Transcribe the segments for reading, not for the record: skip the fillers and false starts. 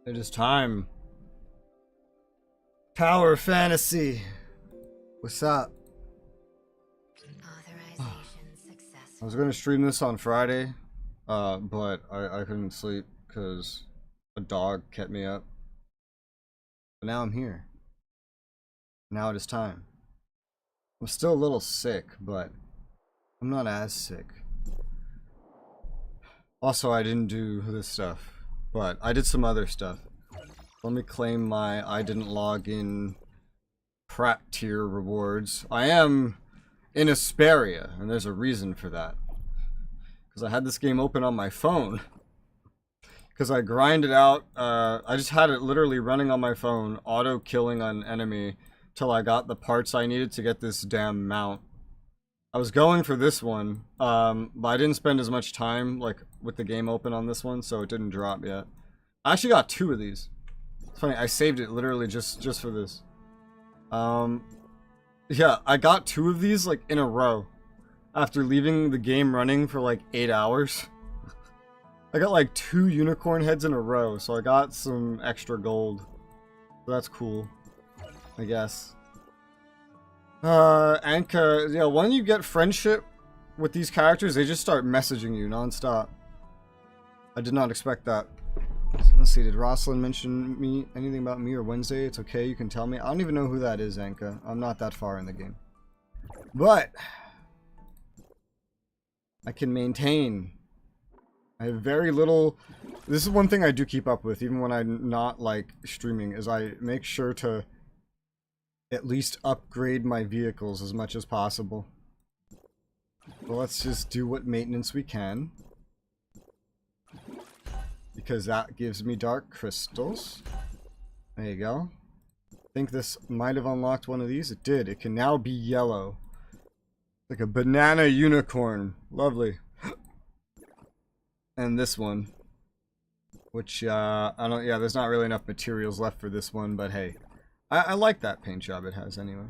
It is time. Tower Fantasy. What's up? Authorization successful. I was gonna stream this on Friday, but I couldn't sleep because a dog kept me up. But now I'm here. Now it is time. I'm still a little sick, but I'm not as sick. Also, I didn't do this stuff, but I did some other stuff. Let me claim my I didn't log in prat tier rewards. I am in Asperia, and there's a reason for that. Because I had this game open on my phone. Because I grinded out, I just had it literally running on my phone, auto-killing an enemy, till I got the parts I needed to get this damn mount. I was going for this one, but I didn't spend as much time, like, with the game open on this one, so it didn't drop yet. I actually got 2 of these. It's funny, I saved it literally just for this. Yeah, I got 2 of these, like, in a row. After leaving the game running for, like, 8 hours. I got, like, 2 unicorn heads in a row, so I got some extra gold. So that's cool, I guess. Anka, yeah, when you get friendship with these characters, they just start messaging you nonstop. I did not expect that. Let's see, did Rosalind mention anything about me or Wednesday? It's okay, you can tell me. I don't even know who that is, Anka. I'm not that far in the game. But I can maintain. I have very little. This is one thing I do keep up with, even when I'm not, like, streaming, is I make sure to at least upgrade my vehicles as much as possible. Well, let's just do what maintenance we can. Because that gives me dark crystals. There you go. I think this might have unlocked one of these. It did. It can now be yellow. Like a banana unicorn. Lovely. And this one. Which, I don't, yeah, there's not really enough materials left for this one, but hey. I like that paint job it has anyway.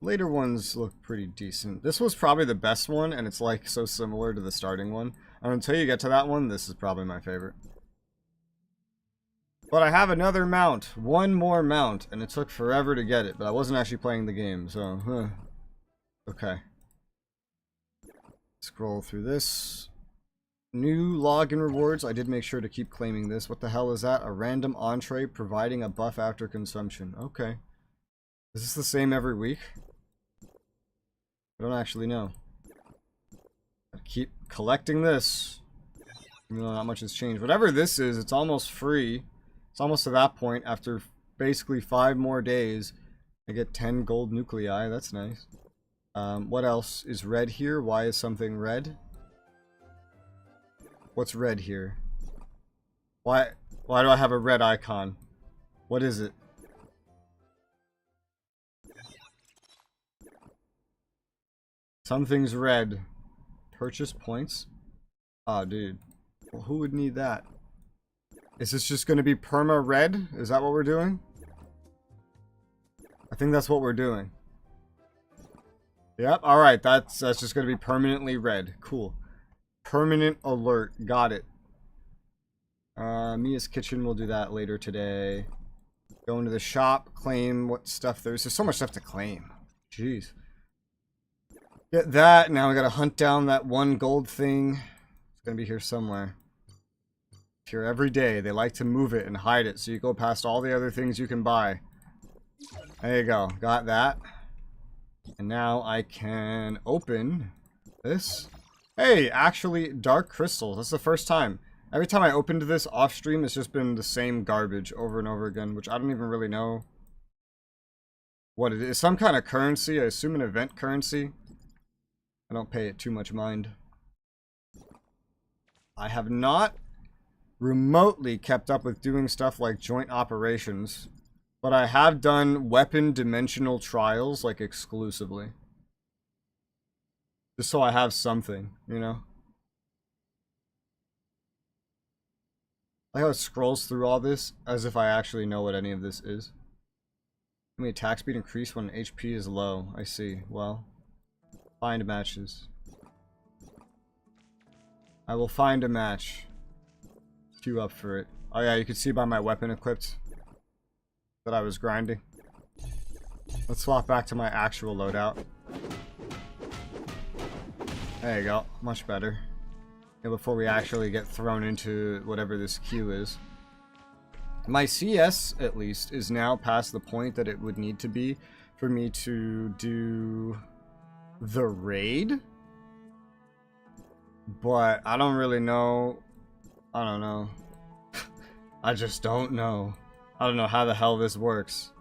Later ones look pretty decent. This was probably the best one, and it's like so similar to the starting one. And until you get to that one, this is probably my favorite. But I have another mount. One more mount, and it took forever to get it, but I wasn't actually playing the game, so, okay. Scroll through this. New login rewards. I did make sure to keep claiming this. What the hell is that? A random entree providing a buff after consumption. Okay. Is this the same every week? I don't actually know. I keep collecting this. Even though not much has changed. Whatever this is, it's almost free. It's almost to that point. After basically 5 more days, I get 10 gold nuclei. That's nice. What else is red here? Why is something red? What's red here? Why do I have a red icon? What is it? Something's red. Purchase points? Oh, dude. Well, who would need that? Is this just going to be perma red? Is that what we're doing? I think that's what we're doing. Yep, alright. That's just going to be permanently red. Cool. Permanent alert. Got it. Mia's Kitchen, will do that later today. Go into the shop, claim what stuff there's. There's so much stuff to claim. Jeez. Get that. Now we gotta hunt down that one gold thing. It's gonna be here somewhere. It's here every day. They like to move it and hide it, so you go past all the other things you can buy. There you go. Got that. And now I can open this. Hey, actually, dark crystals. That's the first time. Every time I opened this off stream, it's just been the same garbage over and over again, which I don't even really know what it is. Some kind of currency. I assume an event currency. I don't pay it too much mind. I have not remotely kept up with doing stuff like joint operations, but I have done weapon dimensional trials, like, exclusively. Just so I have something, you know? I like how it scrolls through all this as if I actually know what any of this is. I mean, attack speed increase when HP is low. I see. Well, find matches. I will find a match. Queue up for it. Oh yeah, you can see by my weapon equipped that I was grinding. Let's swap back to my actual loadout. There you go. Much better. Yeah, before we actually get thrown into whatever this queue is. My CS, at least, is now past the point that it would need to be for me to do the raid. But I don't really know. I don't know. I just don't know. I don't know how the hell this works.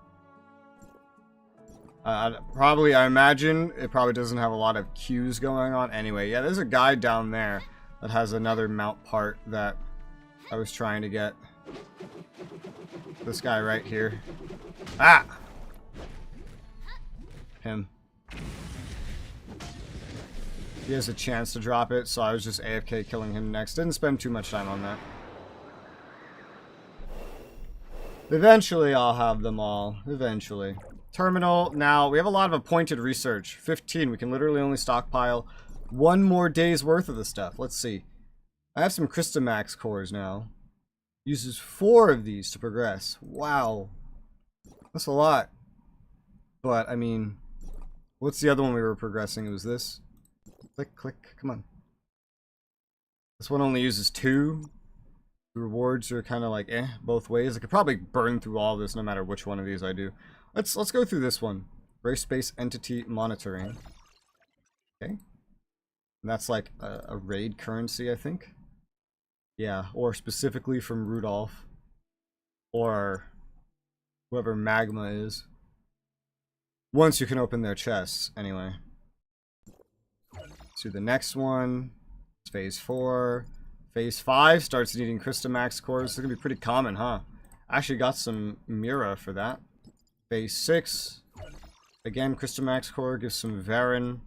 I imagine it probably doesn't have a lot of queues going on. Anyway, yeah, there's a guy down there that has another mount part that I was trying to get. This guy right here. Ah! Him. He has a chance to drop it, so I was just AFK killing him next. Didn't spend too much time on that. Eventually, I'll have them all. Eventually. Terminal. Now, we have a lot of appointed research. 15. We can literally only stockpile one more day's worth of the stuff. Let's see. I have some Crystamax cores now. Uses 4 of these to progress. Wow. That's a lot. But, I mean, what's the other one we were progressing? It was this. Click, click. Come on. This one only uses 2. The rewards are kind of like, both ways. I could probably burn through all of this no matter which one of these I do. Let's go through this one. Race Space Entity Monitoring. Okay. And that's like a raid currency, I think. Yeah, or specifically from Rudolph. Or whoever Magma is. Once you can open their chests, anyway. Let's do the next one. It's Phase 4. Phase 5 starts needing Crystamax cores. This is going to be pretty common, huh? I actually got some Mira for that. Phase 6. Again, Crystamax core gives some Varen.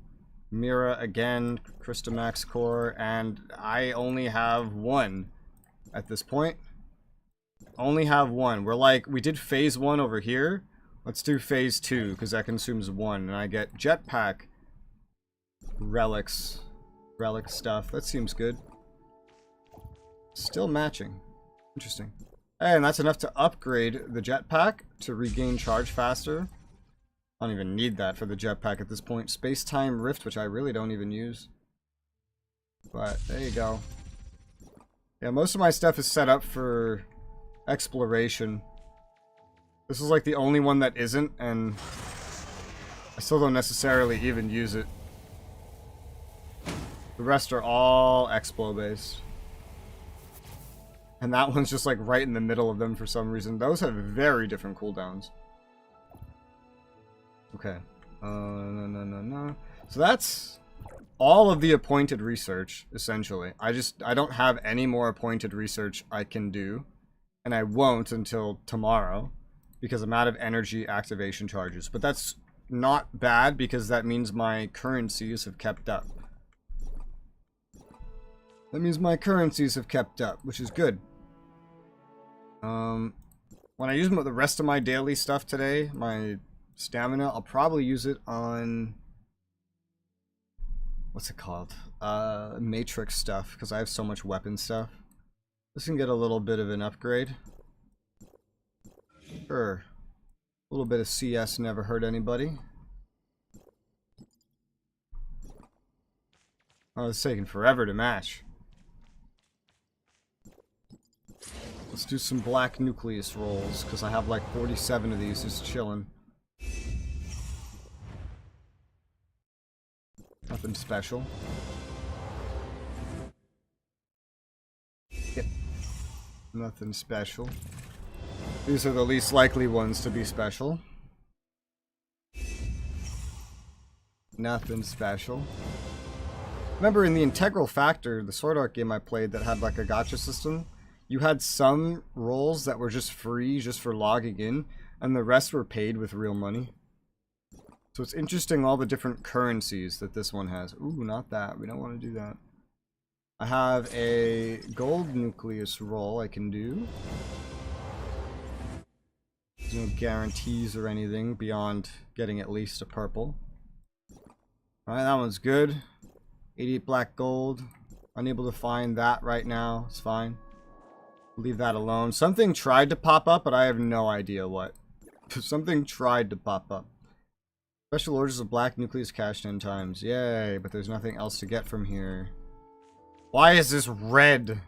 Mira again, Crystamax core. And I only have 1 at this point. Only have 1. We're like, we did Phase 1 over here. Let's do Phase 2, because that consumes 1. And I get Jetpack relics. Relic stuff. That seems good. Still matching. Interesting. Hey, and that's enough to upgrade the jetpack to regain charge faster. I don't even need that for the jetpack at this point. Space-time rift, which I really don't even use. But there you go. Yeah, most of my stuff is set up for exploration. This is like the only one that isn't, and I still don't necessarily even use it. The rest are all Explo based. And that one's just like right in the middle of them for some reason. Those have very different cooldowns. Okay. No. So that's all of the appointed research, essentially. I don't have any more appointed research I can do. And I won't until tomorrow. Because I'm out of energy activation charges. But that's not bad because that means my currencies have kept up. That means my currencies have kept up, which is good. When I use the rest of my daily stuff today, my stamina, I'll probably use it on... What's it called? Matrix stuff, because I have so much weapon stuff. This can get a little bit of an upgrade. Sure. A little bit of CS never hurt anybody. Oh, it's taking forever to match. Let's do some black nucleus rolls, because I have like 47 of these just chilling. Nothing special. Yep. Nothing special. These are the least likely ones to be special. Nothing special. Remember in the Integral Factor, the Sword Art game I played that had like a gacha system, you had some rolls that were just free, just for logging in, and the rest were paid with real money. So it's interesting all the different currencies that this one has. Ooh, not that. We don't want to do that. I have a gold nucleus roll I can do. There's no guarantees or anything beyond getting at least a purple. Alright, that one's good. 88 black gold. Unable to find that right now. It's fine. Leave that alone. Something tried to pop up, but I have no idea what. Something tried to pop up. Special orders of black nucleus cache 10 times. Yay, but there's nothing else to get from here. Why is this red?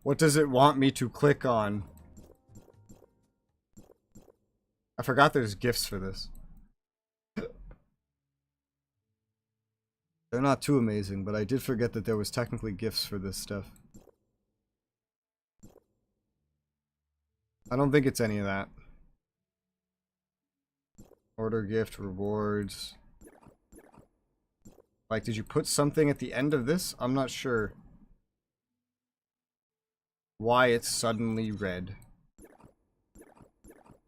What does it want me to click on? I forgot there's gifts for this. They're not too amazing, but I did forget that there was technically gifts for this stuff. I don't think it's any of that. Order gift, rewards. Like, did you put something at the end of this? I'm not sure why it's suddenly red.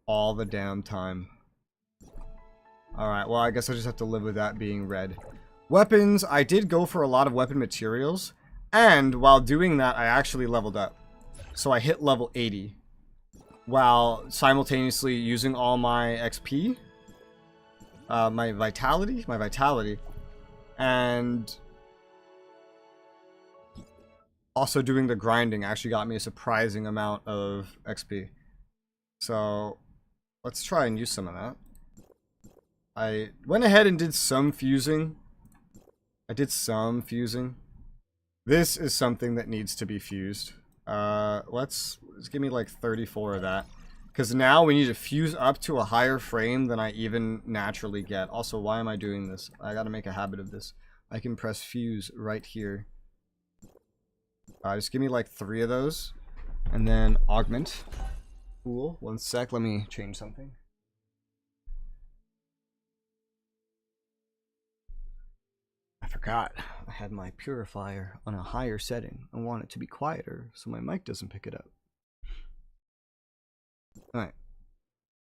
All the damn time. Alright, well, I guess I just have to live with that being red. Weapons, I did go for a lot of weapon materials. And while doing that, I actually leveled up. So I hit level 80. While simultaneously using all my XP. My vitality. And also doing the grinding actually got me a surprising amount of XP. So let's try and use some of that. I went ahead and did some fusing. This is something that needs to be fused. Let's give me like 34 of that. Because now we need to fuse up to a higher frame than I even naturally get. Also, why am I doing this? I gotta make a habit of this. I can press fuse right here. Just give me like 3 of those. And then augment. Cool. 1 sec, let me change something. I forgot. I had my purifier on a higher setting. I want it to be quieter so my mic doesn't pick it up. Alright.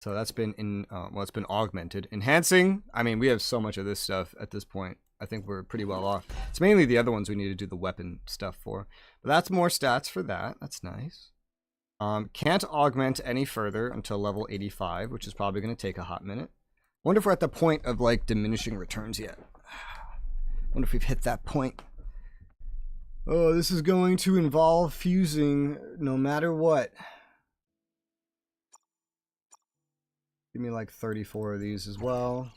So that's been well, it's been augmented. Enhancing, I mean, we have so much of this stuff at this point. I think we're pretty well off. It's mainly the other ones we need to do the weapon stuff for. But that's more stats for that. That's nice. Can't augment any further until level 85, which is probably going to take a hot minute. Wonder if we're at the point of, like, diminishing returns yet. Wonder if we've hit that point. Oh, this is going to involve fusing no matter what. Give me like 34 of these as well.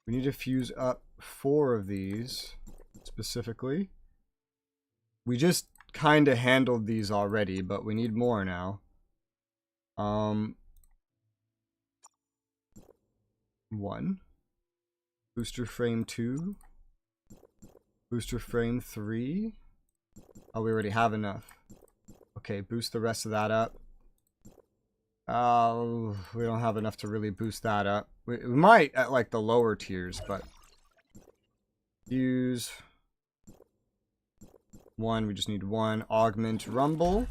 We need to fuse up 4 of these specifically. We just kind of handled these already, but we need more now. 1. Booster frame 2. Booster frame 3. Oh, we already have enough. Okay, boost the rest of that up. We don't have enough to really boost that up. We might at like the lower tiers, but use 1. We just need 1. Augment rumble,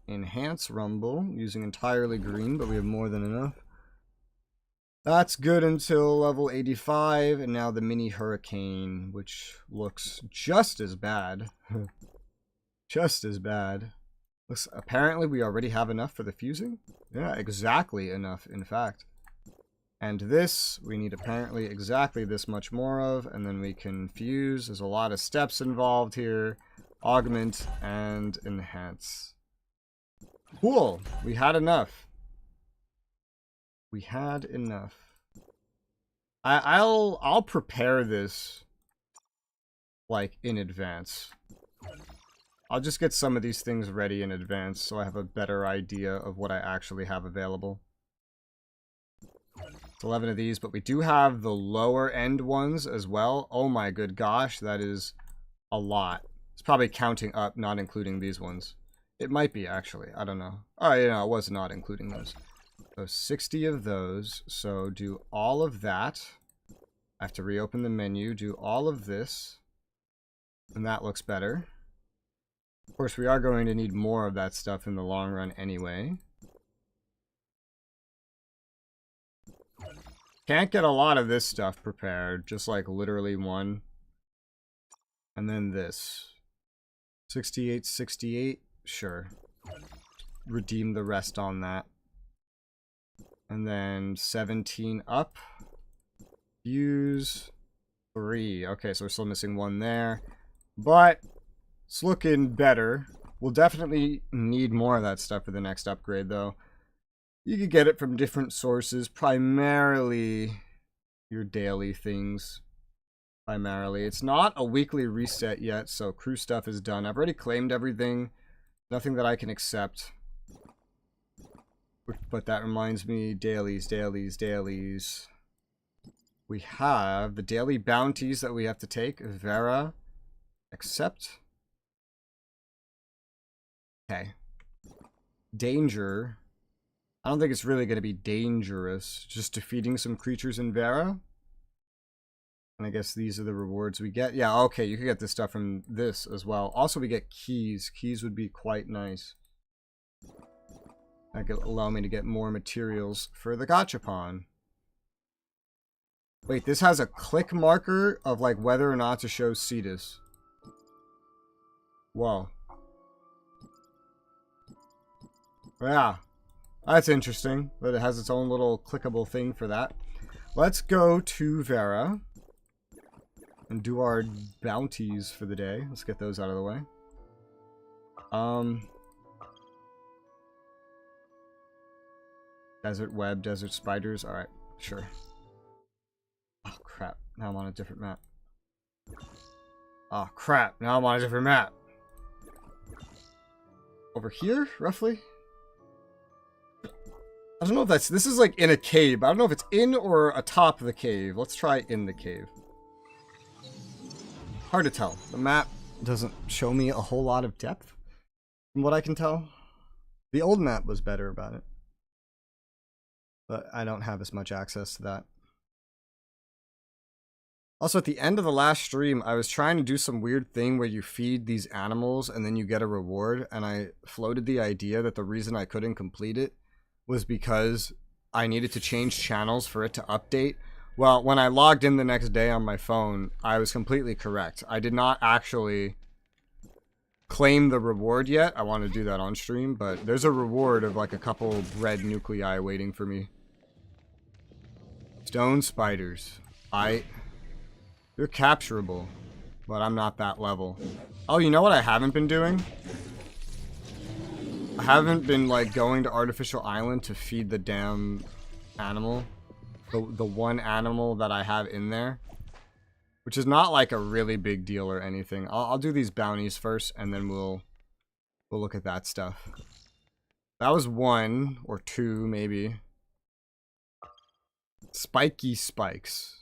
enhance rumble using entirely green, but we have more than enough. That's good until level 85, and now the mini hurricane, which looks just as bad. Just as bad. Looks, apparently we already have enough for the fusing. Yeah, exactly enough, in fact. And this, we need apparently exactly this much more of, and then we can fuse. There's a lot of steps involved here. Augment and enhance. Cool. We had enough. We had enough. I'll prepare this like in advance. I'll just get some of these things ready in advance so I have a better idea of what I actually have available. It's 11 of these, but we do have the lower end ones as well. Oh my good gosh, that is a lot. It's probably counting up, not including these ones. It might be, actually. I don't know. Oh, yeah, it was not including those. So 60 of those. So do all of that. I have to reopen the menu. Do all of this. And that looks better. Of course, we are going to need more of that stuff in the long run anyway. Can't get a lot of this stuff prepared. Just like literally 1. And then this. 68, 68. Sure. Redeem the rest on that. And then 17 up. Use 3. Okay, so we're still missing 1 there. But it's looking better. We'll definitely need more of that stuff for the next upgrade, though. You could get it from different sources, primarily your daily things. Primarily. It's not a weekly reset yet, so crew stuff is done. I've already claimed everything. Nothing that I can accept. But that reminds me, dailies. We have the daily bounties that we have to take. Vera. Accept. Okay. Danger. I don't think it's really going to be dangerous. Just defeating some creatures in Vera. And I guess these are the rewards we get. Yeah, okay, you could get this stuff from this as well. Also, we get keys. Keys would be quite nice. That could allow me to get more materials for the gachapon. Wait, this has a click marker of like whether or not to show Cetus. Whoa. Yeah, that's interesting, but it has its own little clickable thing for that. Let's go to Vera and do our bounties for the day. Let's get those out of the way. Desert web, desert spiders. Alright, sure. Oh, crap. Now I'm on a different map. Oh, crap. Now I'm on a different map. Over here, roughly? I don't know if that's... This is like in a cave. I don't know if it's in or atop the cave. Let's try in the cave. Hard to tell. The map doesn't show me a whole lot of depth, from what I can tell. The old map was better about it. But I don't have as much access to that. Also, at the end of the last stream, I was trying to do some weird thing where you feed these animals and then you get a reward. And I floated the idea that the reason I couldn't complete it was because I needed to change channels for it to update. Well, when I logged in the next day on my phone, I was completely correct. I did not actually claim the reward yet. I want to do that on stream, but there's a reward of like a couple red nuclei waiting for me. Stone spiders. They're capturable, but I'm not that level. Oh, you know what I haven't been doing? I haven't been like going to Artificial Island to feed the damn animal. The one animal that I have in there. Which is not like a really big deal or anything. I'll do these bounties first and then we'll look at that stuff. That was 1 or 2 maybe. Spiky spikes.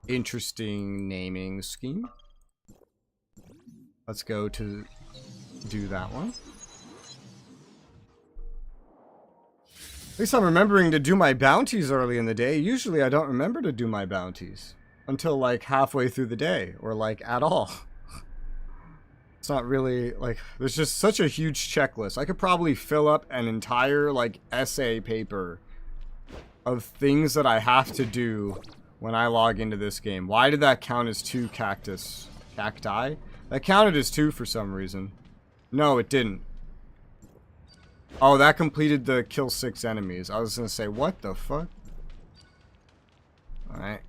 Interesting naming scheme. Let's go to do that one. At least I'm remembering to do my bounties early in the day. Usually I don't remember to do my bounties until like halfway through the day or like at all. It's not really like, there's just such a huge checklist. I could probably fill up an entire like essay paper of things that I have to do when I log into this game. Why did that count as 2 cacti? That counted as 2 for some reason. No, it didn't. Oh, that completed the kill 6 enemies. I was gonna say, what the fuck? Alright.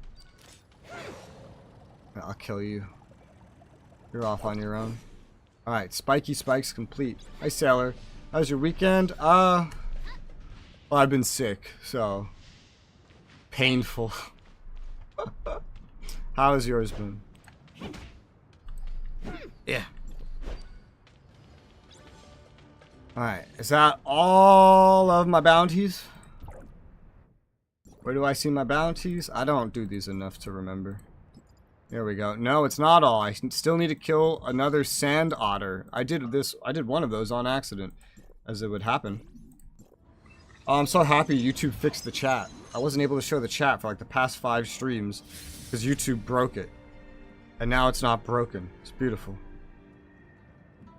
I'll kill you. You're off on your own. Alright, spiky spikes complete. Hi, Sailor. How was your weekend? Well, I've been sick, so... painful. How has yours been? Yeah. Alright, is that all of my bounties? Where do I see my bounties? I don't do these enough to remember. There we go. No, it's not all. I still need to kill another sand otter. I did one of those on accident, as it would happen. Oh, I'm so happy YouTube fixed the chat. I wasn't able to show the chat for like the past 5 streams because YouTube broke it. And now it's not broken. It's beautiful.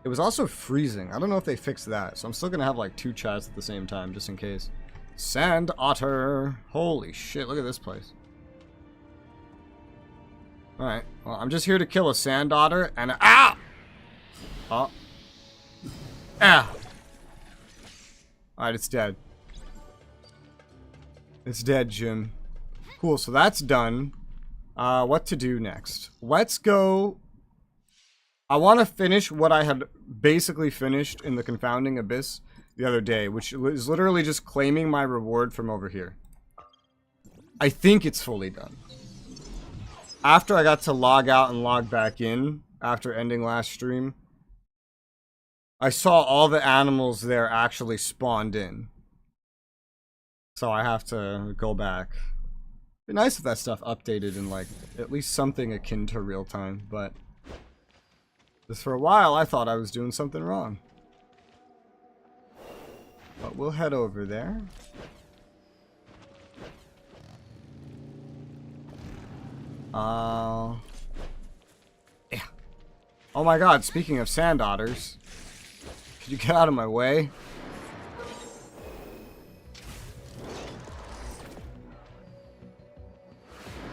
It was also freezing. I don't know if they fixed that, so I'm still gonna have like 2 chats at the same time just in case. Sand otter. Holy shit, look at this place. Alright, well, I'm just here to kill a sand otter and a... Ah! Oh. Ah! Alright, it's dead. It's dead, Jim. Cool, so that's done. What to do next? Let's go I want to finish what I had basically finished in the Confounding Abyss the other day, which is literally just claiming my reward from over here. I think it's fully done. After I got to log out and log back in, after ending last stream, I saw all the animals there actually spawned in. So I have to go back. It'd be nice if that stuff updated in, like, at least something akin to real time, but... just for a while, I thought I was doing something wrong. But we'll head over there. Yeah. Oh my god, speaking of sand otters. Could you get out of my way?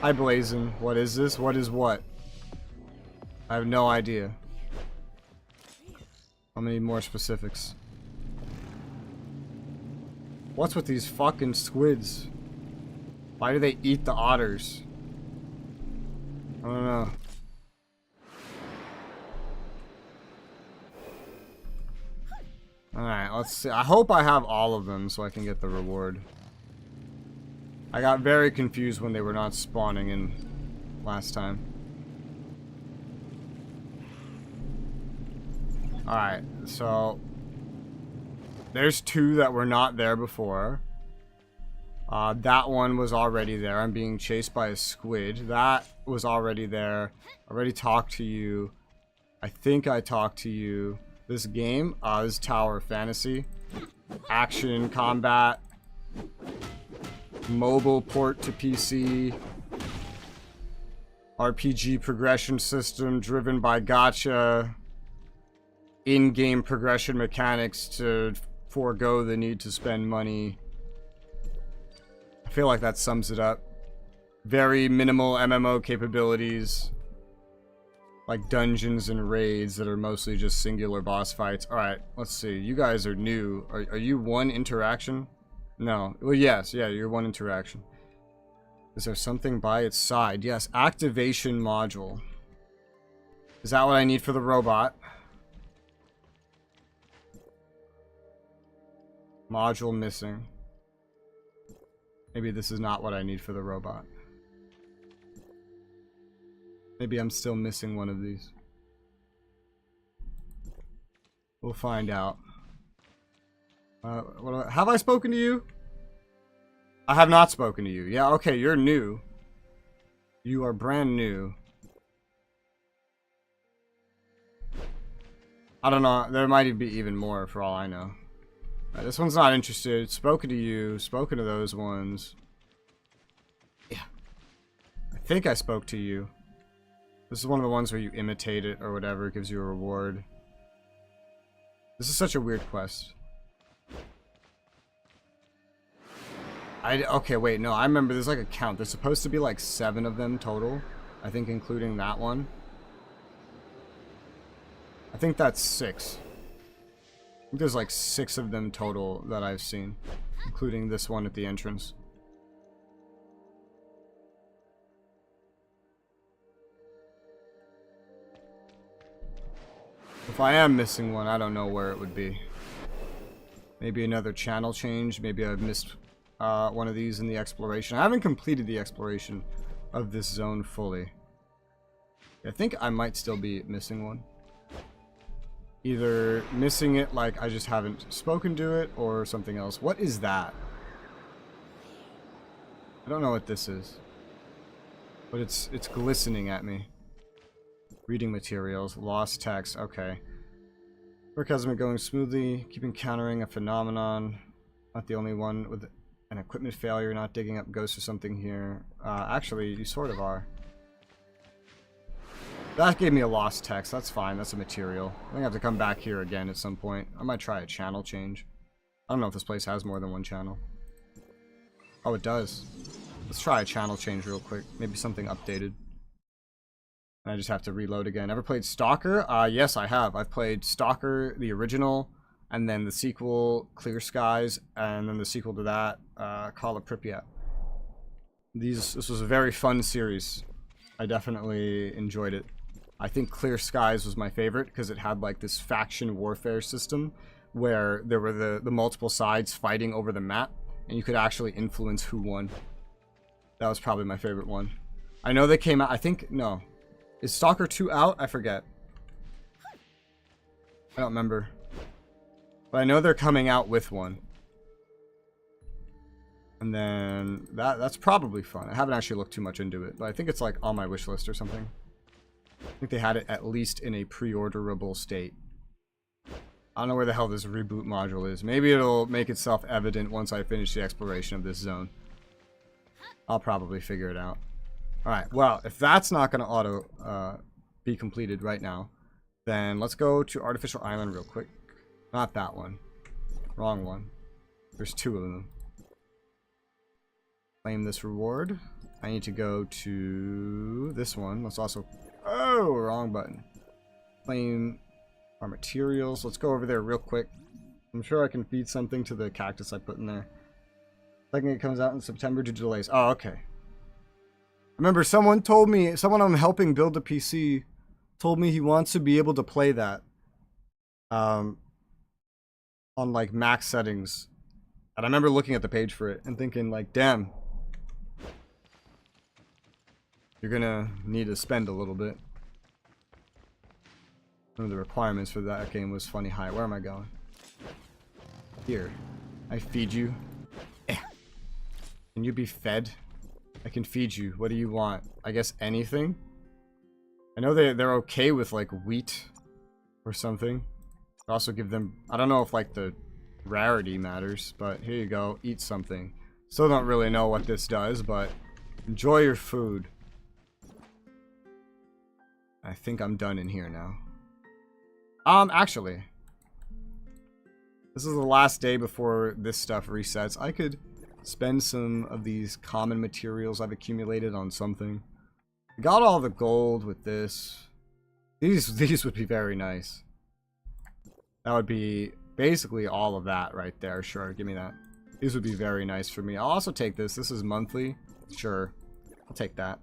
Hi, Blazin. What is this? What is what? I have no idea. I'm gonna need more specifics. What's with these fucking squids? Why do they eat the otters? I don't know. Alright, let's see. I hope I have all of them so I can get the reward. I got very confused when they were not spawning in last time. Alright, so... there's two that were not there before. That one was already there. I'm being chased by a squid. That was already there. Already talked to you. I think I talked to you. This game is Tower of Fantasy. Action, combat. Mobile port to PC. RPG progression system driven by gacha. In-game progression mechanics to forego the need to spend money. I feel like that sums it up. Very minimal MMO capabilities. Like dungeons and raids that are mostly just singular boss fights. Alright, let's see. You guys are new. Are you one interaction? No. Well, yes. Yeah, you're one interaction. Is there something by its side? Yes, activation module. Is that what I need for the robot? Module missing. Maybe this is not what I need for the robot. Maybe I'm still missing one of these. We'll find out. Have I spoken to you? I have not spoken to you. Yeah, okay, you're new. You are brand new. I don't know. There might be even more for all I know. This one's not interested. Spoken to you. Spoken to those ones. Yeah. I think I spoke to you. This is one of the ones where you imitate it or whatever. It gives you a reward. This is such a weird quest. Okay, wait, no. I remember there's like a count. There's supposed to be like 7 of them total. I think including that one. I think that's 6. I think there's like 6 of them total that I've seen, including this one at the entrance. If I am missing one, I don't know where it would be. Maybe another channel change. Maybe I've missed one of these in the exploration. I haven't completed the exploration of this zone fully. I think I might still be missing one. Either missing it like I just haven't spoken to it, or something else. What is that? I don't know what this is. But it's glistening at me. Reading materials. Lost text. Okay. Work hasn't been going smoothly. Keep encountering a phenomenon. Not the only one with an equipment failure. Not digging up ghosts or something here. Actually, you sort of are. That gave me a lost text. That's fine. That's a material. I think I have to come back here again at some point. I might try a channel change. I don't know if this place has more than one channel. Oh, it does. Let's try a channel change real quick. Maybe something updated. I just have to reload again. Ever played Stalker? Yes, I have. I've played Stalker, the original, and then the sequel, Clear Skies, and then the sequel to that, Call of Pripyat. This was a very fun series. I definitely enjoyed it. I think Clear Skies was my favorite because it had like this faction warfare system where there were the multiple sides fighting over the map, and you could actually influence who won. That was probably my favorite one. I know they came out, I think, no. Is Stalker 2 out? I forget. I don't remember. But I know they're coming out with one. And then that's probably fun. I haven't actually looked too much into it, but I think it's like on my wish list or something. I think they had it at least in a pre-orderable state. I don't know where the hell this reboot module is. Maybe it'll make itself evident once I finish the exploration of this zone. I'll probably figure it out. Alright, well, if that's not going to auto be completed right now, then let's go to Artificial Island real quick. Not that one. Wrong one. There's two of them. Claim this reward. I need to go to this one. Let's also... Oh, wrong button. Claim our materials. Let's go over there real quick. I'm sure I can feed something to the cactus I put in there. I think it comes out in September due to delays. Oh, okay. Remember, someone told me, someone I'm helping build a PC told me he wants to be able to play that on like max settings. And I remember looking at the page for it and thinking like, damn, you're gonna need to spend a little bit. One of the requirements for that game was funny high. Where am I going? Here. I feed you. Can you be fed? I can feed you. What do you want? I guess anything? I know they're okay with like wheat or something. I also give them... I don't know if like the rarity matters, but here you go. Eat something. Still don't really know what this does, but enjoy your food. I think I'm done in here now. Actually, this is the last day before this stuff resets. I could spend some of these common materials I've accumulated on something. Got all the gold with this. These would be very nice. That would be basically all of that right there. Sure, give me that. These would be very nice for me. I'll also take this. This is monthly. Sure, I'll take that.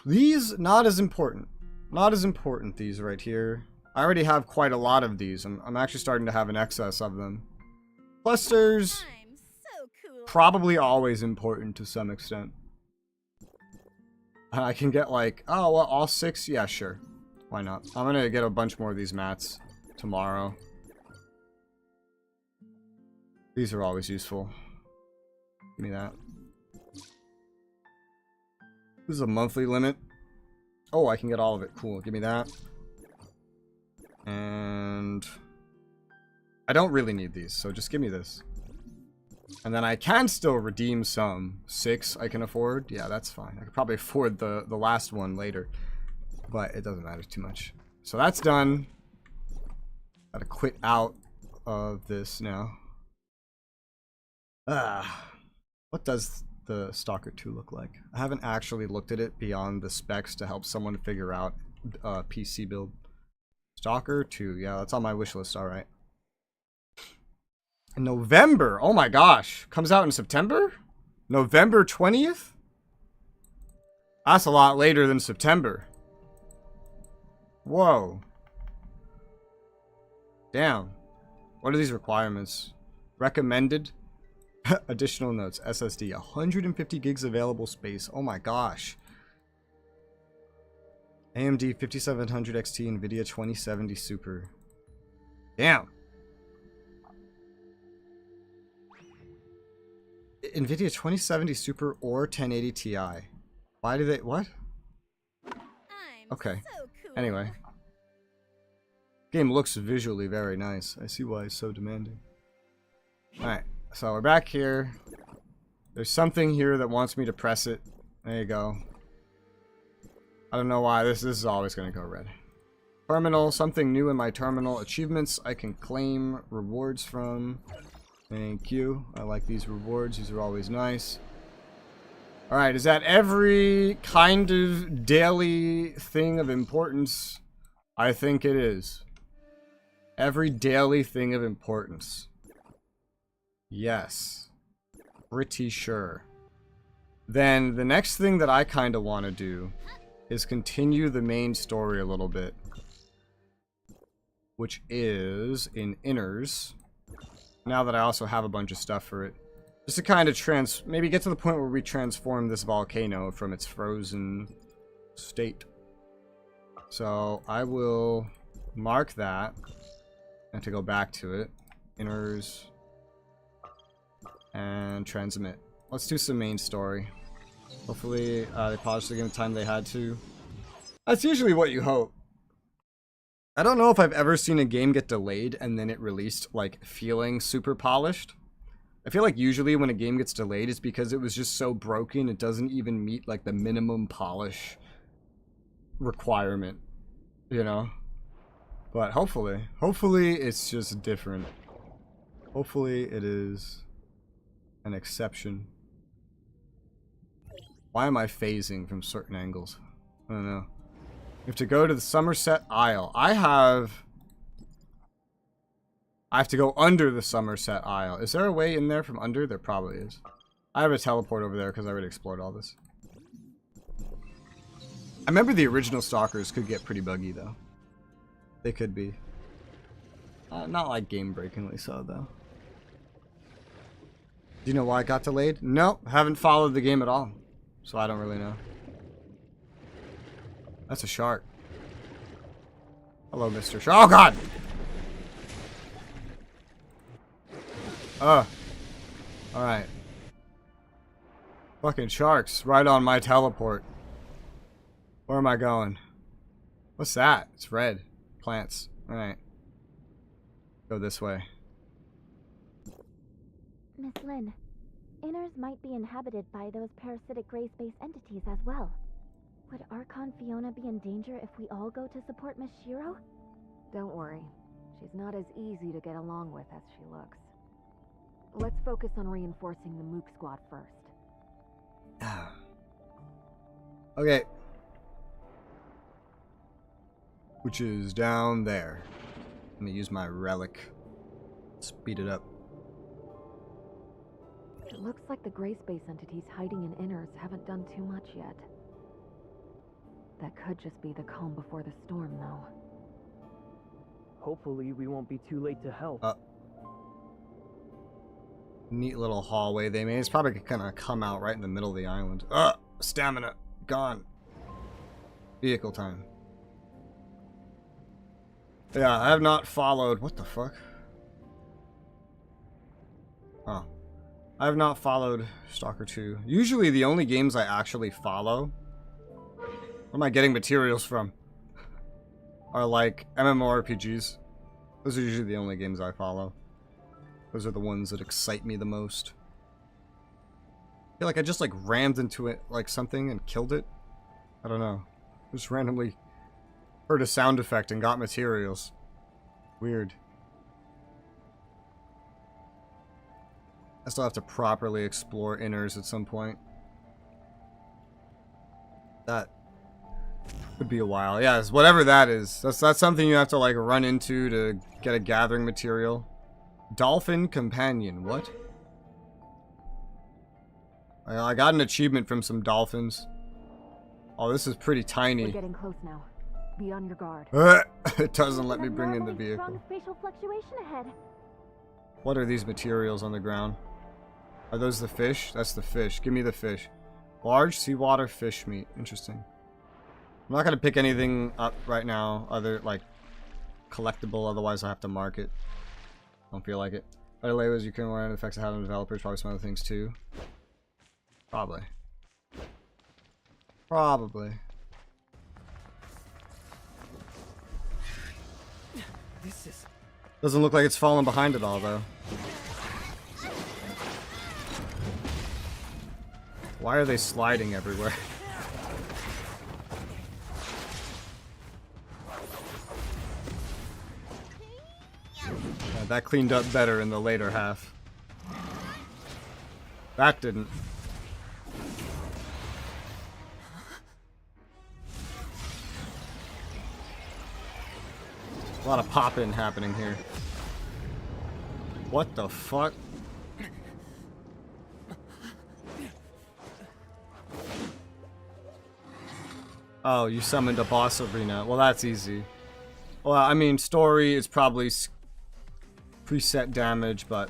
These, not as important. Not as important, these right here. I already have quite a lot of these. I'm actually starting to have an excess of them. Clusters, so cool. Probably always important to some extent. I can get like, oh, well, all 6? Yeah, sure. Why not? I'm gonna get a bunch more of these mats tomorrow. These are always useful. Give me that. This is a monthly limit. Oh, I can get all of it. Cool. Give me that. And I don't really need these, so just give me this. And then I can still redeem some. 6 I can afford. Yeah, that's fine. I could probably afford the last one later. But it doesn't matter too much. So that's done. Gotta quit out of this now. What does the Stalker 2 look like? I haven't actually looked at it beyond the specs to help someone figure out PC build. Stalker 2, yeah, that's on my wish list, alright. In November, oh my gosh, comes out in September? November 20th? That's a lot later than September. Whoa. Damn. What are these requirements? Recommended? Additional notes. SSD. 150 gigs available space. Oh my gosh. AMD 5700 XT. NVIDIA 2070 Super. Damn. NVIDIA 2070 Super or 1080 Ti. Why do they... What? Okay. So cool. Anyway. Game looks visually very nice. I see why it's so demanding. Alright. So we're back here. There's something here that wants me to press it. There you go. I don't know why. This is always going to go red. Terminal. Something new in my terminal. Achievements I can claim rewards from. Thank you. I like these rewards. These are always nice. Alright, is that every kind of daily thing of importance? I think it is. Every daily thing of importance. Yes. Pretty sure. Then the next thing that I kind of want to do is continue the main story a little bit, which is in Innars. Now that I also have a bunch of stuff for it, just to kind of maybe get to the point where we transform this volcano from its frozen state. So I will mark that and to go back to it. Innars and transmit. Let's do some main story. Hopefully they paused the game the time they had to. That's usually what you hope. I don't know if I've ever seen a game get delayed and then it released like feeling super polished. I feel like usually when a game gets delayed it's because it was just so broken it doesn't even meet like the minimum polish requirement, you know? But hopefully it's just different. Hopefully it is an exception. Why am I phasing from certain angles? I don't know. We have to go to the Somerset Isle. I have to go under the Somerset Isle. Is there a way in there from under? There probably is. I have a teleport over there because I already explored all this. I remember the original Stalkers could get pretty buggy though. They could be. Not like game-breakingly so though. Do you know why it got delayed? No, haven't followed the game at all. So I don't really know. That's a shark. Hello, Mr. Shark. Oh, God! Alright. Fucking sharks right on my teleport. Where am I going? What's that? It's red. Plants. Alright. Go this way. Miss Lynn, Innars might be inhabited by those parasitic gray space entities as well. Would Archon Fiona be in danger if we all go to support Miss Shiro? Don't worry. She's not as easy to get along with as she looks. Let's focus on reinforcing the Mook squad first. Okay. Which is down there. Let me use my relic. Speed it up. It looks like the gray space entities hiding in Innars haven't done too much yet. That could just be the calm before the storm, though. Hopefully we won't be too late to help. Neat little hallway they made. It's probably gonna come out right in the middle of the island. Stamina. Gone. Vehicle time. Yeah, I have not followed... What the fuck? Oh. I have not followed Stalker 2. Usually the only games I actually follow... Where am I getting materials from? Are like MMORPGs. Those are usually the only games I follow. Those are the ones that excite me the most. I feel like I just like rammed into it like something and killed it. I don't know. Just randomly heard a sound effect and got materials. Weird. I still have to properly explore Innars at some point. That could be a while. Yeah, whatever that is. That's something you have to like run into to get a gathering material. Dolphin Companion. What? I got an achievement from some dolphins. Oh, this is pretty tiny. We're getting close now. Be on your guard. It doesn't let me bring in the vehicle. Strong spatial fluctuation ahead. What are these materials on the ground? Are those the fish? That's the fish. Give me the fish. Large seawater fish meat. Interesting. I'm not gonna pick anything up right now, other like collectible. Otherwise, I have to mark it. Don't feel like it. Better labels you can learn the effects of having developers. Probably some other things too. Probably. Probably. This is... Doesn't look like it's falling behind it all though. Why are they sliding everywhere? Yeah, that cleaned up better in the later half. That didn't. A lot of pop-in happening here. What the fuck? Oh, you summoned a boss arena. Well, that's easy. Well, I mean, story is probably preset damage, but...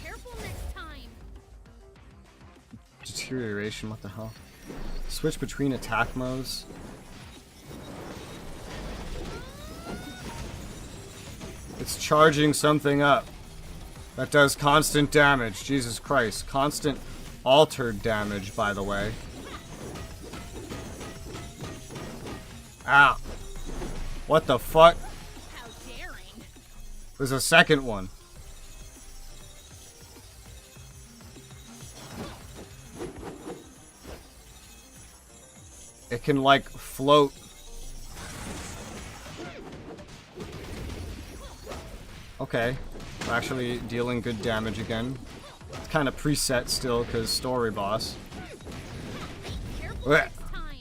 Careful next time. Deterioration, what the hell? Switch between attack modes. It's charging something up. That does constant damage. Jesus Christ. Constant altered damage, by the way. Ow. What the fuck? How daring. There's a second one. It can, like, float. Okay. We're actually dealing good damage again. It's kind of preset still, because story boss. Careful Blech. next time.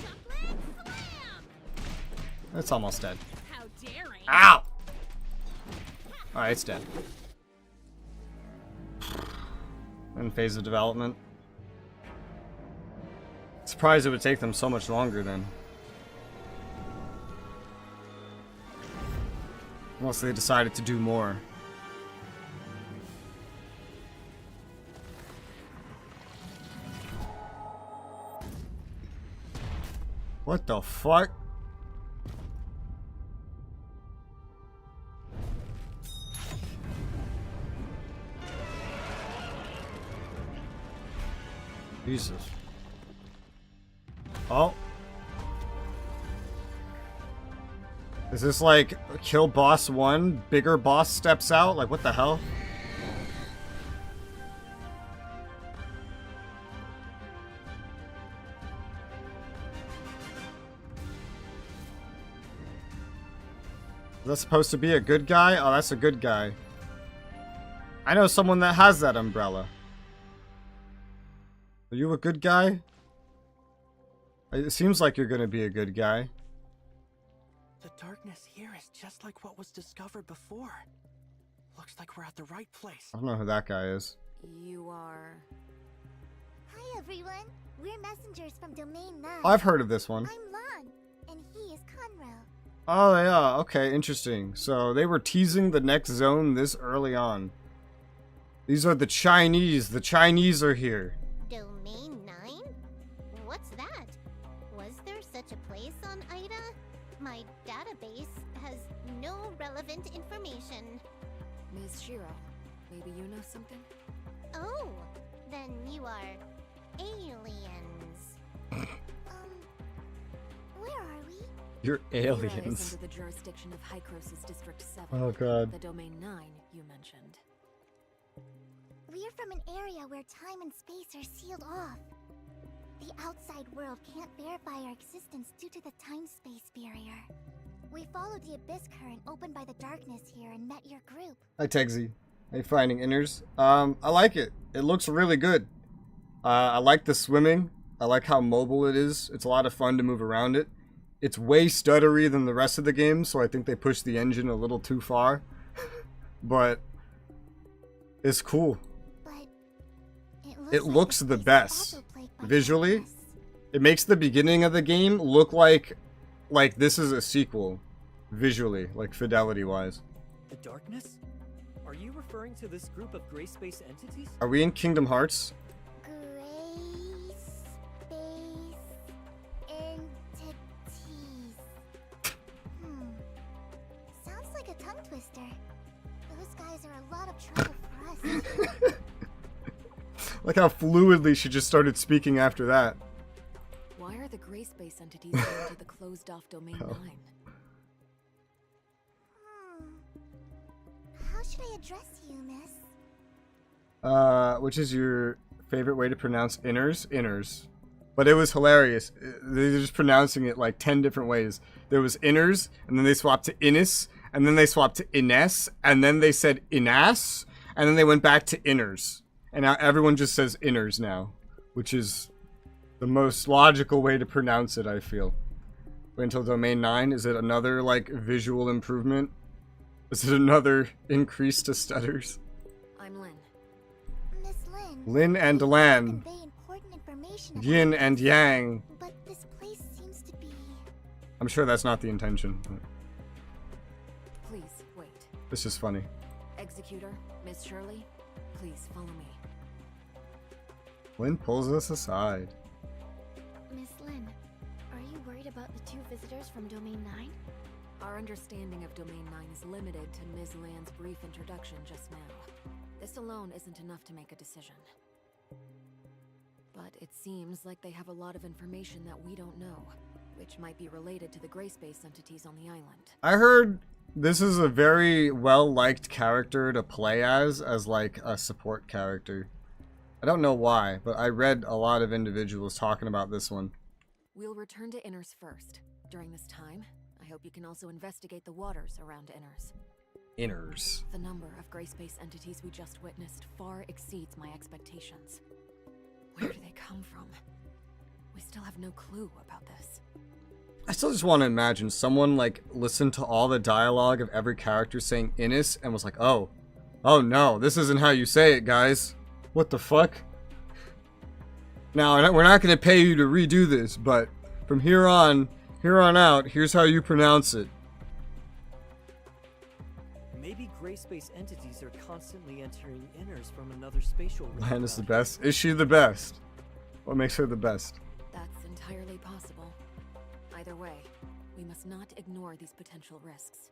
Chocolate slam. It's almost dead. How daring. Ow! Alright, it's dead. In phase of development. Surprised it would take them so much longer then. Unless they decided to do more. What the fuck? Jesus. Oh. Is this like kill boss 1, bigger boss steps out? Like what the hell? Is that supposed to be a good guy? Oh, that's a good guy. I know someone that has that umbrella. Are you a good guy? It seems like you're gonna be a good guy. The darkness here is just like what was discovered before. Looks like we're at the right place. I don't know who that guy is. You are... Hi everyone, we're messengers from Domain 9. I've heard of this one. I'm Lon, and he is Conrail. Oh yeah, okay, interesting. So they were teasing the next zone this early on. These are the Chinese. The Chinese are here. Domain 9? What's that? Was there such a place on Ida? My database has no relevant information. Ms. Shiro, maybe you know something? Oh, then you are aliens. Where are we? You're Hira is aliens. under the jurisdiction of Hycrosis District 7. Oh god. The Domain 9 you mentioned. We are from an area where time and space are sealed off. The outside world can't verify our existence due to the time-space barrier. We followed the abyss current opened by the darkness here and met your group. Hi Tegsy. How you finding Innars? I like it. It looks really good. I like the swimming. I like how mobile it is. It's a lot of fun to move around it. It's way stuttery than the rest of the game, so I think they pushed the engine a little too far. But it's cool. But It looks like the place is best. also plagued by Visually, darkness. it makes the beginning of the game look like this is a sequel. Visually, like fidelity-wise. The darkness? Are you referring to this group of gray space entities? Are we in Kingdom Hearts? Gray space entities. Sounds like a tongue twister. Those guys are a lot of trouble for us. Like how fluidly she just started speaking after that. Why are the gray space entities going to the closed-off Domain 9? How should I address you, miss? Which is your favorite way to pronounce Innars? Innars. But it was hilarious. They're just pronouncing it like 10 different ways. There was Innars, and then they swapped to Innis, and then they swapped to Innes, and then they said Innas, and then they went back to Innars. And now everyone just says Innars now, which is the most logical way to pronounce it, I feel. Wait until Domain 9. Is it another, like, visual improvement? Is it another increase to stutters? I'm Lynn. Miss Lynn. Lin and we Lan. convey important information about Yin and this, yang. But this place seems to be... I'm sure that's not the intention. Please, wait. It's just funny. Executor, Miss Shirley, please follow me. Lynn pulls us aside. Miss Lynn, are you worried about the two visitors from Domain 9? Our understanding of Domain 9 is limited to Ms. Land's brief introduction just now. This alone isn't enough to make a decision. But it seems like they have a lot of information that we don't know, which might be related to the gray space entities on the island. I heard this is a very well-liked character to play as like a support character. I don't know why, but I read a lot of individuals talking about this one. We'll return to Innars first. During this time, I hope you can also investigate the waters around Innars. Innars. The number of gray space entities we just witnessed far exceeds my expectations. Where do they come from? We still have no clue about this. I still just want to imagine someone like listened to all the dialogue of every character saying Innis and was like, oh no, this isn't how you say it, guys. What the fuck? Now, we're not going to pay you to redo this, but from here on out, here's how you pronounce it. Maybe gray space entities are constantly entering Innars from another spatial realm. Lan is the best. Is she the best? What makes her the best? That's entirely possible. Either way, we must not ignore these potential risks.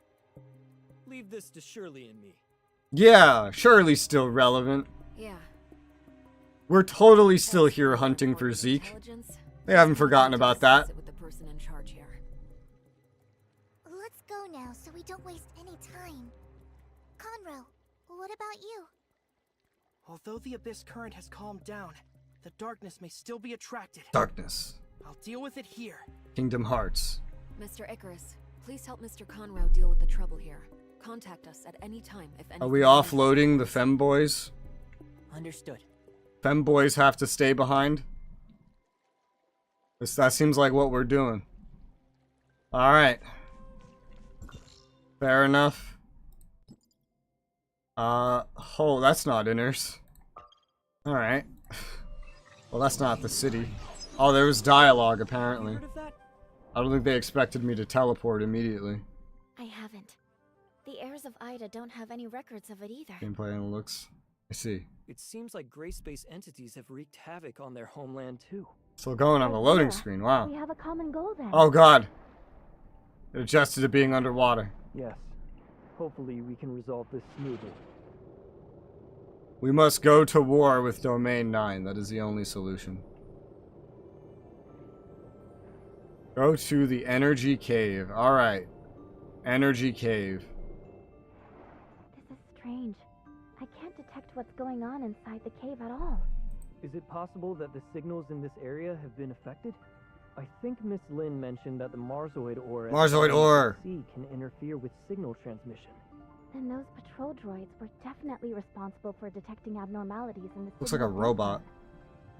Leave this to Shirley and me. Yeah, Shirley's still relevant. Yeah. We're totally still here hunting for Zeke. Intelligence? They haven't forgotten about that. Sit with the person in charge here. Let's go now so we don't waste any time. Conroe, what about you? Although the abyss current has calmed down, the darkness may still be attracted. Darkness. I'll deal with it here. Kingdom Hearts. Mr. Icarus, please help Mr. Conroe deal with the trouble here. Contact us at any time if anything. Are we offloading the femboys? Understood. Femboys have to stay behind? That seems like what we're doing. Alright. Fair enough. Oh, that's not Inners. Alright. Well, that's not the city. Oh, there was dialogue, apparently. Heard of that? I don't think they expected me to teleport immediately. I haven't. The heirs of Ida don't have any records of it either. Gameplay and looks. I see. It seems like gray space entities have wreaked havoc on their homeland too. Still going on the loading Yeah. screen, wow. We have a common goal then. Oh god. It adjusted to being underwater. Yes. Hopefully we can resolve this smoothly. We must go to war with Domain 9. That is the only solution. Go to the Energy Cave. Alright. Energy Cave. This is strange. I can't detect what's going on inside the cave at all. Is it possible that the signals in this area have been affected? I think Miss Lynn mentioned that the Marzoid ore at the Marzoid bottom of ore. the sea can interfere with signal transmission. Then those patrol droids were definitely responsible for detecting abnormalities in the Looks like a signal robot. pattern.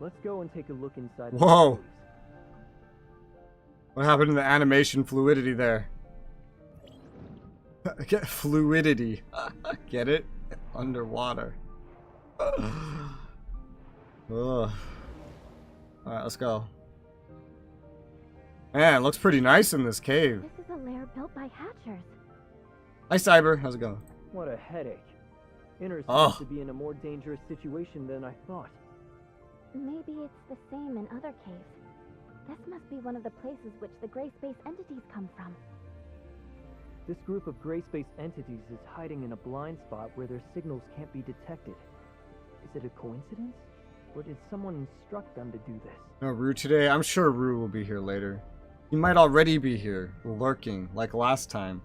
Let's go and take a look inside. the Whoa. caves. What happened to the animation fluidity there? Get fluidity. Get it? Underwater. Ugh. Alright, let's go. Man, it looks pretty nice in this cave. This is a lair built by hatchers. Hi, Cyber. How's it going? What a headache. Inners Oh. seems to be in a more dangerous situation than I thought. Maybe it's the same in other caves. This must be one of the places which the gray space entities come from. This group of gray space entities is hiding in a blind spot where their signals can't be detected. Is it a coincidence? Or did someone instruct them to do this? No Rue today? I'm sure Rue will be here later. He might already be here, lurking, like last time,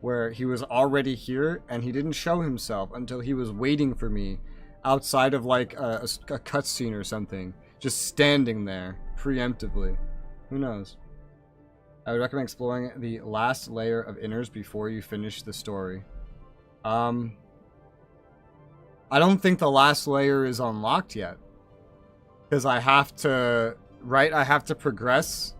where he was already here and he didn't show himself until he was waiting for me outside of like a cutscene or something, just standing there preemptively. Who knows? I would recommend exploring the last layer of Inners before you finish the story. I don't think the last layer is unlocked yet. Because I have to... Right? I have to progress.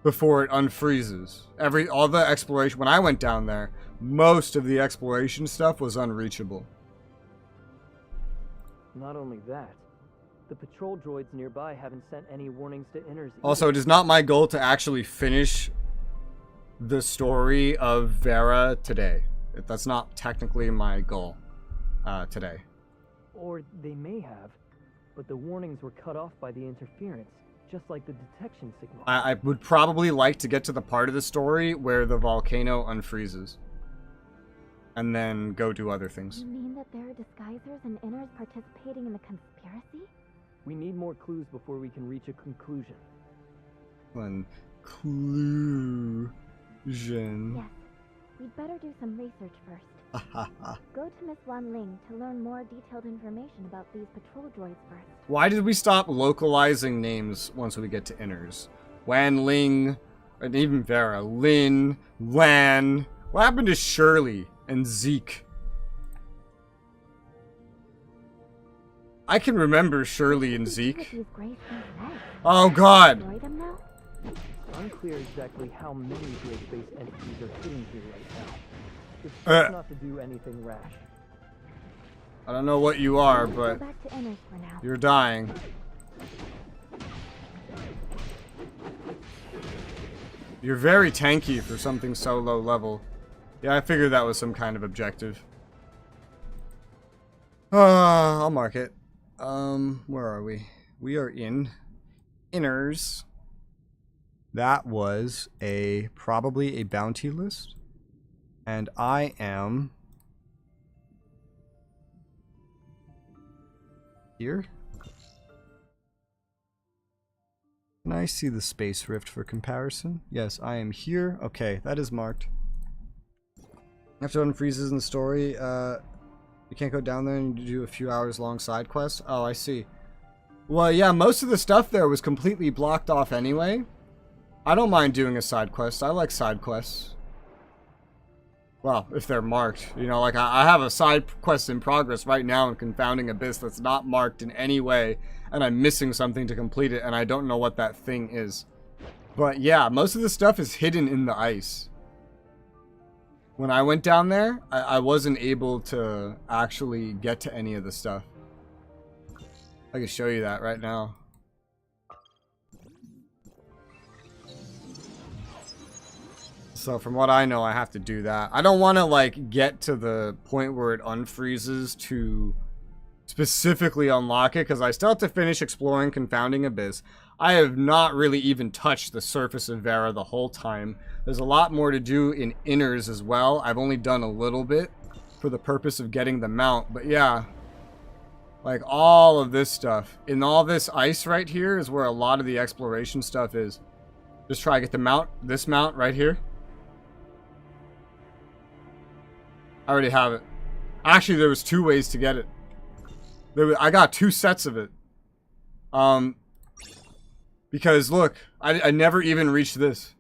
before it unfreezes. All the exploration, when I went down there, most of the exploration stuff was unreachable. Not only that, the patrol droids nearby haven't sent any warnings to Innars either. Also, it is not my goal to actually finish the story of Vera today. That's not technically my goal today. Or they may have, but the warnings were cut off by the interference, just like the detection signal. I would probably like to get to the part of the story where the volcano unfreezes. And then go do other things. You mean that there are disguisers and Inners participating in the conspiracy? We need more clues before we can reach a conclusion. Conclusion. Yes. We'd better do some research first. Go to Miss Wan Ling to learn more detailed information about these patrol droids first. Why did we stop localizing names once we get to Inners? Wan Ling, and even Vera. Lin, Lan. What happened to Shirley and Zeke? I can remember Shirley and Zeke. Oh god! Unclear exactly how many gray space entities are hidden here right now. It's best not to do anything rash. I don't know what you are, but you're dying. You're very tanky for something so low level. Yeah, I figured that was some kind of objective. I'll mark it. Where are we? We are in Inners. That was probably a bounty list. And I am here. Can I see the space rift for comparison? Yes, I am here. Okay, that is marked. After unfreezes in the story, you can't go down there and do a few hours long side quests. Oh, I see. Well, yeah, most of the stuff there was completely blocked off anyway. I don't mind doing a side quest. I like side quests. Well, if they're marked. You know, like I have a side quest in progress right now in Confounding Abyss that's not marked in any way, and I'm missing something to complete it, and I don't know what that thing is. But yeah, most of the stuff is hidden in the ice. When I went down there, I wasn't able to actually get to any of the stuff. I can show you that right now. So from what I know, I have to do that. I don't want to like get to the point where it unfreezes to specifically unlock it, because I still have to finish exploring Confounding Abyss. I have not really even touched the surface of Vera the whole time. There's a lot more to do in Inners as well. I've only done a little bit for the purpose of getting the mount. But yeah, like all of this stuff. In all this ice right here is where a lot of the exploration stuff is. Just try to get the mount, this mount right here. I already have it. Actually, there was 2 ways to get it. I got 2 sets of it. Because look, I never even reached this.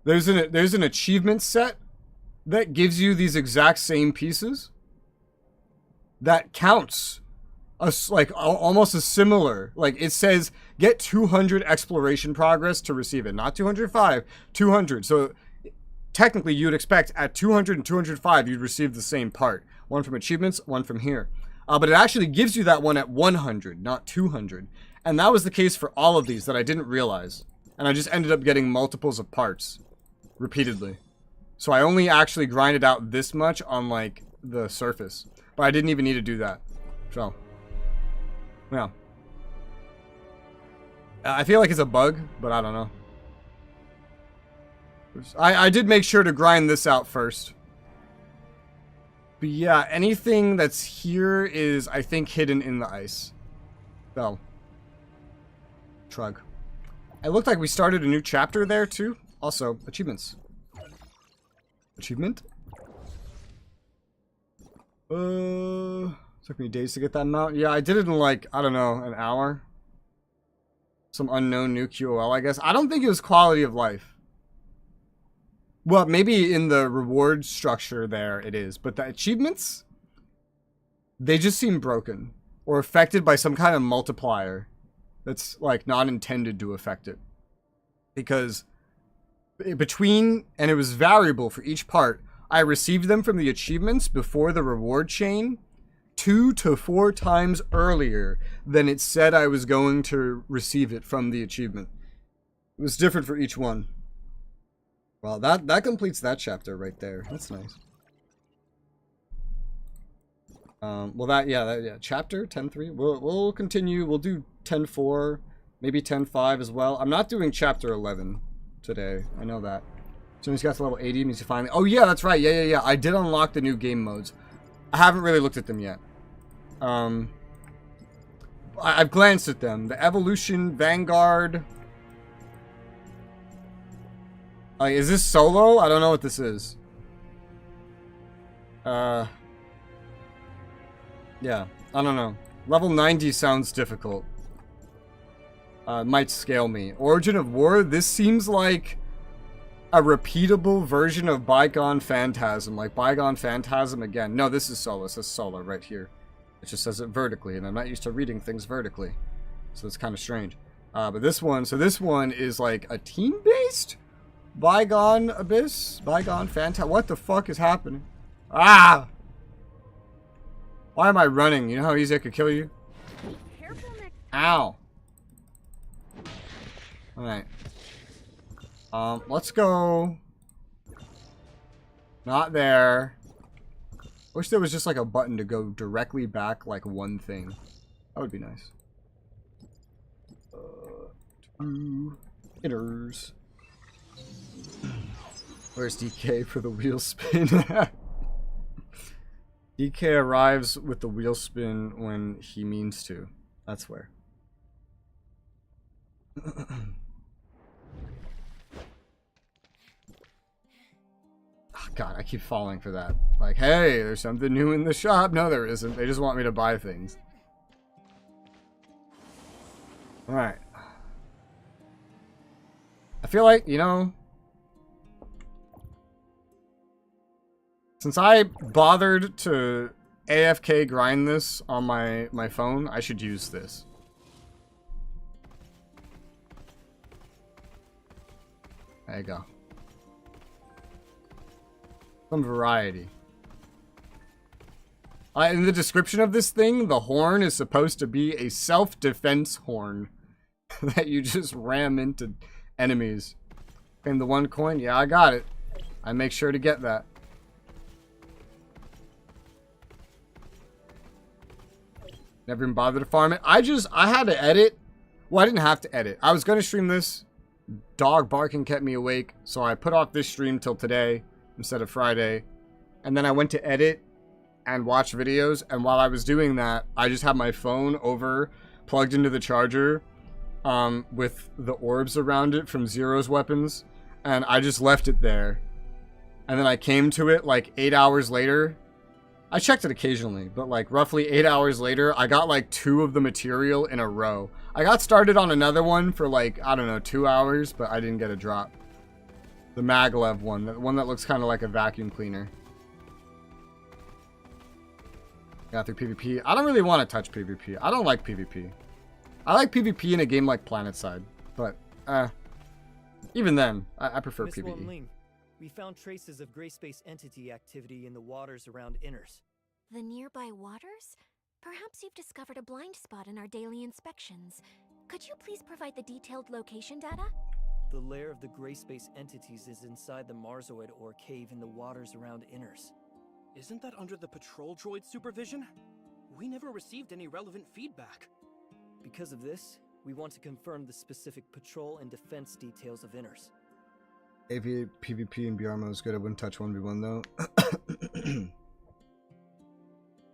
There's an achievement set that gives you these exact same pieces. That counts. Like almost a similar. Like it says get 200 exploration progress to receive it. Not 205, 200. So technically you'd expect at 200 and 205 you'd receive the same part. One from achievements, one from here. But it actually gives you that one at 100, not 200. And that was the case for all of these that I didn't realize. And I just ended up getting multiples of parts. Repeatedly. So I only actually grinded out this much on like the surface. But I didn't even need to do that. So. Yeah. I feel like it's a bug, but I don't know. I did make sure to grind this out first. But yeah, anything that's here is, I think, hidden in the ice. So. Shrug. It looked like we started a new chapter there, too. Also, achievements. Achievement? Took me days to get that mount. Yeah, I did it in like, I don't know, an hour. Some unknown new QOL, I guess. I don't think it was quality of life. Well, maybe in the reward structure there it is. But the achievements? They just seem broken. Or affected by some kind of multiplier. That's like not intended to affect it. Because between, and it was variable for each part. I received them from the achievements before the reward chain 2 to 4 times earlier than it said I was going to receive it from the achievement. It was different for each one. Well, that completes that chapter right there. That's nice. Well, yeah, chapter 10.3. We'll continue. We'll do 10.4, maybe 10.5 as well. I'm not doing chapter 11 today. I know that. As soon as he got to level 80, means to finally. Oh yeah, that's right. Yeah. I did unlock the new game modes. I haven't really looked at them yet. I've glanced at them. The Evolution, Vanguard. Is this solo? I don't know what this is. Yeah, I don't know. Level 90 sounds difficult. Might scale me. Origin of War, this seems like a repeatable version of Bygone Phantasm. Like Bygone Phantasm again. No, this is solo. It says solo right here. It just says it vertically, and I'm not used to reading things vertically. So it's kind of strange. But this one, so this one is like a team-based Bygone Abyss? Bygone Phantasm? What the fuck is happening? Ah! Why am I running? You know how easy I could kill you? Ow. Alright. Let's go. Not there. Wish there was just like a button to go directly back like one thing. That would be nice. To Innars. Where's DK for the wheel spin? DK arrives with the wheel spin when he means to. That's where. Oh, God, I keep falling for that. Like, hey, there's something new in the shop. No, there isn't. They just want me to buy things. Alright. I feel like, you know, since I bothered to AFK grind this on my phone, I should use this. There you go. Some variety. In the description of this thing, the horn is supposed to be a self-defense horn that you just ram into enemies. Claim the 1 coin? Yeah, I got it. I make sure to get that. Never even bothered to farm it. I had to edit. Well, I didn't have to edit. I was going to stream this. Dog barking kept me awake, so I put off this stream till today instead of Friday. And then I went to edit and watch videos, and while I was doing that, I just had my phone over, plugged into the charger, with the orbs around it from Zero's weapons, and I just left it there. And then I came to it like 8 hours later. I checked it occasionally, but like roughly 8 hours later, I got like 2 of the material in a row. I got started on another one for like, I don't know, 2 hours, but I didn't get a drop. The maglev one, the one that looks kind of like a vacuum cleaner. Got through PvP. I don't really want to touch PvP. I don't like PvP. I like PvP in a game like PlanetSide, but even then, I prefer Miss PvE. Ling, we found traces of gray space entity activity in the waters around Innars. The nearby waters? Perhaps you've discovered a blind spot in our daily inspections. Could you please provide the detailed location data? The lair of the gray space entities is inside the Marzoid ore cave in the waters around Innars. Isn't that under the patrol droid supervision? We never received any relevant feedback. Because of this, we want to confirm the specific patrol and defense details of Innars. AV, PvP, and BR mode is good. I wouldn't touch 1v1 though.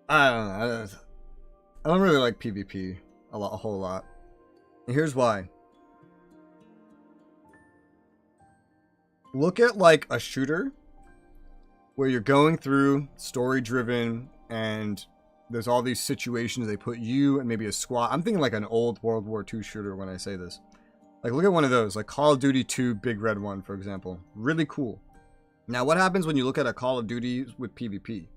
I don't know. I don't really like PvP a whole lot. And here's why. Look at like a shooter where you're going through story driven and there's all these situations they put you and maybe a squad. I'm thinking like an old World War II shooter when I say this. Like look at one of those, like Call of Duty 2 Big Red 1, for example. Really cool. Now what happens when you look at a Call of Duty with PvP?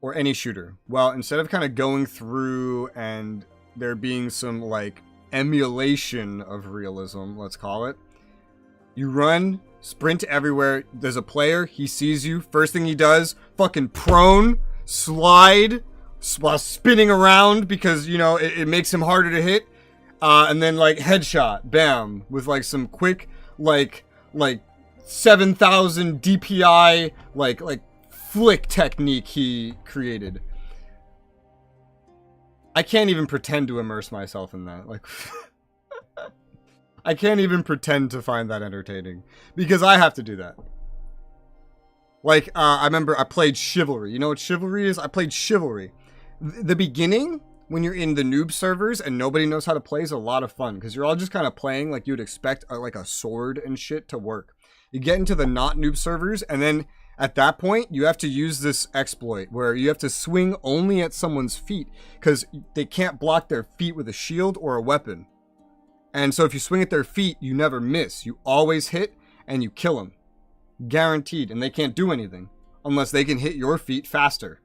Or any shooter? Well, instead of kind of going through and there being some like emulation of realism, let's call it, You run, sprint everywhere. There's a player. He sees you. First thing he does, fucking prone, slide, while spinning around because, you know, it makes him harder to hit. And then, like, headshot. Bam. With, like, some quick, like 7,000 DPI, like, flick technique he created. I can't even pretend to immerse myself in that. Like, I can't even pretend to find that entertaining because I have to do that. Like, I remember I played Chivalry. You know what Chivalry is? I played Chivalry. The beginning, when you're in the noob servers and nobody knows how to play, is a lot of fun because you're all just kind of playing like you'd expect like a sword and shit to work. You get into the not noob servers, and then at that point, you have to use this exploit where you have to swing only at someone's feet because they can't block their feet with a shield or a weapon. And so if you swing at their feet, you never miss. You always hit and you kill them. Guaranteed. And they can't do anything unless they can hit your feet faster.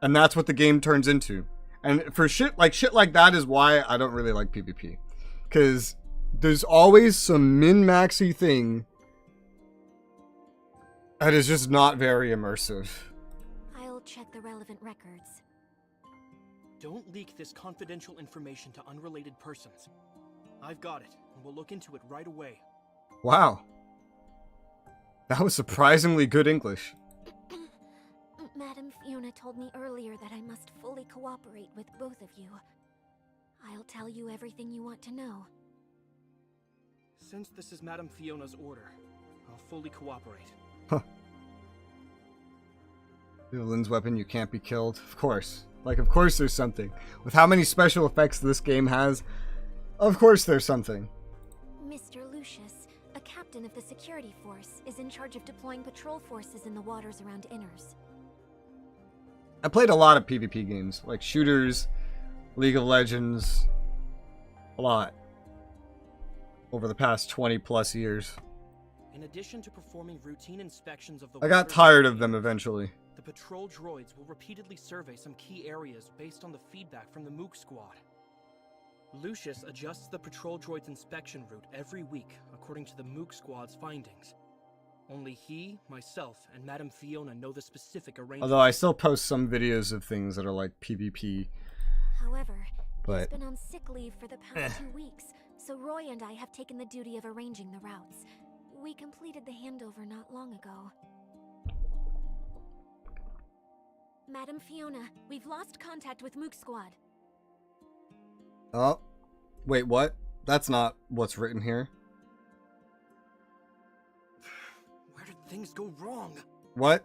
And that's what the game turns into. And for shit like that is why I don't really like PvP. Because there's always some min-maxy thing that is just not very immersive. I'll check the relevant records. Don't leak this confidential information to unrelated persons. I've got it, and we'll look into it right away. Wow. That was surprisingly good English. Madam Fiona told me earlier that I must fully cooperate with both of you. I'll tell you everything you want to know. Since this is Madam Fiona's order, I'll fully cooperate. Huh. Evelyn's weapon, you can't be killed. Of course. Like, of course there's something. With how many special effects this game has, of course there's something. Mr. Lucius, a captain of the security force, is in charge of deploying patrol forces in the waters around Innars. I played a lot of PvP games, like shooters, League of Legends, a lot, over the past 20 plus years. In addition to performing routine inspections of the I got tired of them eventually. The patrol droids will repeatedly survey some key areas based on the feedback from the Mook squad. Lucius adjusts the patrol droid's inspection route every week according to the Mook squad's findings. Only he, myself, and Madame Fiona know the specific arrangements. Although I still post some videos of things that are like PvP. However, But he's been on sick leave for the past 2 weeks, so Roy and I have taken the duty of arranging the routes. We completed the handover not long ago. Madam Fiona, we've lost contact with Mook Squad. Oh, wait, what? That's not what's written here. Where did things go wrong? What?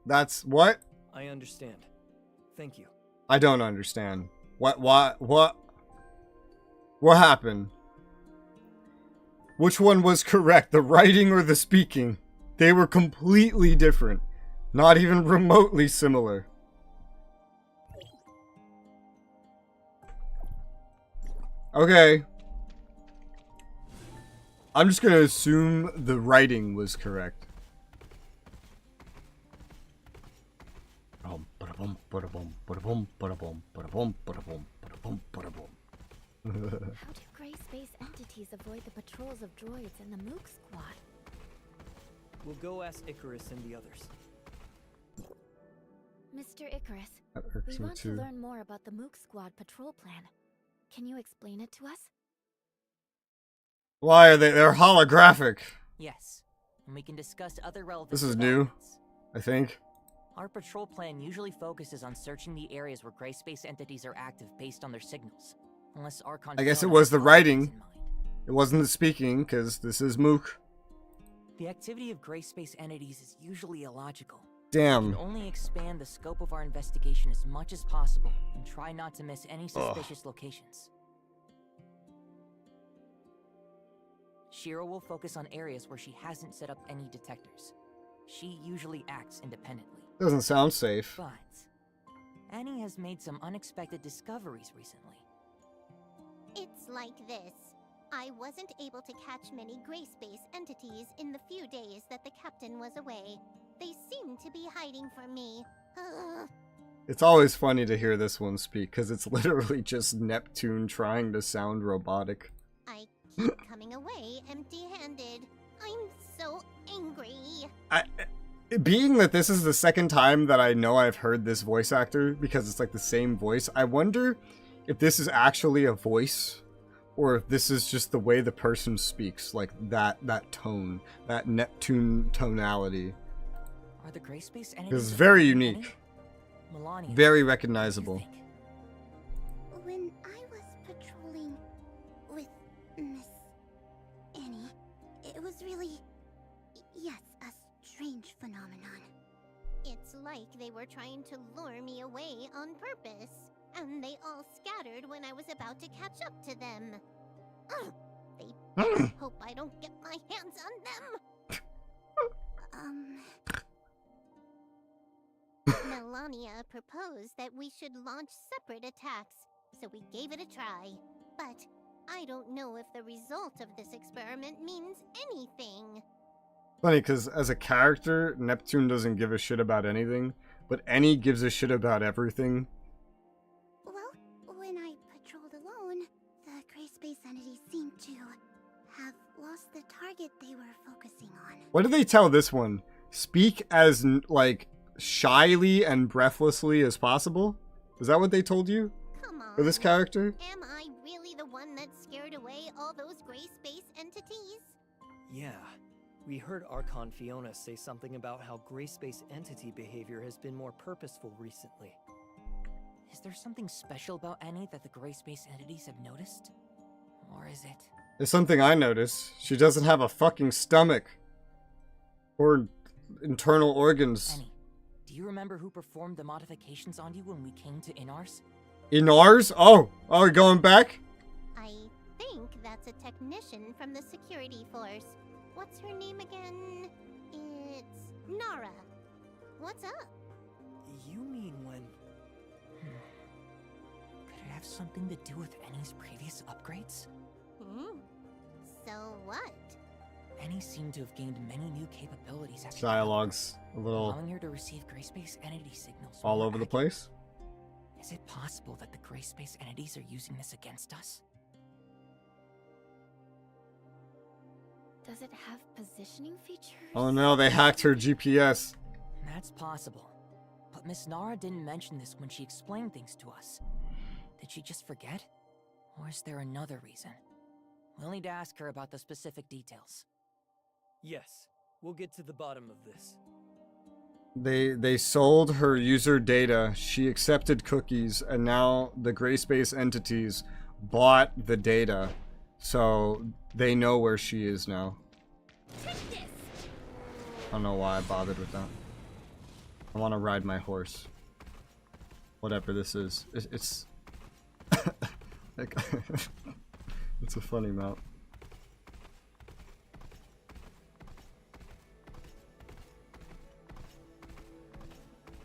That's what? I understand. Thank you. I don't understand. What happened? Which one was correct, the writing or the speaking? They were completely different. Not even remotely similar. Okay. I'm just gonna assume the writing was correct. How do gray space entities avoid the patrols of droids and the Mook Squad? We'll go ask Icarus and the others. Mr. Icarus, That irks we me want to too. learn more about the Mook Squad patrol plan. Can you explain it to us? Why are they're holographic, Yes, and we can discuss other relevant This is new. developments. I think. Our patrol plan usually focuses on searching the areas where gray space entities are active based on their signals. Unless our I guess it Fiona was the has writing. in mind. It wasn't the speaking, because this is Mook. The activity of gray space entities is usually illogical. We Damn. can only expand the scope of our investigation as much as possible and try not to miss any suspicious locations. Shiro will focus on areas where she hasn't set up any detectors. She usually acts independently. Doesn't sound safe. But Annie has made some unexpected discoveries recently. It's like this. I wasn't able to catch many gray space entities in the few days that the captain was away. They seem to be hiding from me. Ugh. It's always funny to hear this one speak, because it's literally just Neptune trying to sound robotic. I keep coming away empty-handed. I'm so angry. Being that this is the second time that I know I've heard this voice actor, because it's like the same voice, I wonder if this is actually a voice, or if this is just the way the person speaks, like that tone, that Neptune tonality. Are the gray space entities? It's very any? unique, Melania, very what recognizable. do you think? When I was patrolling with Miss Annie, it was really, yes, a strange phenomenon. It's like they were trying to lure me away on purpose, and they all scattered when I was about to catch up to them. Ugh, they better hope I don't get my hands on them. Melania proposed that we should launch separate attacks, so we gave it a try. But I don't know if the result of this experiment means anything. Funny, because as a character, Neptune doesn't give a shit about anything, but Annie gives a shit about everything. Well, when I patrolled alone, the gray space entities seemed to have lost the target they were focusing on. What did they tell this one? Speak as, like, shyly and breathlessly as possible? Is that what they told you? Come on. For this character? Am I really the one that scared away all those gray space entities? Yeah. We heard Archon Fiona say something about how gray space entity behavior has been more purposeful recently. Is there something special about Annie that the gray space entities have noticed? Or is it? There's something I noticed. She doesn't have a fucking stomach. Or internal organs. Annie, do you remember who performed the modifications on you when we came to Innars? Innars? Oh, we're going back? I think that's a technician from the security force. What's her name again? It's Nara. What's up? You mean when... Could it have something to do with Annie's previous upgrades? So what? Annie seemed to have gained many new capabilities after Dialogue's a little allowing her to receive gray space entity signals all more over the accurately. place. Is it possible that the gray space entities are using this against us? Does it have positioning features? Oh no, they hacked her GPS. That's possible. But Miss Nara didn't mention this when she explained things to us. Did she just forget? Or is there another reason? We'll need to ask her about the specific details. Yes, we'll get to the bottom of this. They sold her user data, she accepted cookies, and now the gray space entities bought the data. So they know where she is now. I don't know why I bothered with that. I want to ride my horse. Whatever this is. It's like it's a funny mount.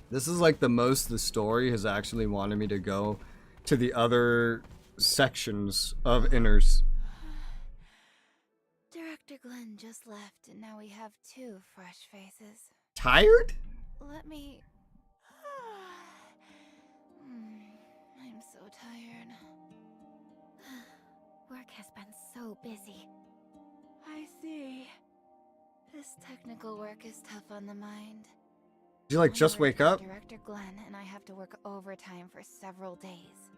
This is like the most the story has actually wanted me to go to the other sections of Innars. Director Glenn just left, and now we have 2 fresh faces. Tired? Let me... I'm so tired. Work has been so busy. I see. This technical work is tough on the mind. Did you like I'm just wake working up? with Director Glenn, and I have to work overtime for several days.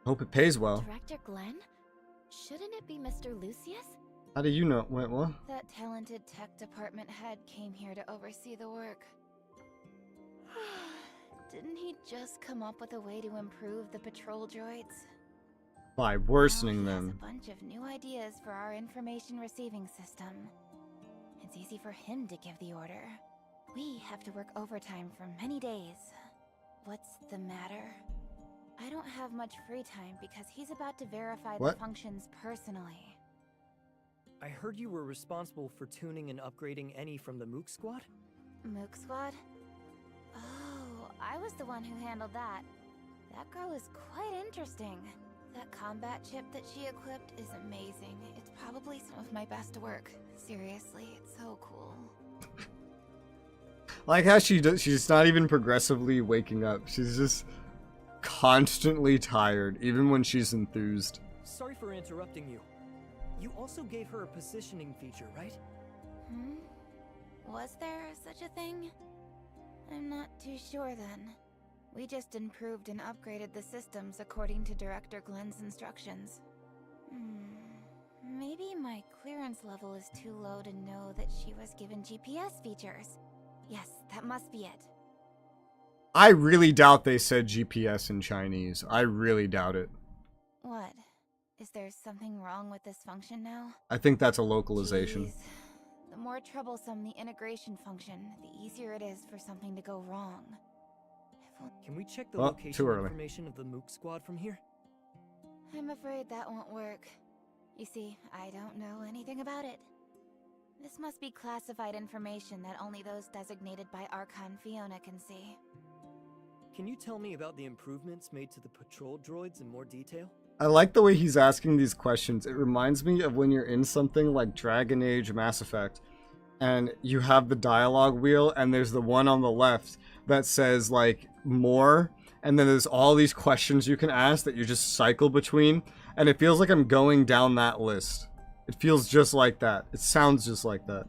Hope it pays well. Director Glenn? Shouldn't it be Mr. Lucius? How do you know? Wait, what? That talented tech department head came here to oversee the work. Didn't he just come up with a way to improve the patrol droids? By worsening Now he has them. a bunch of new ideas for our information receiving system. It's easy for him to give the order. We have to work overtime for many days. What's the matter? I don't have much free time because he's about to verify What? the functions personally. I heard you were responsible for tuning and upgrading any from the Mook Squad? Mook Squad? Oh, I was the one who handled that. That girl is quite interesting. That combat chip that she equipped is amazing. It's probably some of my best work. Seriously, it's so cool. Like how she's not even progressively waking up. She's just constantly tired, even when she's enthused. Sorry for interrupting you. You also gave her a positioning feature, right? Hmm? Was there such a thing? I'm not too sure then. We just improved and upgraded the systems according to Director Glenn's instructions. Maybe my clearance level is too low to know that she was given GPS features. Yes, that must be it. I really doubt they said GPS in Chinese. I really doubt it. What? Is there something wrong with this function now? I think that's a localization. Jeez. The more troublesome the integration function, the easier it is for something to go wrong. Can we check the Oh, location too early. information of the Mook squad from here? I'm afraid that won't work. You see, I don't know anything about it. This must be classified information that only those designated by Archon Fiona can see. Can you tell me about the improvements made to the patrol droids in more detail? I like the way he's asking these questions. It reminds me of when you're in something like Dragon Age Mass Effect, and you have the dialogue wheel, and there's the one on the left that says, like, more, and then there's all these questions you can ask that you just cycle between, and it feels like I'm going down that list. It feels just like that. It sounds just like that.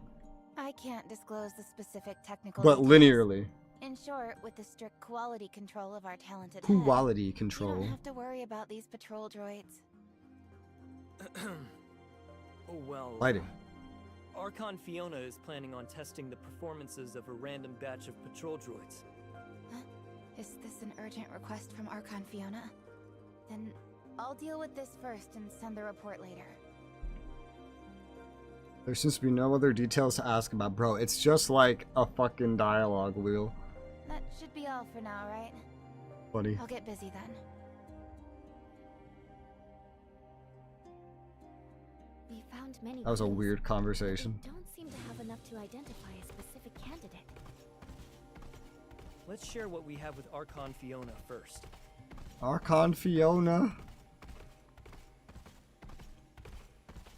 I can't disclose the specific technical But details. linearly. In short, with the strict quality control of our talented Quality head, control. you don't have to worry about these patrol droids. Oh well. Lighting. Archon Fiona is planning on testing the performances of a random batch of patrol droids. Huh? Is this an urgent request from Archon Fiona? Then I'll deal with this first and send the report later. There seems to be no other details to ask about. Bro, it's just like a fucking dialogue wheel. That should be all for now, right? Buddy. I'll get busy then. We found many That was a clues, weird but conversation. we don't seem to have enough to identify a specific candidate. Let's share what we have with Archon Fiona first. Archon Fiona?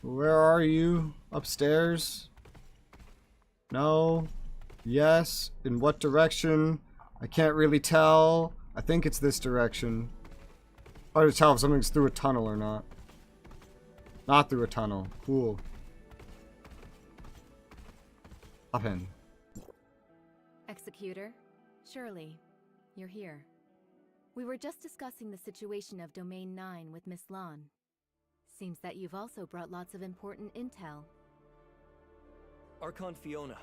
Where are you? Upstairs? No? Yes? In what direction? I can't really tell. I think it's this direction. Hard to tell if something's through a tunnel or not. Not through a tunnel. Cool. Hop in. Executor, Shirley, you're here. We were just discussing the situation of Domain 9 with Miss Lon. Seems that you've also brought lots of important intel. Archon Fiona,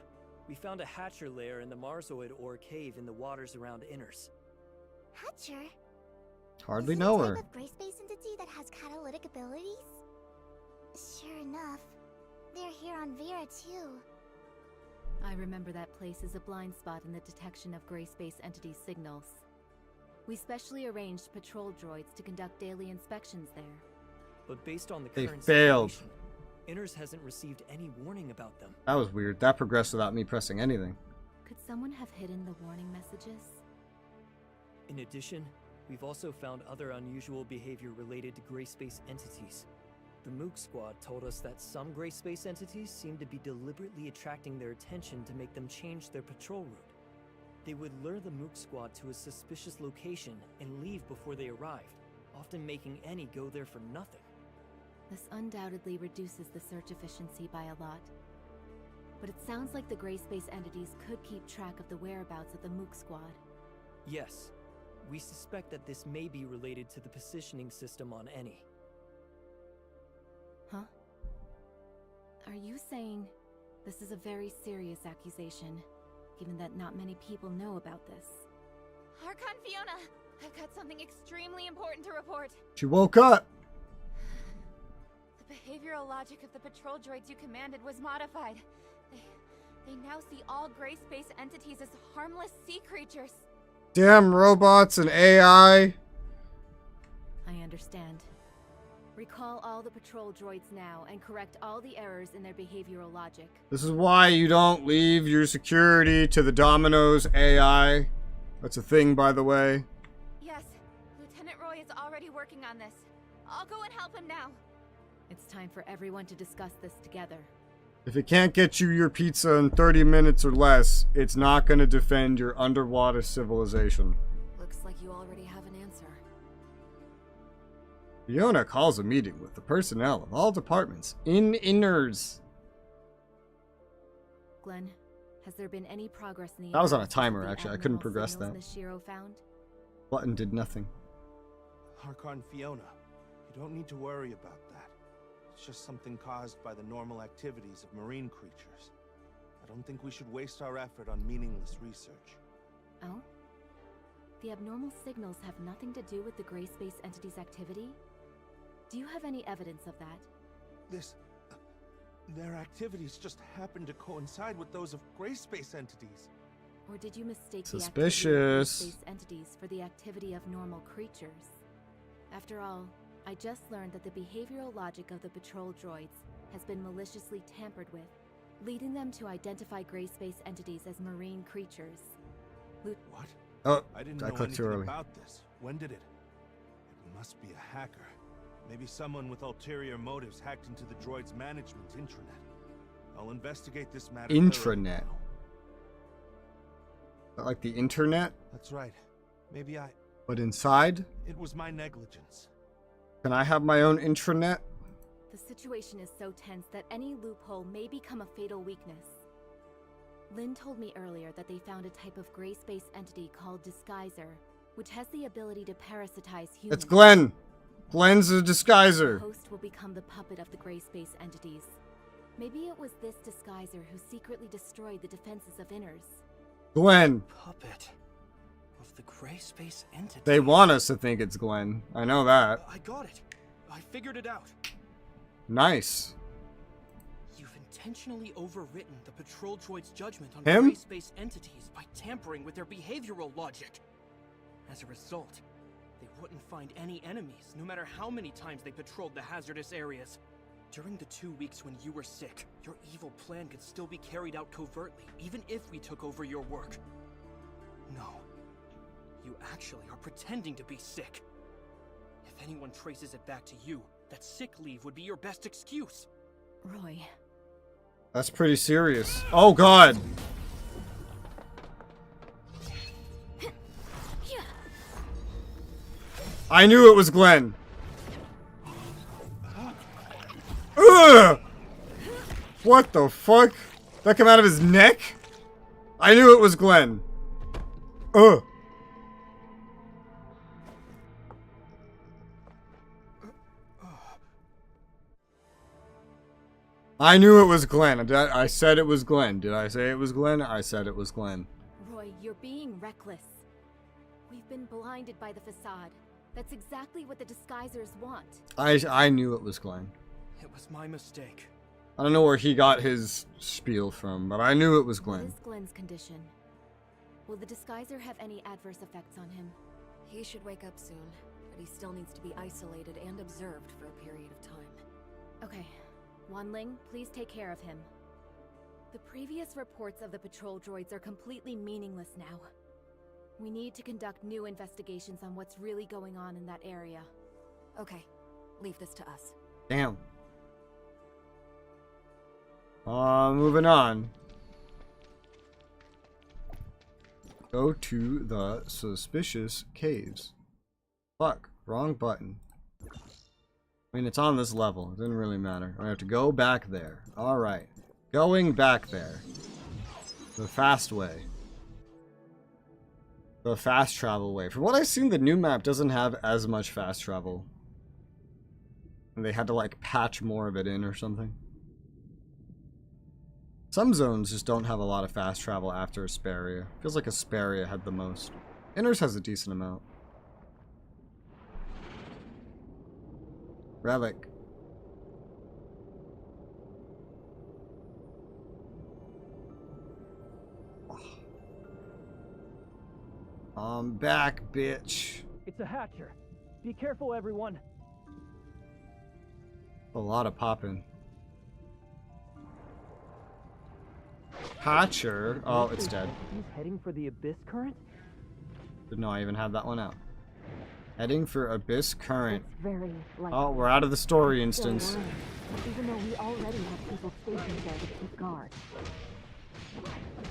we found a Hatcher lair in the Marsoid ore cave in the waters around Innars. Hatcher? Hardly Is it know a her. type of gray space entity that has catalytic abilities? Sure enough, they're here on Vera too. I remember that place as a blind spot in the detection of gray space entity signals. We specially arranged patrol droids to conduct daily inspections there. But based on the They current failed. situation, Innars hasn't received any warning about them. That was weird. That progressed without me pressing anything. Could someone have hidden the warning messages? In addition, we've also found other unusual behavior related to gray space entities. The Mook squad told us that some gray space entities seem to be deliberately attracting their attention to make them change their patrol route. They would lure the Mook squad to a suspicious location and leave before they arrived, often making any go there for nothing. This undoubtedly reduces the search efficiency by a lot. But it sounds like the gray space entities could keep track of the whereabouts of the Mook squad. Yes, we suspect that this may be related to the positioning system on Any. Huh? Are you saying this is a very serious accusation, given that not many people know about this? Archon Fiona, I've got something extremely important to report. She woke up. The behavioral logic of the patrol droids you commanded was modified. They now see all gray space entities as harmless sea creatures. Damn robots and AI. I understand. Recall all the patrol droids now and correct all the errors in their behavioral logic. This is why you don't leave your security to the Domino's AI. That's a thing, by the way. Yes, Lieutenant Roy is already working on this. I'll go and help him now. It's time for everyone to discuss this together. If it can't get you your pizza in 30 minutes or less, it's not going to defend your underwater civilization. Looks like you already have an answer. Fiona calls a meeting with the personnel of all departments in Innars. Glenn, has there been any progress in the That was on a analysis of timer, the actually. I couldn't abnormal progress signals that. Miss Shiro found? Button did nothing. Harkon Fiona, you don't need to worry about that. It's just something caused by the normal activities of marine creatures. I don't think we should waste our effort on meaningless research. Oh? The abnormal signals have nothing to do with the gray space entity's activity? Do you have any evidence of that? Their activities just happen to coincide with those of gray space entities. Or did you mistake Suspicious. the activity of gray space entities for the activity of normal creatures? After all, I just learned that the behavioral logic of the patrol droids has been maliciously tampered with, leading them to identify gray space entities as marine creatures. What? Oh, I didn't I know clicked too anything early. about this. When did it? It must be a hacker. Maybe someone with ulterior motives hacked into the droid's management intranet. I'll investigate this matter thoroughly Intranet. now. Like the internet, That's right. Maybe but inside? it was my negligence. Can I have my own intranet? The situation is so tense that any loophole may become a fatal weakness. Lynn told me earlier that they found a type of gray space entity called Disguiser, which has the ability to parasitize humans. It's Glenn! Glenn's a The disguiser. host will become the puppet of the gray space entities. Maybe it was this Disguiser who secretly destroyed the defenses of Innars. Glenn. Puppet of the gray space entity. They want us to think it's Glenn. I know that. I got it. I figured it out. Nice. You've intentionally overwritten the patrol droid's judgment on Him? gray space entities by tampering with their behavioral logic. As a result, they wouldn't find any enemies, no matter how many times they patrolled the hazardous areas. During the 2 weeks when you were sick, your evil plan could still be carried out covertly, even if we took over your work. No. You actually are pretending to be sick. If anyone traces it back to you, that sick leave would be your best excuse. Roy. That's pretty serious. Oh god. I knew it was Glenn. Ugh! What the fuck? That come out of his neck? I knew it was Glenn. Ugh. I knew it was Glenn. I said it was Glenn. Did I say it was Glenn? I said it was Glenn. Roy, you're being reckless. We've been blinded by the facade. That's exactly what the Disguisers want. I knew it was Glenn. It was my mistake. I don't know where he got his spiel from, but I knew it was What Glenn. is Glenn's condition? Will the Disguiser have any adverse effects on him? He should wake up soon, but he still needs to be isolated and observed for a period of time. Okay. Wanling, please take care of him. The previous reports of the patrol droids are completely meaningless now. We need to conduct new investigations on what's really going on in that area. Okay, leave this to us. Damn. Moving on. Go to the suspicious caves. Fuck, wrong button. I mean, it's on this level. It doesn't really matter. I have to go back there. Alright. Going back there. The fast way. The fast travel way. From what I've seen, the new map doesn't have as much fast travel. And they had to, like, patch more of it in or something. Some zones just don't have a lot of fast travel after Asperia. Feels like Asperia had the most. Innars has a decent amount. Relic. I'm back, bitch. It's a hatcher. Be careful, everyone. A lot of popping. Hatcher. Oh, it's dead. He's heading for the Abyss Current? Didn't know I even had that one out. Heading for Abyss Current. It's very likely. Oh, we're out of the story instance. Even though we already have people stationed there to keep guard.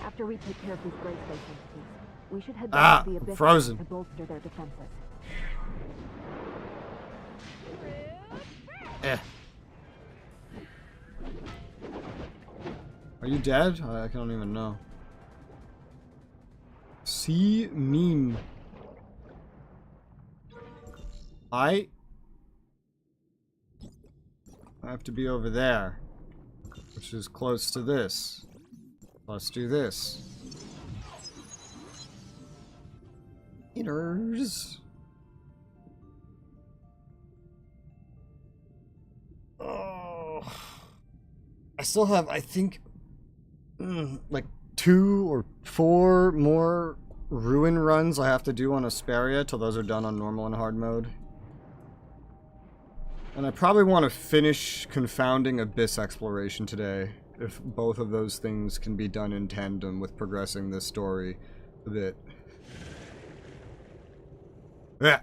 After we take care of these gray space entities, we should head back to the Abyss frozen. to bolster their defenses. Are you dead? I don't even know. See mean. I have to be over there, which is close to this. Let's do this. Innars. Oh. I still have, I think, like 2 or 4 more ruin runs I have to do on Asperia till those are done on normal and hard mode. And I probably want to finish confounding Abyss exploration today, if both of those things can be done in tandem with progressing this story a bit. Yeah.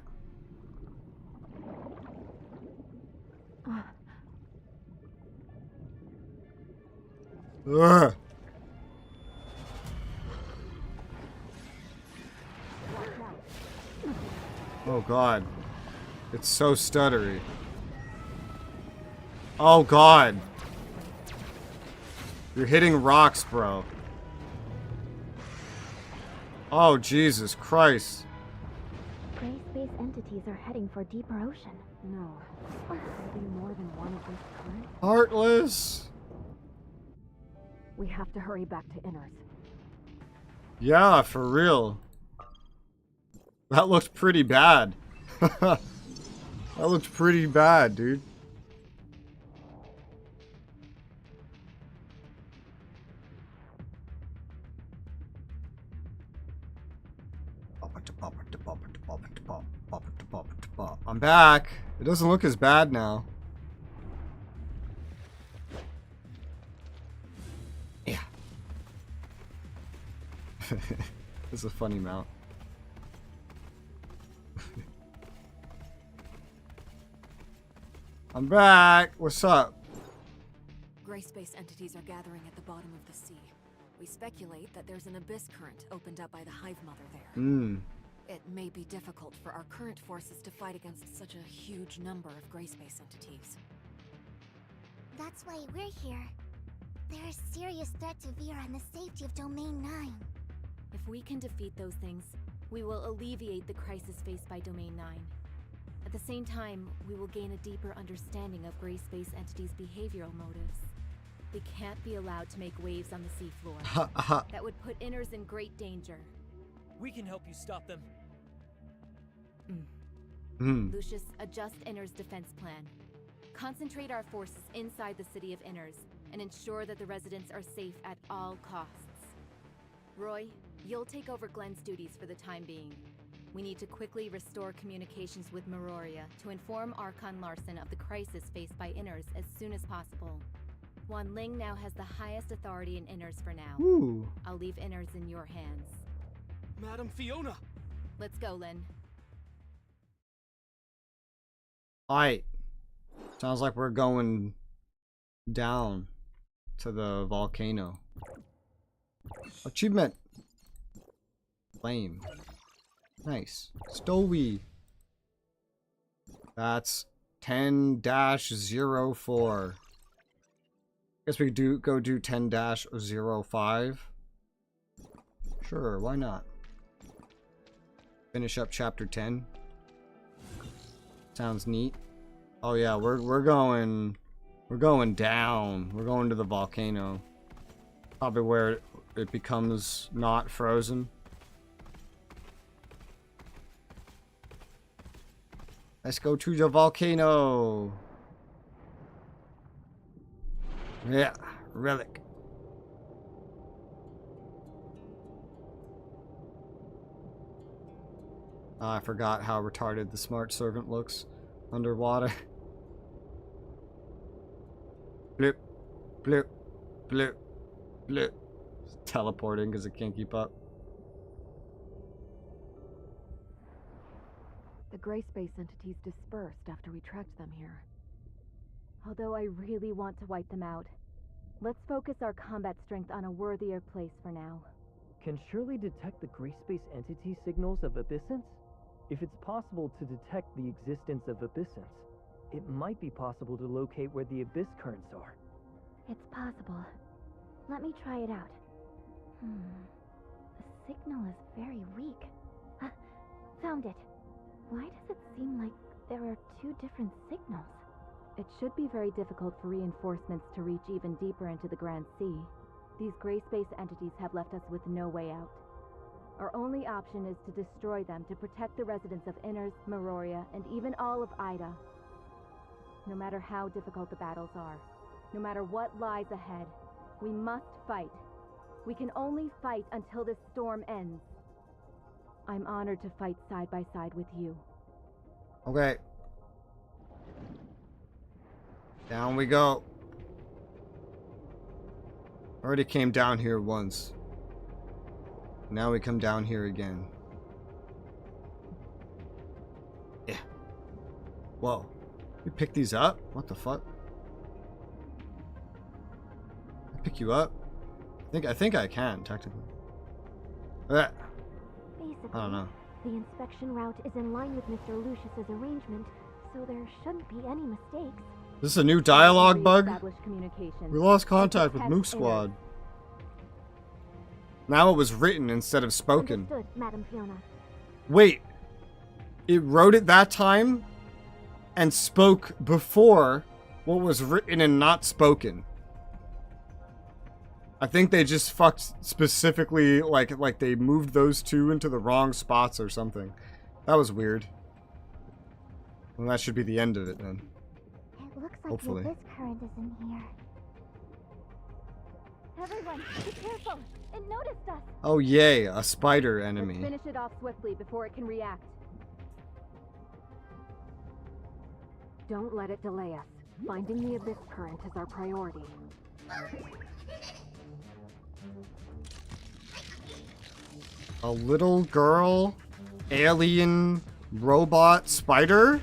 Ugh. Oh god. It's so stuttery. Oh god. You're hitting rocks, bro. Oh Jesus Christ. Gray space entities are heading for deeper ocean. No. Maybe more than one of this current. Heartless. We have to hurry back to Innars. Yeah, for real. That looked pretty bad. That looked pretty bad, dude. I'm back. It doesn't look as bad now. Yeah. It's a funny mount. I'm back. What's up? Gray space entities are gathering at the bottom of the sea. We speculate that there's an abyss current opened up by the Hive Mother there. It may be difficult for our current forces to fight against such a huge number of gray space entities. That's why we're here. They're a serious threat to Vera and the safety of Domain 9. If we can defeat those things, we will alleviate the crisis faced by Domain 9. At the same time, we will gain a deeper understanding of gray space entities' behavioral motives. They can't be allowed to make waves on the seafloor. That would put Innars in great danger. We can help you stop them. Lucius, adjust Innars' defense plan. Concentrate our forces inside the city of Innars and ensure that the residents are safe at all costs. Roy, you'll take over Glenn's duties for the time being. We need to quickly restore communications with Meroria to inform Archon Larson of the crisis faced by Innars as soon as possible. Wan Ling now has the highest authority in Innars for now. Ooh. I'll leave Innars in your hands. Madam Fiona! Let's go, Lynn. Alright. Sounds like we're going down to the volcano. Achievement. Flame. Nice. Stowy. That's 10-04. Guess we do go do 10-05. Sure, why not? Finish up chapter 10. Sounds neat. Oh yeah, we're going down. We're going to the volcano. Probably where it becomes not frozen. Let's go to the volcano. Yeah, relic. Oh, I forgot how retarded the smart servant looks underwater. Blip, blip, blip, blip. It's teleporting because it can't keep up. The gray space entities dispersed after we tracked them here. Although I really want to wipe them out, let's focus our combat strength on a worthier place for now. Can Shirley detect the gray space entity signals of abyssins? If it's possible to detect the existence of abyssins, it might be possible to locate where the abyss currents are. It's possible. Let me try it out. The signal is very weak. Found it. Why does it seem like there are two different signals? It should be very difficult for reinforcements to reach even deeper into the Grand Sea. These gray space entities have left us with no way out. Our only option is to destroy them to protect the residents of Innars, Meroria, and even all of Ida. No matter how difficult the battles are, no matter what lies ahead, we must fight. We can only fight until this storm ends. I'm honored to fight side by side with you. Okay. Down we go. Already came down here once. Now we come down here again. Yeah. Whoa. You pick these up? What the fuck? I pick you up? I think I can, technically. Ah. Basically, I don't know. the inspection route is in line with Mr. Lucius's arrangement, so there shouldn't be any mistakes. This is a new dialogue bug? Communication. We lost contact with Mook Squad. Now it was written instead of spoken. Understood, Madam Fiona. Wait. It wrote it that time and spoke before what was written and not spoken. I think they just fucked specifically, like they moved those two into the wrong spots or something. That was weird. Well, that should be the end of it then. It looks like Hopefully. the abyss current is in here. Everyone, be careful! It noticed us! Oh yay, a spider Let's enemy. finish it off swiftly before it can react. Don't let it delay us. Finding the abyss current is our priority. A little girl, alien, robot, spider?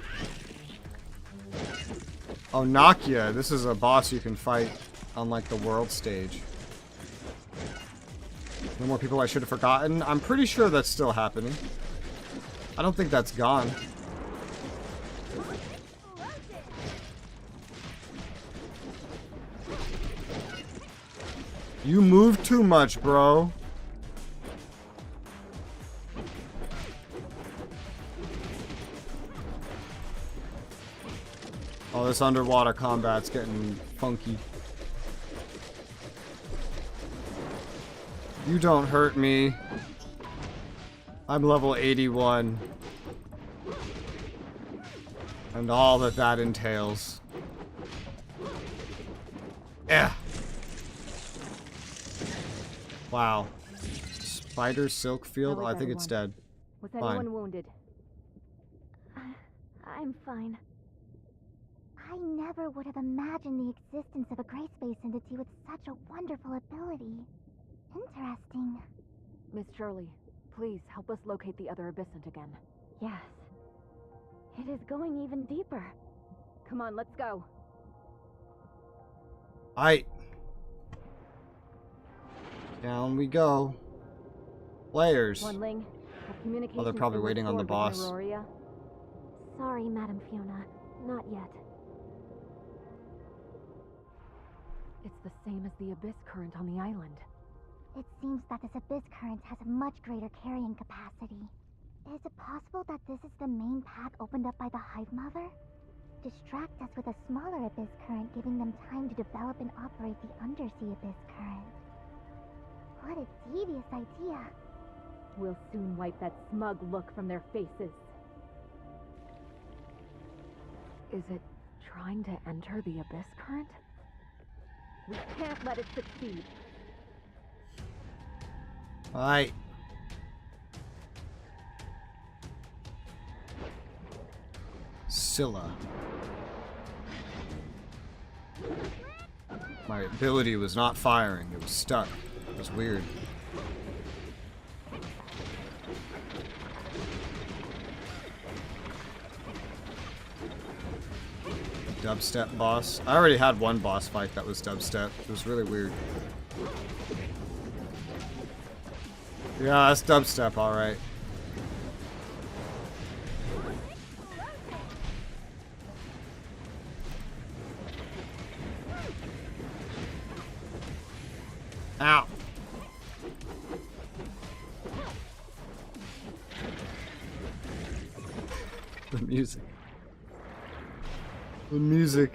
Oh, Nakia. This is a boss you can fight on, like, the world stage. No more people I should have forgotten. I'm pretty sure that's still happening. I don't think that's gone. You move too much, bro. Oh, this underwater combat's getting funky. You don't hurt me. I'm level 81. And all that that entails. Yeah. Wow. Spider silk field? Oh, I think it's dead. Was Fine. anyone wounded? I'm fine. I never would have imagined the existence of a gray space entity with such a wonderful ability. Interesting. Miss Shirley, please help us locate the other abyssant again. Yes. It is going even deeper. Come on, let's go. Down we go. Players. Ling, have communication. Oh, they're probably waiting on the boss. Sorry, Madam Fiona. Not yet. It's the same as the abyss current on the island. It seems that this abyss current has a much greater carrying capacity. Is it possible that this is the main path opened up by the Hive Mother? Distract us with a smaller abyss current, giving them time to develop and operate the undersea abyss current. What a devious idea. We'll soon wipe that smug look from their faces. Is it trying to enter the abyss current? We can't let it succeed. Alright. Scylla. My ability was not firing. It was stuck. It was weird. Dubstep boss. I already had one boss fight that was dubstep. It was really weird. Yeah, that's dubstep, alright. The music. The music.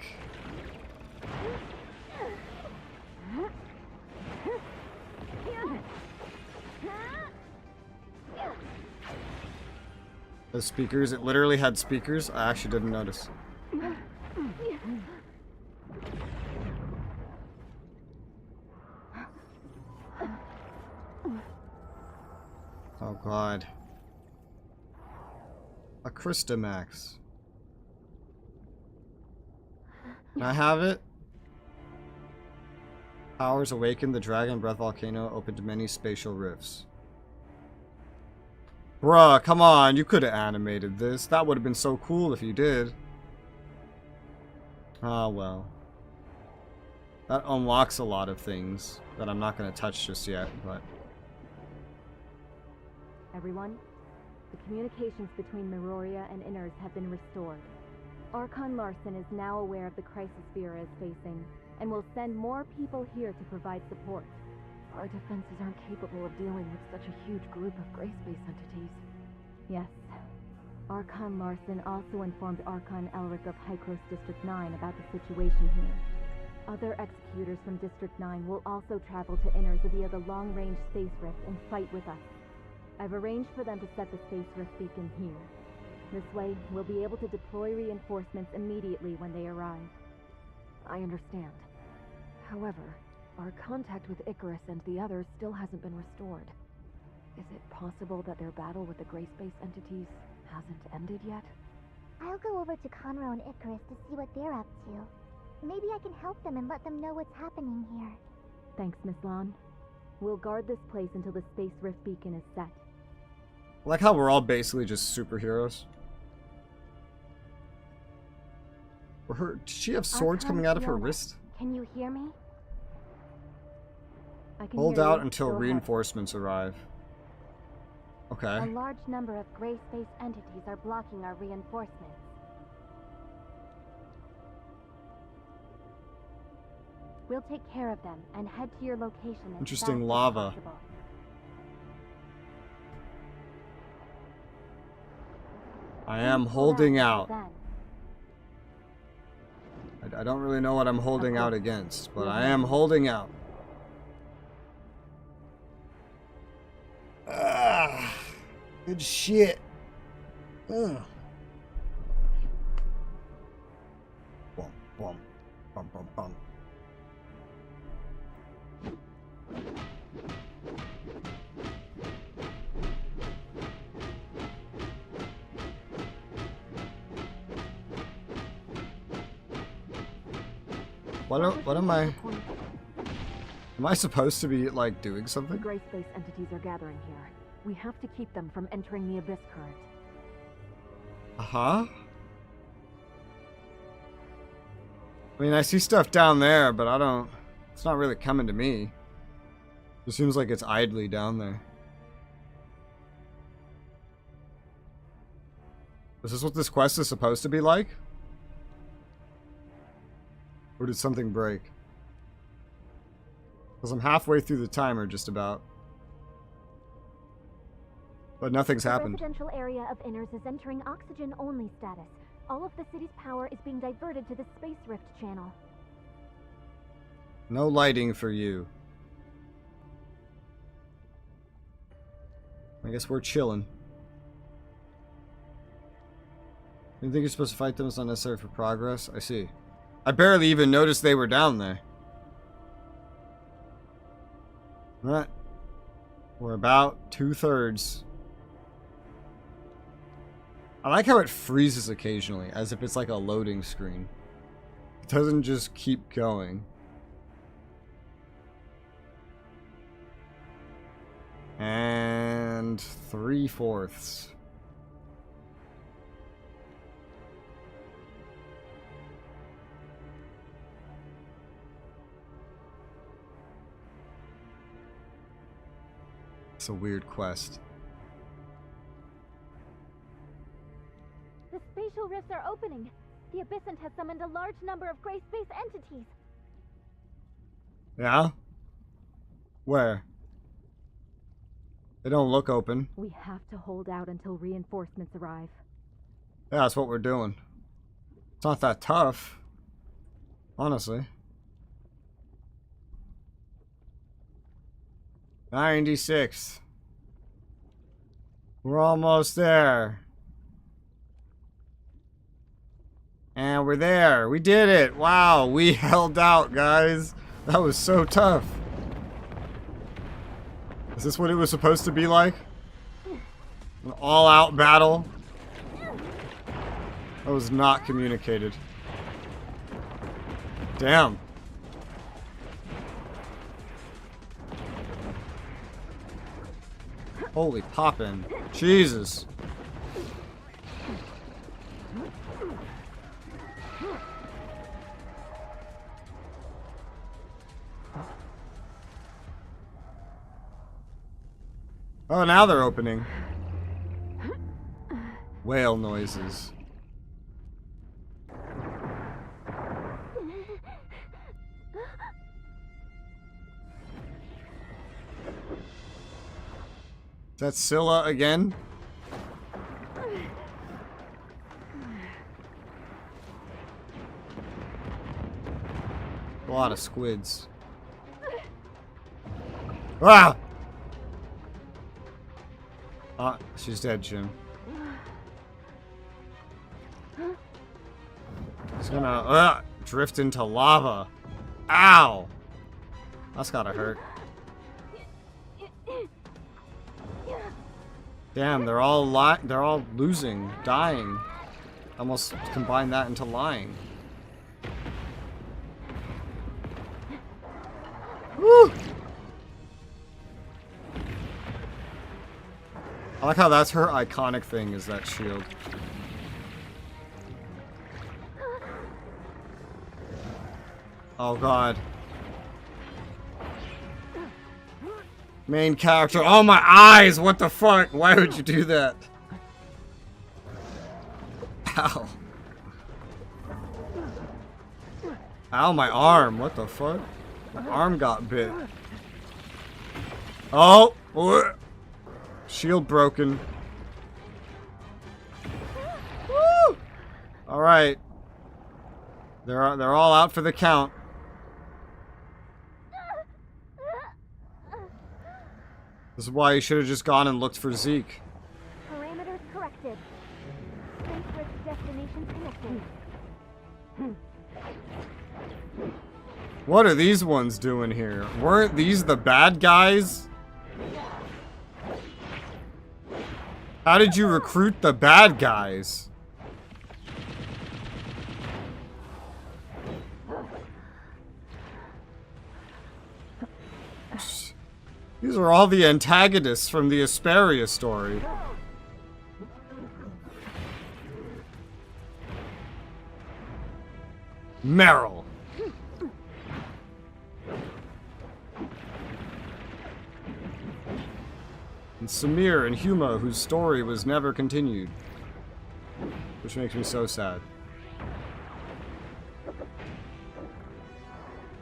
The speakers, it literally had speakers. I actually didn't notice. Oh god. A Christamax. Can I have it? Powers awakened, the Dragon Breath volcano opened many spatial rifts. Bruh, come on, you could have animated this. That would have been so cool if you did. Ah, well. That unlocks a lot of things that I'm not going to touch just yet, but... Everyone, the communications between Meroria and Innars have been restored. Archon Larson is now aware of the crisis Vera is facing, and will send more people here to provide support. Our defenses aren't capable of dealing with such a huge group of gray space entities. Yes. Archon Larson also informed Archon Elric of Hykros District 9 about the situation here. Other executors from District 9 will also travel to Innars via the long-range space rift and fight with us. I've arranged for them to set the space rift beacon here. This way, we'll be able to deploy reinforcements immediately when they arrive. I understand. However, our contact with Icarus and the others still hasn't been restored. Is it possible that their battle with the gray space entities hasn't ended yet? I'll go over to Conroe and Icarus to see what they're up to. Maybe I can help them and let them know what's happening here. Thanks, Miss Lan. We'll guard this place until the space rift beacon is set. I like how we're all basically just superheroes. Did she have swords coming out of her wrist? Can you hear me? I can Hold hear out you. until Go ahead. reinforcements arrive. Okay. A large number of gray space entities are blocking our reinforcements. We'll take care of them and head to your location as Interesting fast as lava. possible. I am holding out. I don't really know what I'm holding out against, but I am holding out. Ah, good shit. Ugh. Bum, bum, bum, bum, bum. What am I? Am I supposed to be, like, doing The something? gray space entities are gathering here. We have to keep them from entering the abyss current. Uh-huh. I mean, I see stuff down there, but I don't... It's not really coming to me. It seems like it's idly down there. Is this what this quest is supposed to be like? Or did something break? Because I'm halfway through the timer, just about. But nothing's happened. The residential area of Innars is entering oxygen-only status. All of the city's power is being diverted to the Space Rift channel. No lighting for you. I guess we're chilling. You think you're supposed to fight them? It's not necessary for progress? I see. I barely even noticed they were down there. Alright. We're about 2/3. I like how it freezes occasionally, as if it's like a loading screen. It doesn't just keep going. And 3/4. It's a weird quest. The spatial rifts are opening. The Abyssant has summoned a large number of gray space entities. Yeah? Where? They don't look open. We have to hold out until reinforcements arrive. Yeah, that's what we're doing. It's not that tough. Honestly. 96. We're almost there. And we're there. We did it. Wow, we held out, guys. That was so tough. Is this what it was supposed to be like? An all-out battle? That was not communicated. Damn. Holy poppin'. Jesus. Oh, now they're opening. Whale noises. Is that Scylla again? A lot of squids. Ah! Ah, she's dead, Jim. She's gonna drift into lava. Ow! That's gotta hurt. Damn, they're all losing, dying. Almost combine that into lying. Woo! I like how that's her iconic thing, is that shield. Oh god. Main character. Oh my eyes! What the fuck? Why would you do that? Ow. Ow, my arm. What the fuck? My arm got bit. Oh! Shield broken. Woo! Alright. They're all out for the count. This is why you should have just gone and looked for Zeke. Parameters corrected. Space Rift destination connected. What are these ones doing here? Weren't these the bad guys? How did you recruit the bad guys? These are all the antagonists from the Asperia story. Meryl. And Samir and Huma, whose story was never continued. Which makes me so sad.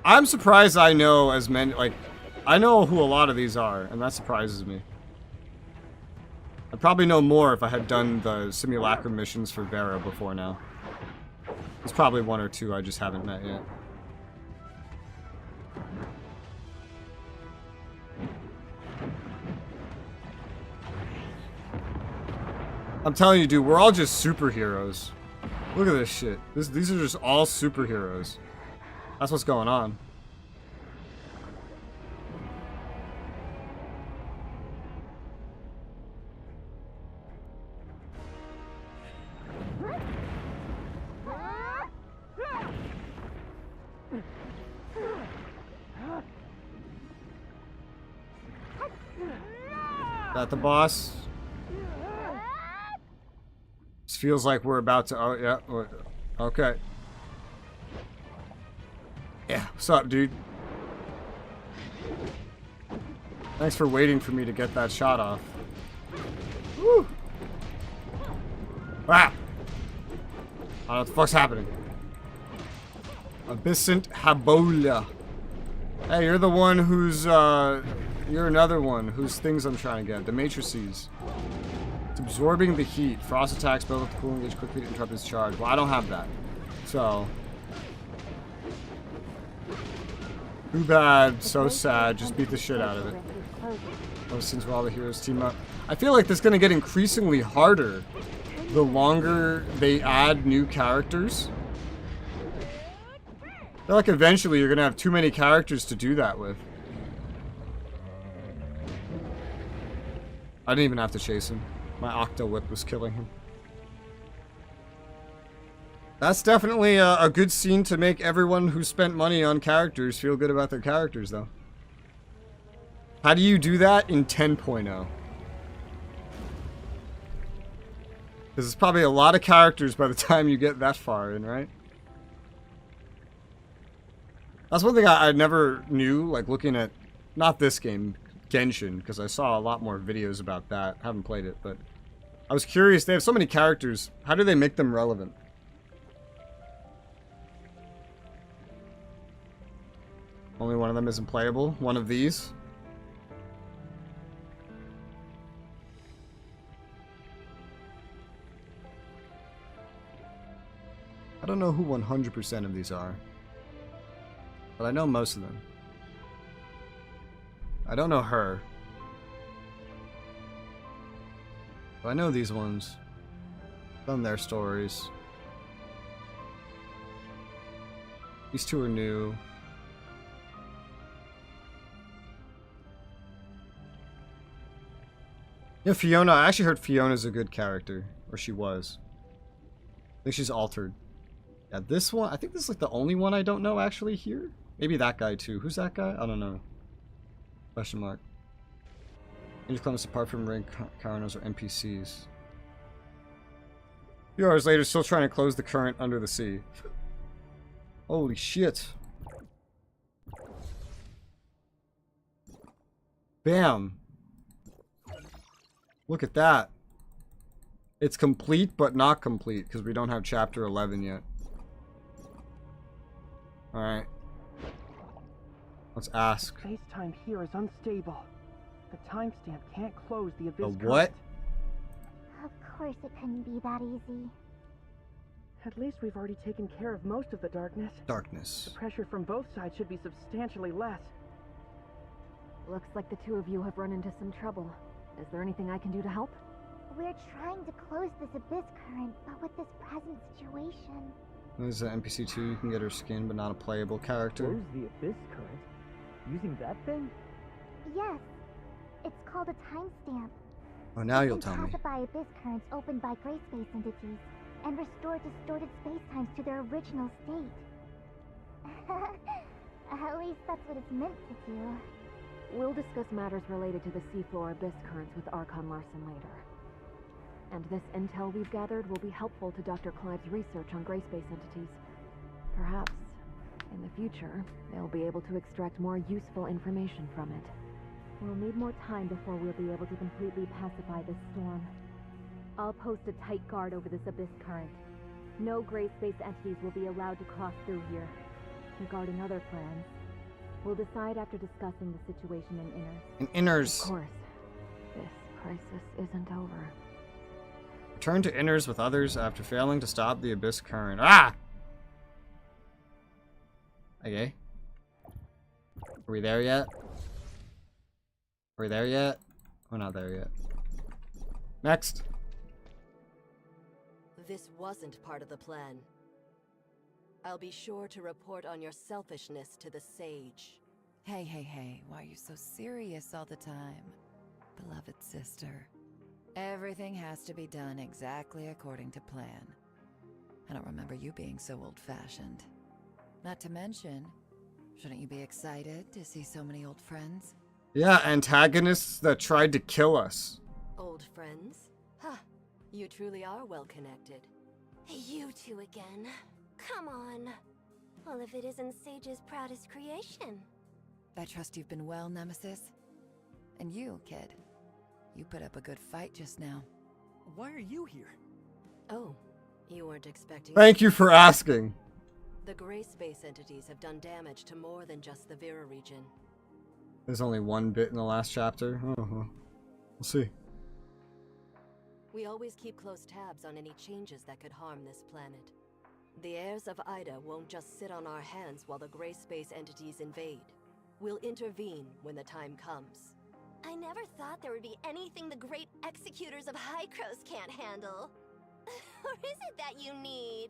I'm surprised I know as many, like, I know who a lot of these are, and that surprises me. I'd probably know more if I had done the simulacrum missions for Vera before now. There's probably one or two I just haven't met yet. I'm telling you, dude, we're all just superheroes. Look at this shit. These are just all superheroes. That's what's going on. That the boss? This feels like we're about to... Oh, yeah. Okay. Yeah, what's up, dude? Thanks for waiting for me to get that shot off. Woo! Ah! I don't know what the fuck's happening. Abyssant Habola. Hey, you're the one who's, you're another one whose things I'm trying to get. The matrices. It's absorbing the heat. Frost attacks build up the cooling gauge quickly to interrupt its charge. Well, I don't have that. So... too bad. So sad. Just beat the shit out of it. Oh, since all the heroes team up. I feel like this is going to get increasingly harder the longer they add new characters. I feel like eventually you're going to have too many characters to do that with. I didn't even have to chase him. My Octo Whip was killing him. That's definitely a good scene to make everyone who spent money on characters feel good about their characters, though. How do you do that in 10.0? Because it's probably a lot of characters by the time you get that far in, right? That's one thing I never knew, like looking at, not this game, Genshin, because I saw a lot more videos about that. Haven't played it, but I was curious. They have so many characters. How do they make them relevant? Only one of them isn't playable. One of these. I don't know who 100% of these are, but I know most of them. I don't know her, but I know these ones. Done their stories. These two are new. Yeah, Fiona. I actually heard Fiona's a good character, or she was. I think she's altered. Yeah, this one, I think this is like the only one I don't know actually here. Maybe that guy too. Who's that guy? I don't know. Question mark. Angel Clemens apart from Ring Caranos or NPCs. A few hours later, still trying to close the current under the sea. Holy shit. Bam. Look at that. It's complete, but not complete, because we don't have chapter 11 yet. Alright. Let's ask. Space-time here is unstable. The timestamp can't close the abyss current. What? Of course it couldn't be that easy. At least we've already taken care of most of the darkness. Darkness. The pressure from both sides should be substantially less. Looks like the two of you have run into some trouble. Is there anything I can do to help? We're trying to close this abyss current, but with this present situation... There's an NPC too. You can get her skin, but not a playable character. Close the abyss current? Using that thing? Yes. It's called a timestamp. Oh, now you'll tell me. You can pacify abyss currents opened by gray space entities and restore distorted spacetimes to their original state. At least that's what it's meant to do. We'll discuss matters related to the seafloor abyss currents with Archon Larson later. And this intel we've gathered will be helpful to Dr. Clive's research on gray space entities. Perhaps, in the future, they'll be able to extract more useful information from it. We'll need more time before we'll be able to completely pacify this storm. I'll post a tight guard over this abyss current. No gray space entities will be allowed to cross through here. Regarding other plans, we'll decide after discussing the situation in Innars. In Innars. Of course, this crisis isn't over. Return to Innars with others after failing to stop the abyss current. Ah! Okay. Are we there yet? Are we there yet? We're not there yet. Next. This wasn't part of the plan. I'll be sure to report on your selfishness to the Sage. Hey, why are you so serious all the time? Beloved sister. Everything has to be done exactly according to plan. I don't remember you being so old-fashioned. Not to mention, shouldn't you be excited to see so many old friends? Yeah, antagonists that tried to kill us. Old friends? Huh. You truly are well connected. You two again. Come on. Well, if it isn't Sage's proudest creation. I trust you've been well, Nemesis. And you, kid. You put up a good fight just now. Why are you here? Oh, you weren't expecting... Thank you for asking. The gray space entities have done damage to more than just the Vera region. There's only one bit in the last chapter. Oh, well. We'll see. We always keep close tabs on any changes that could harm this planet. The heirs of Ida won't just sit on our hands while the gray space entities invade. We'll intervene when the time comes. I never thought there would be anything the great executors of Hykros can't handle. Or is it that you need?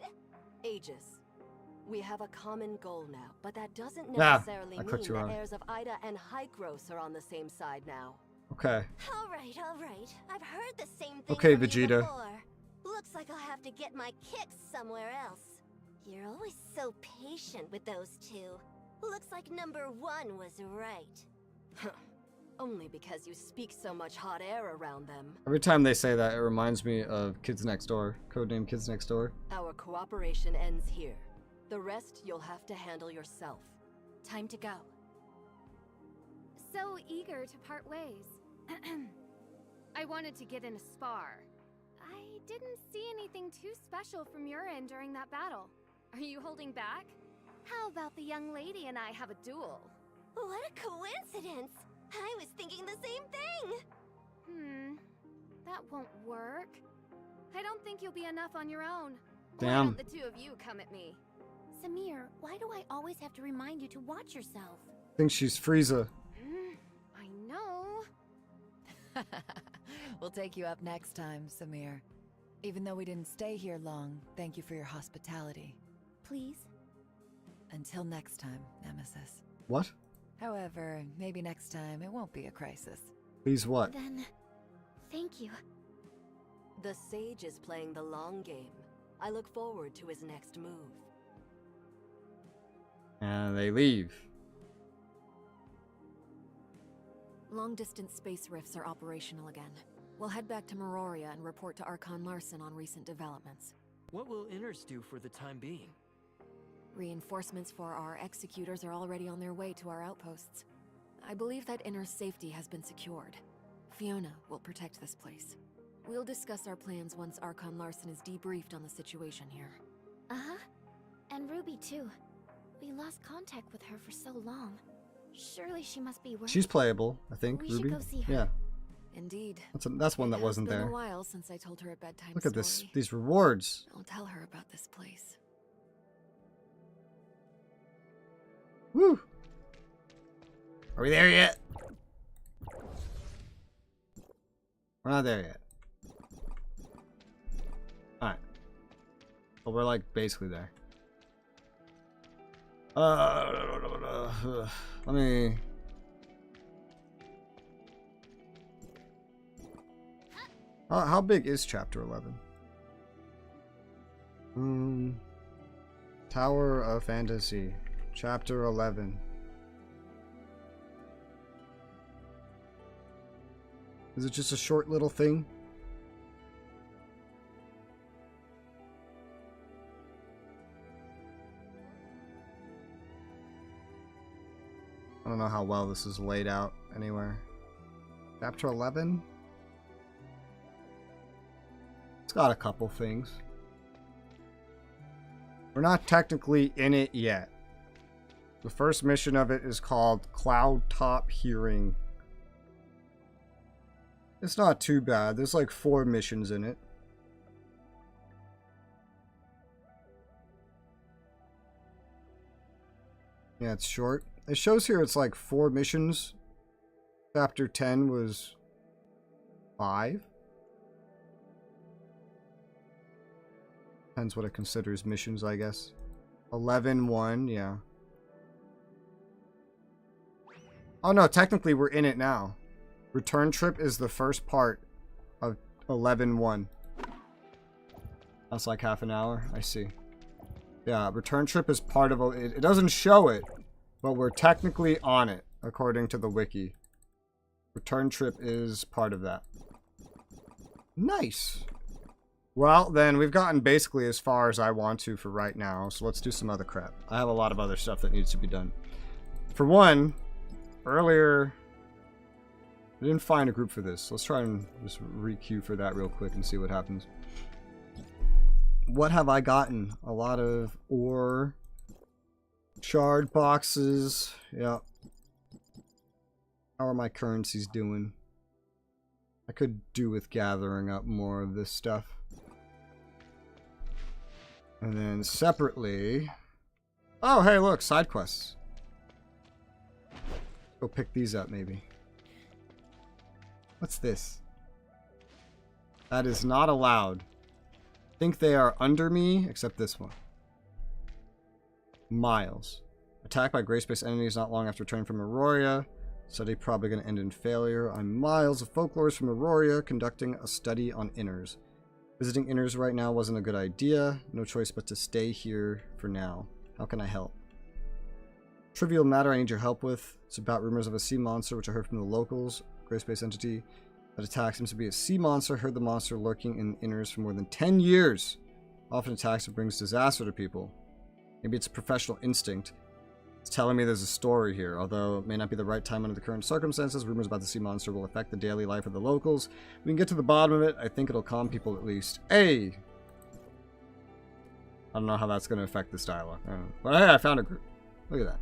Aegis. We have a common goal now, but that doesn't Yeah, necessarily I mean cut you the off. heirs of Ida and Hykros are on the same side now. Okay. All right. I've heard the same thing Okay, from you Vegeta. before. Looks like I'll have to get my kicks somewhere else. You're always so patient with those two. Looks like number one was right. Only because you speak so much hot air around them. Every time they say that, it reminds me of Kids Next Door. Codename Kids Next Door. Our cooperation ends here. The rest you'll have to handle yourself. Time to go. So eager to part ways. I wanted to get in a spar. I didn't see anything too special from your end during that battle. Are you holding back? How about the young lady and I have a duel? What a coincidence! I was thinking the same thing! That won't work. I don't think you'll be enough on your own. Damn. Why don't the two of you come at me? Samir, why do I always have to remind you to watch yourself? I think she's Frieza. I know. We'll take you up next time, Samir. Even though we didn't stay here long, thank you for your hospitality. Please? Until next time, Nemesis. What? However, maybe next time it won't be a crisis. Please what? Then, thank you. The Sage is playing the long game. I look forward to his next move. And they leave. Long-distance space rifts are operational again. We'll head back to Meroria and report to Archon Larson on recent developments. What will Innars do for the time being? Reinforcements for our executors are already on their way to our outposts. I believe that Innars' safety has been secured. Fiona will protect this place. We'll discuss our plans once Archon Larson is debriefed on the situation here. Uh-huh. And Ruby, too. We lost contact with her for so long. Surely she must be worried. She's playable, I think. We Ruby. should go see her. Yeah. Indeed. That's one that wasn't It's been there. a while since I told her a bedtime Look at this. story. These rewards. I'll tell her about this place. Woo! Are we there yet? We're not there yet. Alright. Well, we're like basically there. Let me... How big is Chapter 11? Tower of Fantasy. Chapter 11. Is it just a short little thing? I don't know how well this is laid out anywhere. Chapter 11? It's got a couple things. We're not technically in it yet. The first mission of it is called Cloud Top Hearing. It's not too bad. There's like 4 missions in it. Yeah, it's short. It shows here it's like 4 missions. Chapter 10 was 5. Depends what it considers missions, I guess. 11-1, yeah. Oh no, technically we're in it now. Return trip is the first part of 11-1. That's like half an hour, I see. Yeah, return trip is part of it. It doesn't show it, but we're technically on it, according to the wiki. Return trip is part of that. Nice. Well, then, we've gotten basically as far as I want to for right now, so let's do some other crap. I have a lot of other stuff that needs to be done. For one, earlier, I didn't find a group for this. Let's try and just re-queue for that real quick and see what happens. What have I gotten? A lot of ore, shard boxes, yeah. How are my currencies doing? I could do with gathering up more of this stuff. And then separately... Oh, hey, look, side quests. Go pick these up, maybe. What's this? That is not allowed. I think they are under me, except this one. Miles. Attacked by gray-space enemies not long after returning from Aurora. Study probably going to end in failure. I'm Miles, a folklorist from Aurora, conducting a study on Innars. Visiting Innars right now wasn't a good idea. No choice but to stay here for now. How can I help? Trivial matter I need your help with. It's about rumors of a sea monster which I heard from the locals. Gray-space entity that attack seems to be a sea monster. Heard the monster lurking in Innars for more than 10 years. Often attacks and brings disaster to people. Maybe it's a professional instinct. It's telling me there's a story here, although it may not be the right time under the current circumstances. Rumors about the sea monster will affect the daily life of the locals. We can get to the bottom of it. I think it'll calm people at least. Hey! I don't know how that's going to affect this dialogue. But hey, I found a group. Look at that.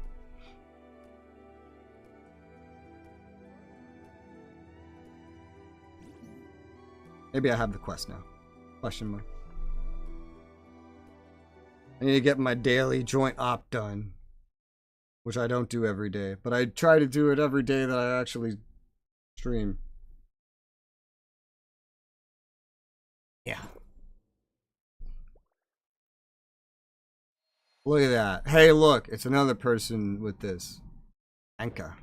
Maybe I have the quest now. Question mark. I need to get my daily joint op done. Which I don't do every day. But I try to do it every day that I actually stream. Yeah. Look at that. Hey, look. It's another person with this. Anka.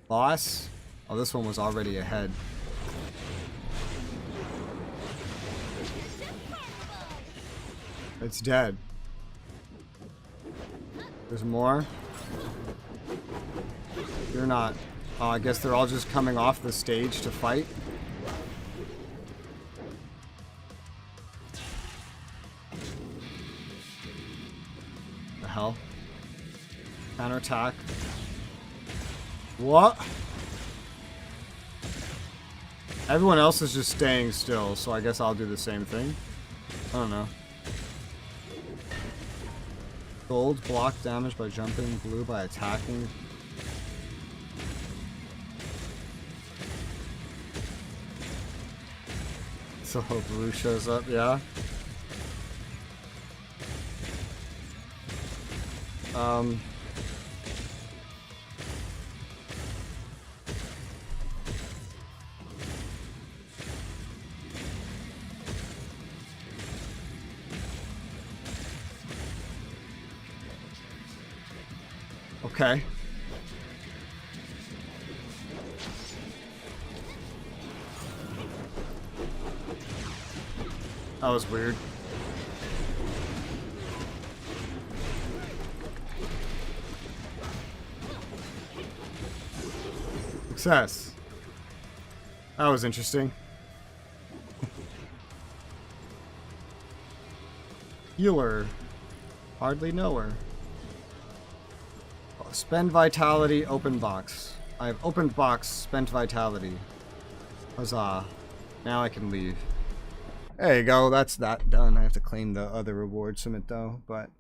Boss? Oh, this one was already ahead. It's dead. There's more. You're not. Oh, I guess they're all just coming off the stage to fight. The hell? Counterattack. What? Everyone else is just staying still, so I guess I'll do the same thing. I don't know. Gold block damage by jumping, blue by attacking. So blue shows up, yeah. Okay. That was weird. Success. That was interesting. Healer. Hardly know her. Spend vitality, open box. I have opened box, spent vitality. Huzzah. Now I can leave. There you go, that's that done. I have to claim the other rewards from it though, but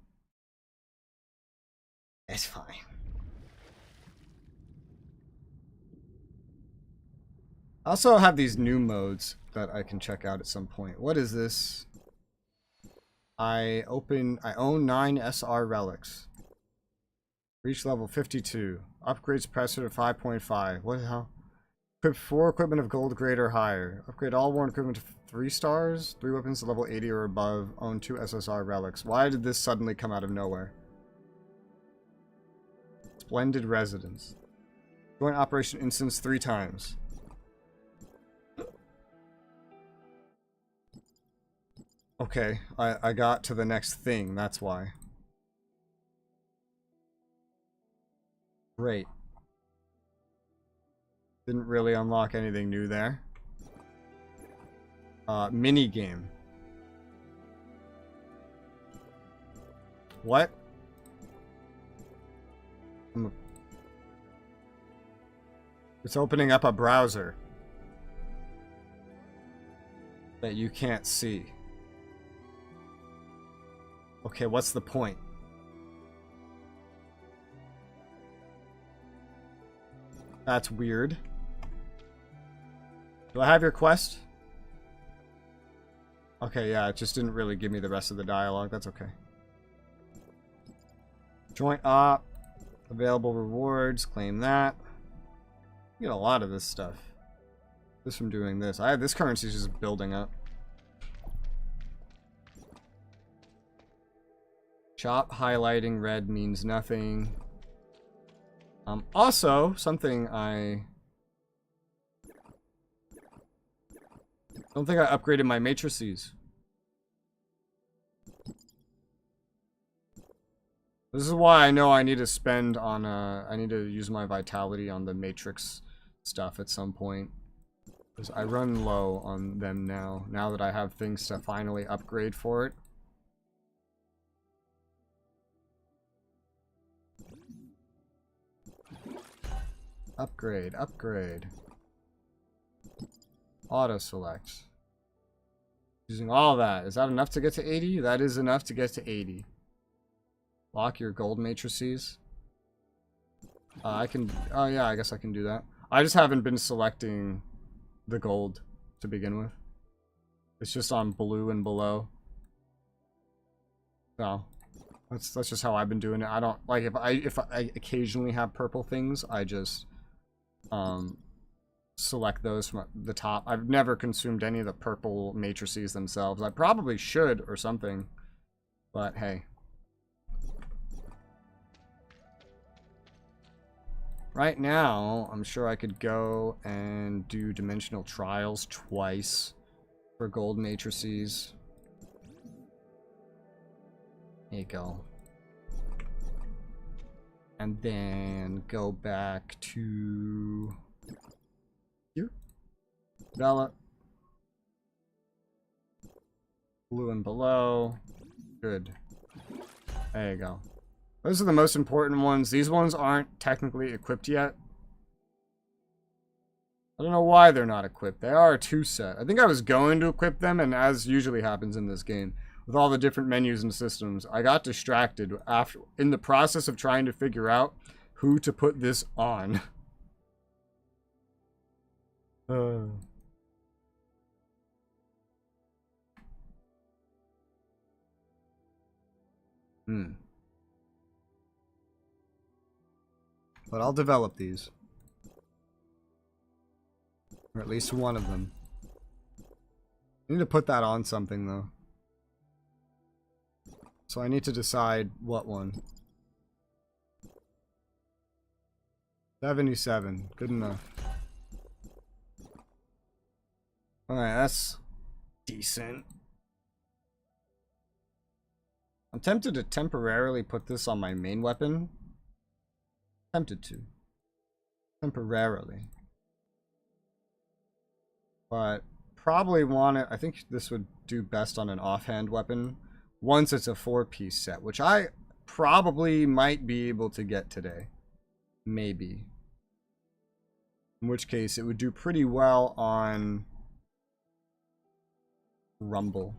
it's fine. I also have these new modes that I can check out at some point. What is this? I own 9 SR relics. Reach level 52. Upgrade suppressor to 5.5. What the hell? Equip 4 equipment of gold grade or higher. Upgrade all worn equipment to 3 stars. 3 weapons to level 80 or above. Own 2 SSR relics. Why did this suddenly come out of nowhere? Splendid residence. Join operation instance 3 times. Okay, I got to the next thing, that's why. Great. Didn't really unlock anything new there. Mini game. What? It's opening up a browser that you can't see. Okay, what's the point? That's weird. Do I have your quest? Okay, yeah, it just didn't really give me the rest of the dialogue. That's okay. Joint op. Available rewards. Claim that. You get a lot of this stuff. Just from doing this. This currency is just building up. Chop highlighting red means nothing. Also, something I don't think I upgraded my matrices. This is why I know I need to spend on, I need to use my vitality on the matrix stuff at some point. Because I run low on them now that I have things to finally upgrade for it. Upgrade, upgrade. Auto select. Using all that. Is that enough to get to 80? That is enough to get to 80. Lock your gold matrices. I can... Oh yeah, I guess I can do that. I just haven't been selecting the gold to begin with. It's just on blue and below. So, that's just how I've been doing it. I don't... Like, if I occasionally have purple things, I just... select those from the top. I've never consumed any of the purple matrices themselves. I probably should or something. But hey. Right now, I'm sure I could go and do dimensional trials twice for gold matrices. There you go. And then go back to here. Develop. Blue and below. Good. There you go. Those are the most important ones. These ones aren't technically equipped yet. I don't know why they're not equipped. They are a 2-set. I think I was going to equip them, and as usually happens in this game, with all the different menus and systems, I got distracted in the process of trying to figure out who to put this on. But I'll develop these. Or at least one of them. I need to put that on something, though. So I need to decide what one. 77. Good enough. Alright, that's decent. I'm tempted to temporarily put this on my main weapon. Tempted to. Temporarily. But probably want it. I think this would do best on an offhand weapon once it's a 4-piece set, which I probably might be able to get today. Maybe. In which case it would do pretty well on Rumble.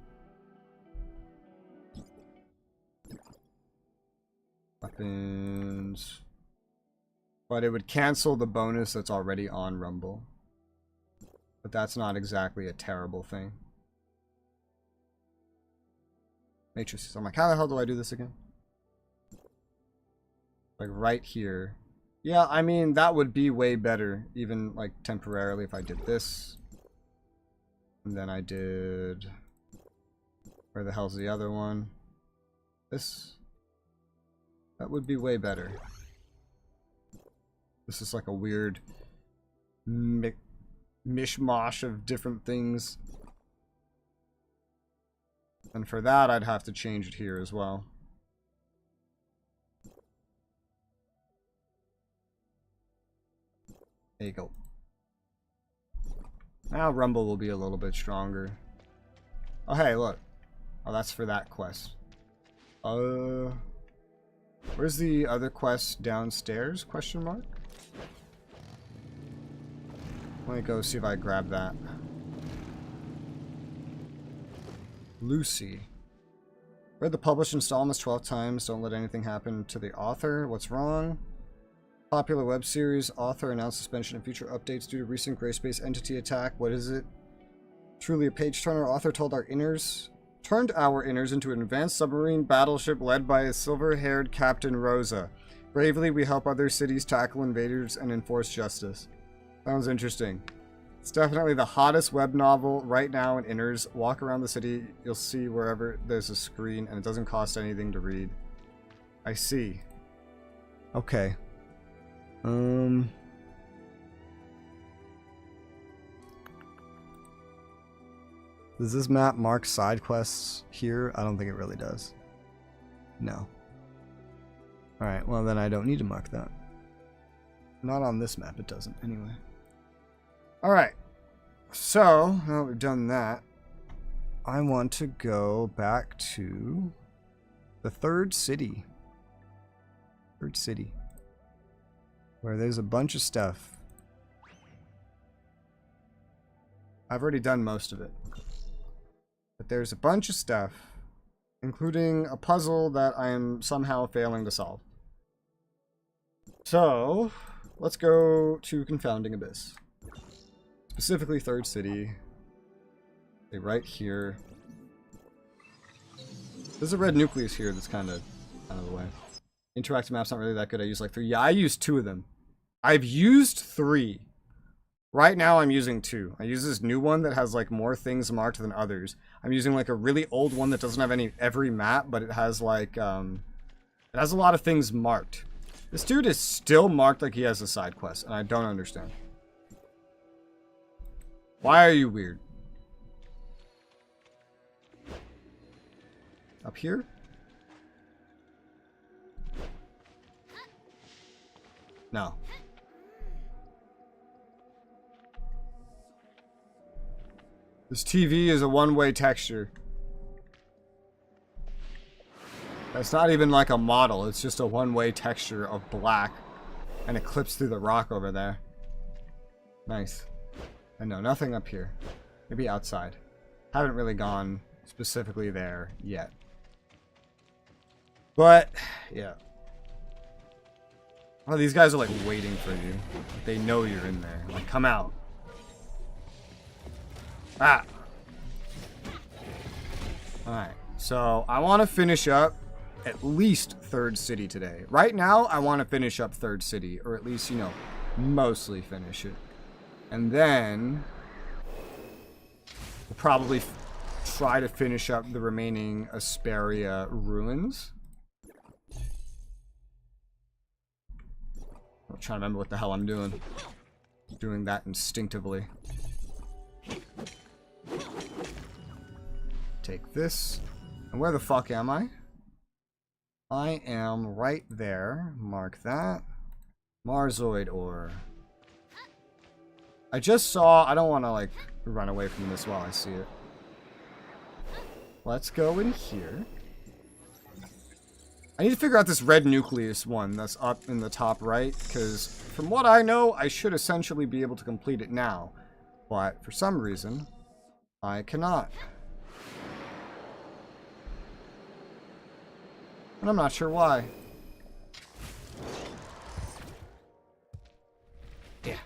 Weapons. But it would cancel the bonus that's already on Rumble. But that's not exactly a terrible thing. Matrices. I'm like, how the hell do I do this again? Like right here. Yeah, I mean, that would be way better, even like temporarily, if I did this. And then I did... Where the hell's the other one? This. That would be way better. This is like a weird mishmash of different things. And for that, I'd have to change it here as well. There you go. Now Rumble will be a little bit stronger. Oh, hey, look. Oh, that's for that quest. Where's the other quest downstairs? Question mark? Let me go see if I grab that. Lucy. Read the published installments 12 times. Don't let anything happen to the author. What's wrong? Popular web series. Author announced suspension of future updates due to recent gray space entity attack. What is it? Truly a page turner. Author turned our Innars into an advanced submarine battleship led by a silver-haired Captain Rosa. Bravely, we help other cities tackle invaders and enforce justice. Sounds interesting. It's definitely the hottest web novel right now in Innars. Walk around the city, you'll see wherever there's a screen, and it doesn't cost anything to read. I see. Okay. Does this map mark side quests here? I don't think it really does. No. Alright, well then I don't need to mark that. Not on this map, it doesn't, anyway. Alright. So, now that we've done that, I want to go back to the third city. Third city. Where there's a bunch of stuff. I've already done most of it. But there's a bunch of stuff, including a puzzle that I am somehow failing to solve. So, let's go to Confounding Abyss. Specifically Third City. Okay, right here. There's a red nucleus here that's kind of out of the way. Interactive map's not really that good. I use like 3. Yeah, I used 2 of them. I've used 3. Right now I'm using 2. I use this new one that has like more things marked than others. I'm using like a really old one that doesn't have every map, but it has like it has a lot of things marked. This dude is still marked like he has a side quest, and I don't understand. Why are you weird? Up here? No. This TV is a one-way texture. It's not even like a model, it's just a one-way texture of black. And it clips through the rock over there. Nice. And no, nothing up here. Maybe outside. Haven't really gone specifically there yet. But, yeah. Oh, these guys are like waiting for you. They know you're in there. Like, come out. Ah! Alright, so I want to finish up at least Third City today. Right now, I want to finish up Third City, or at least, you know, mostly finish it. And then we'll probably try to finish up the remaining Asperia ruins. I'm trying to remember what the hell I'm doing. I'm doing that instinctively. Take this. And where the fuck am I? I am right there. Mark that. Marzoid ore. I just saw... I don't want to, like, run away from this while I see it. Let's go in here. I need to figure out this red nucleus one that's up in the top right, because from what I know, I should essentially be able to complete it now. But for some reason, I cannot. And I'm not sure why. Yeah.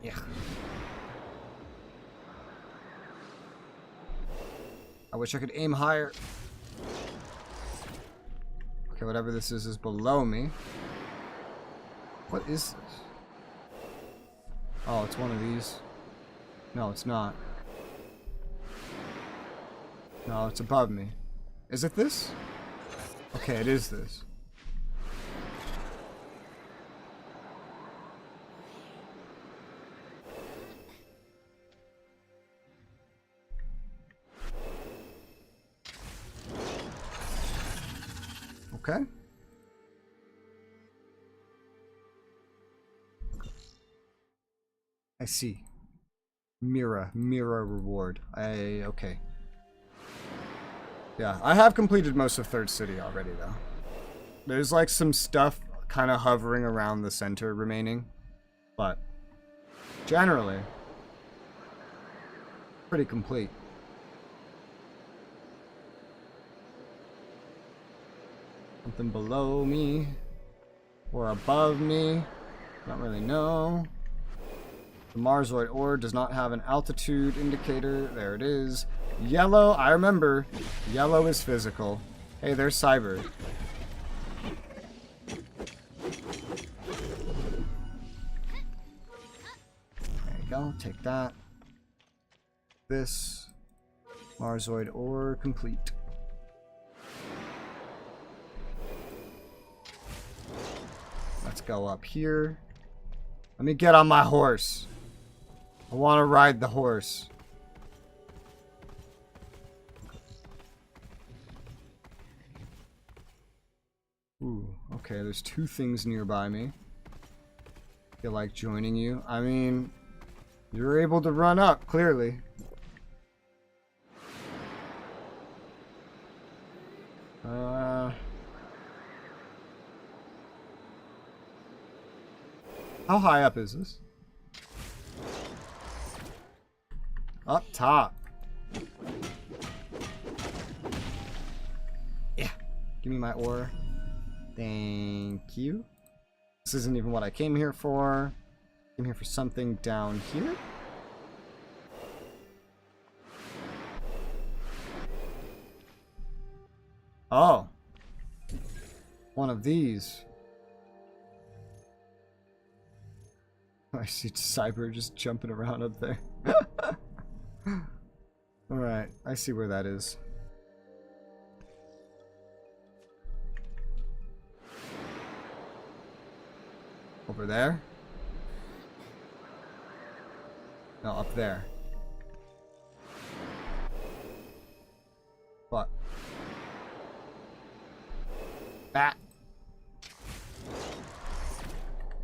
Yeah. I wish I could aim higher. Okay, whatever this is below me. What is this? Oh, it's one of these. No, it's not. No, it's above me. Is it this? Okay, it is this. Okay. I see. Mirror reward. Okay. Yeah, I have completed most of Third City already, though. There's like some stuff kind of hovering around the center remaining, but generally, pretty complete. I'm Something below me. Or above me. Don't really know. The Marsoid ore does not have an altitude indicator. There it is. Yellow, I remember. Yellow is physical. Hey, there's Cyber. There you go. Take that. This. Marsoid ore complete. Let's go up here. Let me get on my horse. I want to ride the horse. Ooh, okay, there's two things nearby me. Feel like joining you. I mean, you're able to run up, clearly. How high up is this? Up top. Yeah. Give me my ore. Thank you. This isn't even what I came here for. I came here for something down here. Oh. One of these. I see Cyber just jumping around up there. Alright, I see where that is. Over there? No, up there. What? Bat!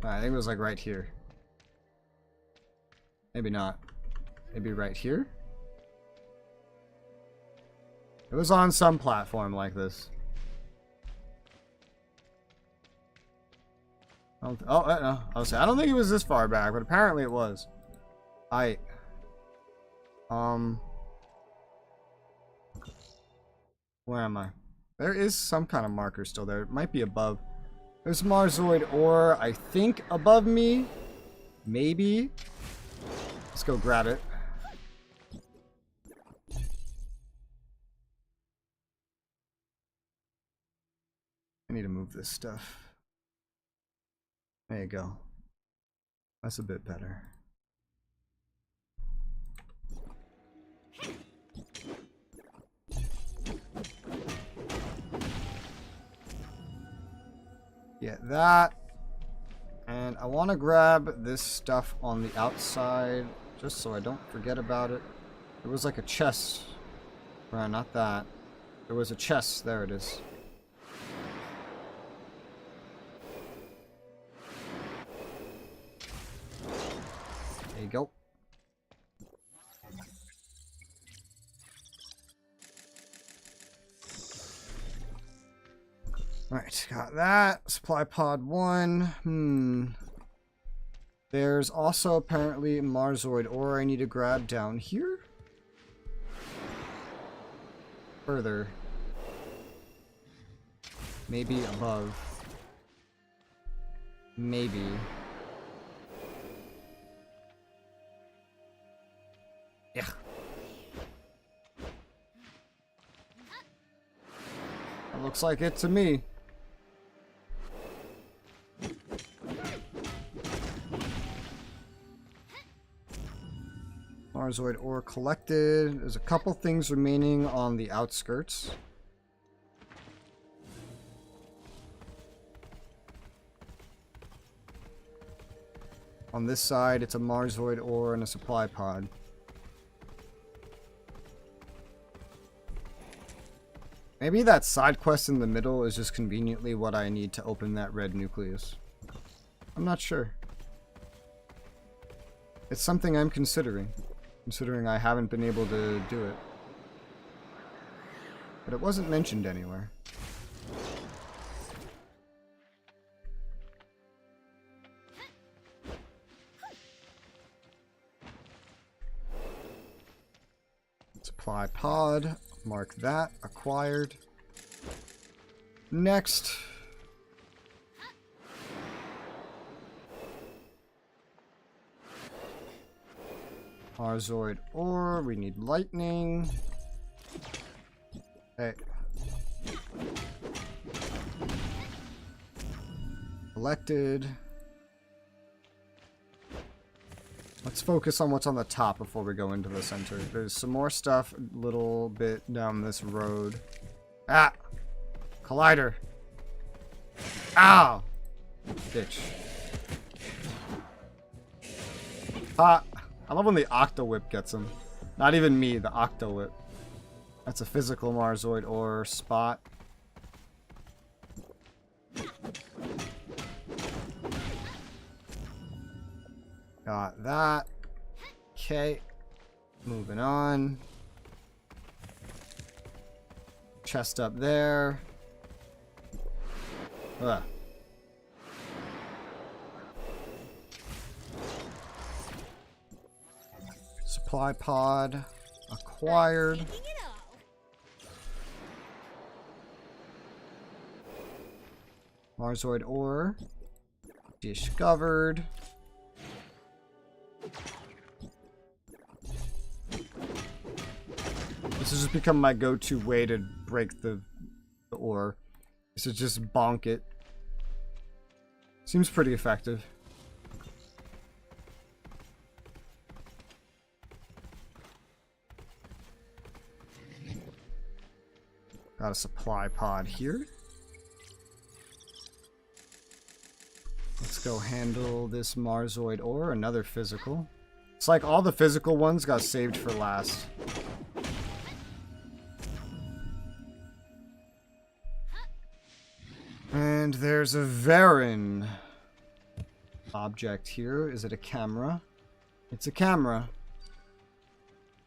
I think it was like right here. Maybe not. Maybe right here? It was on some platform like this. No. I don't think it was this far back, but apparently it was. Where am I? There is some kind of marker still there. It might be above. There's Marsoid ore, I think, above me. Maybe. Let's go grab it. I need to move this stuff. There you go. That's a bit better. Get that. And I want to grab this stuff on the outside, just so I don't forget about it. There was like a chest. Right, not that. There was a chest. There it is. There you go. Alright, got that. Supply pod 1. There's also apparently Marsoid ore I need to grab down here. Further. Maybe above. Maybe. Yeah. That looks like it to me. Marsoid ore collected. There's a couple things remaining on the outskirts. On this side, it's a Marsoid ore and a supply pod. Maybe that side quest in the middle is just conveniently what I need to open that red nucleus. I'm not sure. It's something I'm considering I haven't been able to do it. But it wasn't mentioned anywhere. Supply pod. Mark that. Acquired. Next. Marzoid ore. We need lightning. Hey. Collected. Let's focus on what's on the top before we go into the center. There's some more stuff a little bit down this road. Ah! Collider! Ow! Bitch. Ah! I love when the Octo Whip gets him. Not even me, the Octo Whip. That's a physical Marzoid ore spot. Got that. Okay. Moving on. Chest up there. Ugh. Supply pod acquired. Marzoid ore discovered. This has just become my go-to way to break the ore. Is to just bonk it. Seems pretty effective. Got a supply pod here. Let's go handle this Marzoid ore, another physical. It's like all the physical ones got saved for last. And there's a Varan object here. Is it a camera? It's a camera.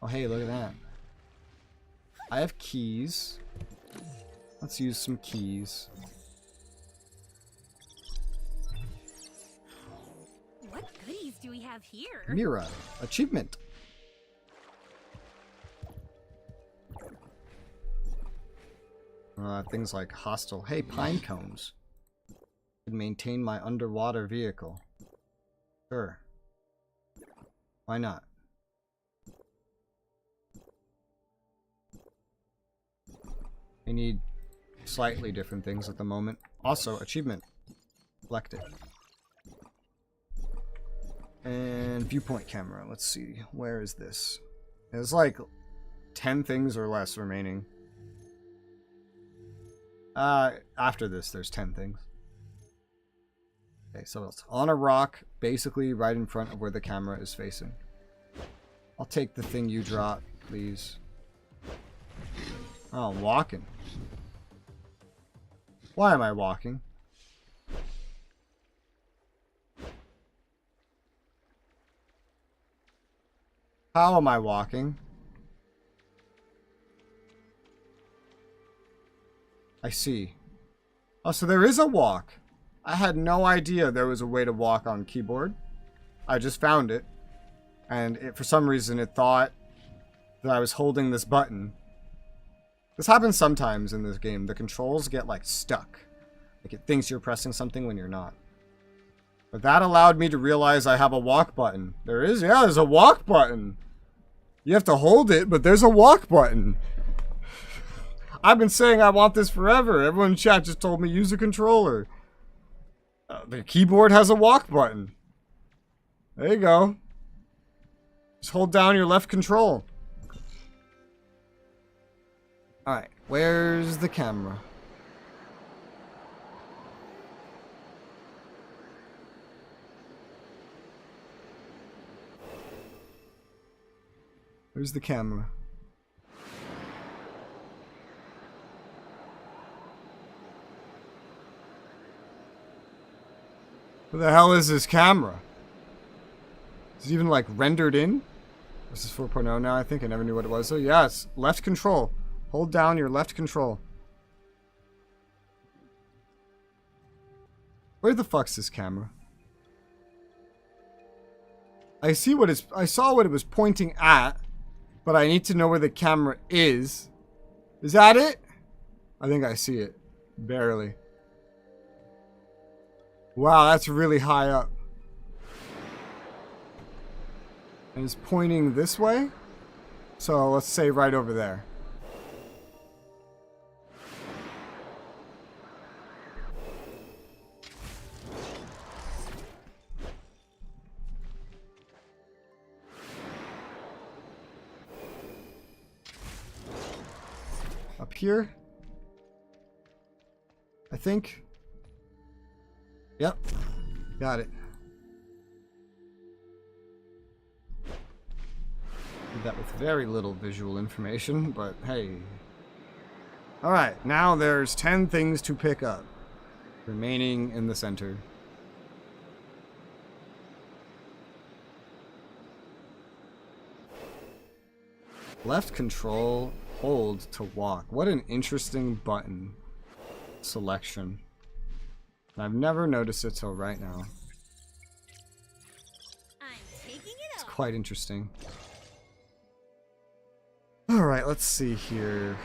Oh, hey, look at that. I have keys. Let's use some keys. What goodies do we have here? Mira. Achievement. Things like hostile. Hey, pine cones. Can maintain my underwater vehicle. Sure. Why not? I need slightly different things at the moment. Also, achievement. Select it. And viewpoint camera. Let's see. Where is this? There's like 10 things or less remaining. After this, there's 10 things. Okay, so it's on a rock, basically right in front of where the camera is facing. I'll take the thing you drop, please. Oh, I'm walking. Why am I walking? How am I walking? I see. Oh, so there is a walk. I had no idea there was a way to walk on keyboard. I just found it. And it, for some reason, it thought that I was holding this button. This happens sometimes in this game. The controls get, like, stuck. Like, it thinks you're pressing something when you're not. But that allowed me to realize I have a walk button. There is? Yeah, there's a walk button. You have to hold it, but there's a walk button. I've been saying I want this forever. Everyone in chat just told me use a controller. The keyboard has a walk button. There you go. Just hold down your left control. Alright, where's the camera? Where's the camera? What the hell is this camera? Is it even like rendered in? This is 4.0 now, I think. I never knew what it was. So yeah, it's left control. Hold down your left control. Where the fuck's this camera? I saw what it was pointing at, but I need to know where the camera is. Is that it? I think I see it. Barely. Wow, that's really high up. And it's pointing this way? So let's say right over there. Up here? I think. Yep. Got it. Did that with very little visual information, but hey. Alright, now there's 10 things to pick up. Remaining in the center. Left control, hold to walk. What an interesting button selection. I've never noticed it till right now. It's quite interesting. Alright, let's see here.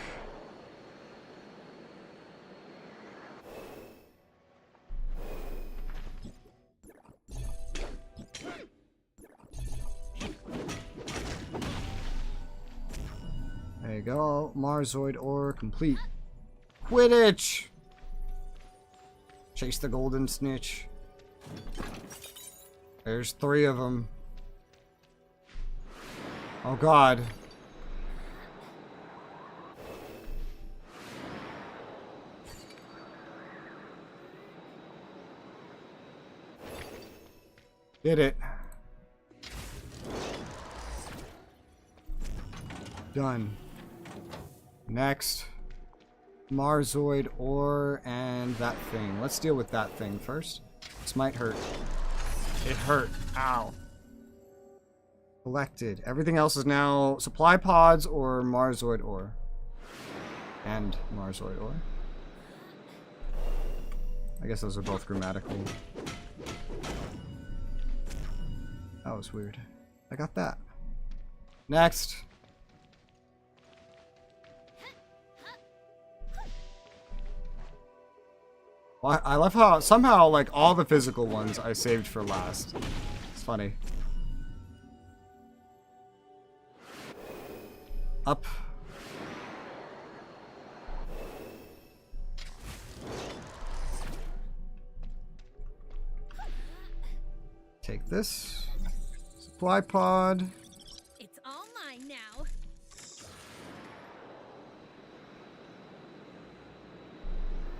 There you go. Marzoid ore complete. Quidditch! Chase the golden snitch. There's 3 of them. Oh god. Did it. Done. Next. Marzoid ore and that thing. Let's deal with that thing first. This might hurt. It hurt. Ow. Collected. Everything else is now supply pods or Marzoid ore. And Marzoid ore. I guess those are both grammatical. That was weird. I got that. Next. Well, I love how somehow like all the physical ones I saved for last. It's funny. Up. Take this. Supply pod. It's all mine now.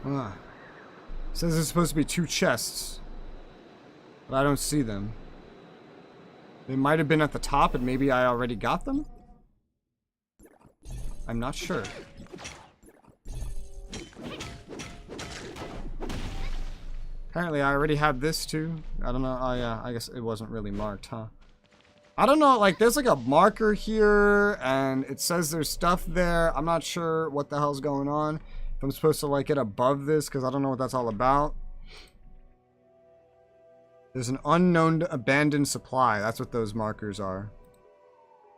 Ah. Says there's supposed to be 2 chests. But I don't see them. They might have been at the top and maybe I already got them? I'm not sure. Apparently I already had this too. I don't know. Oh yeah, I guess it wasn't really marked, huh? I don't know, like there's like a marker here and it says there's stuff there. I'm not sure what the hell's going on. If I'm supposed to like get above this because I don't know what that's all about. There's an unknown abandoned supply. That's what those markers are.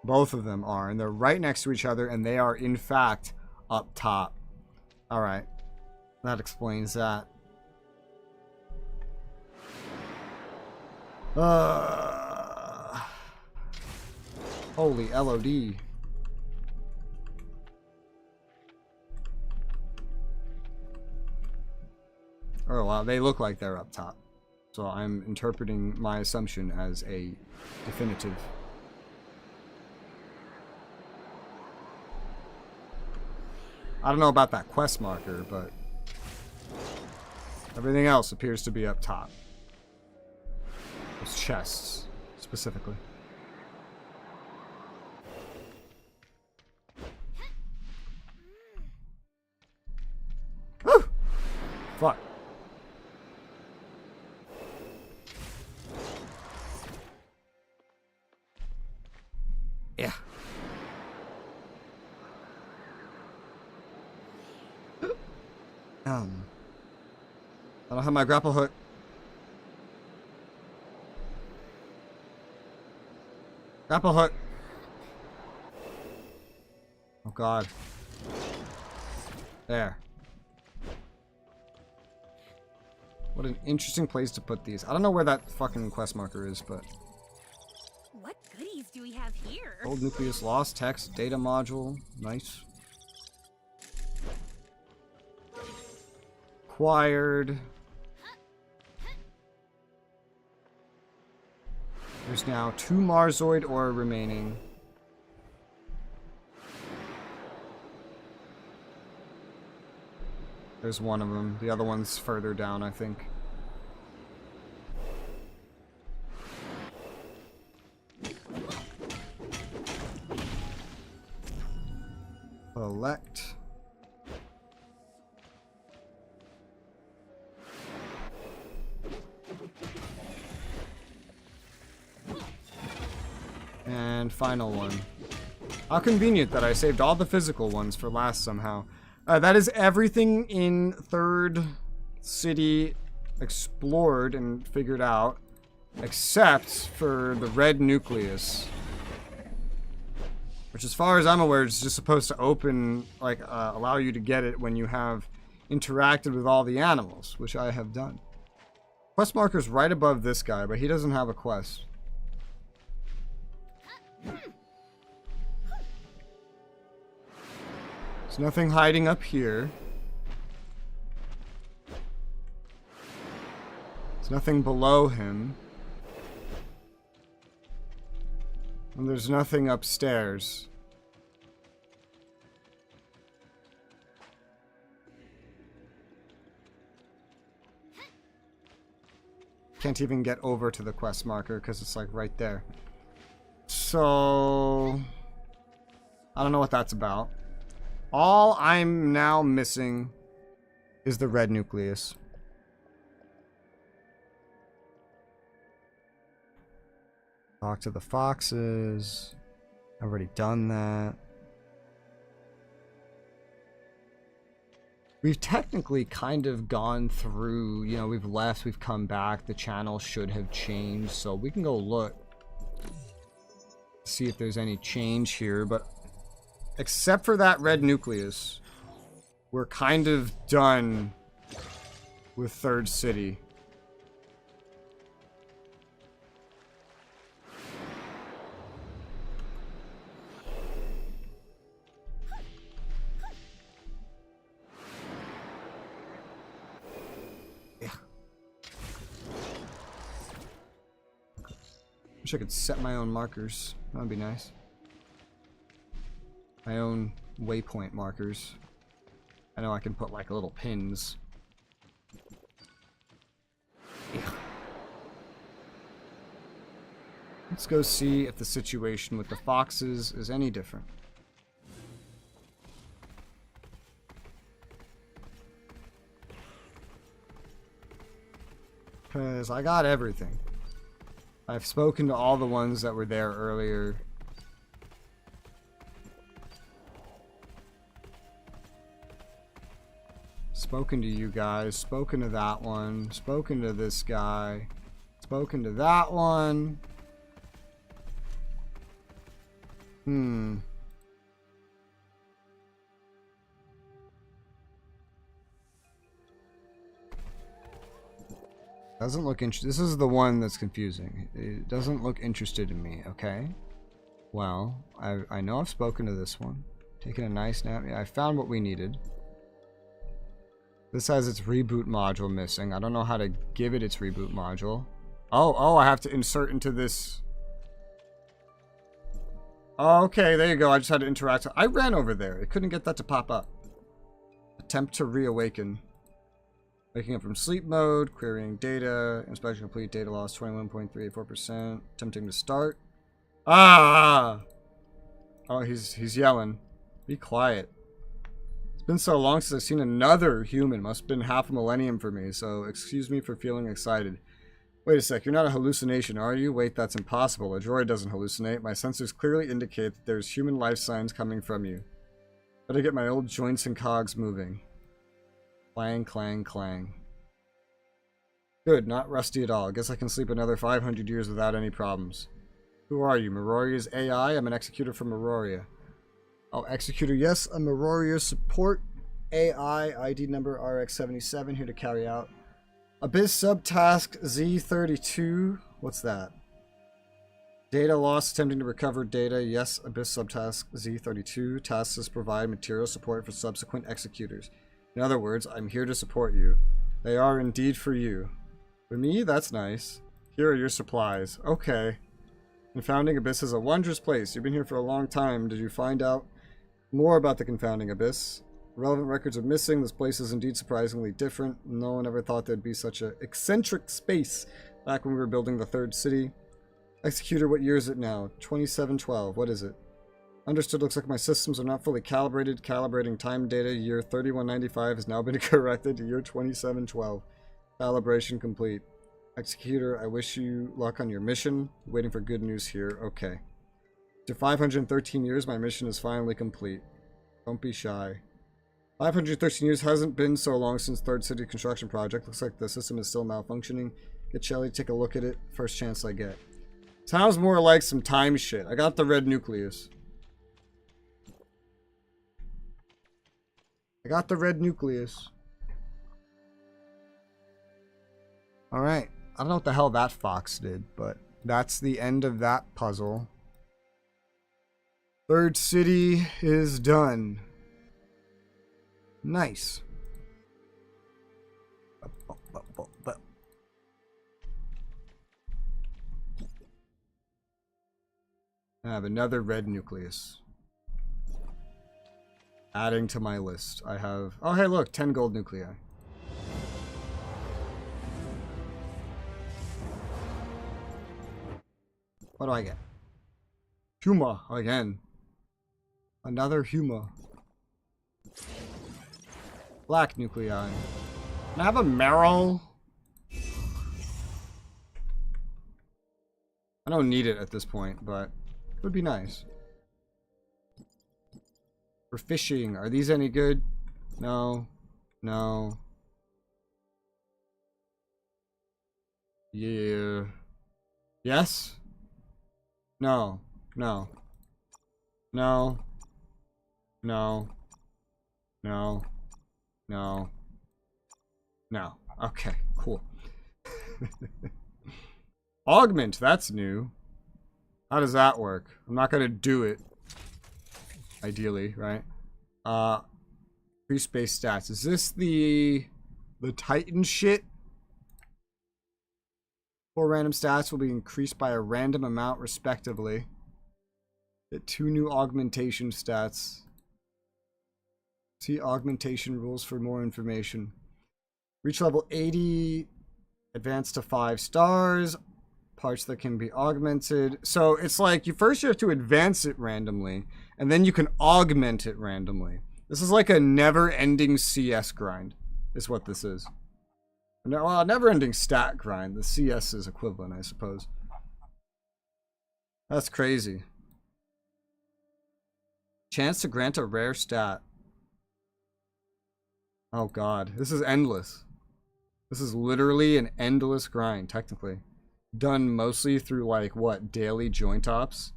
Both of them are. And they're right next to each other. And they are, in fact, up top. Alright. That explains that. Holy LOD. Oh, wow. They look like they're up top. So I'm interpreting my assumption as a definitive. I don't know about that quest marker, but everything else appears to be up top. Those chests, specifically. Woo! Fuck. Yeah. I don't have my grapple hook. Grapple hook. Oh god. There. What an interesting place to put these. I don't know where that fucking quest marker is, but... What goodies do we have here? Old nucleus lost, text, data module. Nice. Acquired. There's now 2 Marzoid ore remaining. There's one of them. The other one's further down, I think. Collect. And final one. How convenient that I saved all the physical ones for last somehow. That is everything in Third City explored and figured out, except for the red nucleus. Which, as far as I'm aware, is just supposed to open, like, allow you to get it when you have interacted with all the animals, which I have done. Quest marker's right above this guy, but he doesn't have a quest. There's nothing hiding up here. There's nothing below him. And there's nothing upstairs. Can't even get over to the quest marker because it's like right there. So... I don't know what that's about. All I'm now missing is the red nucleus. Talk to the foxes. I've already done that. We've technically kind of gone through, you know, we've left, we've come back. The channel should have changed, so we can go look. See if there's any change here, but except for that red nucleus, we're kind of done with Third City. Yeah. Wish I could set my own markers. That'd be nice. My own waypoint markers. I know I can put like little pins. Yeah. Let's go see if the situation with the foxes is any different. Because I got everything. I've spoken to all the ones that were there earlier. Spoken to you guys, spoken to that one, spoken to this guy, spoken to that one. Doesn't look interested. This is the one that's confusing. It doesn't look interested in me, okay? Well, I know I've spoken to this one. Taking a nice nap. Yeah, I found what we needed. This has its reboot module missing. I don't know how to give it its reboot module. Oh, I have to insert into this. Okay, there you go. I just had to interact. I ran over there. It couldn't get that to pop up. Attempt to reawaken. Waking up from sleep mode. Querying data. Inspection complete. Data loss 21.34%. Attempting to start. Ah! Oh, he's yelling. Be quiet. It's been so long since I've seen another human. Must have been half a millennium for me, so excuse me for feeling excited. Wait a sec, you're not a hallucination, are you? Wait, that's impossible. A droid doesn't hallucinate. My sensors clearly indicate that there's human life signs coming from you. Better get my old joints and cogs moving. Clang, clang, clang. Good, not rusty at all. Guess I can sleep another 500 years without any problems. Who are you? Miroria's AI? I'm an executor from Miroria. Oh, executor, yes, a Miroria support AI, ID number RX77, here to carry out Abyss subtask Z32. What's that? Data loss, attempting to recover data. Yes, Abyss subtask Z32. Tasks is provide material support for subsequent executors. In other words, I'm here to support you. They are indeed for you. For me, that's nice. Here are your supplies. Okay. Confounding Abyss is a wondrous place. You've been here for a long time. Did you find out more about the Confounding Abyss? Relevant records are missing. This place is indeed surprisingly different. No one ever thought there'd be such an eccentric space back when we were building the third city. Executor, what year is it now? 2712. What is it? Understood. Looks like my systems are not fully calibrated. Calibrating time data. Year 3195 has now been corrected to year 2712. Calibration complete. Executor, I wish you luck on your mission. Waiting for good news here. Okay. After 513 years, my mission is finally complete. Don't be shy. 513 years hasn't been so long since Third City construction project. Looks like the system is still malfunctioning. Get Shelly to take a look at it. First chance I get. Sounds more like some time shit. I got the red nucleus. Alright. I don't know what the hell that fox did, but that's the end of that puzzle. Third city is done. Nice. I have another red nucleus. Adding to my list. I have... Oh, hey, look. 10 gold nuclei. What do I get? Huma again. Another Huma. Black nuclei. Can I have a Meryl? I don't need it at this point, but it would be nice. For fishing, are these any good? No. No. Yeah. Yes? No. No. No. No. No. No. No. Okay, cool. Augment, that's new. How does that work? I'm not gonna do it. Ideally, right? Free space stats. Is this the Titan shit? 4 random stats will be increased by a random amount respectively. Get 2 new augmentation stats. See augmentation rules for more information. Reach level 80. Advance to 5 stars. Parts that can be augmented. So it's like you have to advance it randomly, and then you can augment it randomly. This is like a never-ending CS grind, is what this is. Well, never-ending stat grind. The CS is equivalent, I suppose. That's crazy. Chance to grant a rare stat. Oh god, this is endless. This is literally an endless grind, technically. Done mostly through, like, what, daily joint ops?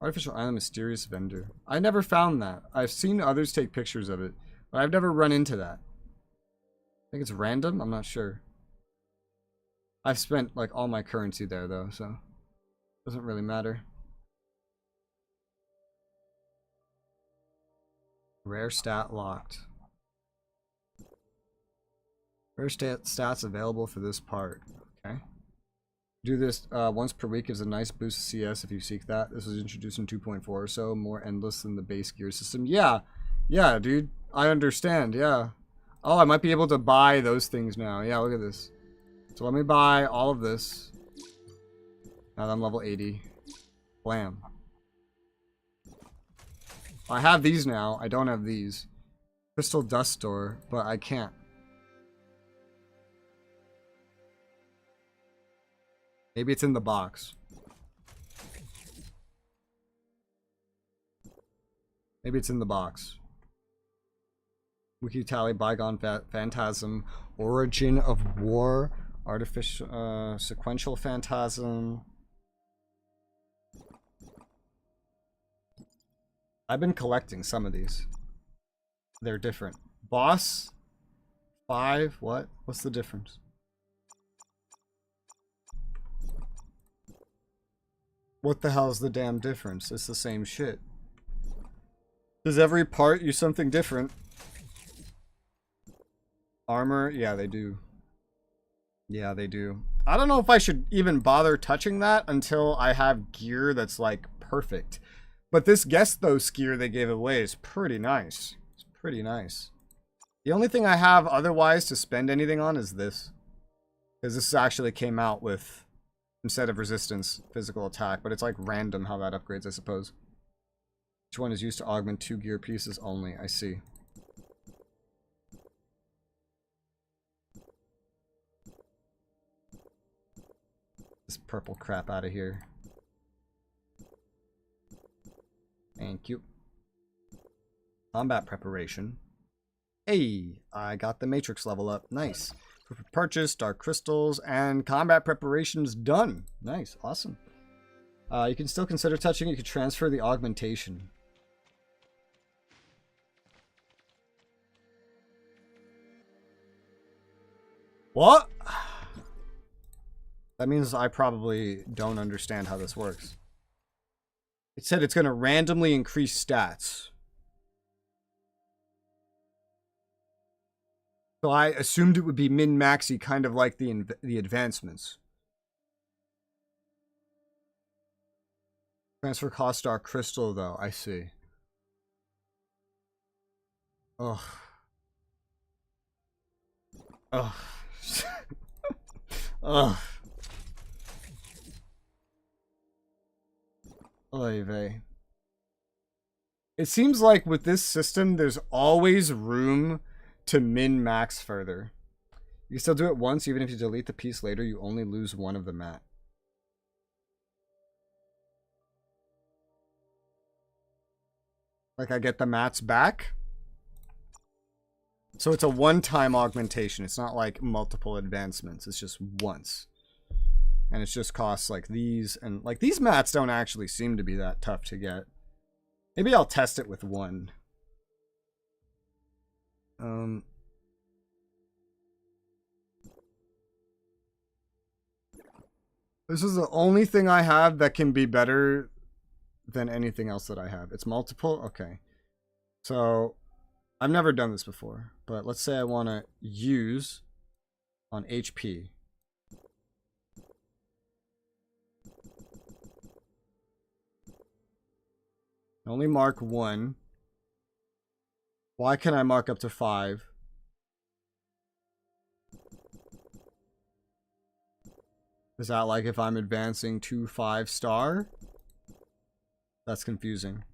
Artificial Island Mysterious Vendor. I never found that. I've seen others take pictures of it, but I've never run into that. I think it's random? I'm not sure. I've spent, like, all my currency there, though, so... doesn't really matter. Rare stat locked. Rare stats available for this part. Okay. Do this once per week is a nice boost to CS if you seek that. This was introduced in 2.4 or so, more endless than the base gear system. Yeah, yeah, dude, I understand. Yeah. Oh, I might be able to buy those things now. Yeah, look at this. So let me buy all of this. Now that I'm level 80. Blam. I have these now. I don't have these. Crystal Dust Store, but I can't. Maybe it's in the box. Maybe it's in the box. Wiki Tally, Bygone Phantasm, Origin of War, Artificial, Sequential Phantasm. I've been collecting some of these. They're different. Boss, 5? What? What's the difference? What the hell's the damn difference? It's the same shit. Does every part use something different? Armor? Yeah, they do. Yeah, they do. I don't know if I should even bother touching that until I have gear that's, like, perfect. But this Gestos gear they gave away is pretty nice. It's pretty nice. The only thing I have otherwise to spend anything on is this. Because this actually came out with, instead of resistance, physical attack. But it's like random how that upgrades, I suppose. Each one is used to augment 2 gear pieces only. I see. This purple crap out of here. Thank you. Combat preparation. Hey, I got the matrix level up. Nice. Purchase, dark crystals, and combat preparations done. Nice, awesome. You can still consider touching it. You can transfer the augmentation. What? That means I probably don't understand how this works. It said it's going to randomly increase stats. So I assumed it would be min-maxy, kind of like the advancements. Transfer cost star crystal, though. I see. Ugh. Ugh. Ugh. Oy vey. It seems like with this system, there's always room to min-max further. You can still do it once, even if you delete the piece later, you only lose one of the mat. Like I get the mats back? So it's a one-time augmentation. It's not like multiple advancements. It's just once. And it just costs like these. And like these mats don't actually seem to be that tough to get. Maybe I'll test it with one. This is the only thing I have that can be better than anything else that I have. It's multiple? Okay. So, I've never done this before. But let's say I want to use on HP. Only mark 1. Why can I mark up to 5? Is that like if I'm advancing to 5-star? That's confusing.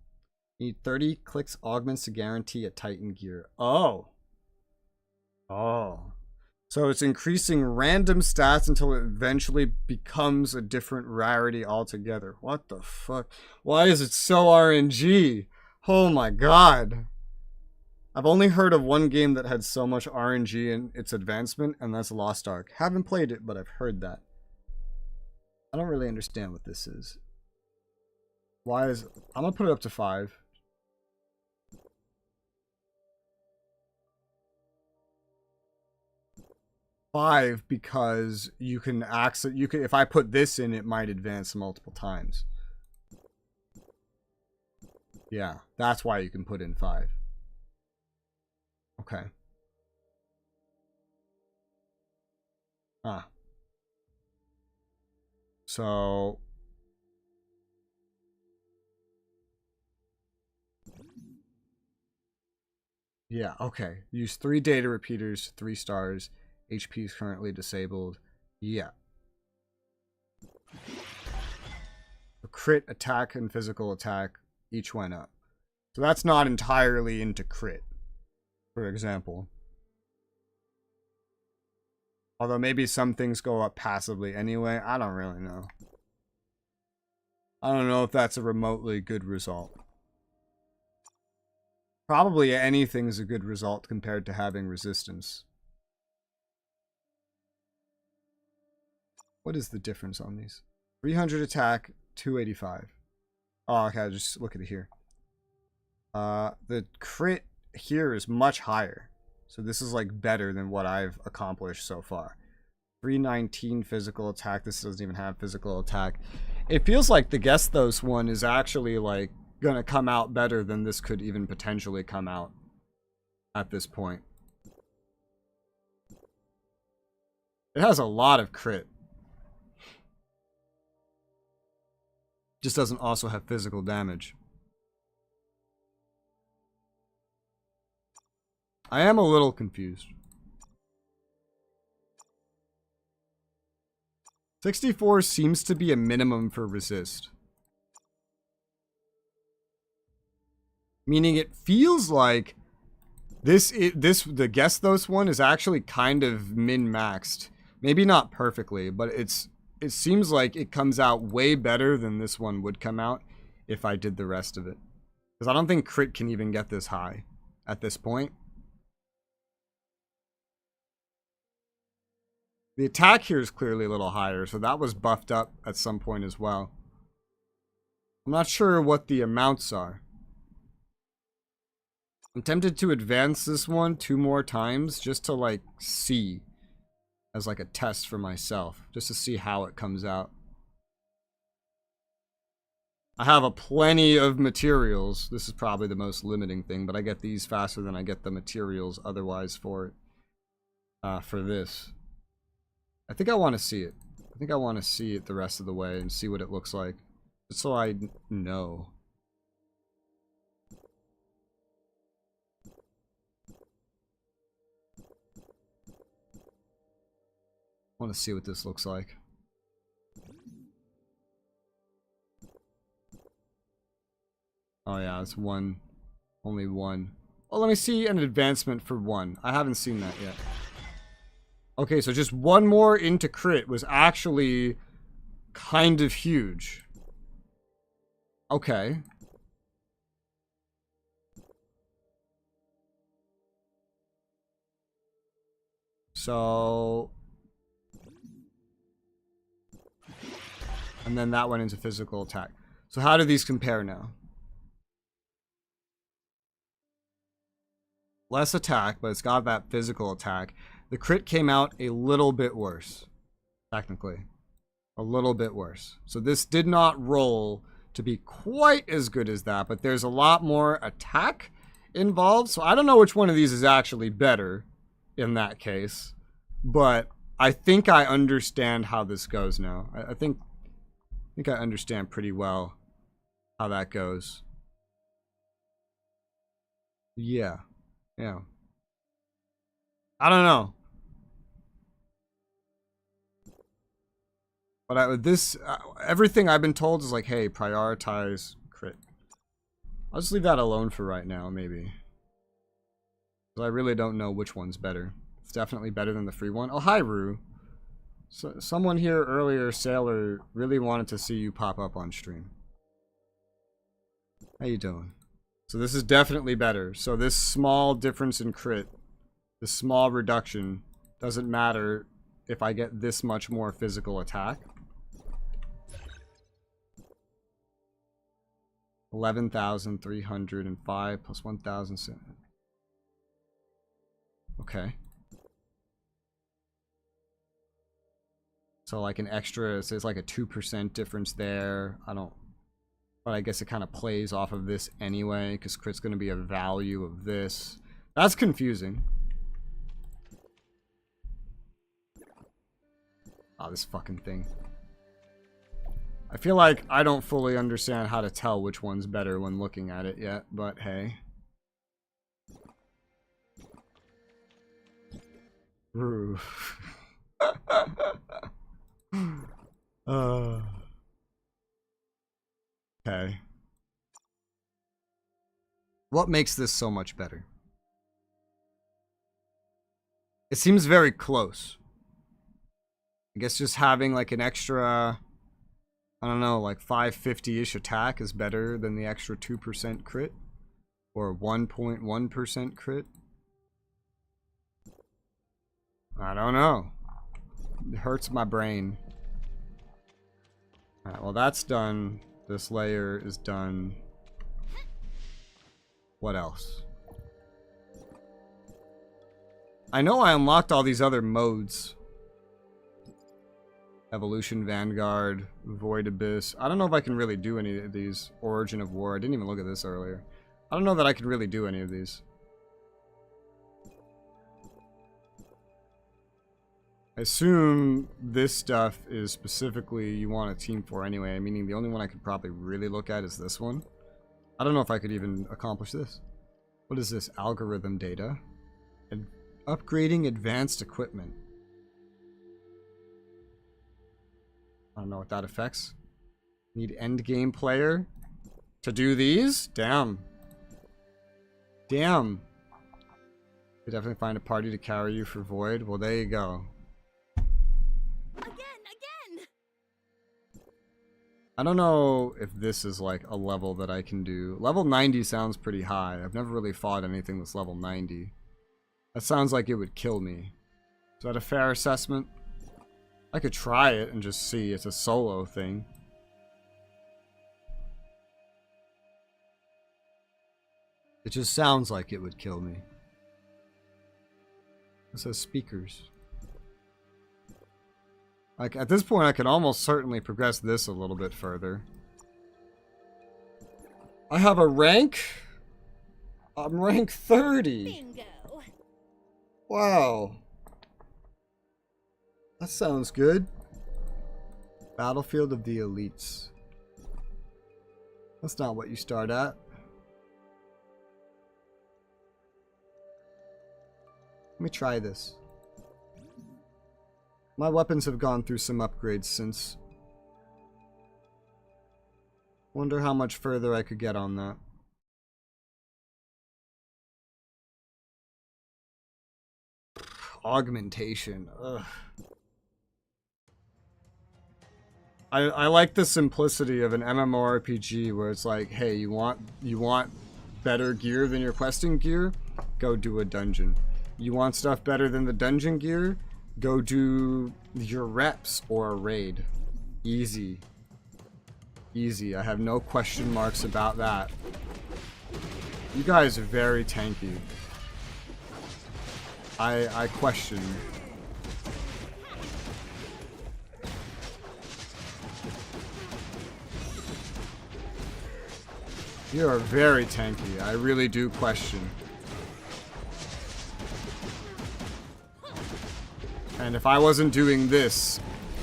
Need 30 clicks augments to guarantee a Titan gear. Oh. Oh. So it's increasing random stats until it eventually becomes a different rarity altogether. What the fuck? Why is it so RNG? Oh my god. I've only heard of one game that had so much RNG in its advancement, and that's Lost Ark. Haven't played it, but I've heard that. I don't really understand what this is. Why is... I'm gonna put it up to 5. Because you can access... You can, if I put this in, it might advance multiple times. Yeah, that's why you can put in 5. Okay. Ah. So... Yeah, okay. Use 3 data repeaters, 3 stars. HP is currently disabled. Yeah. The crit, attack, and physical attack each went up. So that's not entirely into crit, for example. Although maybe some things go up passively anyway. I don't really know. I don't know if that's a remotely good result. Probably anything's a good result compared to having resistance. What is the difference on these? 300 attack, 285. Oh, okay, just look at it here. The crit here is much higher. So this is like better than what I've accomplished so far. 319 physical attack. This doesn't even have physical attack. It feels like the Gesthos one is actually like gonna come out better than this could even potentially come out at this point. It has a lot of crit. Just doesn't also have physical damage. I am a little confused. 64 seems to be a minimum for resist. Meaning it feels like the Gesthos one is actually kind of min-maxed. Maybe not perfectly, but it seems like it comes out way better than this one would come out if I did the rest of it. Because I don't think crit can even get this high at this point. The attack here is clearly a little higher, so that was buffed up at some point as well. I'm not sure what the amounts are. I'm tempted to advance this one 2 more times just to like see as like a test for myself, just to see how it comes out. I have a plenty of materials. This is probably the most limiting thing, but I get these faster than I get the materials otherwise for it. For this. I think I want to see it. I think I want to see it the rest of the way and see what it looks like. Just so I know. I want to see what this looks like. Oh yeah, it's one. Only one. Oh, let me see an advancement for 1. I haven't seen that yet. Okay, so just 1 more into crit was actually kind of huge. Okay. So... and then that went into physical attack. So how do these compare now? Less attack, but it's got that physical attack. The crit came out a little bit worse. Technically. A little bit worse. So this did not roll to be quite as good as that, but there's a lot more attack involved. So I don't know which one of these is actually better in that case. But I think I understand how this goes now. I think I understand pretty well how that goes. Yeah. Yeah. I don't know. But everything I've been told is like, hey, prioritize crit. I'll just leave that alone for right now, maybe. Because I really don't know which one's better. It's definitely better than the free one. Oh, hi, Rue. So, someone here earlier, Sailor, really wanted to see you pop up on stream. How you doing? So this is definitely better. So this small difference in crit, this small reduction, doesn't matter if I get this much more physical attack. 11,305 plus 1,007. Okay. So like an extra, so it's like a 2% difference there. But I guess it kind of plays off of this anyway, because crit's going to be a value of this. That's confusing. Oh, this fucking thing. I feel like I don't fully understand how to tell which one's better when looking at it yet, but hey. Roo. Okay. What makes this so much better? It seems very close. I guess just having like an extra, I don't know, like 550-ish attack is better than the extra 2% crit. Or 1.1% crit. I don't know. It hurts my brain. Alright, well that's done. This layer is done. What else? I know I unlocked all these other modes. Evolution, Vanguard, Void Abyss. I don't know if I can really do any of these. Origin of War. I didn't even look at this earlier. I don't know that I could really do any of these. I assume this stuff is specifically you want a team for anyway, meaning the only one I could probably really look at is this one. I don't know if I could even accomplish this. What is this? Algorithm data. And upgrading advanced equipment. I don't know what that affects. Need endgame player to do these? Damn. Damn. Could definitely find a party to carry you for Void. Well, there you go. Again! I don't know if this is like a level that I can do. Level 90 sounds pretty high. I've never really fought anything that's level 90. That sounds like it would kill me. Is that a fair assessment? I could try it and just see. It's a solo thing. It just sounds like it would kill me. It says speakers. Like, at this point, I could almost certainly progress this a little bit further. I have a rank? I'm rank 30. Bingo. Wow. That sounds good. Battlefield of the Elites. That's not what you start at. Let me try this. My weapons have gone through some upgrades since. Wonder how much further I could get on that. Augmentation. Ugh. I like the simplicity of an MMORPG where it's like, hey, you want better gear than your questing gear? Go do a dungeon. You want stuff better than the dungeon gear? Go do your reps or a raid. Easy. Easy. I have no question marks about that. You guys are very tanky. I question. You are very tanky. I really do question. And if I wasn't doing this,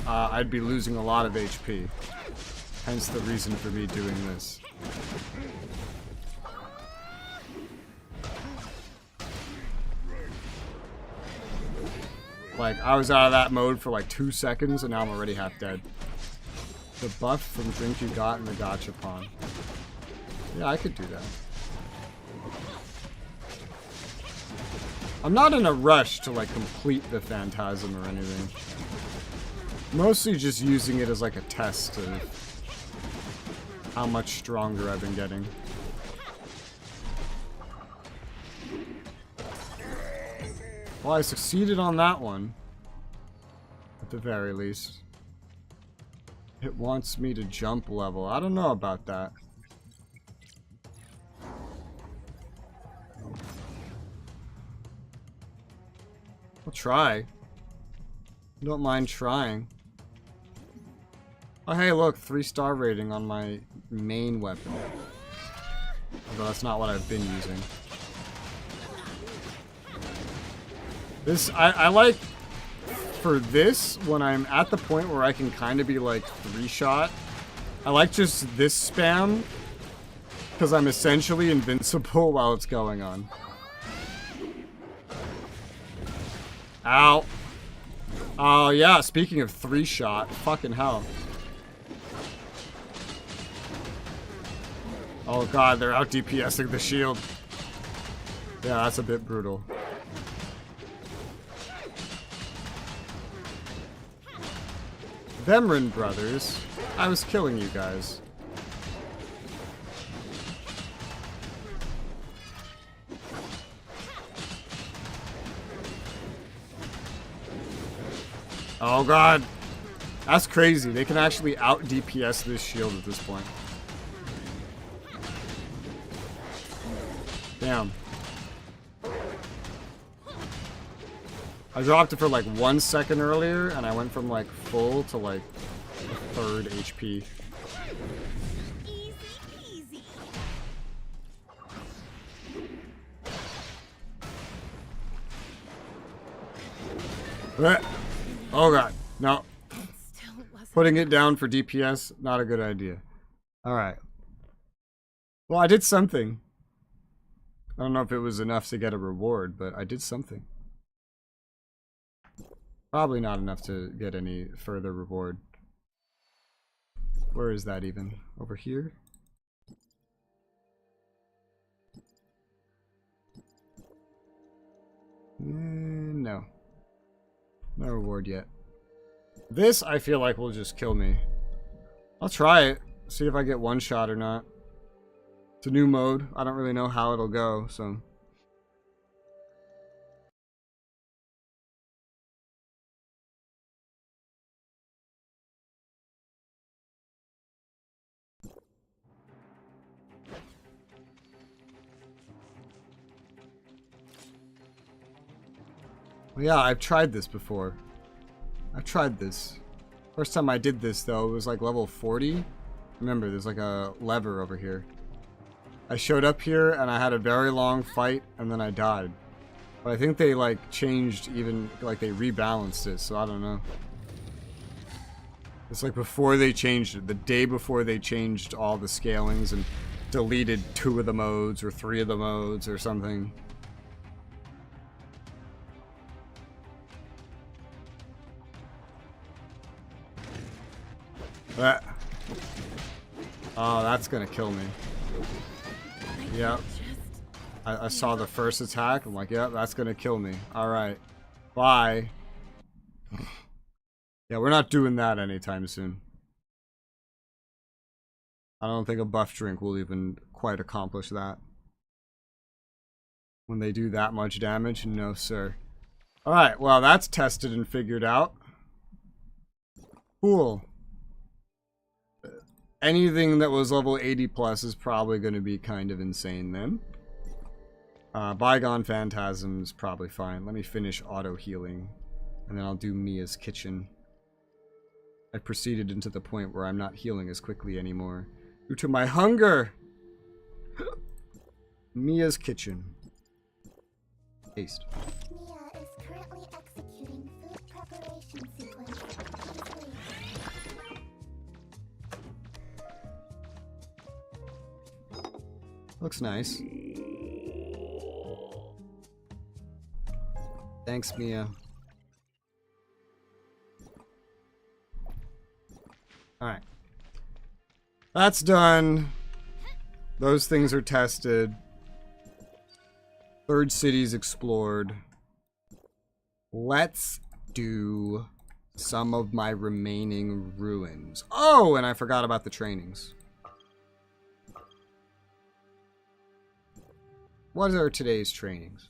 I'd be losing a lot of HP. Hence the reason for me doing this. Like, I was out of that mode for like 2 seconds and now I'm already half dead. The buff from drink you got in the gachapon. Yeah, I could do that. I'm not in a rush to like complete the Phantasm or anything. Mostly just using it as like a test of how much stronger I've been getting. Well, I succeeded on that one. At the very least. It wants me to jump level. I don't know about that. I'll try. Don't mind trying. Oh, hey, look, 3-star rating on my main weapon. Although that's not what I've been using. This, I like, for this, when I'm at the point where I can kind of be like 3-shot, I like just this spam, because I'm essentially invincible while it's going on. Ow. Oh, yeah, speaking of 3-shot, fucking hell. Oh god, they're out DPSing the shield. Yeah, that's a bit brutal. Vemrin brothers, I was killing you guys. Oh god. That's crazy. They can actually out DPS this shield at this point. Damn. I dropped it for like 1 second earlier, and I went from like full to like a third HP. Easy peasy. Oh god, no. Putting it down for DPS, not a good idea. Alright. Well, I did something. I don't know if it was enough to get a reward, but I did something. Probably not enough to get any further reward. Where is that even? Over here? No. No reward yet. This, I feel like, will just kill me. I'll try it. See if I get one shot or not. It's a new mode. I don't really know how it'll go, so... Yeah, I've tried this before. I've tried this. First time I did this, though, it was like level 40. Remember, there's like a lever over here. I showed up here, and I had a very long fight, and then I died. But I think they, like, changed even, like, they rebalanced it, so I don't know. It's like before they changed it, the day before they changed all the scalings and deleted 2 of the modes, or 3 of the modes, or something. Oh, that's gonna kill me. Yep. I saw the first attack. I'm like, yep, that's gonna kill me. Alright. Bye. Yeah, we're not doing that anytime soon. I don't think a buff drink will even quite accomplish that. When they do that much damage, no sir. Alright, well that's tested and figured out. Cool. Anything that was level 80 plus is probably going to be kind of insane then. Bygone Phantasm is probably fine. Let me finish auto healing. And then I'll do Mia's Kitchen. I proceeded into the point where I'm not healing as quickly anymore. Due to my hunger! Mia's Kitchen. Haste. Mia is currently executing food preparation sequence. Looks nice. Thanks, Mia. Alright. That's done. Those things are tested. Third city's explored. Let's do some of my remaining ruins. Oh, and I forgot about the trainings. What are today's trainings?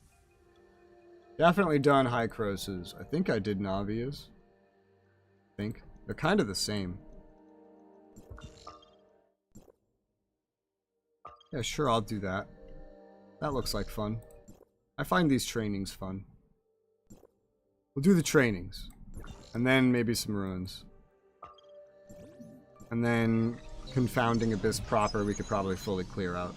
Definitely done High Crosses. I think I did Navias. I think. They're kind of the same. Yeah, sure, I'll do that. That looks like fun. I find these trainings fun. We'll do the trainings. And then maybe some ruins. And then Confounding Abyss proper we could probably fully clear out.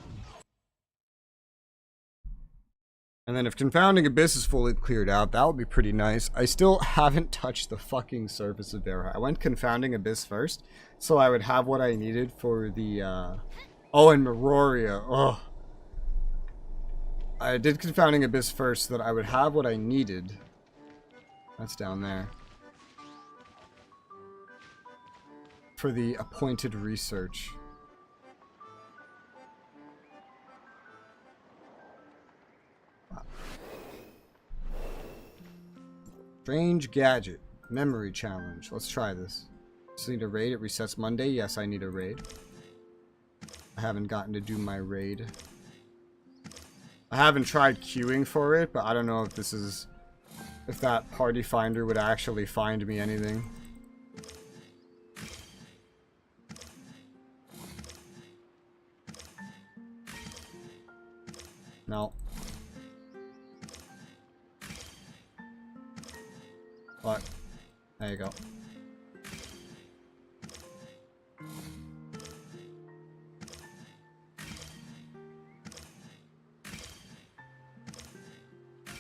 And then if Confounding Abyss is fully cleared out, that would be pretty nice. I still haven't touched the fucking surface of Verha. I went Confounding Abyss first, so I would have what I needed for the, Oh, and Meroria. Oh. I did Confounding Abyss first so that I would have what I needed. That's down there. For the appointed research. Strange gadget. Memory challenge. Let's try this. Just need a raid. It resets Monday. Yes, I need a raid. I haven't gotten to do my raid. I haven't tried queuing for it, but I don't know if this is... if that party finder would actually find me anything. No. What? There you go.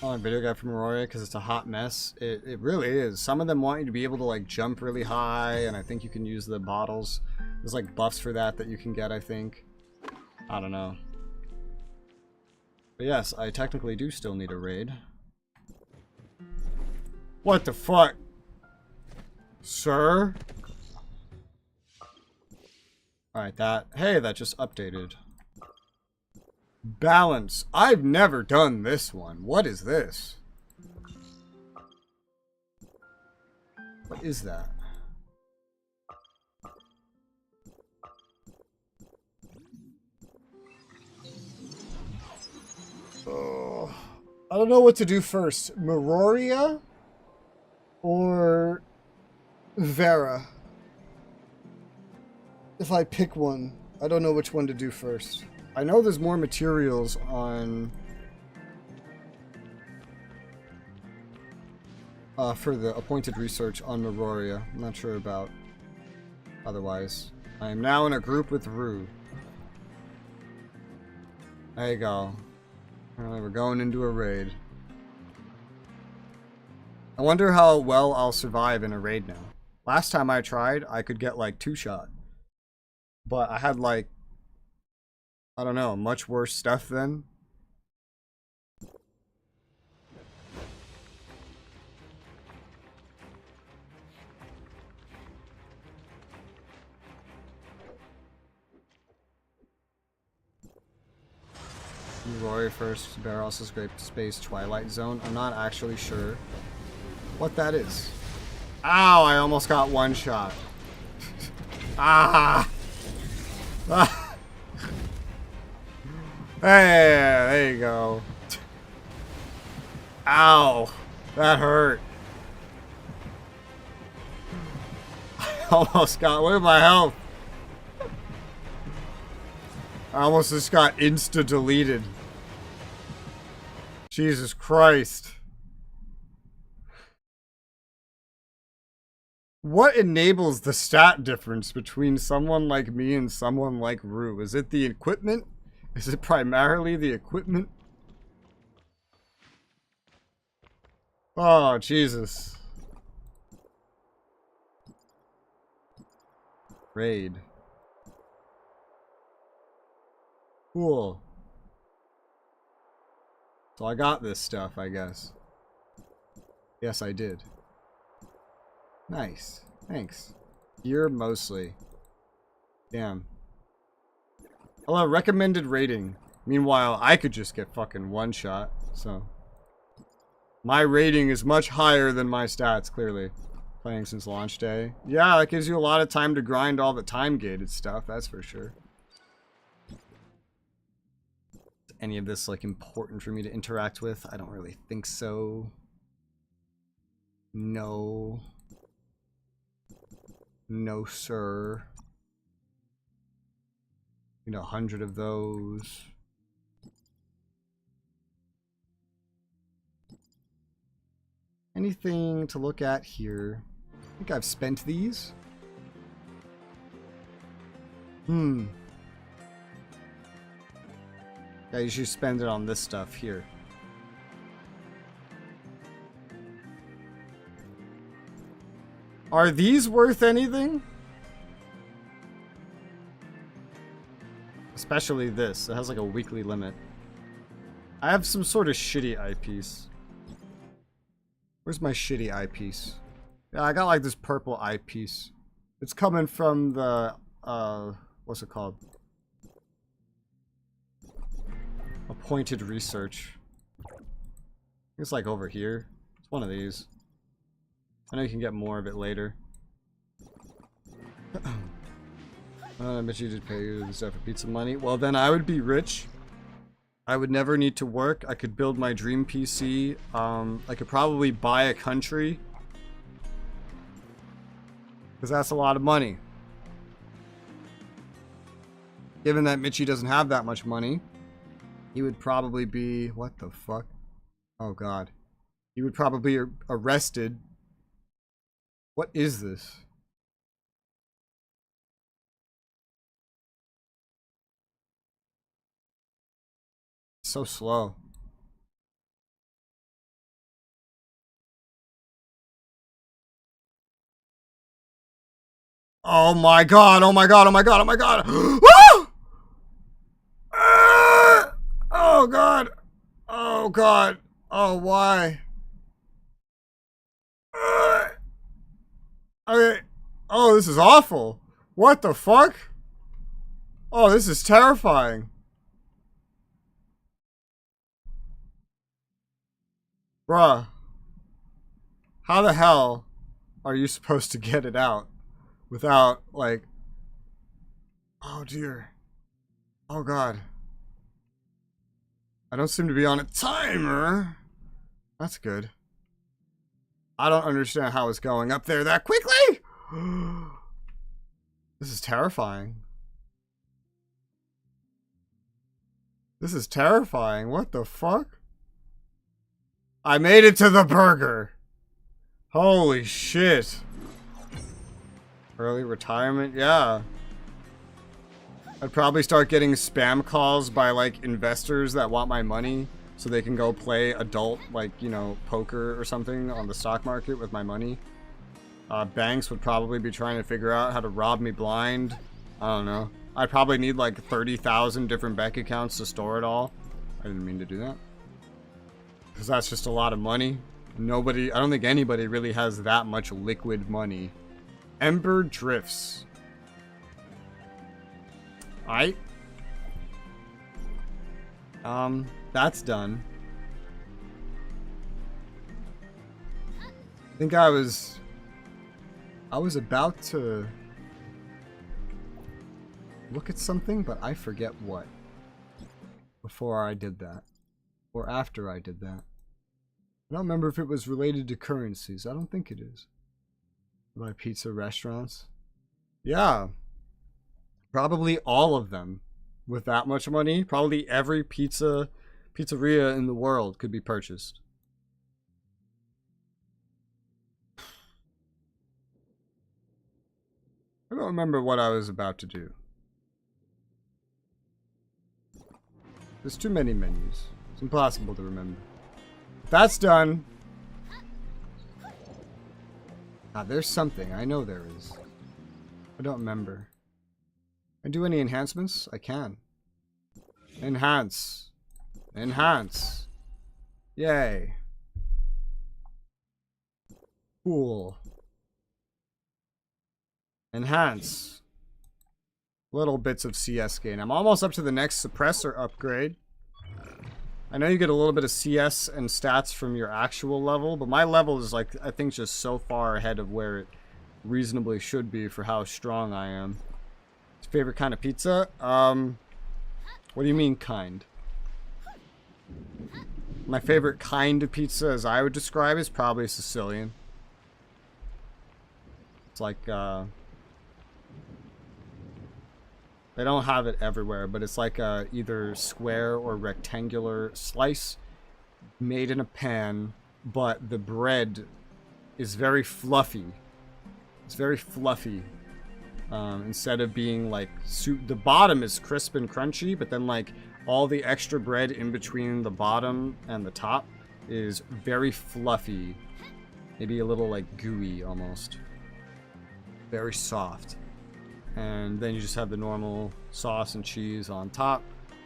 Oh, video guide from Aurora because it's a hot mess. It really is. Some of them want you to be able to like jump really high, and I think you can use the bottles. There's like buffs for that you can get, I think. I don't know. But yes, I technically do still need a raid. What the fuck? Sir? Alright, that just updated. Balance. I've never done this one. What is this? What is that? Oh, I don't know what to do first. Meroria or Vera? If I pick one, I don't know which one to do first. I know there's more materials on for the appointed research on Meroria. I'm not sure about otherwise. I am now in a group with Rue. There you go. Alright, we're going into a raid. I wonder how well I'll survive in a raid now. Last time I tried, I could get like 2-shot. But I had like, I don't know, much worse stuff then. Rory first, Barros' Great Space Twilight Zone. I'm not actually sure what that is. Ow, I almost got 1 shot. Ah! Ah! Hey, there you go. Ow, that hurt. I almost got, look at my health. I almost just got insta-deleted. Jesus Christ. What enables the stat difference between someone like me and someone like Rue? Is it the equipment? Is it primarily the equipment? Oh, Jesus. Raid. Cool. So I got this stuff, I guess. Yes, I did. Nice. Thanks. Gear mostly. Damn. Hello, recommended rating. Meanwhile, I could just get fucking 1 shot, so. My rating is much higher than my stats, clearly. Playing since launch day. Yeah, that gives you a lot of time to grind all the time-gated stuff, that's for sure. Any of this like important for me to interact with? I don't really think so. No. No, sir. You know, 100 of those. Anything to look at here? I think I've spent these. Yeah, you should spend it on this stuff here. Are these worth anything? Especially this. It has like a weekly limit. I have some sort of shitty eyepiece. Where's my shitty eyepiece? Yeah, I got like this purple eyepiece. It's coming from the, what's it called? Appointed research. It's like over here. It's one of these. I know you can get more of it later. I bet you did pay you this stuff for pizza money. Well, then I would be rich. I would never need to work. I could build my dream PC. I could probably buy a country. Because that's a lot of money. Given that Mitchie doesn't have that much money, he would probably be... What the fuck? Oh, God. He would probably be arrested What is this? So slow. Oh my god, oh my god, oh my god, oh my god. Oh god. Oh god. Oh, why? Okay. Oh, this is awful. What the fuck? Oh, this is terrifying. Bruh. How the hell are you supposed to get it out without, like... Oh, dear. Oh, God. I don't seem to be on a timer. That's good. I don't understand how it's going up there that quickly. This is terrifying. This is terrifying. What the fuck? I made it to the burger. Holy shit. Early retirement? Yeah. I'd probably start getting spam calls by, like, investors that want my money so they can go play adult, like, you know, poker or something on the stock market with my money. Banks would probably be trying to figure out how to rob me blind. I don't know. I'd probably need, like, 30,000 different bank accounts to store it all. I didn't mean to do that. Because that's just a lot of money. I don't think anybody really has that much liquid money. Ember drifts. Alright. That's done. I think I was about to look at something, but I forget what. Before I did that. Or after I did that. I don't remember if it was related to currencies. I don't think it is. My pizza restaurants. Yeah. Probably all of them. With that much money, probably every pizzeria in the world could be purchased. I don't remember what I was about to do. There's too many menus. It's impossible to remember. That's done. Ah, there's something. I know there is. I don't remember. Can I do any enhancements? I can. Enhance. Enhance. Yay. Cool. Enhance. Little bits of CS gain. I'm almost up to the next suppressor upgrade. I know you get a little bit of CS and stats from your actual level, but my level is, like, I think just so far ahead of where it reasonably should be for how strong I am. Favorite kind of pizza? What do you mean kind? My favorite kind of pizza, as I would describe, is probably Sicilian. It's like, they don't have it everywhere, but it's like a either square or rectangular slice made in a pan, but the bread is very fluffy. It's very fluffy. Instead of being like the bottom is crisp and crunchy, but then like all the extra bread in between the bottom and the top is very fluffy, maybe a little like gooey almost, very soft. And then you just have the normal sauce and cheese on top.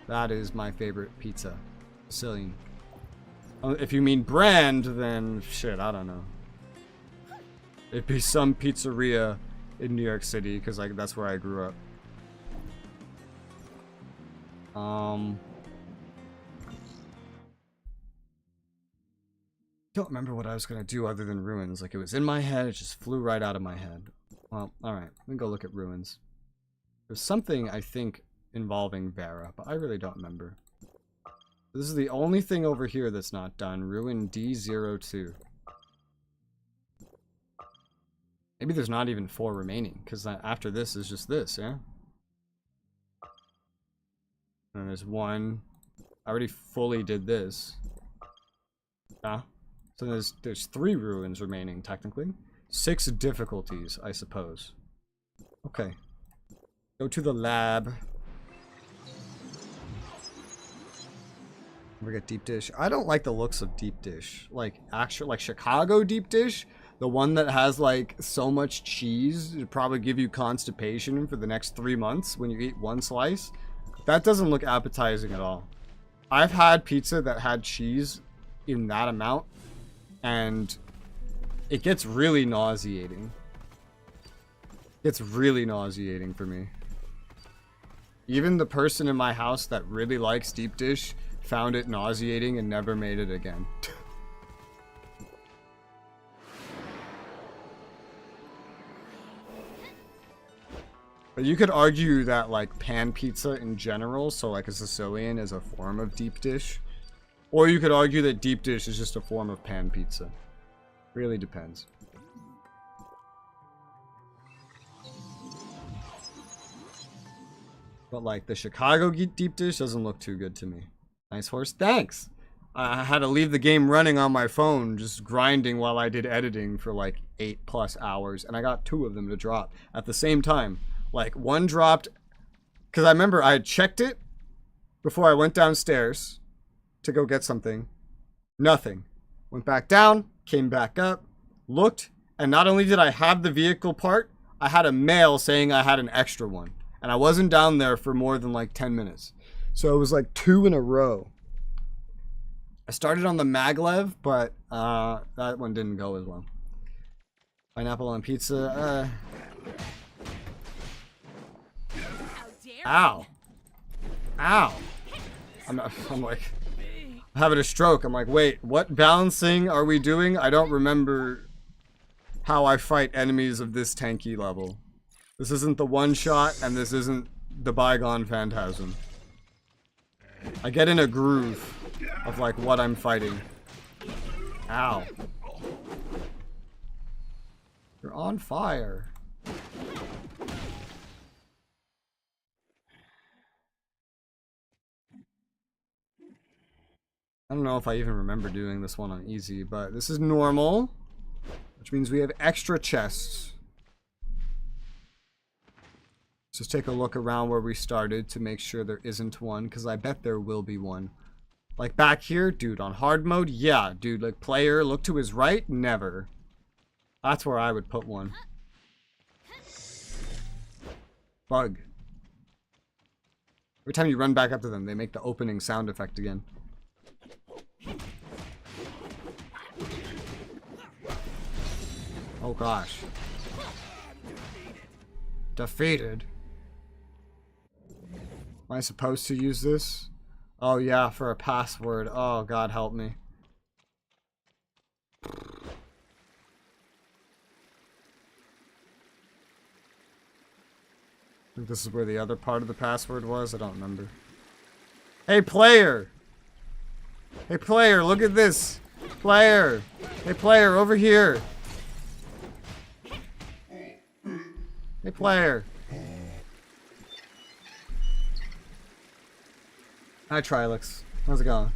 That is my favorite pizza, Sicilian. If you mean brand, then shit, I don't know. It'd be some pizzeria in New York City, because like that's where I grew up. Don't remember what I was gonna do other than ruins. Like, it was in my head, it just flew right out of my head. Well, alright, let me go look at ruins. There's something, I think, involving Vera, but I really don't remember. This is the only thing over here that's not done. Ruin D02. Maybe there's not even 4 remaining, because after this is just this, yeah? And there's 1. I already fully did this. Yeah. So there's 3 ruins remaining, technically. 6 difficulties, I suppose. Okay. Go to the lab. We got deep dish. I don't like the looks of deep dish. Like actual, like Chicago deep dish, the one that has like so much cheese, it'd probably give you constipation for the next 3 months when you eat one slice. That doesn't look appetizing at all. I've had pizza that had cheese in that amount, and it gets really nauseating. It's really nauseating for me. Even the person in my house that really likes deep dish found it nauseating and never made it again. But you could argue that like pan pizza in general, so like a Sicilian, is a form of deep dish. Or you could argue that deep dish is just a form of pan pizza. Really depends. But like the Chicago deep dish doesn't look too good to me. Nice horse. Thanks. I had to leave the game running on my phone, just grinding while I did editing for like 8+ hours. And I got 2 of them to drop at the same time. Like one dropped, because I remember I had checked it before I went downstairs to go get something. Nothing. Went back down, came back up, looked, and not only did I have the vehicle part, I had a mail saying I had an extra one. And I wasn't down there for more than like 10 minutes. So it was like 2 in a row. I started on the maglev, but that one didn't go as well. Pineapple on pizza. Ow. Ow. I'm like having a stroke. I'm like, wait, what balancing are we doing? I don't remember how I fight enemies of this tanky level. This isn't the one shot, and this isn't the bygone phantasm. I get in a groove of like what I'm fighting. Ow. You're on fire. I don't know if I even remember doing this one on easy, but this is normal, which means we have extra chests. Let's just take a look around where we started to make sure there isn't one, because I bet there will be one. Like back here, dude, on hard mode, yeah, dude, like player, look to his right, never. That's where I would put one. Bug. Every time you run back up to them, they make the opening sound effect again. Oh gosh. Defeated. Am I supposed to use this? Oh yeah, for a password. Oh God, help me. I think this is where the other part of the password was. I don't remember. Hey player! Hey player, look at this! Player! Hey player, over here! Hey player! Hi Trilix. How's it going?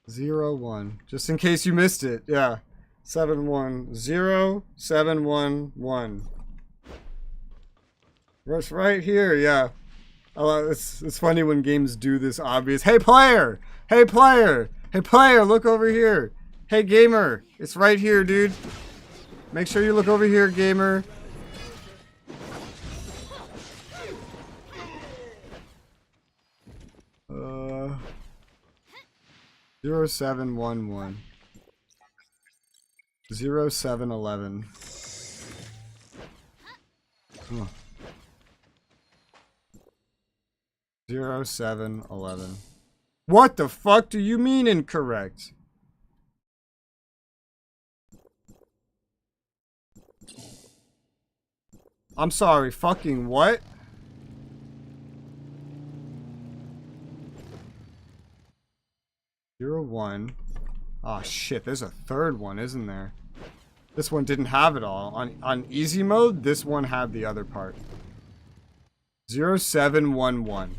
Zero one. Just in case you missed it. Yeah. 710-711. It's right here, yeah. Oh, it's funny when games do this obvious. Hey player! Hey player! Hey player, look over here! Hey gamer! It's right here, dude. Make sure you look over here, gamer. Uh 0711. 0711. Huh. 0711. What the fuck do you mean incorrect? I'm sorry, fucking what? Zero one. Oh shit, there's a third one, isn't there? This one didn't have it all. On easy mode, this one had the other part. 0711.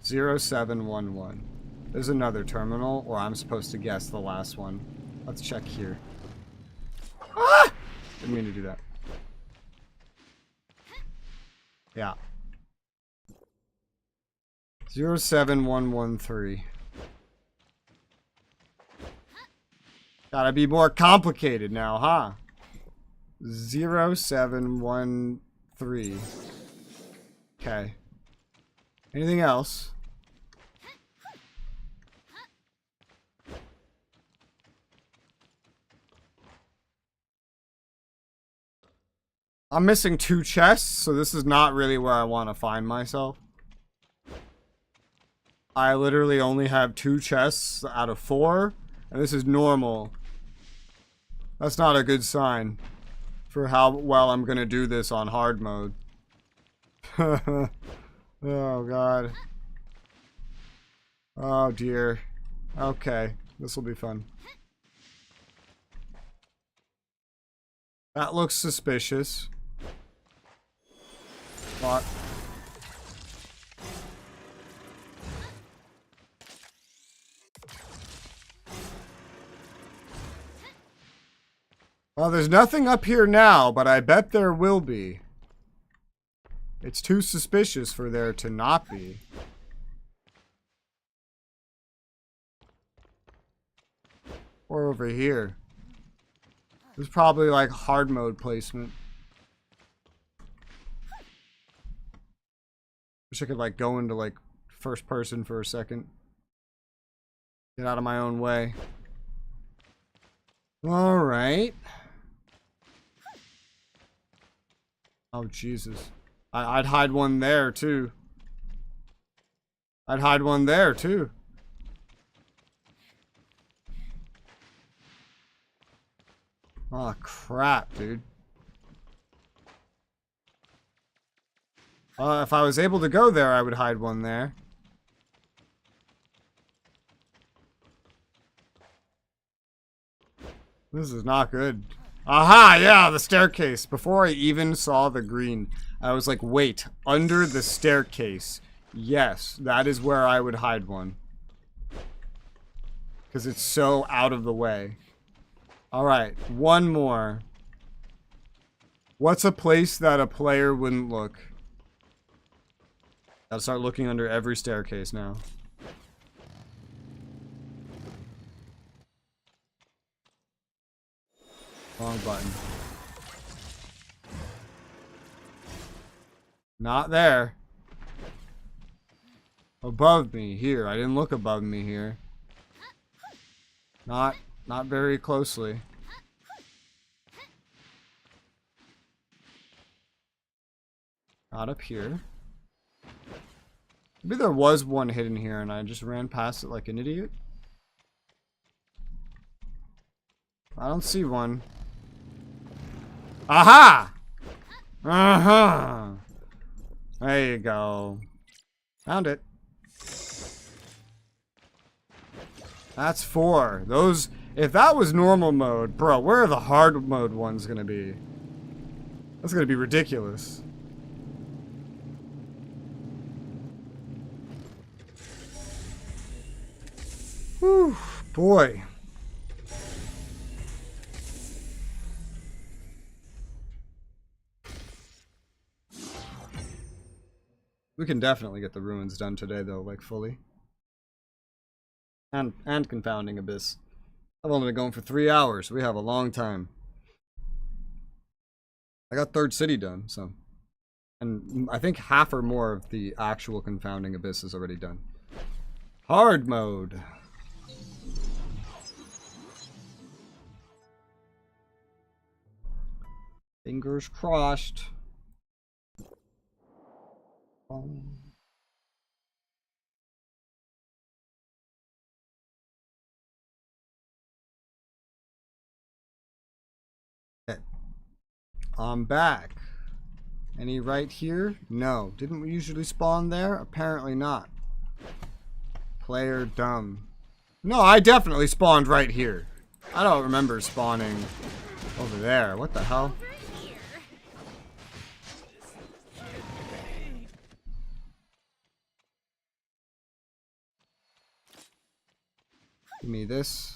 0711. There's another terminal, or I'm supposed to guess the last one. Let's check here. Ah! Didn't mean to do that. Yeah. 07113. Gotta be more complicated now, huh? 0713. Okay. Anything else? I'm missing 2 chests, so this is not really where I want to find myself. I literally only have 2 chests out of 4, and this is normal. That's not a good sign for how well I'm gonna do this on hard mode. Oh god. Oh dear. Okay, this will be fun. That looks suspicious. What? Well, there's nothing up here now, but I bet there will be. It's too suspicious for there to not be. Or over here. There's probably like hard mode placement. Wish I could like go into like first person for a second. Get out of my own way. Alright. Oh, Jesus. I'd hide one there, too. I'd hide one there, too. Oh, crap, dude. If I was able to go there, I would hide one there. This is not good. Aha, yeah, the staircase. Before I even saw the green, I was like, wait, under the staircase. Yes, that is where I would hide one. Because it's so out of the way. Alright, one more. What's a place that a player wouldn't look? Gotta start looking under every staircase now. Wrong button. Not there. Above me, here. I didn't look above me here. Not very closely. Not up here. Maybe there was one hidden here and I just ran past it like an idiot. I don't see one. Aha! Uh-huh. There you go. Found it. That's 4. Those, if that was normal mode, bro, where are the hard mode ones gonna be? That's gonna be ridiculous. Whew, boy. We can definitely get the ruins done today, though, like, fully. And Confounding Abyss. I've only been going for 3 hours. We have a long time. I got Third City done, so... And I think half or more of the actual Confounding Abyss is already done. Hard mode. Fingers crossed. Okay. I'm back. Any right here? No. Didn't we usually spawn there? Apparently not. Player dumb. No, I definitely spawned right here. I don't remember spawning over there. What the hell? Give me this.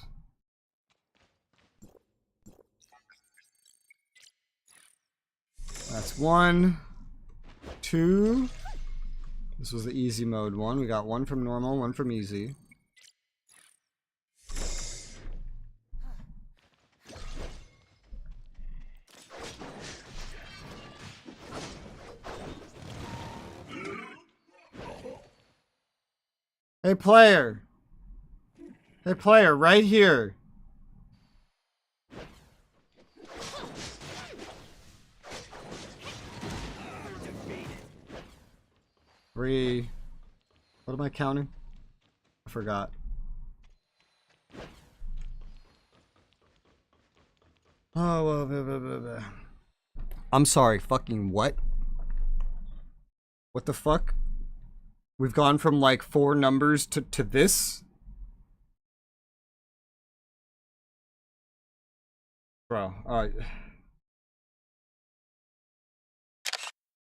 That's 1, 2. This was the easy mode one. We got 1 from normal, 1 from easy. Hey player! Hey player, right here! Three. What am I counting? I forgot. Oh, well, blah, blah, blah, blah. I'm sorry, fucking what? What the fuck? We've gone from like 4 numbers to this? Bro, alright.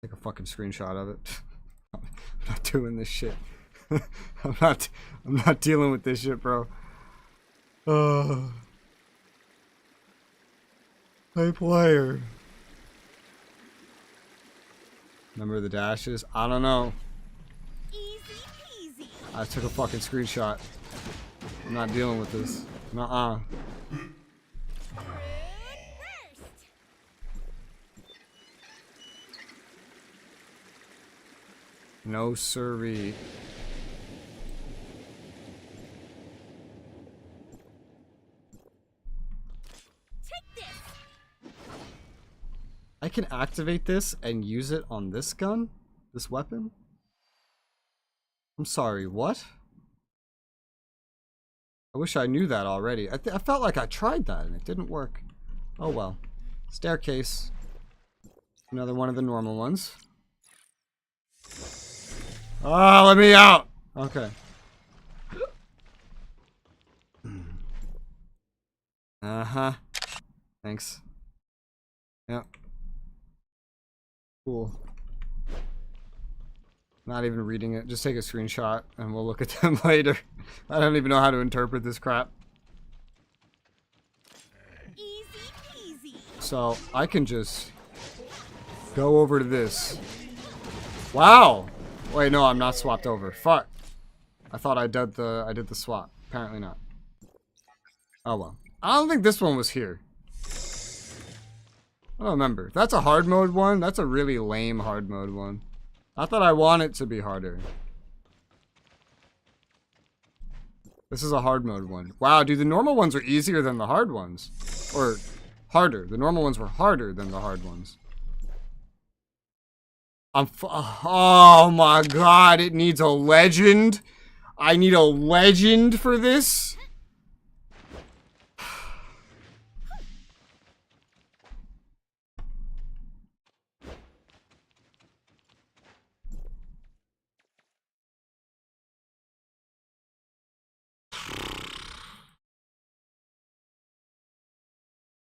Take a fucking screenshot of it. I'm not doing this shit. I'm not dealing with this shit, bro. Hey player. Remember the dashes? I don't know. Easy peasy. I took a fucking screenshot. I'm not dealing with this. Nuh-uh. No siree. Take this. I can activate this and use it on this gun? This weapon? I'm sorry, what? I wish I knew that already. I felt like I tried that and it didn't work. Oh well. Staircase. Another one of the normal ones. Ah, let me out! Okay. Uh-huh. Thanks. Yep. Cool. Not even reading it. Just take a screenshot and we'll look at them later. I don't even know how to interpret this crap. Easy peasy. So, I can just go over to this. Wow! Wait, no, I'm not swapped over. Fuck. I thought I did the swap. Apparently not. Oh well. I don't think this one was here. I don't remember. If that's a hard mode one, that's a really lame hard mode one. I thought I want it to be harder. This is a hard mode one. Wow, dude, the normal ones are easier than the hard ones. Or harder. The normal ones were harder than the hard ones. Oh my god, it needs a legend. I need a legend for this.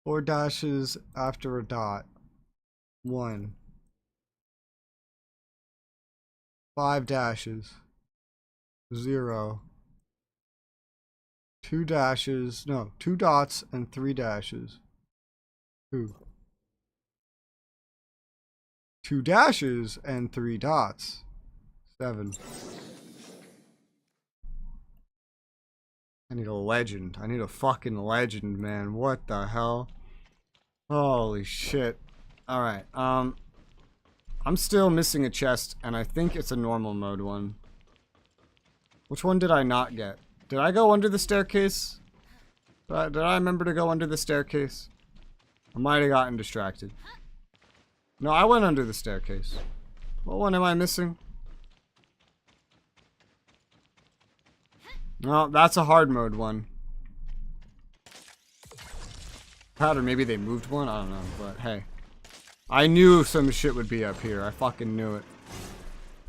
Four dashes after a dot. 1. 5 dashes. 0. 2 dashes. No, 2 dots and 3 dashes. 2. 2 dashes and 3 dots. 7. I need a legend. I need a fucking legend, man. What the hell? Holy shit. Alright, I'm still missing a chest, and I think it's a normal mode one. Which one did I not get? Did I go under the staircase? Did I remember to go under the staircase? I might have gotten distracted. No, I went under the staircase. What one am I missing? No, that's a hard mode one. Or maybe they moved one? I don't know, but hey. I knew some shit would be up here. I fucking knew it.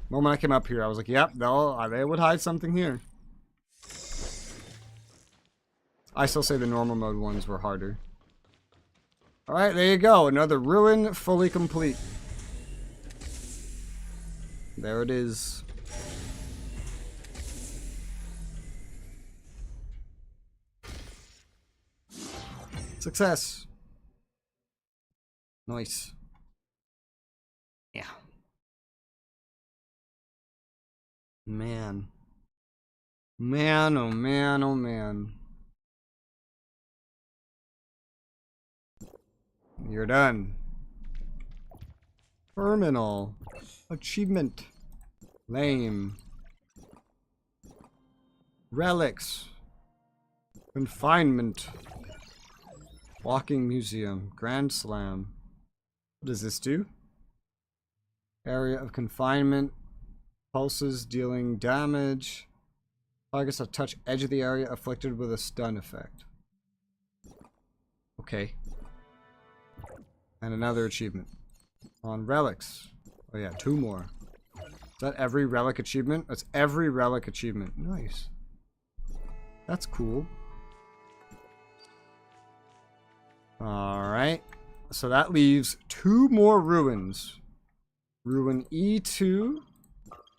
The moment I came up here, I was like, yep, they would hide something here. I still say the normal mode ones were harder. Alright, there you go. Another ruin fully complete. There it is. Success. Nice. Yeah. Man. Man, oh man, oh man. You're done. Terminal. Achievement. Lame. Relics. Confinement. Walking Museum. Grand Slam. What does this do? Area of confinement. Pulses dealing damage. Targets that touch edge of the area afflicted with a stun effect. Okay. And another achievement. On relics. Oh yeah, 2 more. Is that every relic achievement? That's every relic achievement. Nice. That's cool. Alright. So that leaves 2 more ruins. Ruin E2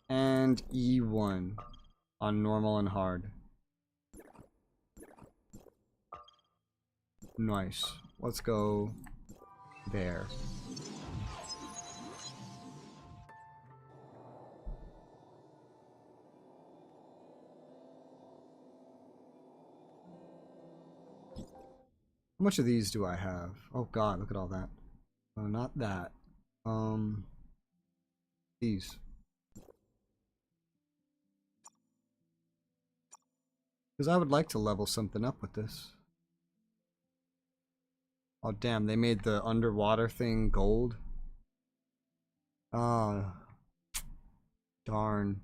and E1 on normal and hard. Nice. Let's go there. How much of these do I have? Oh god, look at all that. Oh, not that. These. Because I would like to level something up with this. Oh damn, they made the underwater thing gold. Ah, darn.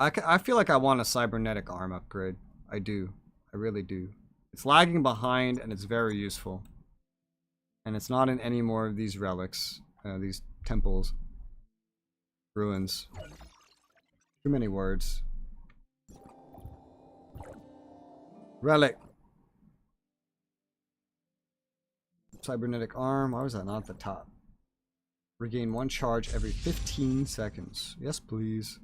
I feel like I want a cybernetic arm upgrade. I do. I really do. It's lagging behind and it's very useful. And it's not in any more of these relics. These temples. Ruins. Too many words. Relic. Cybernetic arm. Why was that not at the top? Regain 1 charge every 15 seconds. Yes, please.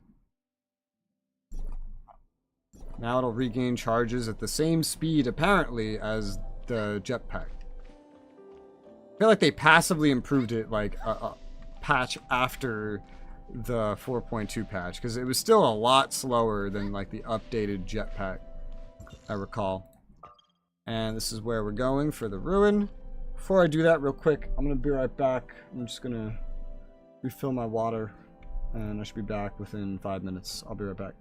Now it'll regain charges at the same speed, apparently, as the jetpack. I feel like they passively improved it, like, a patch after the 4.2 patch, because it was still a lot slower than, like, the updated jetpack, I recall. And this is where we're going for the ruin. Before I do that, real quick, I'm going to be right back. I'm just going to refill my water, and I should be back within 5 minutes. I'll be right back.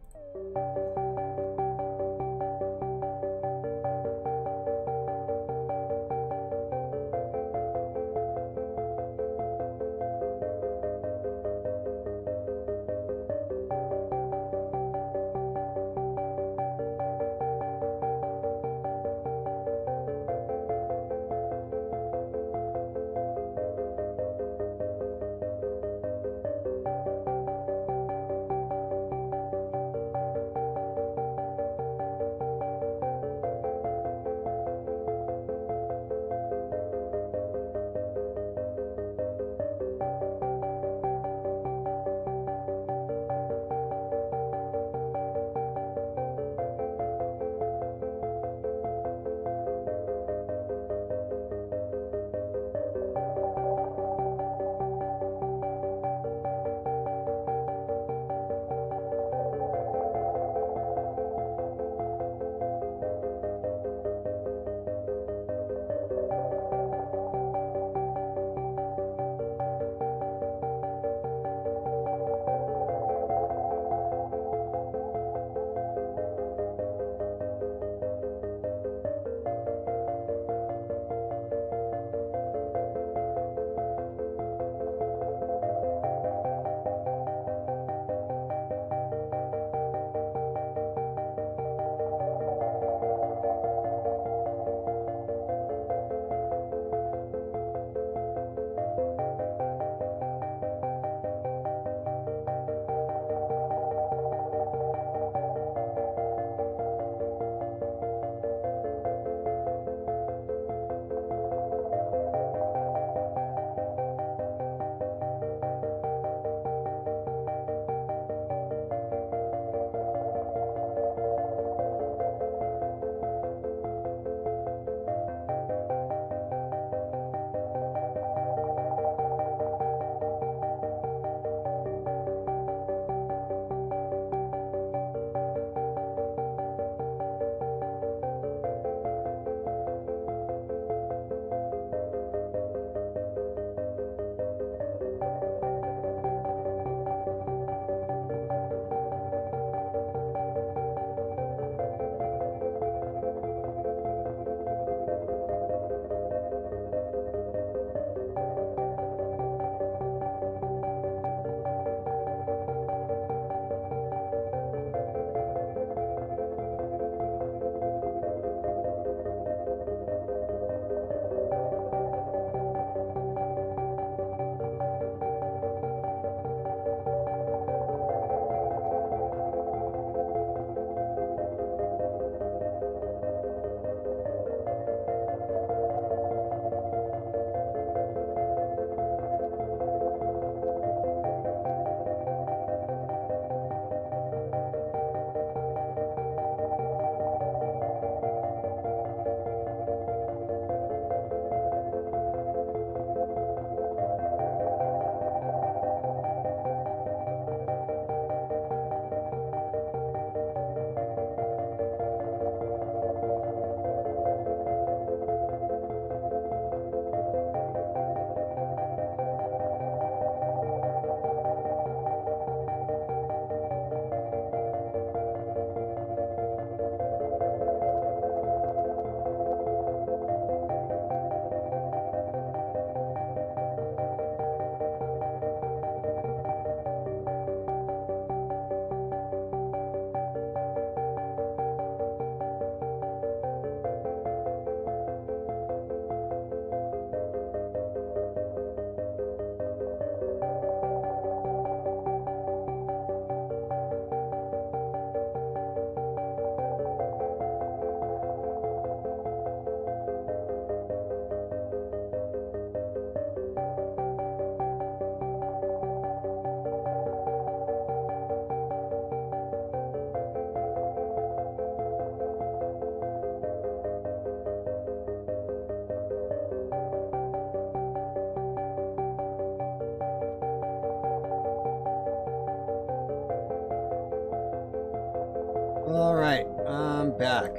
Alright, I'm back.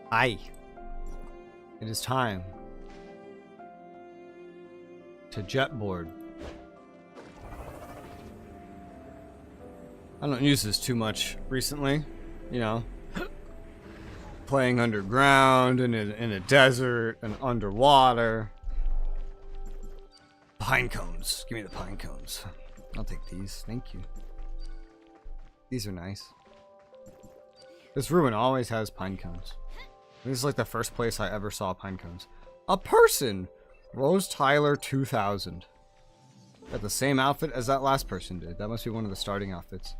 Aye. It is time to jetboard. I don't use this too much recently, you know. Playing underground, in a desert, and underwater. Pine cones. Give me the pine cones. I'll take these. Thank you. These are nice. This ruin always has pine cones. This is like the first place I ever saw pine cones. A person! Rose Tyler 2000. Got the same outfit as that last person did. That must be one of the starting outfits.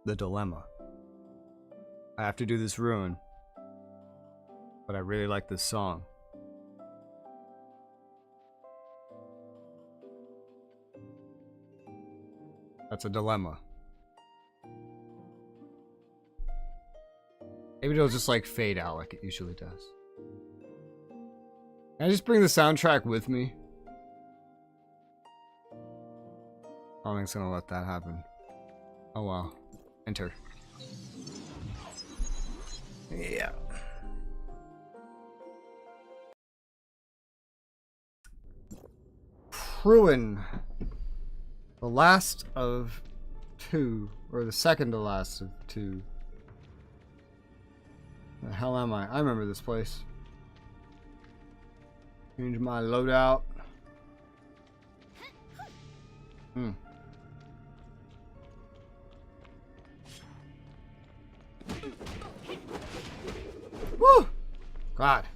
The dilemma. I have to do this ruin, but I really like this song. That's a dilemma. Maybe it'll just like fade out like it usually does. Can I just bring the soundtrack with me? I don't think it's gonna let that happen. Oh wow. Enter. Yeah. Ruin. The last of two, or the second to last of two. The hell am I? I remember this place. Change my loadout. Hmm. Woo! God.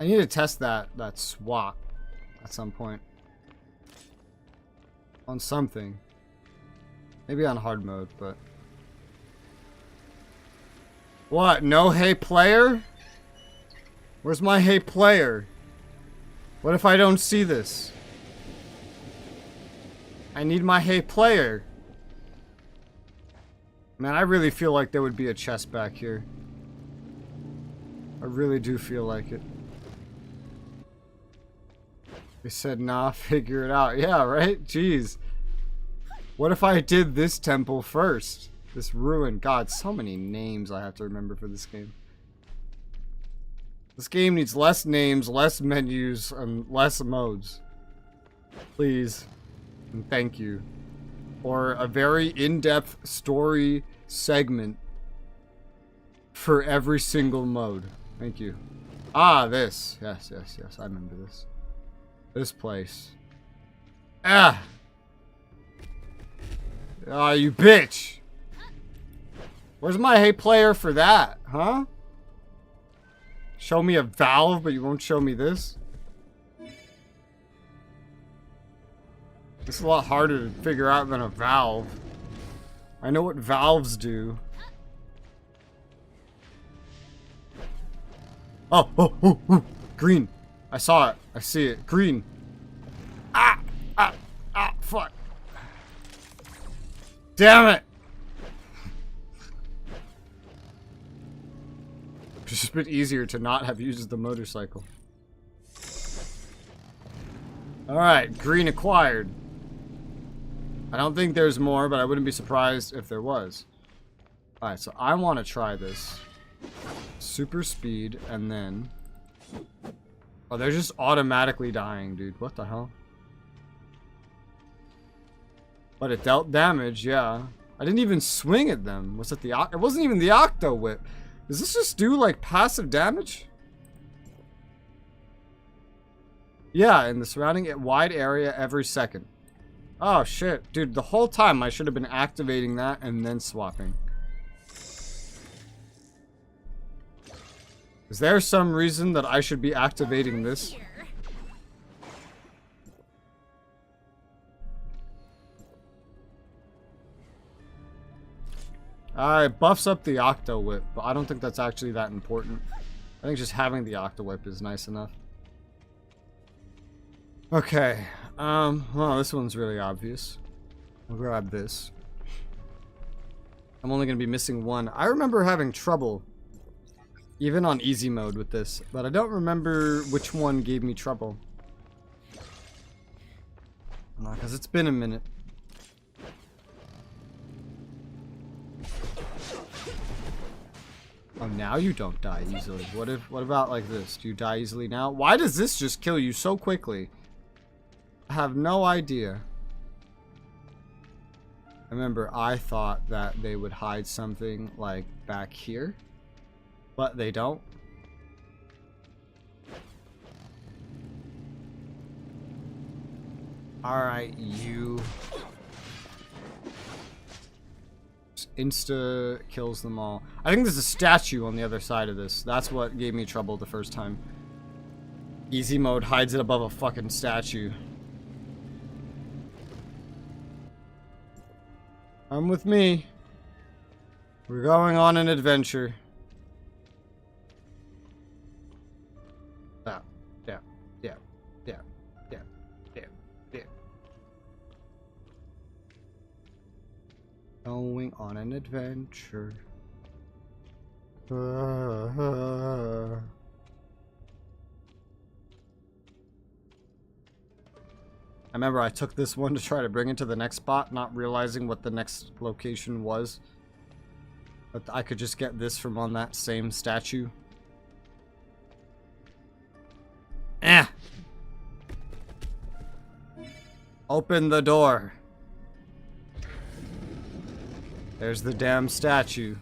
I need to test that swap at some point. On something. Maybe on hard mode, but... What? No hey player? Where's my hey player? What if I don't see this? I need my hey player. Man, I really feel like there would be a chest back here. I really do feel like it. They said, nah, figure it out. Yeah, right? Jeez. What if I did this temple first? This ruin. God, so many names I have to remember for this game. This game needs less names, less menus, and less modes. Please. And thank you. Or a very in-depth story segment for every single mode. Thank you. Ah, this. Yes, yes, yes. I remember this. This place. Ah! Ah, you bitch! Where's my hey player for that, huh? Show me a valve, but you won't show me this? It's a lot harder to figure out than a valve. I know what valves do. Oh, oh, oh, oh, green. I saw it. I see it. Green. Ah, ah, ah, fuck. Damn it. It's just been easier to not have used the motorcycle. Alright, green acquired. I don't think there's more, but I wouldn't be surprised if there was. Alright, so I want to try this. Super speed, and then... Oh, they're just automatically dying, dude. What the hell? But it dealt damage, yeah. I didn't even swing at them. Was it the... It wasn't even the Octo Whip. Does this just do, like, passive damage? Yeah, in the surrounding wide area every second. Oh, shit. Dude, the whole time I should have been activating that and then swapping. Is there some reason that I should be activating this? It buffs up the Octo Whip, but I don't think that's actually that important. I think just having the Octo Whip is nice enough. Okay, well, this one's really obvious. I'll grab this. I'm only gonna be missing one. I remember having trouble Even on easy mode with this, but I don't remember which one gave me trouble. Because it's been a minute. Oh, now you don't die easily. What about like this? Do you die easily now? Why does this just kill you so quickly? I have no idea. I remember I thought that they would hide something like back here, but they don't. Alright, you. Just insta kills them all. I think there's a statue on the other side of this. That's what gave me trouble the first time. Easy mode hides it above a fucking statue. Come with me. We're going on an adventure. Yeah, yeah, yeah, yeah, yeah, yeah, yeah. Going on an adventure. I remember I took this one to try to bring it to the next spot, not realizing what the next location was. But I could just get this from on that same statue. Eh! Open the door. There's the damn statue.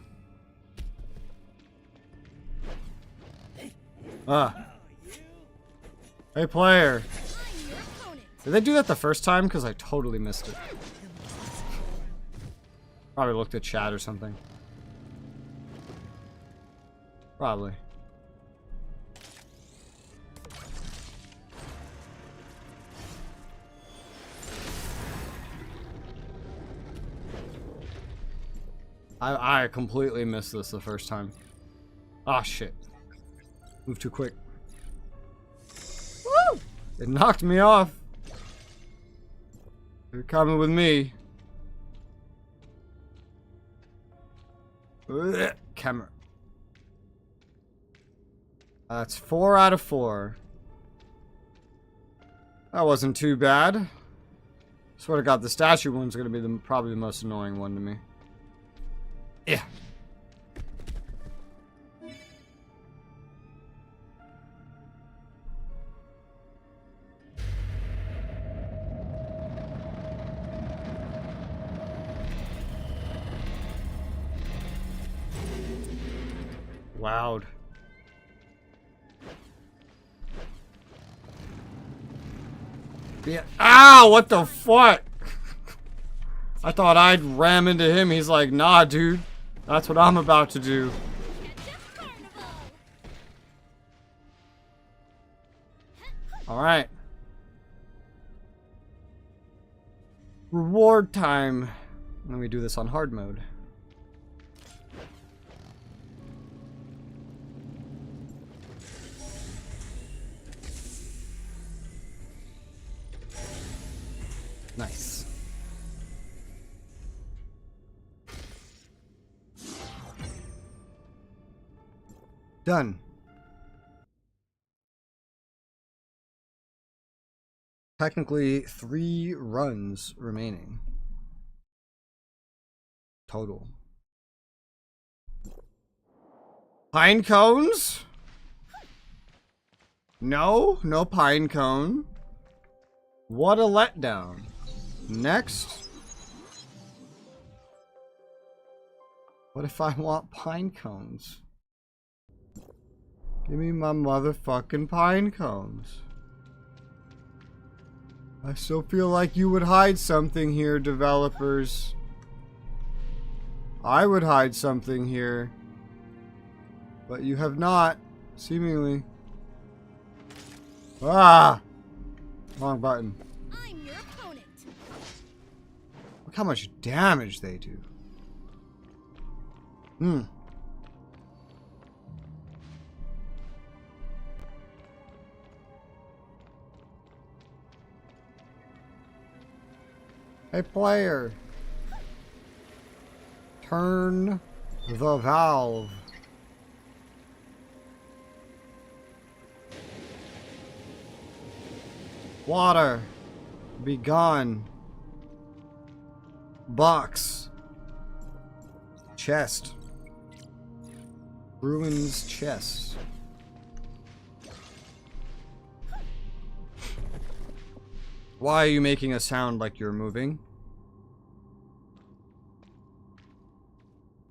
Ah. Hey, player. Did they do that the first time? Because I totally missed it. Probably looked at chat or something. Probably. I completely missed this the first time. Ah, shit. Moved too quick. Woo! It knocked me off. You're coming with me. Ugh, camera. That's 4 out of 4. That wasn't too bad. Swear to God, the statue one's gonna be probably the most annoying one to me. Yeah. Loud. Yeah. Ow! What the fuck? I thought I'd ram into him. He's like, nah, dude. That's what I'm about to do. Alright. Reward time. Let me do this on hard mode. Nice. Done. Technically, 3 runs remaining. Total. Pine cones? No, no pine cone. What a letdown. Next. What if I want pine cones? Give me my motherfucking pine cones. I still feel like you would hide something here, developers. I would hide something here. But you have not, seemingly. Ah! Wrong button. I'm your opponent. Look how much damage they do. Hmm. Hey, player. Turn the valve. Water. Be gone. Box. Chest. Ruins chest. Why are you making a sound like you're moving?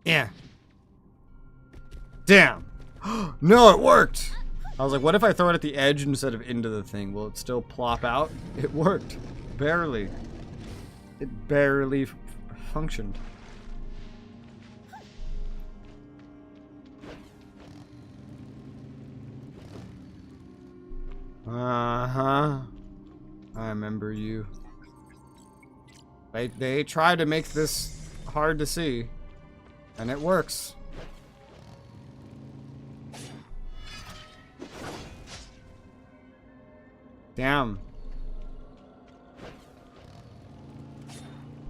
Yeah. Damn. No, it worked. I was like, what if I throw it at the edge instead of into the thing? Will it still plop out? It worked. Barely. It barely functioned. Uh-huh. I remember you. They try to make this hard to see. And it works. Damn.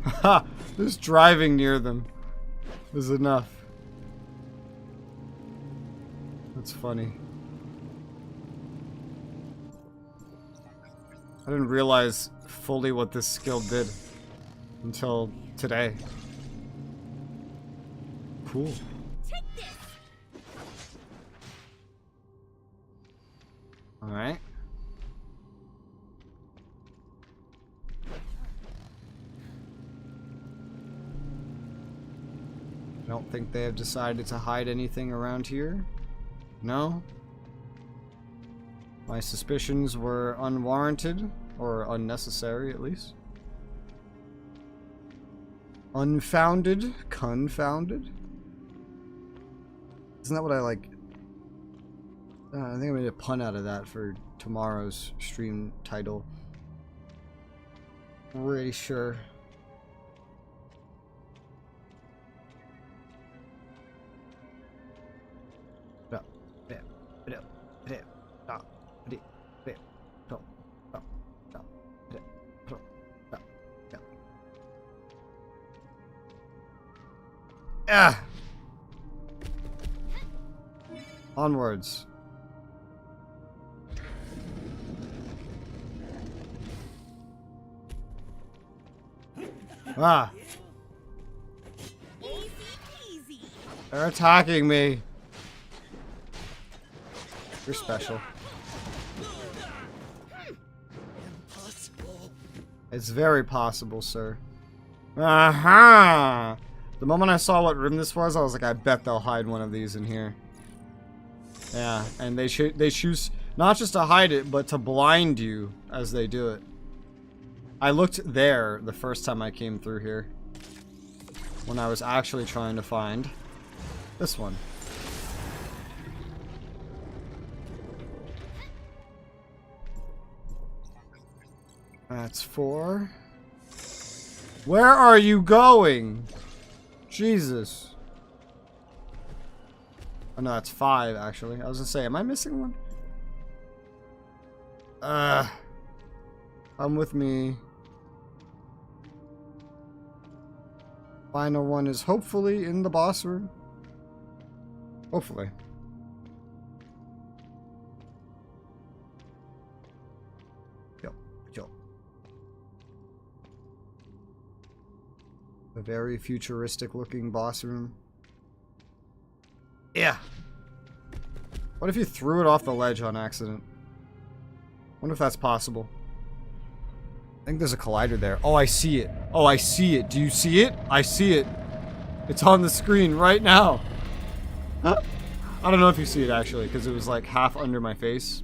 Haha, just driving near them is enough. That's funny. I didn't realize fully what this skill did until today. Cool. Alright. I don't think they have decided to hide anything around here. No? My suspicions were unwarranted, or unnecessary at least. Unfounded? Confounded? Isn't that what I like? I think I made a pun out of that for tomorrow's stream title. Pretty sure. Ah! Onwards. Ah! Easy peasy. They're attacking me. You're special. It's very possible, sir. Aha! The moment I saw what room this was, I was like, I bet they'll hide one of these in here. Yeah, and they choose not just to hide it, but to blind you as they do it. I looked there the first time I came through here, when I was actually trying to find this one. That's 4. Where are you going? Jesus. Oh no, that's 5 actually. I was gonna say, am I missing one? Come with me. Final one is hopefully in the boss room. Hopefully. Yo. A very futuristic looking boss room. Yeah. What if you threw it off the ledge on accident? Wonder if that's possible. I think there's a collider there. Oh, I see it. Oh, I see it. Do you see it? I see it. It's on the screen right now. I don't know if you see it actually, because it was like half under my face.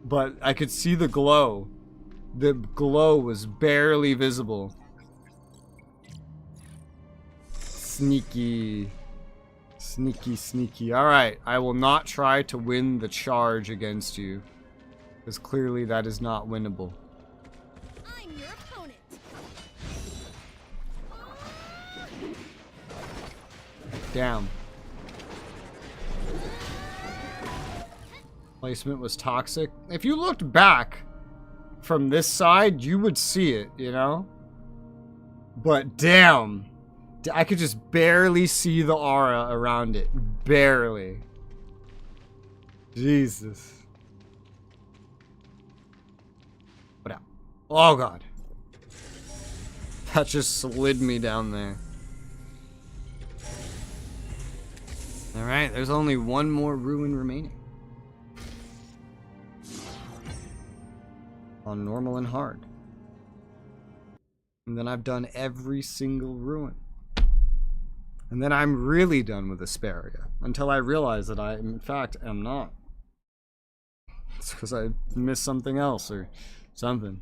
But I could see the glow. The glow was barely visible. Sneaky. Sneaky, sneaky. Alright, I will not try to win the charge against you. Because clearly that is not winnable. I'm your opponent. Damn. Placement was toxic. If you looked back from this side, you would see it, you know? But damn. I could just barely see the aura around it. Barely. Jesus. Oh god. That just slid me down there. Alright, there's only one more ruin remaining. On normal and hard. And then I've done every single ruin. And then I'm really done with Asperia. Until I realize that I, in fact, am not. It's because I missed something else or something.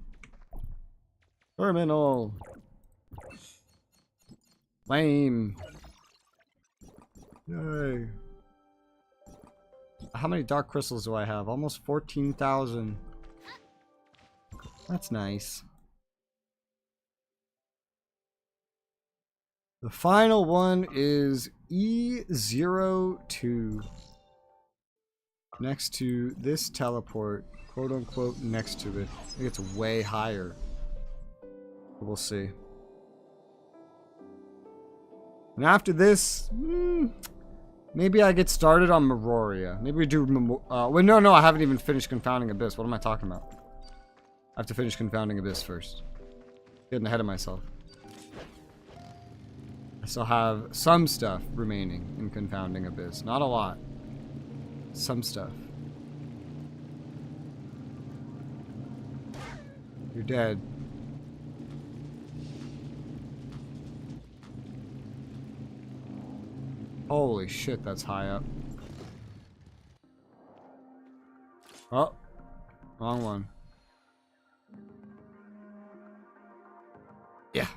Terminal. Flame. Yay. How many dark crystals do I have? Almost 14,000. That's nice. The final one is E02. Next to this teleport. Quote unquote next to it. I think it's way higher. We'll see. And after this, maybe I get started on Meroria. Maybe we do... wait, no, I haven't even finished Confounding Abyss. What am I talking about? I have to finish Confounding Abyss first. Getting ahead of myself. I still have some stuff remaining in Confounding Abyss. Not a lot. Some stuff. You're dead. Holy shit, that's high up. Oh. Wrong one. Yeah.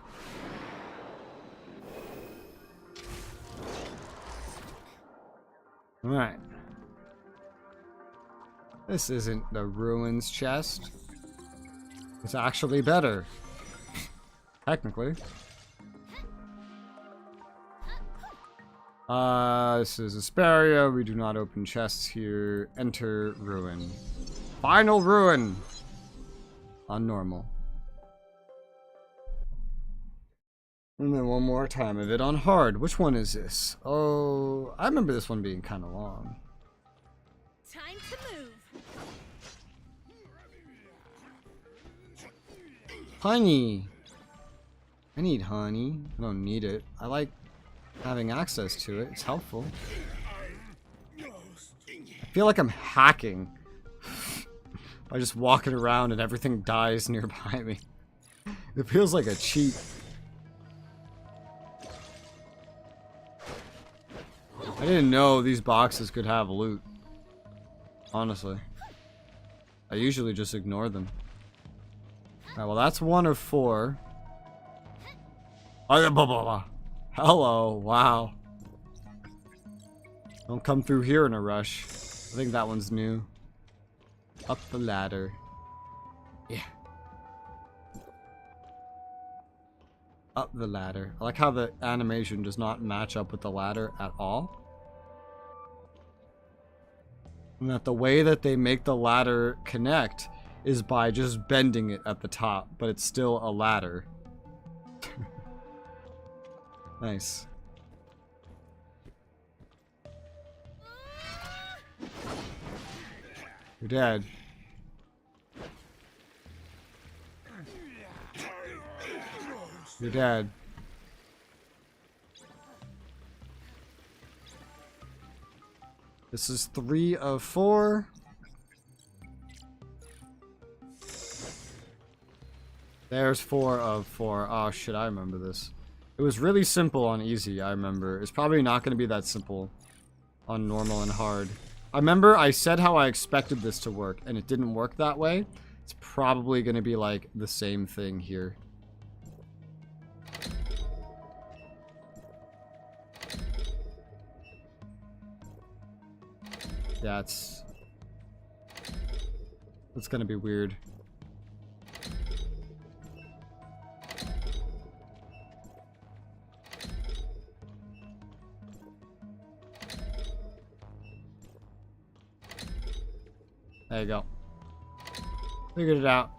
Alright. This isn't the ruins chest. It's actually better. Technically. This is Asperia. We do not open chests here. Enter ruin. Final ruin! On normal. And then one more time of it on hard. Which one is this? Oh, I remember this one being kind of long. Time to move. Honey! I need honey. I don't need it. I like having access to it. It's helpful. I feel like I'm hacking. By just walking around and everything dies nearby me. It feels like a cheat. I didn't know these boxes could have loot. Honestly. I usually just ignore them. Alright, well that's one of 4. Hello, wow. Don't come through here in a rush. I think that one's new. Up the ladder. Yeah. Up the ladder. I like how the animation does not match up with the ladder at all. And that the way that they make the ladder connect is by just bending it at the top, but it's still a ladder. Nice. You're dead. You're dead. This is 3 of 4. There's 4 of 4. Oh shit, I remember this. It was really simple on easy, I remember. It's probably not going to be that simple on normal and hard. I remember I said how I expected this to work, and it didn't work that way. It's probably going to be like the same thing here. Yeah, it's going to be weird. There you go. Figured it out.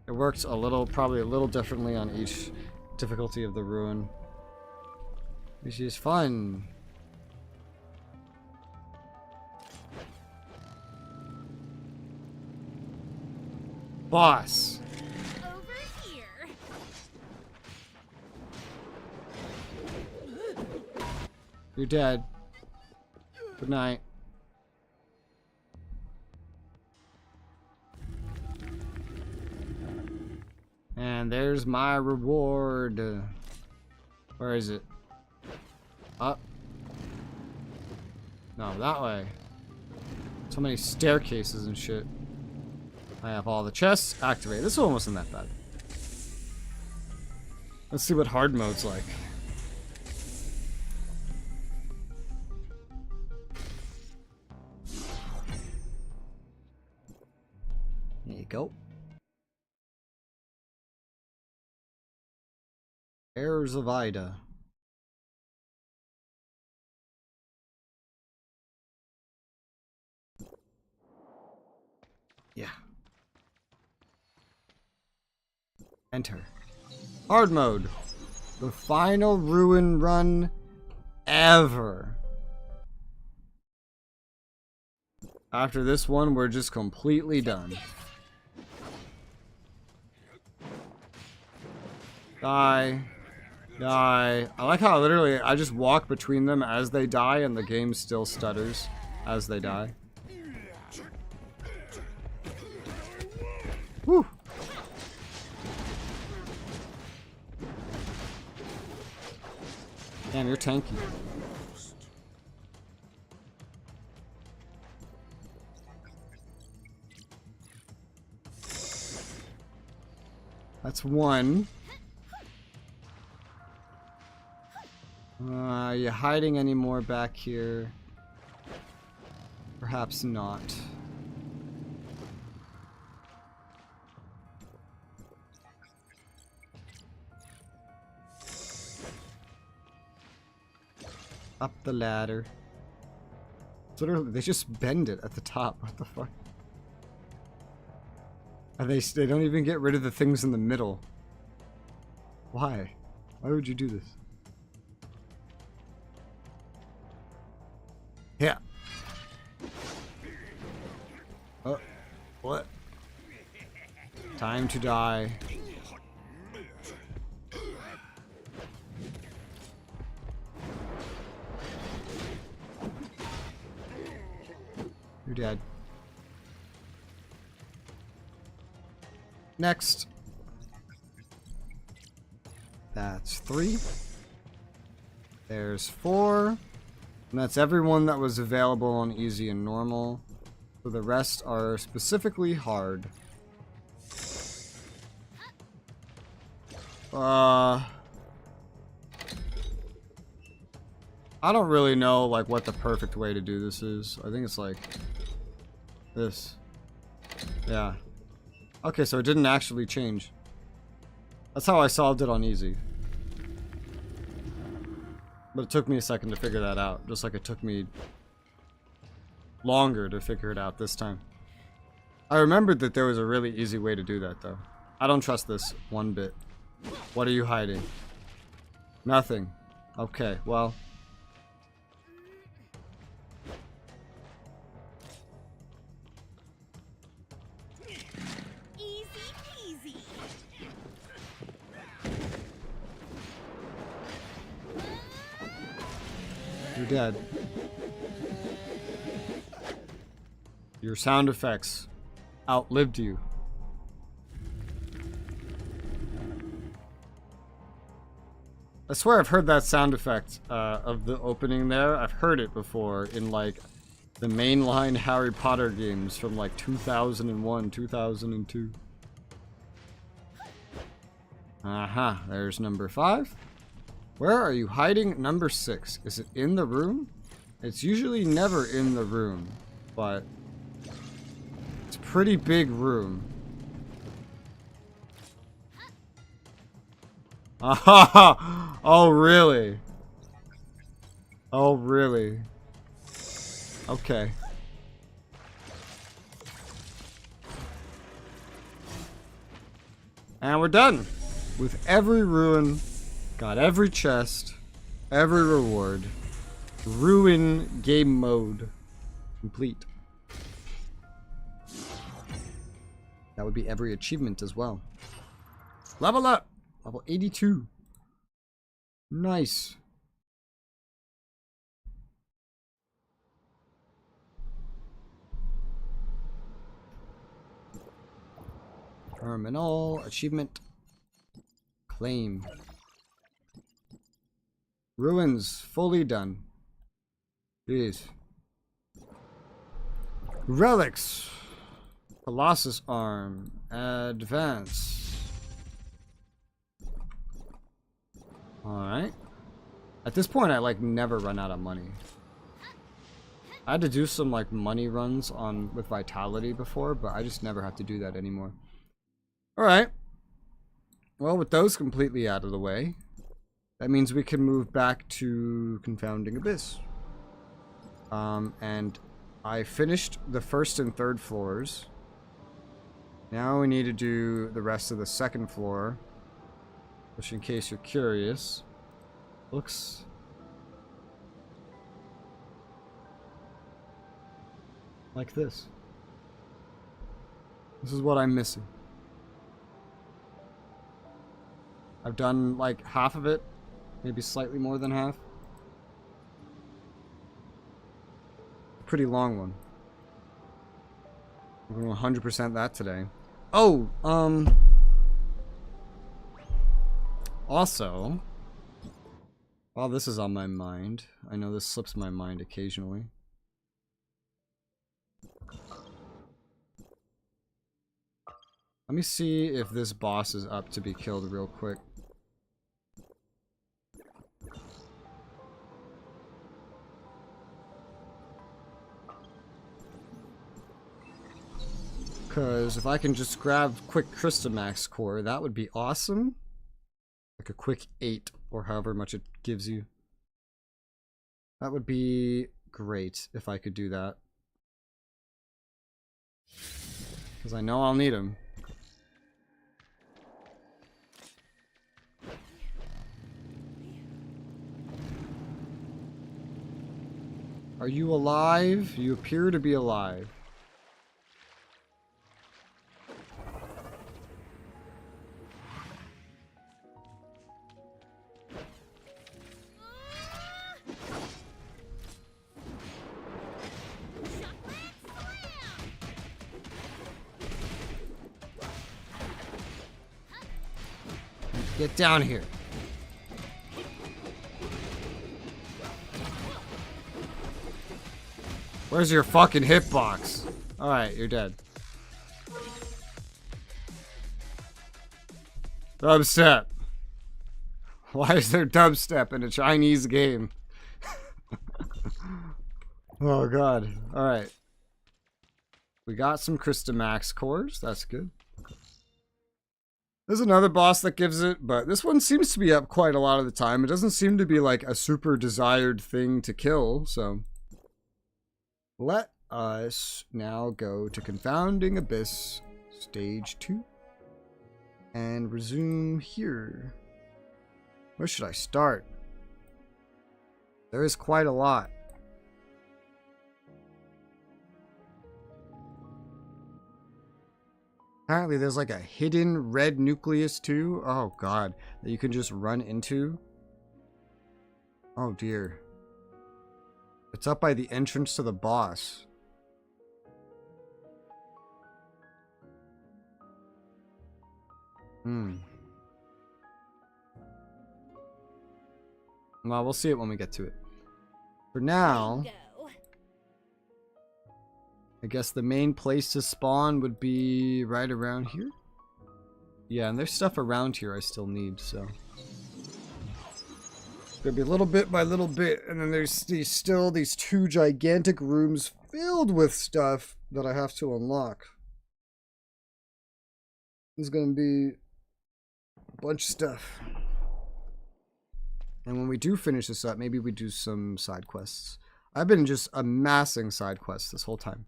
It works a little, probably a little differently on each difficulty of the ruin, which is fun. Boss. Over here. You're dead. Good night. And there's my reward. Where is it? Up. No, that way. So many staircases and shit. I have all the chests activated. This one wasn't that bad. Let's see what hard mode's like. There you go. Heirs of Ida. Yeah. Enter. Hard mode. The final ruin run ever. After this one, we're just completely done. Die. Die. I like how literally I just walk between them as they die and the game still stutters as they die. Whew. Damn, you're tanky. That's one. Are you hiding any more back here? Perhaps not. Up the ladder. Literally, they just bend it at the top. What the fuck? And they don't even get rid of the things in the middle. Why? Why would you do this? Yeah. Oh, what? Time to die. You're dead. Next. That's 3. There's 4. And that's everyone that was available on easy and normal. So the rest are specifically hard. I don't really know like what the perfect way to do this is. I think it's like this. Yeah. Okay, so it didn't actually change. That's how I solved it on easy. But it took me a second to figure that out. Just like it took me longer to figure it out this time. I remembered that there was a really easy way to do that though. I don't trust this one bit. What are you hiding? Nothing. Okay, well. You're dead. Your sound effects outlived you. I swear I've heard that sound effect of the opening there. I've heard it before in like the mainline Harry Potter games from like 2001, 2002. Aha, there's number 5. Where are you hiding? Number 6. Is it in the room? It's usually never in the room, but it's a pretty big room. Ah, oh really? Oh really? Okay. And we're done with every ruin. Got every chest, every reward. Ruin game mode complete. That would be every achievement as well. Level up! Level 82. Nice. Terminal. Achievement. Claim. Ruins. Fully done. Jeez. Relics. Colossus arm. Advance. Alright. At this point, I like never run out of money. I had to do some like money runs on with Vitality before, but I just never have to do that anymore. Alright. Well, with those completely out of the way, that means we can move back to Confounding Abyss. And I finished the first and third floors. Now we need to do the rest of the second floor. Which, in case you're curious, looks like this. This is what I'm missing. I've done like half of it, maybe slightly more than half. Pretty long one. I'm going to 100% that today. Oh, also, while this is on my mind, I know this slips my mind occasionally. Let me see if this boss is up to be killed real quick. Because if I can just grab quick Crystamax core, that would be awesome. Like a quick 8 or however much it gives you. That would be great if I could do that. Because I know I'll need them. Are you alive? You appear to be alive. Get down here. Where's your fucking hitbox? Alright, you're dead. Dubstep. Why is there dubstep in a Chinese game? Oh god. Alright. We got some Crystamax cores. That's good. There's another boss that gives it, but this one seems to be up quite a lot of the time. It doesn't seem to be like a super desired thing to kill, so... Let us now go to Confounding Abyss, Stage 2, and resume here. Where should I start? There is quite a lot. Apparently there's like a hidden red nucleus too. Oh god, that you can just run into. Oh dear. It's up by the entrance to the boss. Well, we'll see it when we get to it. For now, I guess the main place to spawn would be right around here. Yeah, and there's stuff around here I still need, so. It's gonna be little bit by little bit, and then there's still these 2 gigantic rooms filled with stuff that I have to unlock. There's gonna be a bunch of stuff. And when we do finish this up, maybe we do some side quests. I've been just amassing side quests this whole time.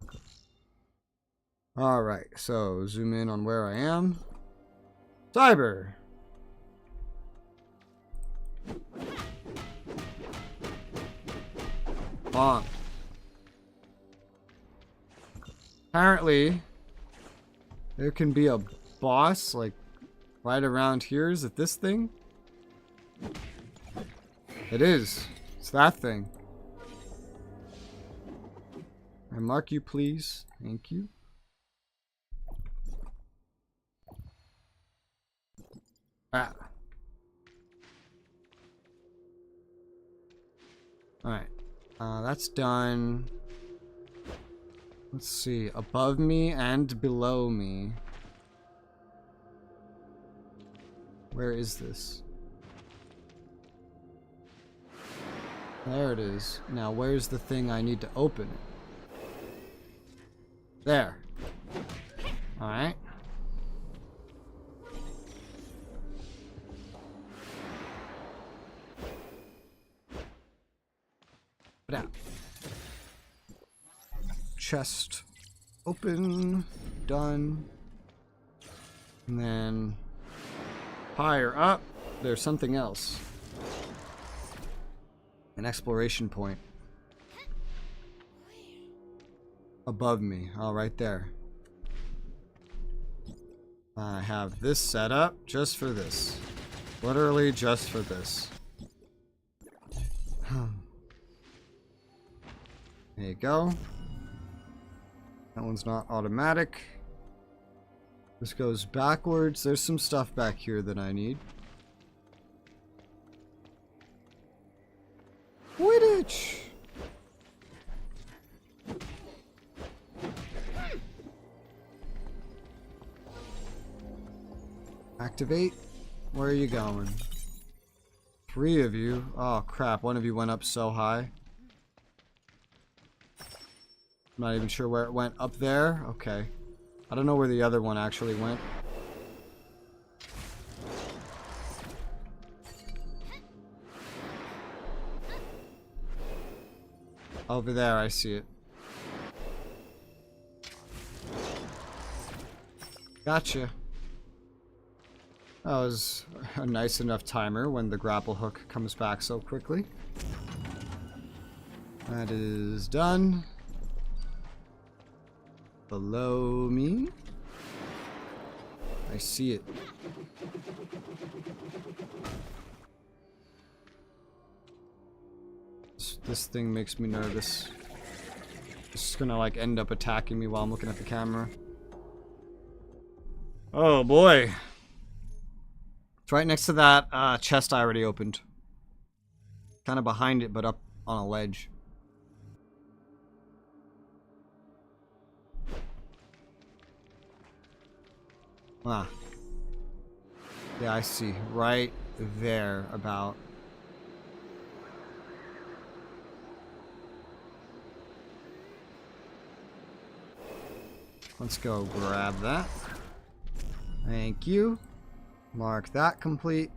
Alright, so zoom in on where I am. Cyber! Bonk. Apparently, There can be a boss, like, right around here. Is it this thing? It is. It's that thing. And mark you, please. Thank you. Ah. Alright. That's done. Let's see. Above me and below me. Where is this? There it is. Now, where's the thing I need to open it? There. Alright. Put out. Chest open. Done. And then higher up, there's something else. An exploration point. Above me. Oh, right there. I have this set up just for this. Literally just for this. There you go. That one's not automatic. This goes backwards. There's some stuff back here that I need. Quidditch! Activate. Where are you going? 3 of you. Oh crap, one of you went up so high. I'm not even sure where it went. Up there? Okay. I don't know where the other one actually went. Over there, I see it. Gotcha. That was a nice enough timer when the grapple hook comes back so quickly. That is done. Below me. I see it. This thing makes me nervous. It's gonna like end up attacking me while I'm looking at the camera. Oh boy. It's right next to that chest I already opened. Kind of behind it, but up on a ledge. Ah. Yeah, I see. Right there about. Let's go grab that. Thank you. Mark that complete.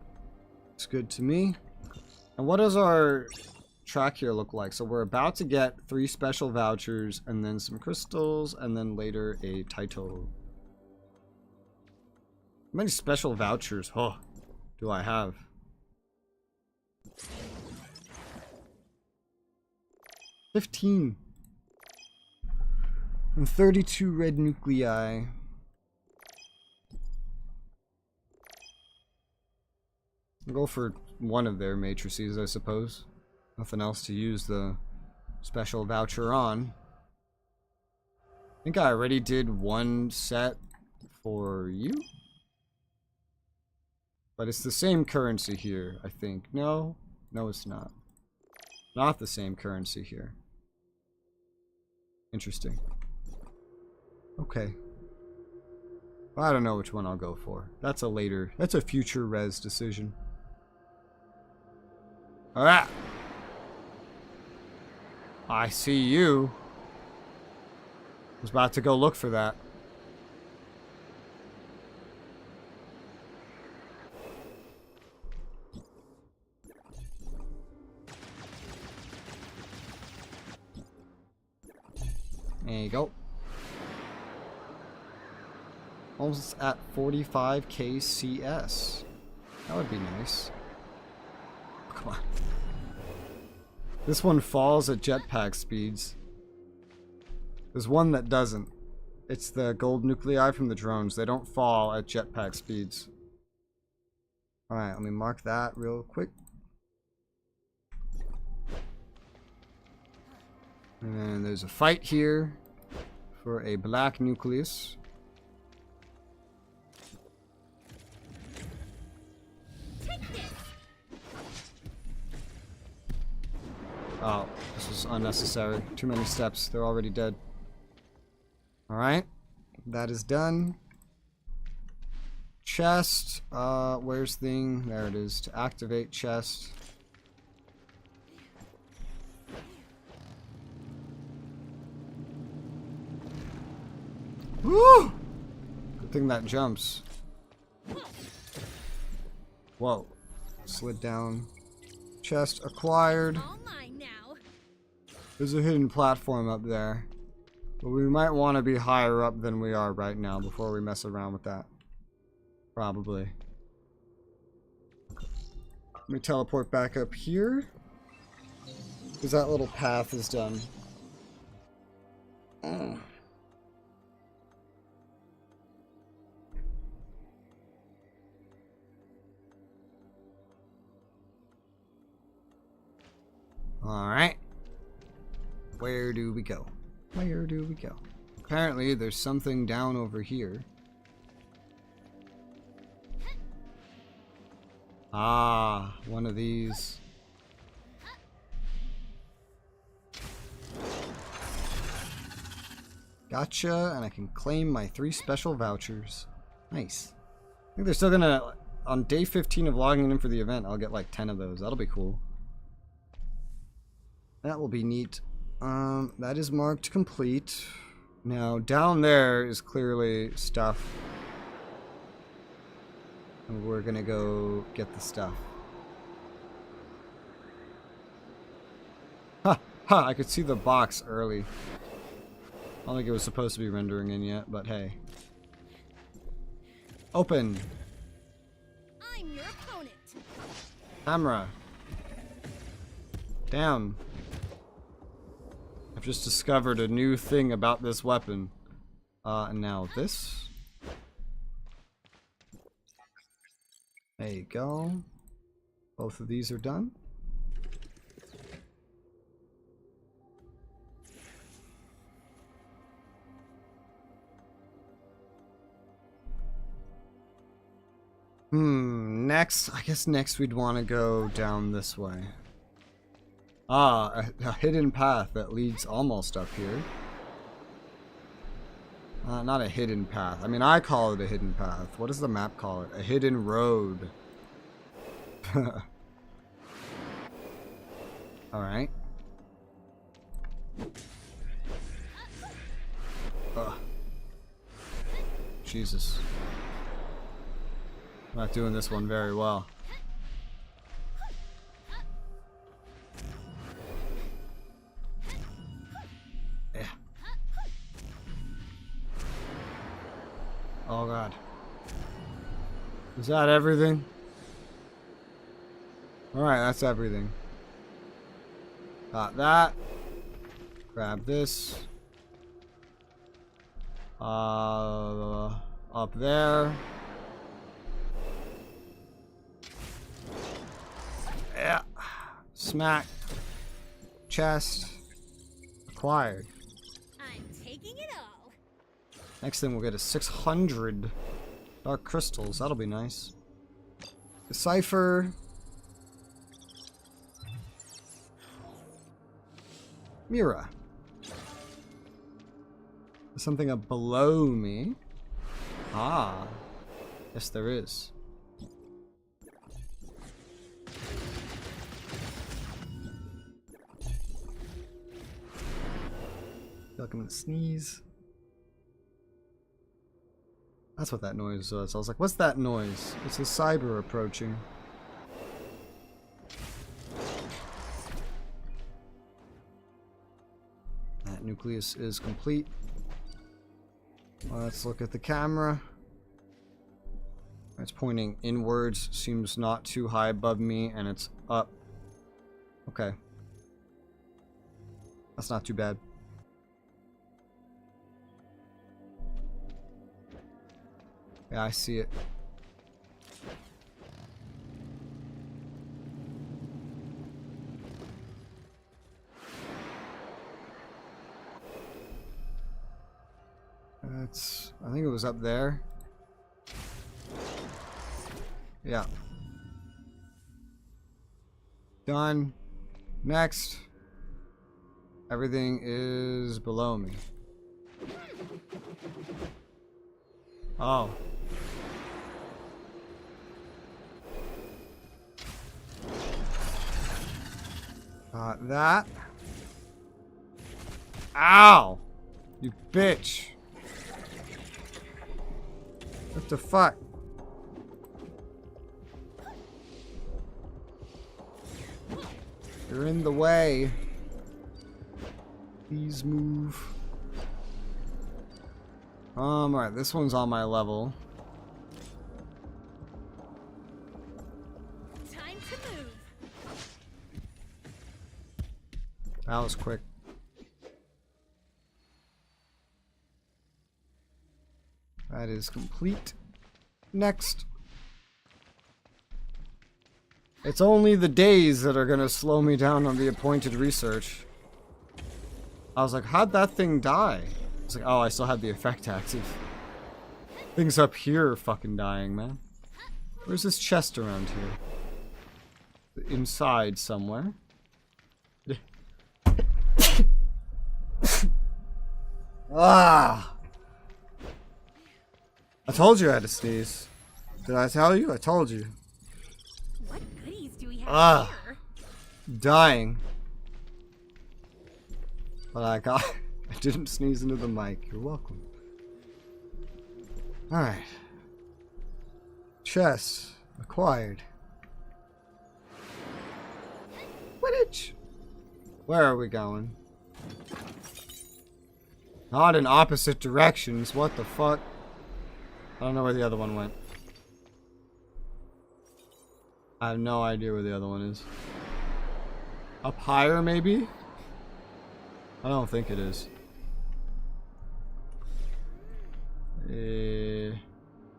It's good to me. And what does our track here look like? So we're about to get 3 special vouchers and then some crystals and then later a title. How many special vouchers do I have? 15. And 32 red nuclei. I'll go for one of their matrices, I suppose. Nothing else to use the special voucher on. I think I already did one set for you. But it's the same currency here, I think. No? No, it's not. Not the same currency here. Interesting. Okay. I don't know which one I'll go for. That's a future res decision. Alright. I see you. I was about to go look for that. There you go. Almost at 45k CS. That would be nice. Come on. This one falls at jetpack speeds. There's one that doesn't. It's the gold nuclei from the drones. They don't fall at jetpack speeds. Alright, let me mark that real quick. And there's a fight here for a black nucleus. Oh, this was unnecessary. Too many steps. They're already dead. Alright. That is done. Chest. Where's thing? There it is. To activate chest. Woo! Good thing that jumps. Whoa. Slid down. Chest acquired. All mine now. There's a hidden platform up there. But we might want to be higher up than we are right now before we mess around with that. Probably. Let me teleport back up here. Because that little path is done. Alright. Where do we go? Where do we go? Apparently there's something down over here. Ah, one of these. Gotcha, and I can claim my 3 special vouchers. Nice. I think they're still gonna... On day 15 of logging in for the event, I'll get like 10 of those. That'll be cool. That will be neat. That is marked complete. Now, down there is clearly stuff. And we're gonna go get the stuff. Ha! Ha! I could see the box early. I don't think it was supposed to be rendering in yet, but hey. Open! I'm your opponent. Camera. Down. I've just discovered a new thing about this weapon. And now this. There you go. Both of these are done. Next, I guess next we'd want to go down this way. Ah, a hidden path that leads almost up here. Not a hidden path. I mean, I call it a hidden path. What does the map call it? A hidden road. Alright. Jesus. I'm not doing this one very well. Yeah. Oh god. Is that everything? Alright, that's everything. Got that. Grab this. Up there. Yeah. Smack. Chest. Acquired. I'm taking it all. Next thing we'll get is 600 dark crystals. That'll be nice. Decipher. Mira. There's something up below me. Ah. Yes, there is. I feel like I'm gonna sneeze. That's what that noise was. I was like, what's that noise? It's a cyber approaching. That nucleus is complete. Let's look at the camera. It's pointing inwards, seems not too high above me, and it's up. Okay. That's not too bad. Yeah, I see it. I think it was up there. Yeah. Done. Next. Everything is below me. Oh. Got that. Ow! You bitch. What the fuck? You're in the way. Please move. Alright, this one's on my level. Time to move. That was quick. That is complete. Next. It's only the days that are gonna slow me down on the appointed research. I was like, how'd that thing die? It's like, oh, I still have the effect active. Things up here are fucking dying, man. Where's this chest around here? Inside somewhere. Ah! I told you I had to sneeze. Did I tell you? I told you. What goodies do we have here? Dying. But I didn't sneeze into the mic. You're welcome. Alright. Chest acquired. Quidditch. Where are we going? Not in opposite directions. What the fuck? I don't know where the other one went. I have no idea where the other one is. Up higher, maybe? I don't think it is.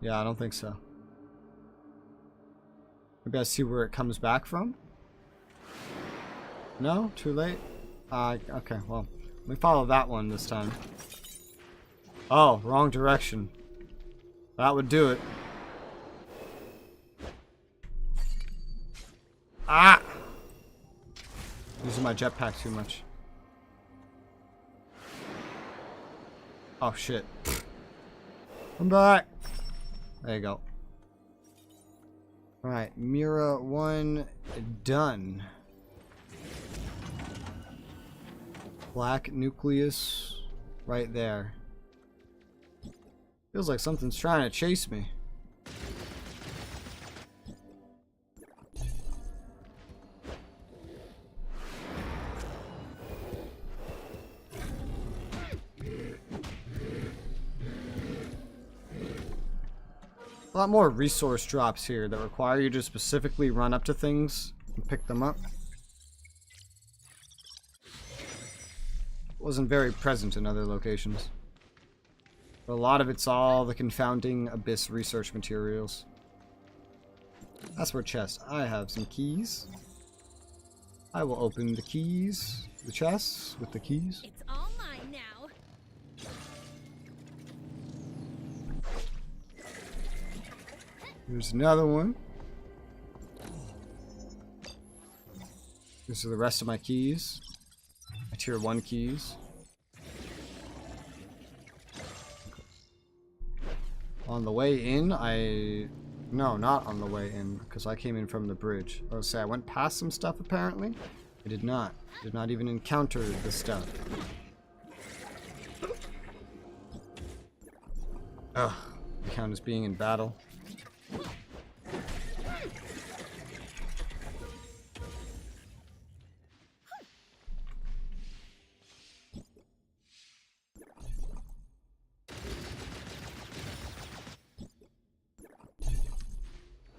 Yeah, I don't think so. Maybe I see where it comes back from? No? Too late? Okay, well, let me follow that one this time. Oh, wrong direction. That would do it. Ah! Using my jetpack too much. Oh shit. I'm back! There you go. Alright, Mira 1 done. Black nucleus right there. Feels like something's trying to chase me. A lot more resource drops here that require you to specifically run up to things and pick them up. Wasn't very present in other locations. But a lot of it's all the confounding abyss research materials. That's where chest. I have some keys. I will open the keys, the chests with the keys. It's all mine now. Here's another one. These are the rest of my keys. My tier 1 keys. On the way in, no, not on the way in, because I came in from the bridge. I was say I went past some stuff apparently. I did not. Did not even encounter the stuff. Ugh. I count as being in battle.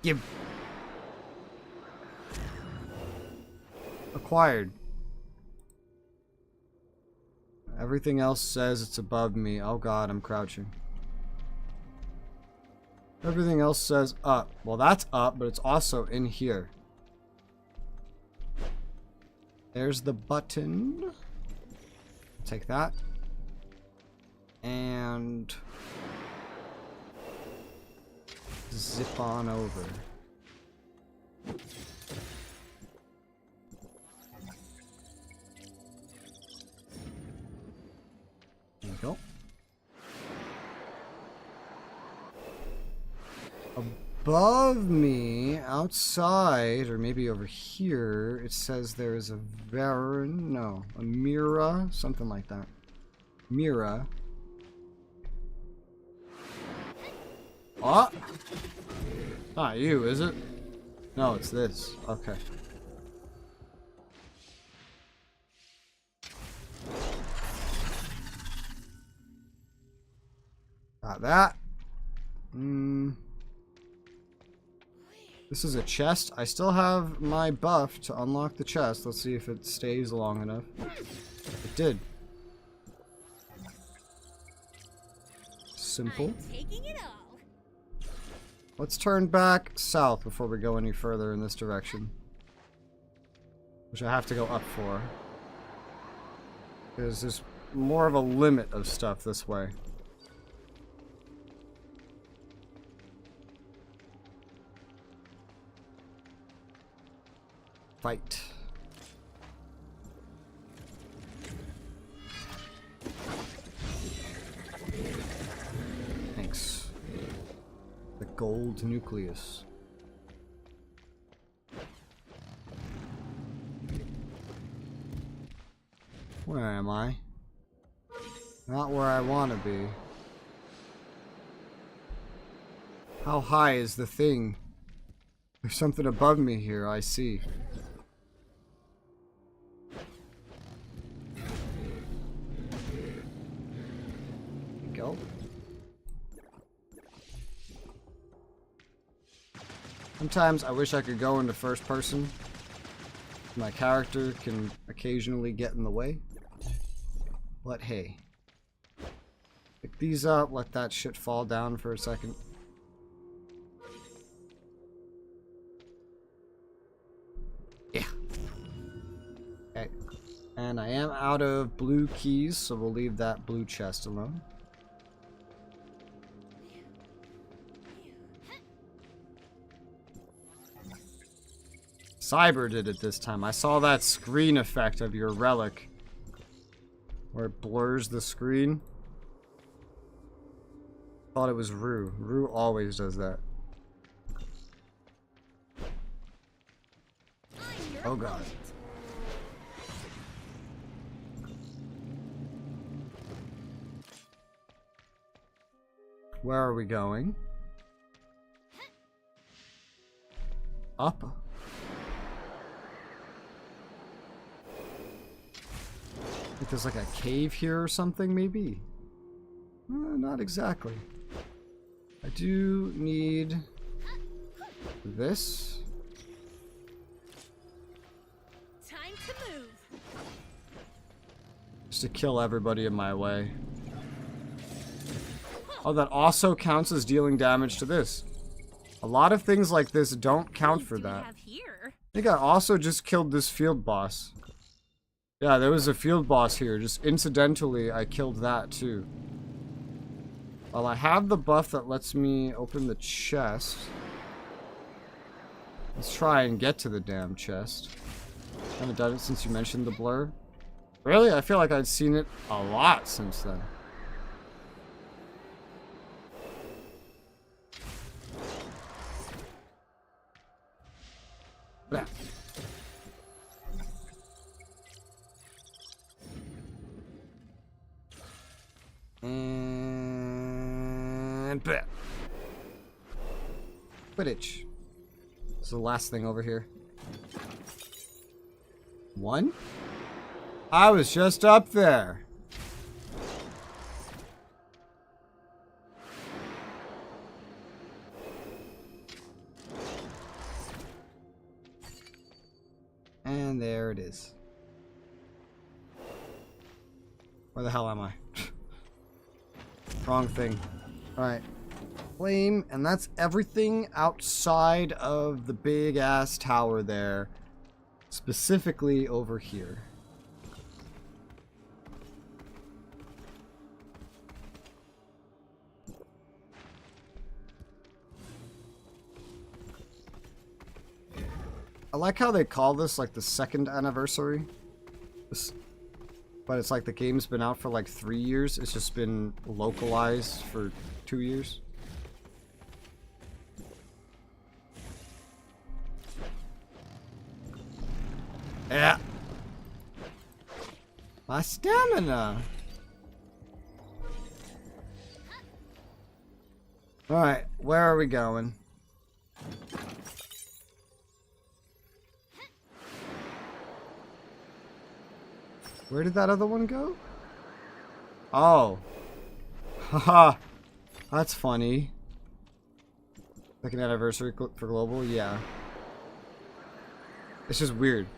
Give. Acquired. Everything else says it's above me. Oh god, I'm crouching. Everything else says up. Well, that's up, but it's also in here. There's the button. Take that. And zip on over. There you go. Above me, outside, or maybe over here, it says there is a a Mira, something like that. Mira. Oh! Not you, is it? No, it's this. Okay. Got that. This is a chest. I still have my buff to unlock the chest. Let's see if it stays long enough. It did. Simple. Taking it all. Let's turn back south before we go any further in this direction. Which I have to go up for. Because there's more of a limit of stuff this way. Fight. Thanks. The gold nucleus. Where am I? Not where I want to be. How high is the thing? There's something above me here, I see. Go. Sometimes I wish I could go into first person. My character can occasionally get in the way. But hey. Pick these up, let that shit fall down for a second. Yeah. Okay. And I am out of blue keys, so we'll leave that blue chest alone. Cyber did it this time. I saw that screen effect of your relic. Where it blurs the screen. Thought it was Rue. Rue always does that. Oh god. Where are we going? Up. I think there's like a cave here or something, maybe? Not exactly. I do need this. Time to move. Just to kill everybody in my way. Oh, that also counts as dealing damage to this. A lot of things like this don't count for that. I think I also just killed this field boss. Yeah, there was a field boss here. Just incidentally, I killed that too. Well, I have the buff that lets me open the chest. Let's try and get to the damn chest. Haven't done it since you mentioned the blur. Really? I feel like I'd seen it a lot since then. Blah. And blah. Quidditch. This is the last thing over here. One? I was just up there. And there it is. Where the hell am I? Wrong thing. Alright. Claim, and that's everything outside of the big ass tower there. Specifically over here. I like how they call this like the second anniversary. But it's like the game's been out for like 3 years. It's just been localized for 2 years. Yeah. My stamina. Alright, where are we going? Where did that other one go? Oh. Haha. That's funny. Second anniversary for global? Yeah. It's just weird.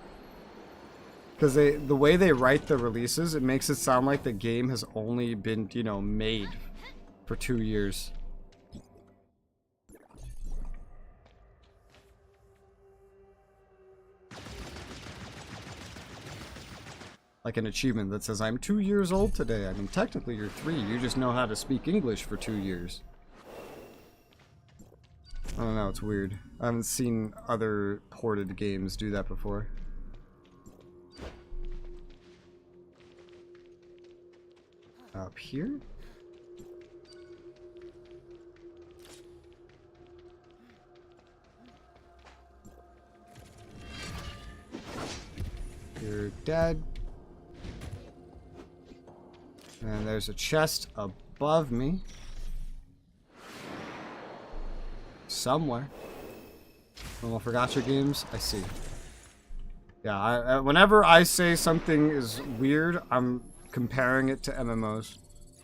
Because the way they write the releases, it makes it sound like the game has only been, you know, made for 2 years. Like an achievement that says, I'm 2 years old today. I mean, technically you're 3. You just know how to speak English for 2 years. I don't know, it's weird. I haven't seen other ported games do that before. Up here? You're dead. And there's a chest above me. Somewhere. Oh, forgot your games? I see. Yeah, whenever I say something is weird, I'm comparing it to MMOs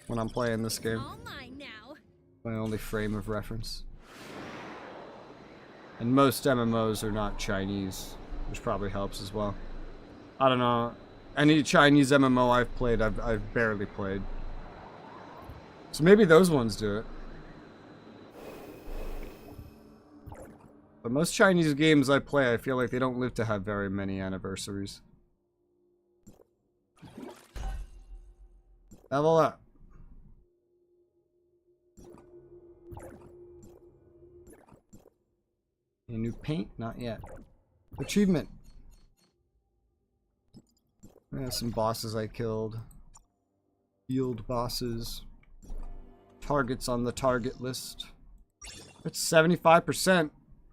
when I'm playing this game. All mine now. My only frame of reference. And most MMOs are not Chinese, which probably helps as well. I don't know. Any Chinese MMO I've played, I've barely played. So maybe those ones do it. But most Chinese games I play, I feel like they don't live to have very many anniversaries. Level up. Any new paint? Not yet. Achievement. Some bosses I killed. Field bosses. Targets on the target list. It's 75%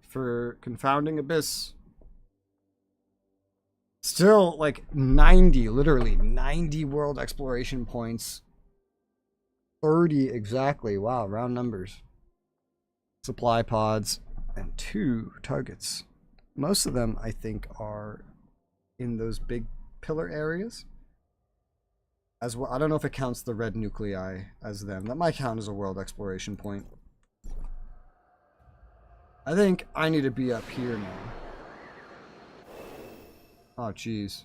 for Confounding Abyss. Still, like, 90, literally 90 world exploration points. 30 exactly. Wow, round numbers. Supply pods and 2 targets. Most of them, I think, are in those big pillar areas. As well, I don't know if it counts the red nuclei as them. That might count as a world exploration point. I think I need to be up here now. Oh, jeez.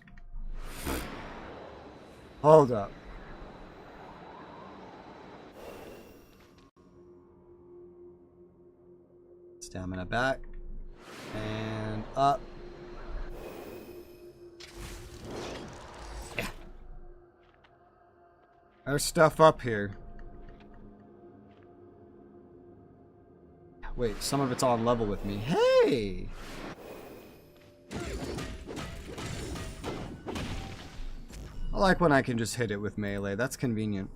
Hold up. Stamina back. And up. Yeah. There's stuff up here. Wait, some of it's on level with me. Hey! I like when I can just hit it with melee. That's convenient.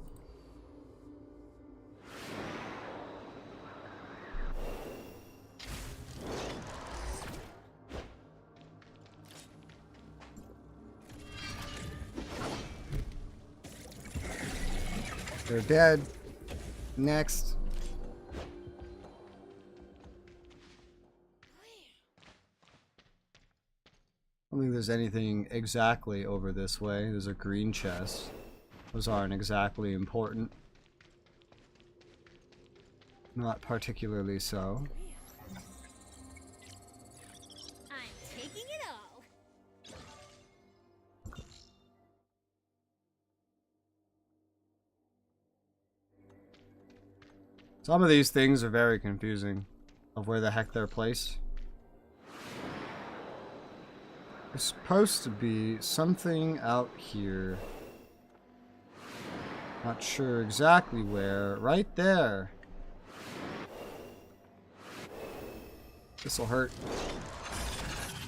They're dead. Next. I don't think there's anything exactly over this way. There's a green chest. Those aren't exactly important. Not particularly so. I'm taking it all. Some of these things are very confusing of where the heck they're placed. There's supposed to be something out here. Not sure exactly where. Right there. This'll hurt.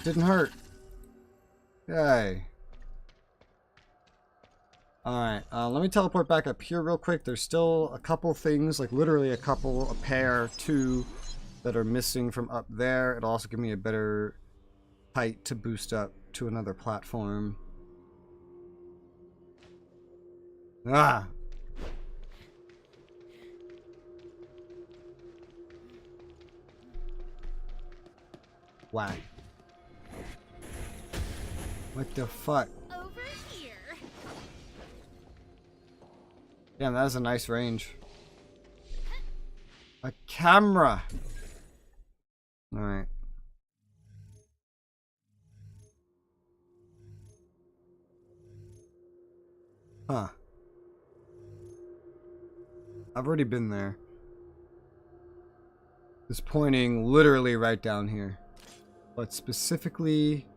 Didn't hurt. Yay. Alright, let me teleport back up here real quick. There's still a couple things, like literally a couple, a pair, two, that are missing from up there. It'll also give me a better height to boost up to another platform. Ah! Why? What the fuck? Over here. Damn, that is a nice range. A camera! Alright. Huh. I've already been there. It's pointing literally right down here. But specifically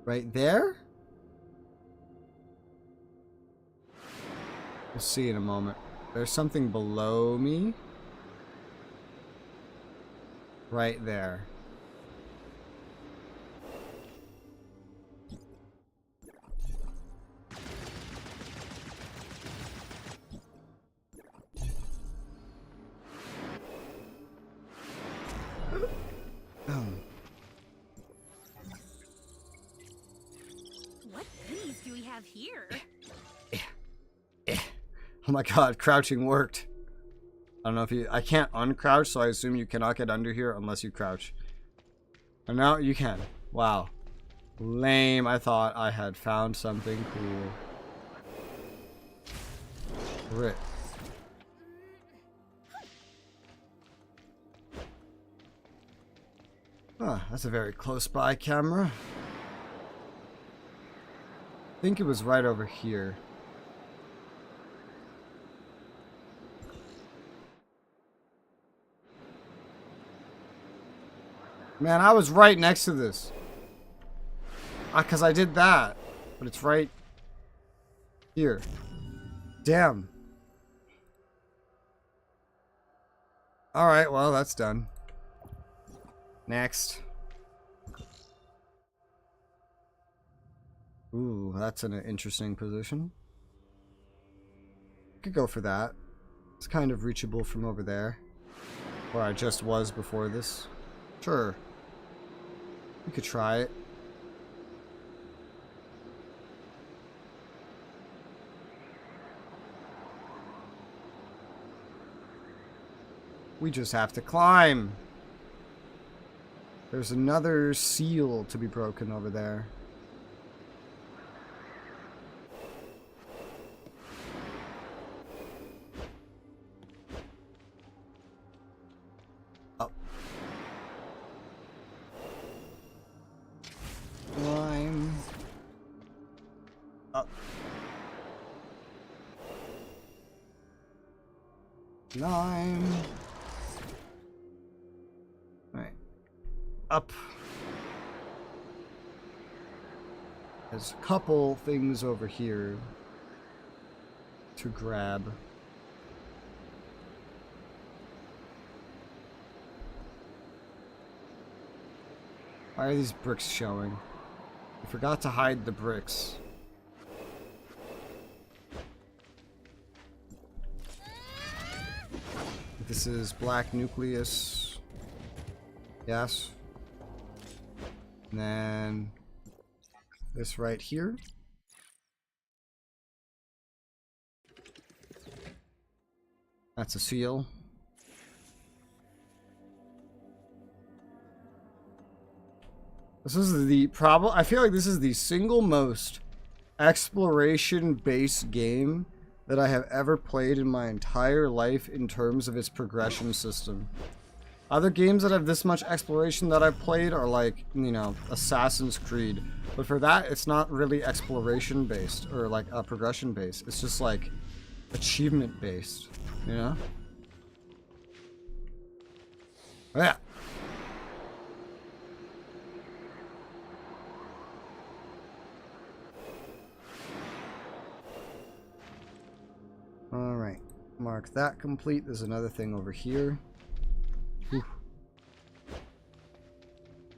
right there? We'll see in a moment. There's something below me. Right there. What goodies do we have here? Oh my god, crouching worked. I don't know if you... I can't uncrouch, so I assume you cannot get under here unless you crouch. And now you can. Wow. Lame. I thought I had found something cool. Rip. Huh, that's a very close by camera. I think it was right over here. Man, I was right next to this. Because I did that. But it's right here. Damn. Alright, well, that's done. Next. Ooh, that's an interesting position. Could go for that. It's kind of reachable from over there. Where I just was before this. Sure. We could try it. We just have to climb. There's another seal to be broken over there. Up. Climb. Up. Climb. Up. There's a couple things over here to grab. Why are these bricks showing? I forgot to hide the bricks. This is black nucleus. Yes. And then this right here. That's a seal. This is the problem. I feel like this is the single most exploration-based game that I have ever played in my entire life in terms of its progression system. Other games that have this much exploration that I've played are like, you know, Assassin's Creed. But for that, it's not really exploration based or like progression based. It's just like achievement based, you know? Yeah. All right. Mark that complete. There's another thing over here. Whew.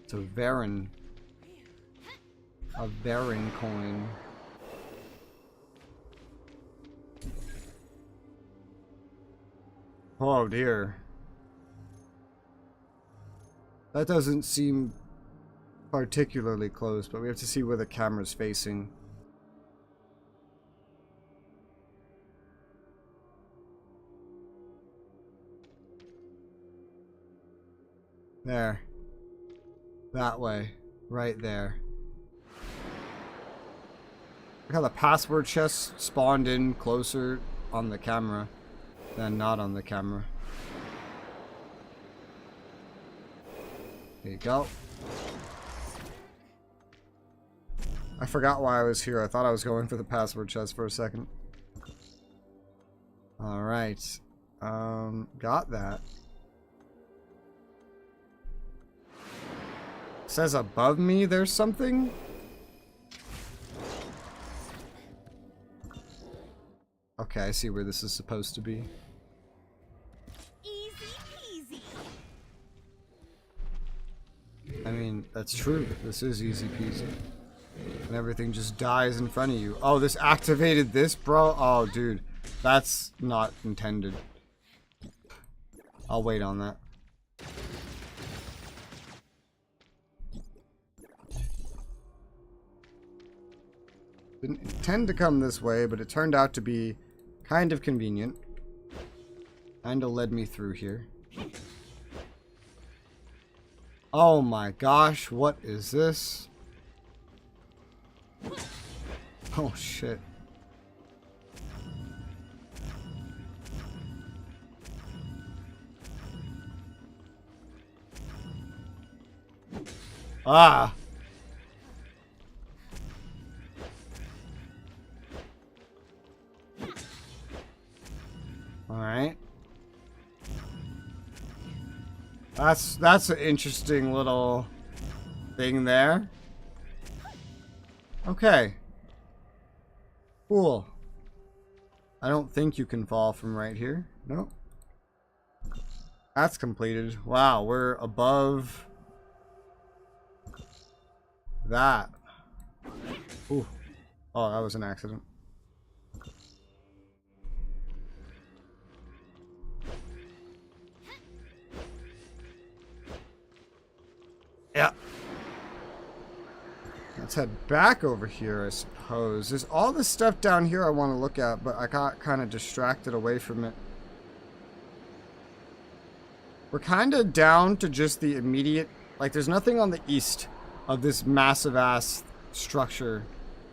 It's a Varan. A Varan coin. Oh dear. That doesn't seem particularly close, but we have to see where the camera's facing. There. That way. Right there. Look how the password chest spawned in closer on the camera than not on the camera. There you go. I forgot why I was here. I thought I was going for the password chest for a second. Alright. Got that. It says above me there's something? Okay, I see where this is supposed to be. Easy peasy. I mean, that's true. This is easy peasy. And everything just dies in front of you. Oh, this activated this, bro? Oh, dude. That's not intended. I'll wait on that. Didn't intend to come this way, but it turned out to be kind of convenient. Kinda led me through here. Oh my gosh, what is this? Oh shit. Ah! Alright. That's an interesting little thing there. Okay. Cool. I don't think you can fall from right here. Nope. That's completed. Wow, we're above that. Ooh. Oh, that was an accident. Yeah. Let's head back over here, I suppose. There's all this stuff down here I want to look at, but I got kind of distracted away from it. We're kind of down to just the immediate... Like, there's nothing on the east of this massive-ass structure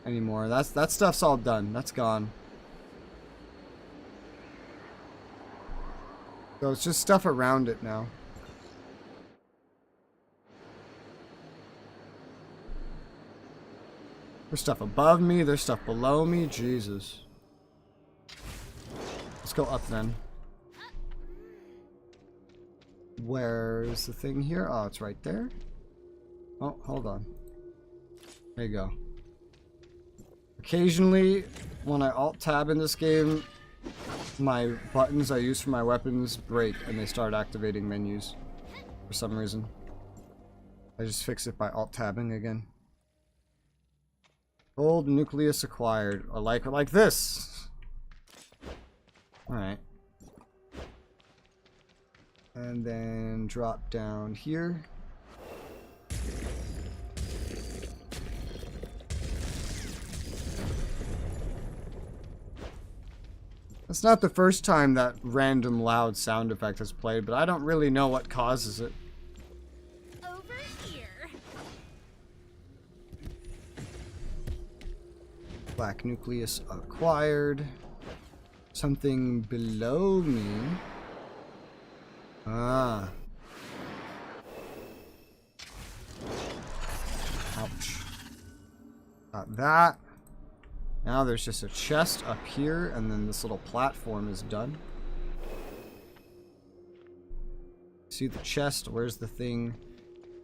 anymore. That stuff's all done. That's gone. So it's just stuff around it now. There's stuff above me, there's stuff below me, Jesus. Let's go up then. Where's the thing here? Oh, it's right there. Oh, hold on. There you go. Occasionally, when I alt-tab in this game, my buttons I use for my weapons break and they start activating menus for some reason. I just fix it by alt-tabbing again. Gold nucleus acquired. Or like this. Alright. And then drop down here. It's not the first time that random loud sound effect has played, but I don't really know what causes it. Over here. Black nucleus acquired. Something below me. Ah. Ouch. Got that. Now there's just a chest up here, and then this little platform is done. See the chest. Where's the thing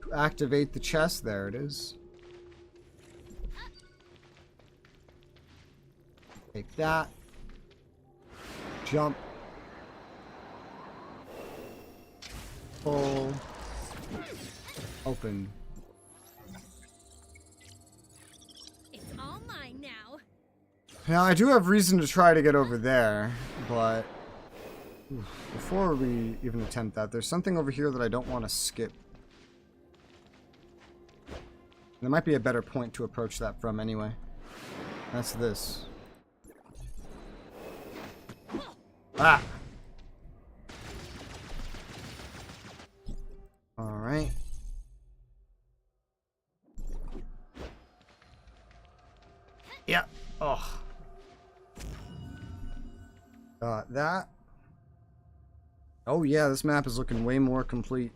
to activate the chest? There it is. Take that. Jump. Pull. Open. It's all mine now. Now, I do have reason to try to get over there, but before we even attempt that, there's something over here that I don't want to skip. There might be a better point to approach that from anyway. That's this. Ah! Alright. Yeah. Oh. Got that. Oh yeah, this map is looking way more complete.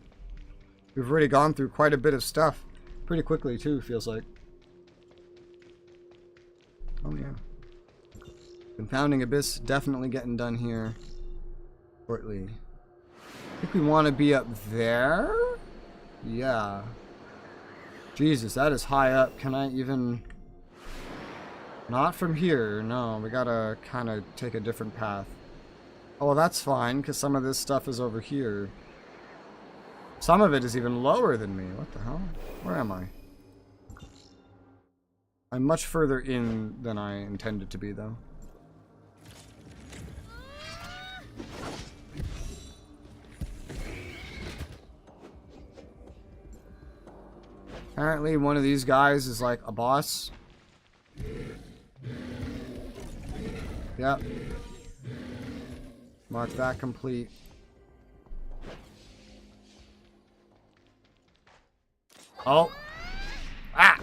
We've already gone through quite a bit of stuff. Pretty quickly too, feels like. Oh yeah. Confounding Abyss definitely getting done here shortly. I think we want to be up there? Yeah. Jesus, that is high up. Can I even... Not from here. No, we gotta kind of take a different path. Oh, well, that's fine, because some of this stuff is over here. Some of it is even lower than me. What the hell? Where am I? I'm much further in than I intended to be, though. Apparently one of these guys is like a boss. Yep. Mark that complete. Oh. Ah!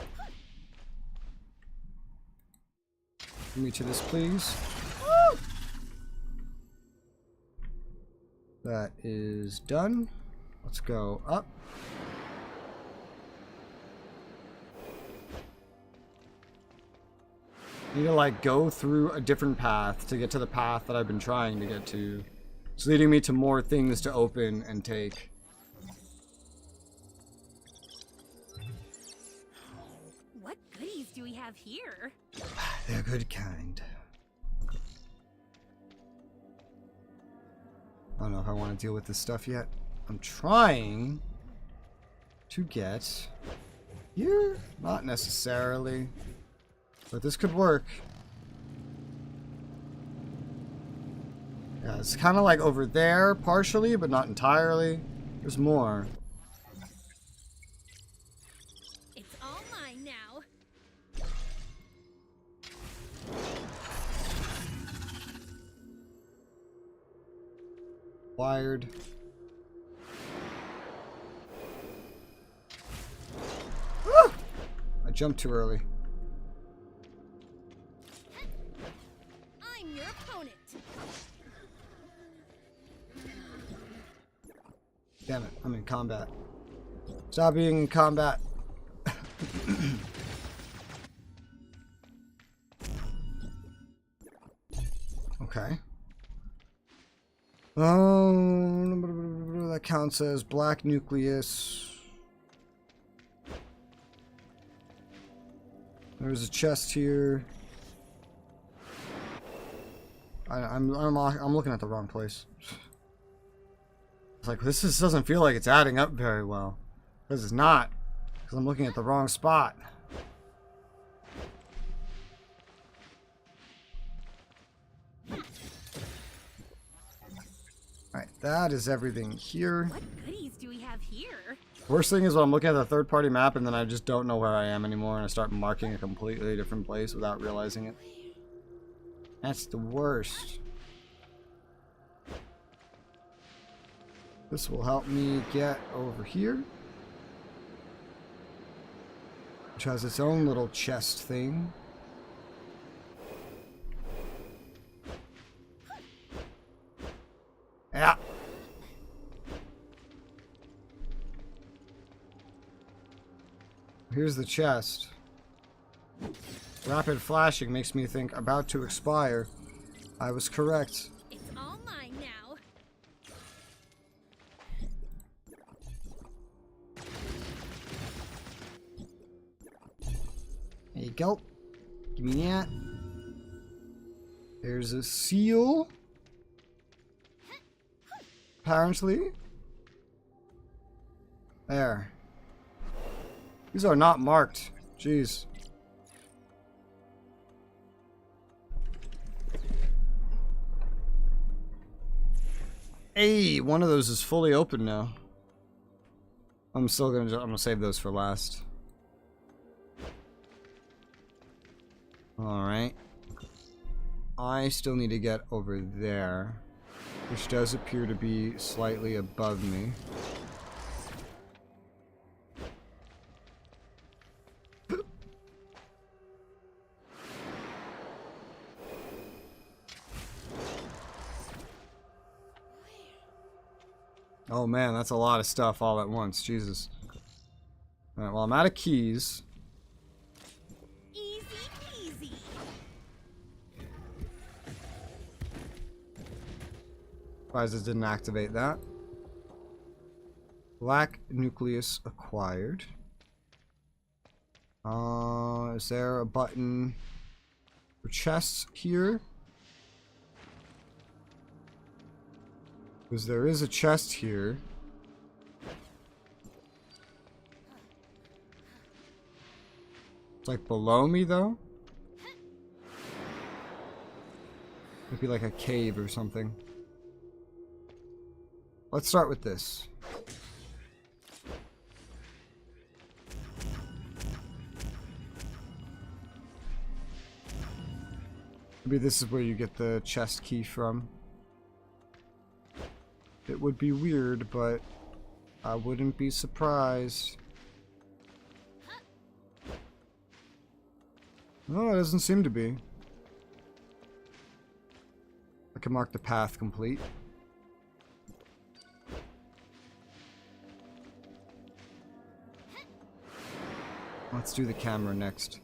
Give me to this, please. Woo! That is done. Let's go up. Need to like go through a different path to get to the path that I've been trying to get to. It's leading me to more things to open and take. What goodies do we have here? They're good kind. I don't know if I want to deal with this stuff yet. I'm trying to get here. Not necessarily. But this could work. Yeah, it's kind of like over there, partially, but not entirely. There's more. It's all mine now. Wired. Ah! I jumped too early. I'm your opponent. Damn it, I'm in combat. Stop being in combat. Okay. Oh, that counts as black nucleus. There's a chest here. I'm looking at the wrong place. It's like this doesn't feel like it's adding up very well. Because it's not. Because I'm looking at the wrong spot. Alright, that is everything here. What goodies do we have here? Worst thing is when I'm looking at the third-party map and then I just don't know where I am anymore and I start marking a completely different place without realizing it. That's the worst. This will help me get over here, which has its own little chest thing. Yeah. Here's the chest. Rapid flashing makes me think about to expire. I was correct. It's all mine now. you go. Give me that. There's a seal. Apparently. There. These are not marked. Jeez. Hey, one of those is fully open now. I'm gonna save those for last. Alright. I still need to get over there, which does appear to be slightly above me. Oh man, that's a lot of stuff all at once. Jesus. Alright, well, I'm out of keys. Easy peasy. Surprised it didn't activate that. Black nucleus acquired. Is there a button for chests here? Because there is a chest here. It's like below me though. Maybe like a cave or something. Let's start with this. Maybe this is where you get the chest key from. It would be weird, but I wouldn't be surprised. No, it doesn't seem to be. I can mark the path complete. Let's do the camera next.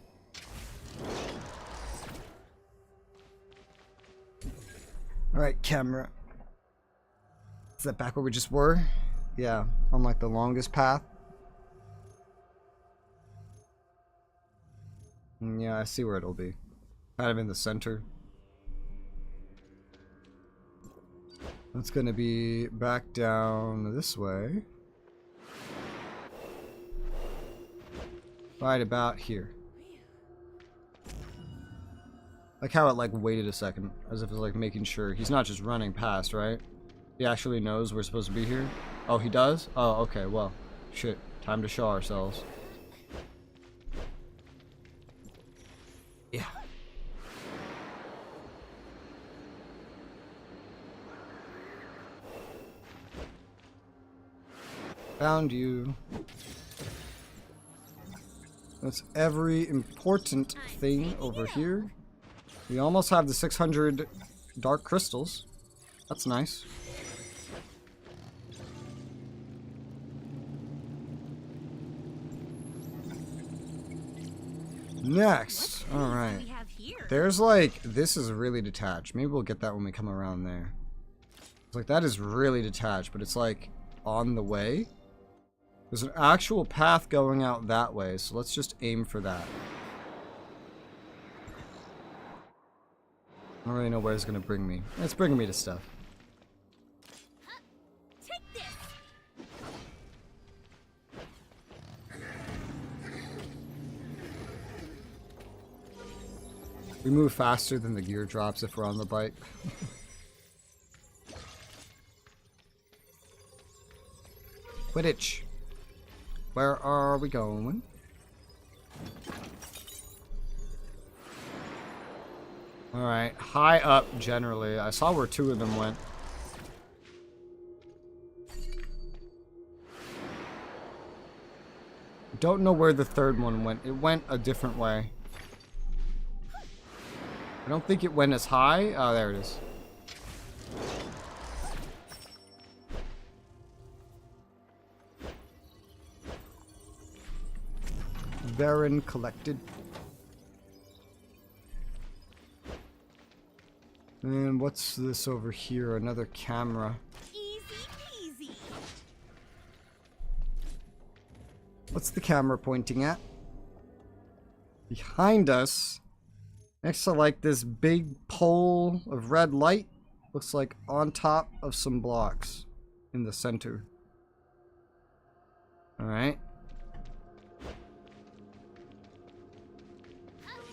Alright, camera. Is that back where we just were? Yeah, on like the longest path. Yeah, I see where it'll be. Kind of in the center. It's gonna be back down this way. Right about here. Like how it like waited a second, as if it's like making sure he's not just running past, right? He actually knows we're supposed to be here. Oh, he does? Oh, okay, well, shit. Time to show ourselves. Yeah. Found you. That's every important thing over here. We almost have the 600 dark crystals. That's nice. Next. Alright. There's like, this is really detached. Maybe we'll get that when we come around there. It's like, that is really detached, but it's like on the way. There's an actual path going out that way, so let's just aim for that. I don't really know where it's going to bring me. It's bringing me to stuff. Take this. We move faster than the gear drops if we're on the bike. Quidditch. Where are we going? Alright, high up generally. I saw where two of them went. Don't know where the third one went. It went a different way. I don't think it went as high. Oh, there it is. Baron collected. And what's this over here? Another camera. Easy peasy. What's the camera pointing at? behind us, next to like this big pole of red light, looks like on top of some blocks in the center. Alright.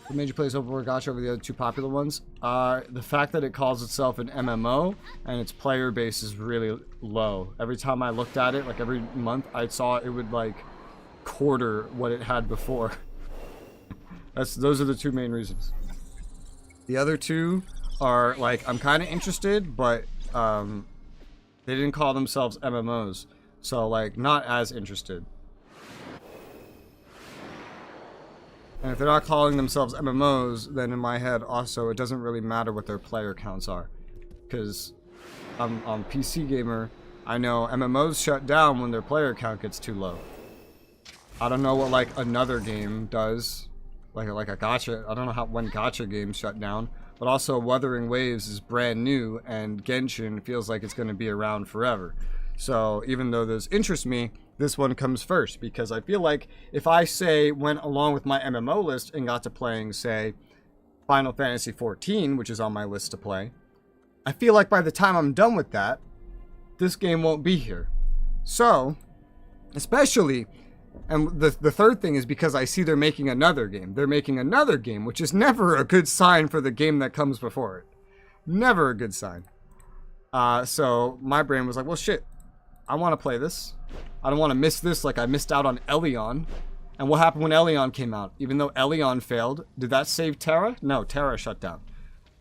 What made you play this open world gacha over the other two popular ones? The fact that it calls itself an MMO and its player base is really low. Every time I looked at it, like every month, I saw it would like quarter what it had before. Those are the two main reasons. The other two are like, I'm kind of interested, but they didn't call themselves MMOs. So like, not as interested. And if they're not calling themselves MMOs, then in my head also, it doesn't really matter what their player counts are. Because I'm on PC Gamer, I know MMOs shut down when their player count gets too low. I don't know what like another game does. Like a gacha, I don't know when gacha games shut down. But also Wuthering Waves is brand new and Genshin feels like it's going to be around forever. So even though those interest me, this one comes first because I feel like if I say went along with my MMO list and got to playing, say, Final Fantasy XIV, which is on my list to play, I feel like by the time I'm done with that, this game won't be here. So, especially, and the third thing is because I see they're making another game. They're making another game, which is never a good sign for the game that comes before it. Never a good sign. So my brain was like, well, shit. I want to play this. I don't want to miss this like I missed out on Elion. And what happened when Elion came out? Even though Elion failed, did that save Terra? No, Terra shut down.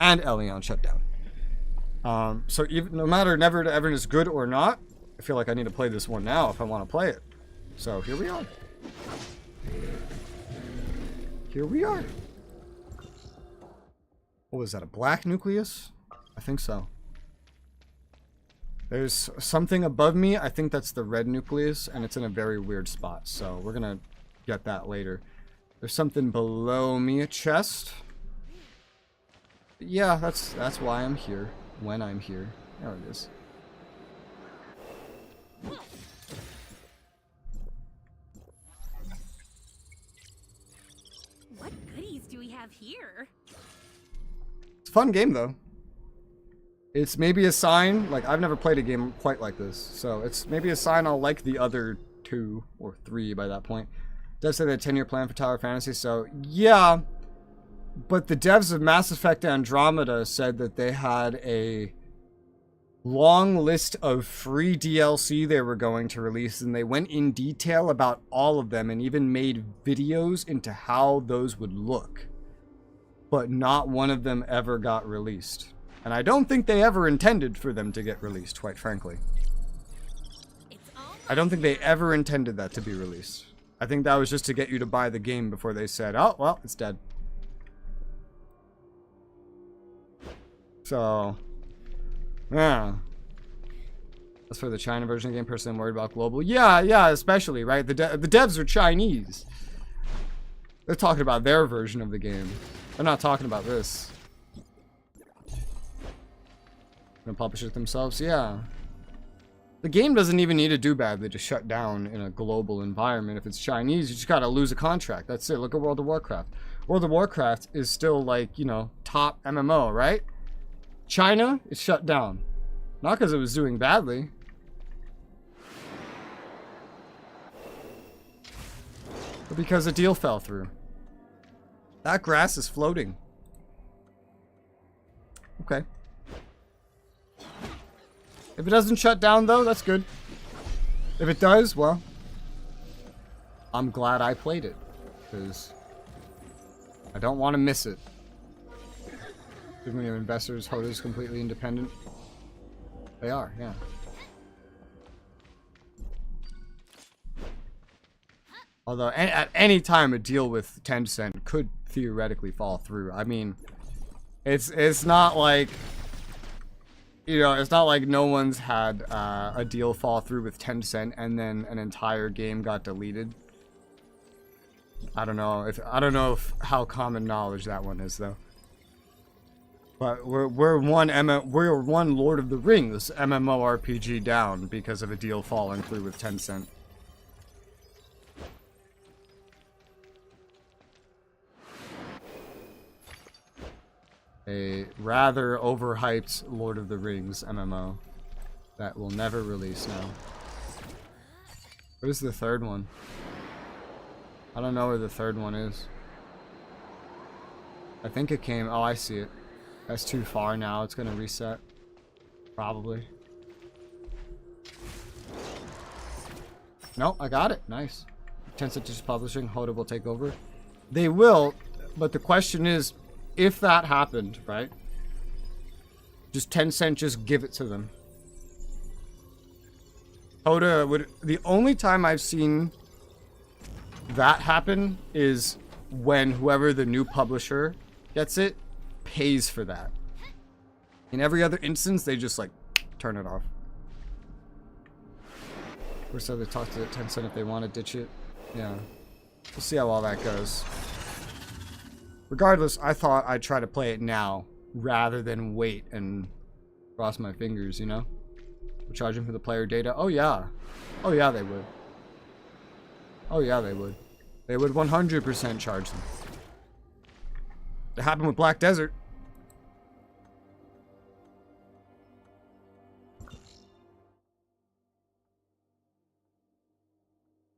And Elion shut down. So even, no matter Never to Ever is good or not, I feel like I need to play this one now if I want to play it. So here we are. Here we are. What was that, a black nucleus? I think so. There's something above me. I think that's the red nucleus, and it's in a very weird spot. So we're gonna get that later. There's something below me, a chest. Yeah, that's why I'm here. When I'm here. There it is. What goodies do we have here? It's a fun game, though. It's maybe a sign, like, I've never played a game quite like this, so it's maybe a sign I'll like the other 2 or 3 by that point. It does say they had a 10-year plan for Tower Fantasy, so yeah, but the devs of Mass Effect Andromeda said that they had a long list of free DLC they were going to release, and they went in detail about all of them and even made videos into how those would look. But not one of them ever got released. And I don't think they ever intended for them to get released, quite frankly. I don't think they ever intended that to be released. I think that was just to get you to buy the game before they said, oh, well, it's dead. So, yeah. As for the China version of the game, personally, I'm worried about global. Yeah, especially, right? The devs are Chinese. They're talking about their version of the game. They're not talking about this. Gonna publish it themselves? Yeah. The game doesn't even need to do badly to shut down in a global environment. If it's Chinese, you just gotta lose a contract. That's it. Look at World of Warcraft. World of Warcraft is still like, you know, top MMO, right? China is shut down. Not because it was doing badly. But because a deal fell through. That grass is floating. Okay. If it doesn't shut down, though, that's good. If it does, well, I'm glad I played it, because I don't want to miss it. Even when your investors, Hoda's completely independent. They are, yeah. Although, at any time, a deal with Tencent could theoretically fall through. I mean, it's not like... You know, it's not like no one's had a deal fall through with Tencent and then an entire game got deleted. I don't know if how common knowledge that one is though. But we're one Lord of the Rings MMORPG down because of a deal falling through with Tencent. a rather overhyped Lord of the Rings MMO that will never release now. Where's the third one? I don't know where the third one is. I think it came... Oh, I see it. That's too far now. It's gonna reset. Probably. No, I got it. Nice. Tencent is publishing. Hoda will take over. They will, but the question is, if that happened, right? Just Tencent just give it to them. Hoda would... The only time I've seen that happen is when whoever the new publisher gets it pays for that. In every other instance, they just like turn it off. Or so they talk to Tencent if they want to ditch it. Yeah. We'll see how all that goes. Regardless, I thought I'd try to play it now rather than wait and cross my fingers, you know? We're charging for the player data. Oh yeah. Oh yeah, they would. Oh yeah, they would. They would 100% charge them. It happened with Black Desert.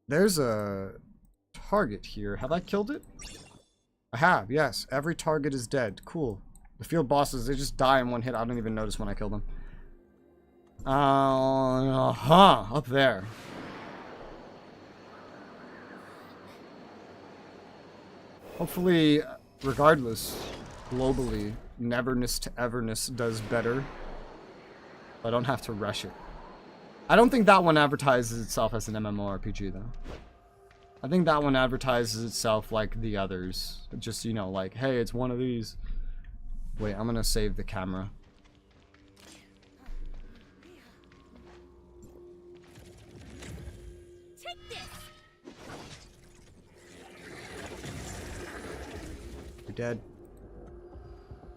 There's a target here. Have I killed it? I have, yes. Every target is dead. Cool. The field bosses, they just die in one hit. I don't even notice when I kill them. Up there. Hopefully, regardless, globally, Neverness to Everness does better. I don't have to rush it. I don't think that one advertises itself as an MMORPG, though. I think that one advertises itself like the others. Just, you know, like, hey, it's one of these. Wait, I'm gonna save the camera. Take this. You're dead.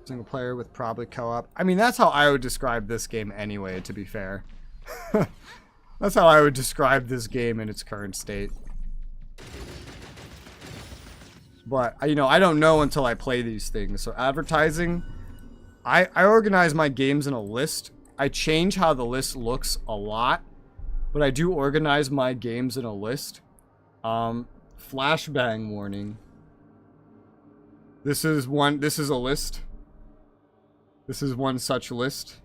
Single player with probably co-op. I mean, that's how I would describe this game anyway, to be fair. That's how I would describe this game in its current state. But, you know, I don't know until I play these things. So advertising, I organize my games in a list. I change how the list looks a lot, but I do organize my games in a list. Flashbang warning. This is a list. This is one such list.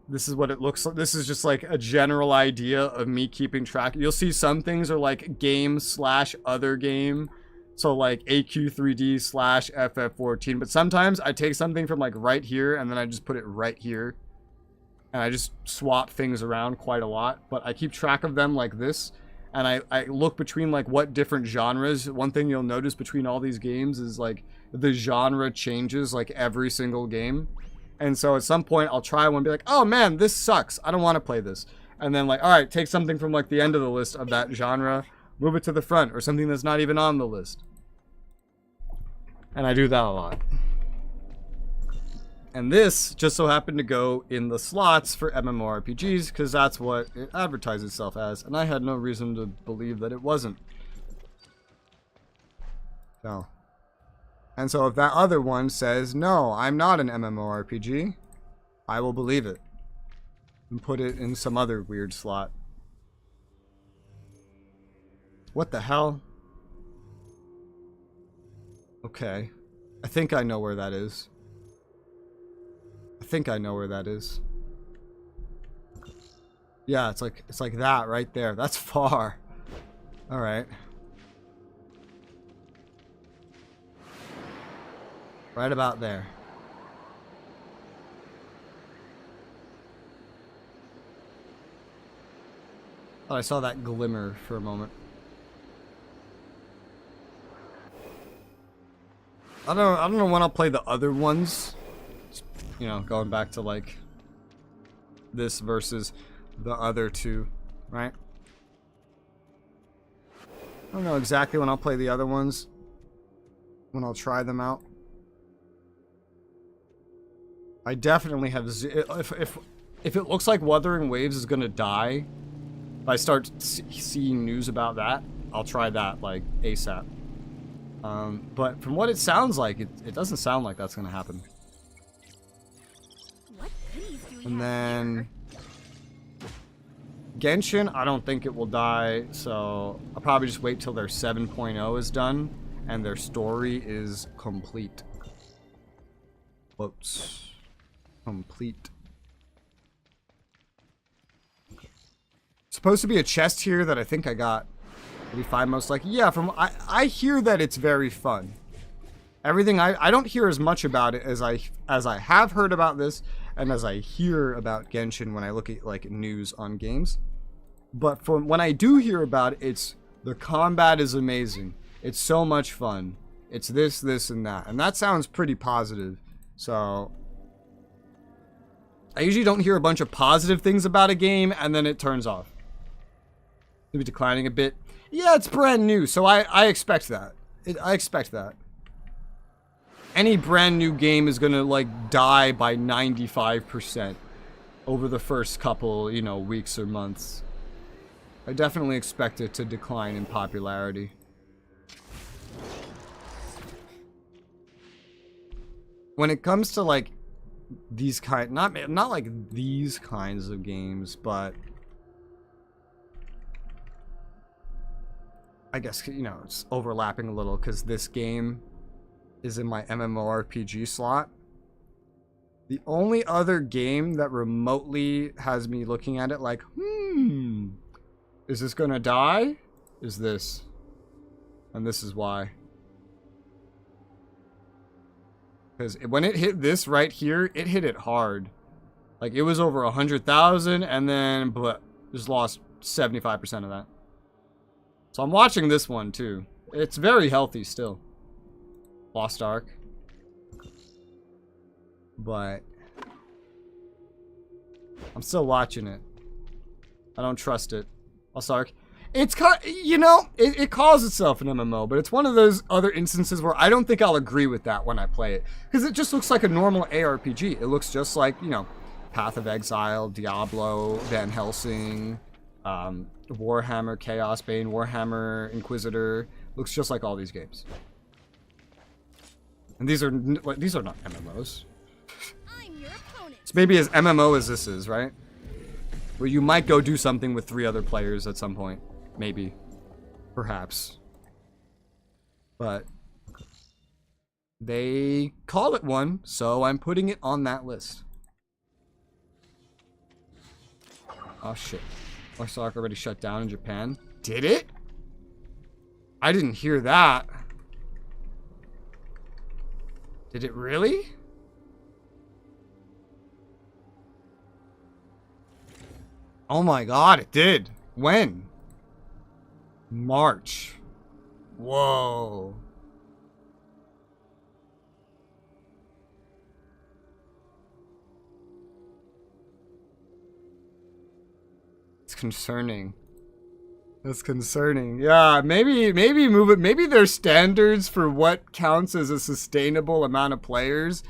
This is what it looks like. This is just like a general idea of me keeping track. You'll see some things are like game/other game. So like AQ3D/FF14. But sometimes I take something from like right here and then I just put it right here. And I just swap things around quite a lot. But I keep track of them like this. And I look between like what different genres. One thing you'll notice between all these games is like the genre changes like every single game. And so at some point I'll try one and be like, oh man, this sucks. I don't want to play this. And then like, all right, take something from like the end of the list of that genre, move it to the front, or something that's not even on the list. And I do that a lot. And this just so happened to go in the slots for MMORPGs because that's what it advertised itself as. And I had no reason to believe that it wasn't. So. And so if that other one says, no, I'm not an MMORPG, I will believe it. And put it in some other weird slot. What the hell? Okay. I think I know where that is. I think I know where that is. Yeah, it's like that right there. That's far. Alright. Right about there. Oh, I saw that glimmer for a moment. I don't know when I'll play the other ones. You know, going back to like this versus the other two, right? I don't know exactly when I'll play the other ones. When I'll try them out. I definitely have if it looks like Wuthering Waves is gonna die, if I start seeing news about that, I'll try that like ASAP. But from what it sounds like, it doesn't sound like that's going to happen. What goodies do we And have then Genshin, I don't think it will die, so I'll probably just wait till their 7.0 is done and their story is complete. Whoops. Complete. Supposed to be a chest here that I think I got. Maybe 5 most likely. Yeah, I hear that it's very fun. Everything I don't hear as much about it as I have heard about this and as I hear about Genshin when I look at like news on games. But from when I do hear about it, it's the combat is amazing. It's so much fun. It's this, and that. And that sounds pretty positive. So I usually don't hear a bunch of positive things about a game and then it turns off. Maybe declining a bit. Yeah, it's brand new, so I expect that. I expect that. Any brand new game is gonna like die by 95% over the first couple, you know, weeks or months. I definitely expect it to decline in popularity. When it comes to like these not like these kinds of games, but I guess, you know, it's overlapping a little because this game is in my MMORPG slot. The only other game that remotely has me looking at it like, is this gonna die? Is this. And this is why. Because when it hit this right here, it hit it hard. Like, it was over 100,000 and then, but just lost 75% of that. So I'm watching this one too. It's very healthy still. Lost Ark. But I'm still watching it. I don't trust it. Lost Ark. It's, you know, it calls itself an MMO, but it's one of those other instances where I don't think I'll agree with that when I play it. Because it just looks like a normal ARPG. It looks just like, you know, Path of Exile, Diablo, Van Helsing, Warhammer Chaos Bane, Warhammer Inquisitor. Looks just like all these games. And these are not MMOs. I'm your opponent. It's maybe as MMO as this is, right? Where you might go do something with 3 other players at some point. Maybe. Perhaps. But they call it one, so I'm putting it on that list. Oh shit. Lost Ark already shut down in Japan. Did it? I didn't hear that. Did it really? Oh my god, it did. When? March. Whoa. It's concerning. That's concerning. Yeah, maybe move it. Maybe their standards for what counts as a sustainable amount of players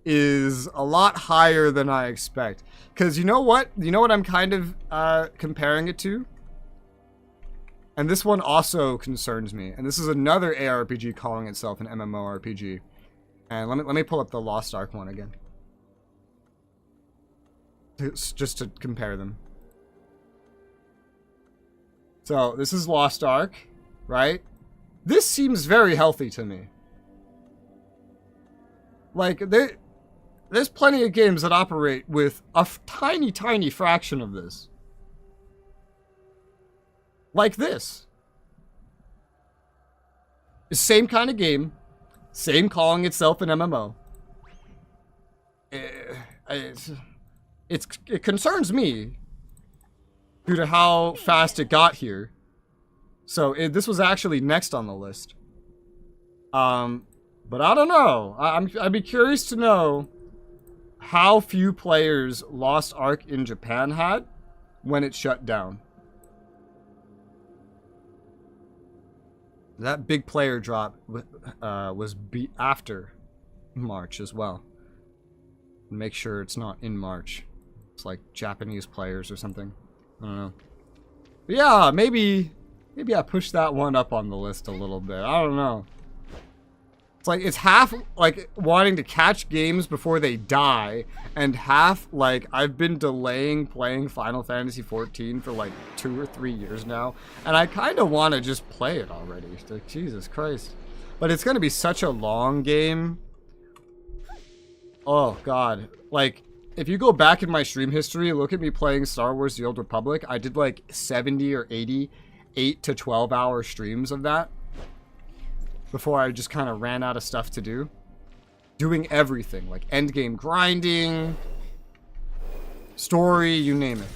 is a lot higher than I expect. Because you know what? You know what I'm kind of comparing it to? And this one also concerns me. And this is another ARPG calling itself an MMORPG. And let me pull up the Lost Ark one again. Just to compare them. So, this is Lost Ark, right? This seems very healthy to me. Like, there's plenty of games that operate with a tiny, tiny fraction of this. Like this. The same kind of game. Same calling itself an MMO. It concerns me. Due to how fast it got here. So this was actually next on the list. But I don't know. I'd be curious to know how few players Lost Ark in Japan had when it shut down. That big player drop was after March as well. Make sure it's not in March. It's like Japanese players or something. I don't know. But yeah, maybe I pushed that one up on the list a little bit. I don't know. like it's half like wanting to catch games before they die, and half like I've been delaying playing Final Fantasy XIV for like 2 or 3 years now, and I kind of want to just play it already. Like, Jesus Christ. But it's going to be such a long game. Oh, God. Like, if you go back in my stream history, look at me playing Star Wars The Old Republic. I did like 70 or 80 8 to 12 hour streams of that before I just kind of ran out of stuff to do. Doing everything, like endgame grinding, story, you name it.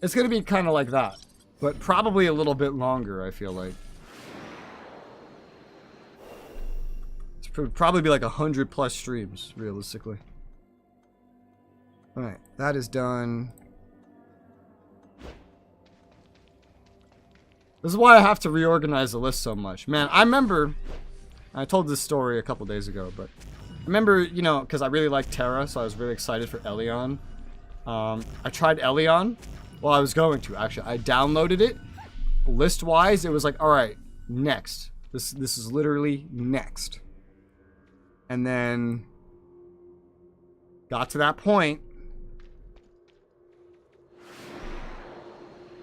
It's going to be kind of like that, but probably a little bit longer, I feel like. It would probably be like 100+ streams, realistically. Alright, that is done. This is why I have to reorganize the list so much. Man, I remember... I told this story a couple days ago, but... I remember, you know, because I really liked Terra, so I was really excited for Elion. I tried Elion. Well, I was going to, actually. I downloaded it. List-wise, it was like, alright, next. This is literally next. And then... got to that point.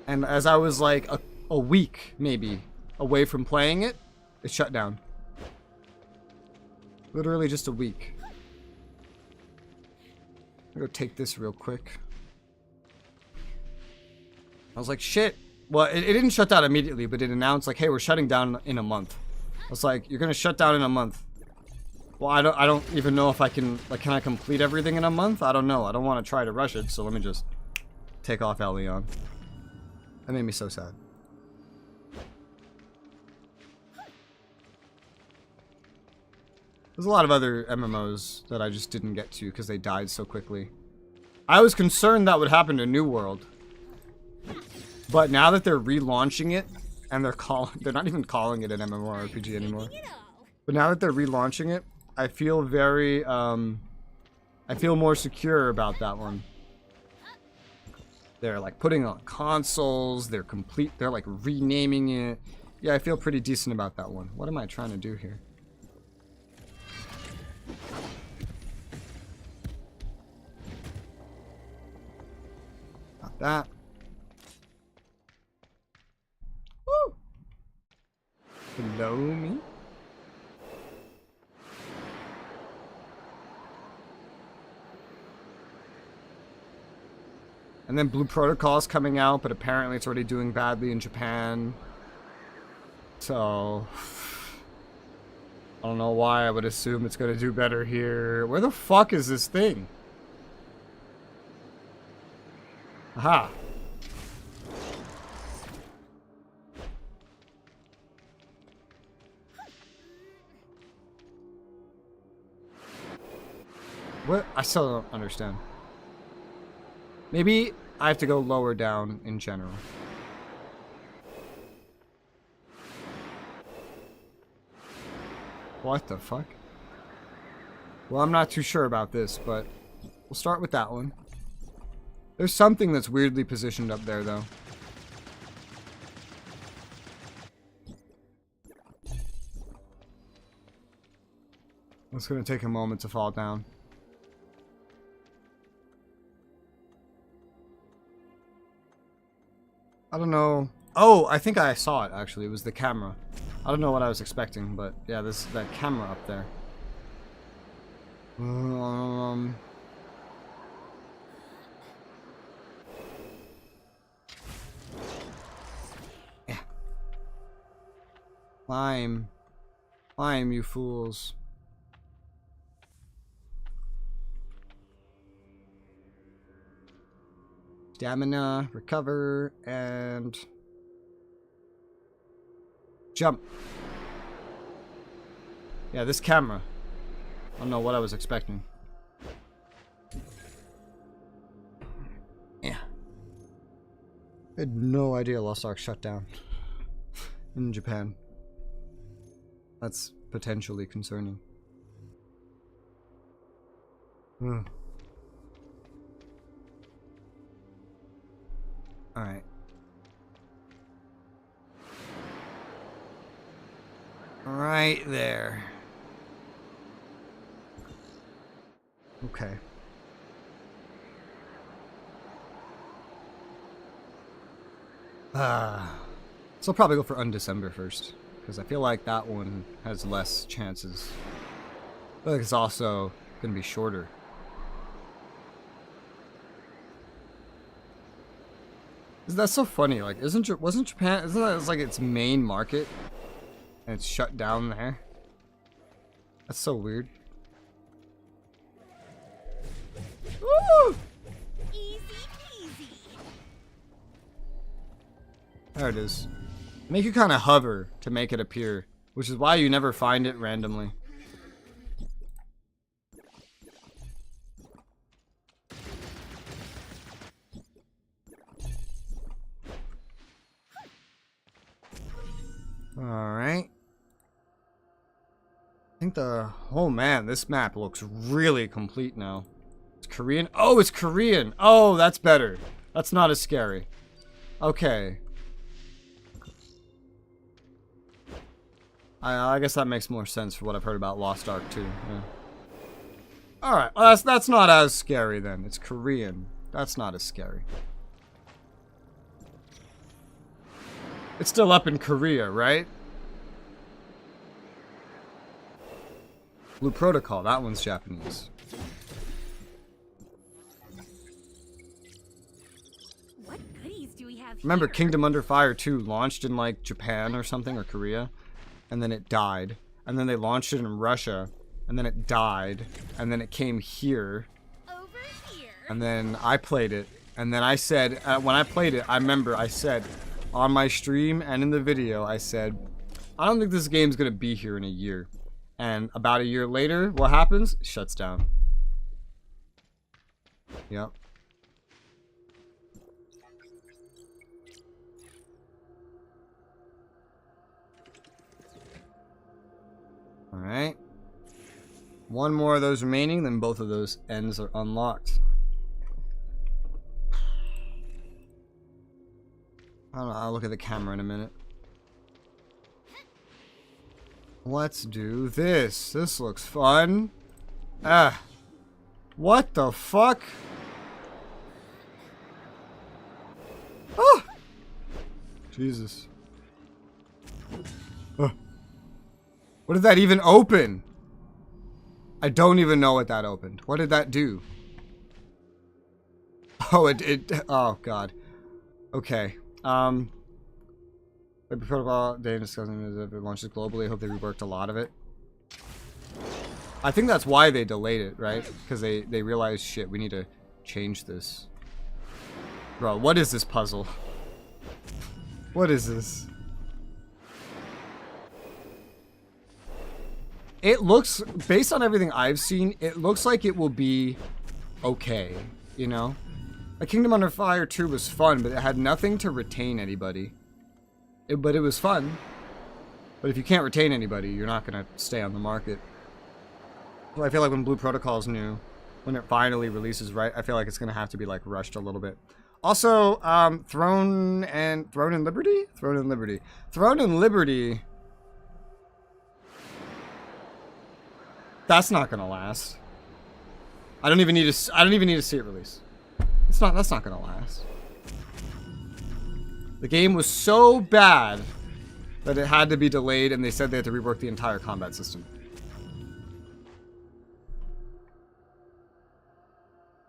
And as I was like a week, maybe, away from playing it, it shut down. Literally just a week. I'm gonna go take this real quick. I was like, shit. Well, it didn't shut down immediately, but it announced like, hey, we're shutting down in a month. I was like, you're gonna shut down in a month. Well, I don't even know if I can, like, can I complete everything in a month? I don't know. I don't want to try to rush it, so let me just take off Elion. That made me so sad. There's a lot of other MMOs that I just didn't get to because they died so quickly. I was concerned that would happen to New World. But now that they're relaunching it, and they're not even calling it an MMORPG anymore. But now that they're relaunching it, I feel very, I feel more secure about that one. They're like putting on consoles, they're like renaming it. Yeah, I feel pretty decent about that one. What am I trying to do here? Not that. Woo! Hello, me? And then Blue Protocol is coming out, but apparently it's already doing badly in Japan. So... I don't know why I would assume it's going to do better here. Where the fuck is this thing? Aha. What? I still don't understand. Maybe I have to go lower down in general. What the fuck? Well, I'm not too sure about this, but we'll start with that one. There's something that's weirdly positioned up there, though. It's gonna take a moment to fall down. I don't know. Oh, I think I saw it, actually. It was the camera. I don't know what I was expecting, but yeah, that camera up there. Yeah. Climb. Climb, you fools. Stamina, recover, and jump. Yeah, this camera. I don't know what I was expecting. Yeah. I had no idea Lost Ark shut down in Japan. That's potentially concerning. Alright. Right there. Okay. So I'll probably go for Undecember first, because I feel like that one has less chances. I feel like it's also going to be shorter. That's so funny. Like, wasn't Japan? Isn't that like its main market, and it's shut down there? That's so weird. Woo! Easy peasy. There it is. Make you kind of hover to make it appear, which is why you never find it randomly. Alright. I think oh man, this map looks really complete now. It's Korean. Oh, it's Korean. Oh, that's better. That's not as scary. Okay. I guess that makes more sense for what I've heard about Lost Ark too. Yeah. Alright, well, that's not as scary then. It's Korean. That's not as scary. It's still up in Korea, right? Blue Protocol, that one's Japanese. What goodies do we have Remember, here? Kingdom Under Fire 2 launched in like Japan or something, or Korea, and then it died. And then they launched it in Russia, and then it died. And then it came here. Over here. And then I played it. And then I said, when I played it, I remember I said, on my stream and in the video, I said, I don't think this game's gonna be here in a year. And about a year later, what happens? It shuts down. Yep. Alright. One more of those remaining, then both of those ends are unlocked. I don't know, I'll look at the camera in a minute. Let's do this. This looks fun. Ah. What the fuck? Oh! Jesus. Oh. What did that even open? I don't even know what that opened. What did that do? Oh, oh god. Okay. The protocol they discussing is if it launches globally. I hope they reworked a lot of it. I think that's why they delayed it, right? Because they realized, shit, we need to change this. Bro, what is this puzzle? What is this? It looks, based on everything I've seen, it looks like it will be okay, you know? Like Kingdom Under Fire 2 was fun, but it had nothing to retain anybody. But it was fun. But if you can't retain anybody, you're not going to stay on the market. So I feel like when Blue Protocol is new, when it finally releases, right, I feel like it's going to have to be, like, rushed a little bit. Also, Throne and Liberty? Throne and Liberty. Throne and Liberty... That's not going to last. I don't even need to see it release. That's not going to last. The game was so bad that it had to be delayed, and they said they had to rework the entire combat system.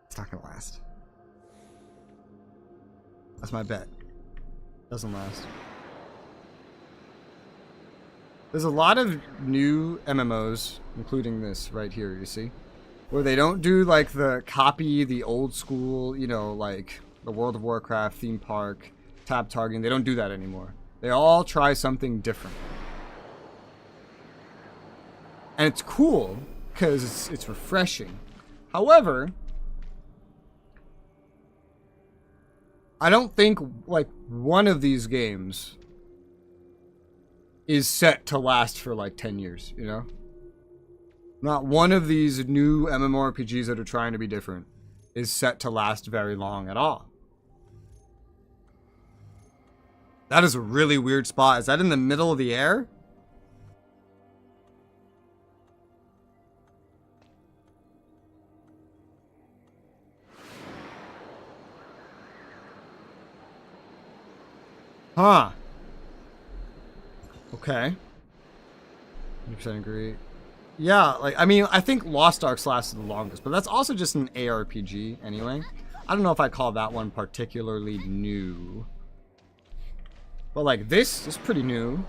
It's not gonna last. That's my bet. Doesn't last. There's a lot of new MMOs, including this right here, you see? Where they don't do like the old school, you know, like the World of Warcraft theme park, tab targeting. They don't do that anymore. They all try something different. And it's cool, because it's refreshing. However, I don't think, like, one of these games is set to last for, like, 10 years, you know? Not one of these new MMORPGs that are trying to be different is set to last very long at all. That is a really weird spot. Is that in the middle of the air? Huh. Okay. 100% agree. Yeah, like, I mean, I think Lost Arks lasted the longest, but that's also just an ARPG anyway. I don't know if I'd call that one particularly new. But, like, this is pretty new.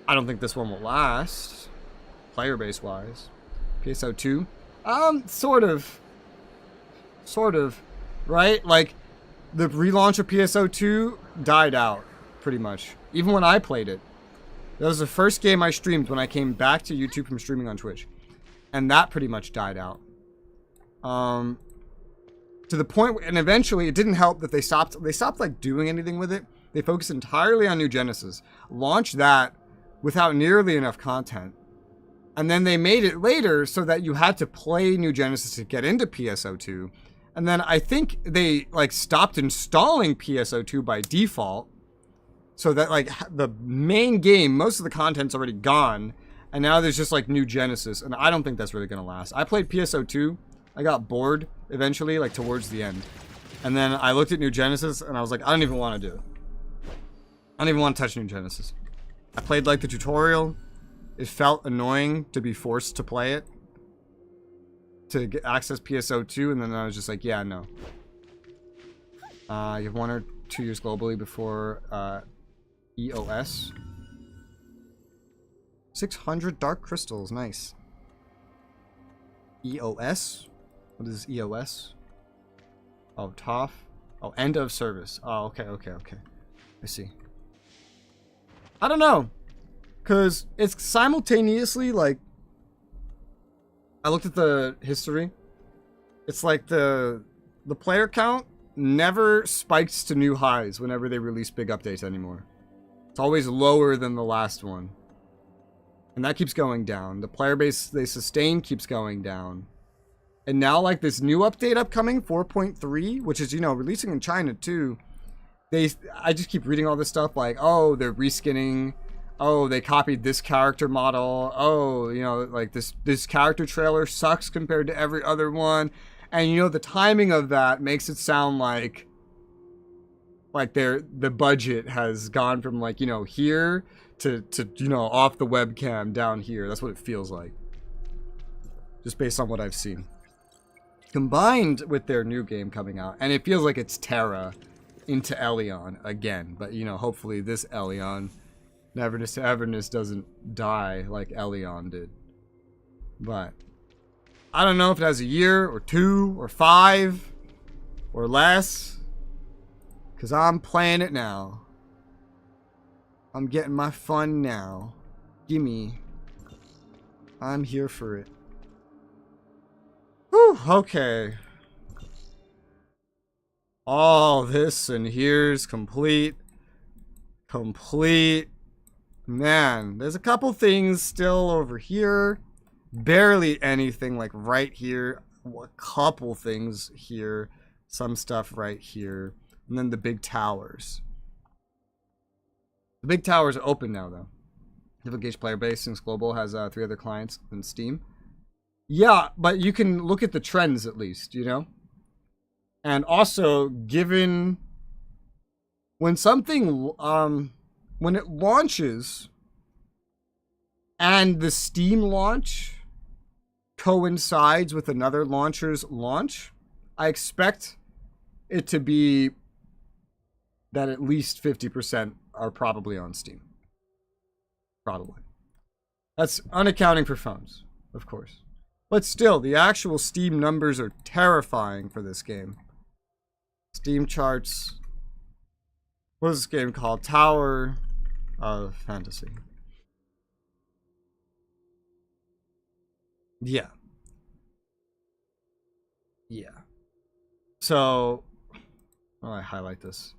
I don't think this one will last, player base wise. PSO2? Sort of. Sort of. Right? Like, the relaunch of PSO2 died out, pretty much. Even when I played it. That was the first game I streamed when I came back to YouTube from streaming on Twitch. And that pretty much died out. To the point, and eventually it didn't help that they stopped like doing anything with it. They focused entirely on New Genesis. Launched that without nearly enough content. And then they made it later so that you had to play New Genesis to get into PSO2. And then I think they like stopped installing PSO2 by default. So that like the main game, most of the content's already gone. And now there's just like New Genesis. And I don't think that's really going to last. I played PSO2. I got bored eventually, like towards the end. And then I looked at New Genesis and I was like, I don't even want to do it. I don't even want to touch New Genesis. I played like the tutorial. It felt annoying to be forced to play it. To get access PSO2. And then I was just like, yeah, no. You have 1 or 2 years globally before EOS. 600 dark crystals, nice. EOS? What is EOS? Oh, TOF. Oh, end of service. Oh, okay. I see. I don't know. Because it's simultaneously like... I looked at the history. It's like the player count never spikes to new highs whenever they release big updates anymore. It's always lower than the last one. And that keeps going down. The player base they sustain keeps going down. And now like this new update upcoming, 4.3, which is, you know, releasing in China too. I just keep reading all this stuff like, oh, they're reskinning. Oh, they copied this character model. Oh, you know, like this character trailer sucks compared to every other one. And you know, the timing of that makes it sound like the budget has gone from like, you know, here to you know, off the webcam down here. That's what it feels like. Just based on what I've seen. Combined with their new game coming out. And it feels like it's Terra into Elion again. But, you know, hopefully this Elion, Neverness to Everness, doesn't die like Elion did. But I don't know if it has a year or 2 or 5 or less. Because I'm playing it now. I'm getting my fun now. Gimme. I'm here for it. Whew, okay. All this and here's complete. Man, there's a couple things still over here. Barely anything like right here. A couple things here. Some stuff right here. And then the big towers. The big towers are open now, though. Different gauge player base since Global has 3 other clients than Steam. Yeah, but you can look at the trends at least, you know? And also, given when something, when it launches and the Steam launch coincides with another launcher's launch, I expect it to be that at least 50% are probably on Steam. Probably. That's unaccounting for phones, of course. But still, the actual Steam numbers are terrifying for this game. Steam charts. What is this game called? Tower of Fantasy. Yeah. So, oh, I highlight this.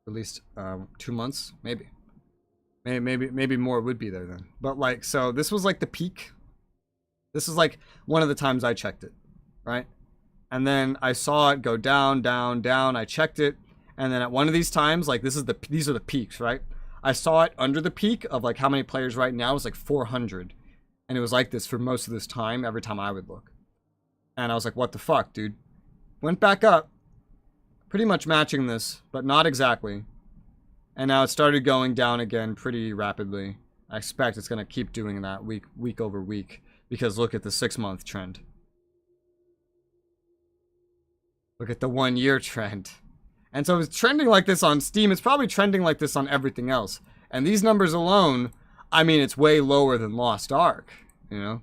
At least 2 months, maybe. Maybe more would be there then. But like, so this was like the peak. This is like one of the times I checked it, right? And then I saw it go down, down, down. I checked it, and then at one of these times, like these are the peaks, right? I saw it under the peak of like how many players right now. It was like 400, and it was like this for most of this time. Every time I would look, and I was like, "What the fuck, dude?" Went back up, pretty much matching this, but not exactly. And now it started going down again pretty rapidly. I expect it's going to keep doing that week over week, because look at the 6-month trend. Look at the 1-year trend. And so it's trending like this on Steam. It's probably trending like this on everything else. And these numbers alone, I mean, it's way lower than Lost Ark, you know?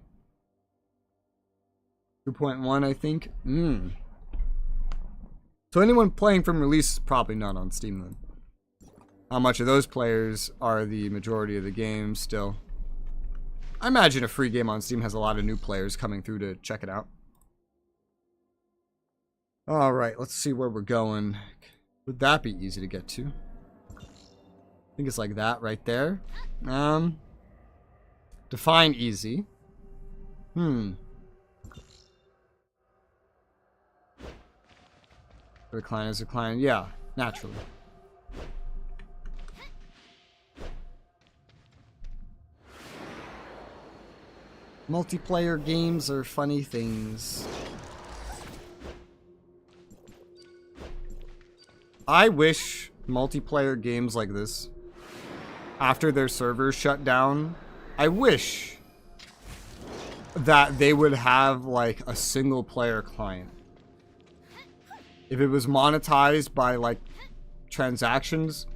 2.1, I think. So anyone playing from release, probably not on Steam then. How much of those players are the majority of the game still? I imagine a free game on Steam has a lot of new players coming through to check it out. Alright, let's see where we're going. Would that be easy to get to? I think it's like that right there. Define easy. Recline is recline. Yeah, naturally. Multiplayer games are funny things. I wish multiplayer games like this, after their servers shut down, I wish that they would have like a single player client. If it was monetized by like transactions,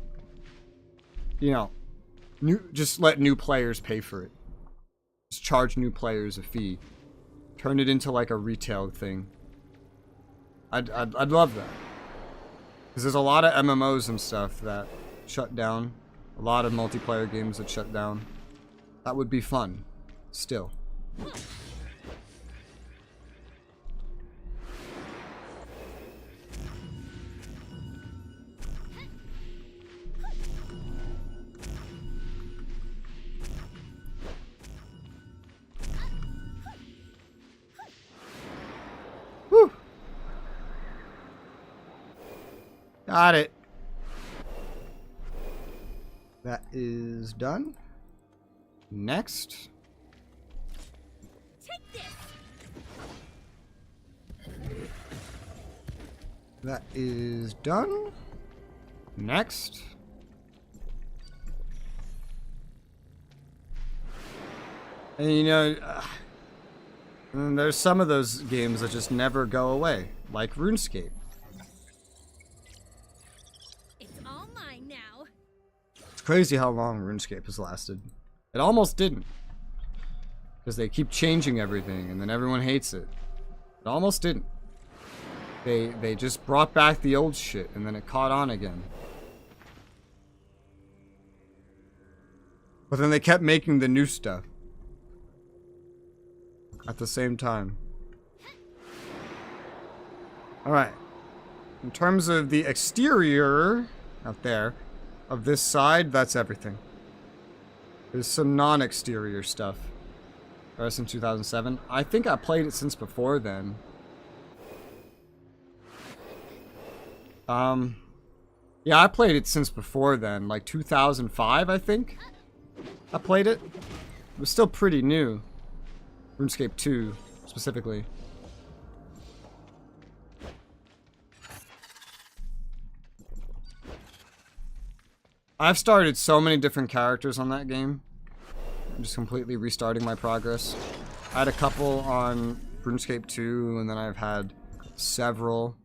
you know, just let new players pay for it. Just charge new players a fee. Turn it into like a retail thing. I'd love that. Because there's a lot of MMOs and stuff that shut down. A lot of multiplayer games that shut down. That would be fun. Still. Whew. Got it. That is done. Next. Take this. That is done. Next. And you know, there's some of those games that just never go away, like RuneScape. It's all mine now. It's crazy how long RuneScape has lasted. It almost didn't. Because they keep changing everything and then everyone hates it. It almost didn't. They just brought back the old shit and then it caught on again. But then they kept making the new stuff. At the same time. Alright. In terms of the exterior, out there, of this side, that's everything. There's some non-exterior stuff. Rest in 2007. I think I played it since before then. Yeah, I played it since before then. Like 2005, I think. I played it. It was still pretty new. RuneScape 2, specifically. I've started so many different characters on that game. I'm just completely restarting my progress. I had a couple on RuneScape 2, and then I've had several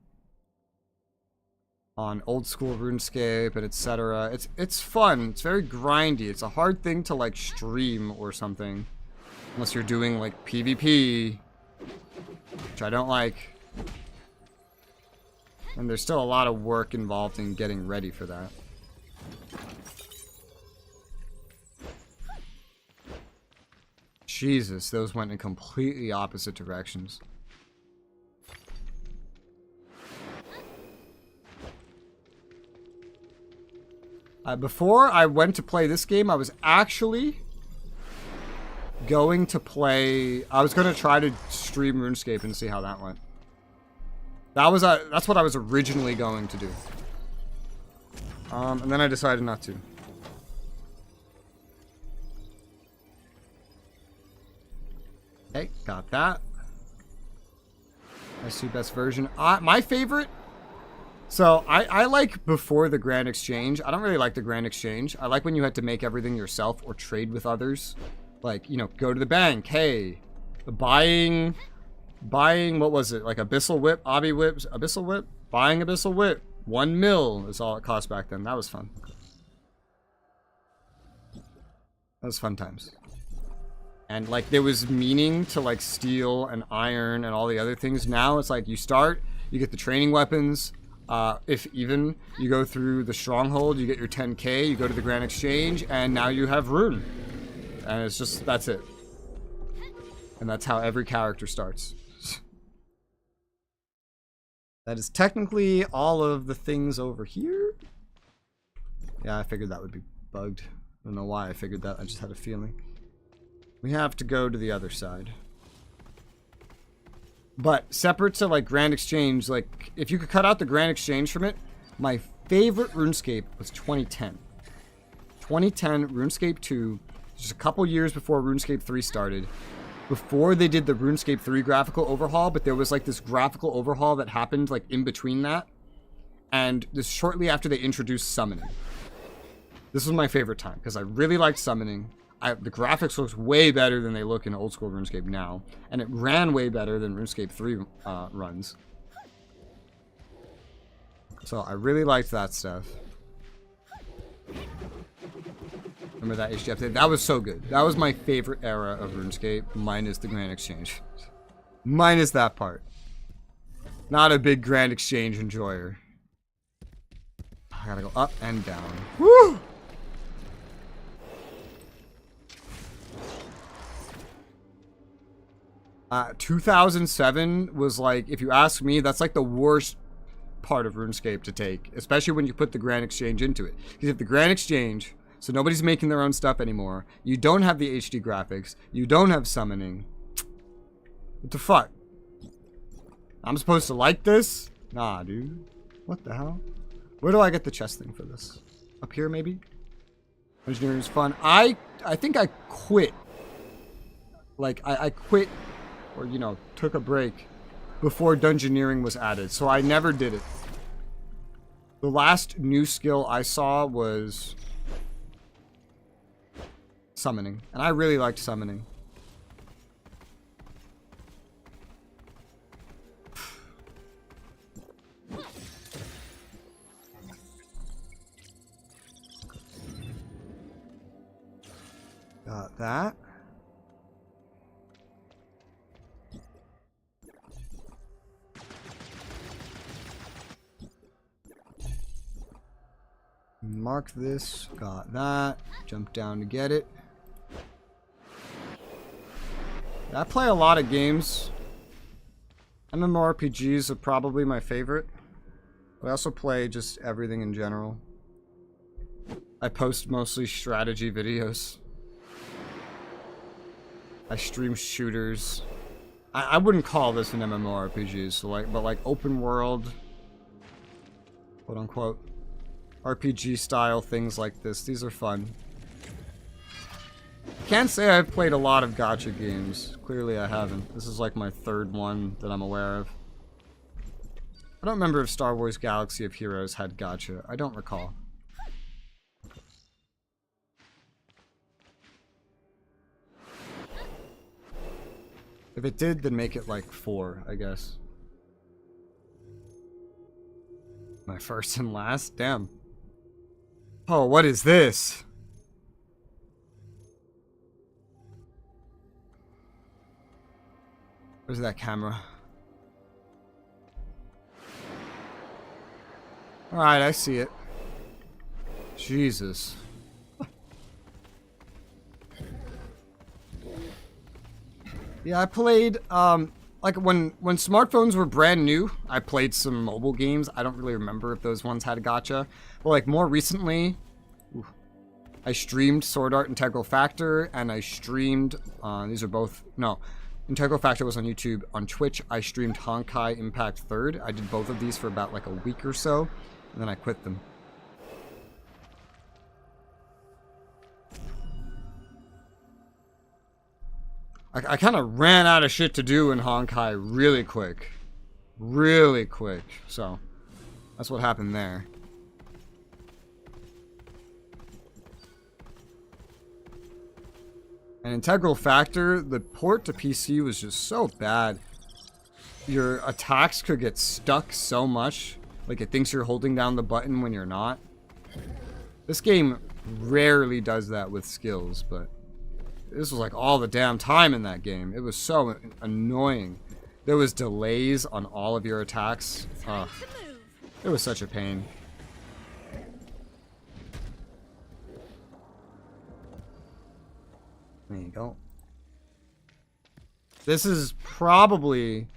on old school RuneScape and etc. It's fun. It's very grindy. It's a hard thing to like stream or something. Unless you're doing like PvP, which I don't like. And there's still a lot of work involved in getting ready for that. Jesus, those went in completely opposite directions. Before I went to play this game, I was actually going to play... I was going to try to stream RuneScape and see how that went. That's what I was originally going to do. And then I decided not to. Okay, got that. I see best version. My favorite So I like before the Grand Exchange. I don't really like the Grand Exchange. I like when you had to make everything yourself or trade with others. Like, you know, go to the bank. Hey, buying, what was it? Like Abyssal Whip, Obby Whips, Abyssal Whip? Buying Abyssal Whip. 1 mil is all it cost back then. That was fun. That was fun times. And like there was meaning to like steel and iron and all the other things. Now it's like you start, you get the training weapons. If even you go through the stronghold, you get your 10k, you go to the Grand Exchange, and now you have rune. And it's just, that's it. And that's how every character starts. That is technically all of the things over here. Yeah, I figured that would be bugged. I don't know why I figured that, I just had a feeling. We have to go to the other side. But separate to like Grand Exchange, like if you could cut out the Grand Exchange from it, my favorite RuneScape was 2010. 2010 RuneScape 2, just a couple years before RuneScape 3 started. Before they did the RuneScape 3 graphical overhaul, but there was like this graphical overhaul that happened like in between that. And this shortly after they introduced summoning. This was my favorite time because I really liked summoning. The graphics looked way better than they look in old school RuneScape now. And it ran way better than RuneScape 3 runs. So I really liked that stuff. Remember that HD update? That was so good. That was my favorite era of RuneScape, minus the Grand Exchange. Minus that part. Not a big Grand Exchange enjoyer. I gotta go up and down. Woo! 2007 was like, if you ask me, that's like the worst part of RuneScape to take, especially when you put the Grand Exchange into it. Because if the Grand Exchange, so nobody's making their own stuff anymore, you don't have the HD graphics, you don't have summoning. What the fuck? I'm supposed to like this? Nah, dude. What the hell? Where do I get the chest thing for this? Up here, maybe? Engineering is fun. I think I quit. Like, I quit, or, you know, took a break before Dungeoneering was added. So I never did it. The last new skill I saw was summoning. And I really liked summoning. Got that. Mark this. Got that. Jump down to get it. I play a lot of games. MMORPGs are probably my favorite. But I also play just everything in general. I post mostly strategy videos. I stream shooters. I wouldn't call this an MMORPG, so like, but like open world, quote unquote, RPG style things like this. These are fun. I can't say I've played a lot of gacha games. Clearly I haven't. This is like my third one that I'm aware of. I don't remember if Star Wars Galaxy of Heroes had gacha. I don't recall. If it did, then make it like 4, I guess. My first and last? Damn. Oh, what is this? Where's that camera? Alright, I see it. Jesus. Yeah, I played, like when smartphones were brand new, I played some mobile games. I don't really remember if those ones had a gacha. But like more recently, I streamed Sword Art Integral Factor, and I streamed, these are both, no, Integral Factor was on YouTube. On Twitch, I streamed Honkai Impact 3rd. I did both of these for about like a week or so, and then I quit them. I kind of ran out of shit to do in Honkai really quick. Really quick. So, That's what happened there. An integral factor, the port to PC was just so bad. Your attacks could get stuck so much. Like it thinks you're holding down the button when you're not. This game rarely does that with skills, but this was like all the damn time in that game. It was so annoying. There was delays on all of your attacks. Ugh. It was such a pain. There you go. This is probably,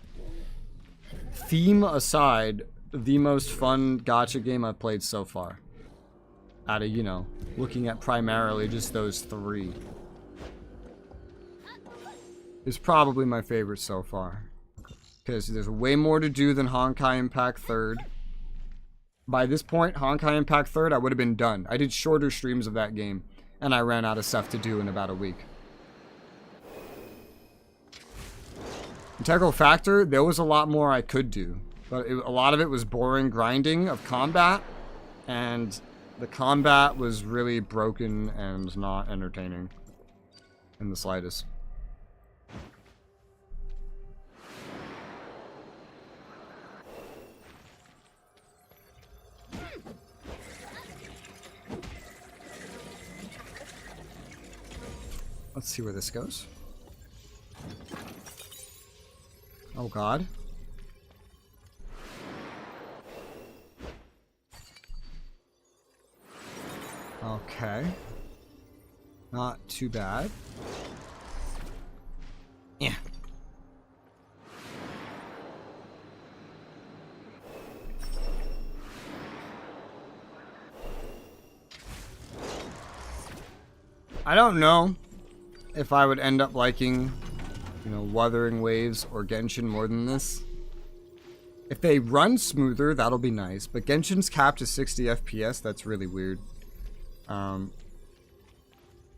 theme aside, the most fun gacha game I've played so far. Out of, you know, looking at primarily just those three. It's probably my favorite so far. Because there's way more to do than Honkai Impact 3rd. By this point, Honkai Impact 3rd, I would have been done. I did shorter streams of that game, and I ran out of stuff to do in about a week. Integral Factor, there was a lot more I could do. But a lot of it was boring grinding of combat, and the combat was really broken and not entertaining in the slightest. Let's see where this goes. Oh god. Okay. Not too bad. Yeah. I don't know if I would end up liking, you know, Wuthering Waves or Genshin more than this. If they run smoother, that'll be nice. But Genshin's capped to 60 FPS. That's really weird.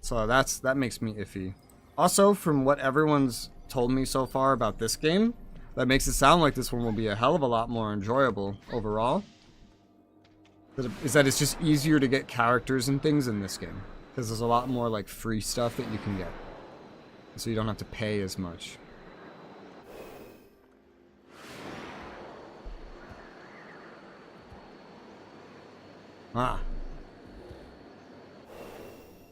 So that makes me iffy. Also, from what everyone's told me so far about this game, that makes it sound like this one will be a hell of a lot more enjoyable overall. Is that it's just easier to get characters and things in this game. Because there's a lot more like free stuff that you can get. So you don't have to pay as much. Ah.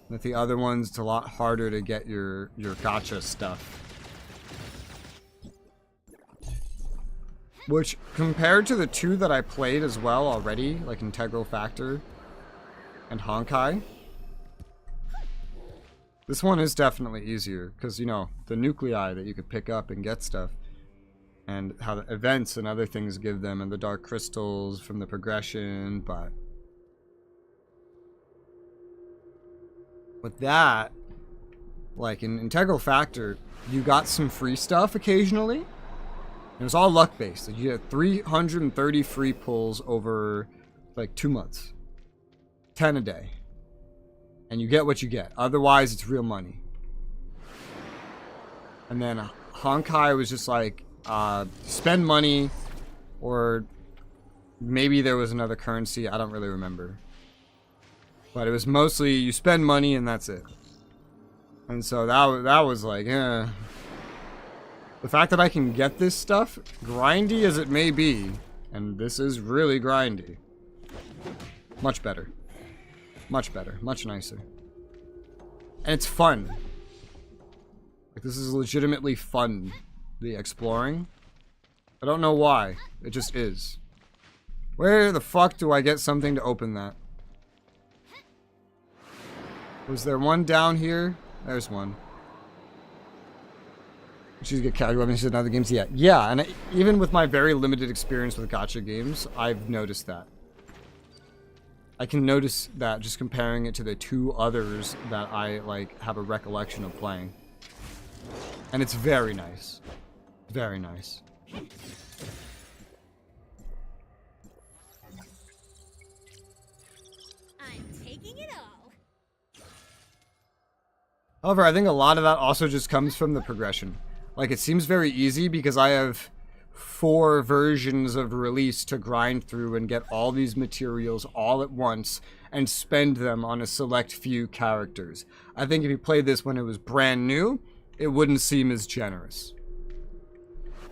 With the other ones, it's a lot harder to get your gacha stuff. Which, compared to the two that I played as well already, like Integral Factor and Honkai, this one is definitely easier, because, you know, the nuclei that you could pick up and get stuff, and how the events and other things give them, and the dark crystals from the progression, but with that, like in Integral Factor, you got some free stuff occasionally. It was all luck based. You get 330 free pulls over like 2 months. 10 a day. And you get what you get. Otherwise, it's real money. And then Honkai was just like, spend money, or maybe there was another currency. I don't really remember. But it was mostly you spend money and that's it. And so that was like, eh. The fact that I can get this stuff, grindy as it may be, and this is really grindy. Much better. Much better. Much nicer. And it's fun. Like, this is legitimately fun, the exploring. I don't know why. It just is. Where the fuck do I get something to open that? Was there one down here? There's one. She's get casual. I mean, she's in other games. Yeah, and even with my very limited experience with gacha games, I've noticed that. I can notice that just comparing it to the two others that I like have a recollection of playing. And it's very nice. Very nice. I'm taking it all. However, I think a lot of that also just comes from the progression. Like, it seems very easy because I have 4 versions of release to grind through and get all these materials all at once and spend them on a select few characters. I think if you played this when it was brand new, it wouldn't seem as generous.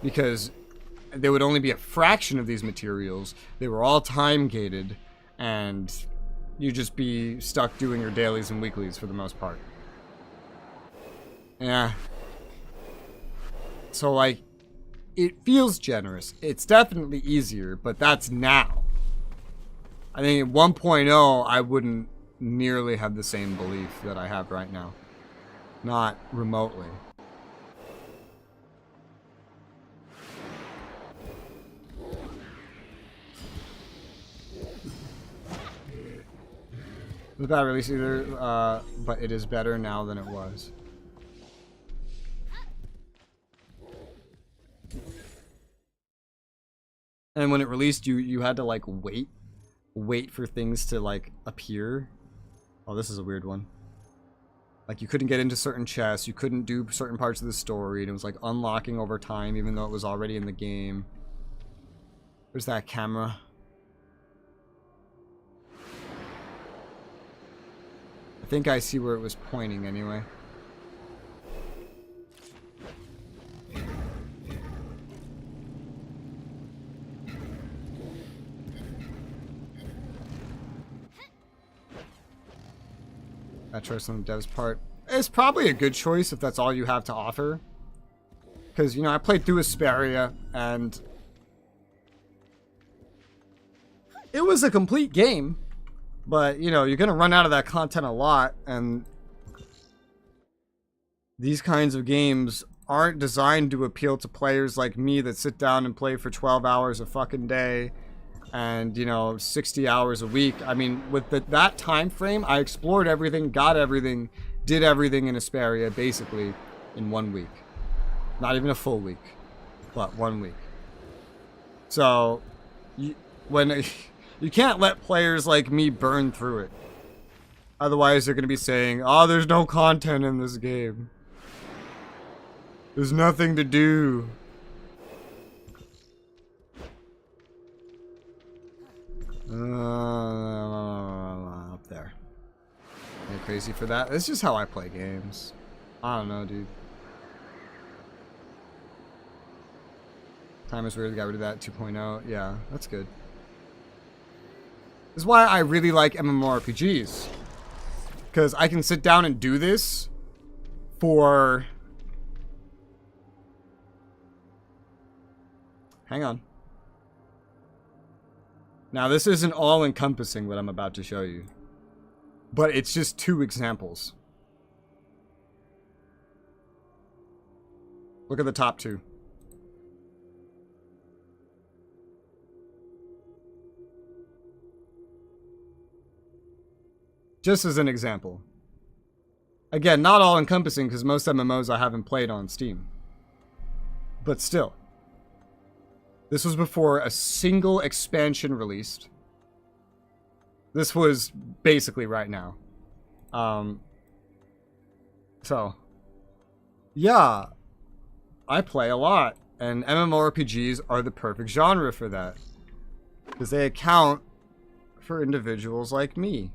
Because there would only be a fraction of these materials. They were all time gated, and you'd just be stuck doing your dailies and weeklies for the most part. Yeah. So, like, it feels generous. It's definitely easier, but that's now. I think at 1.0, I wouldn't nearly have the same belief that I have right now. Not remotely. It was a bad release either, but it is better now than it was. And when it released, you had to like wait for things to like appear. Oh, this is a weird one. Like you couldn't get into certain chests, you couldn't do certain parts of the story, and it was like unlocking over time even though it was already in the game. There's that camera. I think I see where it was pointing anyway. That choice on the dev's part is probably a good choice if that's all you have to offer. Because, you know, I played through Asperia and it was a complete game. But, you know, you're going to run out of that content a lot, and these kinds of games aren't designed to appeal to players like me that sit down and play for 12 hours a fucking day and, you know, 60 hours a week. I mean, with that time frame, I explored everything, got everything, did everything in Asperia basically in 1 week. Not even a full week, but 1 week. So, you can't let players like me burn through it. Otherwise, they're going to be saying, oh, there's no content in this game. There's nothing to do. Up there. Am I crazy for that? It's just how I play games. I don't know, dude. Time is weird. Got rid of that 2.0. Yeah, that's good. This is why I really like MMORPGs. Because I can sit down and do this for... Hang on. Now, this isn't all-encompassing what I'm about to show you. But it's just 2 examples. Look at the top 2. Just as an example. Again, not all-encompassing because most MMOs I haven't played on Steam. But still. This was before a single expansion released. This was basically right now. So. Yeah. I play a lot. And MMORPGs are the perfect genre for that. Because they account for individuals like me.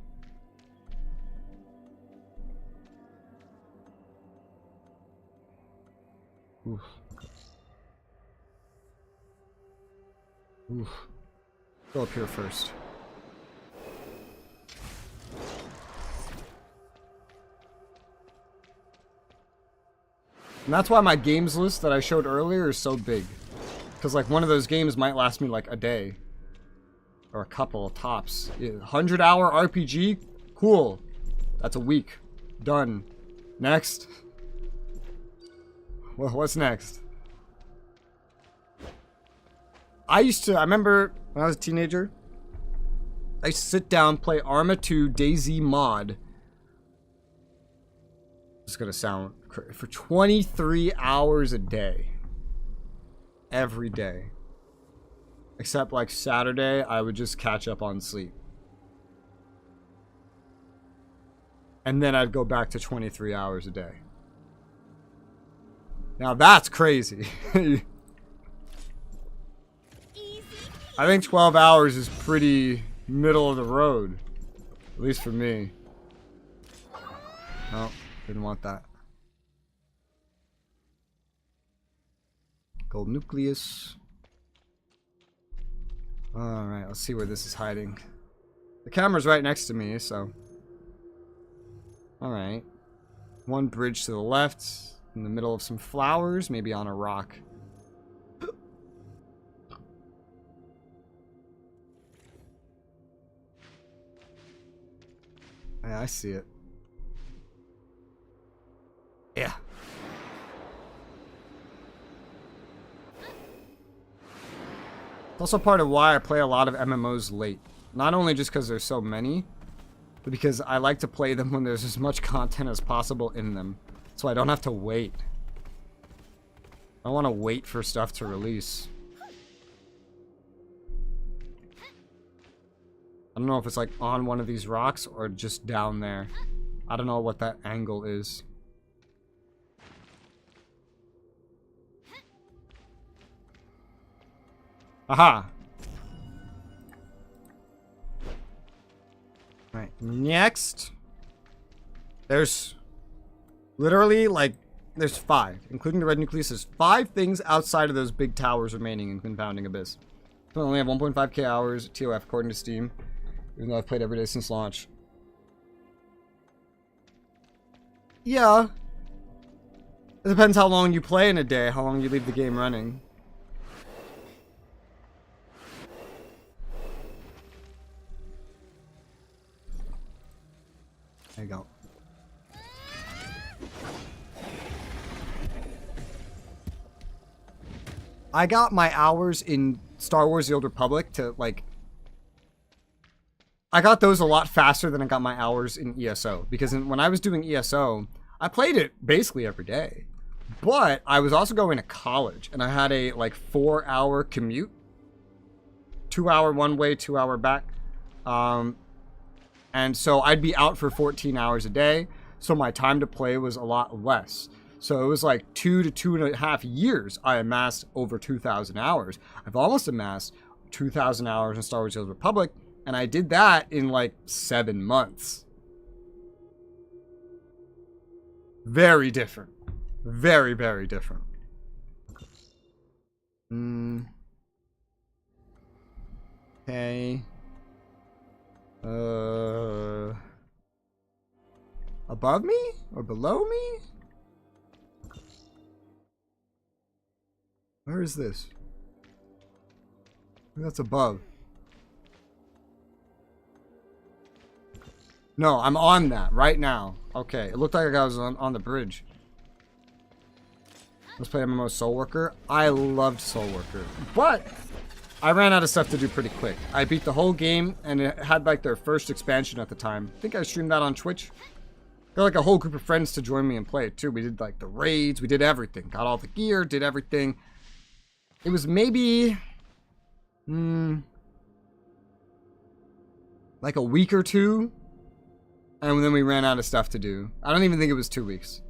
Oof. Oof. Go up here first. And that's why my games list that I showed earlier is so big. Because like one of those games might last me like a day. Or a couple tops. 100-hour RPG? Cool. That's a week. Done. Next. Well, what's next? I remember when I was a teenager, I used to sit down, play Arma 2 DayZ mod. It's gonna sound crazy. For 23 hours a day. Every day. Except like Saturday, I would just catch up on sleep. And then I'd go back to 23 hours a day. Now that's crazy. I think 12 hours is pretty middle of the road. At least for me. Oh, didn't want that. Gold nucleus. Alright, let's see where this is hiding. The camera's right next to me, so. Alright. One bridge to the left. In the middle of some flowers, maybe on a rock. Yeah, I see it. Yeah. It's also part of why I play a lot of MMOs late. Not only just because there's so many, but because I like to play them when there's as much content as possible in them. So I don't have to wait. I don't want to wait for stuff to release. I don't know if it's like on one of these rocks or just down there. I don't know what that angle is. Aha! Alright, next. There's literally like, there's 5. Including the red nucleus, there's 5 things outside of those big towers remaining in Confounding Abyss. I only have 1.5k hours TOF according to Steam. Even though I've played every day since launch. Yeah. It depends how long you play in a day, how long you leave the game running. There you go. I got my hours in Star Wars The Old Republic to, like... I got those a lot faster than I got my hours in ESO. Because when I was doing ESO, I played it basically every day. But I was also going to college. And I had a, like, 4-hour commute. 2-hour one way, 2-hour back. And so I'd be out for 14 hours a day. So my time to play was a lot less. So it was like 2 to 2.5 years I amassed over 2,000 hours. I've almost amassed 2,000 hours in Star Wars The Old Republic. And I did that in like 7 months. Very different. Very, very different. Okay. Above me? Or below me? Where is this? I think that's above. No, I'm on that right now. Okay, it looked like I was on the bridge. Let's play MMO Soul Worker. I loved Soul Worker, but I ran out of stuff to do pretty quick. I beat the whole game, and it had like their first expansion at the time. I think I streamed that on Twitch. Got like a whole group of friends to join me and play it too. We did like the raids, we did everything. Got all the gear, did everything. It was maybe... like a week or two. And then we ran out of stuff to do. I don't even think it was 2 weeks.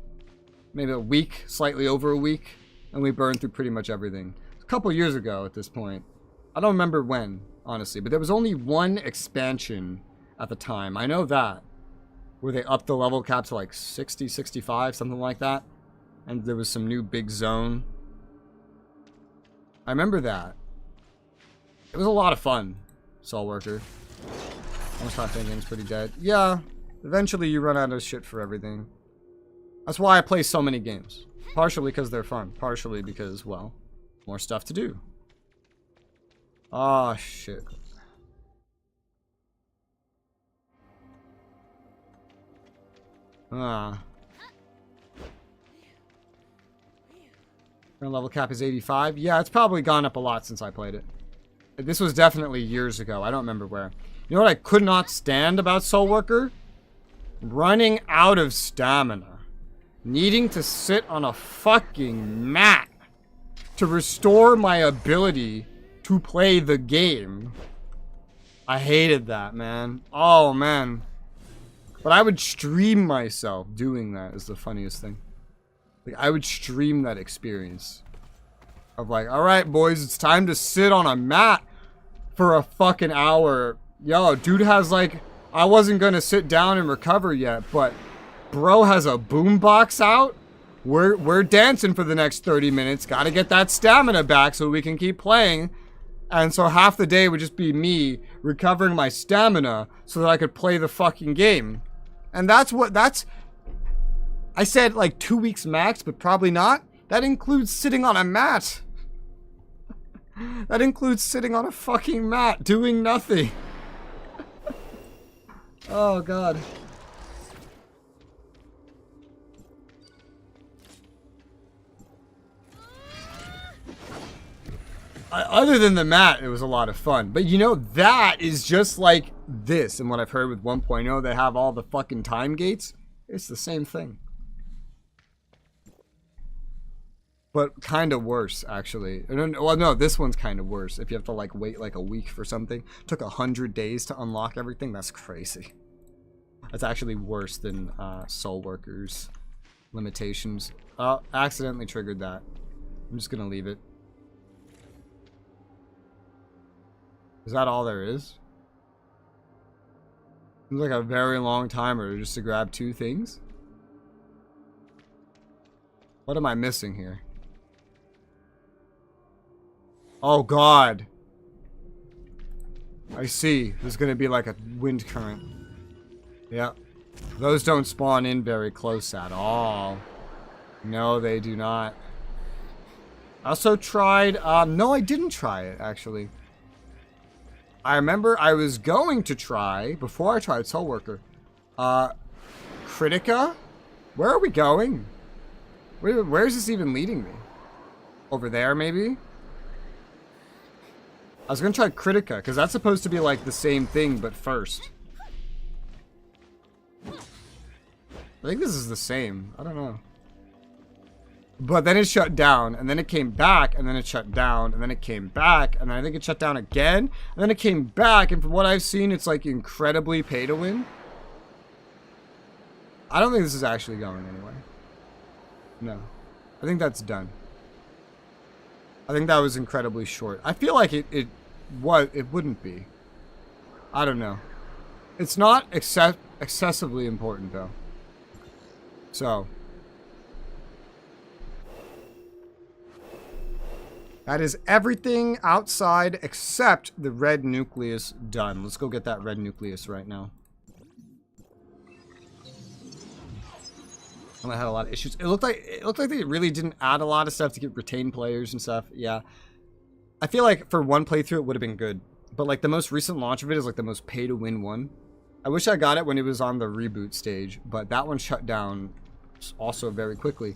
Maybe a week, slightly over a week. And we burned through pretty much everything. A couple years ago at this point. I don't remember when, honestly. But there was only one expansion at the time. I know that. Where they upped the level cap to like 60, 65, something like that. And there was some new big zone. I remember that. It was a lot of fun, Soul Worker. I'm trying to think it's pretty dead. Yeah. Eventually you run out of shit for everything. That's why I play so many games. Partially because they're fun. Partially because, well, more stuff to do. Ah, shit. Ah. Current level cap is 85. Yeah, it's probably gone up a lot since I played it. This was definitely years ago. I don't remember where. You know what I could not stand about Soul Worker? Running out of stamina. Needing to sit on a fucking mat to restore my ability to play the game. I hated that, man. Oh, man. But I would stream myself doing that is the funniest thing. Like, I would stream that experience. Of like, alright boys, it's time to sit on a mat for a fucking hour. Yo, dude has like, I wasn't gonna sit down and recover yet, but bro has a boombox out. We're dancing for the next 30 minutes. Gotta get that stamina back so we can keep playing. And so half the day would just be me recovering my stamina so that I could play the fucking game. And that's, I said like 2 weeks max, but probably not. That includes sitting on a mat. That includes sitting on a fucking mat doing nothing. Oh god. Other than the mat, it was a lot of fun. But you know, that is just like this. And what I've heard with 1.0, they have all the fucking time gates. It's the same thing. But kind of worse, actually. Well, no, this one's kind of worse. If you have to like wait like a week for something. Took 100 days to unlock everything. That's crazy. That's actually worse than Soul Workers limitations. Accidentally triggered that. I'm just gonna leave it. Is that all there is? Seems like a very long timer just to grab 2 things. What am I missing here? Oh god. I see. There's gonna be like a wind current. Yeah. Those don't spawn in very close at all. No, they do not. I also tried, no, I didn't try it, actually. I remember I was going to try, before I tried Soul Worker, Critica? Where are we going? Where is this even leading me? Over there, maybe? I was going to try Critica, because that's supposed to be like the same thing, but first. I think this is the same. I don't know. But then it shut down, and then it came back, and then it shut down, and then it came back, and then I think it shut down again, and then it came back, and from what I've seen, it's like incredibly pay to win. I don't think this is actually going anywhere. No. I think that's done. I think that was incredibly short. I feel like it wouldn't be. I don't know. It's not excessively important, though. So... that is everything outside except the red nucleus done. Let's go get that red nucleus right now. I had a lot of issues. It looked like they really didn't add a lot of stuff to get retained players and stuff. Yeah. I feel like for one playthrough it would have been good. But like the most recent launch of it is like the most pay to win one. I wish I got it when it was on the reboot stage, but that one shut down also very quickly.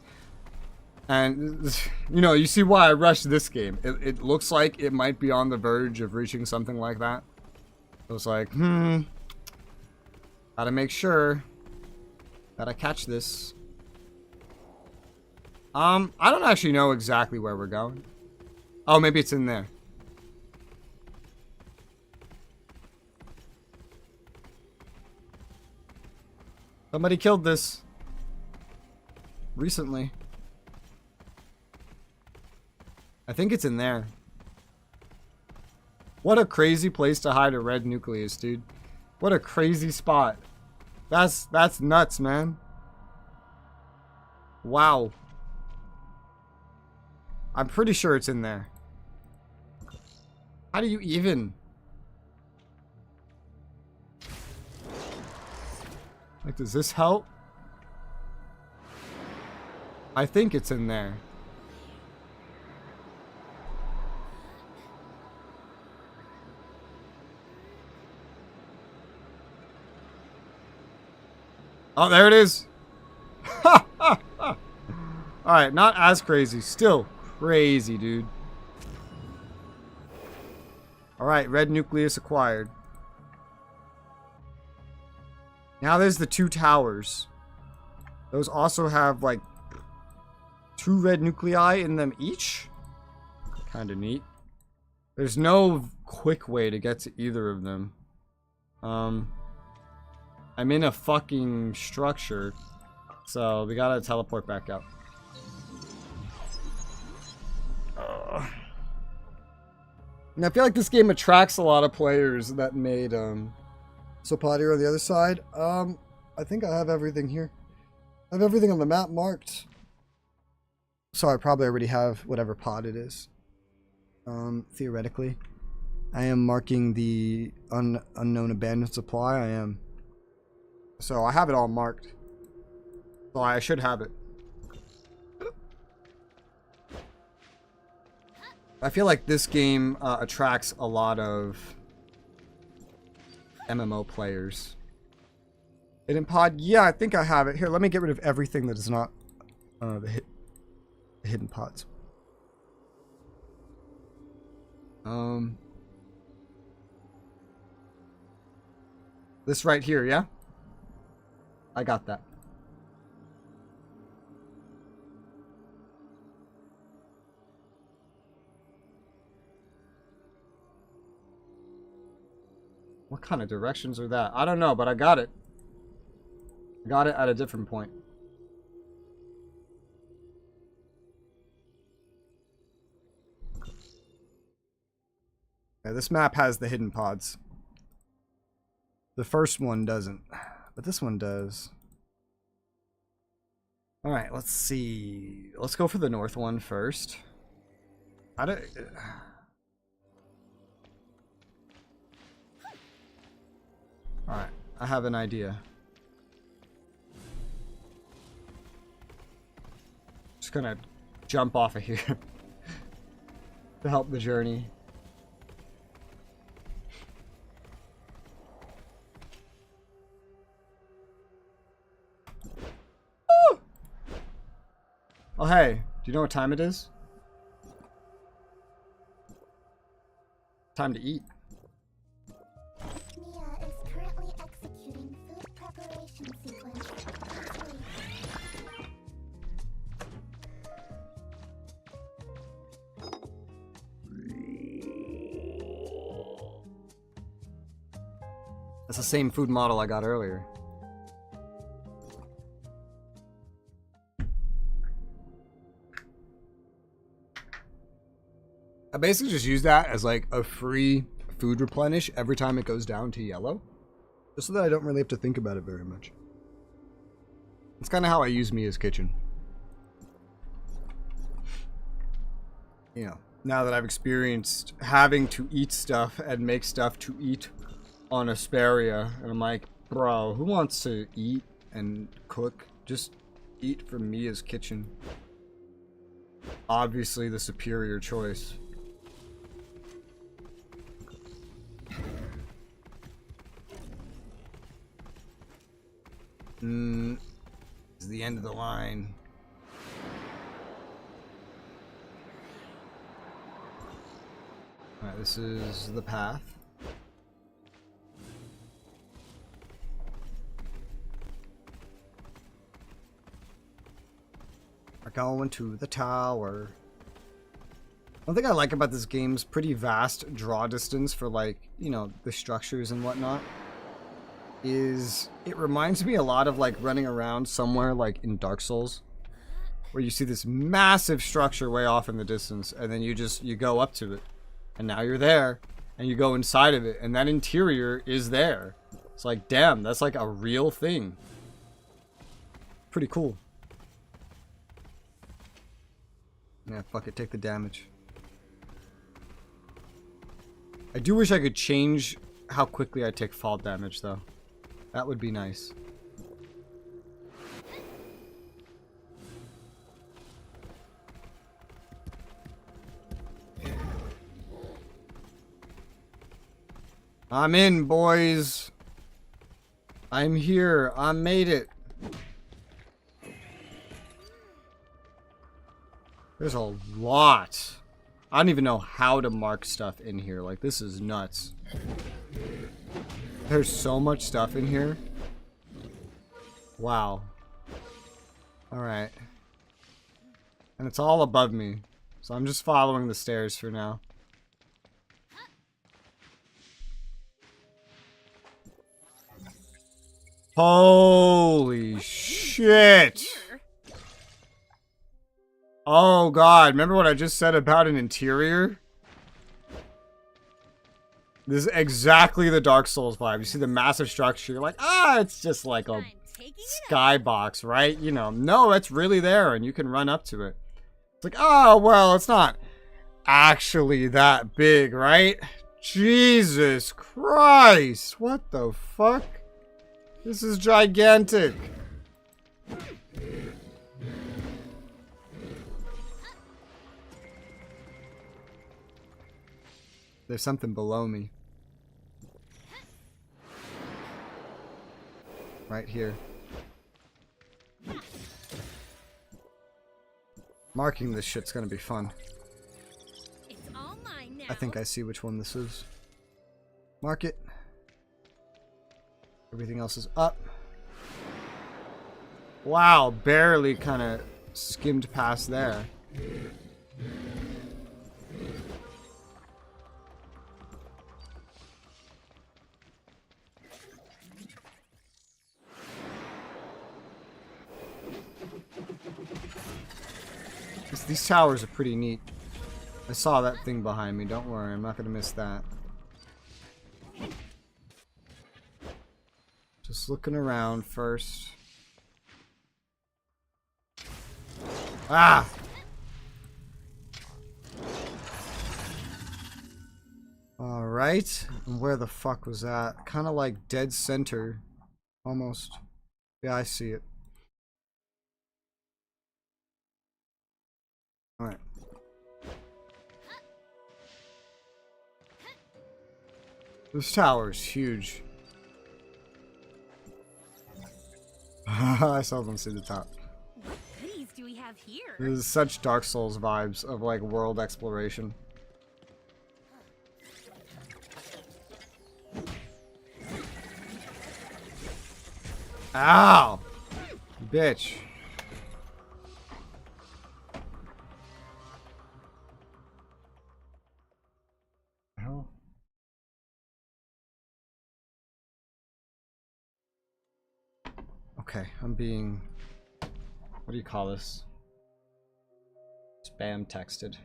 And, you know, you see why I rushed this game. It looks like it might be on the verge of reaching something like that. I was like, gotta make sure that I catch this. I don't actually know exactly where we're going. Oh, maybe it's in there. Somebody killed this recently. I think it's in there. What a crazy place to hide a red nucleus, dude. What a crazy spot. That's nuts, man. Wow. I'm pretty sure it's in there. How do you even? Like, does this help? I think it's in there. Oh, there it is. Alright, not as crazy. Still crazy, dude. Alright, red nucleus acquired. Now there's the 2 towers. Those also have, like, 2 red nuclei in them each. Kinda neat. There's no quick way to get to either of them. I'm in a fucking structure, so we gotta teleport back up. And I feel like this game attracts a lot of players that made Sopatier on the other side. I think I have everything here. I have everything on the map marked. So I probably already have whatever pod it is. Theoretically. I am marking the unknown abandoned supply. I am. So I have it all marked. So I should have it. I feel like this game attracts a lot of MMO players. Hidden pod? Yeah, I think I have it. Here, let me get rid of everything that is not the hidden pods. This right here, yeah? I got that. What kind of directions are that? I don't know, but I got it. I got it at a different point. Yeah, this map has the hidden pods. The first one doesn't, but this one does. Alright, let's see. Let's go for the north one first. Alright, I have an idea. Just gonna jump off of here to help the journey. Oh, hey, do you know what time it is? Time to eat. Mia is currently executing food preparation sequence. That's the same food model I got earlier. I basically just use that as like a free food replenish every time it goes down to yellow. Just so that I don't really have to think about it very much. It's kind of how I use Mia's kitchen. You know, now that I've experienced having to eat stuff and make stuff to eat on Asperia, and I'm like, bro, who wants to eat and cook? Just eat from Mia's kitchen. Obviously the superior choice. This is the end of the line. Alright, this is the path. We're going to the tower. One thing I like about this game's pretty vast draw distance for, like, you know, the structures and whatnot, is it reminds me a lot of like running around somewhere like in Dark Souls, where you see this massive structure way off in the distance, and then you go up to it, and now you're there, and you go inside of it, and that interior is there. It's like, damn, that's like a real thing. Pretty cool. Yeah, fuck it, take the damage. I do wish I could change how quickly I take fall damage, though. That would be nice. I'm in, boys. I'm here. I made it. There's a lot. I don't even know how to mark stuff in here. Like, this is nuts. There's so much stuff in here. Wow. Alright. And it's all above me. So I'm just following the stairs for now. Holy shit! Oh god, remember what I just said about an interior? This is exactly the Dark Souls vibe. You see the massive structure, you're like, ah, it's just like a skybox, right? You know, no, it's really there and you can run up to it. It's like, oh, well, it's not actually that big, right? Jesus Christ, what the fuck? This is gigantic. There's something below me. Right here. Marking this shit's gonna be fun. It's all mine now. I think I see which one this is. Mark it. Everything else is up. Wow, barely kind of skimmed past there. These towers are pretty neat. I saw that thing behind me. Don't worry, I'm not going to miss that. Just looking around first. Ah! Alright. And where the fuck was that? Kind of like dead center. Almost. Yeah, I see it. Alright. This tower is huge. I seldom see the top. What goodies do we have here? This is such Dark Souls vibes of like world exploration. Ow! Bitch. Hell. Okay, I'm being... What do you call this? Spam texted.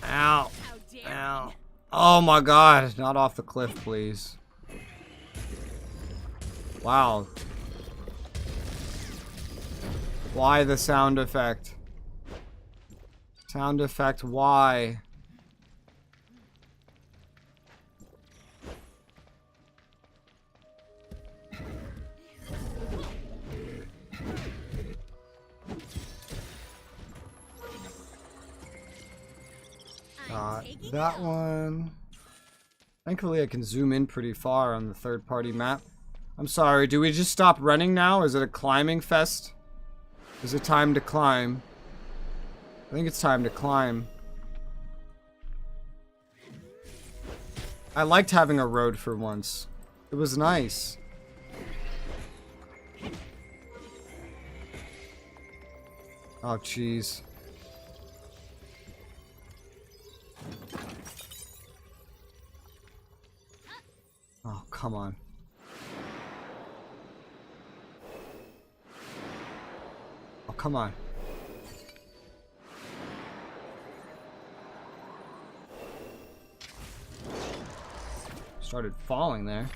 Ow! Ow! Oh my god! Not off the cliff, please. Wow. Why the sound effect? Sound effect, why? That one. Thankfully I can zoom in pretty far on the third-party map. I'm sorry, do we just stop running now? Is it a climbing fest? Is it time to climb? I think it's time to climb. I liked having a road for once. It was nice. Oh, jeez. Oh, come on. Oh, come on. Started falling there.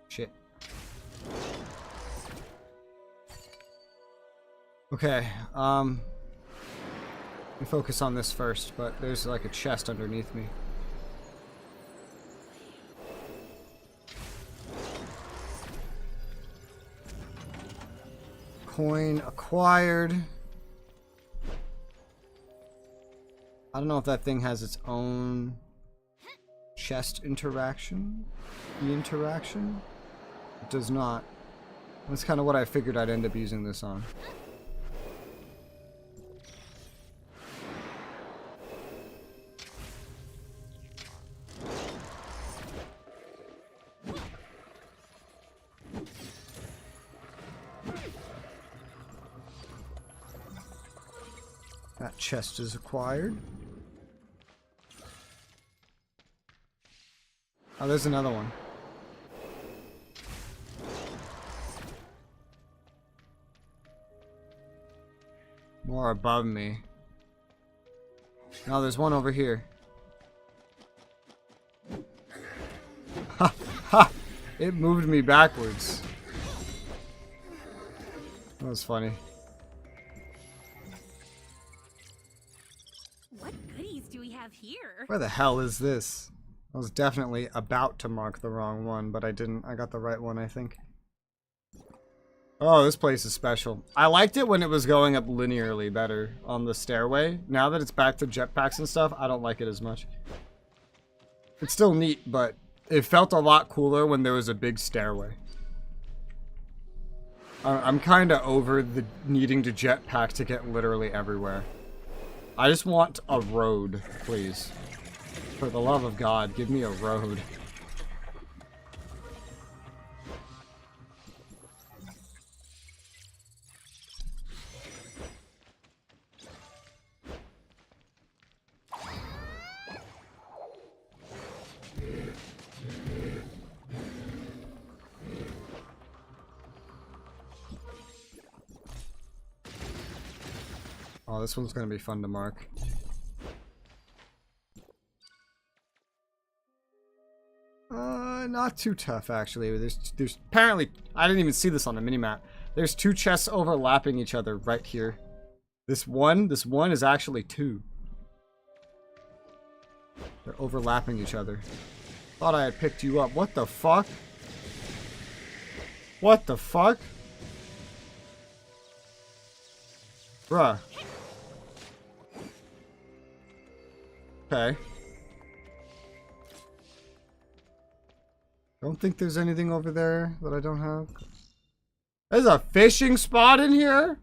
Shit. Okay, let me focus on this first, but there's like a chest underneath me. Coin acquired. I don't know if that thing has its own chest interaction. The interaction? It does not. That's kind of what I figured I'd end up using this on. That chest is acquired. Oh, there's another one. More above me. No, there's one over here. Ha! Ha! It moved me backwards. That was funny. What goodies do we have here? Where the hell is this? I was definitely about to mark the wrong one, but I didn't. I got the right one, I think. Oh, this place is special. I liked it when it was going up linearly better on the stairway. Now that it's back to jetpacks and stuff, I don't like it as much. It's still neat, but it felt a lot cooler when there was a big stairway. I'm kind of over the needing to jetpack to get literally everywhere. I just want a road, please. For the love of God, give me a road. Oh, this one's gonna be fun to mark. Not too tough actually. There's apparently, I didn't even see this on the minimap. There's two chests overlapping each other right here. This one is actually two. They're overlapping each other. Thought I had picked you up. What the fuck? What the fuck? Bruh. Okay. Don't think there's anything over there that I don't have. There's a fishing spot in here?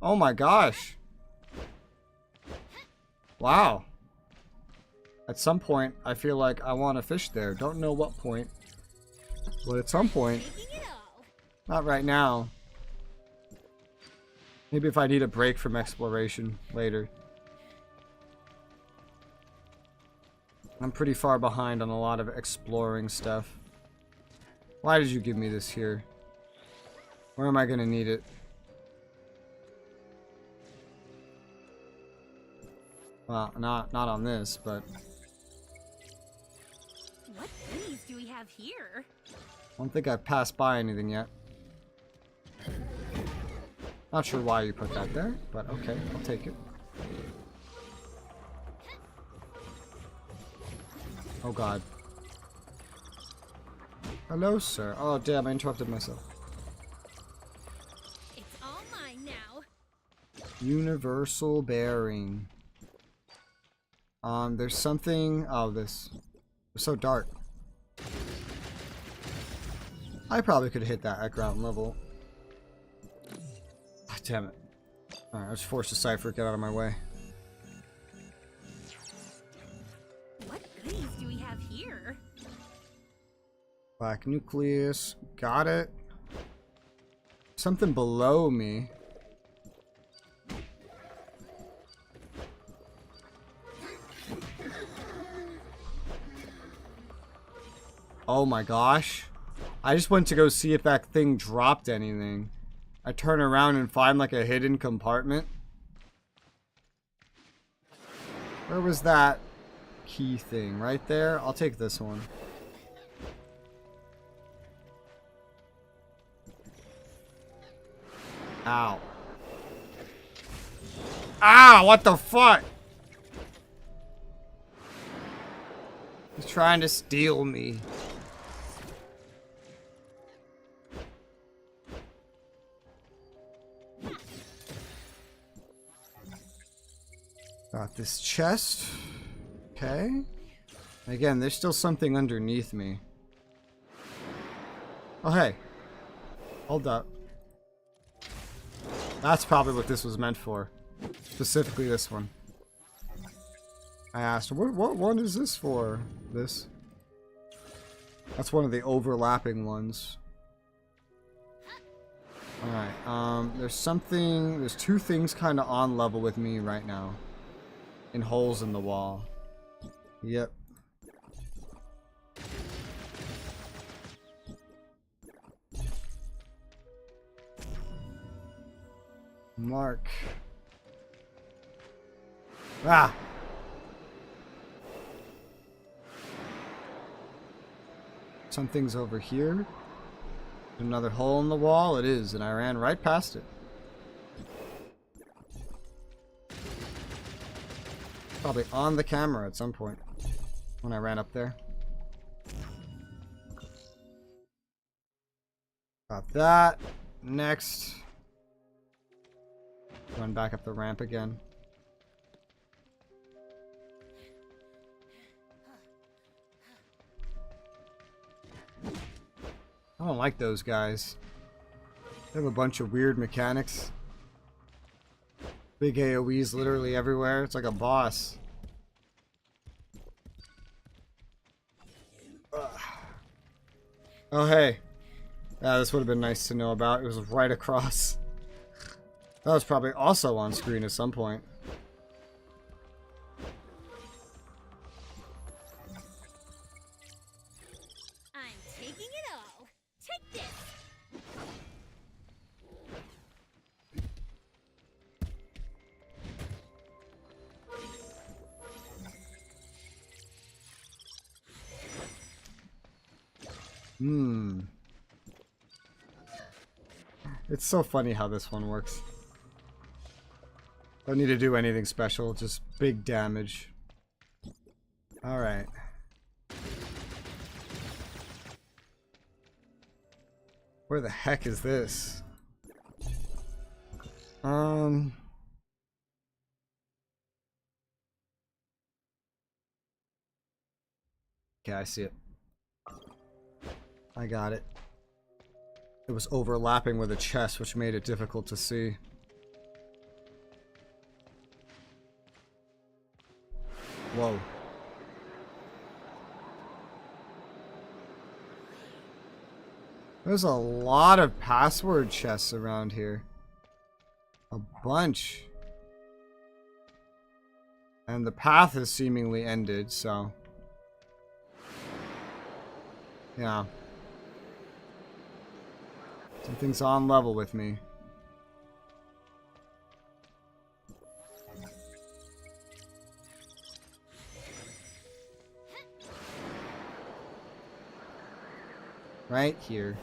Oh my gosh. Wow. At some point, I feel like I want to fish there. Don't know what point. But at some point. Not right now. Maybe if I need a break from exploration later. I'm pretty far behind on a lot of exploring stuff. Why did you give me this here? Where am I gonna need it? Well, not on this, but... What goodies do we have here? I don't think I've passed by anything yet. Not sure why you put that there, but okay, I'll take it. Oh god. Hello, sir. Oh damn, I interrupted myself. It's all mine now. Universal bearing. There's something... Oh, this. It's so dark. I probably could have hit that at ground level. Oh, damn it. Alright, let's force the cipher. Get out of my way. What goodies do we have here? Black nucleus. Got it. Something below me. Oh my gosh. I just went to go see if that thing dropped anything. I turn around and find like a hidden compartment. Where was that key thing? Right there? I'll take this one. Ow. Ow! What the fuck? He's trying to steal me. Got this chest. Okay. Again, there's still something underneath me. Oh, hey. Hold up. That's probably what this was meant for. Specifically this one. I asked, what one is this for? This? That's one of the overlapping ones. Alright, there's two things kind of on level with me right now. In holes in the wall. Yep. Mark. Ah! Something's over here. Another hole in the wall? It is, and I ran right past it. Probably on the camera at some point when I ran up there. Got that. Next. Run back up the ramp again. I don't like those guys. They have a bunch of weird mechanics. Big AoEs literally everywhere. It's like a boss. Ugh. Oh, hey. Yeah, this would have been nice to know about. It was right across. That was probably also on screen at some point. I'm taking it all. Take this. It's so funny how this one works. Don't need to do anything special, just big damage. Alright. Where the heck is this? Okay, I see it. I got it. It was overlapping with a chest, which made it difficult to see. Whoa. There's a lot of password chests around here. A bunch. And the path has seemingly ended, so... yeah. Something's on level with me. Right here.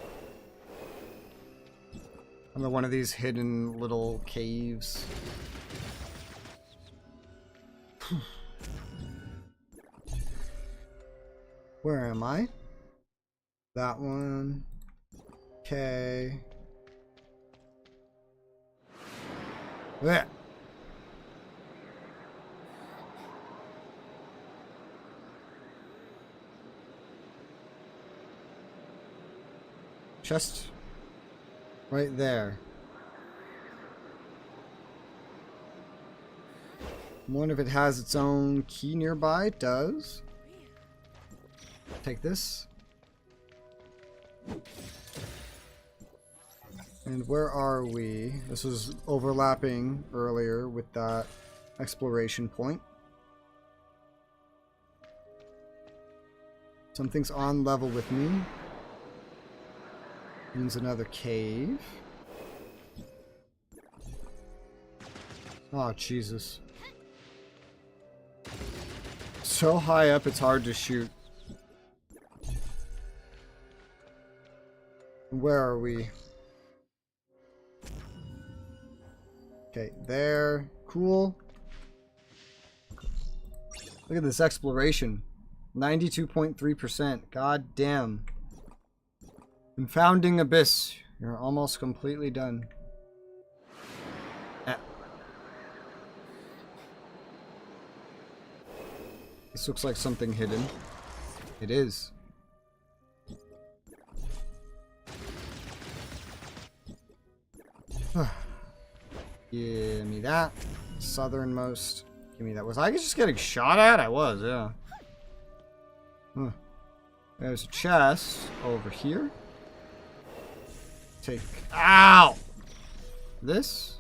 Another one of these hidden little caves. Where am I? That one. Okay. There. Chest right there. I wonder if it has its own key nearby. It does. Take this. And where are we? This was overlapping earlier with that exploration point. Something's on level with me. Means another cave. Oh, Jesus. So high up, it's hard to shoot. Where are we? Okay, there. Cool. Look at this exploration. 92.3%. God damn. Confounding Abyss. You're almost completely done. Ah. This looks like something hidden. It is. Give me that. Southernmost. Give me that. Was I just getting shot at? I was, yeah. Huh. There's a chest over here. Take out this.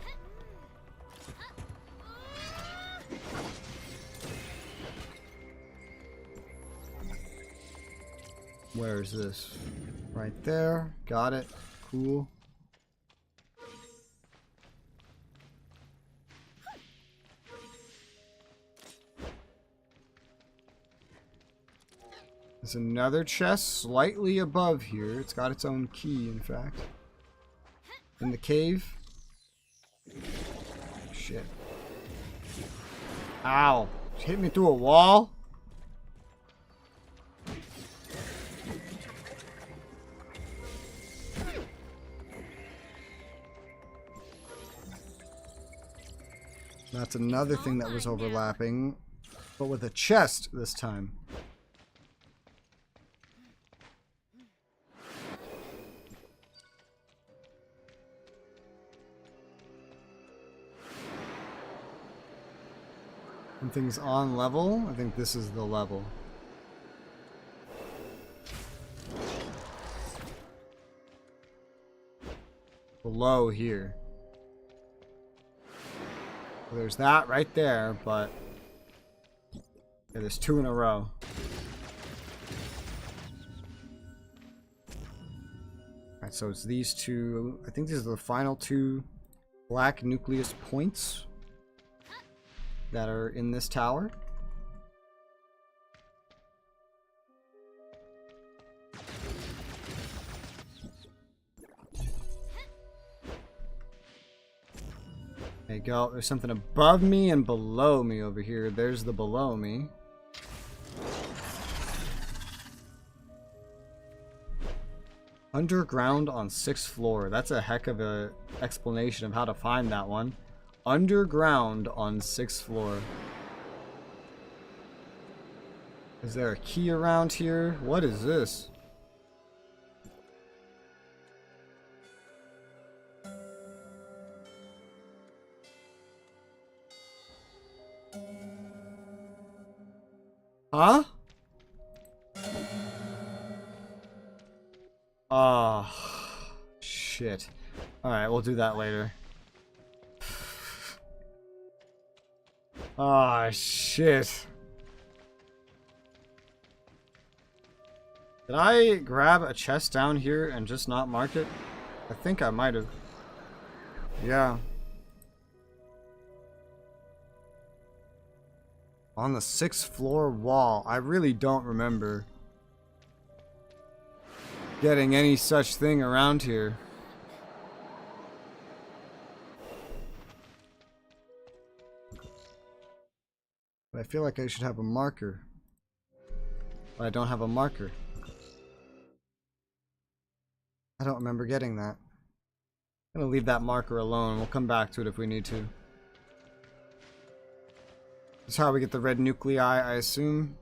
Where is this? Right there. Got it. Cool. There's another chest slightly above here. It's got its own key, in fact. In the cave. Shit. Ow. Hit me through a wall? That's another thing that was overlapping, but with a chest this time. Something's on level. I think this is the level. Below here. There's that right there, but yeah, there's two in a row. Alright, so it's these two. I think these are the final two black nucleus points that are in this tower. There you go. There's something above me and below me over here. There's the below me. Underground on 6th floor. That's a heck of a explanation of how to find that one. Underground on 6th floor. Is there a key around here? What is this? Huh? Oh, shit. Alright, we'll do that later. Oh, shit. Did I grab a chest down here and just not mark it? I think I might have. Yeah. On the 6th floor wall. I really don't remember getting any such thing around here. But I feel like I should have a marker. But I don't have a marker. I don't remember getting that. I'm gonna leave that marker alone. We'll come back to it if we need to. This is how we get the red nuclei, I assume.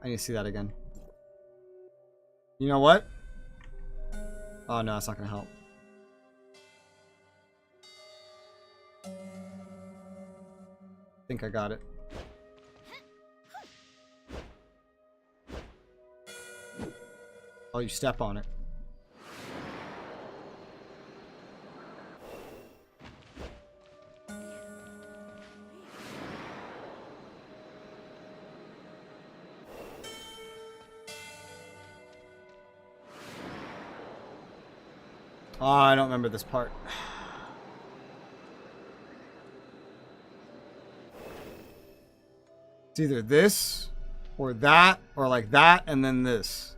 I need to see that again. You know what? Oh no, it's not gonna help. I think I got it. Oh, you step on it. Oh, I don't remember this part. It's either this, or that, or like that, and then this.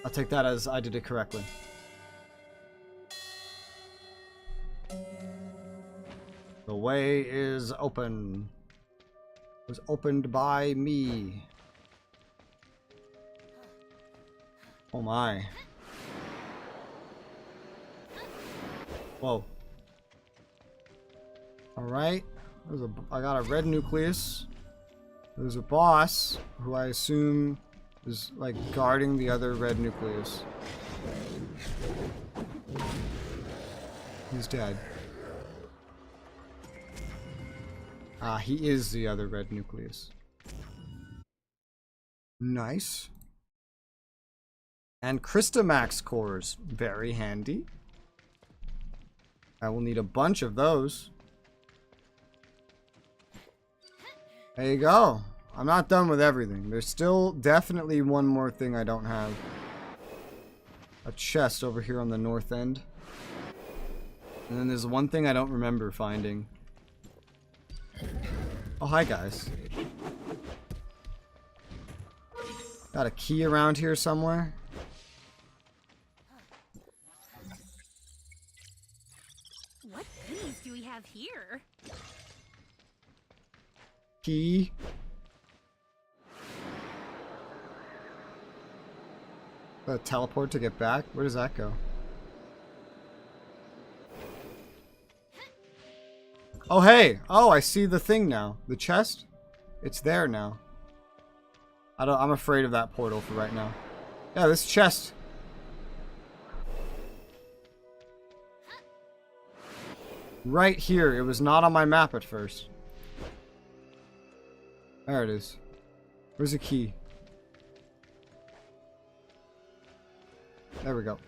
I'll take that as I did it correctly. The way is open. It was opened by me. Oh my. Whoa. Alright. I got a red nucleus. There's a boss who I assume is like guarding the other red nucleus. He's dead. Ah, he is the other red nucleus. Nice. And Crystamax cores. Very handy. I will need a bunch of those. There you go. I'm not done with everything. There's still definitely one more thing I don't have. A chest over here on the north end. And then there's one thing I don't remember finding. Oh, hi guys. Got a key around here somewhere. What goodies do we have here? Key. Teleport to get back? Where does that go? Oh, hey! Oh, I see the thing now. The chest? It's there now. I'm afraid of that portal for right now. Yeah, this chest. Right here. It was not on my map at first. There it is. Where's the key? There we go.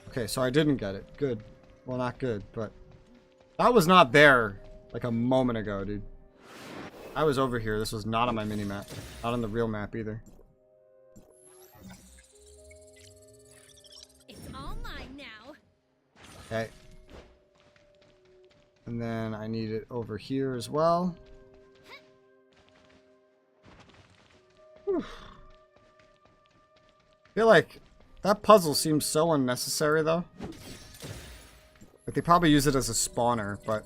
Okay, so I didn't get it. Good. Well, not good, but... That was not there like a moment ago, dude. I was over here. This was not on my mini-map. Not on the real map either. It's all mine now. Okay. And then I need it over here as well. Whew. I feel like that puzzle seems so unnecessary, though. Like, they probably use it as a spawner, but...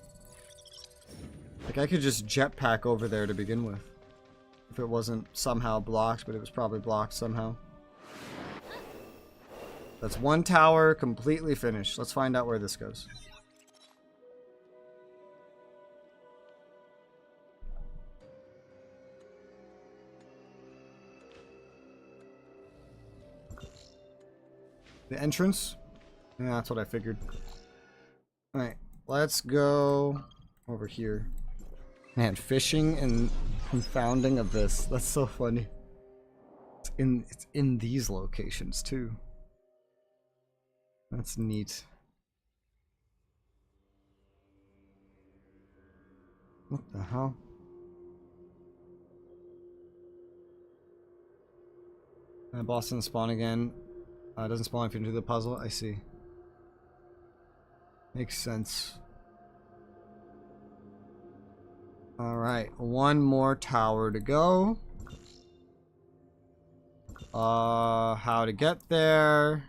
Like, I could just jetpack over there to begin with. If it wasn't somehow blocked, but it was probably blocked somehow. That's one tower completely finished. Let's find out where this goes. The entrance? Yeah, that's what I figured. Alright, let's go over here. Man, fishing and confounding abyss. That's so funny. It's in these locations too. That's neat. What the hell? Boss doesn't spawn again. Doesn't spawn if you do the puzzle. I see. Makes sense. Alright, one more tower to go. How to get there?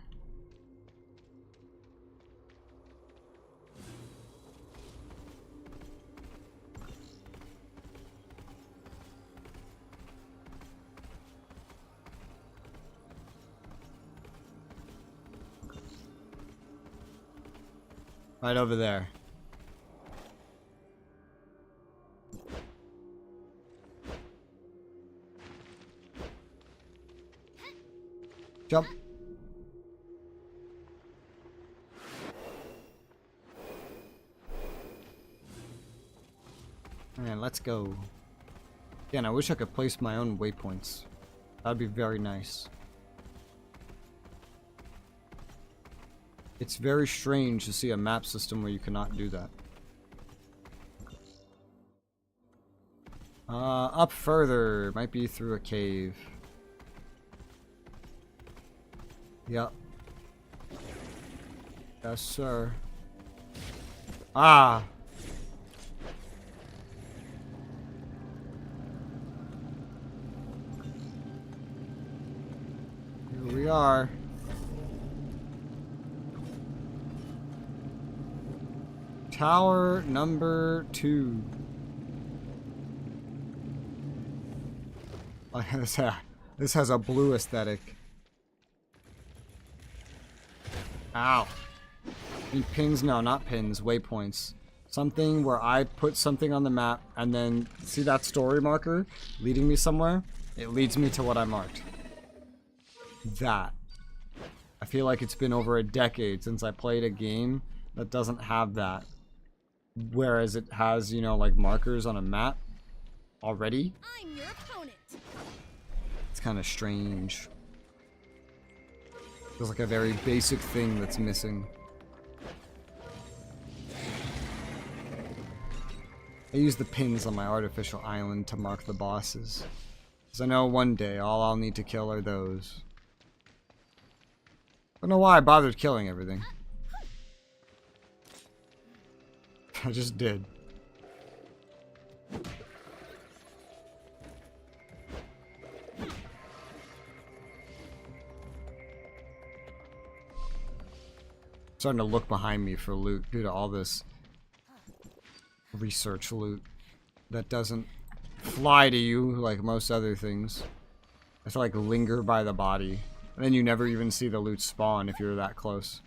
Right over there. Jump. And let's go. Again, I wish I could place my own waypoints. That'd be very nice. It's very strange to see a map system where you cannot do that. Up further. Might be through a cave. Yep. Yes, sir. Ah! Here we are. Tower number 2. This has a blue aesthetic. Ow. I mean pins? No, not pins. Waypoints. Something where I put something on the map and then see that story marker leading me somewhere? It leads me to what I marked. That. I feel like it's been over a decade since I played a game that doesn't have that. Whereas it has, you know, like markers on a map already. I'm your opponent. It's kind of strange. There's like a very basic thing that's missing. I use the pins on my artificial island to mark the bosses. Because I know one day all I'll need to kill are those. I don't know why I bothered killing everything. I just did. Starting to look behind me for loot due to all this research loot that doesn't fly to you like most other things. I have to like linger by the body, and then you never even see the loot spawn if you're that close.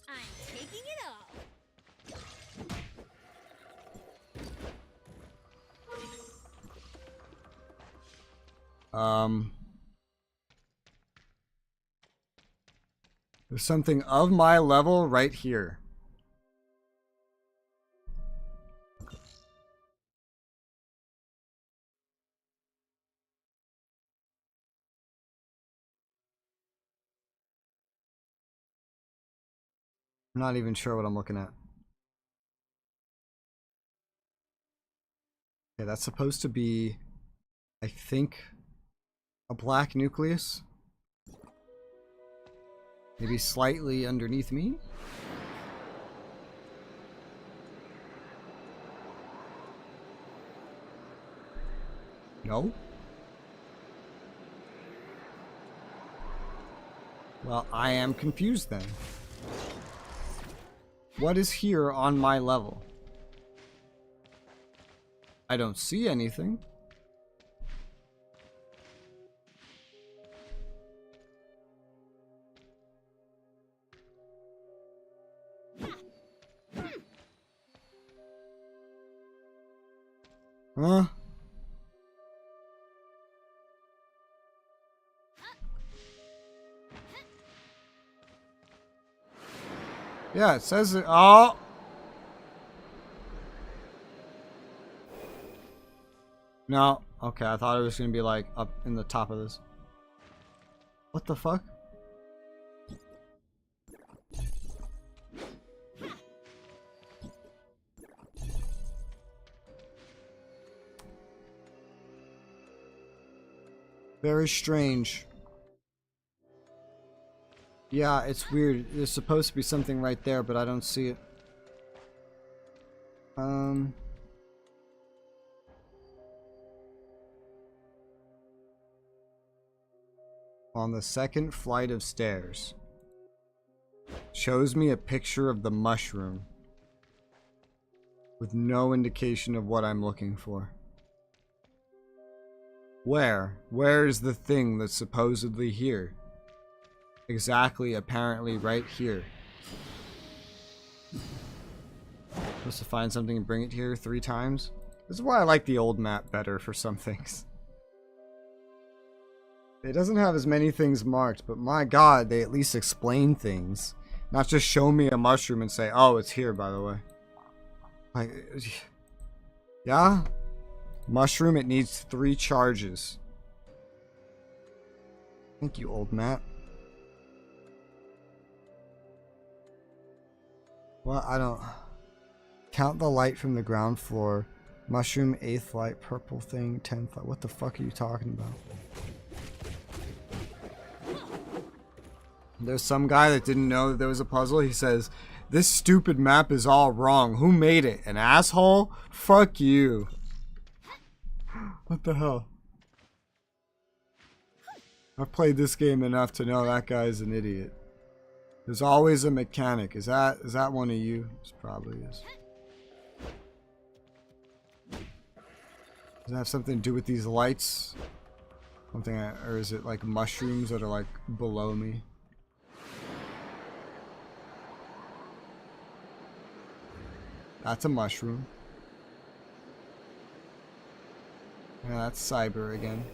I'm taking it all. There's something of my level right here. I'm not even sure what I'm looking at. Okay, that's supposed to be, I think, a black nucleus. Maybe slightly underneath me? No? Well, I am confused then. What is here on my level? I don't see anything. Huh? Yeah, it says it. Oh! No. Okay, I thought it was going to be like up in the top of this. What the fuck? Very strange. Yeah, it's weird. There's supposed to be something right there, but I don't see it. On the second flight of stairs. Shows me a picture of the mushroom. With no indication of what I'm looking for. Where? Where is the thing that's supposedly here? Exactly, apparently right here. Supposed to find something and bring it here 3 times? This is why I like the old map better for some things. It doesn't have as many things marked, but my god, they at least explain things. Not just show me a mushroom and say, oh, it's here, by the way. Like, yeah? Mushroom, it needs 3 charges. Thank you, old map. Well, I don't... Count the light from the ground floor. Mushroom, 8th light, purple thing, 10th light. What the fuck are you talking about? There's some guy that didn't know that there was a puzzle. He says, this stupid map is all wrong. Who made it? An asshole? Fuck you. What the hell? I've played this game enough to know that guy's an idiot. There's always a mechanic. Is that one of you? This probably is. Does it have something to do with these lights? Something, or is it like mushrooms that are like below me? That's a mushroom. Yeah, that's cyber again.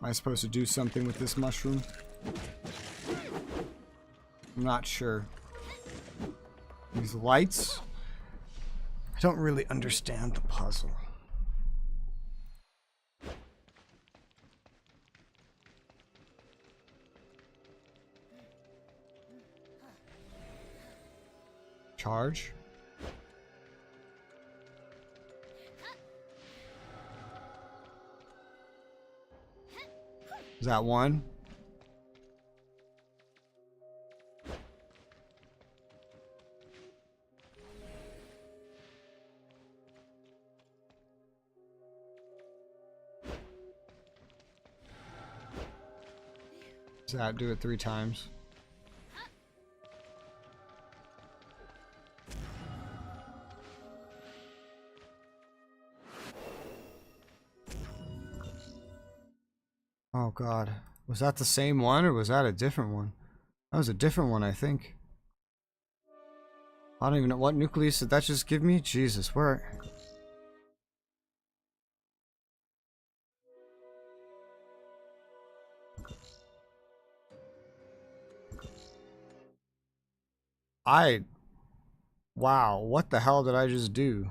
Am I supposed to do something with this mushroom? I'm not sure. These lights? I don't really understand the puzzle. Charge. Is that one? Does that do it 3 times? Oh god. Was that the same one or was that a different one? That was a different one, I think. I don't even know what nucleus did that just give me? Jesus, where? Wow, what the hell did I just do?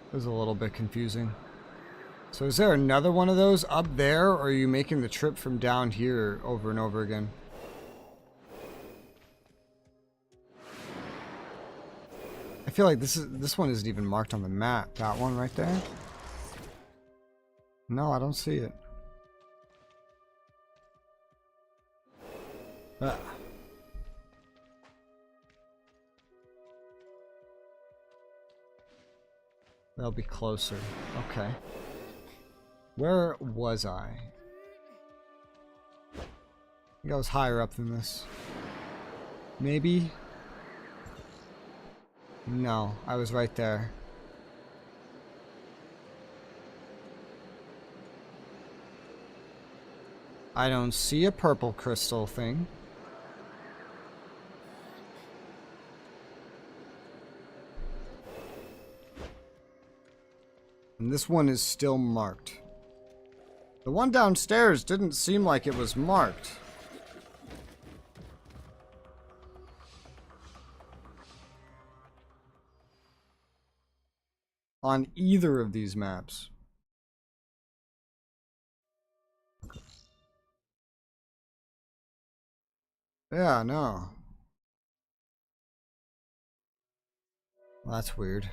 It was a little bit confusing. So is there another one of those up there, or are you making the trip from down here over and over again? I feel like this one isn't even marked on the map. That one right there? No, I don't see it. Ah. They'll be closer. Okay. Where was I? I think I was higher up than this. Maybe? No, I was right there. I don't see a purple crystal thing. And this one is still marked. The one downstairs didn't seem like it was marked. On either of these maps. Yeah, no. Well, that's weird.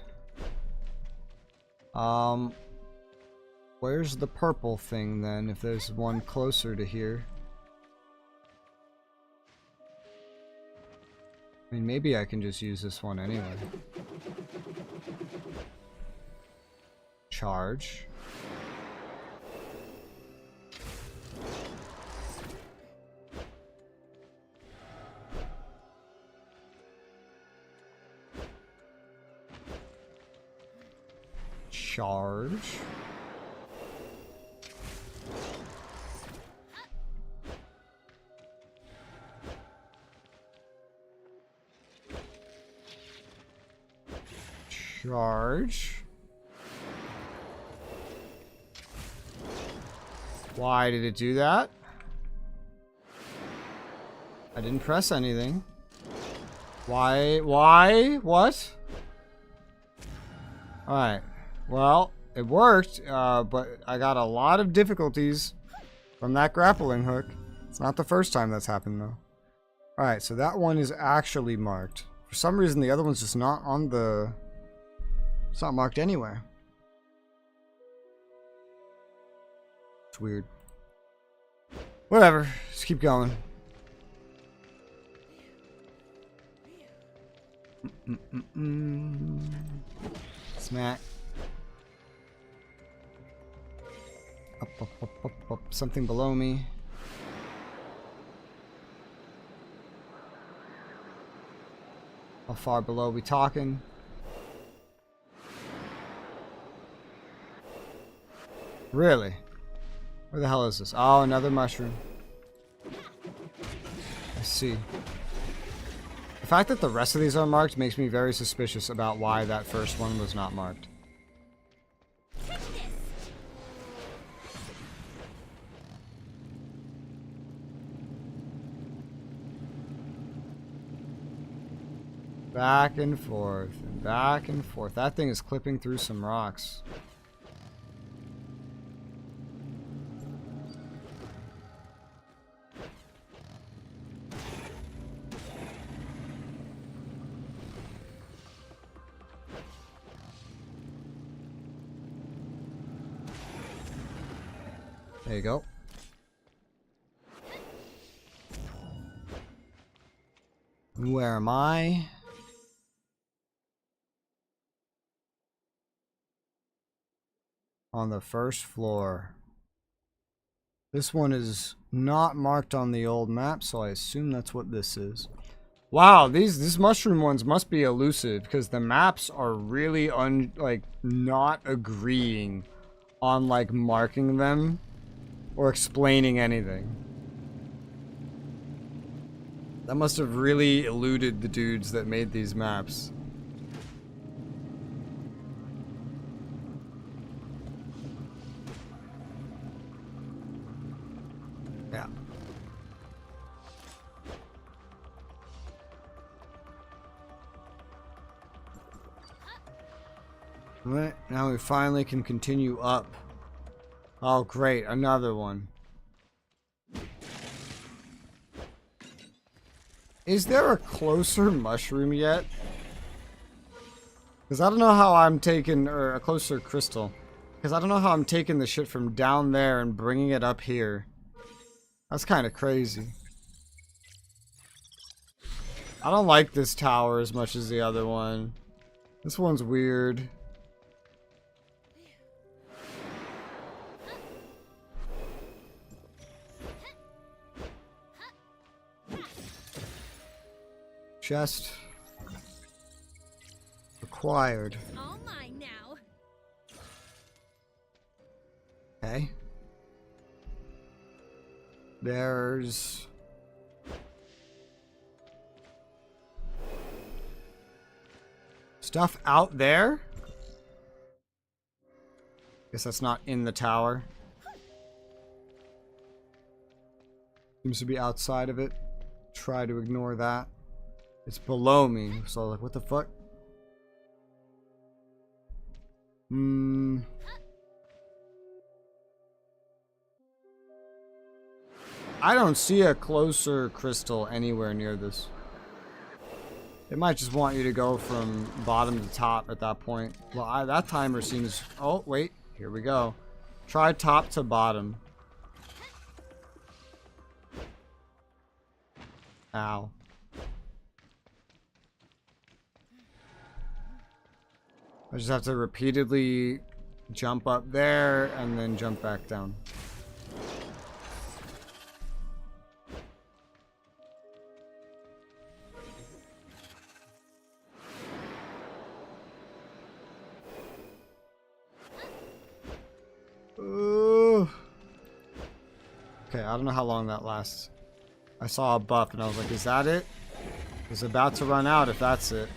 Where's the purple thing then, if there's one closer to here? I mean, maybe I can just use this one anyway. Charge. Charge. Charge. Why did it do that? I didn't press anything. Why? What? Alright. Well, it worked, but I got a lot of difficulties from that grappling hook. It's not the first time that's happened, though. Alright, so that one is actually marked. For some reason, the other one's just not on the... It's not marked anywhere. It's weird. Whatever. Just keep going. Smack. Up. Something below me. How far below are we talking? Really? Where the hell is this? Oh, another mushroom. I see. The fact that the rest of these are marked makes me very suspicious about why that first one was not marked. Back and forth, and back and forth. That thing is clipping through some rocks. There you go. Where am I? On the first floor. This one is not marked on the old map, so I assume that's what this is. Wow, these mushroom ones must be elusive because the maps are really not agreeing on like marking them or explaining anything. That must have really eluded the dudes that made these maps. Yeah. Right, now we finally can continue up. Oh great, another one. Is there a closer mushroom yet? Because I don't know how I'm taking, or a closer crystal. Because I don't know how I'm taking the shit from down there and bringing it up here. That's kind of crazy. I don't like this tower as much as the other one. This one's weird. Chest acquired. All mine now. Okay. There's stuff out there. Guess that's not in the tower. Seems to be outside of it. Try to ignore that. It's below me, so like, what the fuck? I don't see a closer crystal anywhere near this. It might just want you to go from bottom to top at that point. Well, that timer seems... Oh, wait. Here we go. Try top to bottom. Ow. I just have to repeatedly jump up there and then jump back down. Okay, I don't know how long that lasts. I saw a buff and I was like, is that it? It's about to run out if that's it.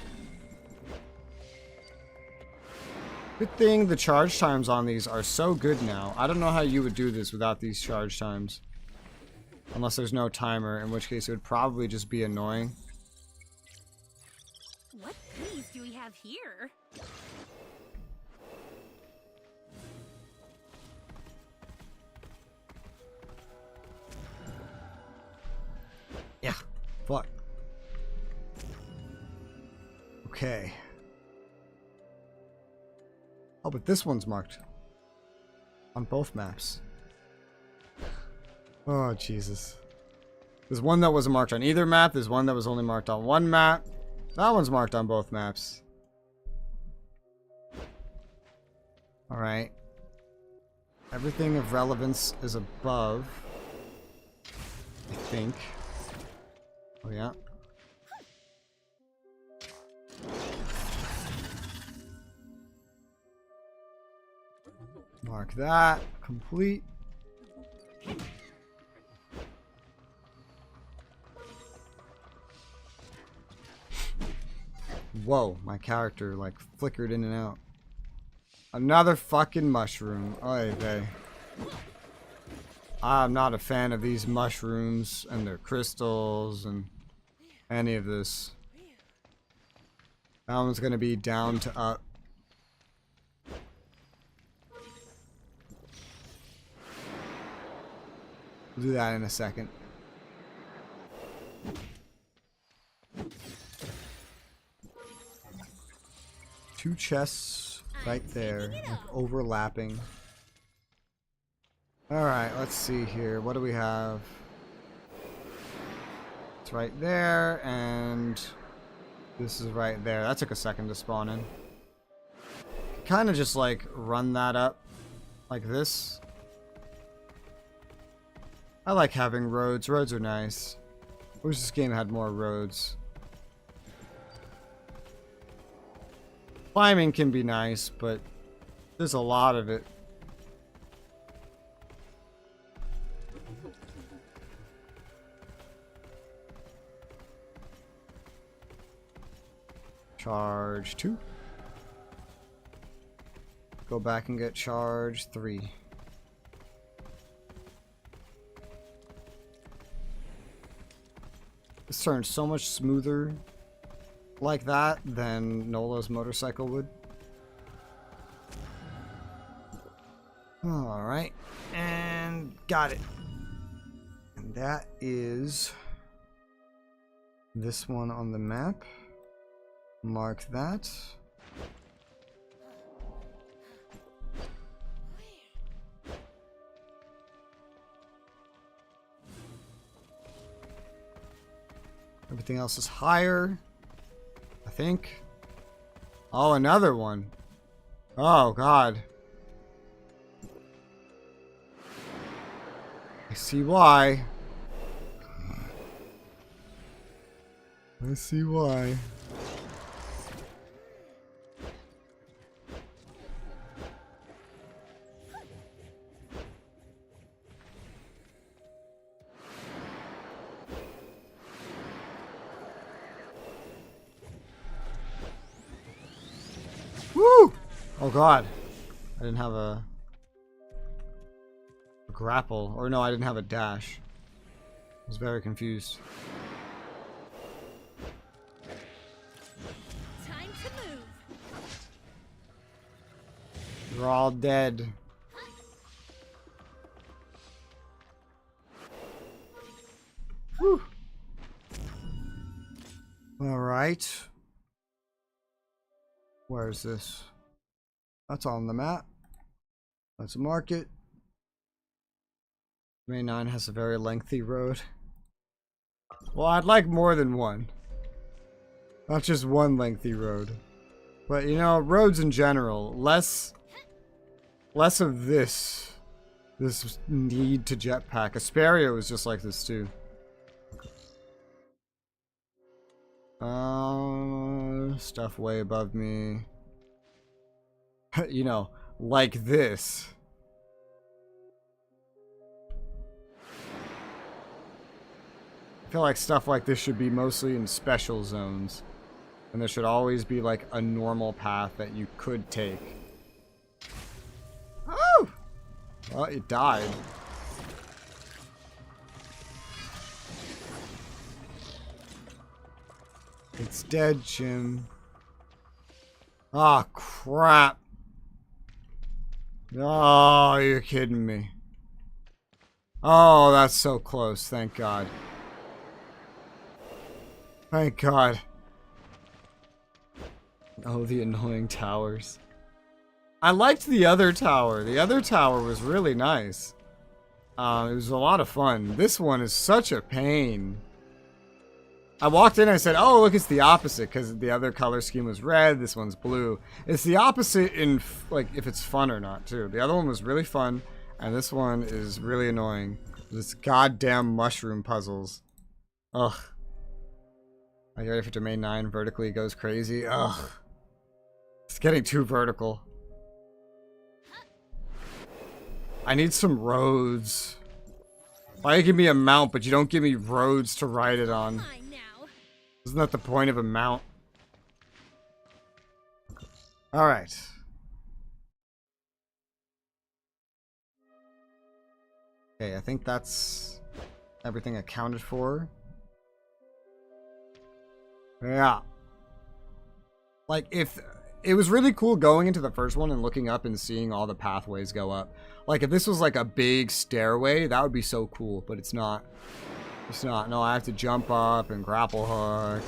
Good thing the charge times on these are so good now. I don't know how you would do this without these charge times. Unless there's no timer, in which case it would probably just be annoying. What goodies do we have here? Yeah, fuck. Okay. Oh, but this one's marked on both maps. Oh, Jesus. There's one that wasn't marked on either map. There's one that was only marked on one map. That one's marked on both maps. Alright. Everything of relevance is above. I think. Oh, yeah. Mark that. Complete. Whoa, my character like flickered in and out. Another fucking mushroom. Oy vey. I'm not a fan of these mushrooms and their crystals and any of this. That one's gonna be down to up. We'll do that in a second. Two chests right there, like overlapping. Alright, let's see here. What do we have? It's right there, and this is right there. That took a second to spawn in. Kind of just like run that up like this. I like having roads. Roads are nice. I wish this game had more roads. Climbing can be nice, but there's a lot of it. Charge 2. Go back and get charge 3. This turns so much smoother like that than Nola's motorcycle would. Alright, and got it. And that is this one on the map. Mark that. Everything else is higher, I think. Oh, another one. Oh, God. I see why. I see why. Woo! Oh God, I didn't have a grapple, or no, I didn't have a dash. I was very confused. Time to move. You're all dead. Whew. All right. Where is this? That's on the map. Let's mark it. Domain 9 has a very lengthy road. Well, I'd like more than one. Not just one lengthy road. But, you know, roads in general. Less of this need to jetpack. Asperia was just like this too. Stuff way above me. You know, like this. I feel like stuff like this should be mostly in special zones. And there should always be like a normal path that you could take. Oh! Well, it died. It's dead, Jim. Ah, crap. Oh, you're kidding me. Oh, that's so close. Thank God. Thank God. Oh, the annoying towers. I liked the other tower. The other tower was really nice. It was a lot of fun. This one is such a pain. I walked in and I said, oh, look, it's the opposite, because the other color scheme was red, this one's blue. It's the opposite in, like, if it's fun or not, too. The other one was really fun, and this one is really annoying. This goddamn mushroom puzzles. Ugh. Are you ready for Domain 9? Vertically goes crazy. Ugh. It's getting too vertical. I need some roads. Why you give me a mount, but you don't give me roads to ride it on? Isn't that the point of a mount? Alright. Okay, I think that's everything accounted for. Yeah. Like, if... It was really cool going into the first one and looking up and seeing all the pathways go up. Like, if this was like a big stairway, that would be so cool, but it's not. It's not. No, I have to jump up and grapple hook,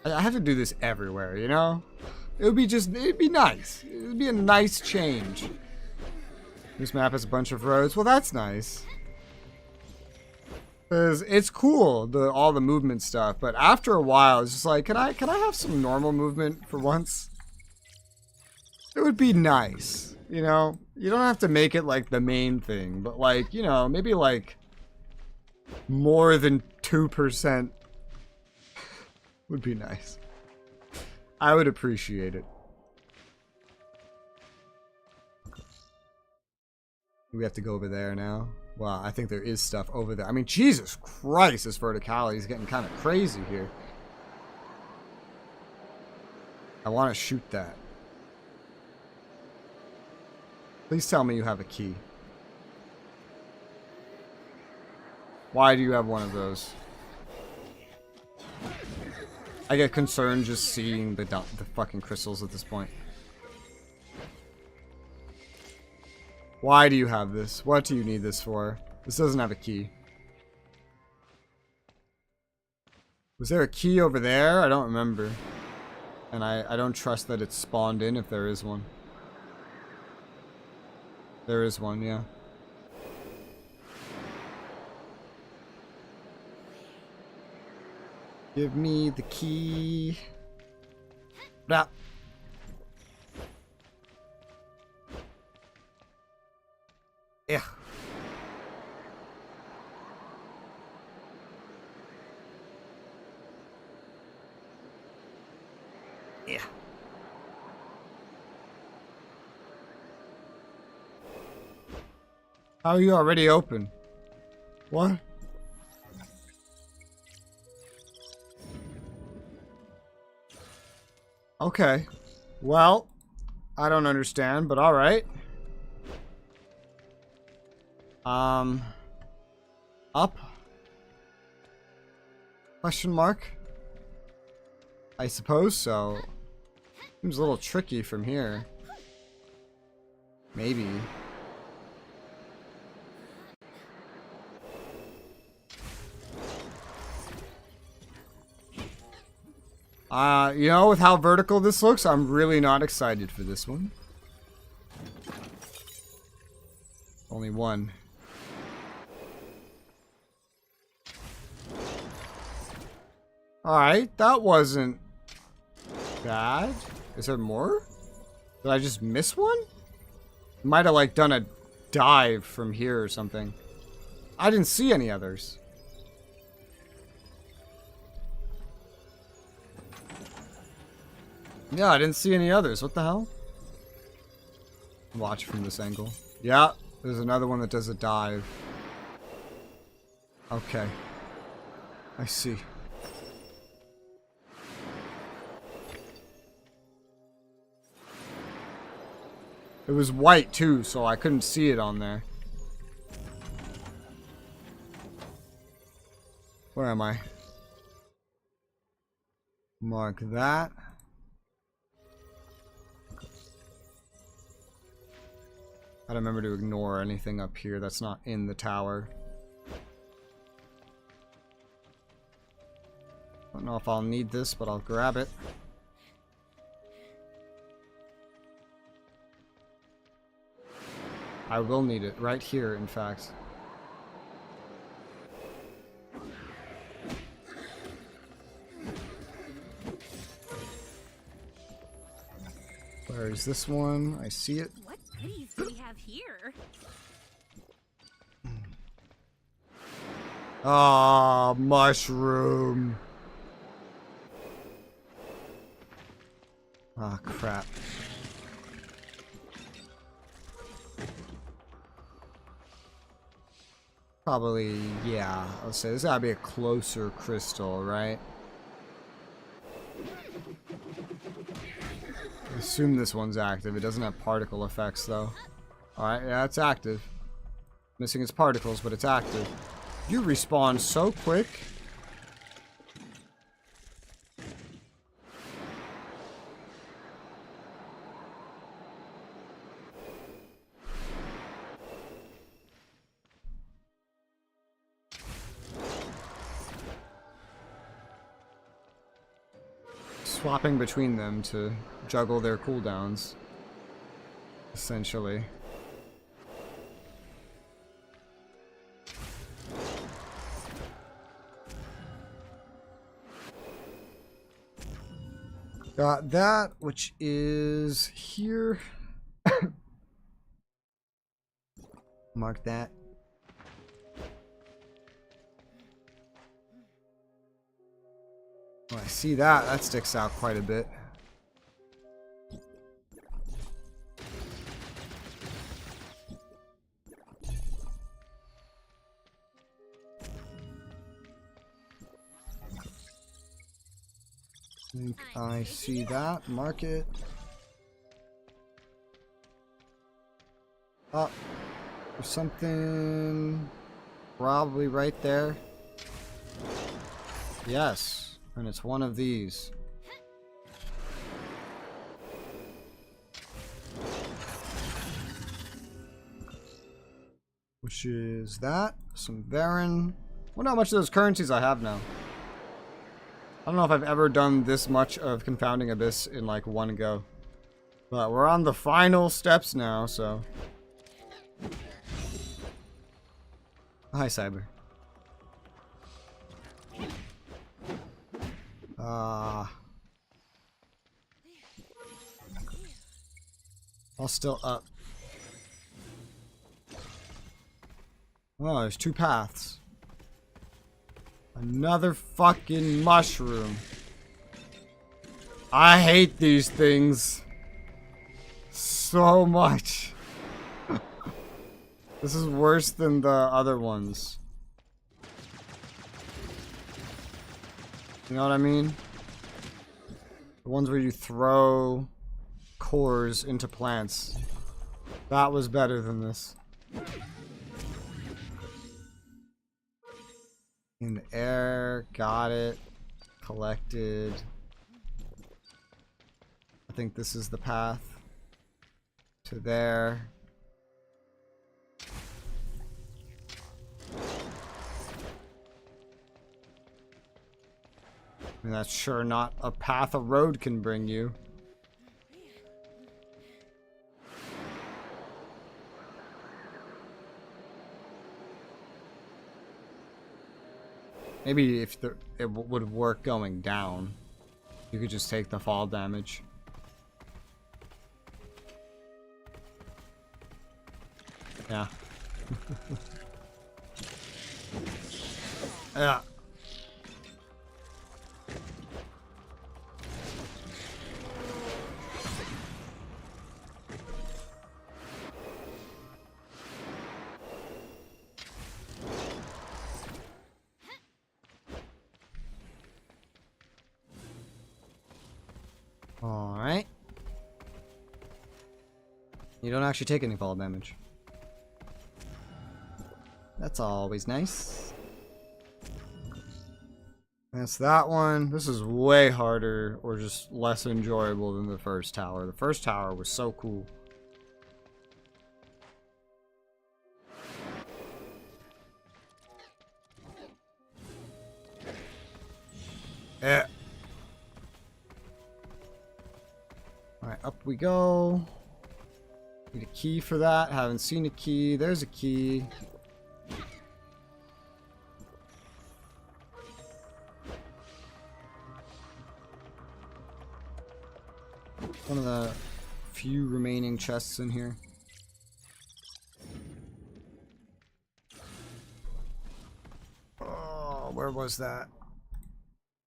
and I have to do this everywhere, you know? It would be just, it'd be nice. It would be a nice change. This map has a bunch of roads. Well, that's nice. Cause it's cool, all the movement stuff, but after a while, it's just like, can I have some normal movement for once? It would be nice, you know? You don't have to make it like the main thing, but like, you know, maybe like more than 2% would be nice. I would appreciate it. We have to go over there now. Wow, I think there is stuff over there. I mean, Jesus Christ, this verticality is getting kind of crazy here. I want to shoot that. Please tell me you have a key. Why do you have one of those? I get concerned just seeing the fucking crystals at this point. Why do you have this? What do you need this for? This doesn't have a key. Was there a key over there? I don't remember. And I don't trust that it's spawned in if there is one. There is one, yeah. Give me the key. Blah. Yeah. Yeah. How are you already open? What? Okay. Well, I don't understand, but alright. Up? Question mark? I suppose so. Seems a little tricky from here. Maybe. You know, with how vertical this looks, I'm really not excited for this one. Only one. Alright, that wasn't bad. Is there more? Did I just miss one? Might have like done a dive from here or something. I didn't see any others. Yeah, I didn't see any others. What the hell? Watch from this angle. Yeah, there's another one that does a dive. Okay. I see. It was white too, so I couldn't see it on there. Where am I? Mark that. I don't remember to ignore anything up here that's not in the tower. Don't know if I'll need this, but I'll grab it. I will need it right here, in fact. Where is this one? I see it. What goodies do we have here? Ah, mushroom. Ah, crap. Probably, yeah. I'll say there's gotta be a closer crystal, right? I assume this one's active. It doesn't have particle effects, though. Alright, yeah, it's active. Missing its particles, but it's active. You respawn so quick. Swapping between them to juggle their cooldowns, essentially. Got that, which is here. Mark that. Oh, I see that. That sticks out quite a bit. I think I see that. Mark it. Oh, there's something probably right there. Yes, and it's one of these. Which is that. Some Varen. I wonder how much of those currencies I have now. I don't know if I've ever done this much of Confounding Abyss in like one go. But we're on the final steps now, so. Hi, Cyber. All still up. Oh, there's two paths. Another fucking mushroom. I hate these things so much. This is worse than the other ones. You know what I mean? The ones where you throw cores into plants. That was better than this. In the air, got it. Collected. I think this is the path to there. And that's sure not a path a road can bring you. Maybe if it would work going down, you could just take the fall damage. Yeah. Yeah. Alright. You don't actually take any fall damage. That's always nice. That's that one. This is way harder or just less enjoyable than the first tower. The first tower was so cool. Eh. Alright, up we go. Need a key for that. Haven't seen a key. There's a key. One of the few remaining chests in here. Oh, where was that?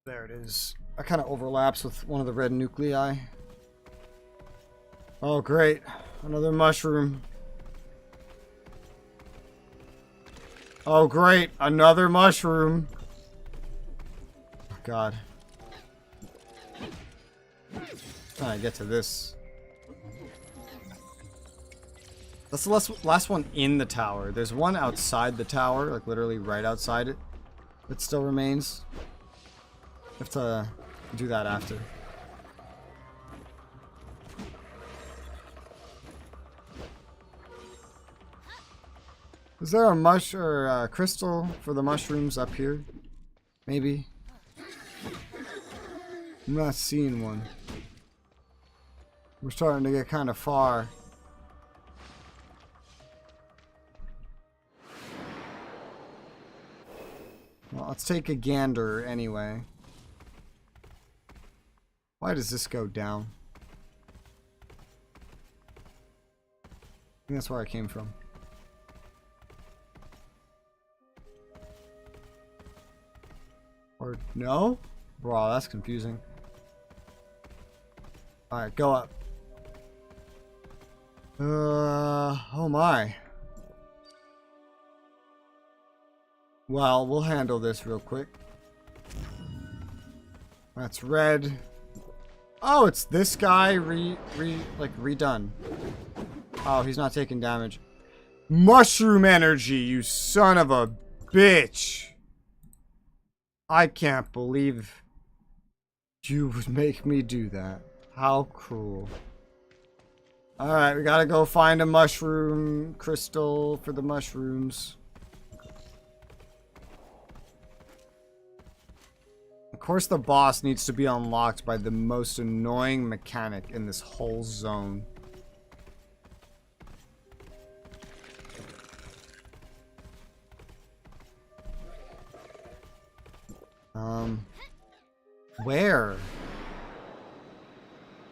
There it is. That kind of overlaps with one of the red nuclei. Oh, great. Another mushroom. Oh, great. Another mushroom. Oh, God. Trying to get to this. That's the last one in the tower. There's one outside the tower, like literally right outside it, that still remains. You have to do that after. Is there a mush or a crystal for the mushrooms up here? Maybe. I'm not seeing one. We're starting to get kind of far. Well, let's take a gander anyway. Why does this go down? I think that's where I came from. Or no? Bro, that's confusing. Alright, go up. Oh my. Well, we'll handle this real quick. That's red. Oh, it's this guy redone. Oh, he's not taking damage. Mushroom energy, you son of a bitch. I can't believe you would make me do that. How cruel. Alright, we gotta go find a mushroom crystal for the mushrooms. Of course the boss needs to be unlocked by the most annoying mechanic in this whole zone. Where?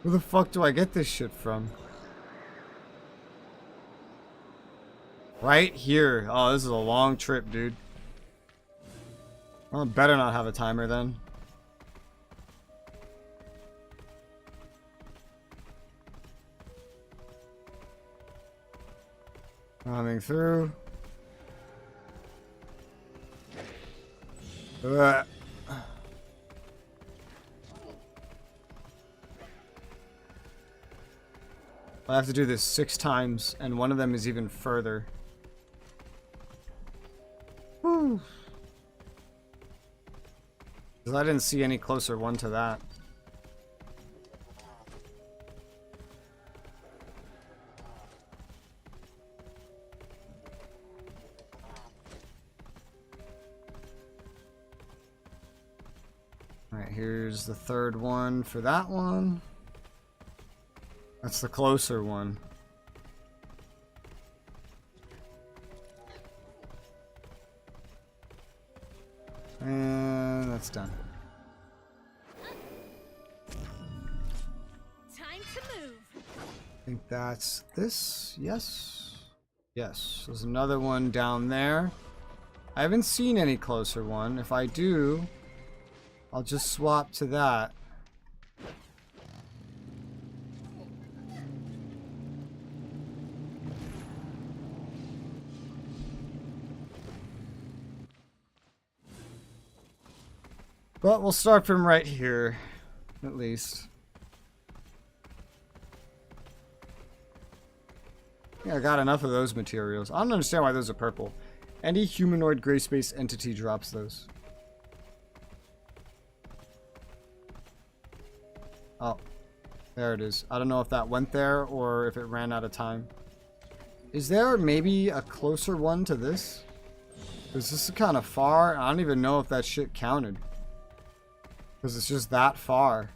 Where the fuck do I get this shit from? Right here. Oh, this is a long trip, dude. Well, better not have a timer then. Coming through. I have to do this 6 times, and one of them is even further. Whew. Because I didn't see any closer one to that. Alright, here's the third one for that one. That's the closer one. And that's done. Time to move. I think that's this. Yes. Yes. There's another one down there. I haven't seen any closer one. If I do, I'll just swap to that. But we'll start from right here, at least. Yeah, I got enough of those materials. I don't understand why those are purple. Any humanoid gray space entity drops those. Oh, there it is. I don't know if that went there or if it ran out of time. Is there maybe a closer one to this? Because this is kind of far. I don't even know if that shit counted. Because it's just that far.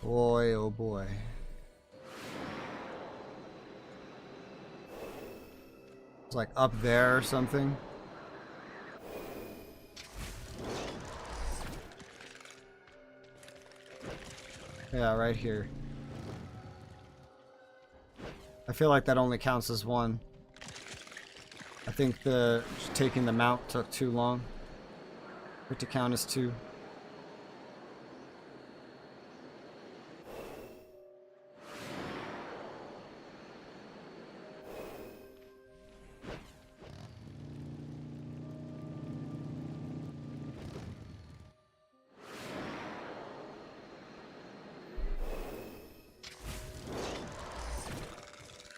Boy, oh boy. It's like up there or something. Yeah, right here. I feel like that only counts as one. I think the taking the mount took too long for it to count as 2.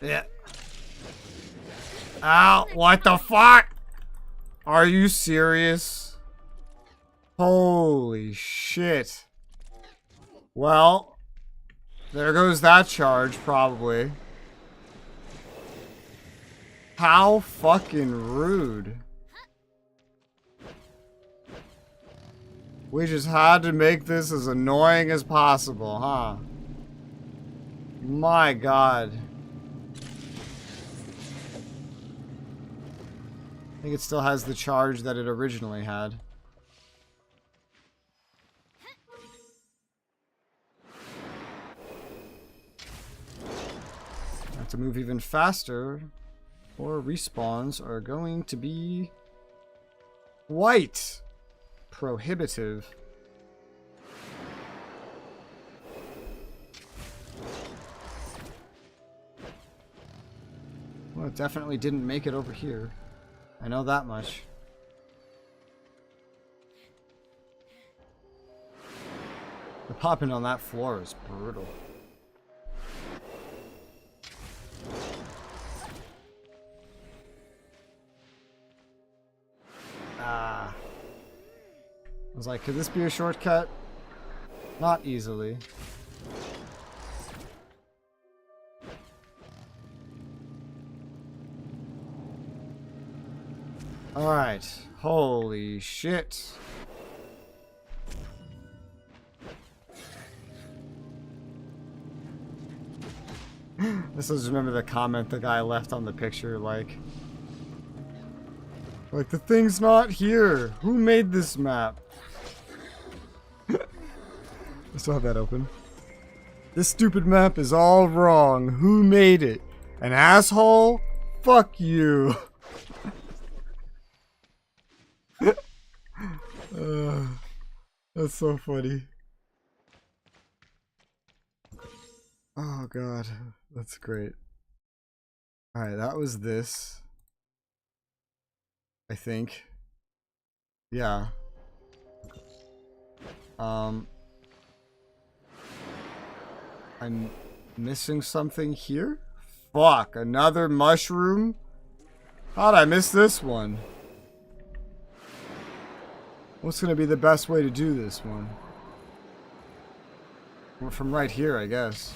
Yeah. Ow, what the fuck? Are you serious? Holy shit. Well, there goes that charge, probably. How fucking rude. We just had to make this as annoying as possible, huh? My god. I think it still has the charge that it originally had. I have to move even faster, or respawns are going to be white. Prohibitive. Well, it definitely didn't make it over here. I know that much. The popping on that floor is brutal. Ah. I was like, could this be a shortcut? Not easily. Alright. Holy shit. This is, remember the comment the guy left on the picture, like the thing's not here. Who made this map? I still have that open. This stupid map is all wrong. Who made it? An asshole? Fuck you. That's so funny. Oh god, that's great. Alright, that was this. I think. Yeah. I'm missing something here? Fuck, another mushroom? How'd I miss this one? What's gonna be the best way to do this one? Well, from right here, I guess.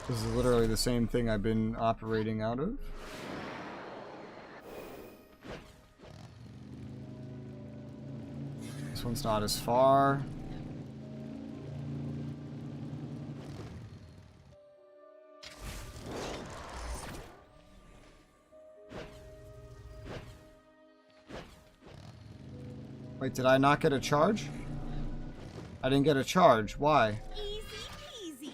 This is literally the same thing I've been operating out of. This one's not as far. Wait, did I not get a charge? I didn't get a charge. Why? Easy peasy.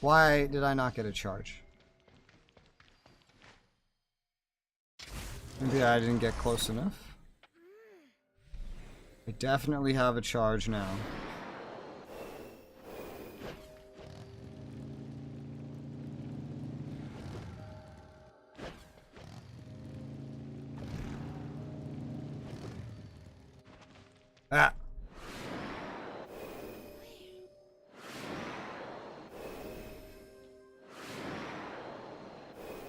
Why did I not get a charge? Maybe I didn't get close enough. I definitely have a charge now. Ah.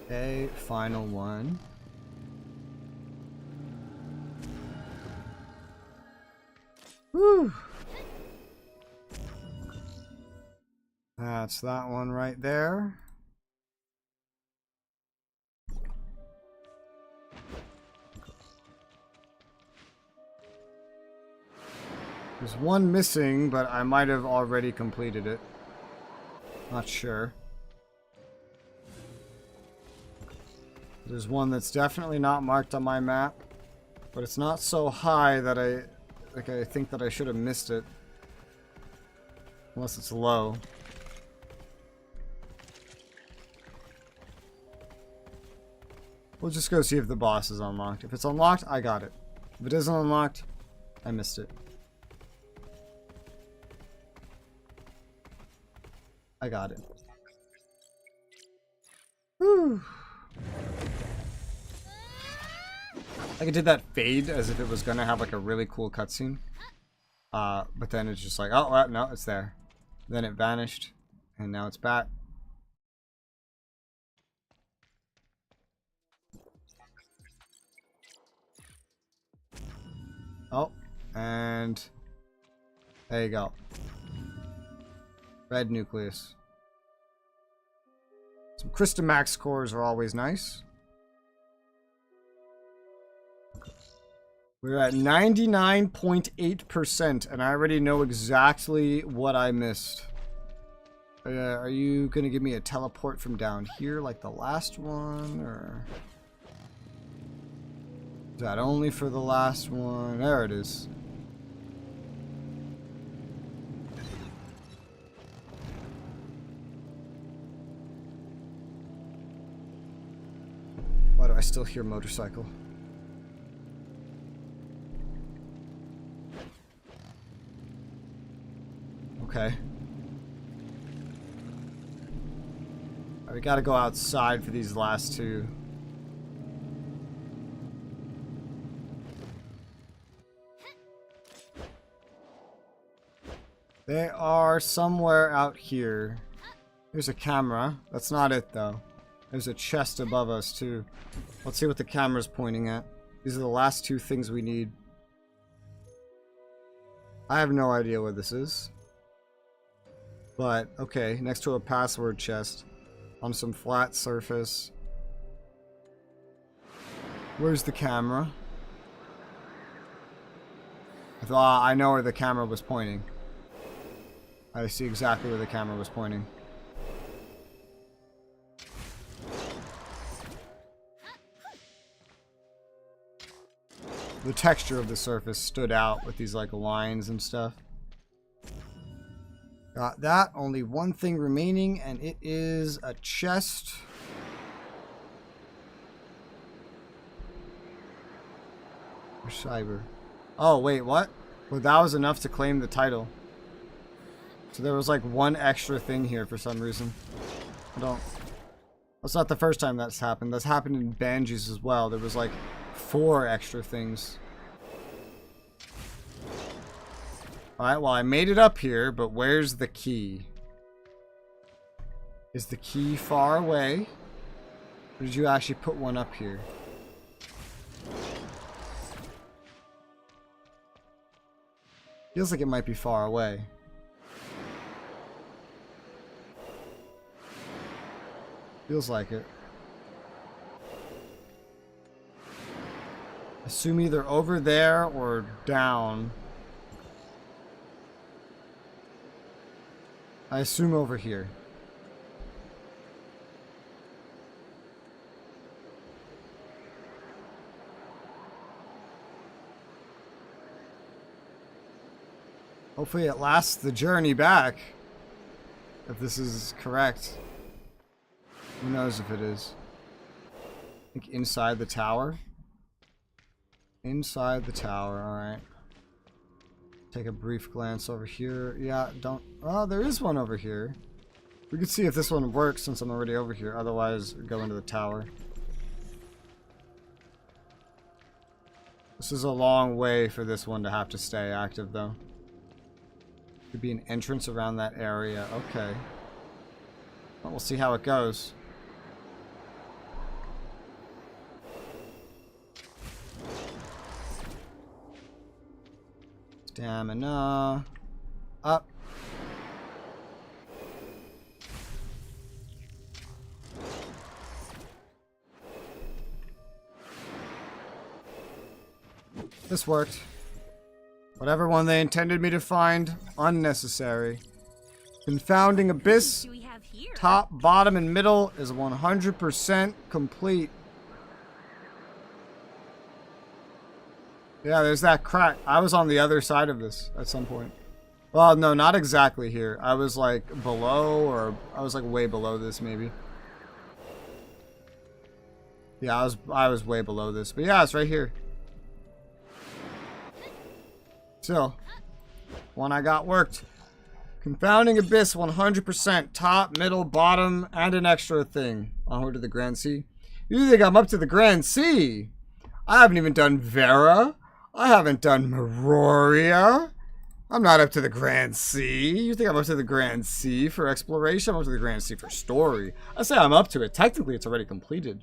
Okay, final one. Whew. That's that one right there. There's one missing, but I might have already completed it. Not sure. There's one that's definitely not marked on my map, but it's not so high that I think that I should have missed it. Unless it's low. We'll just go see if the boss is unlocked. If it's unlocked, I got it. If it isn't unlocked, I missed it. I got it. Whew. Like, it did that fade as if it was gonna have like a really cool cutscene. But then it's just like, oh, no, it's there. Then it vanished, and now it's back. Oh, and there you go. Red nucleus. Some Crystamax cores are always nice. We're at 99.8%, and I already know exactly what I missed. Are you going to give me a teleport from down here like the last one, or... Is that only for the last one? There it is. Why do I still hear motorcycle? Okay. We gotta go outside for these last two. They are somewhere out here. There's a camera. That's not it, though. There's a chest above us, too. Let's see what the camera's pointing at. These are the last two things we need. I have no idea what this is. But, okay, next to a password chest. On some flat surface. Where's the camera? I thought I know where the camera was pointing. I see exactly where the camera was pointing. The texture of the surface stood out with these like lines and stuff. Got that. Only one thing remaining, and it is a chest. Or cyber. Oh, wait, what? Well, that was enough to claim the title. So there was like one extra thing here for some reason. That's not the first time that's happened. That's happened in Banjis as well. There was like 4 extra things. Alright, well I made it up here, but where's the key? Is the key far away? Or did you actually put one up here? Feels like it might be far away. Feels like it. Assume either over there or down. I assume over here. Hopefully it lasts the journey back. If this is correct. Who knows if it is. I think inside the tower. Inside the tower, alright. Take a brief glance over here. Yeah, don't... Oh, there is one over here. We could see if this one works since I'm already over here. Otherwise, go into the tower. This is a long way for this one to have to stay active, though. Could be an entrance around that area. Okay. Well, we'll see how it goes. Stamina. Up. This worked. Whatever one they intended me to find, unnecessary. Confounding Abyss, top, bottom, and middle is 100% complete. Yeah, there's that crack. I was on the other side of this at some point. Well, no, not exactly here. I was like below, or I was like way below this maybe. Yeah, I was way below this. But yeah, it's right here. Still, one I got worked. Confounding Abyss 100%. Top, middle, bottom, and an extra thing. Onward to the Grand Sea. You think I'm up to the Grand Sea? I haven't even done Vera. I haven't done Meroria. I'm not up to the Grand Sea. You think I'm up to the Grand Sea for exploration? I'm up to the Grand Sea for story. I say I'm up to it. Technically, it's already completed.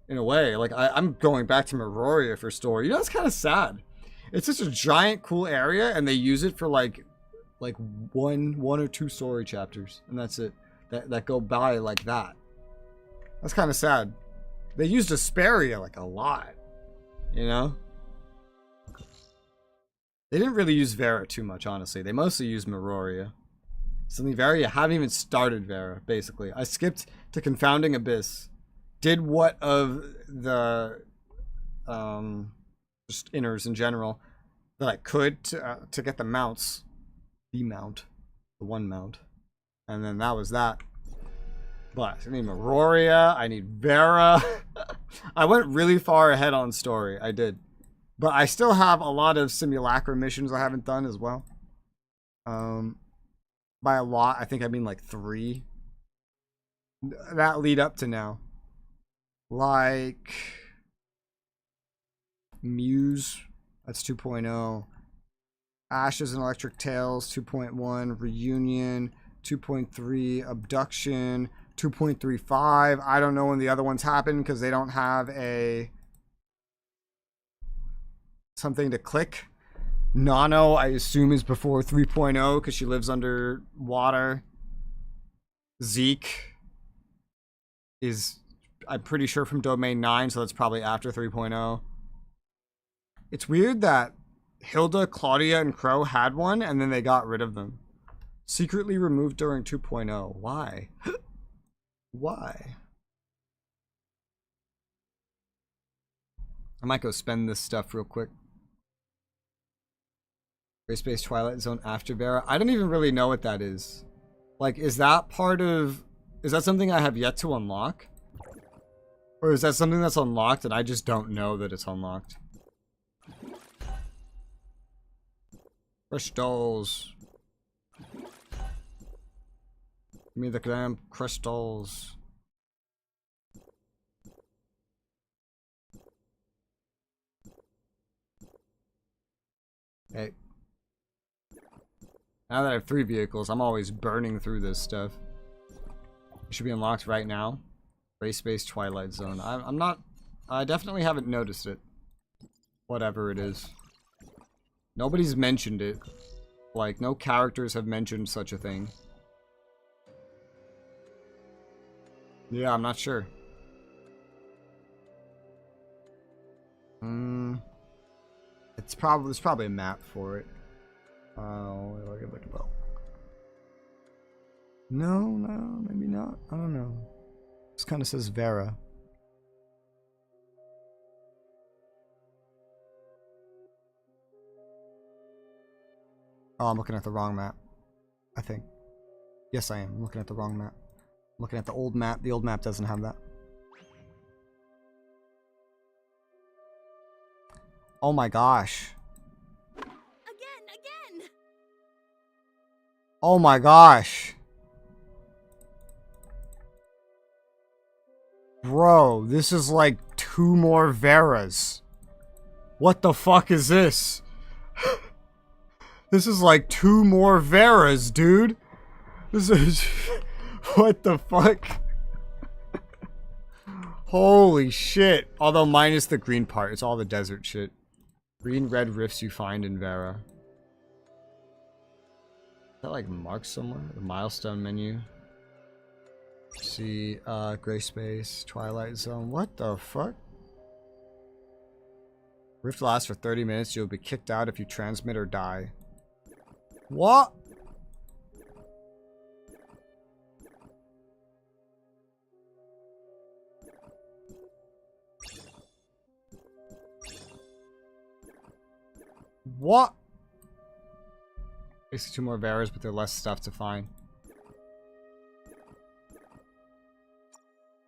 In a way. Like, I'm going back to Meroria for story. You know, it's kind of sad. It's such a giant, cool area, and they use it for, like one or two story chapters. And that's it. That go by like that. That's kind of sad. They used Asperia like a lot, you know? They didn't really use Vera too much, honestly. They mostly used Meroria. Suddenly Vera, I haven't even started Vera, basically. I skipped to Confounding Abyss. Did what of the just Innars in general that I could to get the mounts. The mount. The one mount. And then that was that. But I need Meroria. I need Vera. I went really far ahead on story. I did. But I still have a lot of simulacra missions I haven't done as well. By a lot, I think I mean like 3. That lead up to now. Like Muse, that's 2.0. Ashes and Electric Tales, 2.1. Reunion, 2.3. Abduction, 2.35. I don't know when the other ones happen because they don't have a something to click. Nano, I assume, is before 3.0 because she lives under water. Zeke is, I'm pretty sure, from Domain 9, so that's probably after 3.0. It's weird that Hilda, Claudia, and Crow had one, and then they got rid of them. Secretly removed during 2.0. Why? Why? I might go spend this stuff real quick. Gray Space Twilight Zone after Vera. I don't even really know what that is. Like, is that part of... Is that something I have yet to unlock? Or is that something that's unlocked and I just don't know that it's unlocked? Crystals. Give me the damn crystals. Hey. Now that I have 3 vehicles, I'm always burning through this stuff. It should be unlocked right now. Gray Space Twilight Zone. I'm not... I definitely haven't noticed it. Whatever it is. Nobody's mentioned it. Like, no characters have mentioned such a thing. Yeah, I'm not sure. There's probably a map for it. Oh, what do I look about? No, maybe not. I don't know. This kind of says Vera. Oh, I'm looking at the wrong map. I think. Yes, I am. I'm looking at the wrong map. I'm looking at the old map. The old map doesn't have that. Oh my gosh. Again! Oh my gosh. Bro, this is like 2 more Veras. What the fuck is this? This is like 2 more Veras, dude. This is... What the fuck? Holy shit. Although minus the green part. It's all the desert shit. Green, red rifts you find in Vera. Is that like marked somewhere? The milestone menu. See, Gray Space, Twilight Zone. What the fuck? Rift lasts for 30 minutes. You'll be kicked out if you transmit or die. What? What? Basically 2 more Veras, but they're less stuff to find.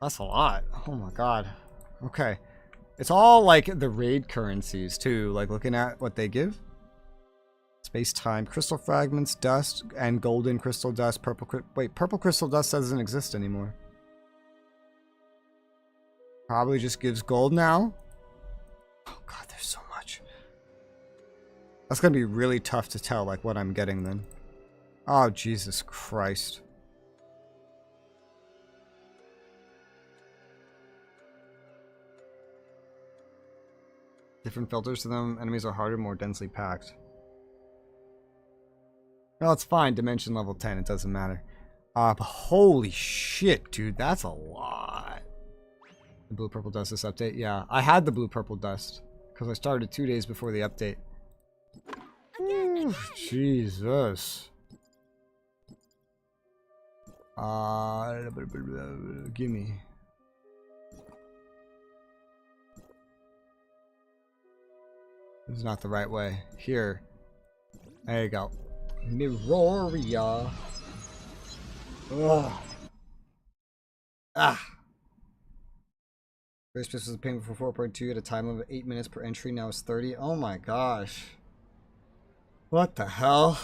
That's a lot. Oh my god. Okay. It's all like the raid currencies too, like looking at what they give. Space-time, crystal fragments, dust, and golden crystal dust, purple crystal dust doesn't exist anymore. Probably just gives gold now. Oh god, there's so much. That's gonna be really tough to tell, like, what I'm getting then. Oh, Jesus Christ. Different filters to them. Enemies are harder, more densely packed. Well, it's fine. Dimension level 10. It doesn't matter. But holy shit, dude. That's a lot. The blue purple dust this update. Yeah, I had the blue purple dust because I started 2 days before the update. Ooh, Jesus. Gimme. This is not the right way. Here. There you go. Miroria. Ugh. Ah. First was a payment for 4.2 at a time of 8 minutes per entry. Now it's 30. Oh my gosh. What the hell?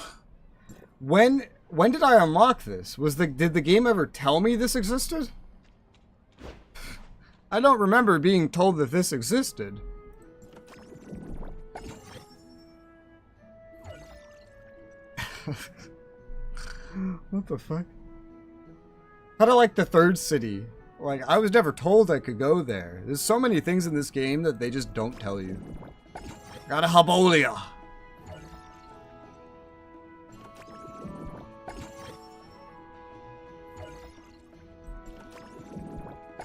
When did I unlock this? Did the game ever tell me this existed? I don't remember being told that this existed. What the fuck? Kind of like the third city. Like, I was never told I could go there. There's so many things in this game that they just don't tell you. Got a Habolia.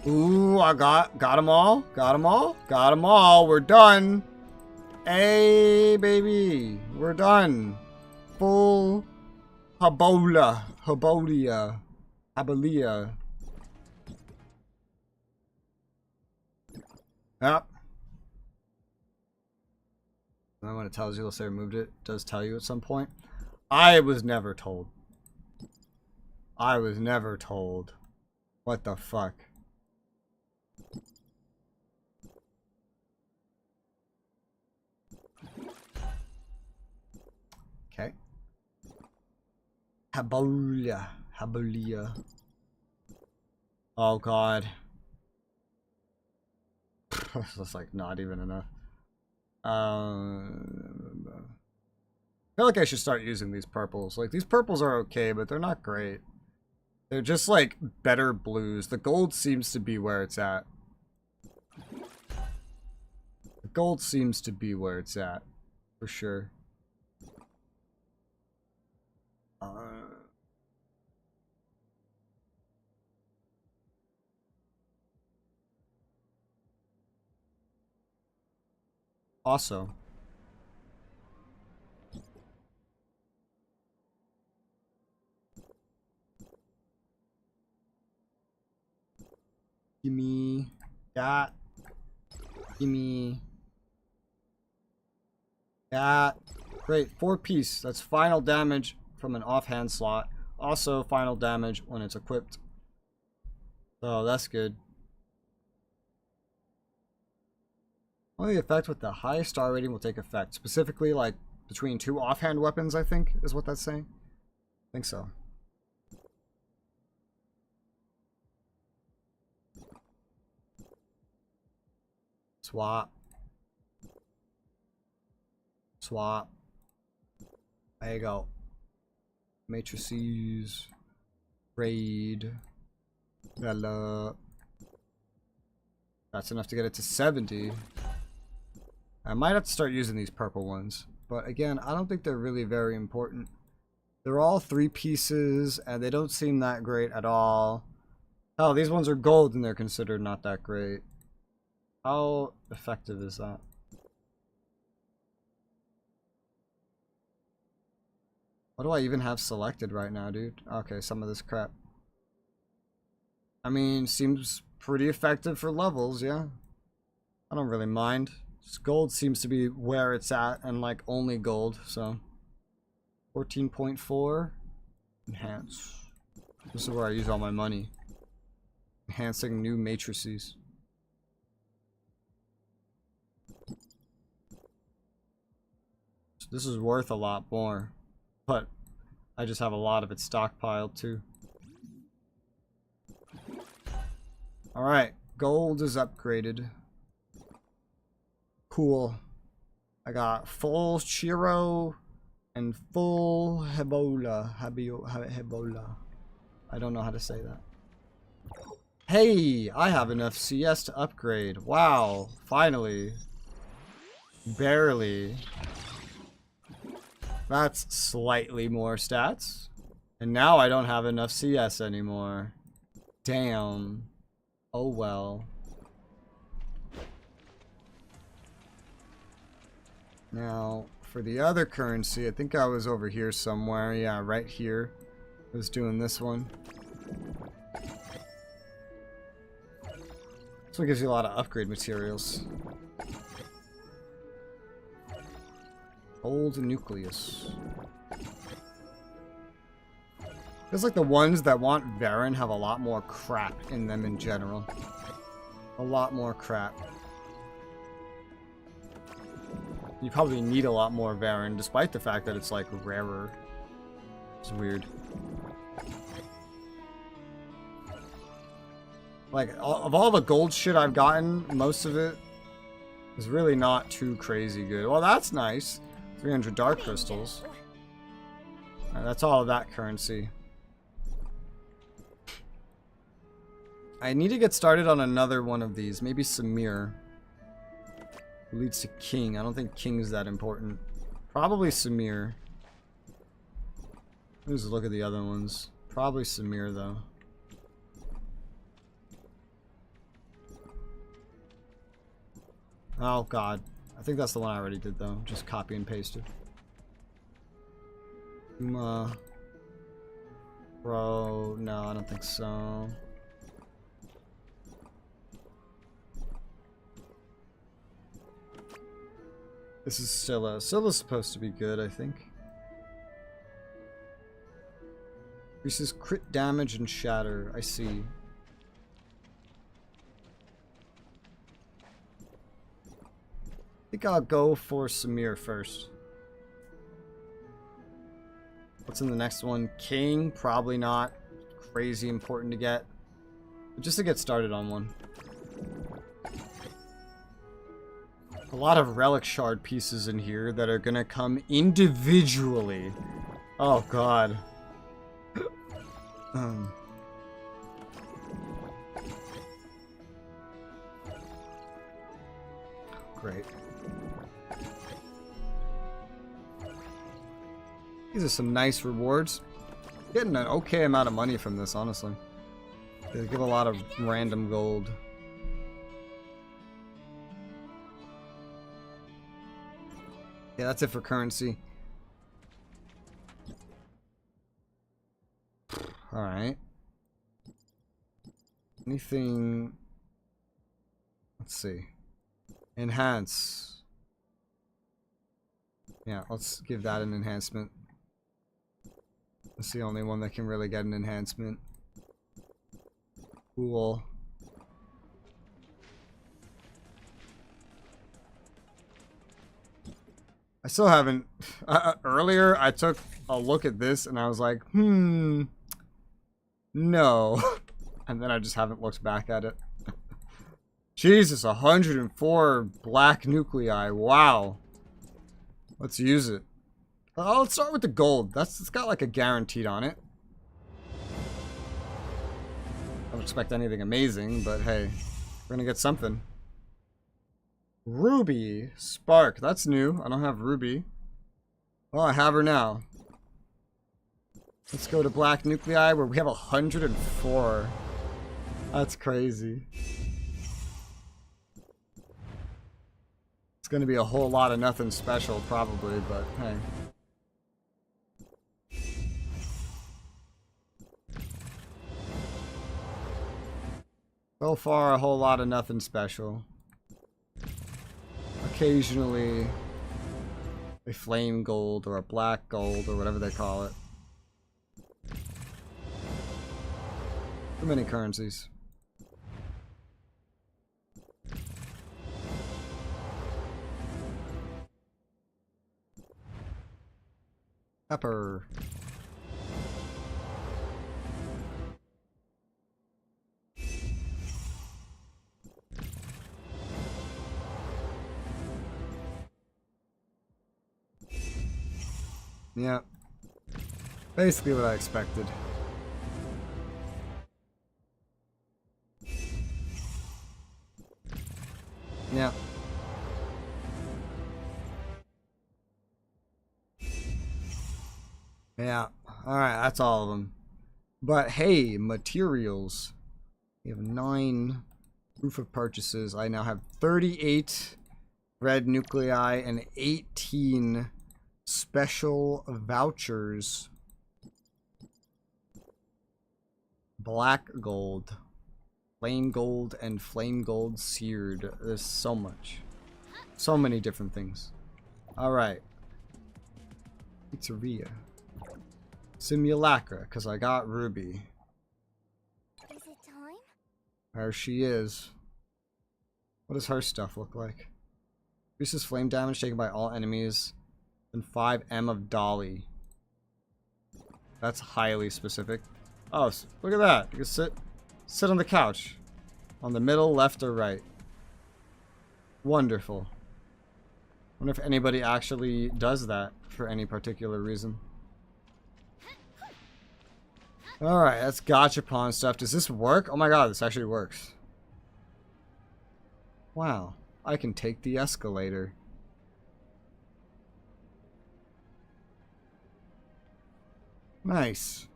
Ooh, I got them all. Got them all. Got them all. We're done. Hey, baby. We're done. Full Habolia. Habolia. Habolia. Yep. And when it tells you, let's say removed it, it does tell you at some point. I was never told. I was never told. What the fuck? Okay. Habolia. Habolia. Oh god. That's like not even enough. I feel like I should start using these purples. Like, these purples are okay, but they're not great. They're just like better blues. The gold seems to be where it's at. The gold seems to be where it's at, for sure. Also, give me that. Give me that. Great, 4-piece. That's final damage from an offhand slot. Also, final damage when it's equipped. So that's good. Only the effect with the highest star rating will take effect. Specifically, like, between 2 offhand weapons, I think, is what that's saying. I think so. Swap. Swap. There you go. Matrices. Raid. Hello. That's enough to get it to 70. I might have to start using these purple ones. But again, I don't think they're really very important. They're all 3 pieces, and they don't seem that great at all. Hell, these ones are gold, and they're considered not that great. How effective is that? What do I even have selected right now, dude? Okay, some of this crap. I mean, seems pretty effective for levels, yeah. I don't really mind. Just gold seems to be where it's at, and like only gold, so 14.4 enhance. This is where I use all my money. Enhancing new matrices. This is worth a lot more, but I just have a lot of it stockpiled too. Alright, gold is upgraded. Cool. I got full Chiro and full Hebola. Hebola. I don't know how to say that. Hey, I have enough CS to upgrade. Wow, finally. Barely. That's slightly more stats. And now I don't have enough CS anymore. Damn. Oh well. Now, for the other currency, I think I was over here somewhere. Yeah, right here. I was doing this one. This one gives you a lot of upgrade materials. Old nucleus. Feels like the ones that want Varen have a lot more crap in them in general. A lot more crap. You probably need a lot more Varen, despite the fact that it's like rarer. It's weird. Like, of all the gold shit I've gotten, most of it is really not too crazy good. Well, that's nice. 300 dark crystals. Alright, that's all of that currency. I need to get started on another one of these. Maybe Samir. Who leads to King. I don't think King's that important. Probably Samir. Let's look at the other ones. Probably Samir, though. Oh, God. I think that's the one I already did, though. Just copy and pasted. Bro. No, I don't think so. This is Scylla. Scylla's supposed to be good, I think. Increases crit damage and shatter. I see. I think I'll go for Samir first. What's in the next one? King? Probably not crazy important to get. But just to get started on one. A lot of relic shard pieces in here that are gonna come individually. Oh god. Great. These are some nice rewards. Getting an okay amount of money from this, honestly. They give a lot of random gold. Yeah, that's it for currency. Alright. Anything... Let's see. Enhance. Yeah, let's give that an enhancement. That's the only one that can really get an enhancement. Cool. I still haven't... earlier, I took a look at this and I was like, no. And then I just haven't looked back at it. Jesus, 104 black nuclei. Wow. Let's use it. Oh, let's start with the gold. It's got like a guaranteed on it. I don't expect anything amazing, but hey, we're gonna get something. Ruby. Spark. That's new. I don't have Ruby. Oh, I have her now. Let's go to black nuclei where we have 104. That's crazy. It's gonna be a whole lot of nothing special probably, but hey. So far, a whole lot of nothing special. Occasionally, a flame gold or a black gold or whatever they call it. Too many currencies. Pepper. Yeah. Basically what I expected. Yeah. Yeah. Alright, that's all of them. But hey, materials. We have 9 proof of purchases. I now have 38 red nuclei, and 18 special vouchers. Black gold, plain gold, and flame gold seared. There's so much. So many different things. Alright. Pizzeria. Simulacra, because I got Ruby. Is it time? There she is. What does her stuff look like? Increases flame damage taken by all enemies. And 5M of Dolly. That's highly specific. Oh, look at that. You can sit on the couch. On the middle, left, or right. Wonderful. Wonder if anybody actually does that for any particular reason. Alright, that's gachapon stuff. Does this work? Oh my god, this actually works. Wow. I can take the escalator. Nice.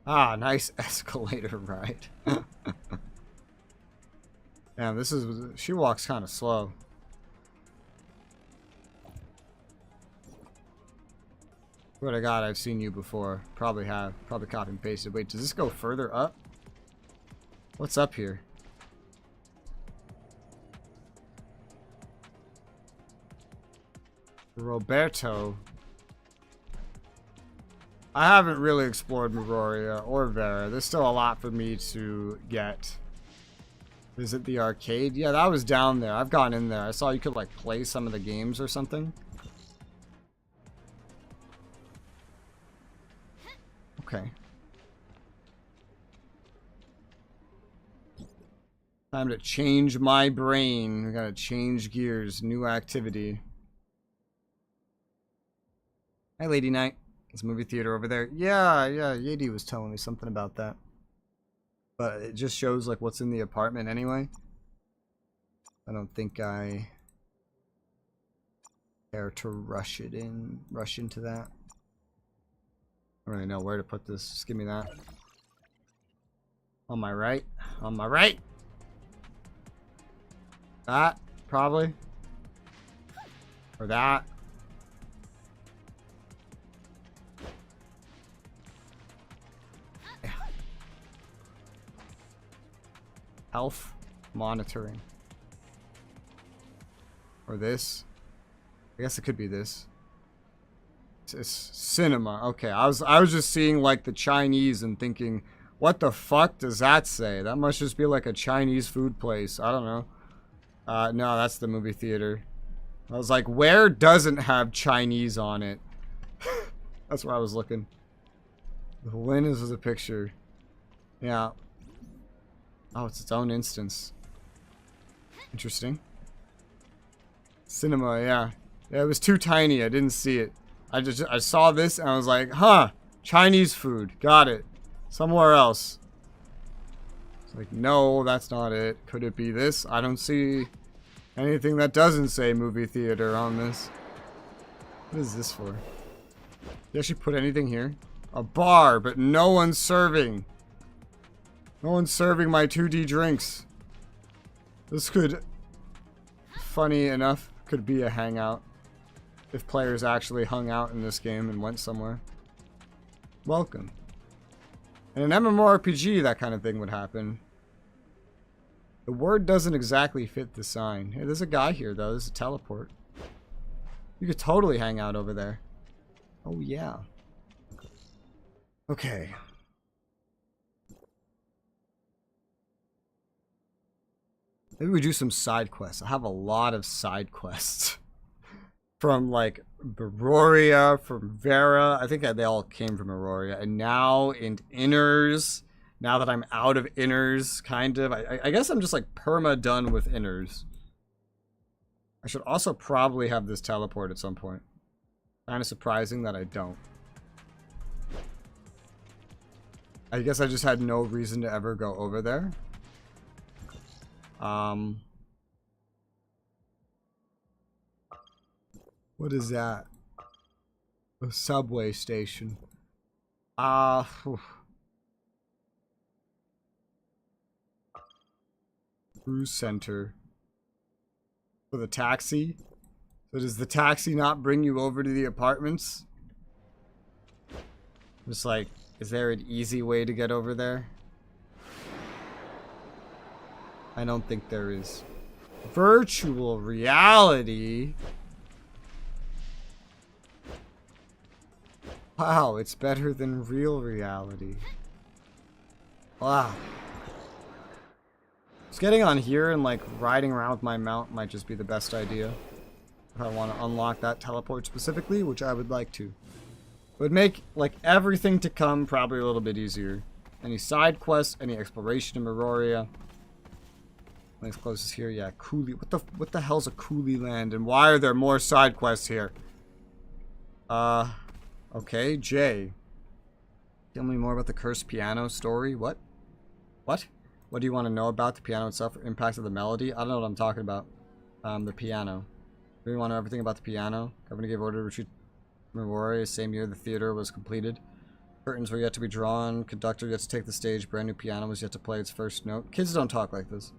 Ah, nice escalator ride. Damn, this is... She walks kind of slow. Swear to God, I've seen you before. Probably have. Probably copy and pasted. Wait, does this go further up? What's up here? Roberto. I haven't really explored Meroria or Vera. There's still a lot for me to get. Visit the arcade? Yeah, that was down there. I've gone in there. I saw you could like play some of the games or something. Okay. Time to change my brain. We gotta change gears. New activity. Hi, Lady Knight. There's a movie theater over there. Yeah, Yadi was telling me something about that. But it just shows like what's in the apartment anyway. I don't think I care to rush into that. I don't really know where to put this. Just give me that. On my right. On my right. That, probably. Or that. Yeah. Health monitoring. Or this. I guess it could be this. It's cinema. Okay, I was just seeing like the Chinese and thinking, what the fuck does that say? That must just be like a Chinese food place. I don't know. No, that's the movie theater. I was like, where doesn't have Chinese on it? That's where I was looking. The Linus was a picture. Yeah. Oh, it's its own instance. Interesting. Cinema, yeah. Yeah, it was too tiny. I didn't see it. I saw this and I was like, huh, Chinese food. Got it. Somewhere else. It's like, no, that's not it. Could it be this? I don't see anything that doesn't say movie theater on this. What is this for? Did you actually put anything here? A bar, but no one's serving. No one's serving my 2D drinks. This could, funny enough, could be a hangout. If players actually hung out in this game and went somewhere. Welcome. In an MMORPG, that kind of thing would happen. The word doesn't exactly fit the sign. Hey, there's a guy here, though. There's a teleport. You could totally hang out over there. Oh, yeah. Okay. Maybe we do some side quests. I have a lot of side quests. From, like, Meroria, from Vera. I think they all came from Meroria. And now in Innars. Now that I'm out of Innars, kind of. I guess I'm just, like, perma-done with Innars. I should also probably have this teleport at some point. Kind of surprising that I don't. I guess I just had no reason to ever go over there. What is that? A subway station. Cruise center. for the taxi. So does the taxi not bring you over to the apartments? Just like, is there an easy way to get over there? I don't think there is. Virtual reality? Wow, it's better than real reality. Wow. Just getting on here and like riding around with my mount might just be the best idea. If I want to unlock that teleport specifically, which I would like to. It would make like everything to come probably a little bit easier. Any side quests, any exploration in Meroria. Next closest here, yeah, Coolie. What the hell's a Coolie land, and why are there more side quests here? Okay, Jay. Tell me more about the cursed piano story. What? What? What do you want to know about the piano itself? Impact of the melody? I don't know what I'm talking about. The piano. Do you want to know everything about the piano? Governor gave order to retreat Meroria same year the theater was completed. Curtains were yet to be drawn. Conductor yet to take the stage. Brand new piano was yet to play its first note. Kids don't talk like this.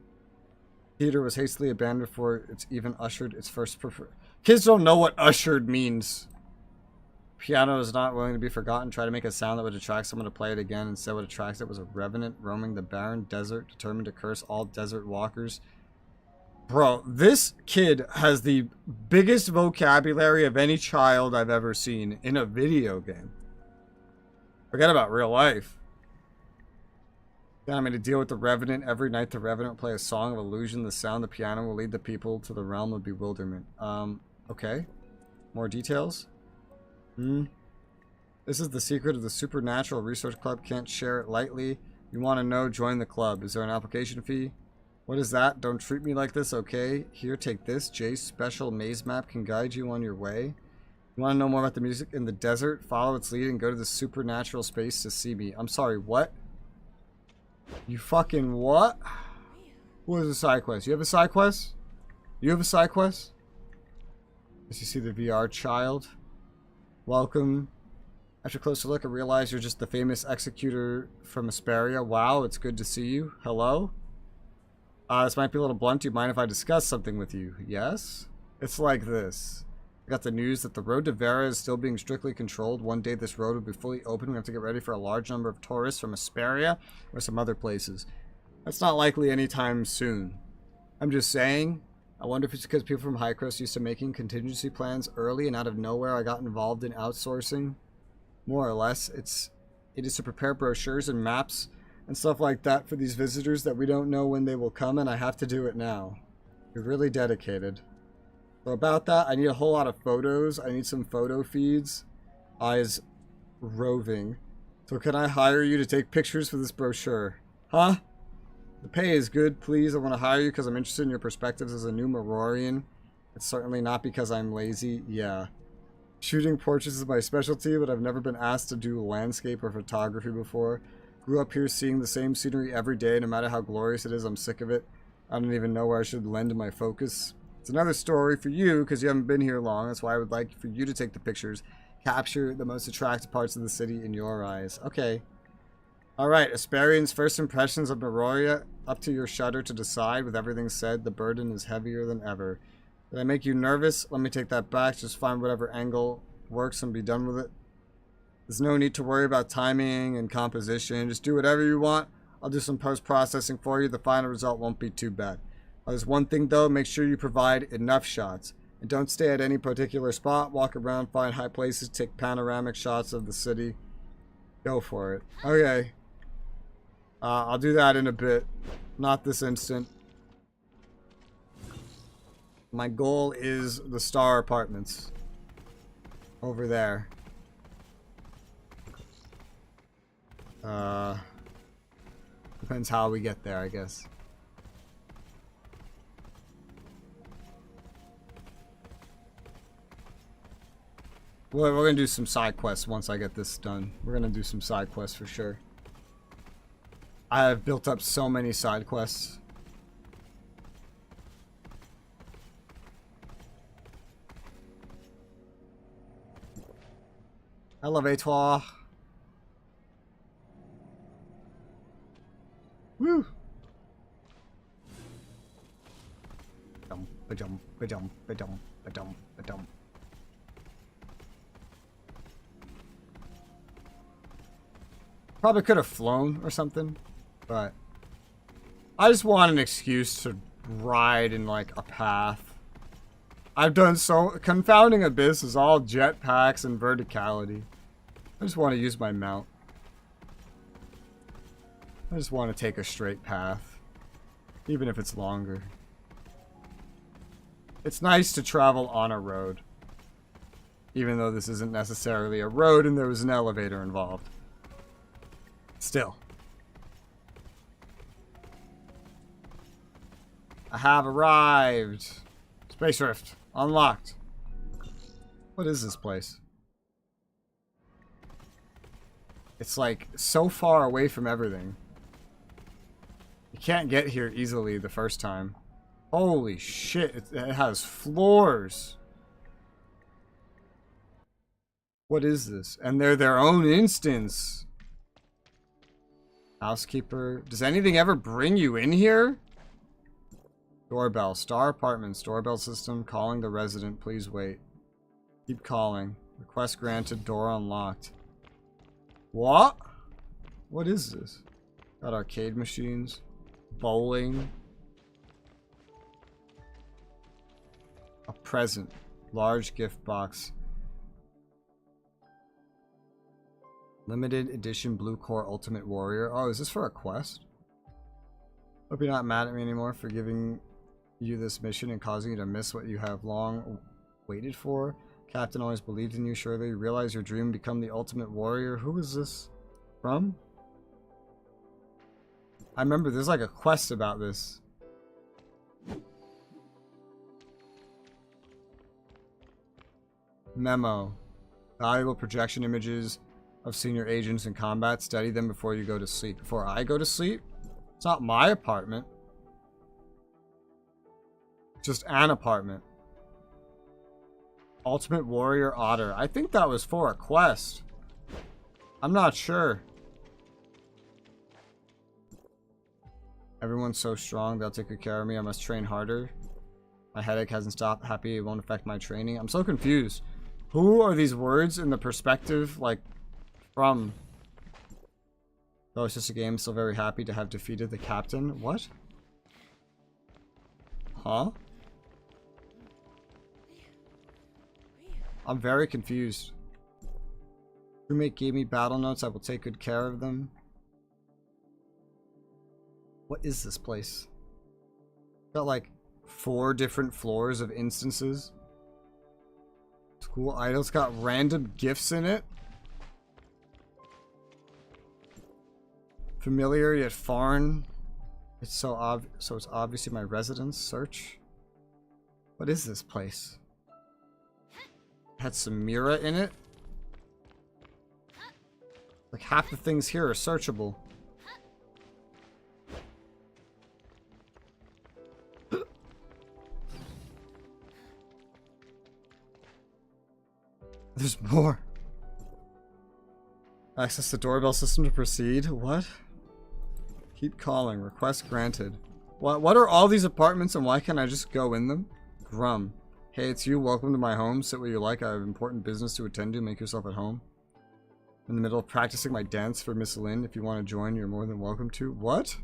Theater was hastily abandoned before it's even ushered its first Kids don't know what ushered means. Piano is not willing to be forgotten. Try to make a sound that would attract someone to play it again. Instead, what attracts it was a revenant roaming the barren desert, determined to curse all desert walkers. Bro, this kid has the biggest vocabulary of any child I've ever seen in a video game. Forget about real life. Yeah, I mean, to deal with the Revenant, every night the Revenant will play a song of illusion. The sound of the piano will lead the people to the realm of bewilderment. Okay. More details? This is the secret of the Supernatural Research Club. Can't share it lightly. You want to know? Join the club. Is there an application fee? What is that? Don't treat me like this, okay? Here, take this. Jay's special maze map can guide you on your way. You want to know more about the music in the desert? Follow its lead and go to the supernatural space to see me. I'm sorry, what? You fucking what? What is a side quest? You have a side quest? You have a side quest? As you see the VR child. Welcome. After a closer look, I realize you're just the famous executor from Asperia. Wow, it's good to see you. Hello? This might be a little blunt. Do you mind if I discuss something with you? Yes? It's like this. I got the news that the road to Vera is still being strictly controlled. One day this road will be fully open. We have to get ready for a large number of tourists from Asperia or some other places. That's not likely anytime soon. I'm just saying, I wonder if it's because people from High Crest used to making contingency plans early and out of nowhere I got involved in outsourcing. More or less, it is to prepare brochures and maps and stuff like that for these visitors that we don't know when they will come, and I have to do it now. You're really dedicated. So about that, I need a whole lot of photos. I need some photo feeds. Eyes roving. So can I hire you to take pictures for this brochure? Huh? The pay is good, please. I want to hire you because I'm interested in your perspectives as a new Merorian. It's certainly not because I'm lazy. Yeah. Shooting portraits is my specialty, but I've never been asked to do landscape or photography before. Grew up here seeing the same scenery every day. No matter how glorious it is, I'm sick of it. I don't even know where I should lend my focus. It's another story for you because you haven't been here long. That's why I would like for you to take the pictures. Capture the most attractive parts of the city in your eyes. Okay. Alright, Asperian's first impressions of Meroria. Up to your shudder to decide. With everything said, the burden is heavier than ever. Did I make you nervous? Let me take that back. Just find whatever angle works and be done with it. There's no need to worry about timing and composition. Just do whatever you want. I'll do some post-processing for you. The final result won't be too bad. There's one thing though, make sure you provide enough shots. And don't stay at any particular spot. Walk around, find high places, take panoramic shots of the city. Go for it. Okay. I'll do that in a bit. Not this instant. My goal is the Star Apartments. Over there. Depends how we get there, I guess. Well, we're gonna do some side quests once I get this done. We're gonna do some side quests for sure. I have built up so many side quests. Elevator. Woo. Jump, jump, Ba-dum, ba-dum, ba-dum, ba-dum. Probably could have flown or something, but I just want an excuse to ride in like a path. I've done so. Confounding Abyss is all jetpacks and verticality. I just want to use my mount. I just want to take a straight path, even if it's longer. It's nice to travel on a road, even though this isn't necessarily a road and there was an elevator involved. Still. I have arrived. Space Rift. Unlocked. What is this place? It's like so far away from everything. You can't get here easily the first time. Holy shit. It has floors. What is this? And they're their own instance. Housekeeper. Does anything ever bring you in here? Doorbell. Star Apartments. Doorbell system. Calling the resident. Please wait. Keep calling. Request granted. Door unlocked. What? What is this? Got arcade machines. Bowling. A present. Large gift box. Limited edition Blue Core Ultimate Warrior. Oh, is this for a quest? Hope you're not mad at me anymore for giving you this mission and causing you to miss what you have long waited for. Captain always believed in you, surely. You realize your dream become the ultimate warrior. Who is this from? I remember there's like a quest about this. Memo. Valuable projection images of senior agents in combat. Study them before you go to sleep. Before I go to sleep? It's not my apartment. Just an apartment. Ultimate Warrior Otter. I think that was for a quest. I'm not sure. Everyone's so strong, they'll take good care of me. I must train harder. My headache hasn't stopped. Happy it won't affect my training. I'm so confused. Who are these words in the perspective, like, from? Oh, it's just a game. Still very happy to have defeated the captain. What? Huh? I'm very confused. Roommate gave me battle notes. I will take good care of them. What is this place? Got like 4 different floors of instances. School idols got random gifts in it. Familiar yet foreign. It's so it's obviously my residence. Search. What is this place? Had some Mira in it. Like half the things here are searchable. There's more. Access the doorbell system to proceed. What? Keep calling. Request granted. What are all these apartments and why can't I just go in them? Grum. Hey, it's you. Welcome to my home. Sit where you like. I have important business to attend to. Make yourself at home. In the middle of practicing my dance for Miss Lynn. If you want to join, you're more than welcome to. What?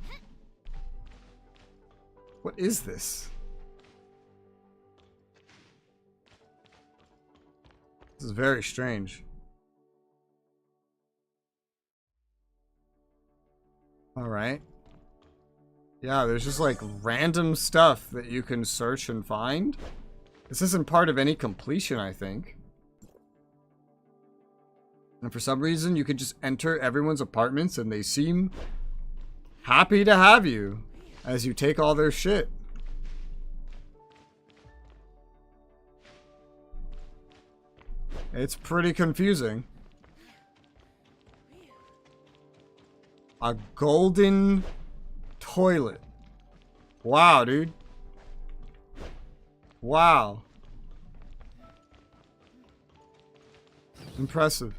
What is this? This is very strange. Alright. Yeah, there's just like random stuff that you can search and find. This isn't part of any completion, I think. And for some reason, you can just enter everyone's apartments and they seem happy to have you as you take all their shit. It's pretty confusing. A golden toilet. Wow, dude. Wow. Impressive.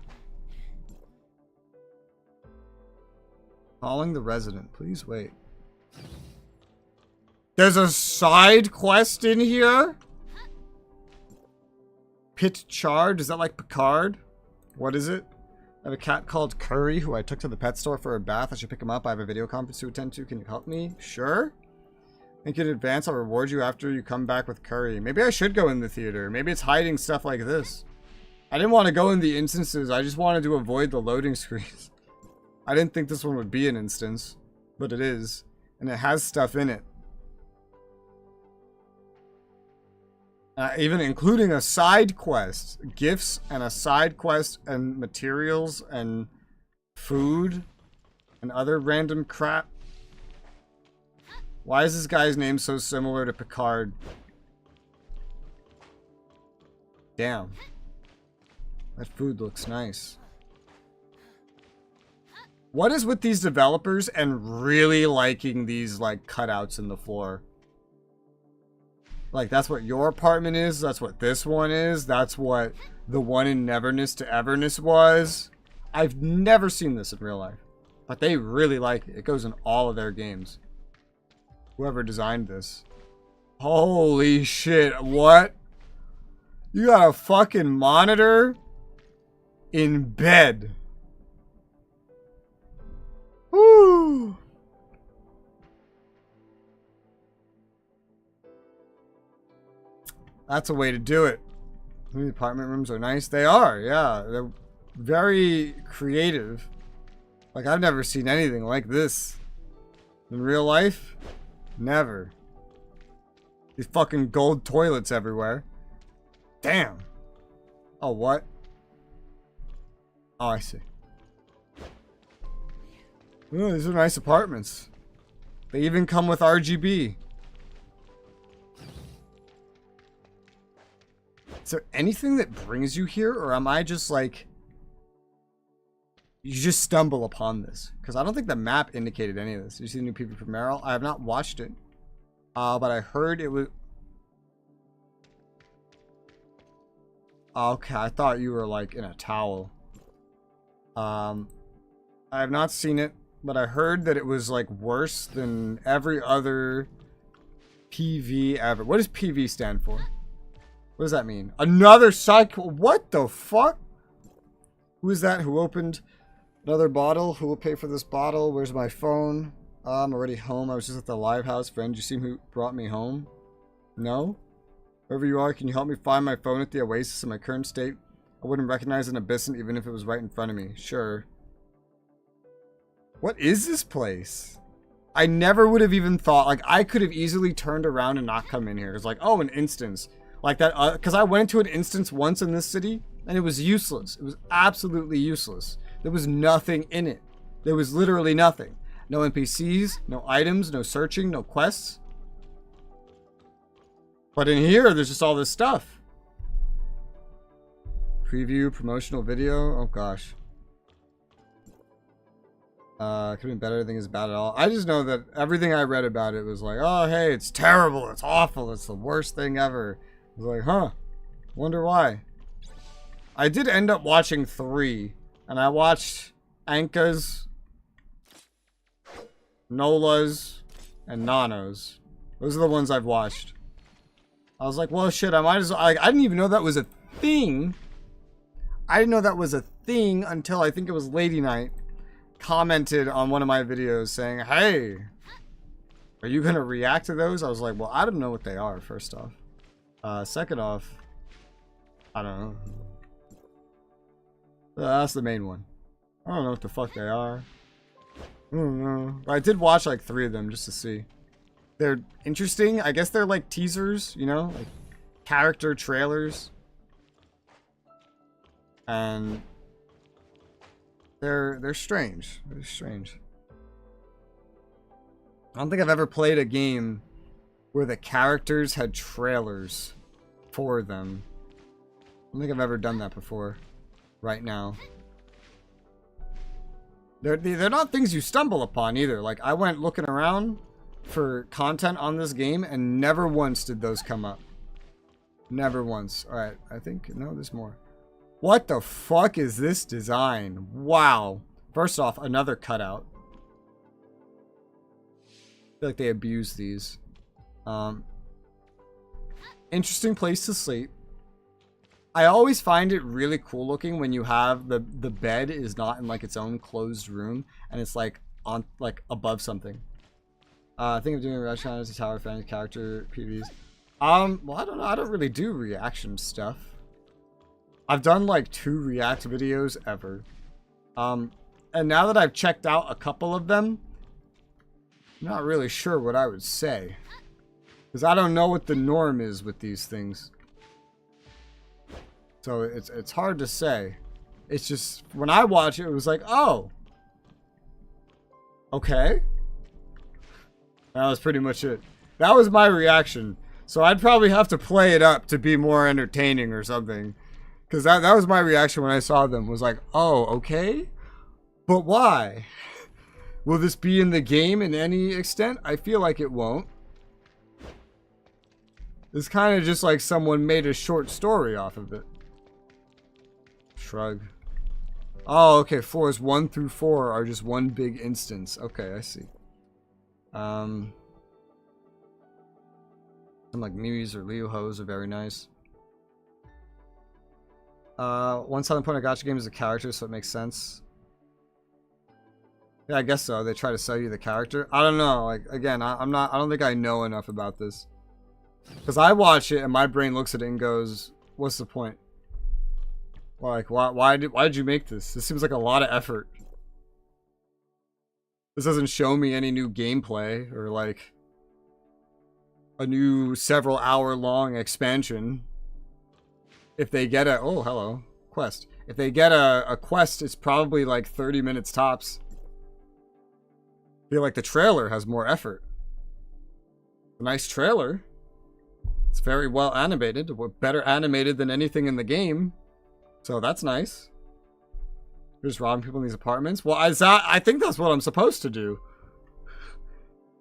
Calling the resident. Please wait. There's a side quest in here? Pit Charred? Is that like Picard? What is it? I have a cat called Curry who I took to the pet store for a bath. I should pick him up. I have a video conference to attend to. Can you help me? Sure. Thank you in advance. I'll reward you after you come back with Curry. Maybe I should go in the theater. Maybe it's hiding stuff like this. I didn't want to go in the instances. I just wanted to avoid the loading screens. I didn't think this one would be an instance, but it is. And it has stuff in it. Even including a side quest. Gifts and a side quest and materials and food and other random crap. Why is this guy's name so similar to Picard? Damn. That food looks nice. What is with these developers and really liking these like cutouts in the floor? Like, that's what your apartment is. That's what this one is. That's what the one in Neverness to Everness was. I've never seen this in real life. But they really like it. It goes in all of their games. Whoever designed this. Holy shit. What? You got a fucking monitor in bed. Woo. That's a way to do it. The apartment rooms are nice. They are, yeah. They're very creative. Like, I've never seen anything like this. In real life, never. These fucking gold toilets everywhere. Damn. Oh, what? Oh, I see. Oh, these are nice apartments. They even come with RGB. Is there anything that brings you here, or am I just like... You just stumble upon this? Because I don't think the map indicated any of this. You see the new PvP from Meryl? I have not watched it. But I heard it was... Okay, I thought you were like in a towel. I have not seen it, but I heard that it was like worse than every other PV ever. What does PV stand for? What does that mean? Another cycle? What the fuck? Who is that who opened another bottle? Who will pay for this bottle? Where's my phone? I'm already home. I was just at the live house. Friend, you see who brought me home? No? Wherever you are, can you help me find my phone at the Oasis in my current state? I wouldn't recognize an abyssant even if it was right in front of me. Sure. What is this place? I never would have even thought, like, I could have easily turned around and not come in here. It's like, oh, an instance. Like that, because I went to an instance once in this city, and it was useless. It was absolutely useless. There was nothing in it. There was literally nothing. No NPCs, no items, no searching, no quests. But in here, there's just all this stuff. Preview, promotional video. Oh, gosh. Could have been better. Everything is bad at all. I just know that everything I read about it was like, oh, hey, it's terrible. It's awful. It's the worst thing ever. I was like, huh. Wonder why. I did end up watching 3. And I watched Anka's, Nola's, and Nano's. Those are the ones I've watched. I was like, well, shit, I might as well. I didn't even know that was a thing. I didn't know that was a thing until I think it was Lady Night commented on one of my videos saying, hey, are you going to react to those? I was like, well, I don't know what they are, first off. Second off, I don't know. That's the main one. I don't know what the fuck they are. I don't know. But I did watch like 3 of them just to see. They're interesting. I guess they're like teasers, you know? Like character trailers. And they're strange. They're strange. I don't think I've ever played a game where the characters had trailers for them. I don't think I've ever done that before. Right now. They're not things you stumble upon either. Like, I went looking around for content on this game and never once did those come up. Never once. Alright, I think, no, there's more. What the fuck is this design? Wow. First off, another cutout. I feel like they abuse these. Interesting place to sleep. I always find it really cool looking when you have the bed is not in like its own closed room and it's like on like above something. I think of doing a restaurant as a tower fan character PVs. Well, I don't know. I don't really do reaction stuff. I've done like 2 react videos ever. And now that I've checked out a couple of them, I'm not really sure what I would say. Because I don't know what the norm is with these things. So it's hard to say. It's just, when I watch it, it was like, oh. Okay. That was pretty much it. That was my reaction. So I'd probably have to play it up to be more entertaining or something. Because that was my reaction when I saw them. Was like, oh, okay. But why? Will this be in the game in any extent? I feel like it won't. It's kind of just like someone made a short story off of it. Shrug. Oh, okay. Floors 1 through 4 are just one big instance. Okay, I see. Some like Mimis or Leo Hos are very nice. One selling point of gacha game is the character, so it makes sense. Yeah, I guess so. They try to sell you the character. I don't know. Like, again, I don't think I know enough about this. Because I watch it and my brain looks at it and goes, what's the point? Like, why did you make this? This seems like a lot of effort. This doesn't show me any new gameplay or like a new several hour long expansion. If they get a, oh, hello, quest. If they get a quest, it's probably like 30 minutes tops. I feel like the trailer has more effort. A nice trailer. It's very well animated. Better animated than anything in the game. So that's nice. You're just robbing people in these apartments? Well, I think that's what I'm supposed to do.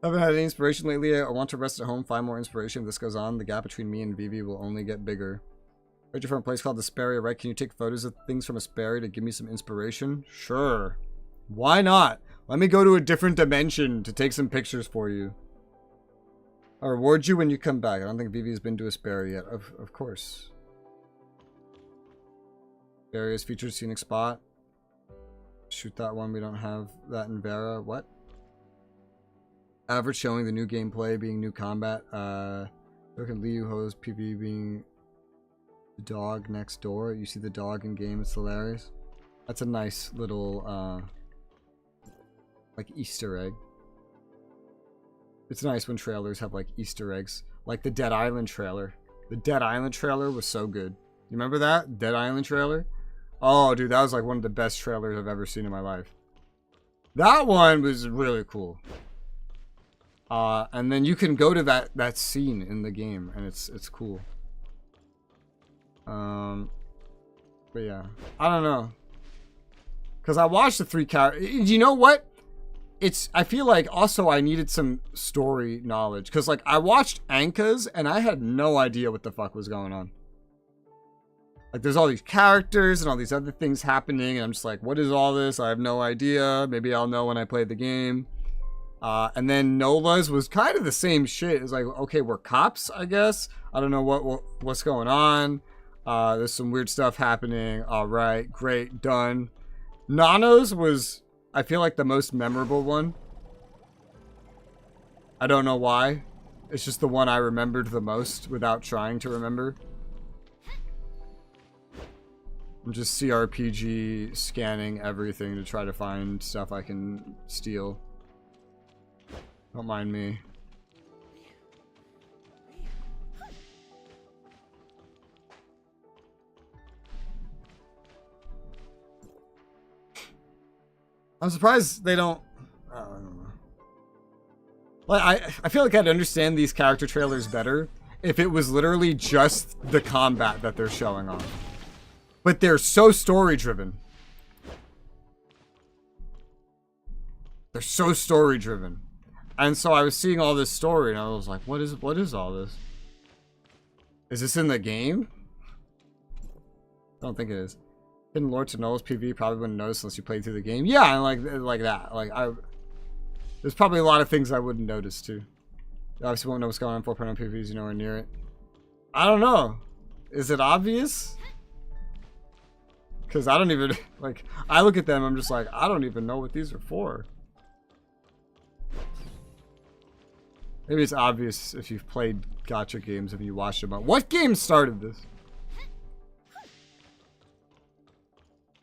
I haven't had any inspiration lately. I want to rest at home, find more inspiration. If this goes on, the gap between me and Vivi will only get bigger. You're from a place called Asperia, right? Can you take photos of things from Asperia to give me some inspiration? Sure. Why not? Let me go to a different dimension to take some pictures for you. I'll reward you when you come back. I don't think Vivi has been to Asperia yet. Of course. Area's featured scenic spot. Shoot that one. We don't have that in Vera. What? Average showing the new gameplay being new combat. Look at Liu Ho's PV being the dog next door. You see the dog in game. It's hilarious. That's a nice little like Easter egg. It's nice when trailers have like Easter eggs. Like the Dead Island trailer. The Dead Island trailer was so good. You remember that? Dead Island trailer? Oh, dude, that was like one of the best trailers I've ever seen in my life. That one was really cool. And then you can go to that scene in the game, and it's cool. But yeah, I don't know. Because I watched the 3 characters. You know what? I feel like also I needed some story knowledge. Because like I watched Anka's, and I had no idea what the fuck was going on. Like, there's all these characters and all these other things happening, and I'm just like, what is all this? I have no idea. Maybe I'll know when I play the game. And then Nola's was kind of the same shit. It's like, okay, we're cops, I guess. I don't know what's going on. There's some weird stuff happening. All right, great, done. Nano's was, I feel like, the most memorable one. I don't know why. It's just the one I remembered the most without trying to remember. I'm just CRPG scanning everything to try to find stuff I can steal. Don't mind me. I'm surprised they don't... I don't know. Like, I feel like I'd understand these character trailers better if it was literally just the combat that they're showing off. But they're so story-driven. They're so story-driven. And so I was seeing all this story, and I was like, what is all this? Is this in the game? I don't think it is. Hidden lore to Noel's PV probably wouldn't notice unless you played through the game. Yeah, and like that. Like, there's probably a lot of things I wouldn't notice, too. You obviously won't know what's going on in 4.0 PVs, you're nowhere near it. I don't know. Is it obvious? Because I don't even, like, I look at them, I'm just like, I don't even know what these are for. Maybe it's obvious if you've played gacha games, if you watched them. What game started this?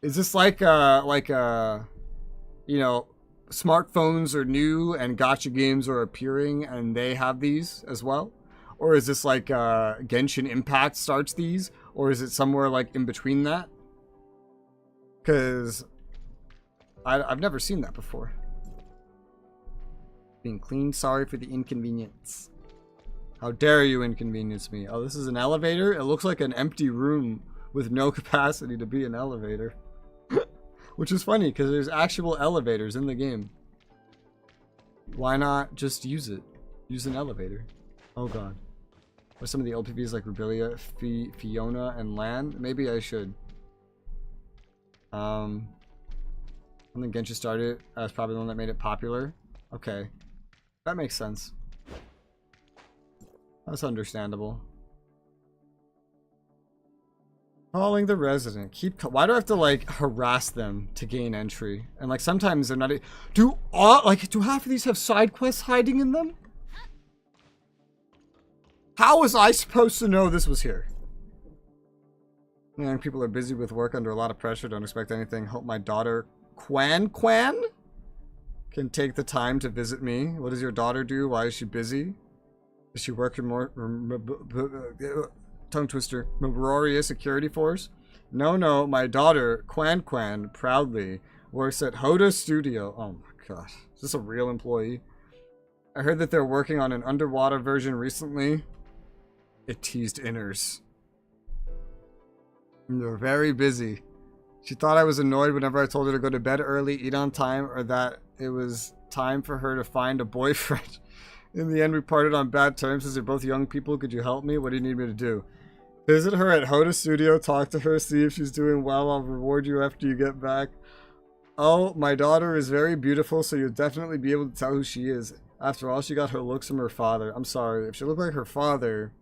Is this like, you know, smartphones are new and gacha games are appearing and they have these as well? Or is this like Genshin Impact starts these? Or is it somewhere like in between that? Because I've never seen that before. Being clean, sorry for the inconvenience. How dare you inconvenience me? Oh, this is an elevator? It looks like an empty room with no capacity to be an elevator. Which is funny, because there's actual elevators in the game. Why not just use it? Use an elevator. Oh god. Or some of the LPVs like Rebelia, Fiona, and Lan? Maybe I should. I think Genshin started. That's probably the one that made it popular. Okay. That makes sense. That's understandable. Calling the resident. Why do I have to like harass them to gain entry? And like sometimes they're not. Do half of these have side quests hiding in them? How was I supposed to know this was here? Young people are busy with work under a lot of pressure. Don't expect anything. Hope my daughter Quan can take the time to visit me. What does your daughter do? Why is she busy? Does she work in more tongue twister Memoria Security Force? No, my daughter Quan proudly works at Hoda Studio. Oh my gosh, is this a real employee? I heard that they're working on an underwater version recently. It teased Innars. They're very busy. She thought I was annoyed whenever I told her to go to bed early, eat on time, or that it was time for her to find a boyfriend. In the end, we parted on bad terms since they're both young people. Could you help me? What do you need me to do? Visit her at Hoda Studio, talk to her, see if she's doing well. I'll reward you after you get back. Oh, my daughter is very beautiful, so you'll definitely be able to tell who she is. After all, she got her looks from her father. I'm sorry, if she looked like her father...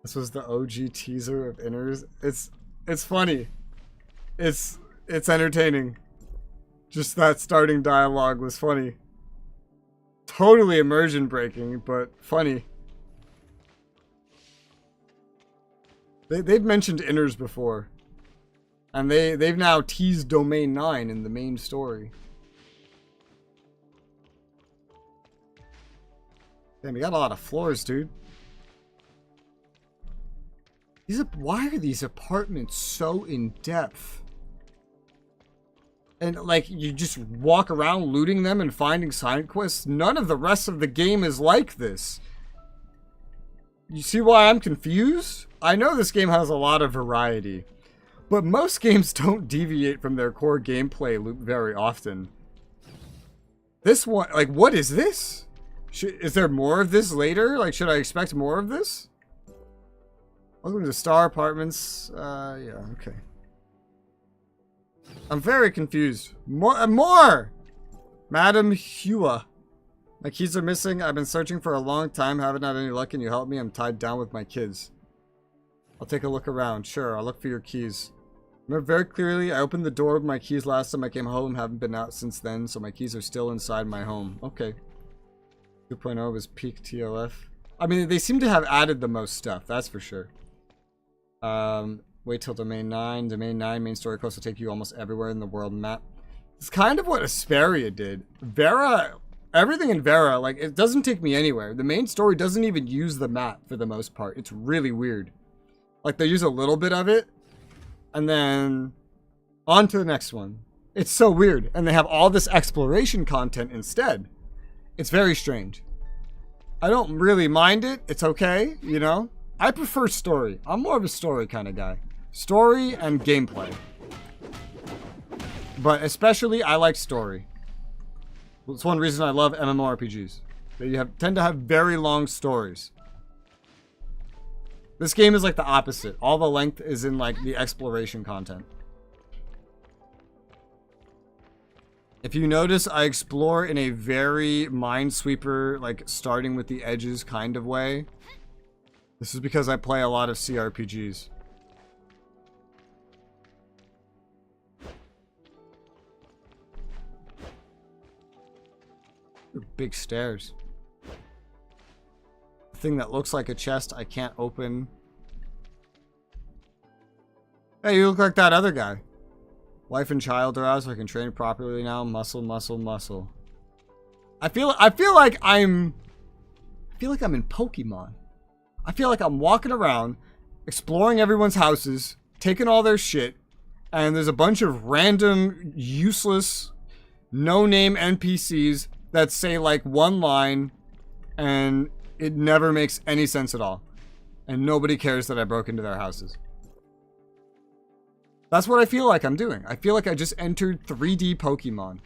This was the OG teaser of Innars. It's funny. It's entertaining. Just that starting dialogue was funny. Totally immersion breaking, but funny. They've mentioned Innars before. And they've now teased Domain 9 in the main story. Damn, we got a lot of floors, dude. Why are these apartments so in depth? And like you just walk around looting them and finding side quests. None of the rest of the game is like this. You see why I'm confused? I know this game has a lot of variety, but most games don't deviate from their core gameplay loop very often. This one, like, what is this? Is there more of this later? Like, should I expect more of this? Welcome to Star Apartments. Yeah, okay. I'm very confused. More! Madam Hua. My keys are missing. I've been searching for a long time. Haven't had any luck. Can you help me? I'm tied down with my kids. I'll take a look around. Sure, I'll look for your keys. Remember very clearly, I opened the door with my keys last time I came home. Haven't been out since then, so my keys are still inside my home. Okay. 2.0 was peak TLF. I mean, they seem to have added the most stuff, that's for sure. Wait till Domain 9. Domain 9 main story quest will take you almost everywhere in the world map. It's kind of what Asperia did. Vera, everything in Vera, like, it doesn't take me anywhere. The main story doesn't even use the map for the most part. It's really weird. Like, they use a little bit of it, and then on to the next one. It's so weird. And they have all this exploration content instead. It's very strange. I don't really mind it. It's okay, you know? I prefer story. I'm more of a story kind of guy. Story and gameplay. But especially, I like story. It's one reason I love MMORPGs. They tend to have very long stories. This game is like the opposite. All the length is in like the exploration content. If you notice, I explore in a very Minesweeper, like starting with the edges kind of way. This is because I play a lot of CRPGs. Big stairs. The thing that looks like a chest I can't open. Hey, you look like that other guy. Wife and child are out, so I can train properly now. Muscle, muscle, muscle. I feel like I'm in Pokemon. I feel like I'm walking around, exploring everyone's houses, taking all their shit, and there's a bunch of random, useless, no-name NPCs that say like one line, and it never makes any sense at all. And nobody cares that I broke into their houses. That's what I feel like I'm doing. I feel like I just entered 3D Pokemon.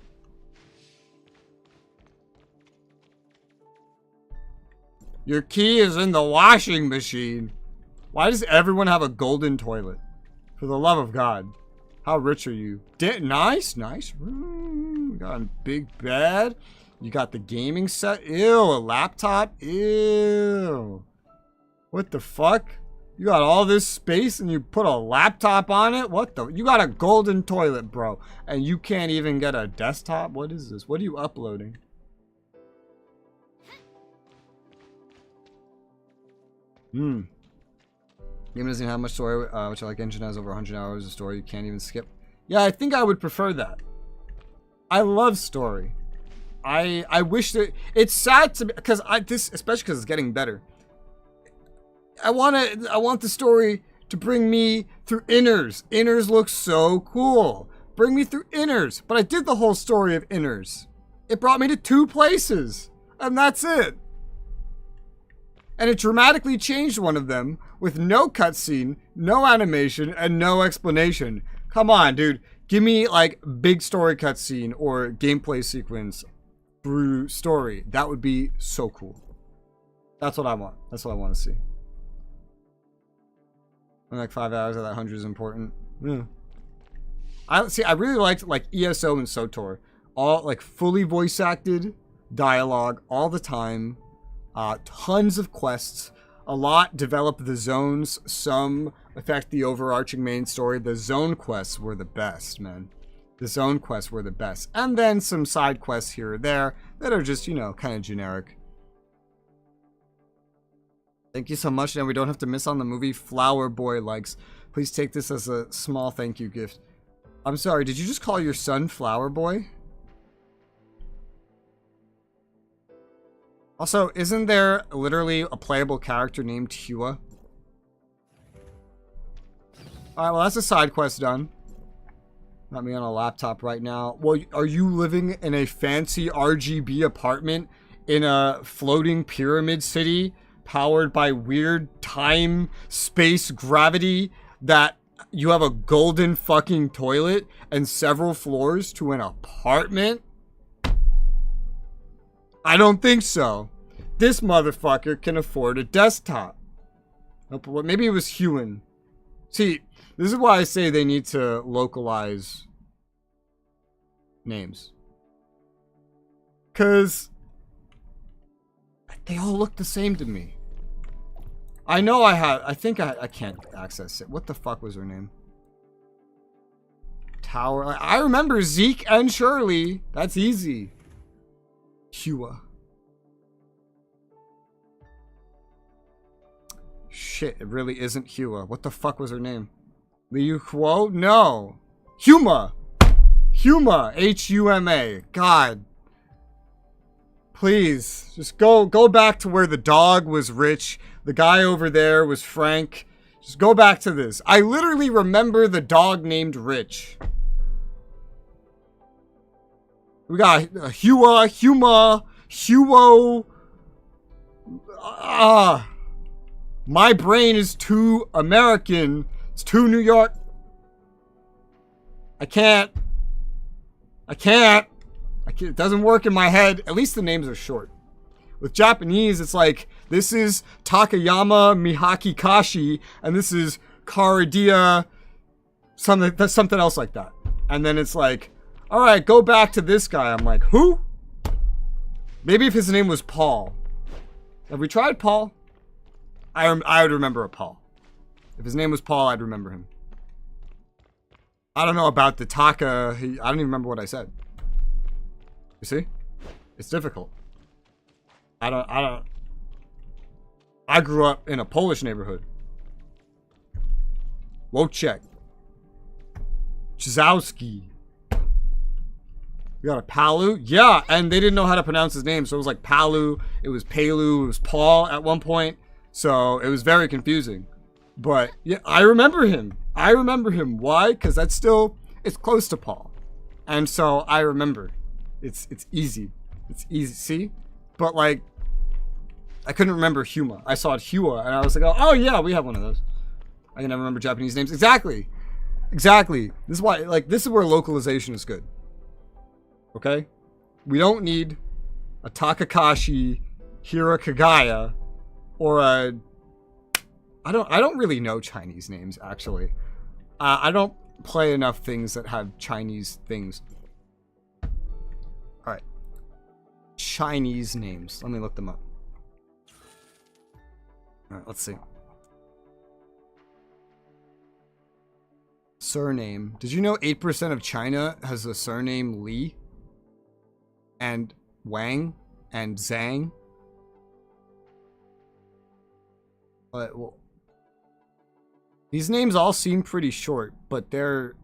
Your key is in the washing machine. Why does everyone have a golden toilet? For the love of God. How rich are you? Nice, nice room. You got a big bed. You got the gaming set. Ew, a laptop. Ew. What the fuck? You got all this space and you put a laptop on it? What the? You got a golden toilet, bro. And you can't even get a desktop? What is this? What are you uploading? Game doesn't have much story, which I like. Engine has over 100 hours of story. You can't even skip. Yeah, I think I would prefer that. I love story. I wish that... It's sad to... Because especially because it's getting better. I want the story to bring me through Innars. Innars looks so cool. Bring me through Innars. But I did the whole story of Innars. It brought me to 2 places. And that's it. And it dramatically changed one of them with no cutscene, no animation, and no explanation. Come on, dude. Give me like big story cutscene or gameplay sequence through story. That would be so cool. That's what I want. That's what I want to see. And like 5 hours of that 100 is important. Yeah. I really liked like ESO and SOTOR. All like fully voice acted dialogue all the time. Tons of quests. A lot develop the zones. Some affect the overarching main story. The zone quests were the best, man. The zone quests were the best. And then some side quests here or there that are just, you know, kind of generic. Thank you so much. And we don't have to miss on the movie. Flower Boy likes. Please take this as a small thank you gift. I'm sorry, did you just call your son Flower Boy? Also, isn't there literally a playable character named Hua? Alright, well that's a side quest done. Not me on a laptop right now. Well, are you living in a fancy RGB apartment in a floating pyramid city powered by weird time, space, gravity that you have a golden fucking toilet and several floors to an apartment? I don't think so. This motherfucker can afford a desktop. Maybe it was Huan. See, this is why I say they need to localize names. Because they all look the same to me. I know I think I can't access it. What the fuck was her name? Tower. I remember Zeke and Shirley. That's easy. Hua. Shit, it really isn't Hua. What the fuck was her name? Liu Huo? No. Huma. Huma. H-U-M-A. God. Please. Just go back to where the dog was Rich. The guy over there was Frank. Just go back to this. I literally remember the dog named Rich. We got Hua, Huma, Huo. My brain is too American. It's too New York. I can't. It doesn't work in my head. At least the names are short. With Japanese, it's like, this is Takayama Mihaki Kashi, and this is Karadia, something else like that. And then it's like, All right, go back to this guy. I'm like, who? Maybe if his name was Paul. Have we tried Paul? I would remember a Paul. If his name was Paul, I'd remember him. I don't know about the Taka. I don't even remember what I said. You see? It's difficult. I grew up in a Polish neighborhood. Wojciech. Chizowski. You got a Palu? Yeah, and they didn't know how to pronounce his name, so it was like Palu, it was Palu, it was Paul at one point. So it was very confusing. But yeah, I remember him. Why? Because it's close to Paul. And so I remember. It's easy. It's easy, see? But like, I couldn't remember Huma. I saw it Hua, and I was like, oh yeah, we have one of those. I can never remember Japanese names. Exactly. This is why, like, this is where localization is good. Okay? We don't need a Takakashi Hirakagaya or a... I don't really know Chinese names, actually. I don't play enough things that have Chinese things. Alright. Chinese names. Let me look them up. Alright, let's see. Surname. Did you know 8% of China has the surname Li? And Wang? And Zhang? Well, these names all seem pretty short, but they're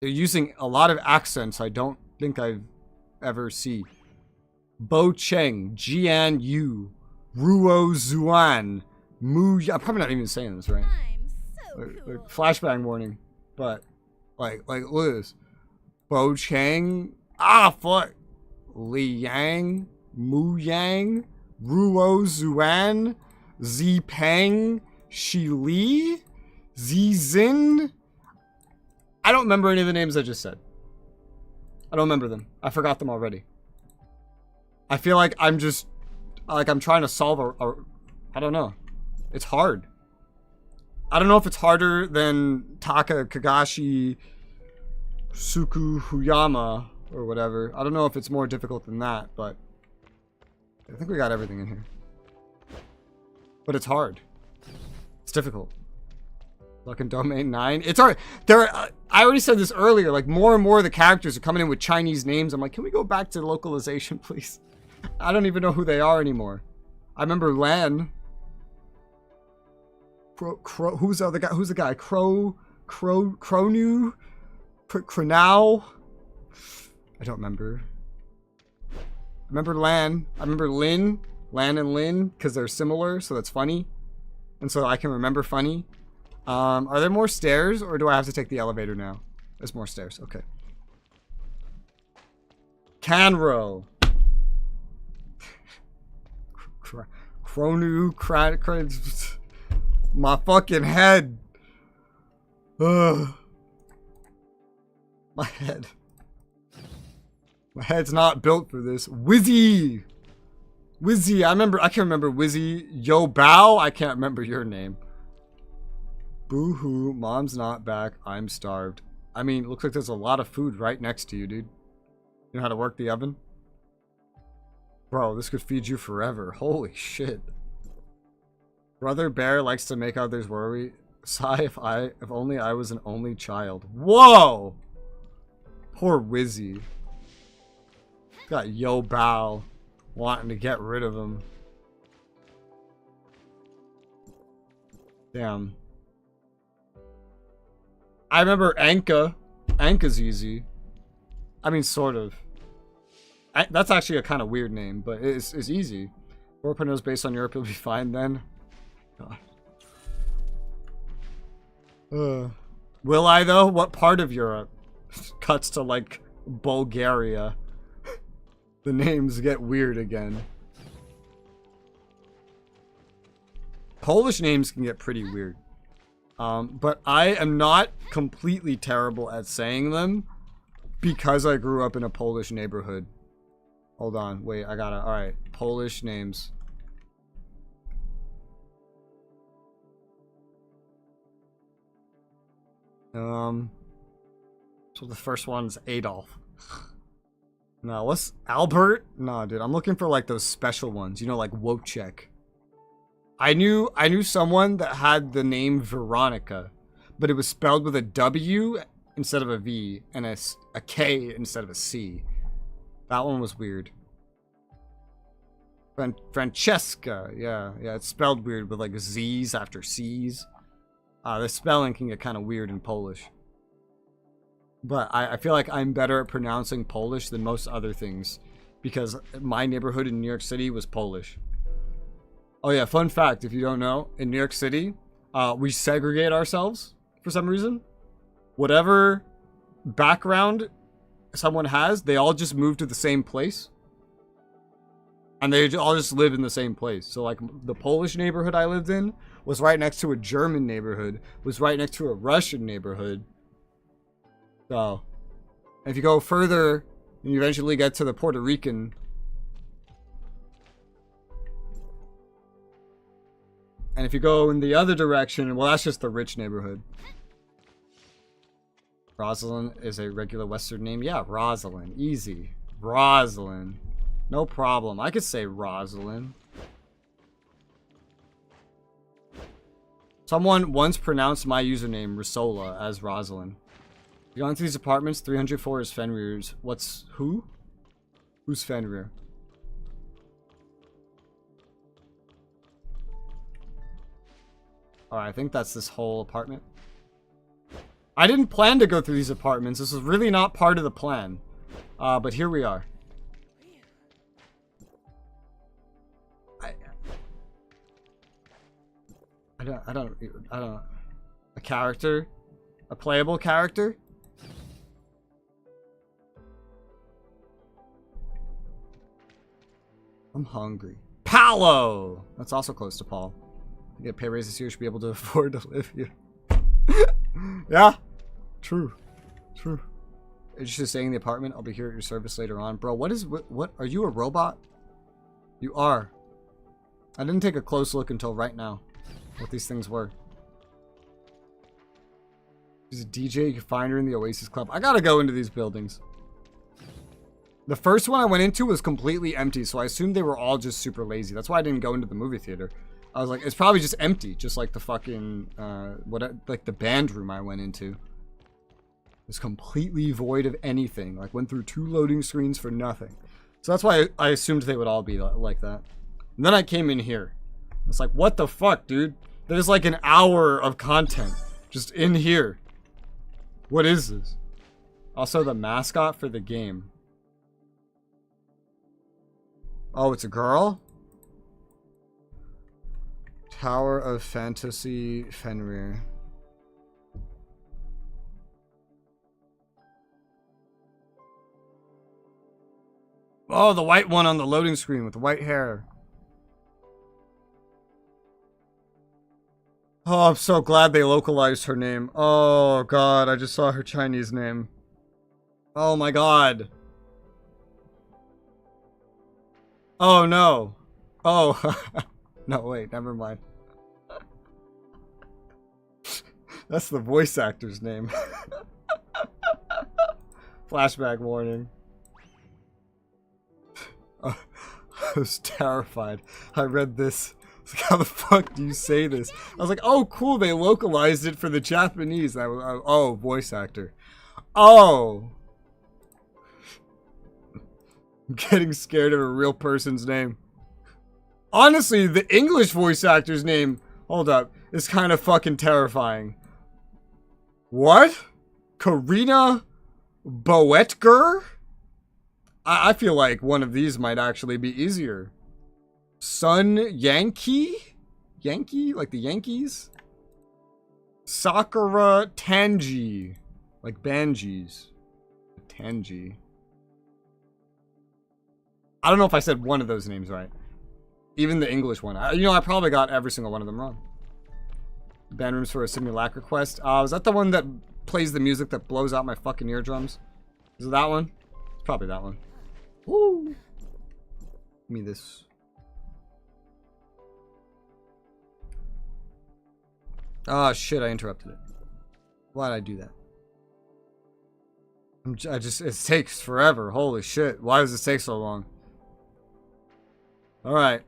using a lot of accents I don't think I've ever seen. Bo Cheng, Jian Yu, Ruo Zuan, Mu. I'm probably not even saying this right. Like, flashbang warning, but like look at this. Bo Cheng, fuck. Li Yang, Mu Yang, Ruo Zuan, Zi Peng, Shi Li, Zi Zin. I don't remember any of the names I just said. I don't remember them. I forgot them already. I feel like I'm trying to solve I don't know. It's hard. I don't know if it's harder than Taka Kagashi Suku Huyama or whatever. I don't know if it's more difficult than that, but I think we got everything in here. But it's hard. It's difficult. Fucking domain 9. It's alright. I already said this earlier. Like, more and more of the characters are coming in with Chinese names. I'm like, can we go back to localization, please? I don't even know who they are anymore. I remember Lan. Who's the other guy? Who's the guy? Cronu? Cronau? I don't remember. I remember Lan. I remember Lin. Lan and Lin, because they're similar, so that's funny. And so I can remember funny. Are there more stairs, or do I have to take the elevator now? There's more stairs. Okay. Canro. Cronu. My fucking head. Ugh. My head. My head's not built for this. Wizzy. I can't remember Wizzy. Yo Bao, I can't remember your name. Boo-hoo, mom's not back. I'm starved. I mean, looks like there's a lot of food right next to you, dude. You know how to work the oven? Bro, this could feed you forever. Holy shit. Brother Bear likes to make others worry. Sigh, if only I was an only child. Whoa! Poor Wizzy. Got Yo Bao wanting to get rid of him. Damn. I remember Anka. Anka's easy. I mean, sort of. That's actually a kind of weird name, but it's easy. Warpino's based on Europe, you'll be fine then. God. Will I, though? What part of Europe? Cuts to, like, Bulgaria. The names get weird again. Polish names can get pretty weird. But I am not completely terrible at saying them because I grew up in a Polish neighborhood. Hold on, wait, I gotta, alright. Polish names. This So the first one's Adolf. No, what's Albert? No, dude, I'm looking for like those special ones. You know, like Wojciech. I knew someone that had the name Veronica, but it was spelled with a W instead of a V and a K instead of a C. That one was weird. Francesca, yeah, it's spelled weird with like Z's after C's. The spelling can get kind of weird in Polish. But I feel like I'm better at pronouncing Polish than most other things because my neighborhood in New York City was Polish. Oh yeah, fun fact, if you don't know, in New York City, we segregate ourselves for some reason. Whatever background someone has, they all just move to the same place. And they all just live in the same place. So like the Polish neighborhood I lived in was right next to a German neighborhood, was right next to a Russian neighborhood. So if you go further, and you eventually get to the Puerto Rican. And if you go in the other direction, well, that's just the rich neighborhood. Rosalind is a regular Western name. Yeah, Rosalind. Easy. Rosalind. No problem. I could say Rosalind. Someone once pronounced my username Resoula as Rosalind. You go into these apartments. 304 is Fenrir's. What's who? Who's Fenrir? Alright, I think that's this whole apartment. I didn't plan to go through these apartments. This was really not part of the plan. But here we are. I don't. A character? A playable character? I'm hungry. Palo! That's also close to Paul. You get pay raises this year, should be able to afford to live here. Yeah. True. True. It's just staying in the apartment. I'll be here at your service later on. Bro, what are you a robot? You are. I didn't take a close look until right now. What these things were. She's a DJ. You can find her in the Oasis Club. I gotta go into these buildings. The first one I went into was completely empty, so I assumed they were all just super lazy. That's why I didn't go into the movie theater. I was like, it's probably just empty, just like the fucking like the band room I went into. It was completely void of anything. Like went through 2 loading screens for nothing. So that's why I assumed they would all be like that. And then I came in here. It's like, what the fuck, dude? There's like an hour of content just in here. What is this? Also, the mascot for the game. Oh, it's a girl? Tower of Fantasy Fenrir. Oh, the white one on the loading screen with the white hair. Oh, I'm so glad they localized her name. Oh, God, I just saw her Chinese name. Oh, my God. Oh, no. Oh. No, wait, never mind. That's the voice actor's name. Flashback warning. Oh, I was terrified. I read this. I was like, how the fuck do you say this? I was like, oh, cool, they localized it for the Japanese. Oh, voice actor. Oh. I'm getting scared of a real person's name. Honestly, the English voice actor's name, hold up, is kind of fucking terrifying. What? Karina Boetger? I feel like one of these might actually be easier. Sun Yankee? Yankee? Like the Yankees? Sakura Tanji. Like Banjis. Tanji. I don't know if I said one of those names right. Even the English one. I probably got every single one of them wrong. Band rooms for a simulacra quest. Was that the one that plays the music that blows out my fucking eardrums? Is it that one? It's probably that one. Woo! Give me this. Oh shit, I interrupted it. Why did I do that? It takes forever. Holy shit. Why does this take so long? Alright.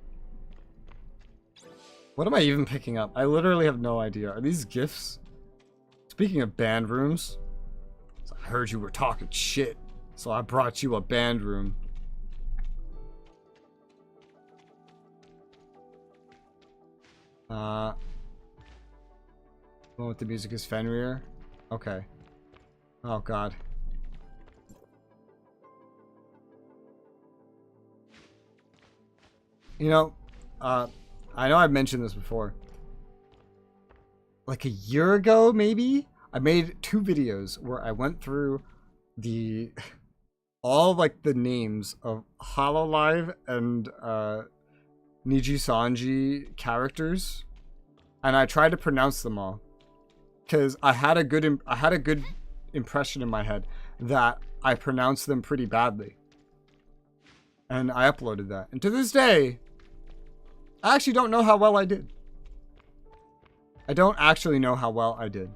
What am I even picking up? I literally have no idea. Are these gifts? Speaking of band rooms, I heard you were talking shit, so I brought you a band room. The one with the music is Fenrir? Okay. Oh god. You know, I know I've mentioned this before. Like a year ago, maybe, I made 2 videos where I went through all like the names of Hololive and Niji Sanji characters, and I tried to pronounce them all because I had a good impression in my head that I pronounced them pretty badly, and I uploaded that. And to this day, I actually don't know how well I did. I don't actually know how well I did.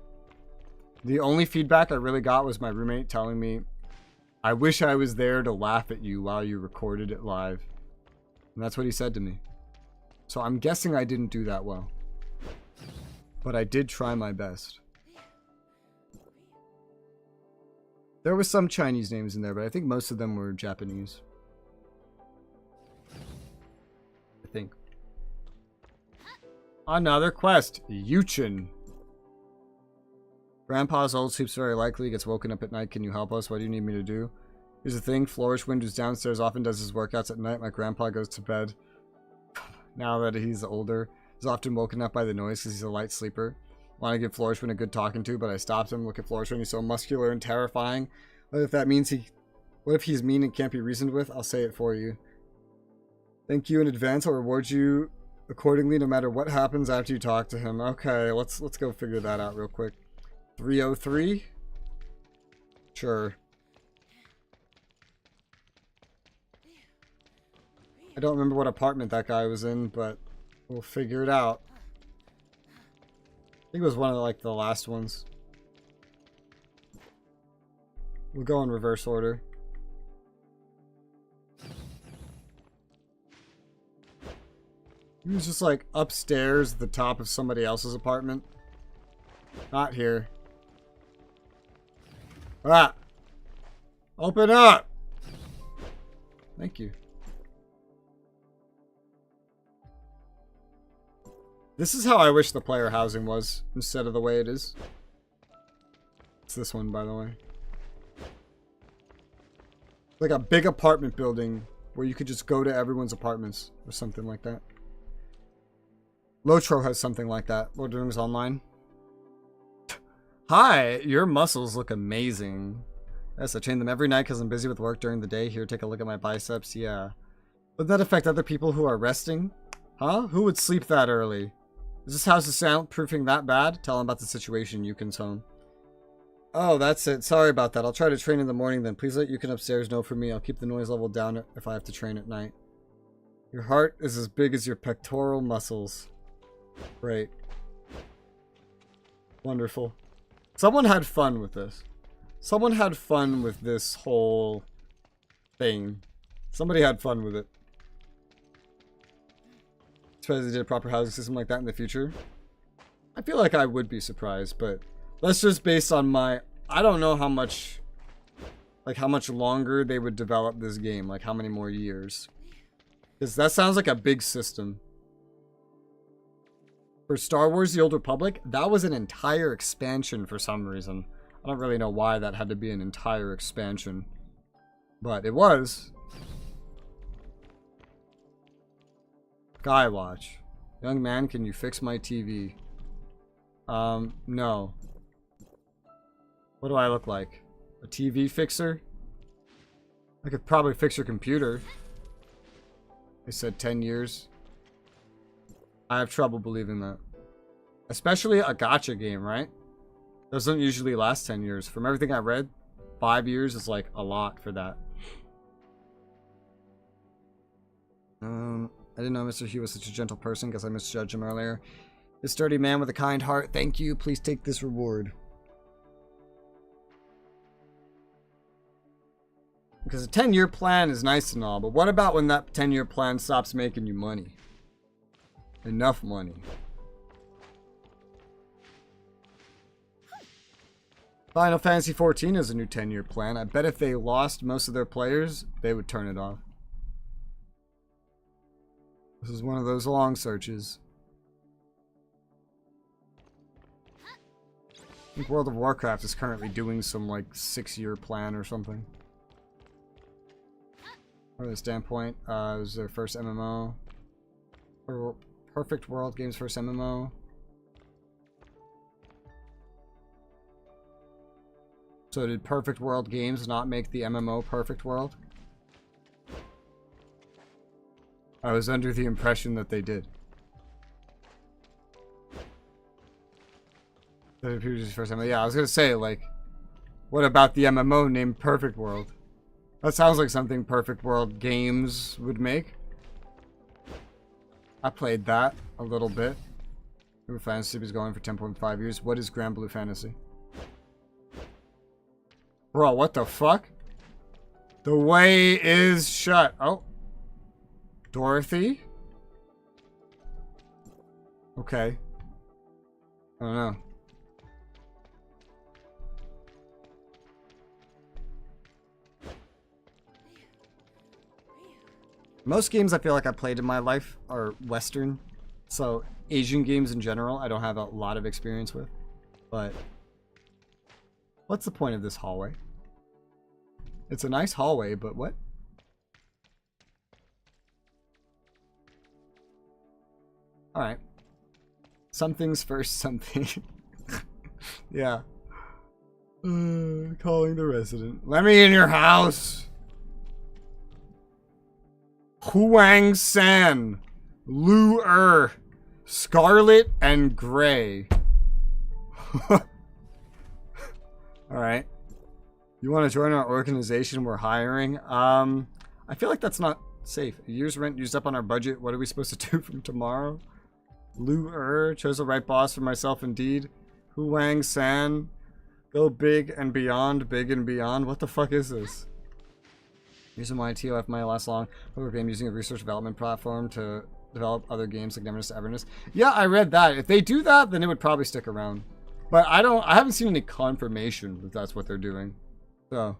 The only feedback I really got was my roommate telling me, I wish I was there to laugh at you while you recorded it live. And that's what he said to me. So I'm guessing I didn't do that well. But I did try my best. There was some Chinese names in there, but I think most of them were Japanese. I think. Another quest. Yuchin. Grandpa's old sleeps very likely. He gets woken up at night. Can you help us? What do you need me to do? Here's the thing. Flourish Wind, who's downstairs, often does his workouts at night. My grandpa goes to bed. Now that he's older, he's often woken up by the noise because he's a light sleeper. Want to give Flourish Wind a good talking to, but I stopped him. Look at Flourish Wind. He's so muscular and terrifying. What if that means what if he's mean and can't be reasoned with? I'll say it for you. Thank you in advance. I'll reward you accordingly no matter what happens after you talk to him. Okay, let's go figure that out real quick. 303? Sure. I don't remember what apartment that guy was in, but we'll figure it out. I think it was one of like the last ones. We'll go in reverse order. He was just like upstairs at the top of somebody else's apartment. Not here. Ah! Open up! Thank you. This is how I wish the player housing was, instead of the way it is. It's this one, by the way. Like a big apartment building where you could just go to everyone's apartments or something like that. Lotro has something like that. Lord of the Rings Online. Hi, your muscles look amazing. Yes, I train them every night because I'm busy with work during the day. Here, take a look at my biceps. Yeah. Would that affect other people who are resting? Huh? Who would sleep that early? Is this house soundproofing that bad? Tell them about the situation, Yukon-san. Oh, that's it. Sorry about that. I'll try to train in the morning then. Please let Yukon upstairs know for me. I'll keep the noise level down if I have to train at night. Your heart is as big as your pectoral muscles. Great. Wonderful. Someone had fun with this. Someone had fun with this whole thing. Somebody had fun with it. Suppose they did a proper housing system like that in the future. I feel like I would be surprised, but that's just based on my... I don't know how much... Like, how much longer they would develop this game. Like, how many more years. Because that sounds like a big system. For Star Wars The Old Republic, that was an entire expansion for some reason. I don't really know why that had to be an entire expansion. But it was. Skywatch. Young man, can you fix my TV? No. What do I look like? A TV fixer? I could probably fix your computer. They said 10 years. I have trouble believing that. Especially a gacha game, right? Doesn't usually last 10 years. From everything I read, 5 years is like a lot for that. I didn't know Mr. Hugh was such a gentle person. Guess I misjudged him earlier. A sturdy man with a kind heart. Thank you. Please take this reward. Because a 10-year plan is nice and all, but what about when that 10-year plan stops making you money? Enough money. Final Fantasy XIV is a new 10-year plan. I bet if they lost most of their players, they would turn it off. This is one of those long searches. I think World of Warcraft is currently doing some like 6-year plan or something. From the standpoint, it was their first MMO. Or Perfect World Games' first MMO. So did Perfect World Games not make the MMO Perfect World? I was under the impression that they did. That appears his first MMO. Yeah, I was gonna say, like, what about the MMO named Perfect World? That sounds like something Perfect World Games would make. I played that a little bit. Blue Fantasy was going for 10.5 years. What is Grand Blue Fantasy? Bro, what the fuck? The way is shut. Oh. Dorothy? Okay. I don't know. Most games I feel like I played in my life are Western. So Asian games in general, I don't have a lot of experience with. But what's the point of this hallway? It's a nice hallway, but what? Alright. Some things first, something. Yeah. Calling the resident. Let me in your house! Huang San. Lu Er. Scarlet and Gray. Alright. You want to join our organization? We're hiring. I feel like that's not safe. A year's rent used up on our budget. What are we supposed to do from tomorrow? Lu Er. Chose the right boss for myself indeed. Huang San. Go big and beyond. Big and beyond. What the fuck is this? Using my TOF might last long. Poker game using a research development platform to develop other games like Neverest to Everness. Yeah, I read that. If they do that, then it would probably stick around. But I haven't seen any confirmation that that's what they're doing. So,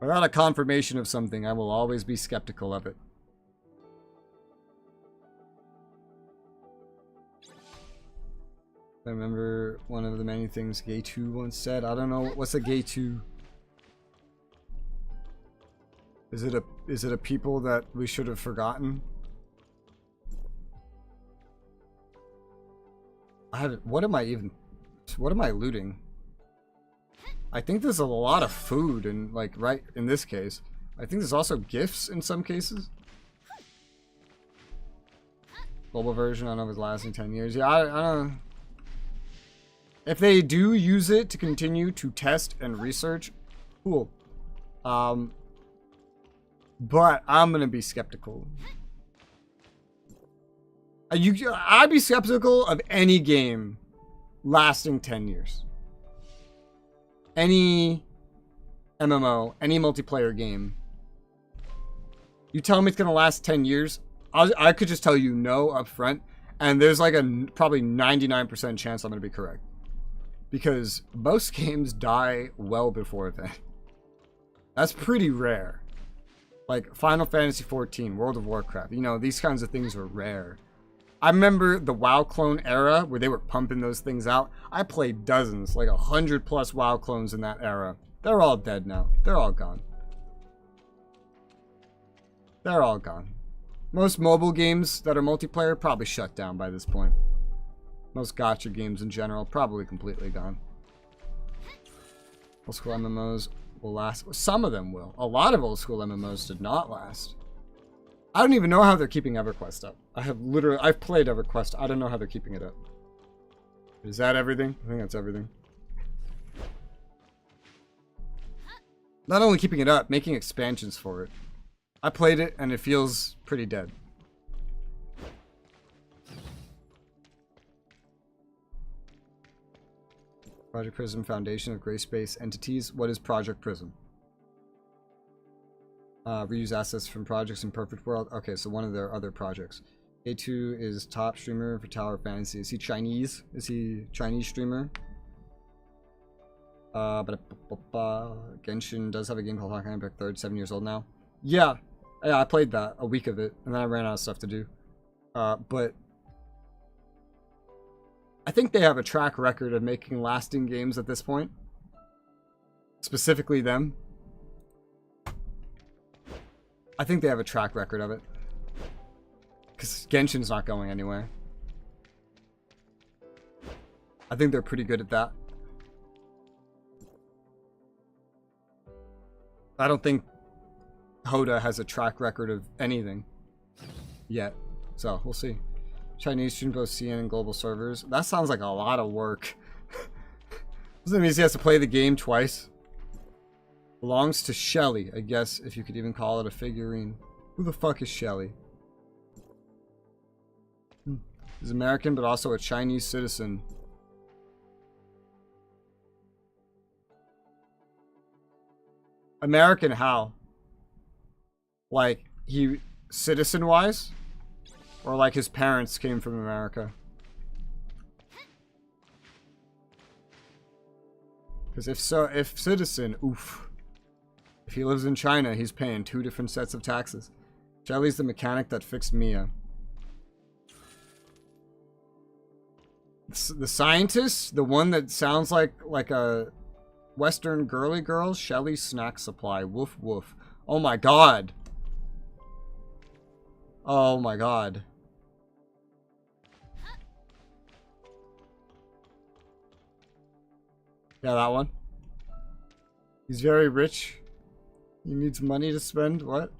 without a confirmation of something, I will always be skeptical of it. I remember one of the many things Gay2 once said. I don't know, what's a Gay2? Is it a people that we should have forgotten? What am I looting? I think there's a lot of food and like right in this case. I think there's also gifts in some cases. Global version, I don't know if it's lasting 10 years. Yeah, I don't know. If they do use it to continue to test and research, cool. But I'm gonna be skeptical. I'd be skeptical of any game lasting 10 years. Any MMO, any multiplayer game. You tell me it's gonna last 10 years, I could just tell you no up front, and there's like a probably 99% chance I'm gonna be correct. Because most games die well before then. That's pretty rare. Like Final Fantasy XIV, World of Warcraft, you know, these kinds of things were rare. I remember the WoW clone era where they were pumping those things out. I played dozens, like 100+ WoW clones in that era. They're all dead now. They're all gone. They're all gone. Most mobile games that are multiplayer probably shut down by this point. Most gacha games in general probably completely gone. Old school MMOs will last. Some of them will. A lot of old school MMOs did not last. I don't even know how they're keeping EverQuest up. I've played EverQuest. I don't know how they're keeping it up. Is that everything? I think that's everything. Not only keeping it up, making expansions for it. I played it and it feels pretty dead. Project Prism Foundation of Gray Space Entities. What is Project Prism? Reuse assets from projects in Perfect World. Okay, so one of their other projects. A2 is top streamer for Tower Fantasy. Is he Chinese? Is he Chinese streamer? Genshin does have a game called Hawkeye Impact 3rd, 7 years old now. Yeah, I played that, a week of it, and then I ran out of stuff to do. But I think they have a track record of making lasting games at this point. Specifically them. I think they have a track record of it. Because Genshin's not going anywhere. I think they're pretty good at that. I don't think Hoda has a track record of anything yet. So, we'll see. Chinese stream both CN and global servers. That sounds like a lot of work. Doesn't mean he has to play the game twice. Belongs to Shelly, I guess, if you could even call it a figurine. Who the fuck is Shelly? He's American, but also a Chinese citizen. American how? Like, he citizen-wise? Or like his parents came from America? Because if so, if citizen, oof. If he lives in China, he's paying 2 different sets of taxes. Shelly's the mechanic that fixed Mia. The scientist? The one that sounds like a Western girly girl? Shelly Snack Supply. Woof woof. Oh my god. Oh my god. Yeah, that one. He's very rich. He needs money to spend. What?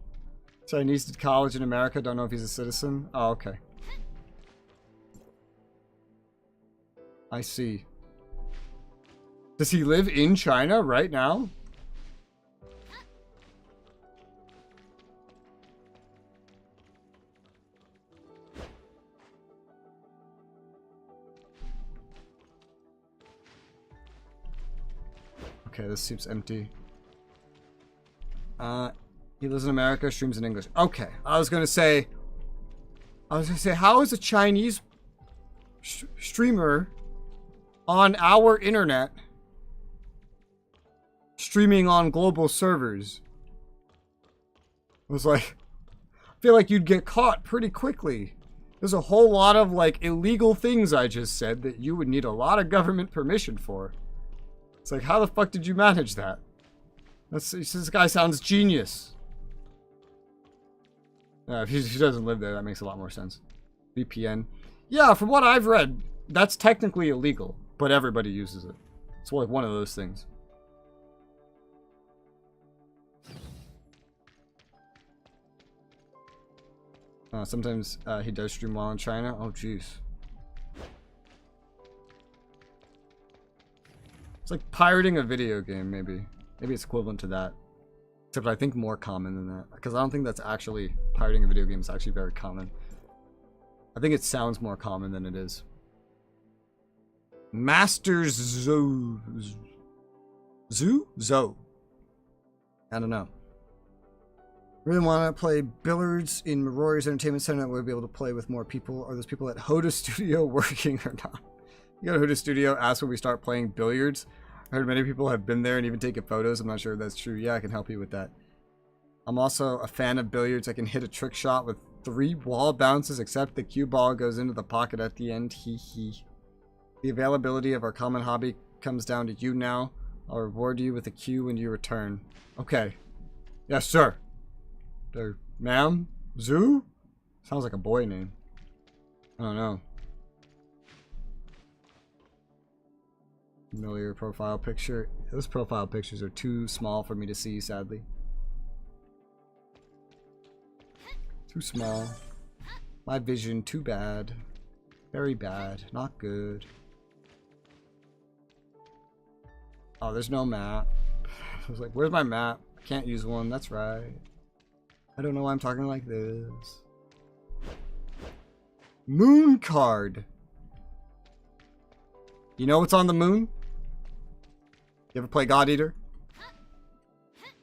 Chinese did college in America. Don't know if he's a citizen. Oh, okay. I see. Does he live in China right now? Okay, this seems empty. He lives in America, streams in English. Okay, I was gonna say, how is a Chinese streamer on our internet streaming on global servers? I was like, I feel like you'd get caught pretty quickly. There's a whole lot of like illegal things I just said that you would need a lot of government permission for. It's like, how the fuck did you manage that? This guy sounds genius. If he doesn't live there, that makes a lot more sense. VPN. Yeah, from what I've read, that's technically illegal, but everybody uses it. It's like one of those things. Sometimes he does stream while in China. Oh, jeez. It's like pirating a video game, maybe. Maybe it's equivalent to that. Except I think more common than that. Because I don't think that's actually... Pirating a video game is actually very common. I think it sounds more common than it is. Masters Zo... Zo? I don't know. Really want to play billiards in Rory's Entertainment Center that we'll be able to play with more people. Are those people at Hoda Studio working or not? You go to Hoda Studio, ask when we start playing billiards. I heard many people have been there and even taken photos. I'm not sure if that's true. Yeah, I can help you with that. I'm also a fan of billiards. I can hit a trick shot with 3 wall bounces, except the cue ball goes into the pocket at the end. Hee hee. The availability of our common hobby comes down to you now. I'll reward you with a cue when you return. Okay. Yes, sir. Ma'am? Zoo? Sounds like a boy name. I don't know. Familiar profile picture. Those profile pictures are too small for me to see, sadly. Too small. My vision, too bad. Very bad. Not good. Oh, there's no map. I was like, where's my map? Can't use one. That's right. I don't know why I'm talking like this. Moon card. You know what's on the moon? You ever play God Eater?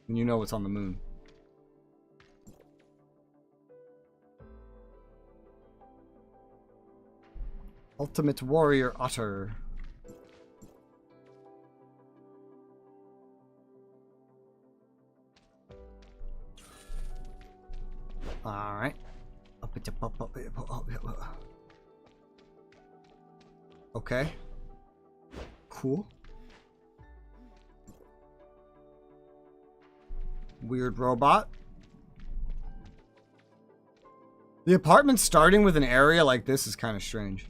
And you know what's on the moon. Ultimate Warrior Otter. Alright. Okay. Cool. Weird robot. The apartment starting with an area like this is kind of strange.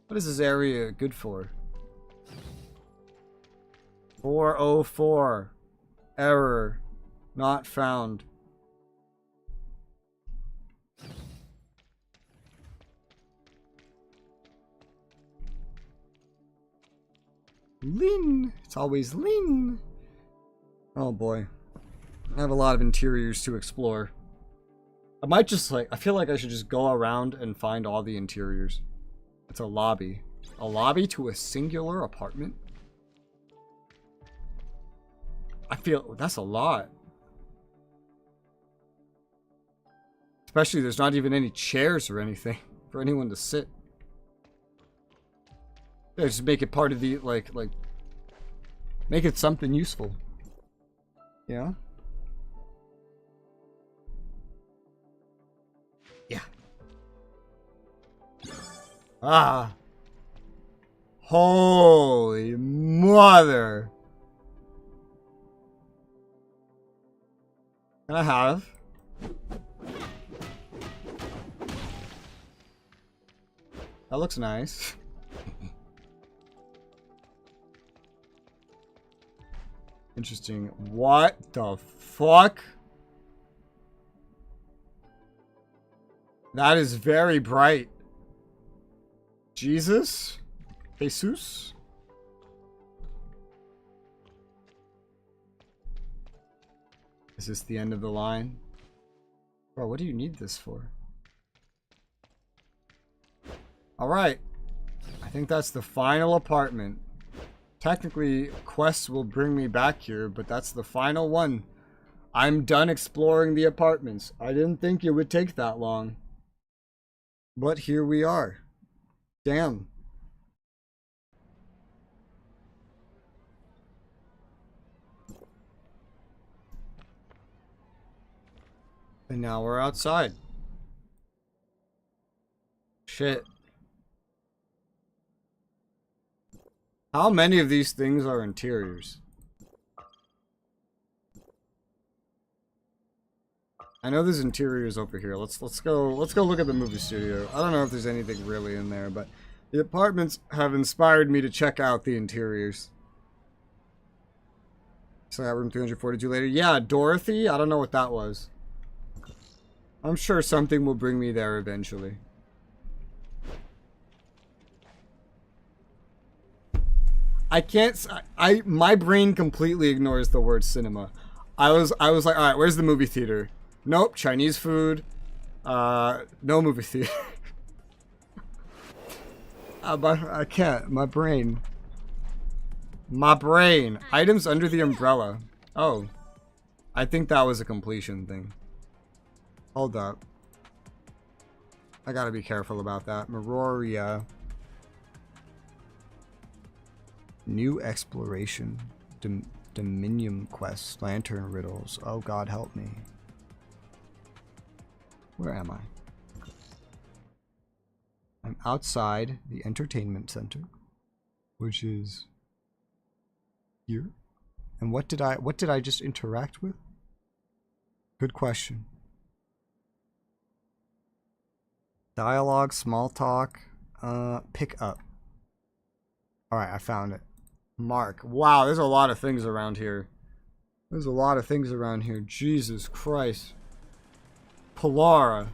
What is this area good for? 404. Error. Not found. Lin. It's always Lin. Oh boy. I have a lot of interiors to explore. I might just I feel like I should just go around and find all the interiors. It's a lobby. A lobby to a singular apartment? I feel that's a lot. Especially there's not even any chairs or anything for anyone to sit. Yeah, just make it part of the, like, make it something useful. Yeah? Yeah. Ah. Holy mother. Can I have? That looks nice. Interesting. What the fuck? That is very bright. Jesus? Jesus? Is this the end of the line? Bro, what do you need this for? Alright. I think that's the final apartment. Technically, quests will bring me back here, but that's the final one. I'm done exploring the apartments. I didn't think it would take that long. But here we are. Damn. And now we're outside. Shit. How many of these things are interiors? I know there's interiors over here. Let's go look at the movie studio. I don't know if there's anything really in there, but the apartments have inspired me to check out the interiors. So I got room 342 later. Yeah, Dorothy? I don't know what that was. I'm sure something will bring me there eventually. I can't. My brain completely ignores the word cinema. I was like, all right, where's the movie theater? Nope, Chinese food. No movie theater. But I can't. My brain. My brain. Items under the umbrella. Oh, I think that was a completion thing. Hold up. I gotta be careful about that. Meroria. New exploration. Dominion quest. Lantern riddles. Oh God, help me. Where am I? I'm outside the entertainment center, which is here. And what did I just interact with? Good question. Dialogue, small talk, pick up. Alright, I found it. Mark. Wow, there's a lot of things around here. There's a lot of things around here. Jesus Christ. Polara.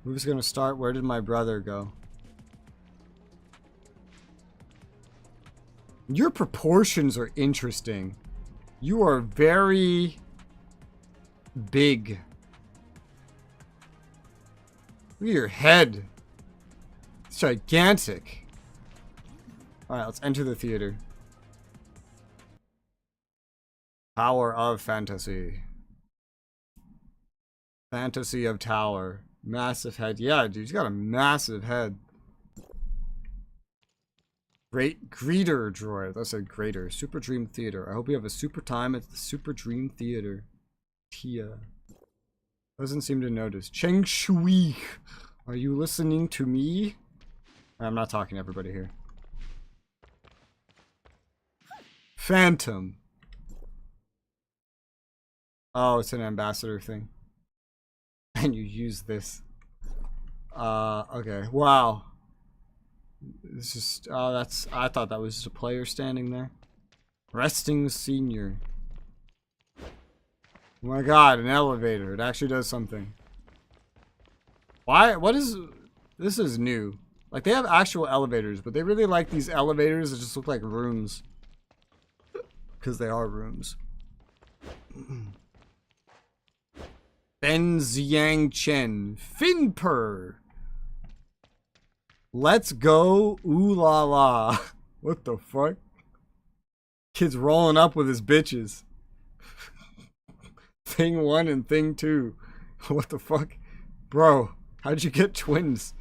Who's gonna start? Where did my brother go? Your proportions are interesting. You are very big. Look at your head. It's gigantic. Alright, let's enter the theater. Power of Fantasy. Fantasy of Tower. Massive head. Yeah, dude, he's got a massive head. Great greeter droid. That's a greater. Super Dream Theater. I hope you have a super time at the Super Dream Theater. Tia. Doesn't seem to notice. Cheng Shui. Are you listening to me? I'm not talking to everybody here. Phantom. Oh, it's an ambassador thing. And you use this. Okay. Wow. This is, oh, that's, I thought that was just a player standing there. Resting Senior. Oh my god, an elevator. It actually does something. Why, what is, this is new. Like, they have actual elevators, but they really like these elevators that just look like rooms. Because they are rooms. Ben Xiang Chen. Finper. Let's go, ooh la la. What the fuck? Kid's rolling up with his bitches. Thing 1 and thing 2. What the fuck? Bro, how'd you get twins?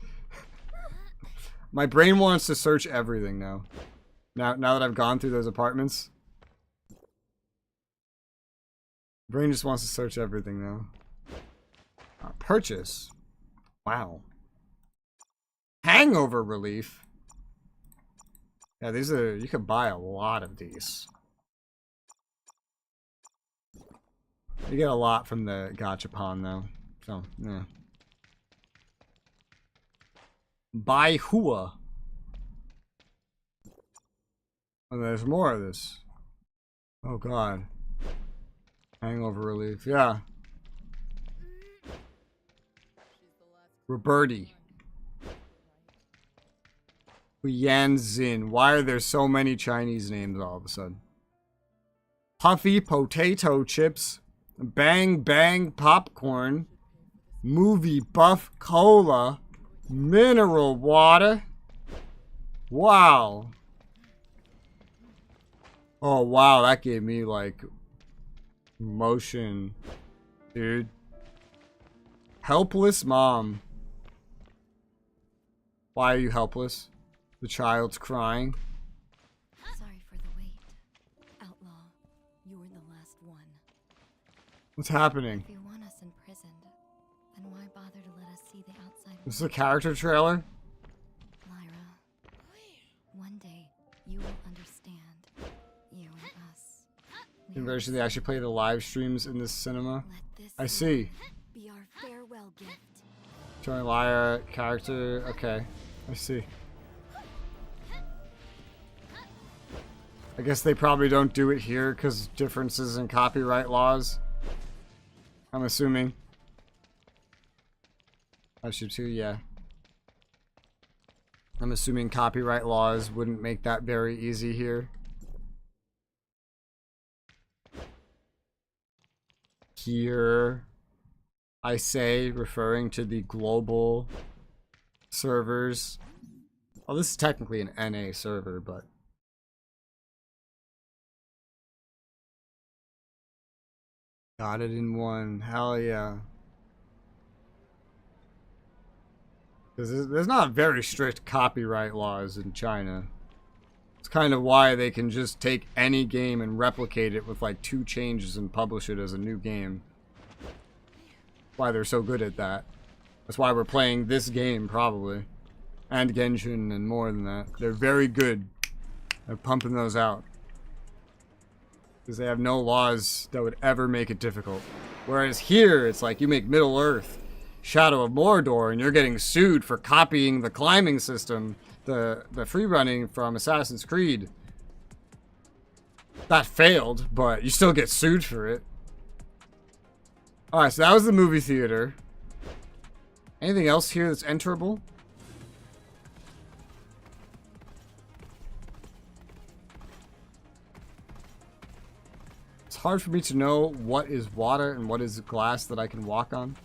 My brain wants to search everything now. Now that I've gone through those apartments. Brain just wants to search everything now. Purchase. Wow. Hangover relief. Yeah, these are, you could buy a lot of these. You get a lot from the gachapon though. So, yeah. Buy Hua. And there's more of this. Oh god. Hangover relief, yeah. Roberti. Yanzin. Why are there so many Chinese names all of a sudden? Puffy potato chips. Bang bang popcorn. Movie buff cola. Mineral water. Wow. Oh wow, that gave me like motion, dude. Helpless mom. Why are you helpless? The child's crying. Sorry for the wait. Outlaw, you're the last one. What's happening? If you want us imprisoned, then why bother to let us see the outside? This is a character trailer? Lyra, one day you will understand. You and us. Conversion, they actually play the live streams in this cinema. I see. Be our farewell gift. Showing Lyra character. Okay, I see. I guess they probably don't do it here because differences in copyright laws. I'm assuming. I should too, yeah. I'm assuming copyright laws wouldn't make that very easy here. Here, I say, referring to the global servers. Well, this is technically an NA server, but got it in one. Hell yeah. Because there's not very strict copyright laws in China. It's kind of why they can just take any game and replicate it with like 2 changes and publish it as a new game. Why they're so good at that. That's why we're playing this game, probably. And Genshin and more than that. They're very good at pumping those out. Because they have no laws that would ever make it difficult. Whereas here, it's like you make Middle Earth, Shadow of Mordor, and you're getting sued for copying the climbing system, the free running from Assassin's Creed. That failed, but you still get sued for it. Alright, so that was the movie theater. Anything else here that's enterable? It's hard for me to know what is water and what is glass that I can walk on.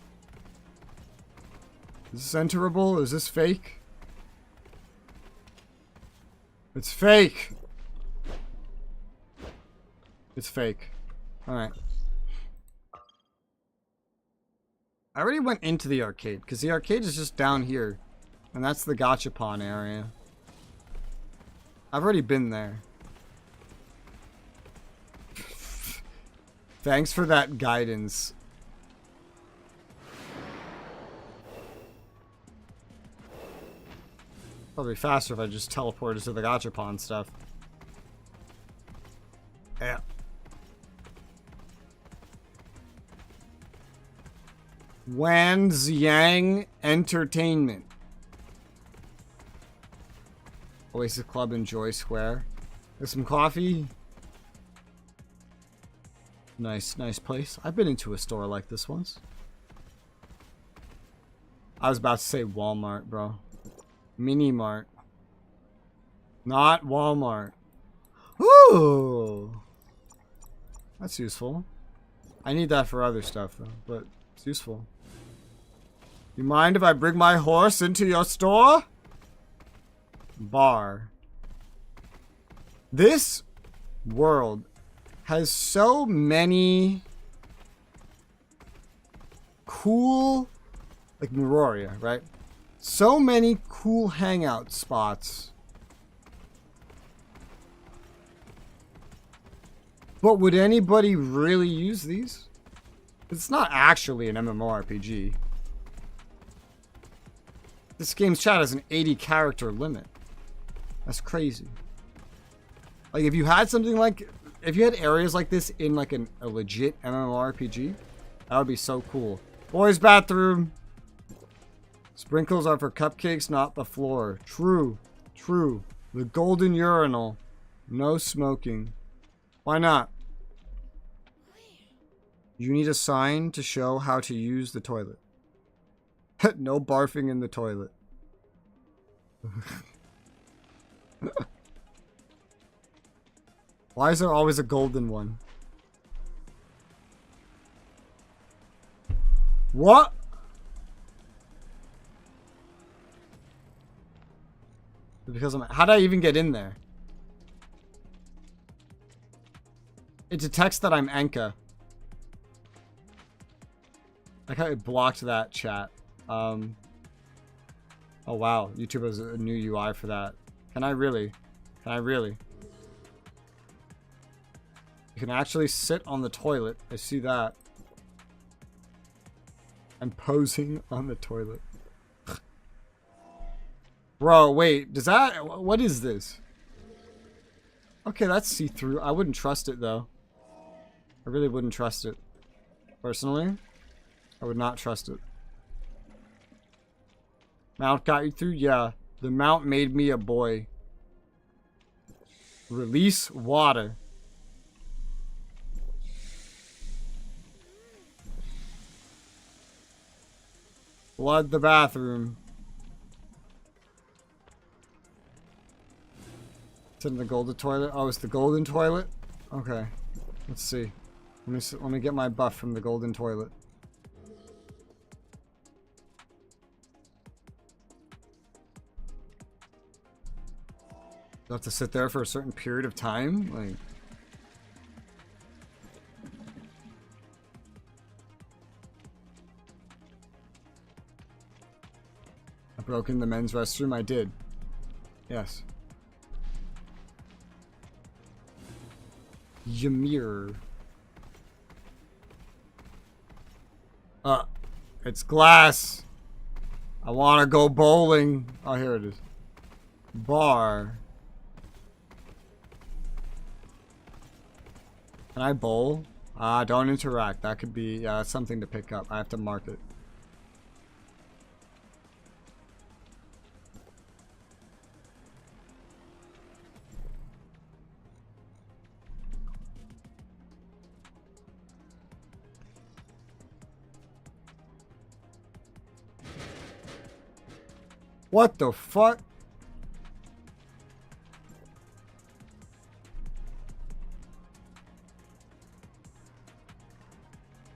Is this enterable? Is this fake? It's fake! It's fake. Alright. I already went into the arcade, because the arcade is just down here. And that's the gachapon area. I've already been there. Thanks for that guidance. Probably faster if I just teleported to the gachapon stuff. Yeah. Wan Xiang Entertainment. Oasis Club in Joy Square. There's some coffee. Nice, nice place. I've been into a store like this once. I was about to say Walmart, bro. Mini Mart. Not Walmart. Ooh! That's useful. I need that for other stuff, though, but it's useful. You mind if I bring my horse into your store? Bar. This world has so many cool, like Meroria, right? So many cool hangout spots. But would anybody really use these? It's not actually an MMORPG. This game's chat has an 80 character limit. That's crazy. Like if you had something like, if you had areas like this in like a legit MMORPG, that would be so cool. Boys' bathroom. Sprinkles are for cupcakes, not the floor. True. True. The golden urinal. No smoking. Why not? You need a sign to show how to use the toilet. No barfing in the toilet. Why is there always a golden one? What? Because how did I even get in there? It detects that I'm Anka. Like how it blocked that chat. Oh wow, YouTube has a new UI for that. Can I really? Can I really? You can actually sit on the toilet. I see that. I'm posing on the toilet. Bro, wait, does that, what is this? Okay, that's see-through. I wouldn't trust it though. I really wouldn't trust it. Personally, I would not trust it. Mount got you through? Yeah. The mount made me a boy. Release water. Flood the bathroom. It's in the golden toilet. Oh, it's the golden toilet? Okay. Let's see. Let me get my buff from the golden toilet. Do I have to sit there for a certain period of time? Like, I broke in the men's restroom? I did. Yes. Ymir. It's glass. I want to go bowling. Oh, here it is. Bar. Can I bowl? Don't interact. That could be, yeah, that's something to pick up. I have to mark it. What the fuck?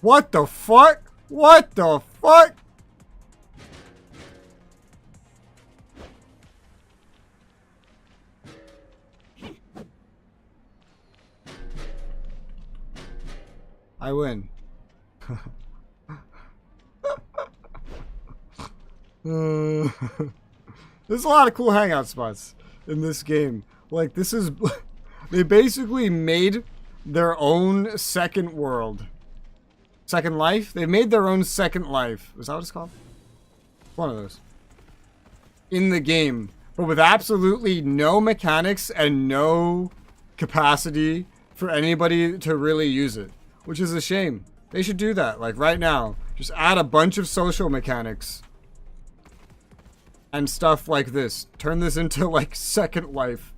What the fuck? What the fuck? I win. There's a lot of cool hangout spots in this game. Like, this is... They basically made their own second world. Second life? They made their own second life. Is that what it's called? One of those. In the game. But with absolutely no mechanics and no capacity for anybody to really use it. Which is a shame. They should do that, like right now. Just add a bunch of social mechanics. And stuff like this. Turn this into, like, Second Life.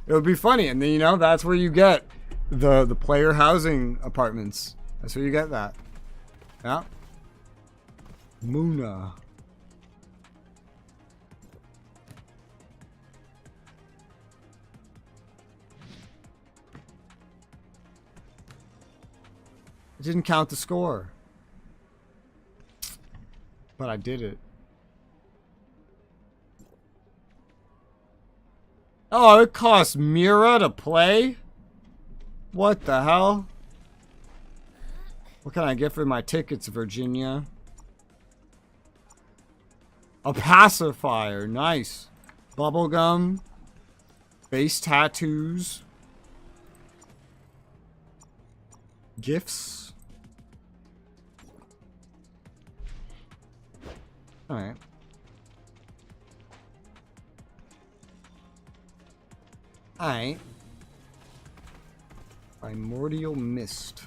It would be funny. And then, you know, that's where you get the player housing apartments. That's where you get that. Yeah. Muna. I didn't count the score. But I did it. Oh, it costs Mira to play? What the hell? What can I get for my tickets, Virginia? A pacifier. Nice. Bubblegum. Face tattoos. Gifts. Alright. Alright. Primordial Mist.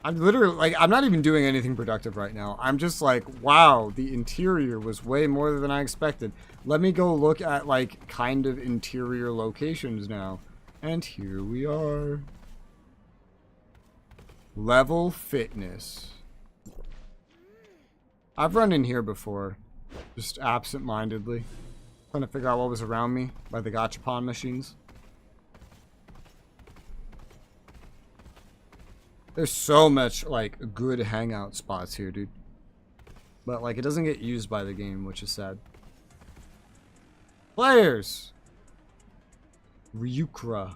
I'm literally, like, I'm not even doing anything productive right now. I'm just like, wow, the interior was way more than I expected. Let me go look at, like, kind of interior locations now. And here we are. Level Fitness. I've run in here before. Just absent-mindedly. Trying to figure out what was around me by the gachapon machines. There's so much, like, good hangout spots here, dude. But, like, it doesn't get used by the game, which is sad. Players! Ryukra.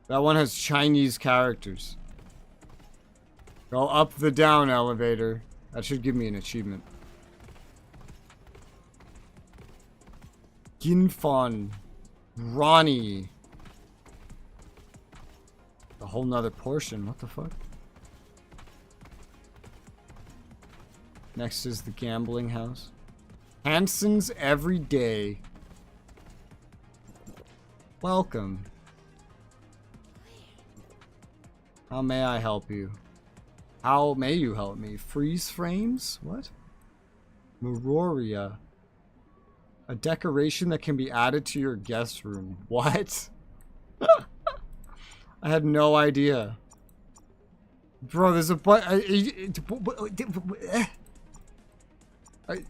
That one has Chinese characters. Go up the down elevator. That should give me an achievement. Ginfon. Ronnie. A whole nother portion. What the fuck? Next is the gambling house. Hanson's Every Day. Welcome. How may I help you? How may you help me? Freeze frames? What? Mororia. A decoration that can be added to your guest room. What? I had no idea. Bro, there's a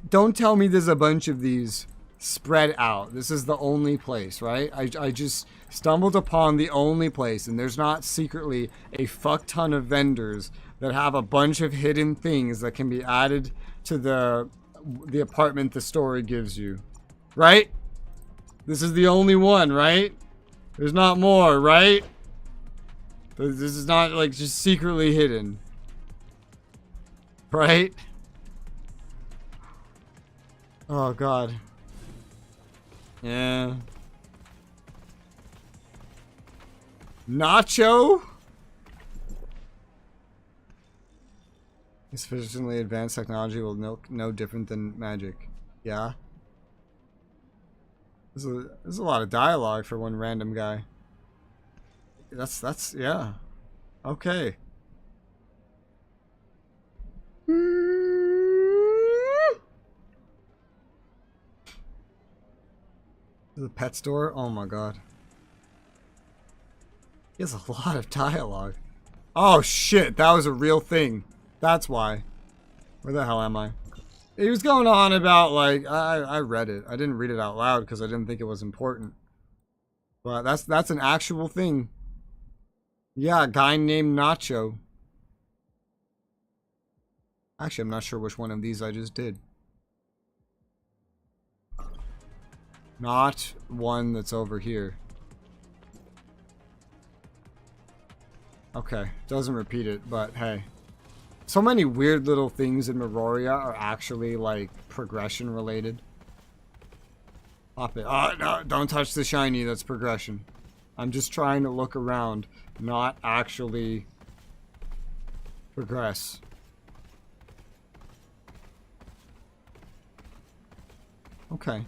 don't tell me there's a bunch of these spread out. This is the only place, right? I just stumbled upon the only place, and there's not secretly a fuck ton of vendors that have a bunch of hidden things that can be added to the apartment the story gives you. Right? This is the only one, right? There's not more, right? This is not, like, just secretly hidden. Right? Oh, God. Yeah. Nacho? Sufficiently advanced technology will no different than magic. Yeah. There's a lot of dialogue for one random guy. That's yeah. Okay. The pet store? Oh my god. He has a lot of dialogue. Oh shit, that was a real thing. That's why. Where the hell am I? He was going on about, like, I read it. I didn't read it out loud because I didn't think it was important. But that's an actual thing. Yeah, a guy named Nacho. Actually, I'm not sure which one of these I just did. Not one that's over here. Okay, doesn't repeat it, but hey. So many weird little things in Mororia are actually, like, progression related. Pop it. Oh, no, don't touch the shiny. That's progression. I'm just trying to look around, not actually progress. Okay.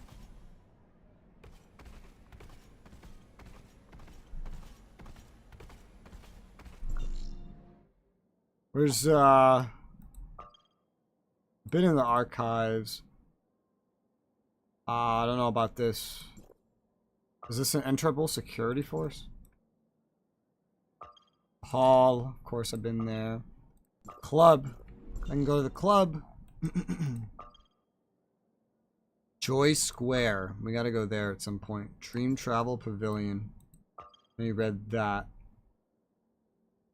Where's, been in the archives. I don't know about this. Is this an enterable security force? Hall, of course I've been there. Club. I can go to the club. Joy Square. We gotta go there at some point. Dream Travel Pavilion. We read that.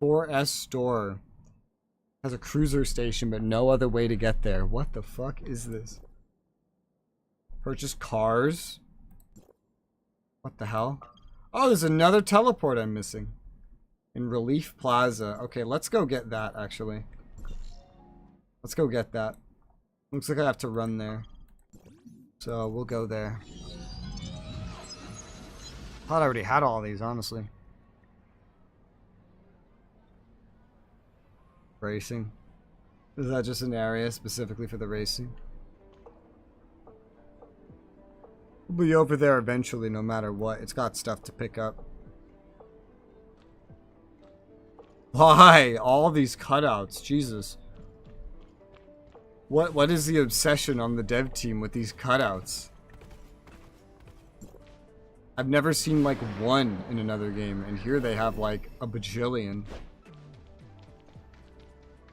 4S Store. Has a cruiser station, but no other way to get there. What the fuck is this? Purchase cars? What the hell? Oh, there's another teleport I'm missing. In Relief Plaza. Okay, let's go get that, actually. Let's go get that. Looks like I have to run there. So, we'll go there. Thought I already had all these, honestly. Racing. Is that just an area specifically for the racing? We'll be over there eventually, no matter what. It's got stuff to pick up. Why? All these cutouts. Jesus. What is the obsession on the dev team with these cutouts? I've never seen like one in another game, and here they have like a bajillion.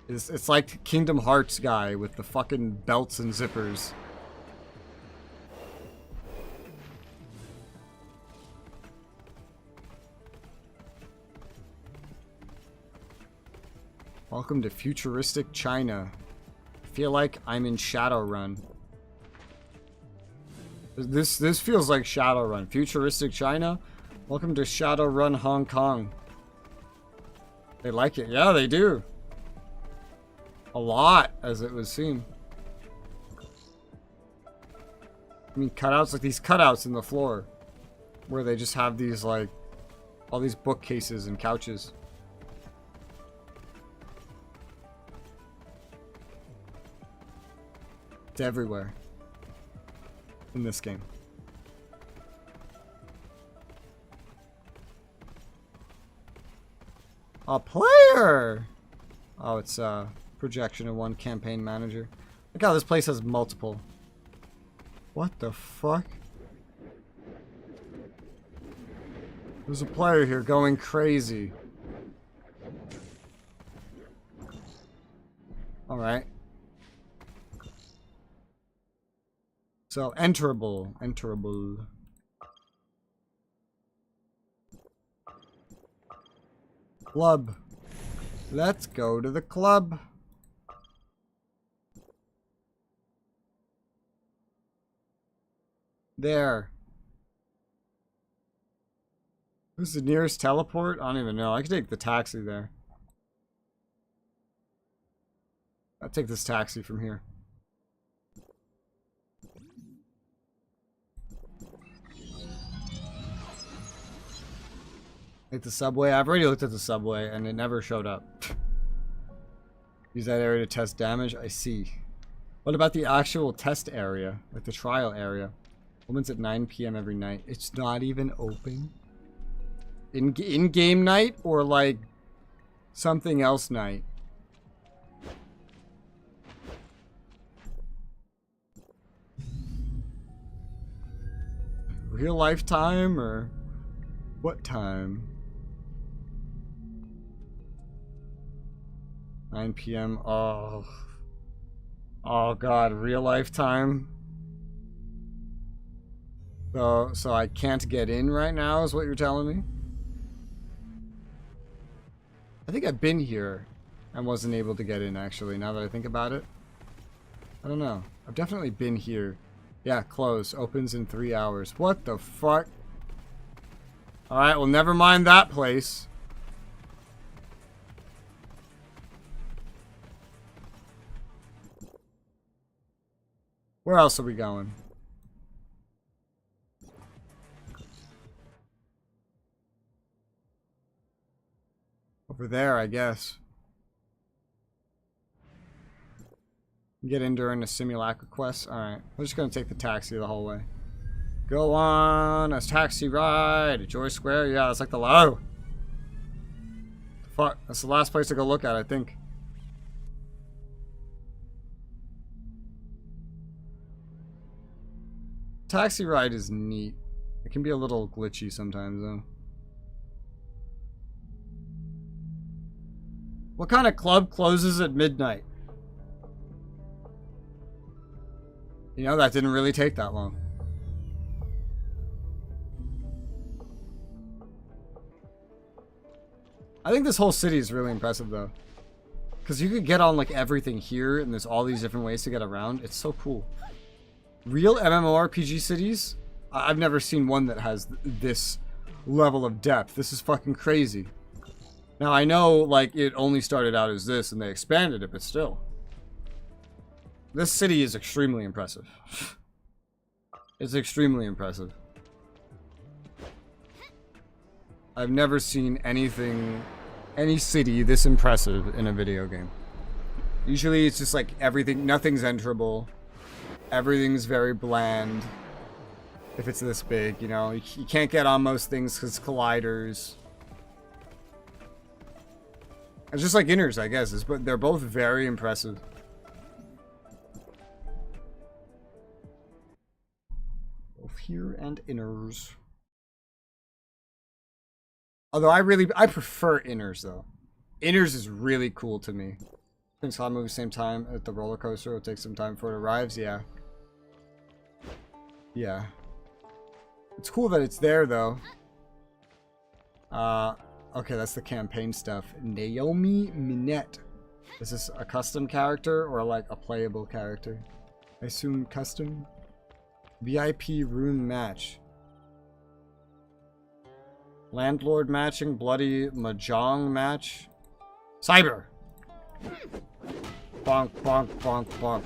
It's like Kingdom Hearts guy with the fucking belts and zippers. Welcome to futuristic China. I feel like I'm in Shadowrun. This feels like Shadowrun. Futuristic China? Welcome to Shadowrun Hong Kong. They like it. Yeah, they do. A lot, as it would seem. I mean, cutouts, like these cutouts in the floor. Where they just have these, like, all these bookcases and couches. It's everywhere. In this game. A player! Oh, it's projection of one campaign manager. Look how this place has multiple. What the fuck? There's a player here going crazy. Alright. So, enterable. Enterable. Club. Let's go to the club. There. Who's the nearest teleport? I don't even know. I could take the taxi there. I'll take this taxi from here. Take the subway. I've already looked at the subway and it never showed up. Use that area to test damage. I see. What about the actual test area? Like the trial area? Opens at 9 p.m. every night. It's not even open? In-game night? Or like something else night? Real life time or what time? 9 p.m. Oh. Oh god, real life time? So I can't get in right now is what you're telling me? I think I've been here and wasn't able to get in actually, now that I think about it. I don't know. I've definitely been here. Yeah, closed. Opens in 3 hours. What the fuck? Alright, well never mind that place. Where else are we going? Over there, I guess. Get in during the simulacra quest. Alright. We're just gonna take the taxi the whole way. Go on a taxi ride at Joy Square. Yeah, it's like the low. Fuck. That's the last place to go look at, I think. Taxi ride is neat. It can be a little glitchy sometimes, though. What kind of club closes at midnight? You know, that didn't really take that long. I think this whole city is really impressive, though. Because you could get on, like, everything here, and there's all these different ways to get around. It's so cool. Real MMORPG cities? I've never seen one that has this level of depth. This is fucking crazy. Now, I know, like, it only started out as this, and they expanded it, but still. This city is extremely impressive. It's extremely impressive. I've never seen anything, any city this impressive in a video game. Usually it's just like everything, nothing's enterable. Everything's very bland. If it's this big, you know, you can't get on most things because colliders. It's just like Innars, I guess, but they're both very impressive. Both here and Innars. Although I prefer Innars though. Innars is really cool to me. Things all move same time at the roller coaster. It'll take some time before it arrives. Yeah. Yeah. It's cool that it's there though. Okay, that's the campaign stuff. Naomi Minette. Is this a custom character or like a playable character? I assume custom. VIP rune match. Landlord matching, bloody mahjong match. Cyber. Bonk, bonk, bonk, bonk.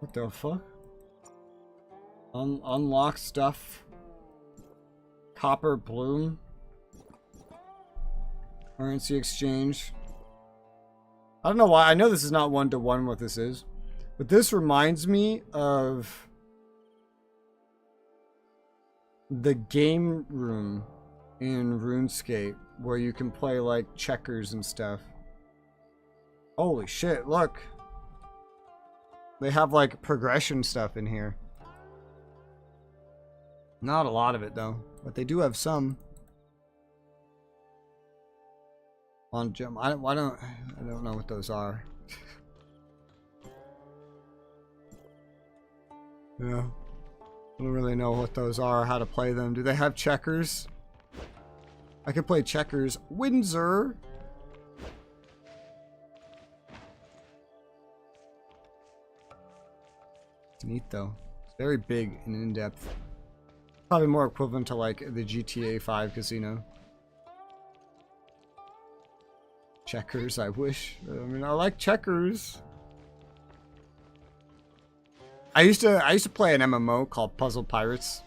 What the fuck? Unlock stuff. Copper bloom. Currency exchange. I don't know why. I know this is not one-to-one what this is. But this reminds me of the game room in RuneScape where you can play like checkers and stuff. Holy shit, look. They have like progression stuff in here. Not a lot of it though, but they do have some. On jump. I don't know what those are. Yeah. I don't really know what those are, how to play them. Do they have checkers? I could play checkers. Windsor. It's neat though. It's very big and in-depth. Probably more equivalent to like the GTA 5 casino. Checkers, I wish. I mean, I like checkers. I used to play an MMO called Puzzle Pirates.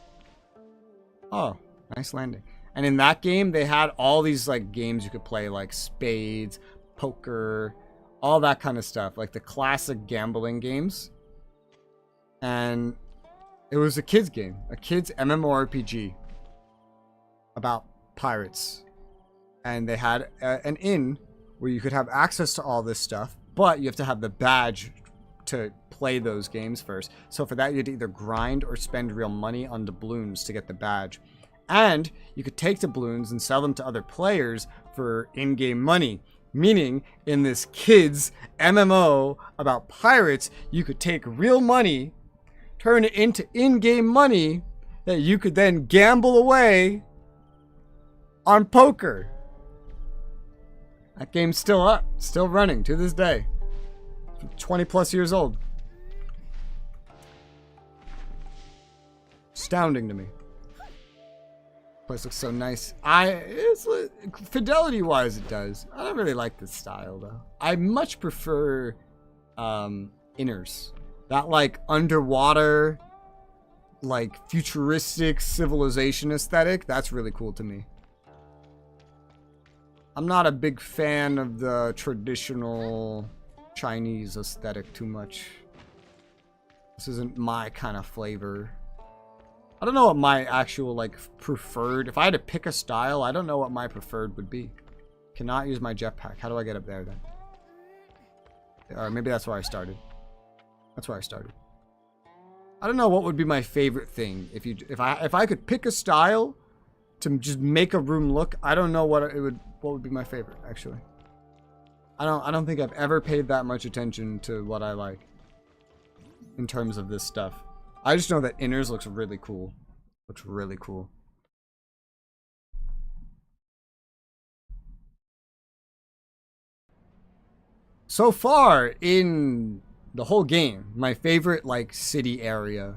Oh, nice landing. And in that game, they had all these like games you could play, like spades, poker, all that kind of stuff, like the classic gambling games. And it was a kids game, a kids MMORPG about pirates. And they had an inn where you could have access to all this stuff, but you have to have the badge to play those games first. So for that, you had to either grind or spend real money on doubloons to get the badge. And you could take doubloons and sell them to other players for in-game money. Meaning, in this kids MMO about pirates, you could take real money, turn it into in-game money that you could then gamble away on poker. That game's still up, still running to this day. 20 plus years old. Astounding to me. Place looks so nice. Fidelity wise it does. I don't really like this style though. I much prefer Innars. That like underwater, like futuristic civilization aesthetic, that's really cool to me. I'm not a big fan of the traditional Chinese aesthetic too much. This isn't my kind of flavor. I don't know what my actual like preferred, if I had to pick a style, I don't know what my preferred would be. Cannot use my jetpack. How do I get up there then? Or maybe that's where I started. That's where I started. I don't know what would be my favorite thing. If I could pick a style to just make a room look, I don't know what would be my favorite actually. I don't think I've ever paid that much attention to what I like in terms of this stuff. I just know that Innars looks really cool. Looks really cool. So far in the whole game, my favorite like city area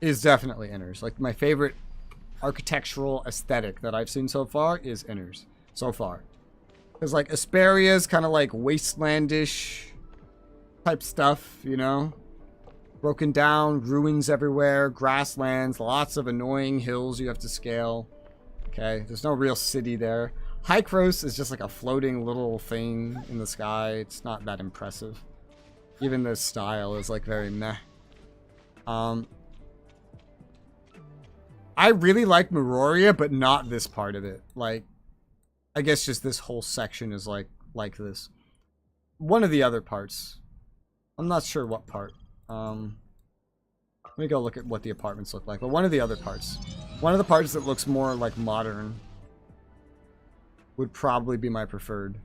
is definitely Innars. Like my favorite architectural aesthetic that I've seen so far is Innars. So far. Because like Asperia is kind of like wastelandish type stuff, you know? Broken down, ruins everywhere, grasslands, lots of annoying hills you have to scale. Okay, there's no real city there. Hykros is just like a floating little thing in the sky. It's not that impressive. Even the style is like very meh. I really like Meroria, but not this part of it. Like, I guess just this whole section is like this. One of the other parts. I'm not sure what part. Let me go look at what the apartments look like. But one of the other parts. One of the parts that looks more like modern would probably be my preferred.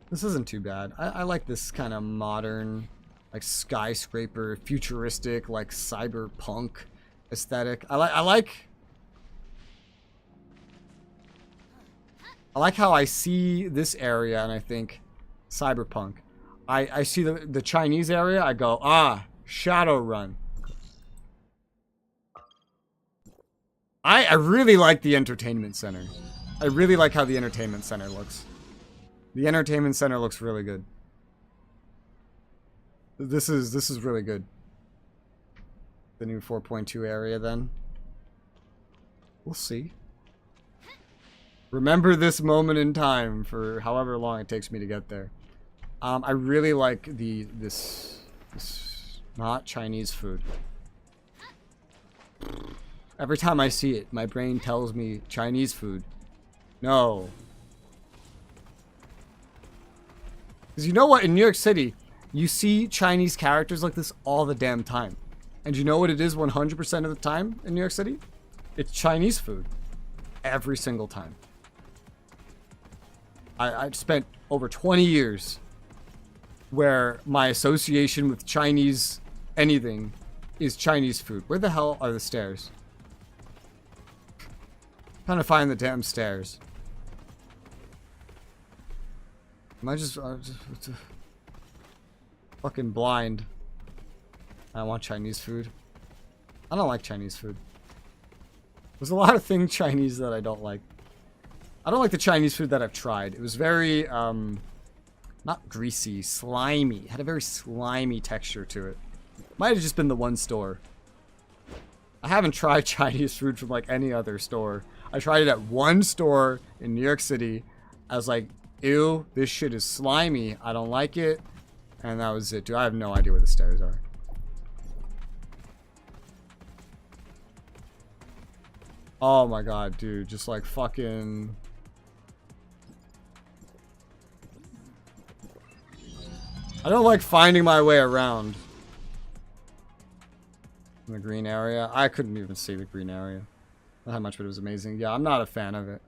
This isn't too bad. I like this kind of modern, like skyscraper, futuristic, like cyberpunk aesthetic. I like how I see this area and I think cyberpunk. I see the Chinese area, I go, ah, Shadowrun. I really like the entertainment center. I really like how the entertainment center looks. The entertainment center looks really good. This is really good. The new 4.2 area then. We'll see. Remember this moment in time for however long it takes me to get there. I really like this not Chinese food. Every time I see it, my brain tells me Chinese food. No. Because you know what? In New York City, you see Chinese characters like this all the damn time. And you know what it is 100% of the time in New York City? It's Chinese food. Every single time. I've spent over 20 years where my association with Chinese anything is Chinese food. Where the hell are the stairs? I'm trying to find the damn stairs. Am I just fucking blind? I want Chinese food. I don't like Chinese food. There's a lot of things Chinese that I don't like. I don't like the Chinese food that I've tried. It was very, not greasy, slimy. It had a very slimy texture to it. Might have just been the one store. I haven't tried Chinese food from like any other store. I tried it at one store in New York City. I was like, ew, this shit is slimy. I don't like it. And that was it, dude. I have no idea where the stairs are. Oh my god, dude. Just like fucking... I don't like finding my way around. In the green area. I couldn't even see the green area. Not how much, but it was amazing. Yeah, I'm not a fan of it.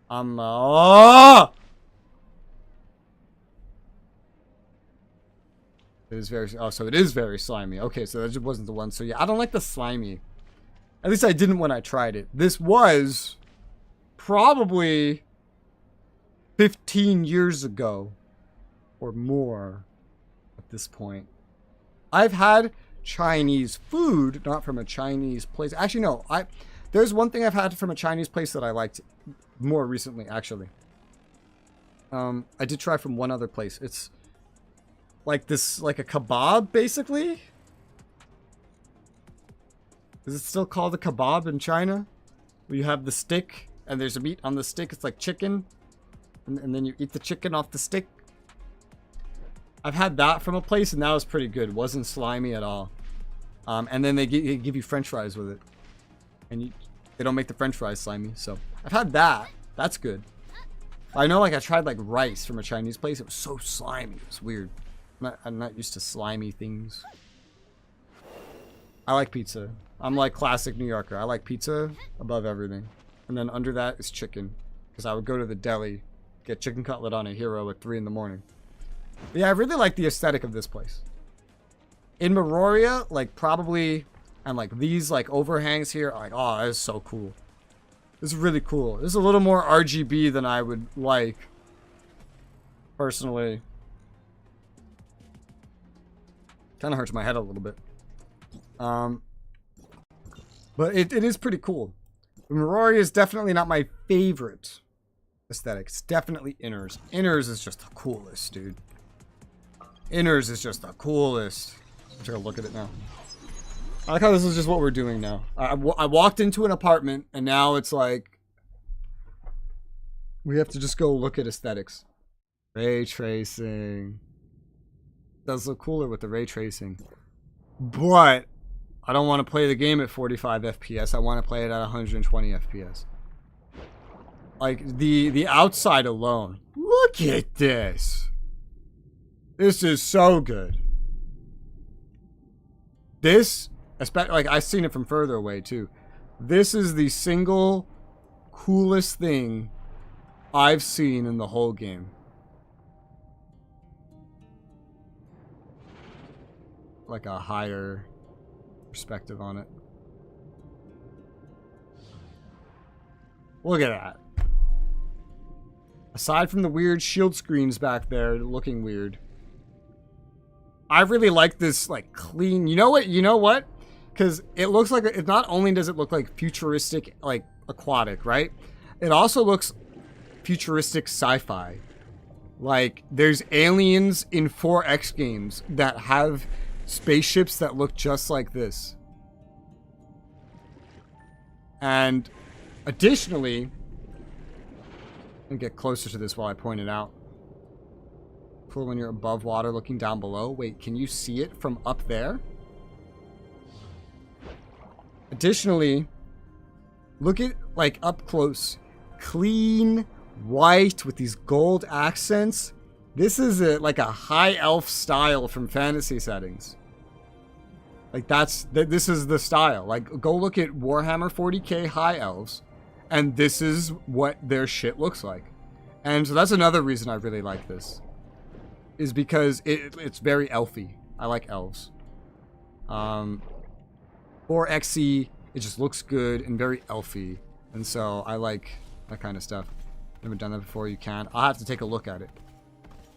Oh! It is very... Oh, so it is very slimy. Okay, so that just wasn't the one. So yeah, I don't like the slimy. At least I didn't when I tried it. This was probably 15 years ago or more at this point. I've had Chinese food, not from a Chinese place. Actually, no. There's one thing I've had from a Chinese place that I liked more recently, actually. I did try from one other place. It's like this, like a kebab, basically. Is it still called a kebab in China? Where you have the stick, and there's a meat on the stick. It's like chicken. And then you eat the chicken off the stick. I've had that from a place, and that was pretty good. It wasn't slimy at all. And then they give you French fries with it. And they don't make the French fries slimy. So I've had that. That's good. I know, like, I tried, like, rice from a Chinese place. It was so slimy. It was weird. I'm not used to slimy things. I like pizza. I'm like classic New Yorker. I like pizza above everything. And then under that is chicken. Because I would go to the deli, get chicken cutlet on a hero at 3 in the morning. But yeah, I really like the aesthetic of this place. In Meroria, like, probably... And, like, these, like, overhangs here are like, oh, that is so cool. This is really cool. This is a little more RGB than I would like, personally. Kind of hurts my head a little bit. But it is pretty cool. Meroria is definitely not my favorite aesthetic. It's definitely Innars. Innars is just the coolest, dude. Innars is just the coolest. Let's take a look at it now. I like how this is just what we're doing now. I walked into an apartment, and now it's like... We have to just go look at aesthetics. Ray tracing. Does look cooler with the ray tracing. But I don't want to play the game at 45 FPS. I want to play it at 120 FPS. Like, the outside alone. Look at this. This is so good. This... Like, I've seen it from further away, too. This is the single coolest thing I've seen in the whole game. Like a higher perspective on it. Look at that. Aside from the weird shield screens back there looking weird. I really like this, like, clean... You know what? Because it looks like, it not only does it look like futuristic, like, aquatic, right? It also looks futuristic sci-fi. Like, there's aliens in 4X games that have spaceships that look just like this. And additionally, let me get closer to this while I point it out. Cool when you're above water looking down below. Wait, can you see it from up there? Additionally, look at, like, up close. Clean, white, with these gold accents. This is like a high elf style from fantasy settings. Like, this is the style. Like, go look at Warhammer 40k high elves, and this is what their shit looks like. And so that's another reason I really like this. Is because it's very elfy. I like elves. 4XE, it just looks good and very elfy. And so I like that kind of stuff. Never done that before, you can. I'll have to take a look at it.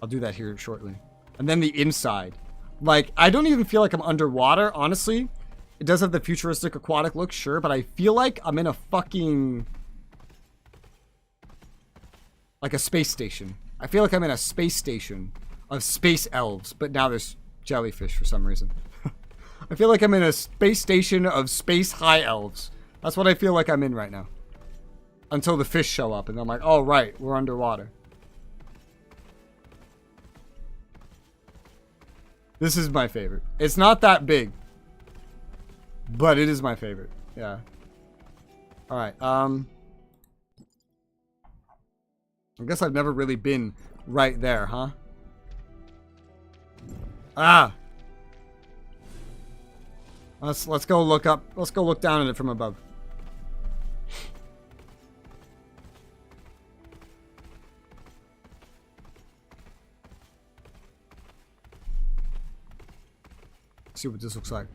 I'll do that here shortly. And then the inside. Like, I don't even feel like I'm underwater, honestly. It does have the futuristic aquatic look, sure, but I feel like I'm in a fucking... like a space station. I feel like I'm in a space station of space elves, but now there's jellyfish for some reason. I feel like I'm in a space station of space high elves. That's what I feel like I'm in right now. Until the fish show up, and I'm like, oh, right, we're underwater. This is my favorite. It's not that big. But it is my favorite. Yeah. Alright, I guess I've never really been right there, huh? Ah! Let's go look up. Let's go look down at it from above. See what this looks like.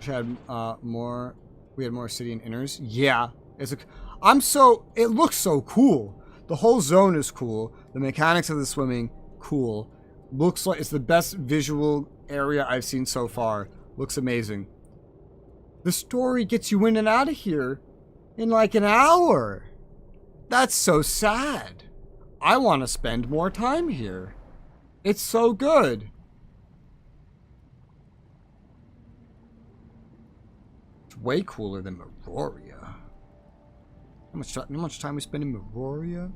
We had more. We had more city in Innars. Yeah, it looks so cool. The whole zone is cool. The mechanics of the swimming, cool. Looks like it's the best visual area I've seen so far. Looks amazing. The story gets you in and out of here in like an hour. That's so sad. I want to spend more time here. It's so good. It's way cooler than Meroria. How much time we spend in Meroria?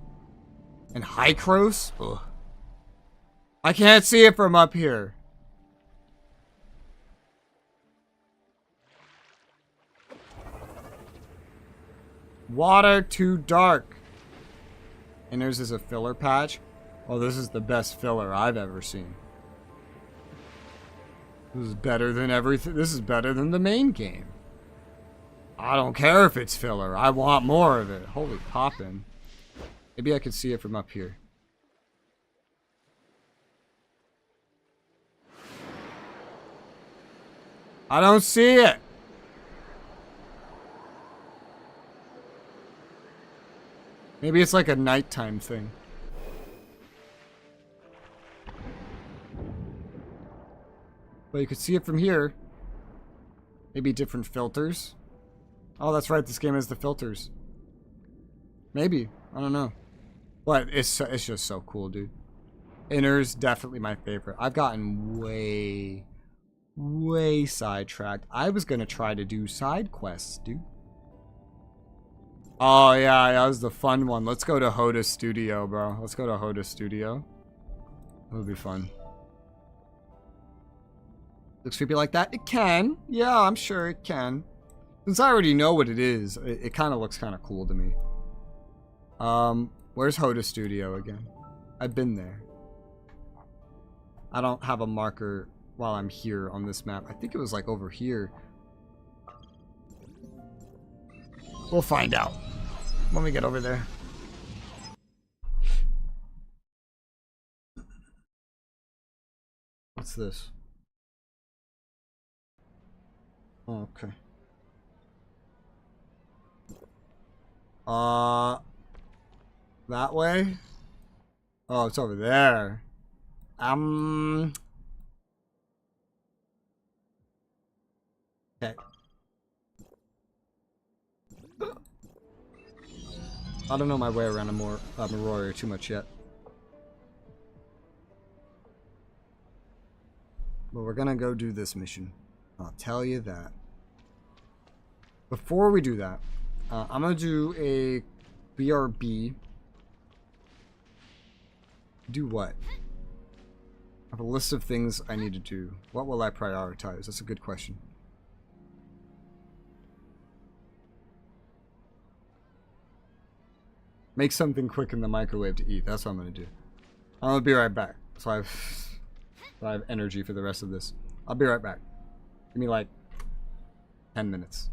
And Hycros? Ugh. I can't see it from up here. Water too dark. Innars is a filler patch. Oh, this is the best filler I've ever seen. This is better than everything. This is better than the main game. I don't care if it's filler. I want more of it. Holy poppin'. Maybe I could see it from up here. I don't see it. Maybe it's like a nighttime thing. But you could see it from here. Maybe different filters. Oh, that's right. This game has the filters. Maybe. I don't know. But it's just so cool, dude. Innars, definitely my favorite. I've gotten way sidetracked. I was going to try to do side quests, dude. Oh, yeah, that was the fun one. Let's go to Hoda Studio, bro. Let's go to Hoda Studio. That'll be fun. Looks creepy like that? It can. Yeah, I'm sure it can. Since I already know what it is, it kind of looks kind of cool to me. Where's Hoda Studio again? I've been there. I don't have a marker while I'm here on this map. I think it was like over here. We'll find out when we get over there. What's this? Oh, okay. That way? Oh, it's over there. Okay. I don't know my way around a Meroria too much yet. But we're gonna go do this mission. I'll tell you that. Before we do that, I'm gonna do a BRB. Do what? I have a list of things I need to do. What will I prioritize? That's a good question. Make something quick in the microwave to eat. That's what I'm gonna do. I'm gonna be right back. So I have energy for the rest of this. I'll be right back. Give me like 10 minutes.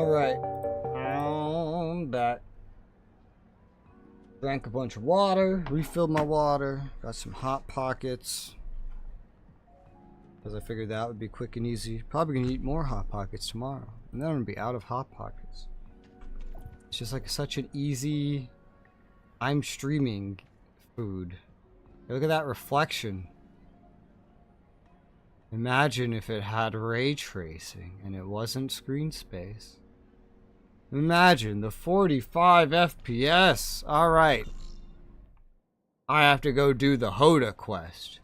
Alright. I'm back. Drank a bunch of water, refilled my water, got some Hot Pockets. Because I figured that would be quick and easy. Probably gonna eat more Hot Pockets tomorrow. And then I'm gonna be out of Hot Pockets. It's just like such an easy, I'm streaming food. Hey, look at that reflection. Imagine if it had ray tracing and it wasn't screen space. Imagine the 45 FPS. Alright. I have to go do the Hoda quest.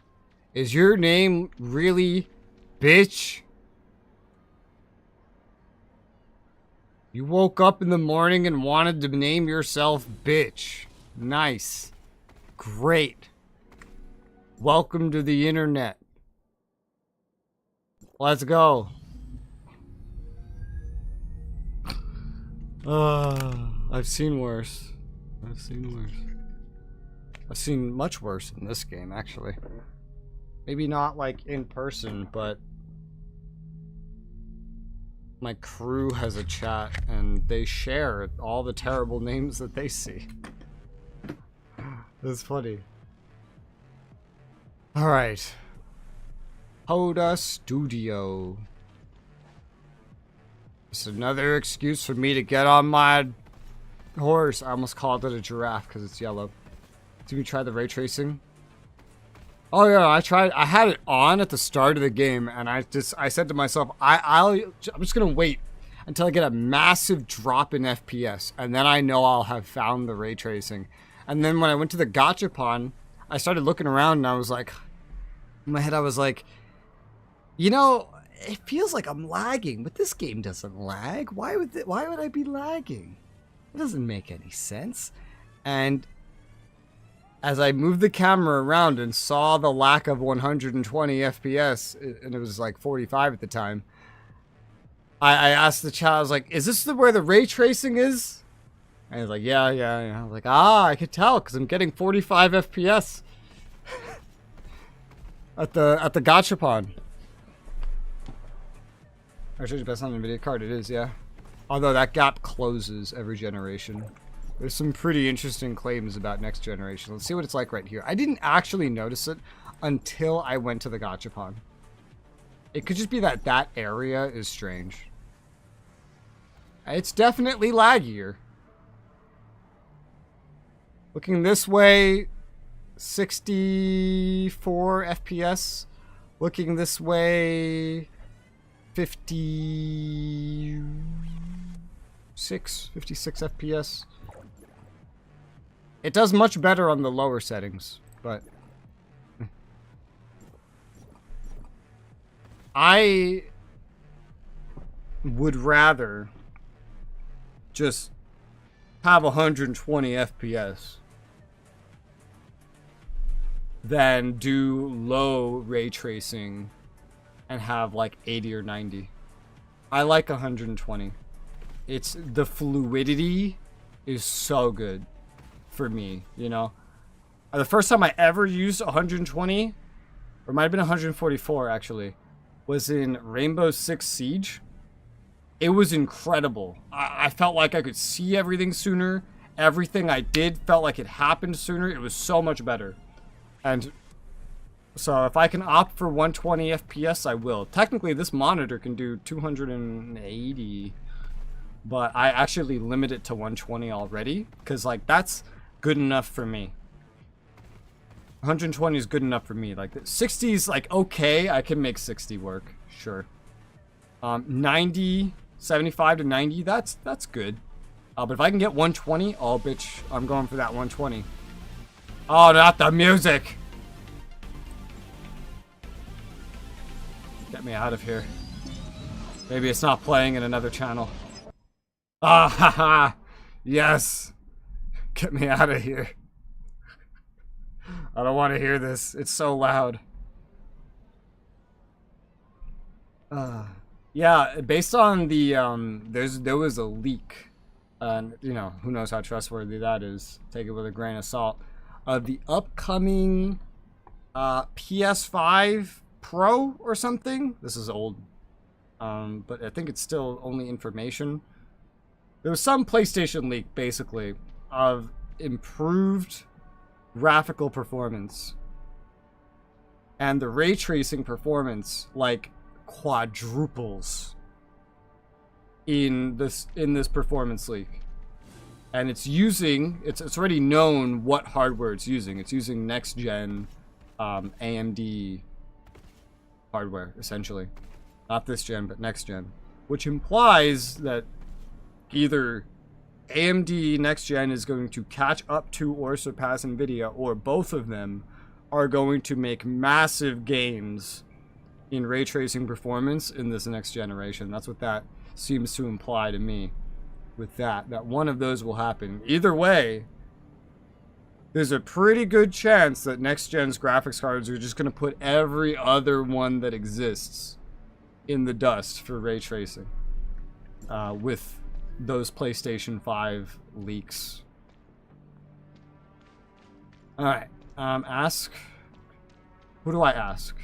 Is your name really bitch? You woke up in the morning and wanted to name yourself bitch. Nice. Great. Welcome to the internet. Let's go. I've seen worse. I've seen worse. I've seen much worse in this game, actually. Maybe not like in person, but my crew has a chat and they share all the terrible names that they see. That's funny. Alright. Hoda Studio. It's another excuse for me to get on my horse. I almost called it a giraffe because it's yellow. Did we try the ray tracing? Oh yeah, I tried. I had it on at the start of the game, and I said to myself, I'm just gonna wait until I get a massive drop in FPS, and then I know I'll have found the ray tracing. And then when I went to the gachapon, I started looking around, and I was like, in my head, I was like, you know, it feels like I'm lagging, but this game doesn't lag. Why would I be lagging? It doesn't make any sense. And as I moved the camera around and saw the lack of 120 FPS, and it was like 45 at the time, I asked the chat, I was like, is this where the ray tracing is? And he was like, yeah. I was like, I could tell because I'm getting 45 FPS at the gachapon. I showed you best on the video card. It is, yeah. Although that gap closes every generation. There's some pretty interesting claims about next generation. Let's see what it's like right here. I didn't actually notice it until I went to the gachapon. It could just be that that area is strange. It's definitely laggier. Looking this way, 64 FPS. Looking this way, 56 FPS. It does much better on the lower settings, but I would rather just have 120 FPS than do low ray tracing and have like 80 or 90. I like 120. It's the fluidity is so good for me, you know. The first time I ever used 120, or it might have been 144 actually, was in Rainbow Six Siege. It was incredible. I felt like I could see everything sooner. Everything I did felt like it happened sooner. It was so much better. And so if I can opt for 120 FPS, I will. Technically, this monitor can do 280, but I actually limit it to 120 already, because like that's good enough for me. 120 is good enough for me. Like 60 is like okay, I can make 60 work, sure. 90, 75 to 90, that's good. But if I can get 120, oh bitch, I'm going for that 120. Oh, not the music! Get me out of here. Maybe it's not playing in another channel. Ah, haha! Yes! Get me out of here. I don't want to hear this. It's so loud. Yeah, based on the, there was a leak. And, you know, who knows how trustworthy that is. Take it with a grain of salt. The upcoming PS5 Pro or something. This is old, but I think it's still only information. There was some PlayStation leak, basically, of improved graphical performance. And the ray tracing performance, like, quadruples in this performance leak. And it's already known what hardware it's using. It's using next-gen AMD hardware, essentially. Not this gen, but next gen. Which implies that either AMD next gen is going to catch up to or surpass NVIDIA, or both of them are going to make massive gains in ray tracing performance in this next generation. That's what that seems to imply to me with that one of those will happen. Either way, there's a pretty good chance that next gen's graphics cards are just going to put every other one that exists in the dust for ray tracing with those PlayStation 5 leaks. Alright, ask. Who do I ask?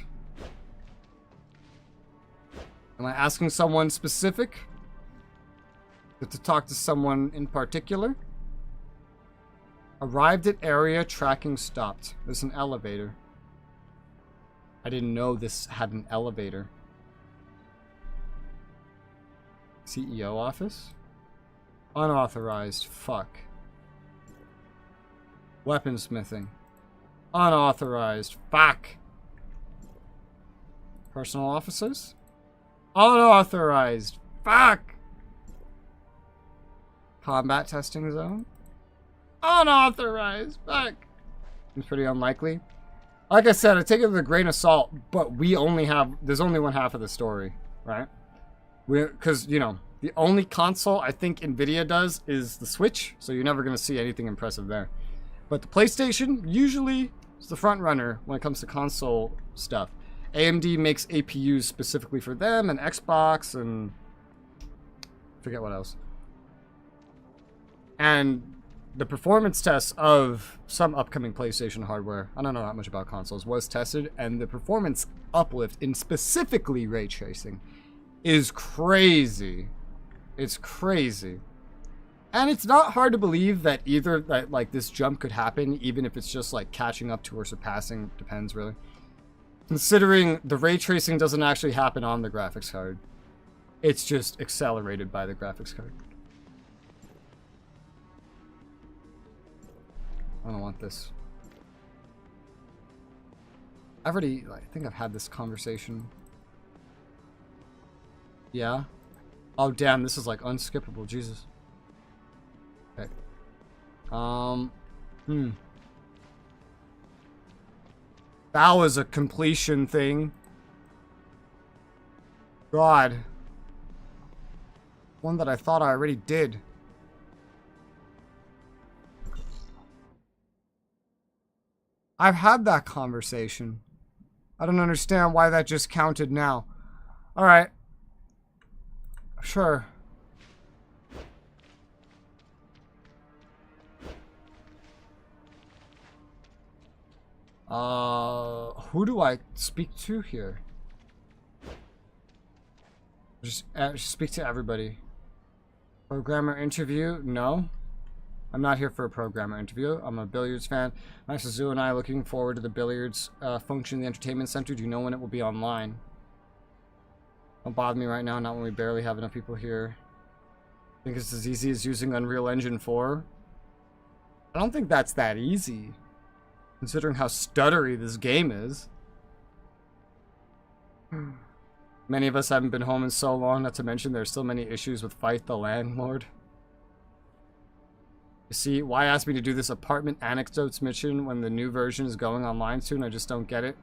Am I asking someone specific? To talk to someone in particular? Arrived at area, tracking stopped. There's an elevator. I didn't know this had an elevator. CEO office? Unauthorized. Fuck. Weaponsmithing. Unauthorized. Fuck. Personal officers? Unauthorized. Fuck. Combat testing zone? Unauthorized. Fuck. Seems pretty unlikely. Like I said, I take it with a grain of salt, but there's only one half of the story, right? Because, you know, the only console I think NVIDIA does is the Switch, so you're never going to see anything impressive there. But the PlayStation usually is the front runner when it comes to console stuff. AMD makes APUs specifically for them, and Xbox, and I forget what else. And the performance tests of some upcoming PlayStation hardware, I don't know that much about consoles, was tested, and the performance uplift in specifically ray tracing is crazy. It's crazy. And it's not hard to believe that either that like this jump could happen, even if it's just like catching up to or surpassing, depends really. Considering the ray tracing doesn't actually happen on the graphics card. It's just accelerated by the graphics card. I don't want this. I think I've had this conversation. Yeah? Oh damn, this is like unskippable, Jesus. Okay. That was a completion thing. God. One that I thought I already did. I've had that conversation. I don't understand why that just counted now. Alright. Sure. Who do I speak to here? Just speak to everybody. Programmer interview? No. I'm not here for a programmer interview. I'm a billiards fan. Max Zoo and I are looking forward to the billiards function in the entertainment center. Do you know when it will be online? Don't bother me right now, not when we barely have enough people here. I think it's as easy as using Unreal Engine 4. I don't think that's that easy, considering how stuttery this game is. Many of us haven't been home in so long, not to mention there's still many issues with Fight the Landlord. You see, why ask me to do this apartment anecdotes mission when the new version is going online soon? I just don't get it.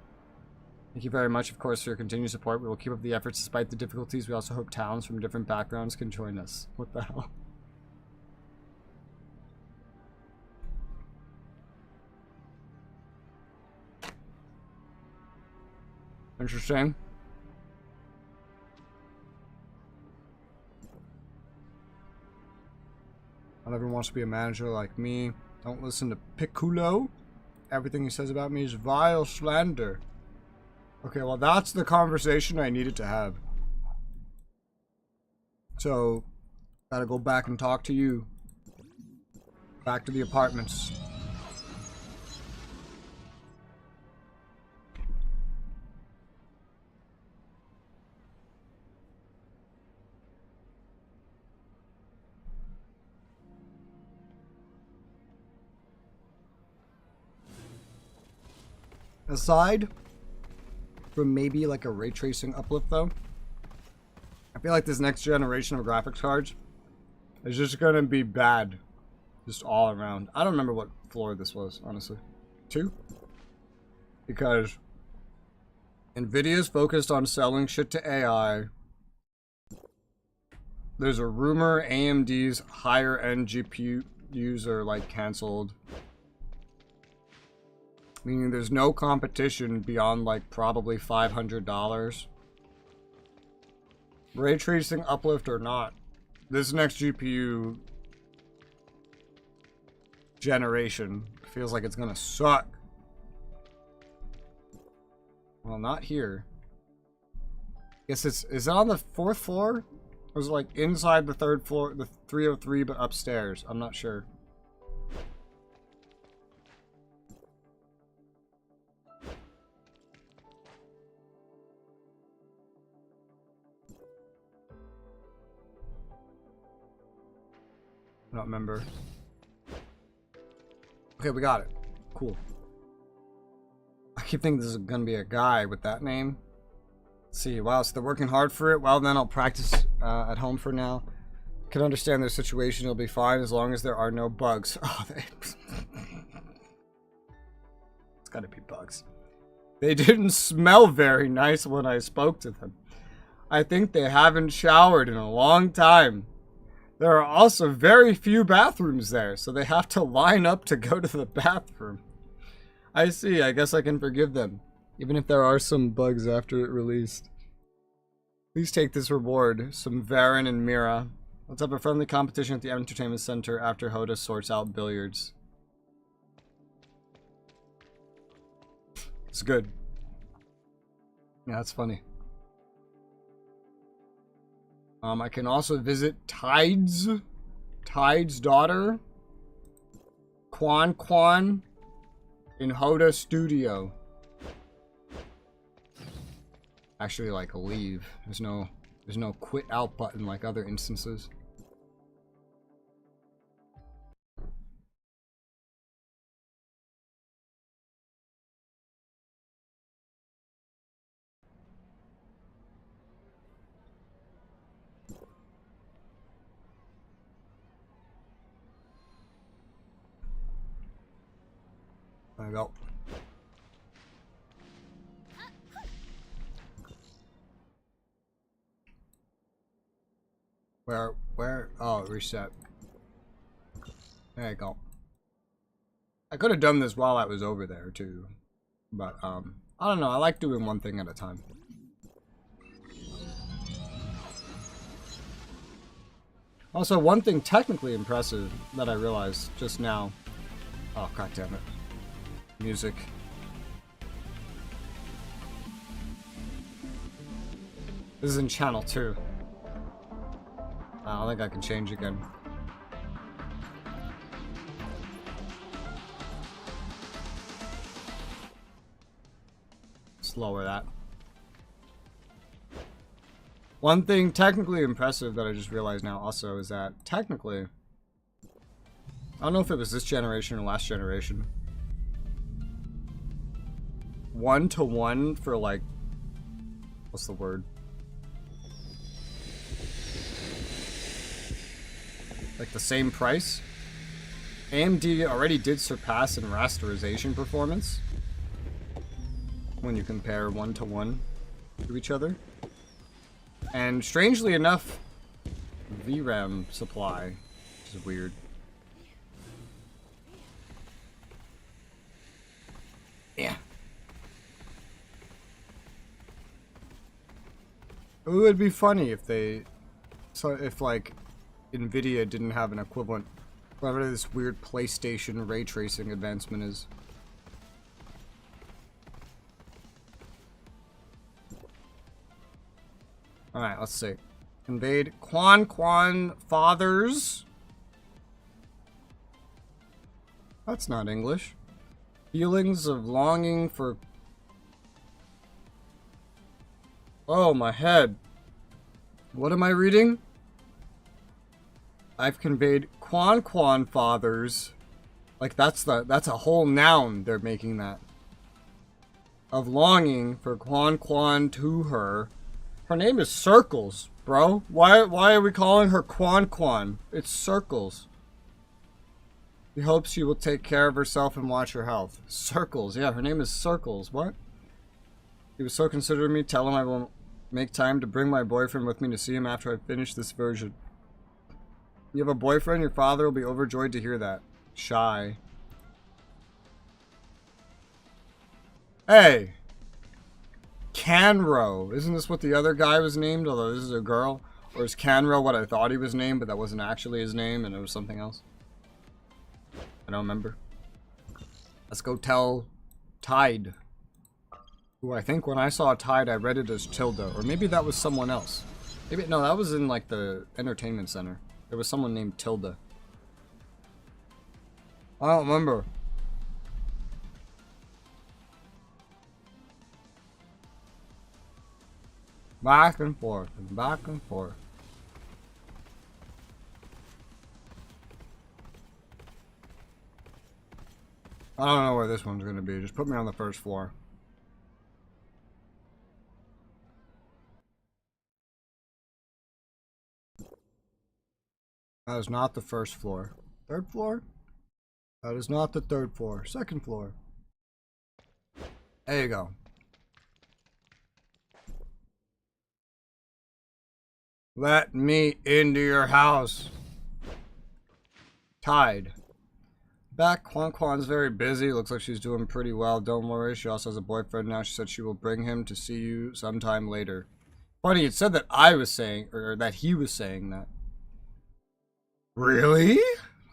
Thank you very much, of course, for your continued support. We will keep up the efforts despite the difficulties. We also hope towns from different backgrounds can join us. What the hell? Interesting. Not everyone wants to be a manager like me. Don't listen to Piccolo. Everything he says about me is vile slander. Okay, well that's the conversation I needed to have. So, Gotta go back and talk to you. Back to the apartments. Aside from maybe like a ray tracing uplift though, I feel like this next generation of graphics cards is just gonna be bad. Just all around. I don't remember what floor this was, honestly. 2? Because Nvidia's focused on selling shit to AI. There's a rumor AMD's higher end GPUs are like canceled. Meaning there's no competition beyond like probably $500. Ray tracing uplift or not, this next GPU generation feels like it's gonna suck. Well, not here. Guess is it on the 4th floor? Or is it like inside the 3rd floor, the 303, but upstairs? I'm not sure. I don't remember. Okay, we got it. Cool. I keep thinking this is gonna be a guy with that name. Let's see, wow, so they're working hard for it. Well, then I'll practice at home for now. Can understand their situation. It'll be fine as long as there are no bugs. Oh, it's gotta be bugs. They didn't smell very nice when I spoke to them. I think they haven't showered in a long time. There are also very few bathrooms there, so they have to line up to go to the bathroom. I see, I guess I can forgive them, even if there are some bugs after it released. Please take this reward, some Varen and Mira. Let's have a friendly competition at the entertainment center after Hoda sorts out billiards. It's good. Yeah, that's funny. I can also visit Tide's daughter, Quan, in Hoda Studio. Actually, like, leave. There's no quit out button like other instances. There we go. Where? Oh, reset. There you go. I could have done this while I was over there too. But, I don't know. I like doing one thing at a time. Also, one thing technically impressive that I realized just now. Oh, god damn it. Music. This is in channel 2. I don't think I can change again. Just lower that. One thing technically impressive that I just realized now also is that technically, I don't know if it was this generation or last generation, 1-to-1 for like, what's the word? Like the same price. AMD already did surpass in rasterization performance when you compare 1-to-1 to each other. And strangely enough, VRAM supply, which is weird. Yeah. It would be funny if if like Nvidia didn't have an equivalent, whatever this weird PlayStation ray tracing advancement is. Alright, let's see. Conveyed Quan fathers. That's not English. Feelings of longing for... Oh, my head. What am I reading? I've conveyed Quan fathers. Like that's a whole noun they're making that. Of longing for Quan to her. Her name is Circles, bro. Why are we calling her Quan? It's Circles. He hopes she will take care of herself and watch her health. Circles, yeah, her name is Circles. What? He was so considerate of me. Tell him I will make time to bring my boyfriend with me to see him after I finish this version. You have a boyfriend? Your father will be overjoyed to hear that. Shy. Hey! Canro. Isn't this what the other guy was named? Although this is a girl. Or is Canro what I thought he was named, but that wasn't actually his name and it was something else? I don't remember. Let's go tell Tide. Who I think when I saw Tide, I read it as Tilda. Or maybe that was someone else. Maybe, no, that was in like the entertainment center. There was someone named Tilda. I don't remember. Back and forth and back and forth. I don't know where this one's gonna be. Just put me on the first floor. That is not the first floor. Third floor? That is not the third floor. Second floor. There you go. Let me into your house. Tide. Back, Quan's very busy. Looks like she's doing pretty well. Don't worry. She also has a boyfriend now. She said she will bring him to see you sometime later. Funny, it said that I was saying, or that he was saying that. Really?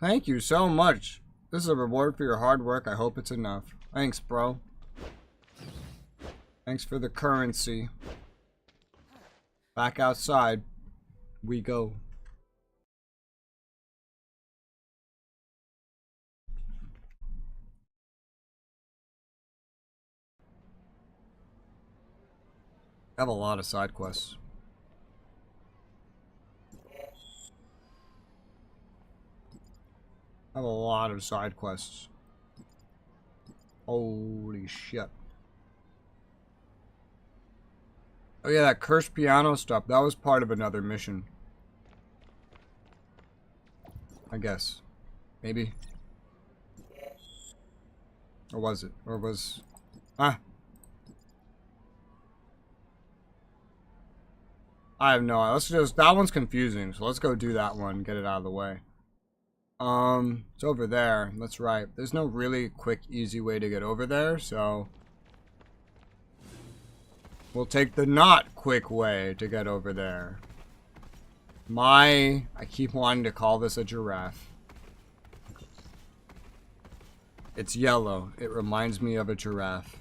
Thank you so much. This is a reward for your hard work. I hope it's enough. Thanks, bro. Thanks for the currency. Back outside we go. I have a lot of side quests. I have a lot of side quests. Holy shit. Oh yeah, that cursed piano stuff, that was part of another mission. I guess. Maybe. Or was it? Or was... Ah! I have no idea. Let's just... That one's confusing, so let's go do that one. Get it out of the way. It's over there. That's right. There's no really quick, easy way to get over there, so... We'll take the not quick way to get over there. I keep wanting to call this a giraffe. It's yellow. It reminds me of a giraffe.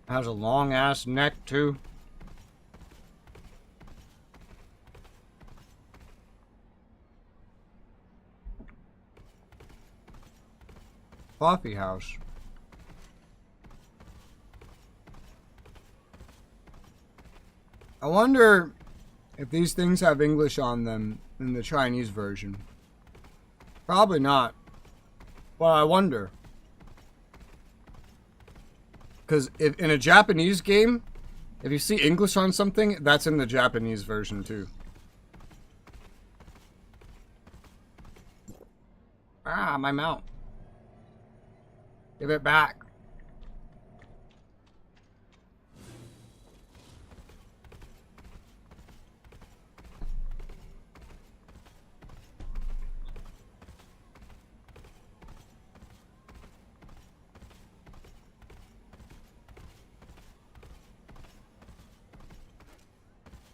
It has a long ass neck too. Coffee house. I wonder if these things have English on them in the Chinese version. Probably not. But I wonder. Because if in a Japanese game, if you see English on something, that's in the Japanese version too. Ah, my mount. Give it back.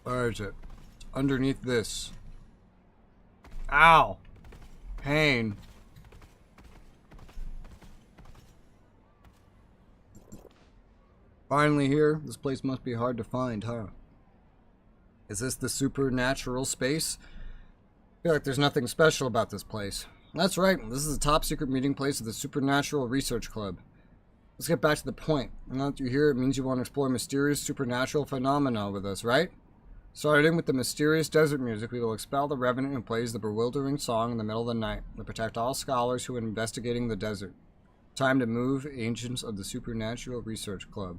Where is it? Underneath this. Ow! Pain. Finally here. This place must be hard to find, huh? Is this the supernatural space? I feel like there's nothing special about this place. That's right. This is the top secret meeting place of the Supernatural Research Club. Let's get back to the point. Now that you're here, it means you want to explore mysterious supernatural phenomena with us, right? Starting with the mysterious desert music, we will expel the revenant who plays the bewildering song in the middle of the night to protect all scholars who are investigating the desert. Time to move, agents of the Supernatural Research Club.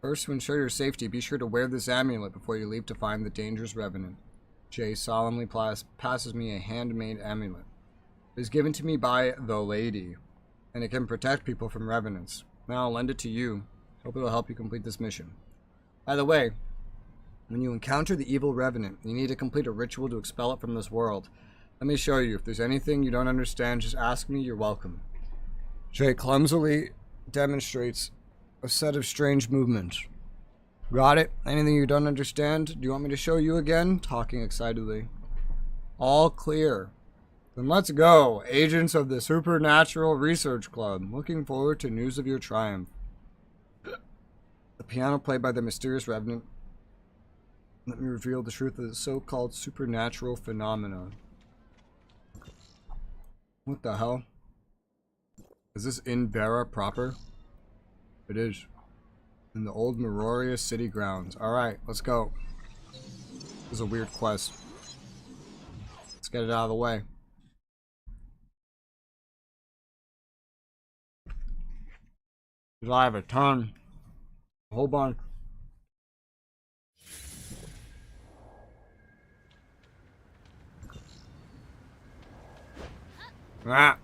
First, to ensure your safety, be sure to wear this amulet before you leave to find the dangerous revenant. Jay solemnly passes me a handmade amulet. It is given to me by the lady, and it can protect people from revenants. Now I'll lend it to you. Hope it will help you complete this mission. By the way, when you encounter the evil revenant, you need to complete a ritual to expel it from this world. Let me show you. If there's anything you don't understand, just ask me. You're welcome. Jay clumsily demonstrates a set of strange movements. Got it? Anything you don't understand? Do you want me to show you again? Talking excitedly. All clear. Then let's go, agents of the Supernatural Research Club. Looking forward to news of your triumph. The piano played by the mysterious revenant. Let me reveal the truth of the so-called supernatural phenomenon. What the hell? Is this in Vera proper? It is. In the old Meroria city grounds. Alright, let's go. This is a weird quest. Let's get it out of the way. Because I have a ton. A whole bunch. Ah.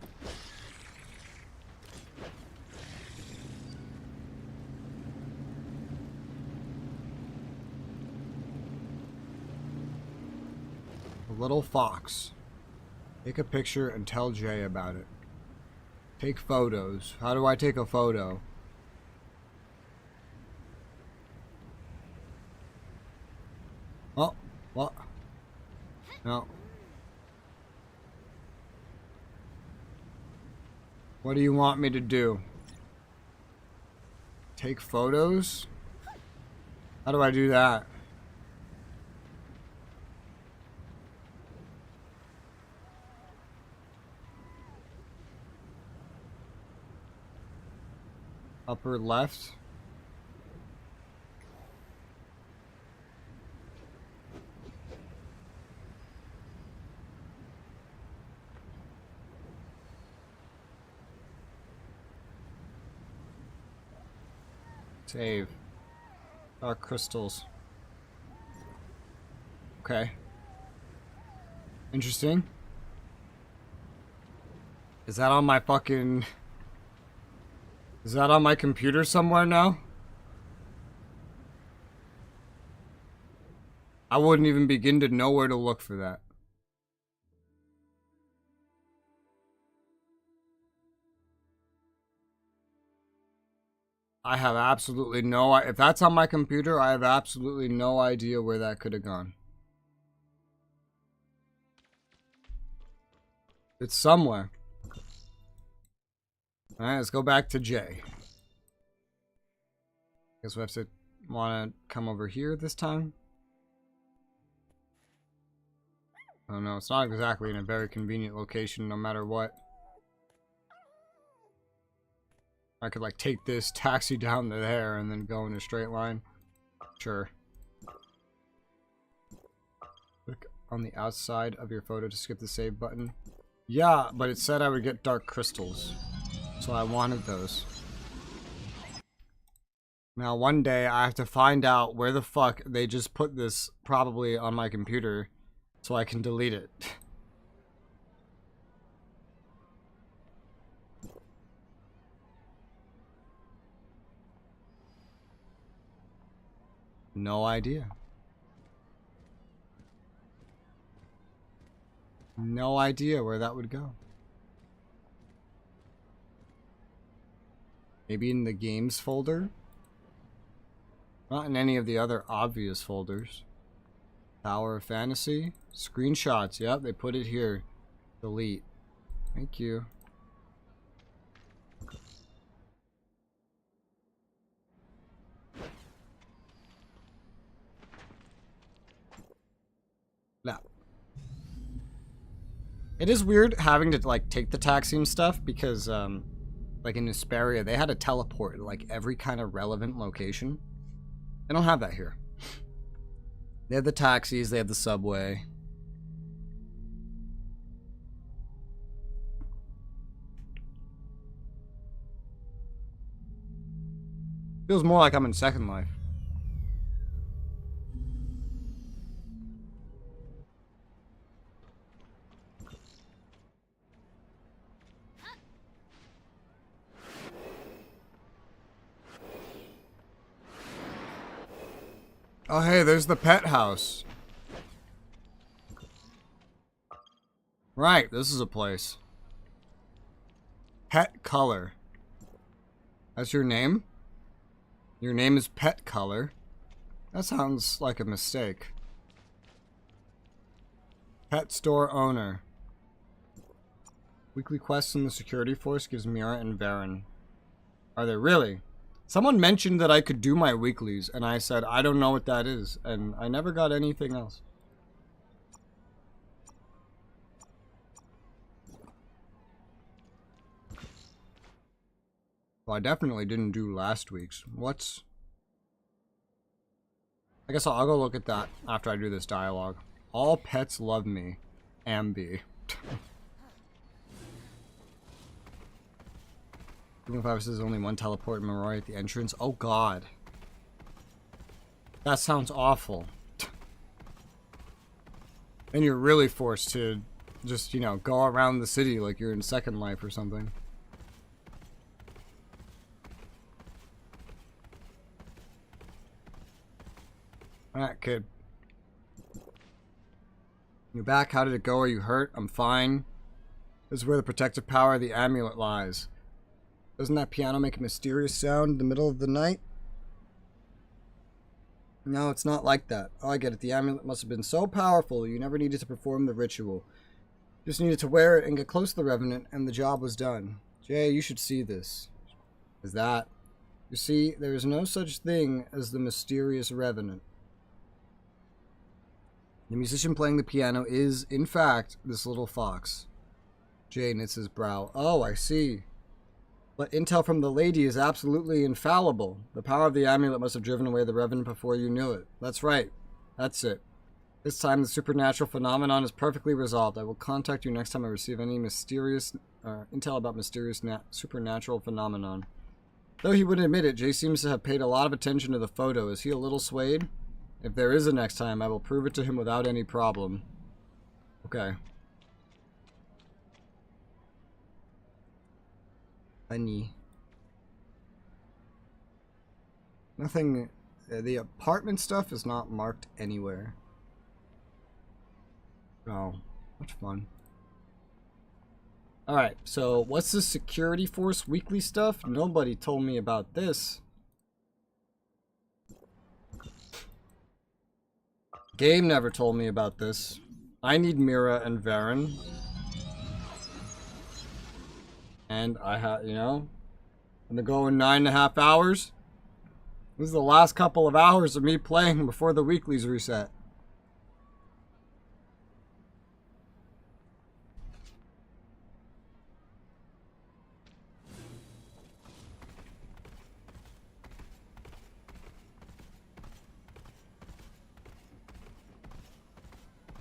A little fox. Take a picture and tell Jay about it. Take photos. How do I take a photo? Oh, what? No. What do you want me to do? Take photos? How do I do that? Upper left? Save. Dark crystals. Okay. Interesting. Is that on my fucking... Is that on my computer somewhere now? I wouldn't even begin to know where to look for that. I have absolutely no... If that's on my computer, I have absolutely no idea where that could have gone. It's somewhere. Alright, let's go back to Jay. Guess we have to want to come over here this time. Oh no, it's not exactly in a very convenient location no matter what. I could like take this taxi down to there and then go in a straight line. Sure. Click on the outside of your photo to skip the save button. Yeah, but it said I would get dark crystals. So I wanted those. Now one day I have to find out where the fuck they just put this probably on my computer so I can delete it. No idea. No idea where that would go. Maybe in the games folder? Not in any of the other obvious folders. Tower of Fantasy? Screenshots, yep, they put it here. Delete. Thank you. It is weird having to, like, take the taxi and stuff because, like, in Hesperia, they had to teleport to, like, every kind of relevant location. They don't have that here. They have the taxis, they have the subway. Feels more like I'm in Second Life. Oh, hey, there's the pet house. Right, this is a place. Pet Color. That's your name? Your name is Pet Color. That sounds like a mistake. Pet store owner. Weekly quests in the security force gives Mira and Varen. Are there really? Someone mentioned that I could do my weeklies, and I said, I don't know what that is, and I never got anything else. Well, I definitely didn't do last week's. What's... I guess I'll go look at that after I do this dialogue. All pets love me. Ambi. Even if I was there's only one teleport in Maroi at the entrance. Oh god. That sounds awful. And you're really forced to just, you know, go around the city like you're in Second Life or something. Alright, kid. You're back. How did it go? Are you hurt? I'm fine. This is where the protective power of the amulet lies. Doesn't that piano make a mysterious sound in the middle of the night? No, it's not like that. Oh, I get it. The amulet must have been so powerful you never needed to perform the ritual. Just needed to wear it and get close to the Revenant, and the job was done. Jay, you should see this. Is that? You see, there is no such thing as the mysterious Revenant. The musician playing the piano is, in fact, this little fox. Jay knits his brow. Oh, I see. But intel from the lady is absolutely infallible. The power of the amulet must have driven away the Revenant before you knew it. That's right. That's it. This time the supernatural phenomenon is perfectly resolved. I will contact you next time I receive any mysterious intel about mysterious supernatural phenomenon. Though he wouldn't admit it, Jay seems to have paid a lot of attention to the photo. Is he a little swayed? If there is a next time, I will prove it to him without any problem. Okay. Honey. Nothing. The apartment stuff is not marked anywhere. Oh, much fun. Alright, so what's the security force weekly stuff? Nobody told me about this. Game never told me about this. I need Mira and Varen. And I have, you know, I'm gonna go in 9.5 hours. This is the last couple of hours of me playing before the weeklies reset.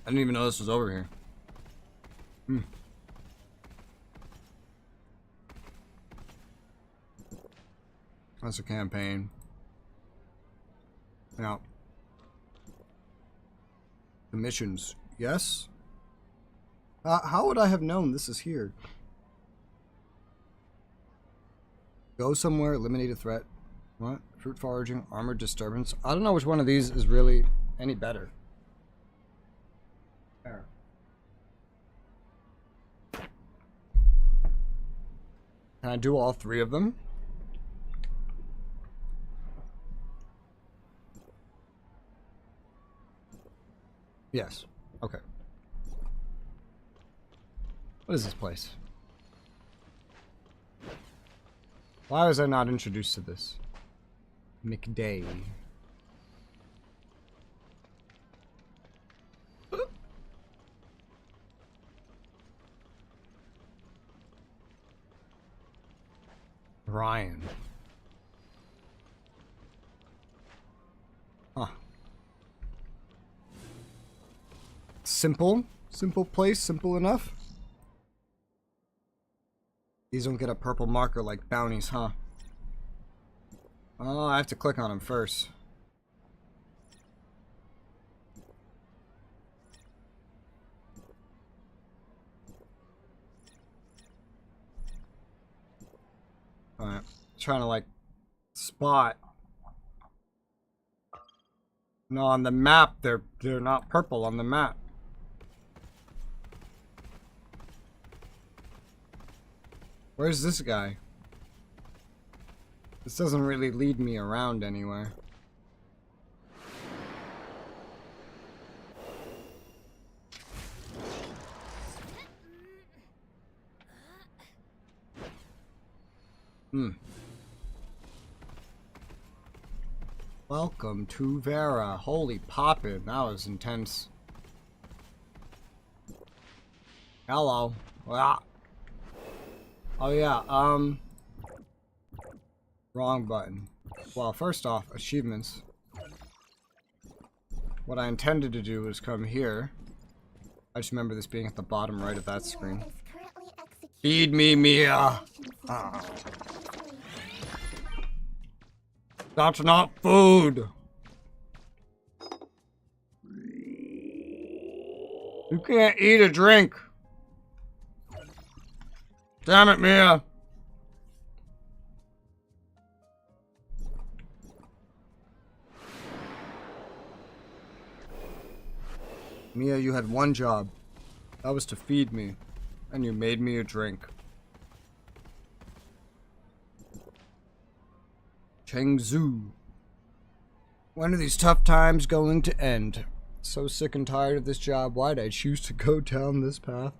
I didn't even know this was over here. That's a campaign. Now, the missions. Yes? How would I have known this is here? Go somewhere, eliminate a threat. What? Fruit foraging, armored disturbance. I don't know which one of these is really any better. There. Can I do all three of them? Yes. Okay. What is this place? Why was I not introduced to this? McDay. Ryan. Huh. Simple. Simple place. Simple enough. These don't get a purple marker like bounties, huh? Oh, I have to click on them first. Alright. Trying to like spot. No, on the map they're not purple on the map. Where's this guy? This doesn't really lead me around anywhere. Welcome to Vera. Holy poppin', that was intense. Hello. Ah. Oh yeah, wrong button. Well, first off, achievements. What I intended to do was come here. I just remember this being at the bottom right of that screen. Feed me, Mia! Ah. That's not food! You can't eat a drink! Damn it, Mia! Mia, you had one job. That was to feed me. And you made me a drink. Chengzu. When are these tough times going to end? So sick and tired of this job. Why'd I choose to go down this path?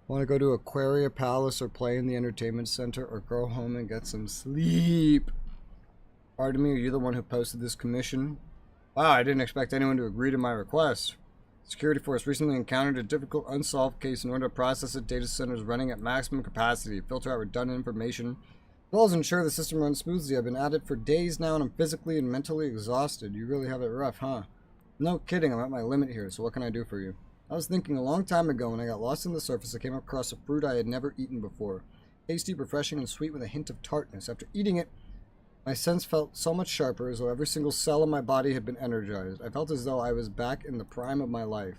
Want to go to Aquaria Palace or play in the entertainment center or go home and get some sleep? Pardon me, are you the one who posted this commission? Wow, I didn't expect anyone to agree to my request. Security force recently encountered a difficult unsolved case. In order to process it, data centers running at maximum capacity, filter out redundant information, as well as ensure the system runs smoothly. I've been at it for days now and I'm physically and mentally exhausted. You really have it rough, huh? No kidding, I'm at my limit here, so what can I do for you? I was thinking a long time ago when I got lost in the surface, I came across a fruit I had never eaten before. Tasty, refreshing, and sweet with a hint of tartness. After eating it, my sense felt so much sharper, as though every single cell in my body had been energized. I felt as though I was back in the prime of my life.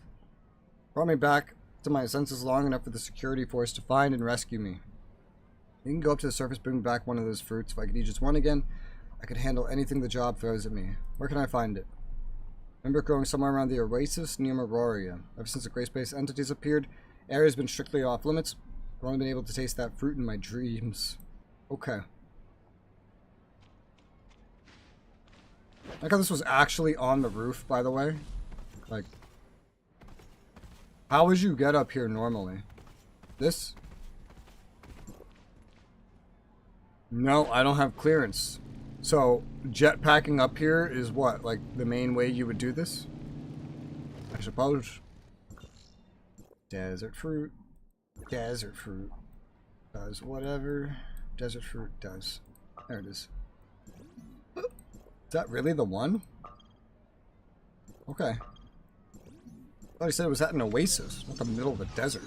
Brought me back to my senses long enough for the security force to find and rescue me. You can go up to the surface, bring me back one of those fruits. If I could eat just one again, I could handle anything the job throws at me. Where can I find it? Remember it growing somewhere around the oasis near Meroria. Ever since the gray space entities appeared, area has been strictly off limits. I've only been able to taste that fruit in my dreams. Okay. I like how this was actually on the roof, by the way. Like, how would you get up here normally? This? No, I don't have clearance. So, jetpacking up here is what? Like, the main way you would do this? I suppose. Desert fruit. Desert fruit. Does whatever desert fruit does. There it is. Is that really the one? Okay. I thought he said it was at an oasis, not the middle of the desert.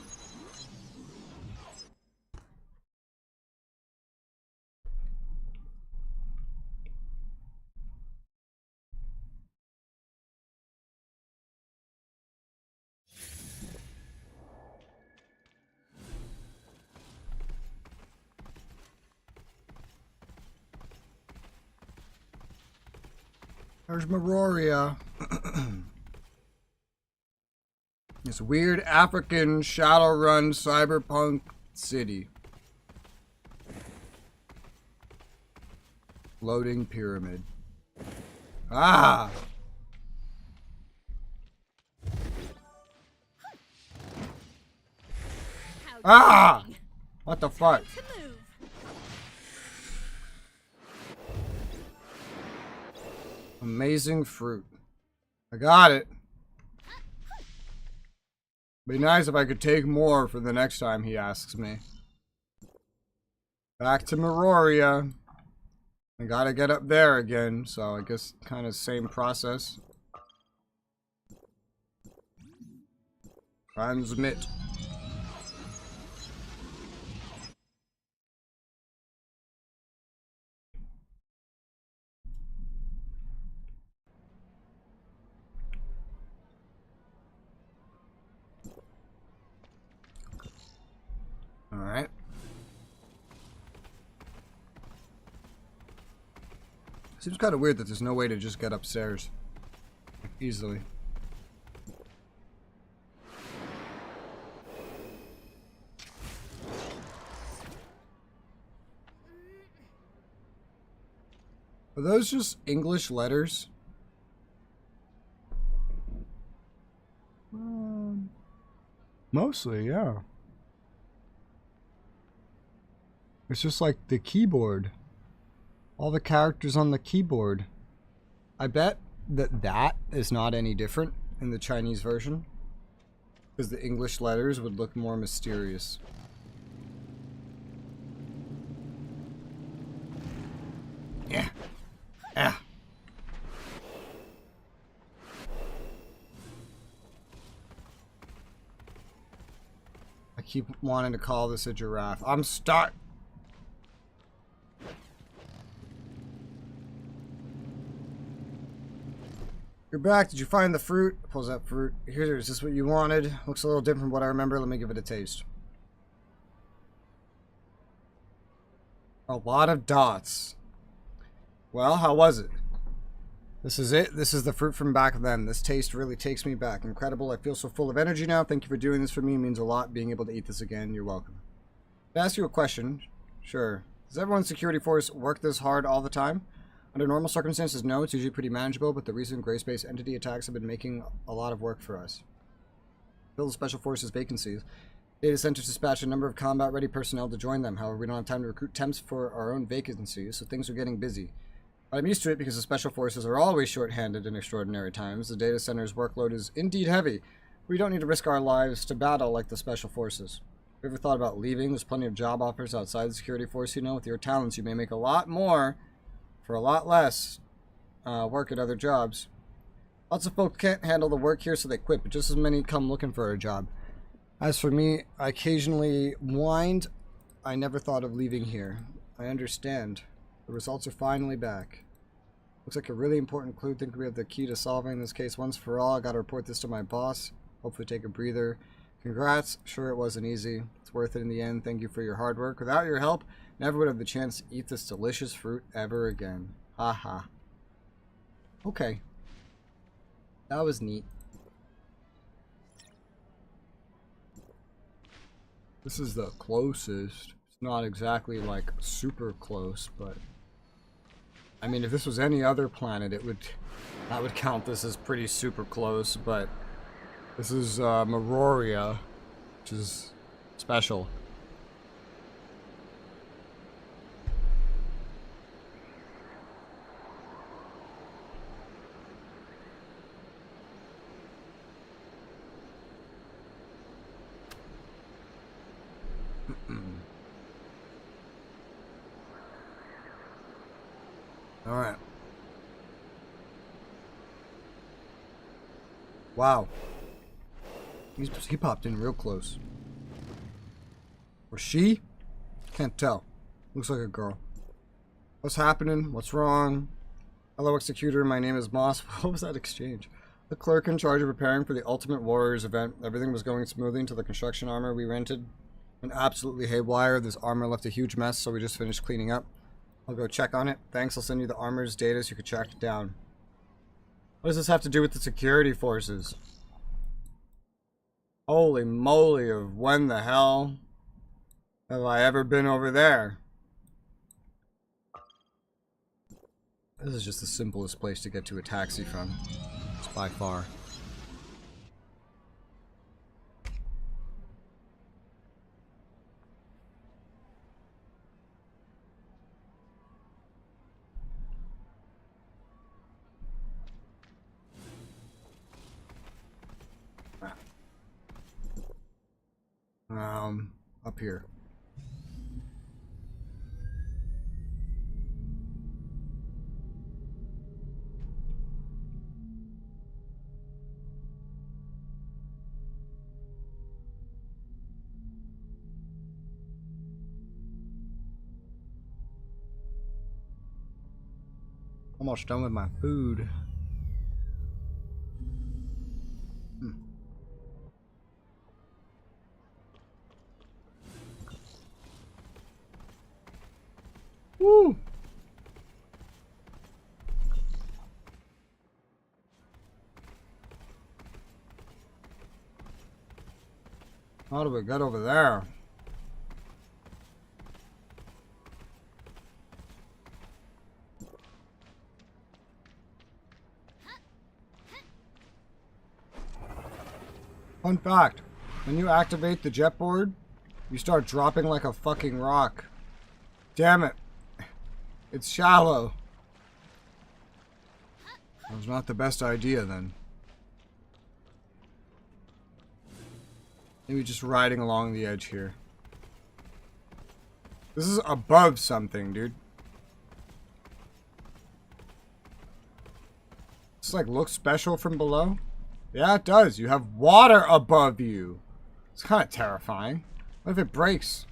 There's Meroria. This weird African Shadowrun cyberpunk city. Floating pyramid. Ah! Ah! What the fuck? Amazing fruit. I got it. Be nice if I could take more for the next time he asks me. Back to Meroria. I gotta get up there again, so I guess kind of same process. Transmit. Alright. Seems kind of weird that there's no way to just get upstairs easily. Are those just English letters? Mostly, yeah. It's just like the keyboard. All the characters on the keyboard. I bet that that is not any different in the Chinese version, because the English letters would look more mysterious. Yeah. Yeah. I keep wanting to call this a giraffe. I'm stuck. You're back. Did you find the fruit? Pulls out fruit. Here, is this what you wanted? Looks a little different from what I remember. Let me give it a taste. A lot of dots. Well, how was it? This is it. This is the fruit from back then. This taste really takes me back. Incredible. I feel so full of energy now. Thank you for doing this for me. It means a lot being able to eat this again. You're welcome. Can I ask you a question? Sure. Does everyone's security force work this hard all the time? Under normal circumstances, no, it's usually pretty manageable, but the recent gray-space entity attacks have been making a lot of work for us. Fill the Special Forces vacancies. Data centers dispatch a number of combat-ready personnel to join them. However, we don't have time to recruit temps for our own vacancies, so things are getting busy. But I'm used to it because the Special Forces are always short-handed in extraordinary times. The data center's workload is indeed heavy. We don't need to risk our lives to battle like the Special Forces. Have you ever thought about leaving? There's plenty of job offers outside the security force, you know. With your talents, you may make a lot more for a lot less work at other jobs. Lots of folks can't handle the work here, so they quit, but just as many come looking for a job. As for me, I occasionally whined. I never thought of leaving here. I understand. The results are finally back. Looks like a really important clue. Think we have the key to solving this case once for all. I gotta report this to my boss. Hopefully take a breather. Congrats. Sure, it wasn't easy. It's worth it in the end. Thank you for your hard work. Without your help, never would have the chance to eat this delicious fruit ever again. Haha. Okay. That was neat. This is the closest. It's not exactly like super close, but I mean, if this was any other planet, I would count this as pretty super close, but this is Meroria, which is special. All right. Wow. He popped in real close. Or she? Can't tell. Looks like a girl. What's happening? What's wrong? Hello, Executor. My name is Moss. What was that exchange? The clerk in charge of preparing for the Ultimate Warriors event. Everything was going smoothly until the construction armor we rented went absolutely haywire. This armor left a huge mess, so we just finished cleaning up. I'll go check on it. Thanks, I'll send you the armor's data so you can track it down. What does this have to do with the security forces? Holy moly, of when the hell have I ever been over there? This is just the simplest place to get to a taxi from. It's by far. Up here. Almost done with my food. Woo! How do we get over there? Fun fact, when you activate the jet board, you start dropping like a fucking rock. Damn it. It's shallow. That was not the best idea then. Maybe just riding along the edge here. This is above something, dude. This like looks special from below. Yeah, it does. You have water above you. It's kind of terrifying. What if it breaks?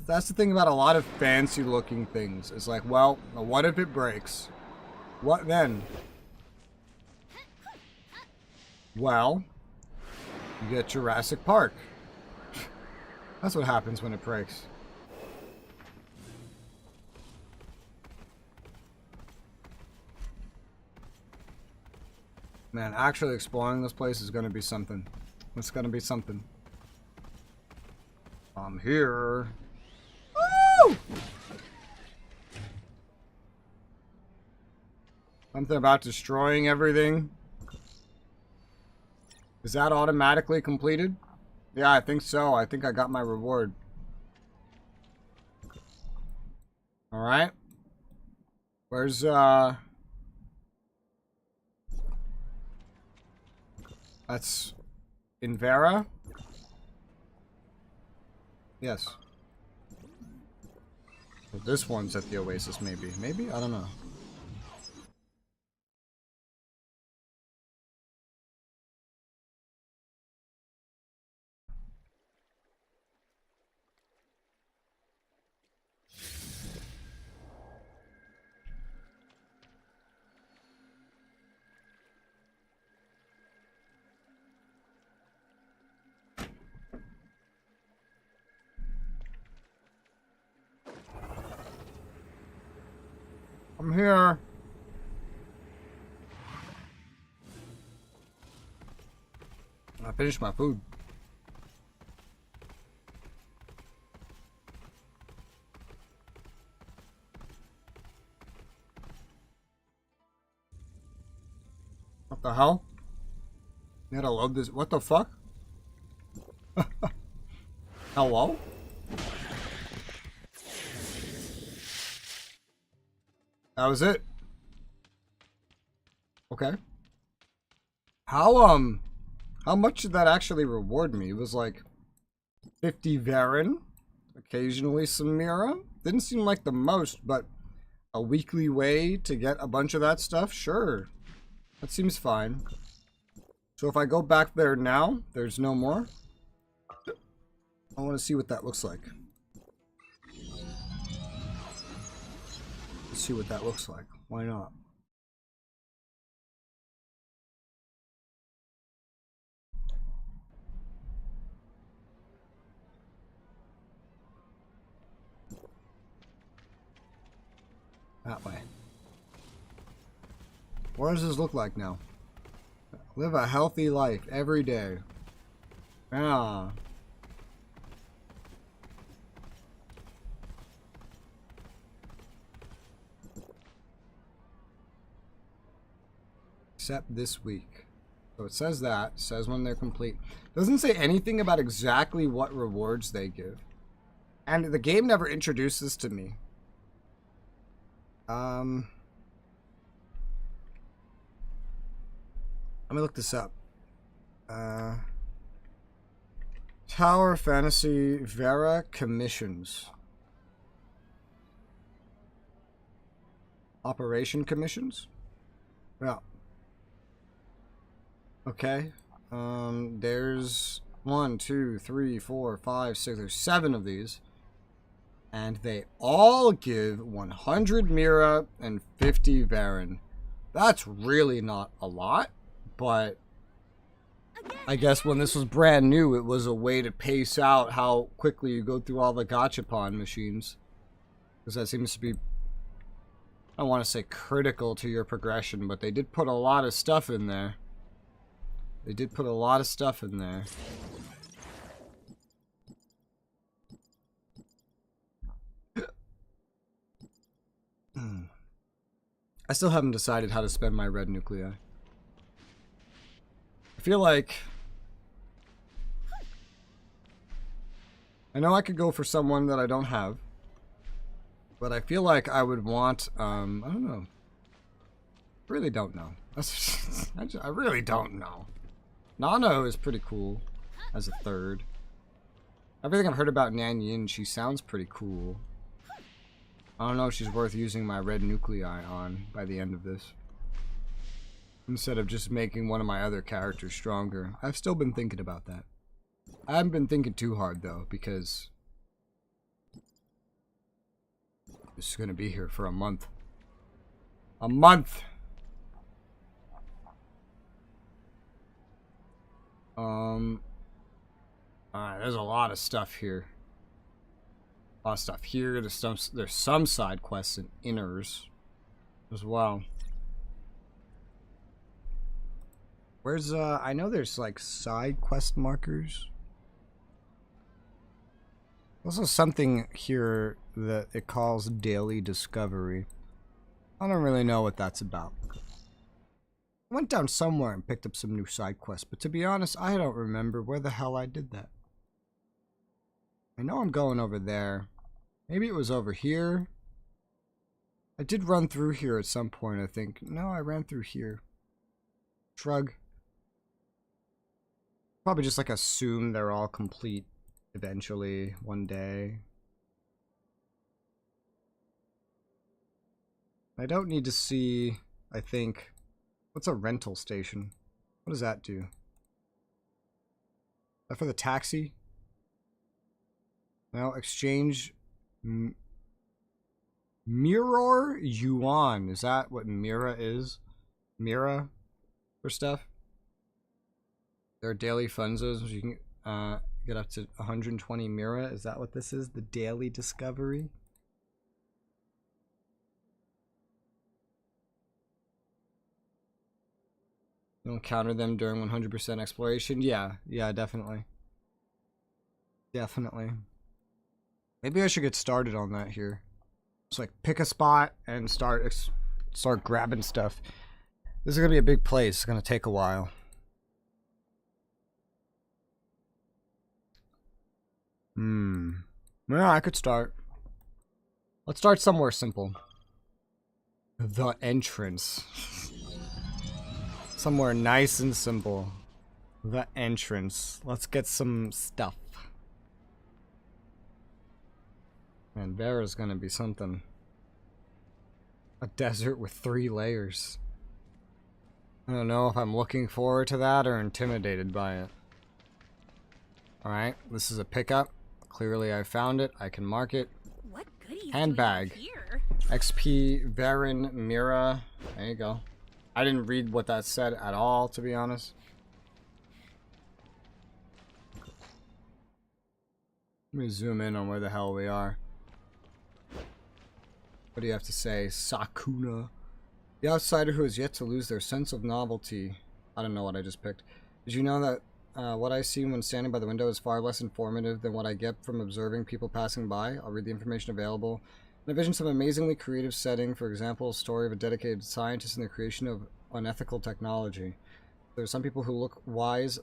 That's the thing about a lot of fancy looking things. It's like, well, what if it breaks? What then? Well, you get Jurassic Park. That's what happens when it breaks. Man, actually exploring this place is going to be something. It's going to be something. I'm here. Woo! Something about destroying everything. Is that automatically completed? Yeah, I think so. I think I got my reward. Alright. Where's, That's Invera? Yes. Well, this one's at the Oasis, maybe. Maybe? I don't know. I'm here. I finished my food. What the hell? You gotta load this. What the fuck? Hello? That was it. Okay. How much did that actually reward me? It was like 50 Varen, occasionally some Mira. Didn't seem like the most, but a weekly way to get a bunch of that stuff? Sure. That seems fine. So if I go back there now, there's no more. I want to see what that looks like. Let's see what that looks like. Why not? That way. What does this look like now? Live a healthy life every day. Yeah. Except this week. So it says that. It says when they're complete. Doesn't say anything about exactly what rewards they give. And the game never introduced this to me. Let me look this up. Tower Fantasy Vera Commissions. Operation Commissions? Yeah. Okay. There's 1, 2, 3, 4, 5, 6. There's 7 of these. And they all give 100 Mira and 50 Varen. That's really not a lot, but I guess when this was brand new, it was a way to pace out how quickly you go through all the gachapon machines. Because that seems to be, I don't want to say critical to your progression, but they did put a lot of stuff in there. They did put a lot of stuff in there. I still haven't decided how to spend my red nuclei. I feel like I know I could go for someone that I don't have, but I feel like I would want, I don't know. Really don't know. I really don't know. Nano is pretty cool as a third. Everything I've heard about Nan Yin, she sounds pretty cool. I don't know if she's worth using my red nuclei on by the end of this. Instead of just making one of my other characters stronger. I've still been thinking about that. I haven't been thinking too hard though, because this is going to be here for a month. A month! Alright, there's a lot of stuff here. A lot of stuff here. There's some side quests in Innars as well. Where's, I know there's like side quest markers. Also something here that it calls daily discovery. I don't really know what that's about. I went down somewhere and picked up some new side quests, but to be honest, I don't remember where the hell I did that. I know I'm going over there. Maybe it was over here. I did run through here at some point, I think. No, I ran through here. Shrug. Probably just like assume they're all complete eventually, one day. I don't need to see, I think, what's a rental station? What does that do? Is that for the taxi? No, exchange Mirror Yuan. Is that what Mira is? Mira for stuff? There are daily funzos. You can get up to 120 Mira. Is that what this is? The daily discovery? You'll encounter them during 100% exploration. Yeah, definitely. Definitely. Maybe I should get started on that here. Just like pick a spot and start grabbing stuff. This is gonna be a big place. It's gonna take a while. Yeah, I could start. Let's start somewhere simple. The entrance. Somewhere nice and simple. The entrance. Let's get some stuff. Man, Vera's gonna be something. A desert with 3 layers. I don't know if I'm looking forward to that or intimidated by it. Alright, this is a pickup. Clearly I found it. I can mark it. What goodies Handbag. do we have here? XP, Varen, Mira. There you go. I didn't read what that said at all, to be honest. Let me zoom in on where the hell we are. What do you have to say? Sakuna. The outsider who has yet to lose their sense of novelty. I don't know what I just picked. Did you know that what I see when standing by the window is far less informative than what I get from observing people passing by? I'll read the information available. Envision some amazingly creative setting, for example, a story of a dedicated scientist in the creation of unethical technology. There are some people who look wise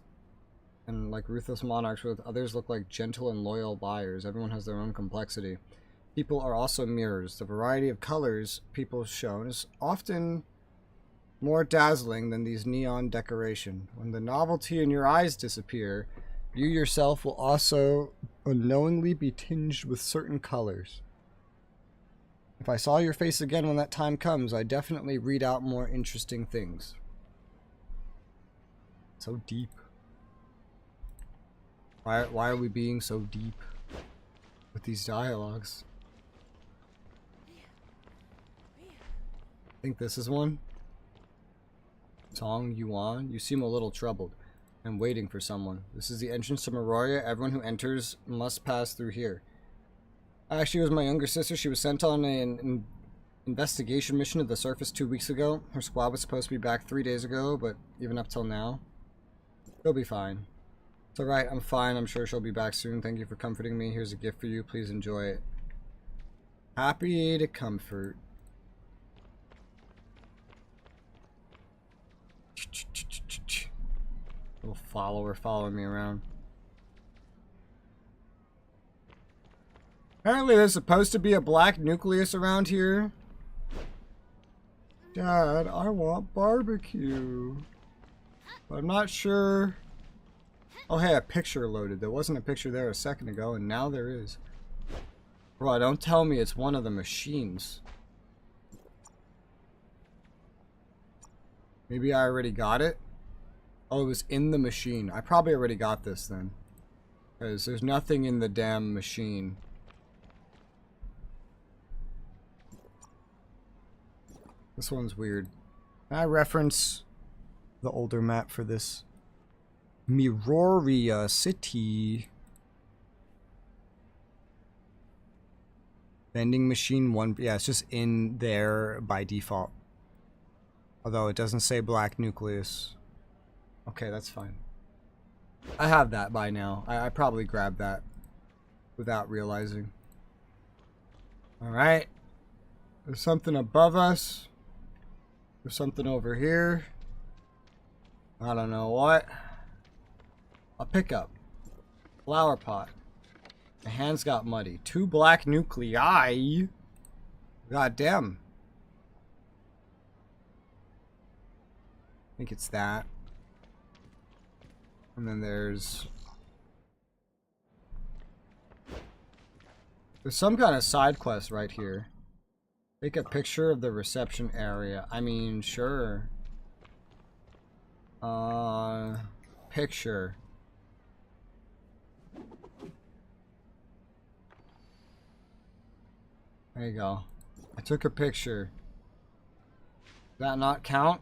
and like ruthless monarchs, with others look like gentle and loyal buyers. Everyone has their own complexity. People are also mirrors. The variety of colors people shown is often more dazzling than these neon decoration. When the novelty in your eyes disappear, you yourself will also unknowingly be tinged with certain colors. If I saw your face again when that time comes, I definitely read out more interesting things. So deep. Why are we being so deep with these dialogues? think this is one. Tong Yuan, you seem a little troubled. I'm waiting for someone. This is the entrance to Meroria. Everyone who enters must pass through here. Actually, it was my younger sister. She was sent on an investigation mission to the surface 2 weeks ago. Her squad was supposed to be back 3 days ago, but even up till now, she'll be fine. It's alright, I'm fine. I'm sure she'll be back soon. Thank you for comforting me. Here's a gift for you. Please enjoy it. Happy to comfort. Little follower following me around. Apparently there's supposed to be a black nucleus around here. Dad, I want barbecue. But I'm not sure. Oh hey, a picture loaded. There wasn't a picture there a second ago, and now there is. Bro, don't tell me it's one of the machines. Maybe I already got it? Oh, it was in the machine. I probably already got this then. Because there's nothing in the damn machine. This one's weird. Can I reference the older map for this? Meroria City. Vending machine 1. Yeah, it's just in there by default. Although it doesn't say black nucleus. Okay, that's fine. I have that by now. I probably grabbed that without realizing. Alright. There's something above us. There's something over here. I don't know what. A pickup. Flower pot. My hands got muddy. 2 black nuclei. God damn. I think it's that. And then there's some kind of side quest right here. Take a picture of the reception area. I mean, sure. Picture. There you go. I took a picture. Does that not count?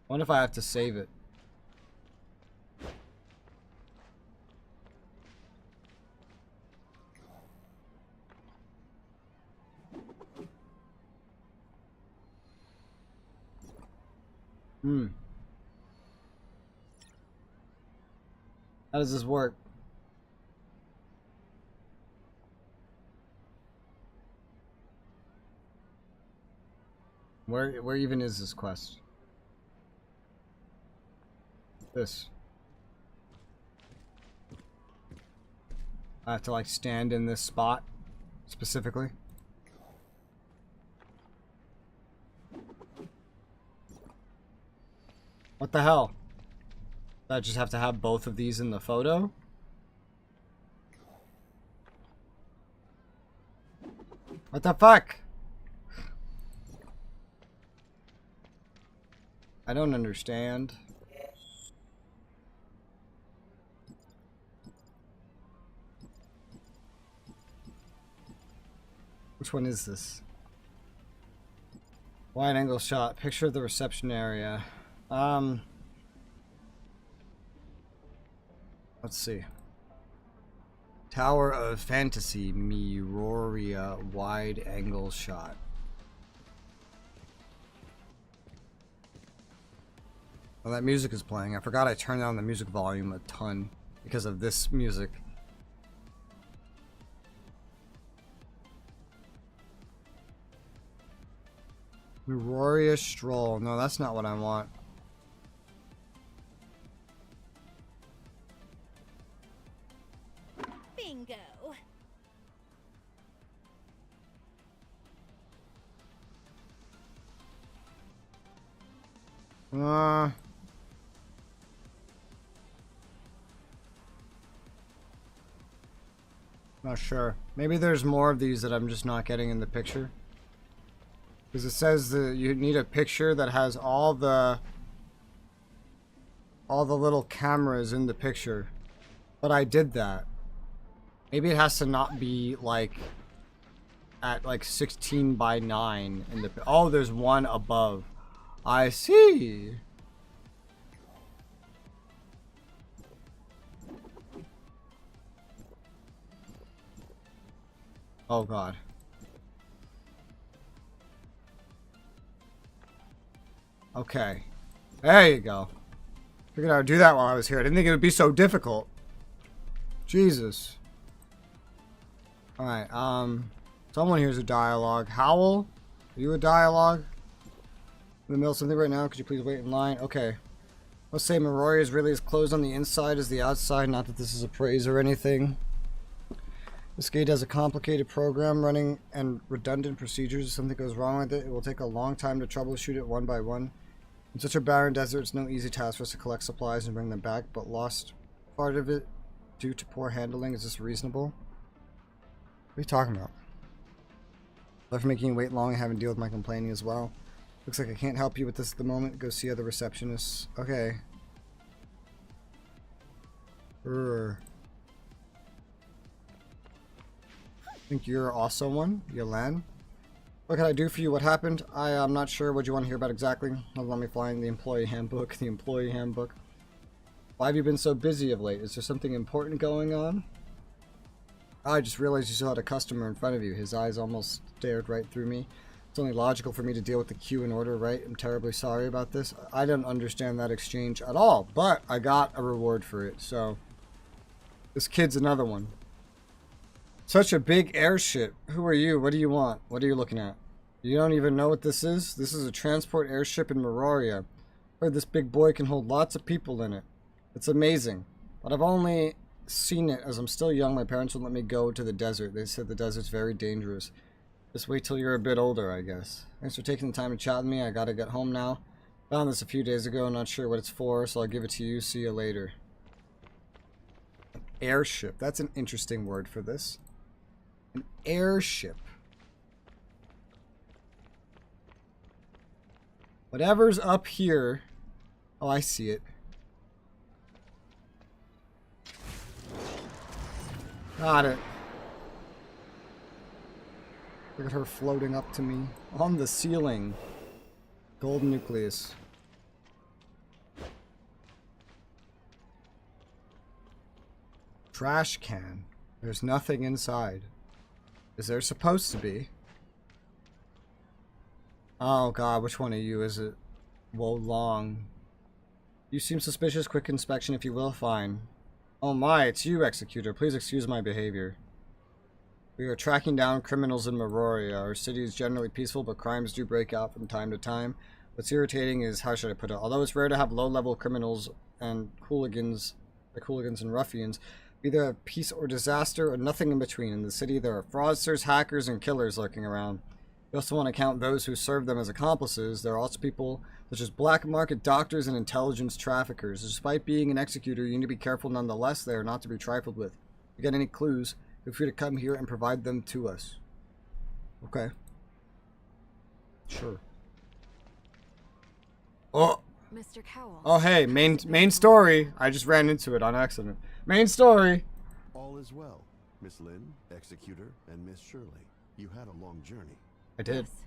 What if I have to save it? How does this work? Where even is this quest? This. I have to like stand in this spot specifically. What the hell? I just have to have both of these in the photo? What the fuck? I don't understand. Which one is this? Wide angle shot. Picture of the reception area. Let's see. Tower of Fantasy, Meroria, wide angle shot. Well, that music is playing. I forgot I turned down the music volume a ton because of this music. Meroria Stroll. No, that's not what I want. Bingo. Not sure. Maybe there's more of these that I'm just not getting in the picture. Because it says that you need a picture that has all the little cameras in the picture. But I did that. Maybe it has to not be like at like 16 by 9 in the... Oh, there's one above. I see. Oh god. Okay. There you go. Figured I would do that while I was here. I didn't think it would be so difficult. Jesus. Alright, someone here's a dialogue. Howl? Are you a dialogue? In the middle of something right now? Could you please wait in line? Okay. Let's say Meroria is really as closed on the inside as the outside. Not that this is a praise or anything. This gate has a complicated program running and redundant procedures. If something goes wrong with it, it will take a long time to troubleshoot it one by one. In such a barren desert, it's no easy task for us to collect supplies and bring them back, but lost part of it due to poor handling. Is this reasonable? What are you talking about? Sorry for making you wait long and having to deal with my complaining as well. Looks like I can't help you with this at the moment. Go see other receptionists. Okay. I think you're also one, Yolan. What can I do for you? What happened? I'm not sure what you want to hear about exactly. Let me find the employee handbook. The employee handbook. Why have you been so busy of late? Is there something important going on? I just realized you still had a customer in front of you. His eyes almost stared right through me. It's only logical for me to deal with the queue in order, right? I'm terribly sorry about this. I don't understand that exchange at all, but I got a reward for it, so... This kid's another one. Such a big airship. Who are you? What do you want? What are you looking at? You don't even know what this is? This is a transport airship in Meroria. Heard this big boy can hold lots of people in it. It's amazing. But I've only seen it as I'm still young. My parents wouldn't let me go to the desert. They said the desert's very dangerous. Just wait till you're a bit older, I guess. Thanks for taking the time to chat with me. I gotta get home now. Found this a few days ago. Not sure what it's for, so I'll give it to you. See you later. Airship. That's an interesting word for this. An airship. Whatever's up here. Oh, I see it. Got it. Look at her floating up to me. On the ceiling. Gold nucleus. Trash can. There's nothing inside. Is there supposed to be? Oh god, which one of you is it? Wo Long. You seem suspicious. Quick inspection if you will. Fine. Oh my, it's you, Executor. Please excuse my behavior. We are tracking down criminals in Meroria. Our city is generally peaceful, but crimes do break out from time to time. What's irritating is, how should I put it? Although it's rare to have low-level criminals and hooligans, like hooligans and ruffians, either have peace or disaster or nothing in between. In the city, there are fraudsters, hackers, and killers lurking around. You also want to count those who serve them as accomplices. There are also people such as black market doctors and intelligence traffickers. Despite being an executor, you need to be careful nonetheless. They are not to be trifled with. If you get any clues, feel free to come here and provide them to us. Okay. Sure. Oh! Mr. Cowell. Oh hey, main story. I just ran into it on accident. Main story. All is well, Miss Lynn, Executor, and Miss Shirley. You had a long journey. I did. Yes.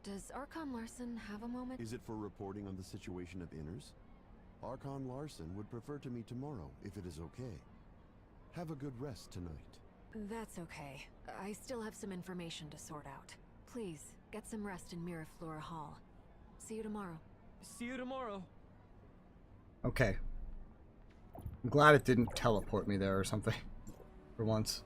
Does Archon Larson have a moment? Is it for reporting on the situation of Innars? Archon Larson would prefer to meet tomorrow, if it is okay. Have a good rest tonight. That's okay. I still have some information to sort out. Please, get some rest in Miraflora Hall. See you tomorrow. See you tomorrow. Okay. I'm glad it didn't teleport me there or something. For once.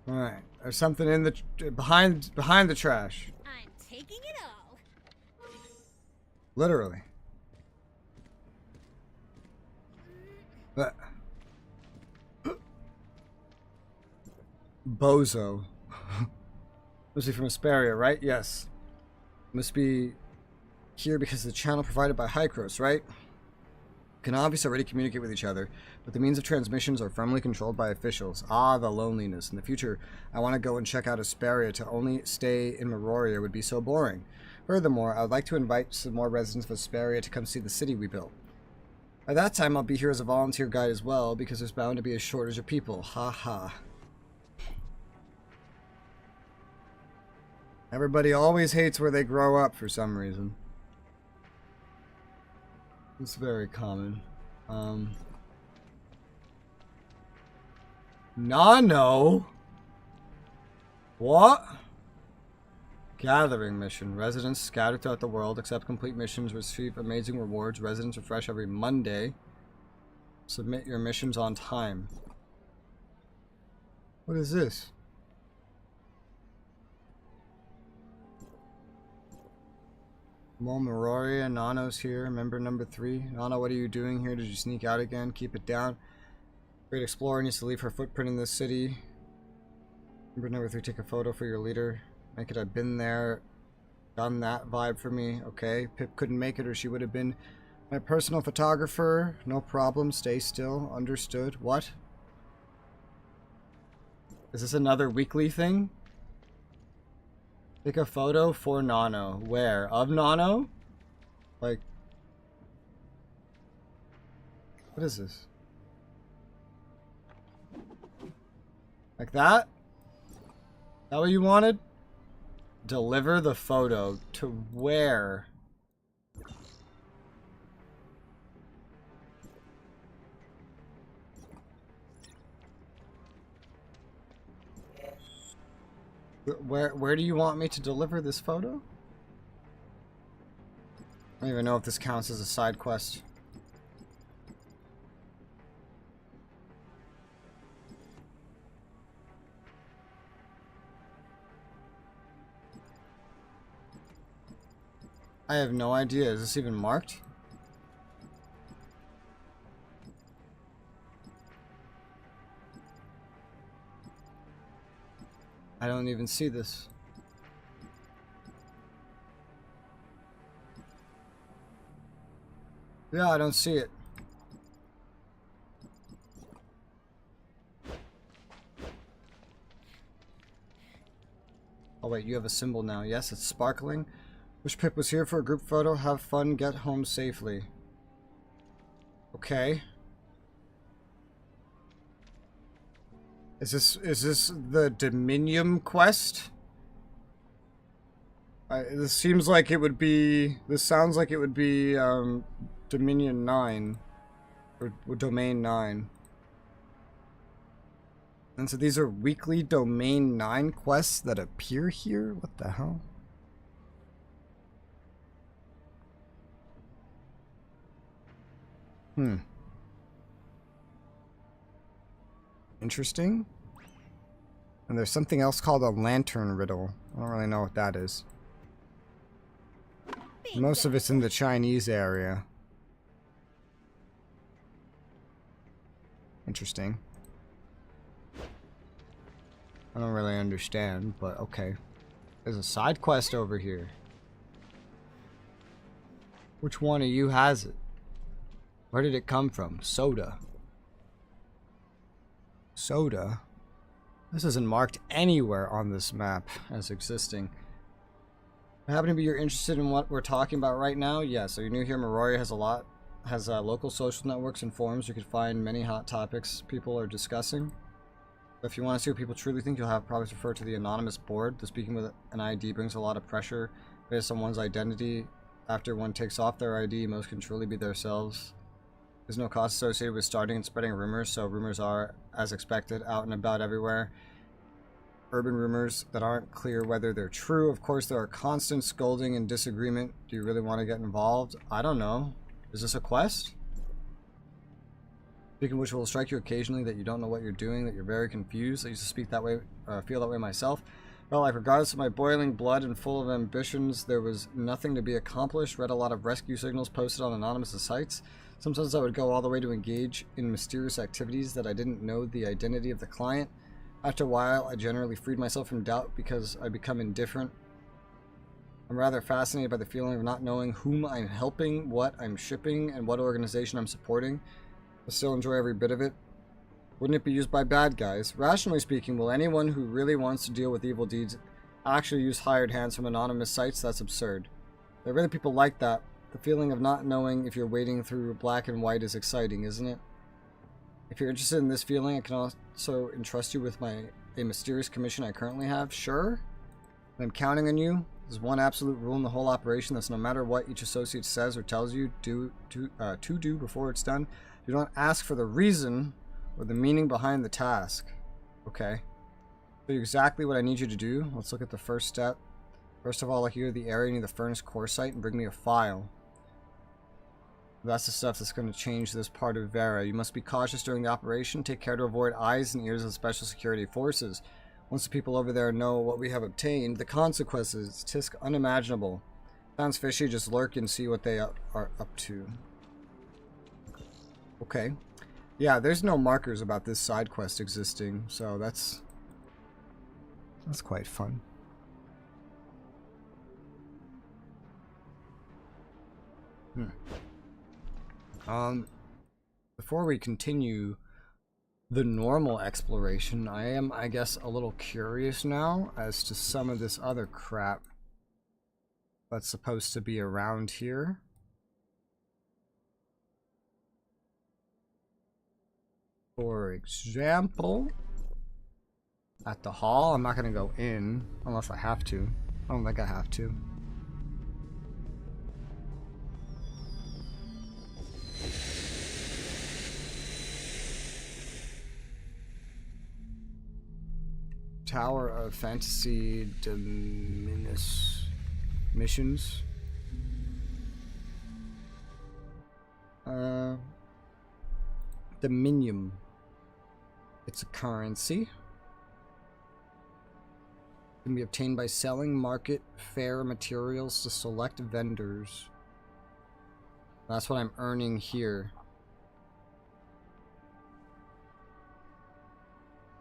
Alright. There's something in the... behind the trash. I'm taking it all. Literally. But... Bozo. Must be from Asperia, right? Yes. Must be here because of the channel provided by Hycros, right? Can obviously already communicate with each other, but the means of transmissions are firmly controlled by officials. Ah, the loneliness. In the future, I want to go and check out Asperia. To only stay in Meroria would be so boring. Furthermore, I would like to invite some more residents of Asperia to come see the city we built. By that time, I'll be here as a volunteer guide as well, because there's bound to be a shortage of people. Ha ha. Everybody always hates where they grow up for some reason. It's very common. Nano? What? Gathering mission. Residents scattered throughout the world accept complete missions, receive amazing rewards. Residents refresh every Monday. Submit your missions on time. What is this? Marori and Nano's here. Member number 3. Nano, what are you doing here? Did you sneak out again? Keep it down. Great Explorer needs to leave her footprint in this city. Member number 3, take a photo for your leader. Make it I've been there. Done that vibe for me. Okay. Pip couldn't make it, or she would have been my personal photographer. No problem. Stay still. Understood. What? Is this another weekly thing? Take a photo for Nano. Where? Of Nano? Like... What is this? Like that? Is that what you wanted? Deliver the photo to where? Where do you want me to deliver this photo? I don't even know if this counts as a side quest. I have no idea. Is this even marked? I don't even see this. Yeah, I don't see it. Oh wait, you have a symbol now. Yes, it's sparkling. Wish Pip was here for a group photo. Have fun. Get home safely. Okay. Is this the Dominion quest? This seems like it would be... This sounds like it would be Dominion 9. Or Domain 9. And so these are weekly Domain 9 quests that appear here? What the hell? Interesting. And there's something else called a lantern riddle. I don't really know what that is. Most of it's in the Chinese area. Interesting. I don't really understand, but okay. There's a side quest over here. Which one of you has it? Where did it come from? Soda. Soda? This isn't marked anywhere on this map as existing. I happen to be you're interested in what we're talking about right now? Yeah, so you're new here. Marori has local social networks and forums. You can find many hot topics people are discussing. If you want to see what people truly think, you'll have probably refer to the anonymous board. The speaking with an ID brings a lot of pressure based on one's identity. After one takes off their ID, most can truly be themselves. There's no cost associated with starting and spreading rumors, so rumors are, as expected, out and about everywhere. Urban rumors that aren't clear whether they're true. Of course, there are constant scolding and disagreement. Do you really want to get involved? I don't know. Is this a quest? Speaking of which, will strike you occasionally that you don't know what you're doing, that you're very confused. I used to speak that way, feel that way myself. Well, like, regardless of my boiling blood and full of ambitions, there was nothing to be accomplished. Read a lot of rescue signals posted on anonymous sites. Sometimes I would go all the way to engage in mysterious activities that I didn't know the identity of the client. After a while, I generally freed myself from doubt because I become indifferent. I'm rather fascinated by the feeling of not knowing whom I'm helping, what I'm shipping, and what organization I'm supporting. I still enjoy every bit of it. Wouldn't it be used by bad guys? Rationally speaking, will anyone who really wants to deal with evil deeds actually use hired hands from anonymous sites? That's absurd. There are really people like that The feeling of not knowing if you're wading through black and white is exciting, isn't it? If you're interested in this feeling, I can also entrust you with a mysterious commission I currently have. Sure? I'm counting on you. There's one absolute rule in the whole operation. That's no matter what each associate says or tells you to do before it's done, you don't ask for the reason or the meaning behind the task. Okay. So exactly what I need you to do. Let's look at the first step. First of all, I hear the area near the furnace core site and bring me a file. That's the stuff that's going to change this part of Vera. You must be cautious during the operation. Take care to avoid eyes and ears of special security forces. Once the people over there know what we have obtained, the consequences, tisk unimaginable. Sounds fishy, just lurk and see what they are up to. Okay. Yeah, there's no markers about this side quest existing, so that's quite fun. Before we continue the normal exploration, I am, I guess, a little curious now as to some of this other crap that's supposed to be around here. For example, at the hall, I'm not going to go in unless I have to. I don't think I have to. Tower of Fantasy Innis missions. Dominium. It's a currency. Can be obtained by selling market fair materials to select vendors. That's what I'm earning here.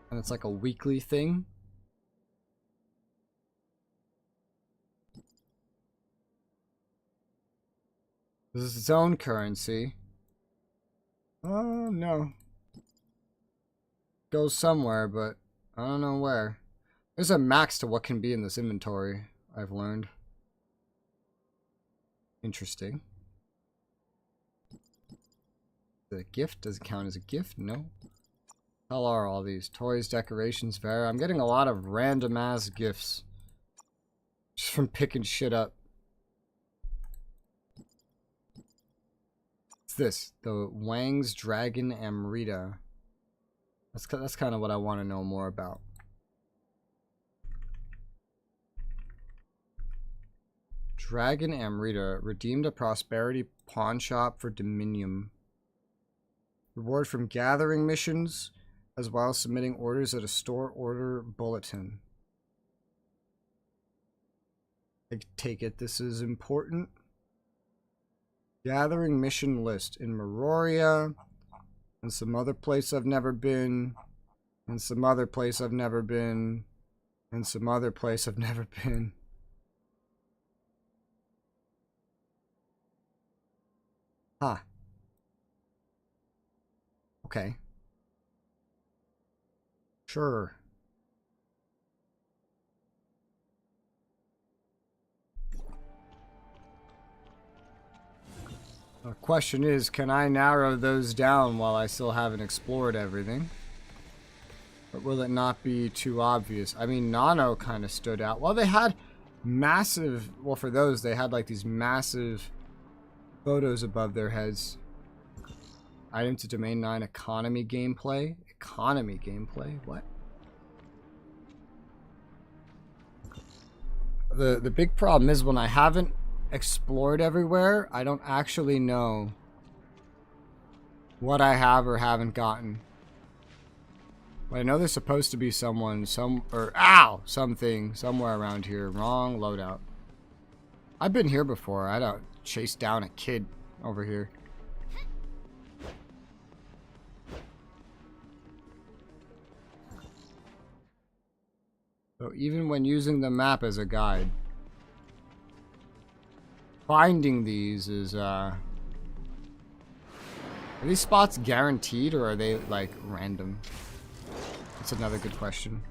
And it's like a weekly thing. This is its own currency. Oh, no. Goes somewhere, but I don't know where. There's a max to what can be in this inventory, I've learned. Interesting. Is it a gift? Does it count as a gift? No. How are all these? Toys, decorations, Vera. I'm getting a lot of random ass gifts. Just from picking shit up. What's this? The Wang's Dragon Amrita. That's kind of what I want to know more about. Dragon Amrita. Redeemed a prosperity pawn shop for Dominium. Reward from gathering missions, as well as submitting orders at a store order bulletin. I take it this is important. Gathering mission list in Meroria, and some other place I've never been, and some other place I've never been, and some other place I've never been. Huh. Okay. Sure. The question is, can I narrow those down while I still haven't explored everything? Or will it not be too obvious? I mean, Nano kind of stood out. Well, they had massive... Well, for those, they had like these massive photos above their heads. Item to Domain 9 economy gameplay. Economy gameplay? What? The big problem is when I haven't explored everywhere, I don't actually know what I have or haven't gotten. But I know there's supposed to be something somewhere around here. Wrong loadout. I've been here before. I don't chase down a kid over here. So even when using the map as a guide, finding these is, are these spots guaranteed or are they, like, random? That's another good question.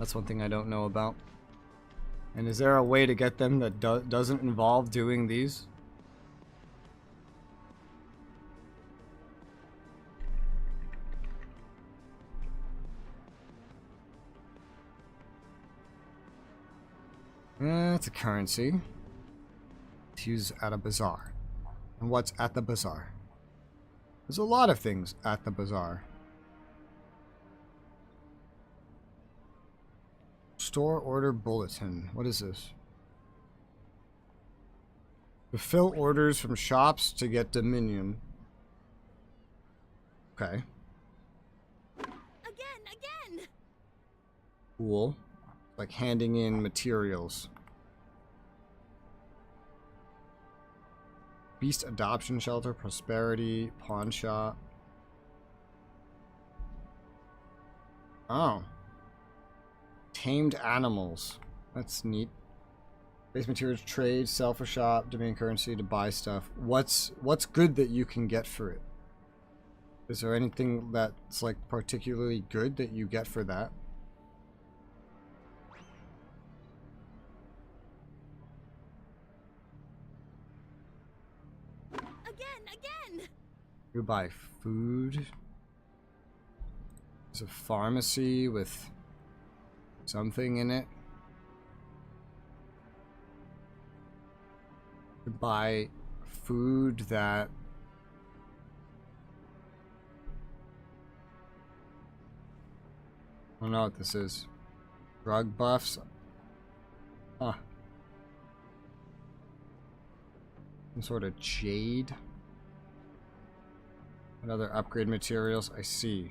That's one thing I don't know about. And is there a way to get them that doesn't involve doing these? It's a currency. It's used at a bazaar. And what's at the bazaar? There's a lot of things at the bazaar. Store order bulletin. What is this? Fulfill orders from shops to get Dominion. Okay. Again! Cool. Like handing in materials. Beast adoption shelter, prosperity, pawn shop. Oh. Tamed animals. That's neat. Base materials trade, sell for shop, demand currency to buy stuff. What's good that you can get for it? Is there anything that's like particularly good that you get for that? Again! You buy food. There's a pharmacy with something in it. You buy food that I don't know what this is. Drug buffs. Huh. Some sort of jade. What other upgrade materials? I see.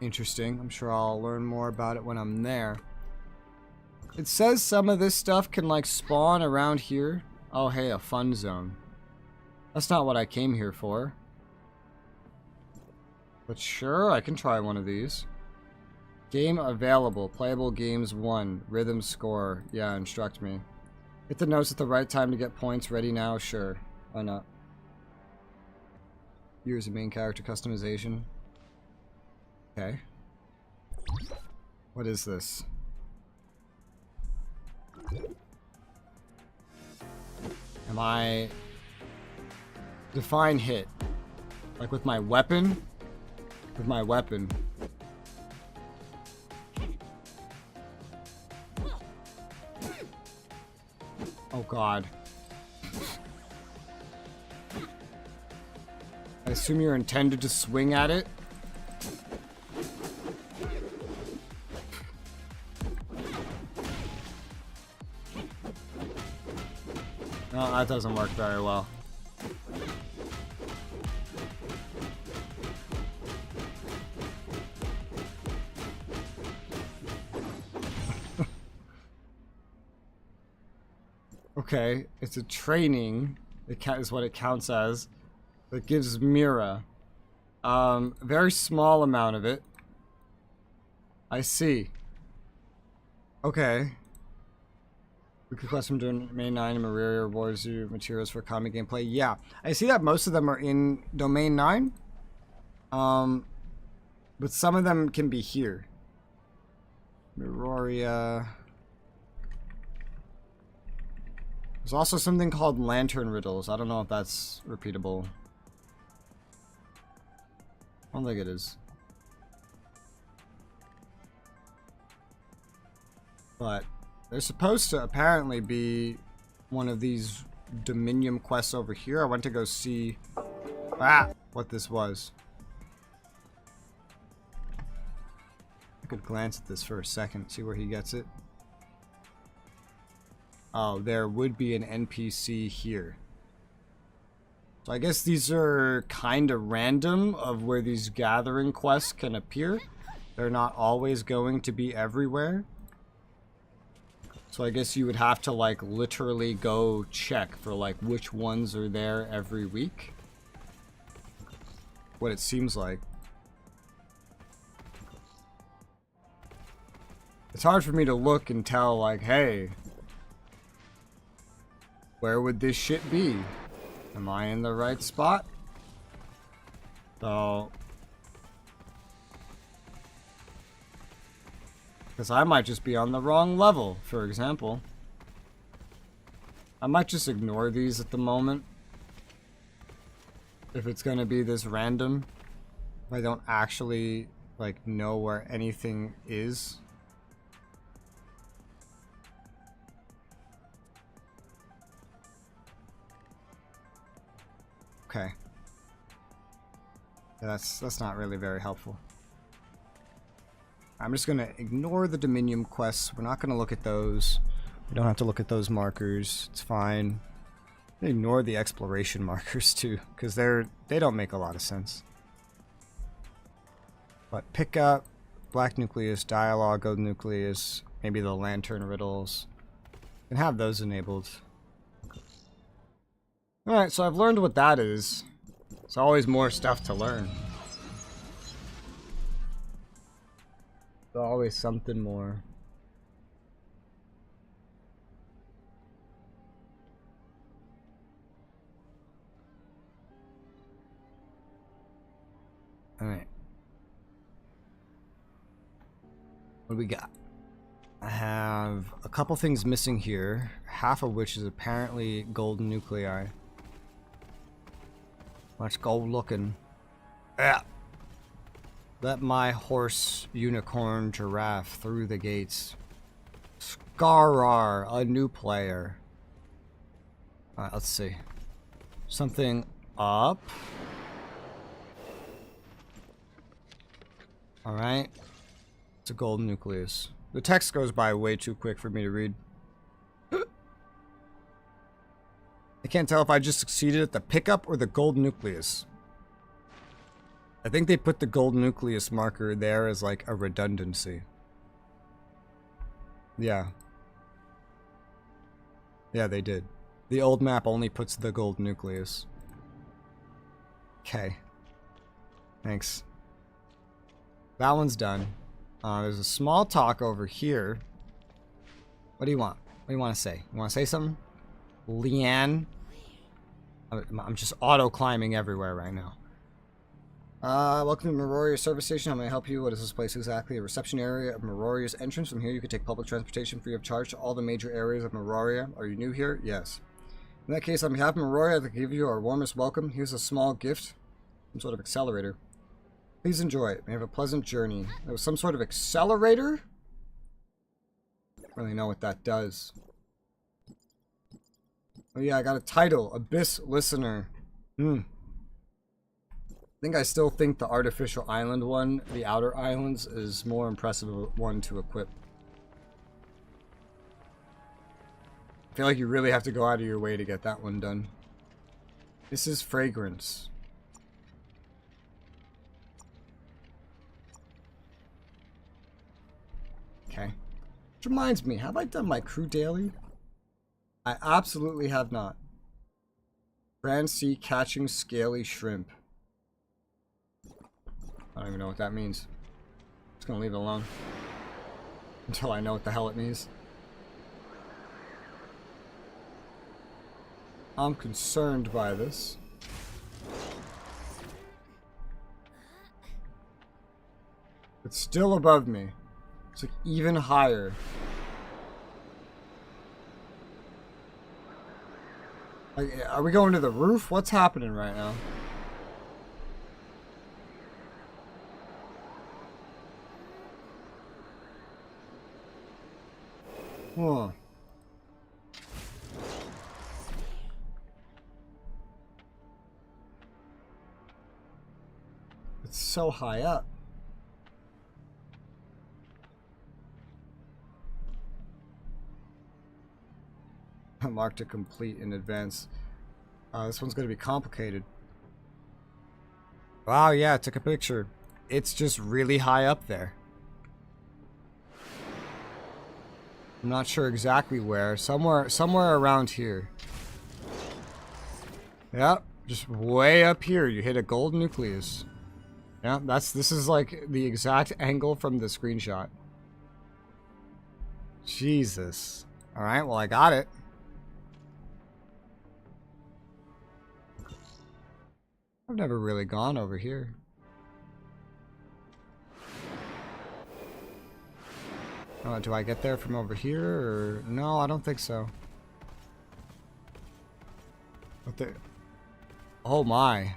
Interesting. I'm sure I'll learn more about it when I'm there. It says some of this stuff can like spawn around here. Oh hey, a fun zone. That's not what I came here for. But sure, I can try one of these. Game available. Playable games 1. Rhythm score. Yeah, instruct me. Hit the notes at the right time to get points. Ready now? Sure. Why not? Here's a main character customization. Okay. What is this? Am I... Define hit. Like with my weapon? With my weapon. Oh god. I assume you're intended to swing at it? No, that doesn't work very well. Okay, it's a training. It is what it counts as. It gives Mira. Very small amount of it. I see. Okay. Weekly quest from Domain 9 and Maria rewards you materials for common gameplay. Yeah, I see that most of them are in Domain 9. But some of them can be here. Miroria. There's also something called Lantern Riddles. I don't know if that's repeatable. I don't think it is. But there's supposed to apparently be one of these Dominion quests over here. I went to go see what this was. I could glance at this for a second, see where he gets it. Oh, there would be an NPC here. So I guess these are kind of random of where these gathering quests can appear. They're not always going to be everywhere. So I guess you would have to like literally go check for like which ones are there every week. What it seems like. It's hard for me to look and tell like, hey, where would this shit be? Am I in the right spot? So Because I might just be on the wrong level, for example. I might just ignore these at the moment. If it's going to be this random. If I don't actually, like, know where anything is. Okay. Yeah, that's not really very helpful. I'm just going to ignore the Dominion quests. We're not going to look at those. We don't have to look at those markers. It's fine. Ignore the exploration markers too, because they don't make a lot of sense. But pick up Black Nucleus, Dialogue, Gold Nucleus, maybe the Lantern Riddles. You can have those enabled. Alright, so I've learned what that is. There's always more stuff to learn. There's always something more. Alright. What do we got? I have a couple things missing here, half of which is apparently golden nuclei. Let's go looking. Yeah. Let my horse, unicorn, giraffe through the gates. Scarar, a new player. Alright, let's see. Something up. Alright. It's a golden nucleus. The text goes by way too quick for me to read. I can't tell if I just succeeded at the pickup or the gold nucleus. I think they put the gold nucleus marker there as like a redundancy. Yeah. Yeah, they did. The old map only puts the gold nucleus. Okay. Thanks. That one's done. There's a small talk over here. What do you want? What do you want to say? You want to say something? Leanne? I'm just auto-climbing everywhere right now. Welcome to Meroria Service Station. How may I help you? What is this place exactly? A reception area of Meroria's entrance. From here you can take public transportation free of charge to all the major areas of Meroria. Are you new here? Yes. In that case, on behalf of Meroria, I'd like to give you our warmest welcome. Here's a small gift. Some sort of accelerator. Please enjoy it. May have a pleasant journey. There was some sort of accelerator? I don't really know what that does. Oh yeah, I got a title. Abyss Listener. I think I still think the artificial island one, the outer islands, is more impressive one to equip. I feel like you really have to go out of your way to get that one done. This is fragrance. Okay. Which reminds me, have I done my crew daily? I absolutely have not. Grand Sea catching scaly shrimp. I don't even know what that means. Just gonna leave it alone. Until I know what the hell it means. I'm concerned by this. It's still above me. It's like even higher. Like, are we going to the roof? What's happening right now? Huh. It's so high up. I marked it complete in advance. This one's going to be complicated. Wow, yeah, I took a picture. It's just really high up there. I'm not sure exactly where. Somewhere around here. Yep, just way up here. You hit a gold nucleus. Yeah, this is like the exact angle from the screenshot. Jesus. Alright, well I got it. I've never really gone over here. Do I get there from over here or no? I don't think so. What the? Oh my!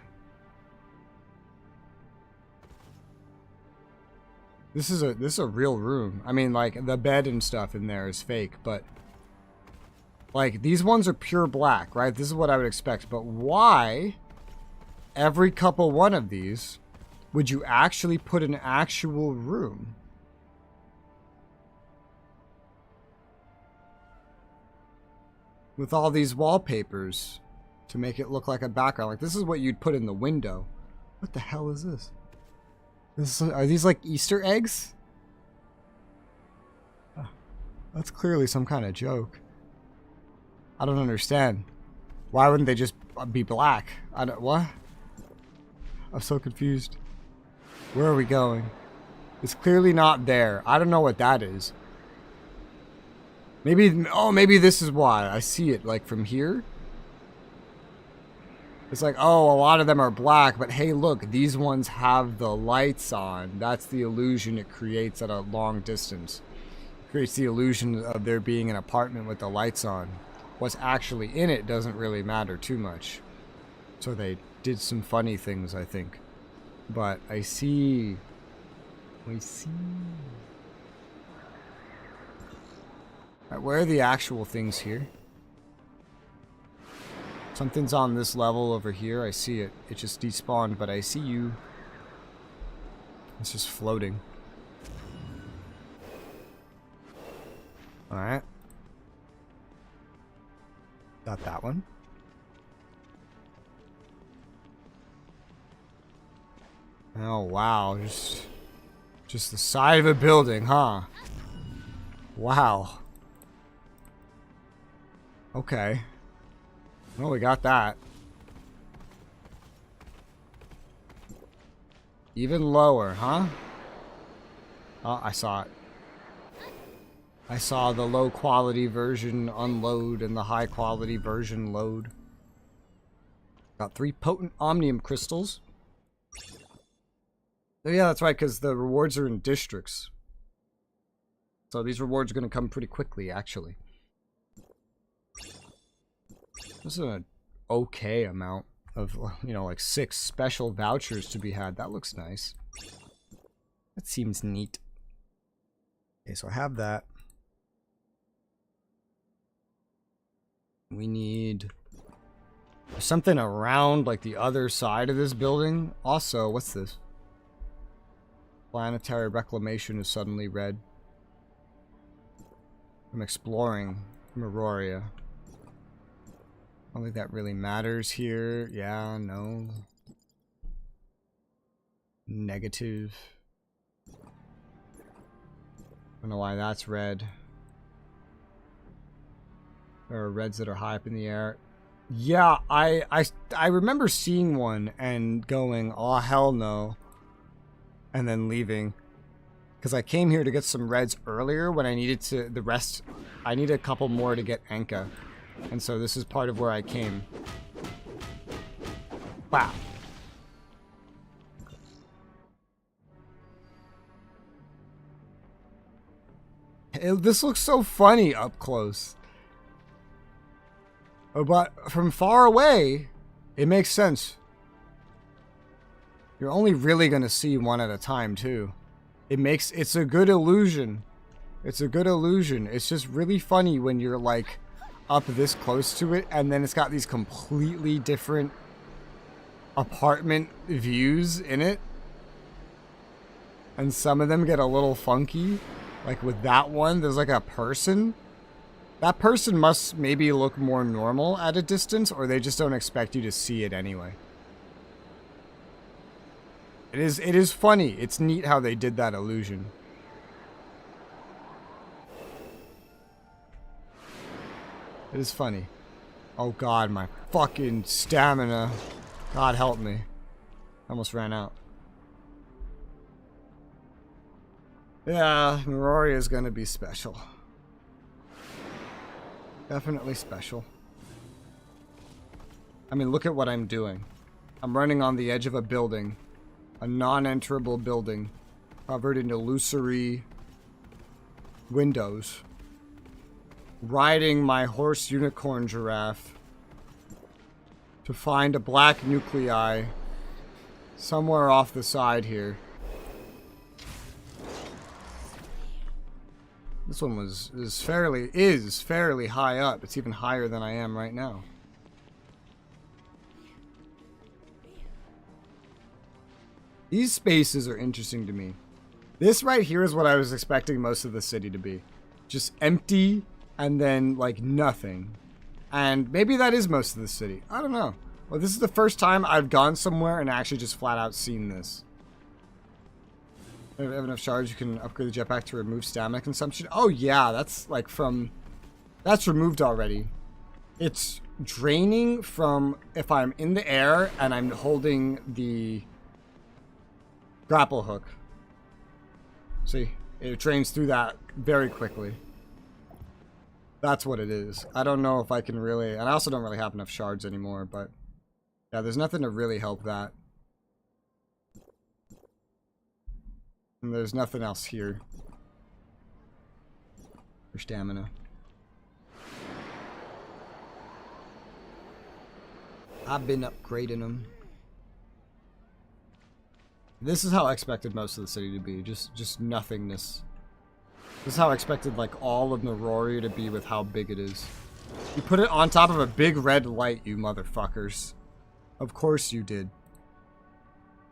This is a real room. I mean, like the bed and stuff in there is fake, but like these ones are pure black, right? This is what I would expect. But why? Every couple one of these, would you actually put an actual room? With all these wallpapers to make it look like a background. Like this is what you'd put in the window. What the hell is this? Are these like Easter eggs? Oh, that's clearly some kind of joke. I don't understand. Why wouldn't they just be black? What? I'm so confused. Where are we going? It's clearly not there. I don't know what that is. Maybe, oh, maybe this is why. I see it, like, from here. It's like, oh, a lot of them are black, but hey, look, these ones have the lights on. That's the illusion it creates at a long distance. It creates the illusion of there being an apartment with the lights on. What's actually in it doesn't really matter too much. So they did some funny things, I think. But I see... We see... Right, where are the actual things here? Something's on this level over here. I see it. It just despawned, but I see you. It's just floating. Alright. Got that one. Oh, wow. Just the side of a building, huh? Wow. Okay. Well, we got that. Even lower, huh? Oh, I saw it. I saw the low quality version unload and the high quality version load. Got 3 potent omnium crystals. Oh, yeah, that's right, because the rewards are in districts. So these rewards are going to come pretty quickly, actually. This is an okay amount of, you know, like 6 special vouchers to be had. That looks nice. That seems neat. Okay, so I have that. We need something around, like, the other side of this building. Also, what's this? Planetary reclamation is suddenly red. I'm exploring Meroria. I don't think that really matters here. Yeah, no. Negative. I don't know why that's red. There are reds that are high up in the air. Yeah, I remember seeing one and going, oh hell no. And then leaving. Because I came here to get some reds earlier when I needed to, I need a couple more to get Anka. And so this is part of where I came. Wow. This looks so funny up close. But from far away, it makes sense. You're only really going to see one at a time, too. It's a good illusion. It's a good illusion. It's just really funny when you're, like, up this close to it, and then it's got these completely different apartment views in it. And some of them get a little funky. Like with that one, there's like a person. That person must maybe look more normal at a distance, or they just don't expect you to see it anyway. It is funny. It's neat how they did that illusion. It is funny. Oh god, my fucking stamina. God help me. I almost ran out. Yeah, Meroria is gonna be special. Definitely special. I mean, look at what I'm doing. I'm running on the edge of a building. A non-enterable building. Covered in illusory windows. Riding my horse unicorn giraffe to find a black nuclei somewhere off the side here. This one is fairly high up. It's even higher than I am right now. These spaces are interesting to me. This right here is what I was expecting most of the city to be. Just empty and then like nothing. And maybe that is most of the city. I don't know. Well, this is the first time I've gone somewhere and actually just flat out seen this. If you have enough shards, you can upgrade the jetpack to remove stamina consumption. Oh yeah, that's like from... That's removed already. It's draining from if I'm in the air and I'm holding the grapple hook. See, it drains through that very quickly. That's what it is. I don't know if I can really... And I also don't really have enough shards anymore, but... Yeah, there's nothing to really help that. And there's nothing else here. For stamina. I've been upgrading them. This is how I expected most of the city to be. Just nothingness. This is how I expected, like, all of Neroria to be with how big it is. You put it on top of a big red light, you motherfuckers. Of course you did.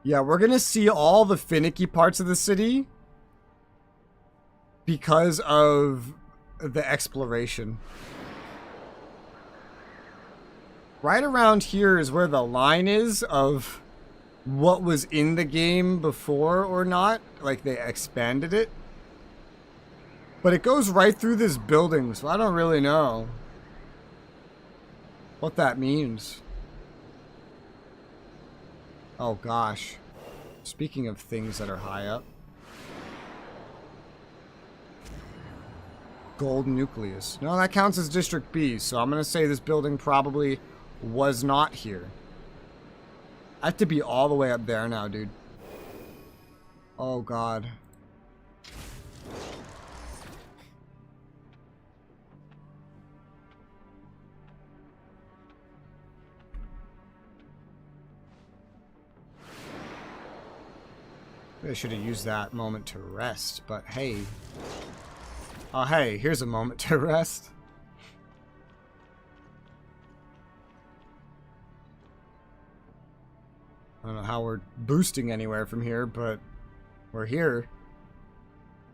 Yeah, we're gonna see all the finicky parts of the city because of the exploration. Right around here is where the line is of what was in the game before or not. Like, they expanded it. But it goes right through this building, so I don't really know what that means. Oh gosh. Speaking of things that are high up. Gold nucleus. No, that counts as District B, so I'm gonna say this building probably was not here. I have to be all the way up there now, dude. Oh god. I should have used that moment to rest, but hey. Oh, hey, here's a moment to rest. I don't know how we're boosting anywhere from here, but we're here.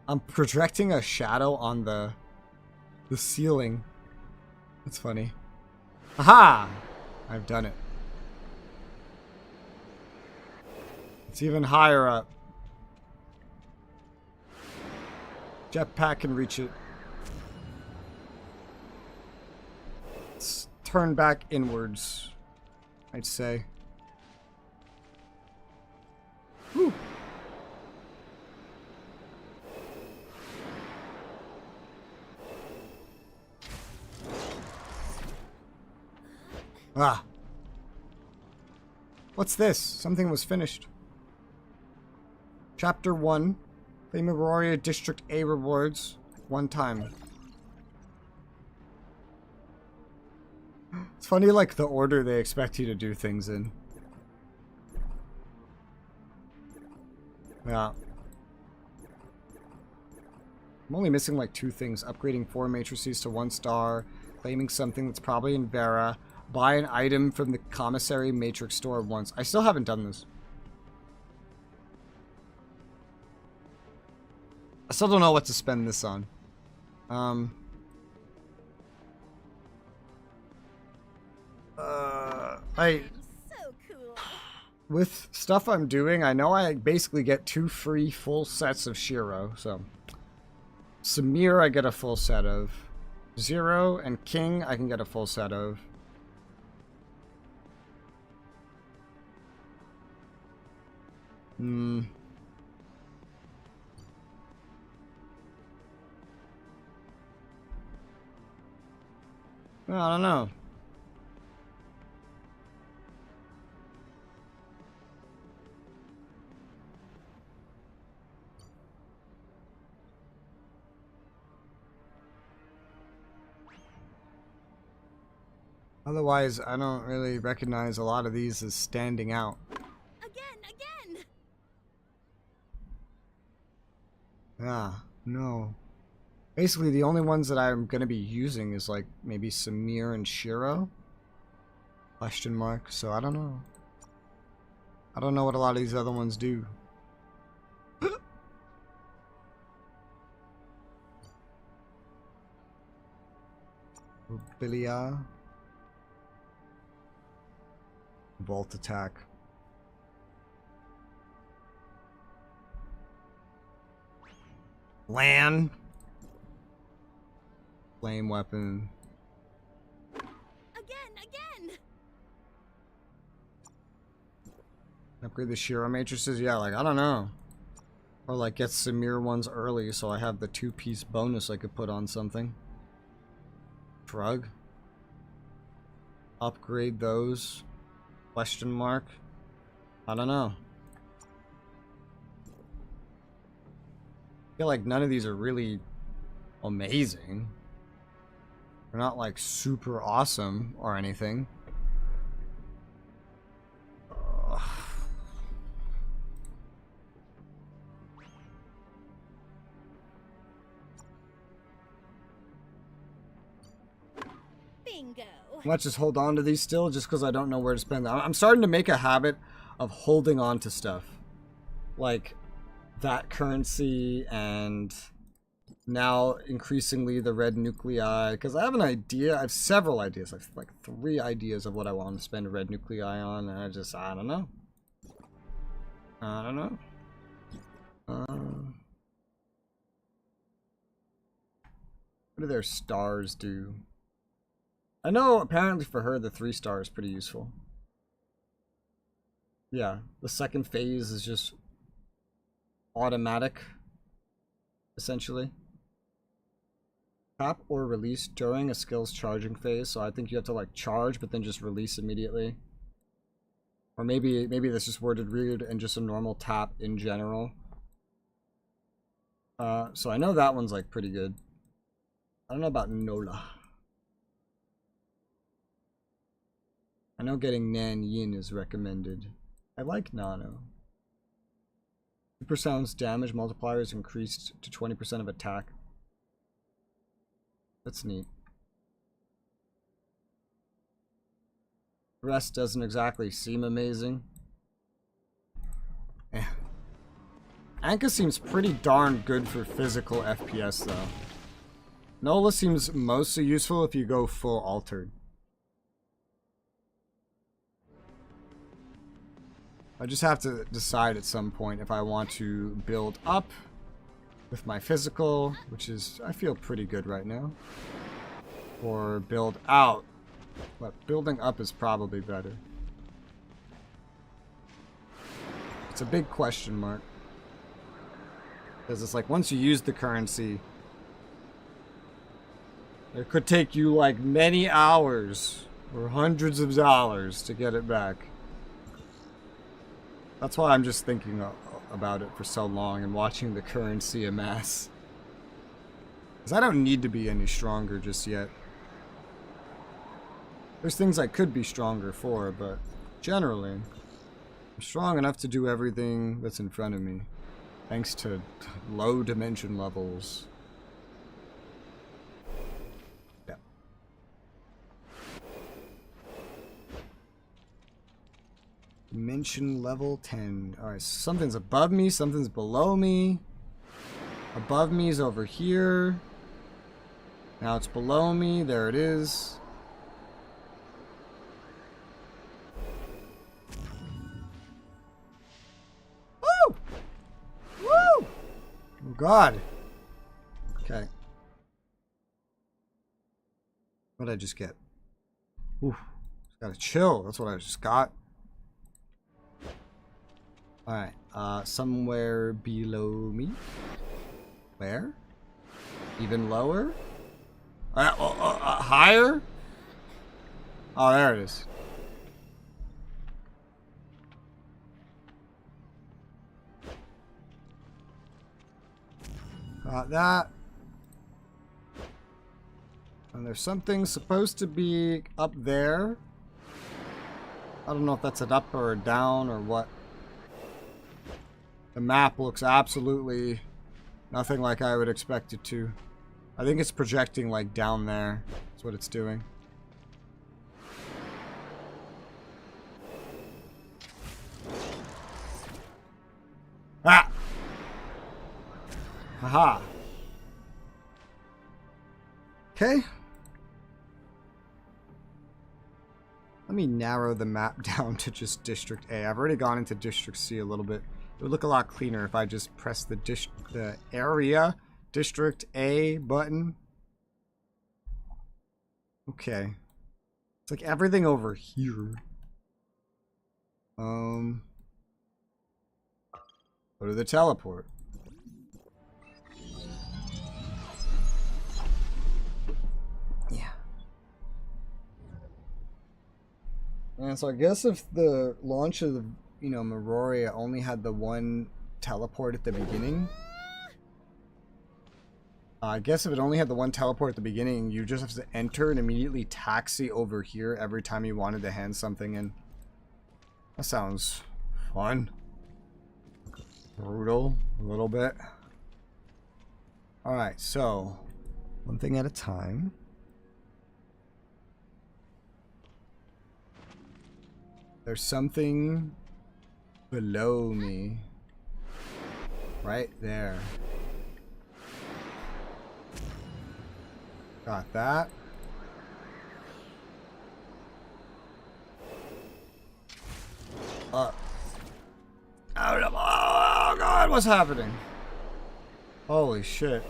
I'm projecting a shadow on the ceiling. That's funny. Aha! I've done it. It's even higher up. Jetpack can reach it. Let's turn back inwards, I'd say. Whew. Ah. What's this? Something was finished. Chapter 1. Claim Aurora District A rewards. 1 time. It's funny, like, the order they expect you to do things in. Yeah. I'm only missing, like, 2 things. Upgrading 4 matrices to 1 star. Claiming something that's probably in Vera. Buy an item from the commissary matrix store once. I still haven't done this. I still don't know what to spend this on. With stuff I'm doing, I know I basically get 2 free full sets of Shiro, so. Samir I get a full set of. Zero and King I can get a full set of. I don't know. Otherwise, I don't really recognize a lot of these as standing out. Again! Yeah, no. Basically, the only ones that I'm going to be using is like maybe Samir and Shiro? Question mark. So I don't know. I don't know what a lot of these other ones do. Robilia. Volt attack. Lan. Flame weapon. Again! Upgrade the Shiro matrices? Yeah, like, I don't know. Or like get Samir ones early so I have the 2-piece bonus I could put on something. Shrug. Upgrade those. Question mark. I don't know. I feel like none of these are really amazing. They're not like super awesome or anything. Bingo. Let's just hold on to these still just because I don't know where to spend them. I'm starting to make a habit of holding on to stuff. Like that currency and now increasingly the red nuclei. Because I have an idea. I have several ideas. I have like 3 ideas of what I want to spend red nuclei on. And I don't know. I don't know. What do their stars do? I know apparently for her the 3-star is pretty useful. Yeah, the second phase is just automatic, essentially. Tap or release during a skill's charging phase, so I think you have to like charge but then just release immediately. Or maybe that's just worded weird and just a normal tap in general. So I know that one's like pretty good. I don't know about Nola. I know getting Nan Yin is recommended. I like Nano. Supersound's damage multiplier is increased to 20% of attack. That's neat. The rest doesn't exactly seem amazing. Anka seems pretty darn good for physical FPS though. Nola seems mostly useful if you go full altered. I just have to decide at some point if I want to build up with my physical, which is, I feel pretty good right now, or build out, but building up is probably better. It's a big question mark, because it's like once you use the currency, it could take you like many hours or hundreds of dollars to get it back. That's why I'm just thinking about it for so long and watching the currency amass. Because I don't need to be any stronger just yet. There's things I could be stronger for, but generally, I'm strong enough to do everything that's in front of me. Thanks to low dimension levels. Yeah. Dimension level 10. Alright, so something's above me, something's below me. Above me is over here. Now it's below me. There it is. Woo! Woo! Oh God. Okay. What did I just get? Oof. Gotta chill. That's what I just got. Alright, somewhere below me. Where? Even lower? Higher? Oh, there it is. Got that. And there's something supposed to be up there. I don't know if that's an up or a down or what. The map looks absolutely nothing like I would expect it to. I think it's projecting like down there. That's what it's doing. Ah! Haha. Okay. Let me narrow the map down to just District A. I've already gone into District C a little bit. It would look a lot cleaner if I just press the area District A button. Okay. It's like everything over here. Go to the teleport. Yeah. And so I guess if the launch of the, Meroria only had the one teleport at the beginning. I guess if it only had the one teleport at the beginning, you just have to enter and immediately taxi over here every time you wanted to hand something in. That sounds fun. Brutal, a little bit. Alright, so one thing at a time. There's something below me. Right there. Got that. Up. Oh god, what's happening? Holy shit.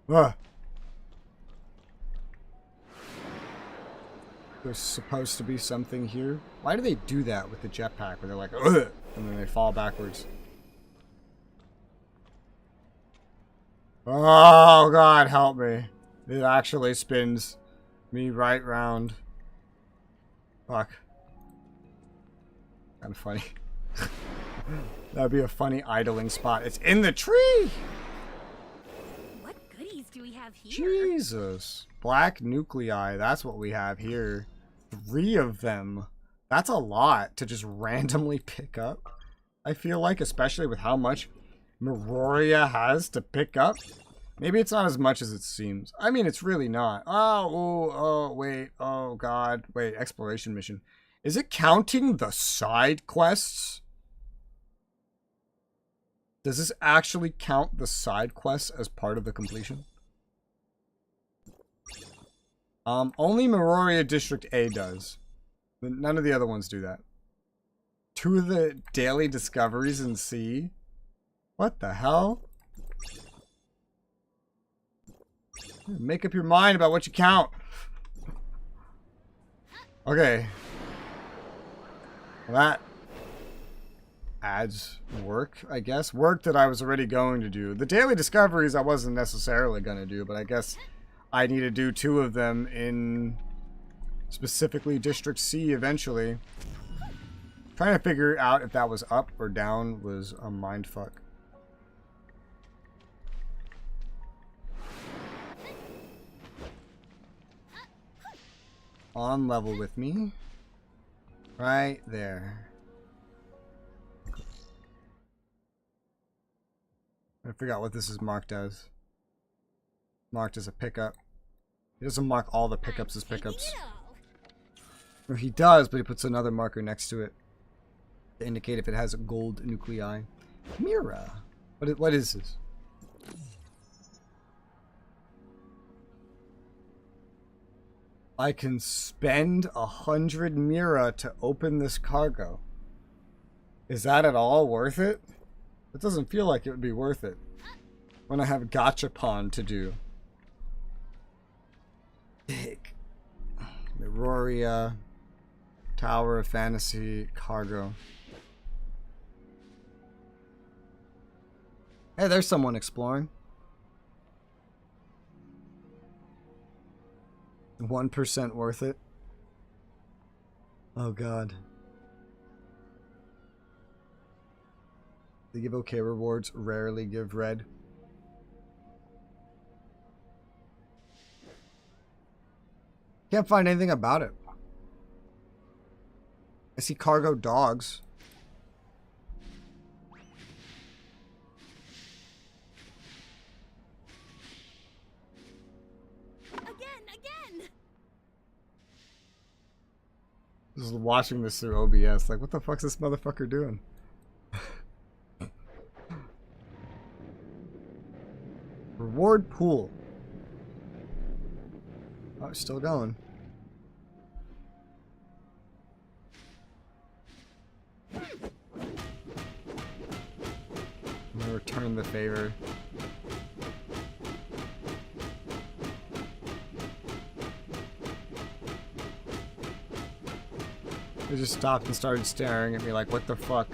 Ugh. There's supposed to be something here. Why do they do that with the jetpack where they're like, ugh, and then they fall backwards? Oh god, help me. It actually spins me right round. Fuck. Kind of funny. That'd be a funny idling spot. It's in the tree! What goodies do we have here? Jesus. Black nuclei. That's what we have here. 3 of them. That's a lot to just randomly pick up. I feel like, especially with how much Meroria has to pick up. Maybe it's not as much as it seems. I mean, it's really not. Oh, wait. Oh, God. Wait, exploration mission. Is it counting the side quests? Does this actually count the side quests as part of the completion? Only Meroria District A does. None of the other ones do that. 2 of the daily discoveries in C? What the hell? Make up your mind about what you count. Okay. Well, that adds work, I guess. Work that I was already going to do. The daily discoveries I wasn't necessarily going to do, but I guess I need to do 2 of them in specifically District C eventually. Trying to figure out if that was up or down was a mindfuck. On level with me. Right there. I forgot what this is marked as. Marked as a pickup. He doesn't mark all the pickups as pickups. Or he does, but he puts another marker next to it to indicate if it has gold nuclei. Mira. What is this? I can spend 100 Mira to open this cargo. Is that at all worth it? It doesn't feel like it would be worth it when I have Gachapon to do. Big. Meroria. Tower of Fantasy. Cargo. Hey, there's someone exploring. 1% worth it. Oh god. They give okay rewards, rarely give red. Can't find anything about it. I see cargo dogs. Again! Just watching this through OBS, like, what the fuck's this motherfucker doing? Reward pool. Oh, it's still going. I'm gonna return the favor. They just stopped and started staring at me like, what the fuck?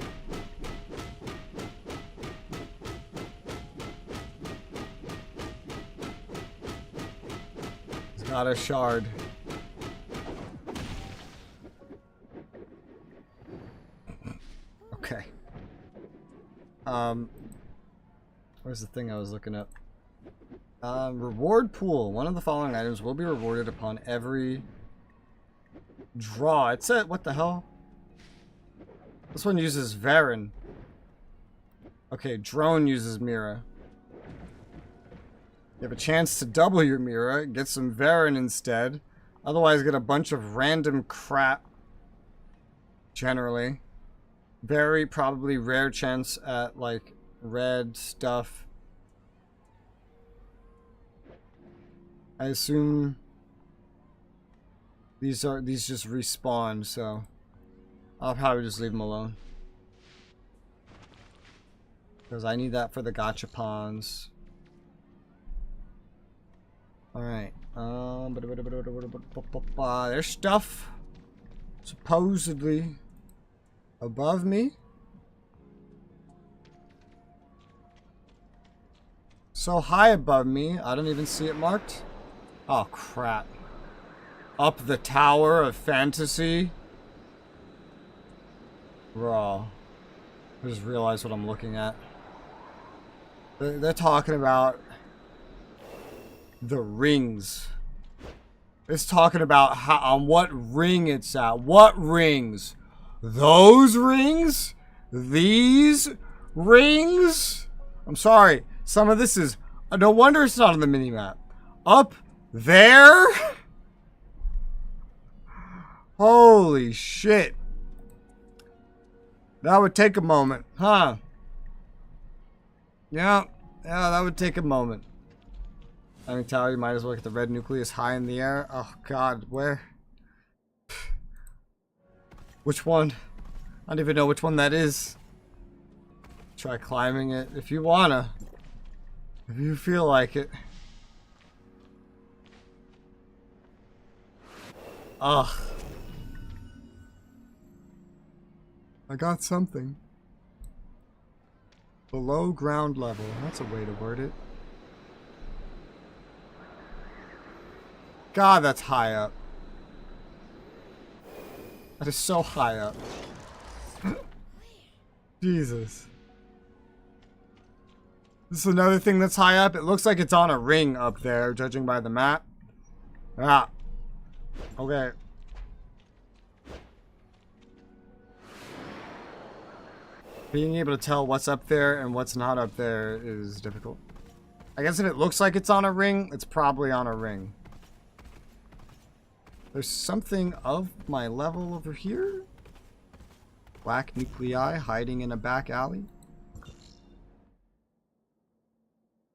He's got a shard. Okay. Where's the thing I was looking up? Reward pool. One of the following items will be rewarded upon every draw. It said, what the hell? This one uses Varen. Okay, drone uses Mira. You have a chance to double your Mira, get some Varen instead. Otherwise, get a bunch of random crap. Generally. Very probably rare chance at, like, red stuff. I assume these just respawn, so I'll probably just leave them alone. Because I need that for the gachapons. Alright. There's stuff supposedly above me. So high above me, I don't even see it marked. Oh crap. Up the tower of fantasy. Bro. I just realized what I'm looking at. They're talking about the rings. It's talking about how, on what ring it's at. What rings? Those rings? These rings? I'm sorry. Some of this is... no wonder it's not on the minimap. Up there? Holy shit. That would take a moment, huh? Yeah, that would take a moment. I mean, Tower, you might as well get the red nucleus high in the air. Oh god, where? Which one? I don't even know which one that is. Try climbing it if you wanna. If you feel like it. Ugh. I got something. Below ground level. That's a way to word it. God, that's high up. That is so high up. Jesus. This is another thing that's high up. It looks like it's on a ring up there, judging by the map. Ah. Okay. Being able to tell what's up there and what's not up there is difficult. I guess if it looks like it's on a ring, it's probably on a ring. There's something of my level over here. Black nuclei hiding in a back alley.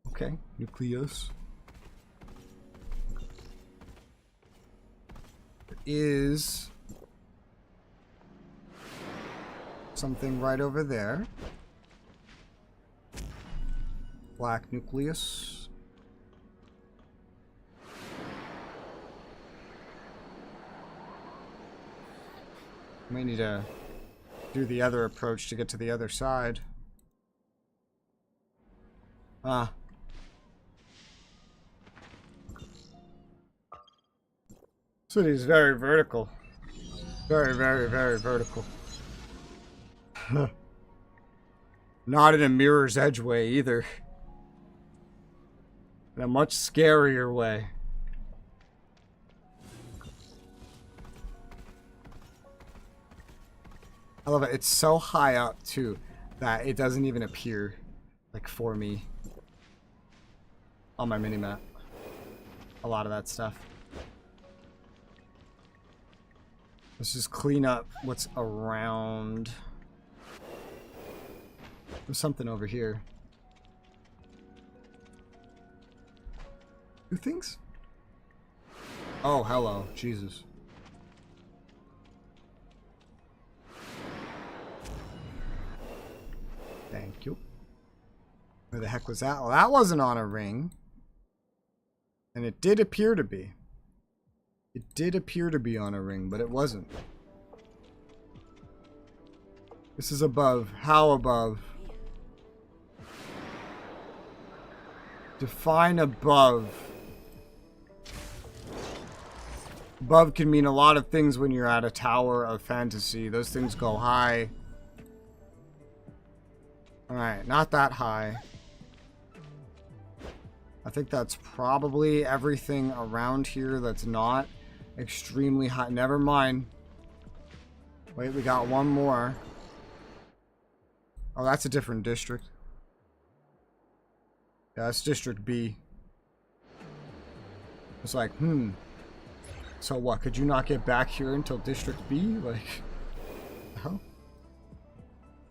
Okay, nucleus. There is something right over there. Black nucleus. May need to do the other approach to get to the other side. Ah. City is very vertical. Very, very, very vertical. Not in a Mirror's Edge way either. In a much scarier way. I love it. It's so high up too that it doesn't even appear like for me on my minimap. A lot of that stuff. Let's just clean up what's around. There's something over here. 2 things? Oh, hello. Jesus. Thank you. Where the heck was that? Well, that wasn't on a ring. And it did appear to be. It did appear to be on a ring, but it wasn't. This is above. How above? Define above. Above can mean a lot of things when you're at a tower of fantasy. Those things go high. Alright, not that high. I think that's probably everything around here that's not extremely high. Never mind. Wait, we got one more. Oh, that's a different district. Yeah, that's District B. It's like, so what? Could you not get back here until District B? Like, hell?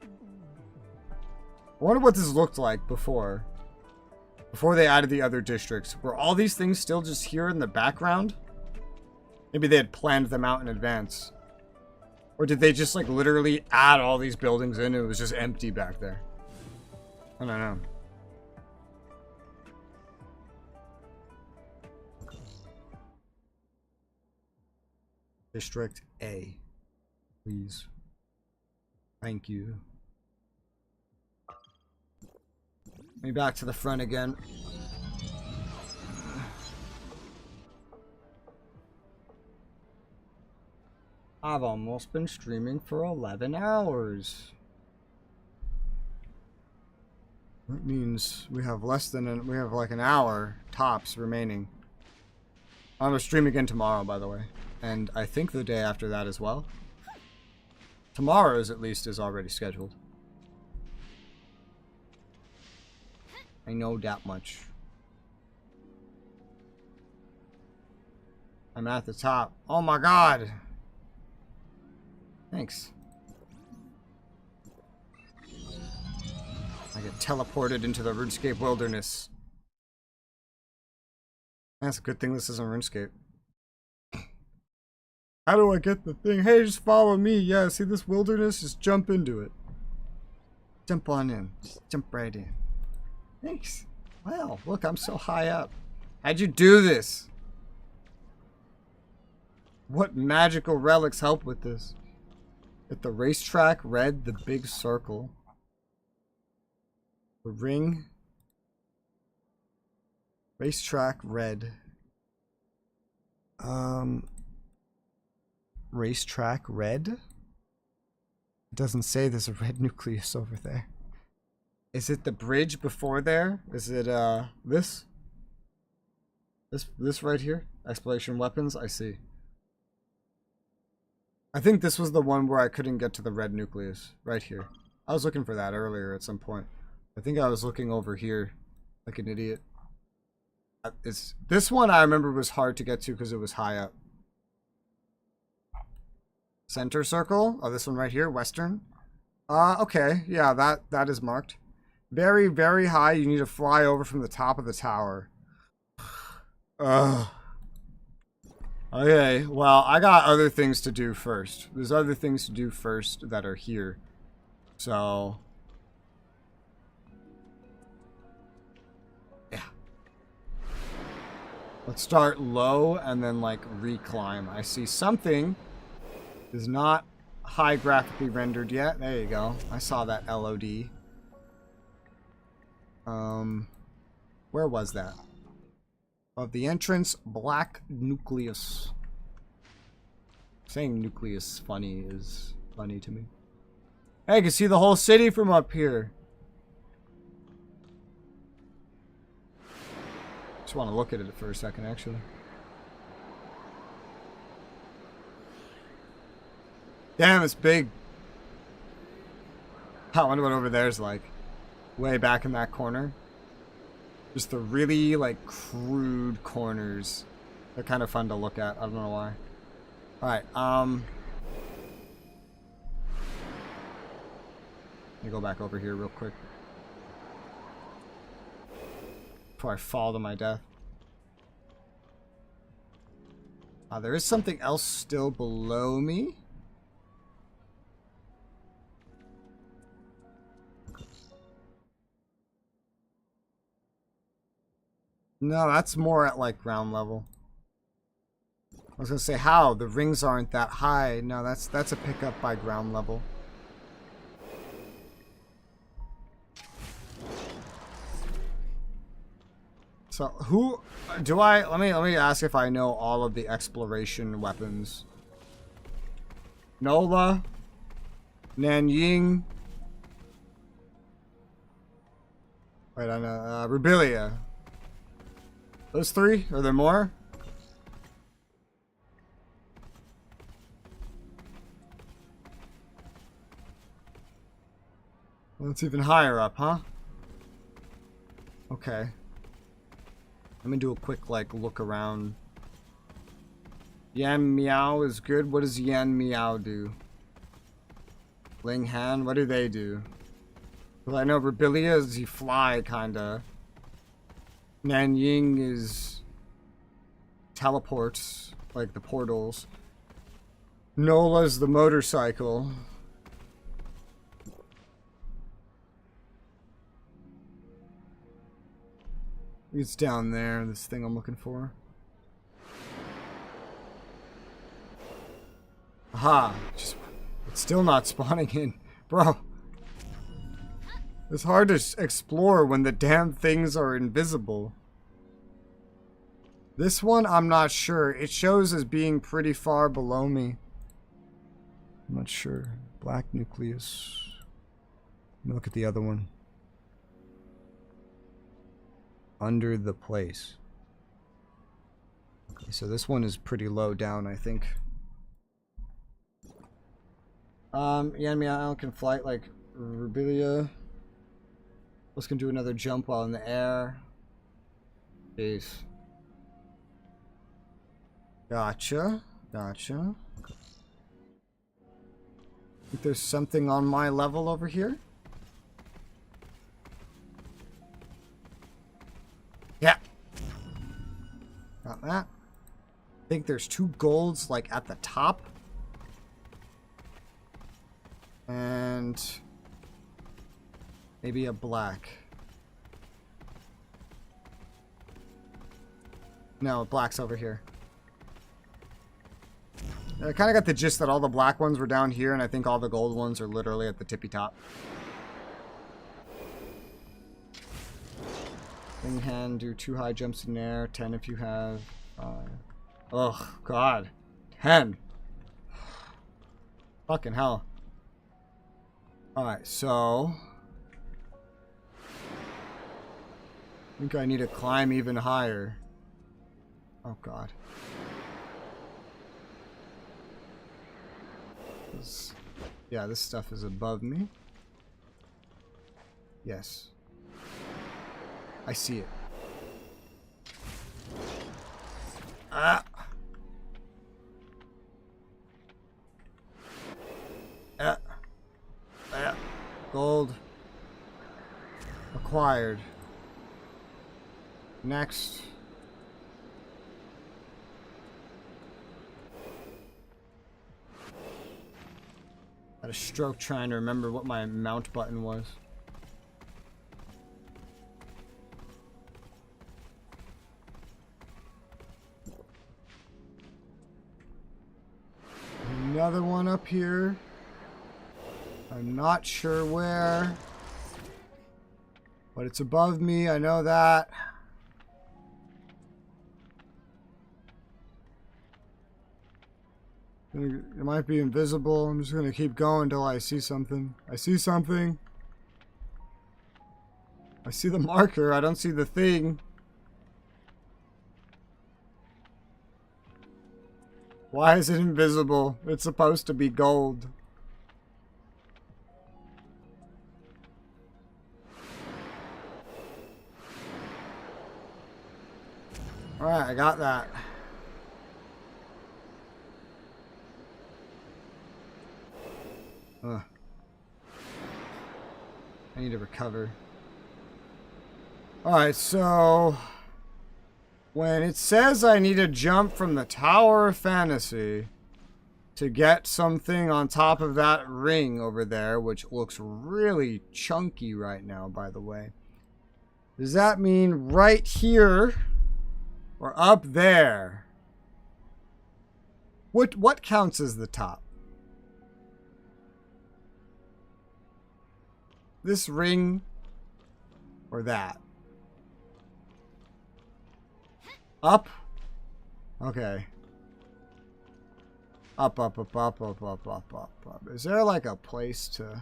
I wonder what this looked like before. Before they added the other districts. Were all these things still just here in the background? Maybe they had planned them out in advance. Or did they just like literally add all these buildings in and it was just empty back there? I don't know. District A. Please. Thank you. Let me back to the front again. I've almost been streaming for 11 hours. That means we have we have like an hour tops remaining. I'm gonna stream again tomorrow, by the way. And I think the day after that as well. Tomorrow's at least is already scheduled. I know that much. I'm at the top. Oh my god! Thanks. I get teleported into the RuneScape wilderness. That's a good thing this isn't RuneScape. How do I get the thing? Hey, just follow me. Yeah, see this wilderness? Just jump into it. Jump on in. Just jump right in. Thanks. Wow, look, I'm so high up. How'd you do this? What magical relics help with this? At the racetrack, red, the big circle. The ring. Racetrack, red. Racetrack, red? It doesn't say there's a red nucleus over there. Is it the bridge before there? Is it, this? This right here? Exploration weapons? I see. I think this was the one where I couldn't get to the red nucleus. Right here. I was looking for that earlier at some point. I think I was looking over here like an idiot. This one I remember was hard to get to because it was high up. Center circle? Oh, this one right here, western. Okay, yeah, that is marked. Very, very high. You need to fly over from the top of the tower. Okay, well, I got other things to do first. There's other things to do first that are here. So... yeah. Let's start low and then, like, reclimb. I see something is not high graphically rendered yet. There you go. I saw that LOD. Where was that? Of the entrance, black nucleus. Saying nucleus funny is funny to me. Hey, you can see the whole city from up here. Just want to look at it for a second, actually. Damn, it's big. I wonder what over there's like. Way back in that corner. Just the really, like, crude corners. They're kind of fun to look at. I don't know why. Alright, let me go back over here real quick. Before I fall to my death. There is something else still below me. No, that's more at like ground level. I was gonna say how the rings aren't that high. No, that's a pickup by ground level. So who do I? Let me ask if I know all of the exploration weapons. Nola, Nanying. Wait, I know Rubilia. Those three? Are there more? Well, it's even higher up, huh? Okay. Let me do a quick, like, look around. Yan Miao is good. What does Yan Miao do? Ling Han, what do they do? Well, I know Rubilia is he fly, kinda. Nanying is teleports, like the portals. Nola's the motorcycle. It's down there, this thing I'm looking for. Aha! It's still not spawning in. Bro. It's hard to explore when the damn things are invisible. This one, I'm not sure. It shows as being pretty far below me. I'm not sure. Black nucleus. Let me look at the other one. Under the place. Okay, so this one is pretty low down, I think. Yan Miao can flight like Rubilia. This can do another jump while in the air. Jeez. Gotcha. Gotcha. Think there's something on my level over here? Yeah. Got that. I think there's 2 golds like at the top. And maybe a black. No, black's over here. I kind of got the gist that all the black ones were down here, and I think all the gold ones are literally at the tippy top. Thing hand, do 2 high jumps in air, 10 if you have. Oh, God. 10. Fucking hell. Alright, so I think I need to climb even higher. Oh, God. Yeah, this stuff is above me. Yes. I see it. Ah! Gold. Acquired. Next. Had a stroke trying to remember what my mount button was. Another one up here. I'm not sure where. But it's above me, I know that. It might be invisible. I'm just gonna keep going until I see something. I see something. I see the marker, I don't see the thing. Why is it invisible? It's supposed to be gold. Alright, I got that. Ugh. I need to recover. Alright, so when it says I need to jump from the Tower of Fantasy to get something on top of that ring over there, which looks really chunky right now, by the way. Does that mean right here or up there? What counts as the top? This ring or that? Up? Okay. Up, up, up, up, up, up, up, up, up. Is there like a place to...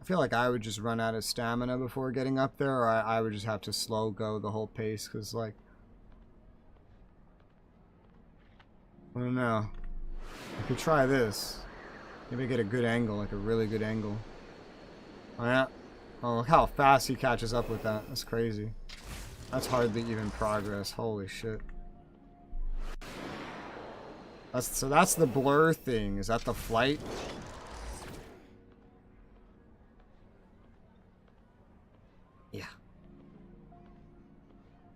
I feel like I would just run out of stamina before getting up there, or I would just have to slow go the whole pace, because, like... I don't know. I could try this. Maybe get a good angle, like a really good angle. Oh, yeah. Oh, look how fast he catches up with that. That's crazy. That's hardly even progress. Holy shit. So that's the blur thing. Is that the flight? Yeah.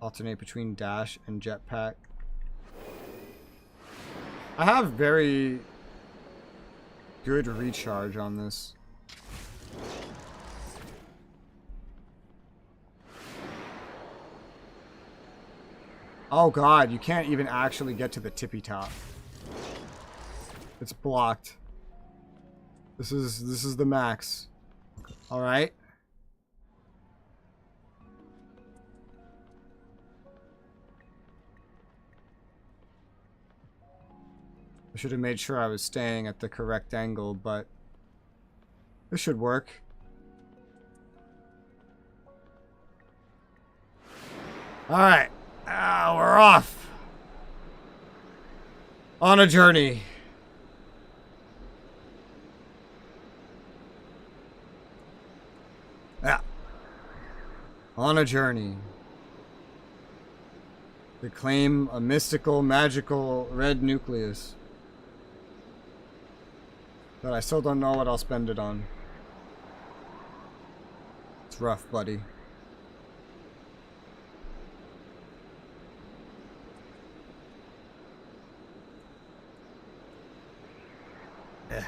Alternate between dash and jetpack. I have very good recharge on this. Oh god, you can't even actually get to the tippy top. It's blocked. This is the max. All right. I should have made sure I was staying at the correct angle, but this should work. Alright, we're off on a journey. Yeah, on a journey to claim a mystical, magical red nucleus. But I still don't know what I'll spend it on. It's rough, buddy. Yeah.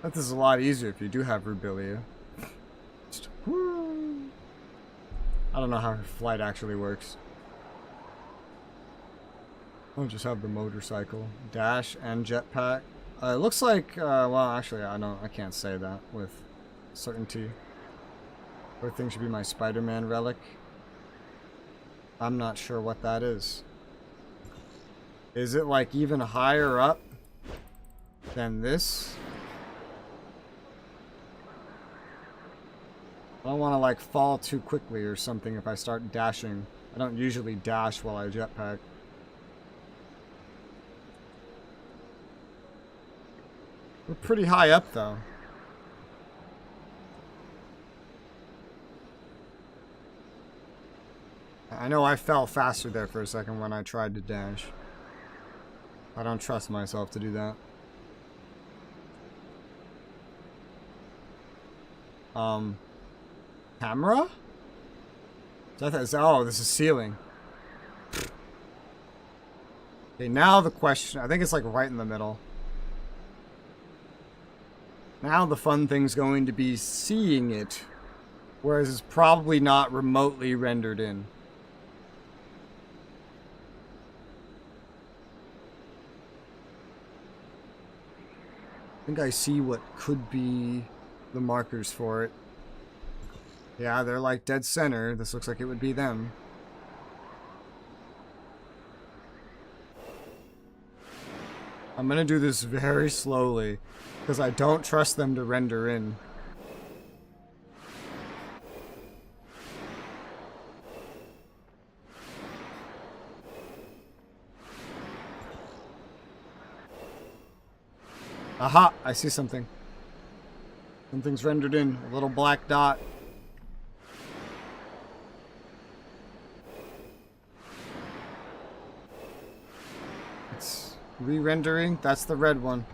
That is a lot easier if you do have Rubilia. Just, whoo. I don't know how her flight actually works. I'll just have the motorcycle. Dash and jetpack. It looks like, well, actually, I can't say that with certainty. Third thing should be my Spider-Man relic. I'm not sure what that is. Is it like even higher up than this? I don't want to like fall too quickly or something if I start dashing. I don't usually dash while I jetpack. We're pretty high up, though. I know I fell faster there for a second when I tried to dash. I don't trust myself to do that. Camera? Oh, this is ceiling. Okay, now the question. I think it's like right in the middle. Now the fun thing's going to be seeing it, whereas it's probably not remotely rendered in. I think I see what could be the markers for it. Yeah, they're like dead center. This looks like it would be them. I'm gonna do this very slowly, because I don't trust them to render in. Aha! I see something. Something's rendered in. A little black dot. It's re-rendering. That's the red one.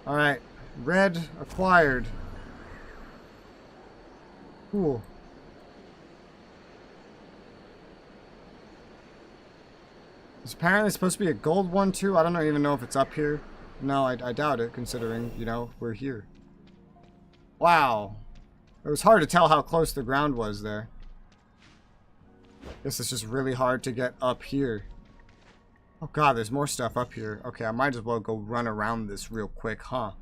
Alright. Red acquired. Cool. It's apparently supposed to be a gold one too. I don't even know if it's up here. No, I doubt it, considering, you know, we're here. Wow. It was hard to tell how close the ground was there. Guess it's just really hard to get up here. Oh god, there's more stuff up here. Okay, I might as well go run around this real quick, huh?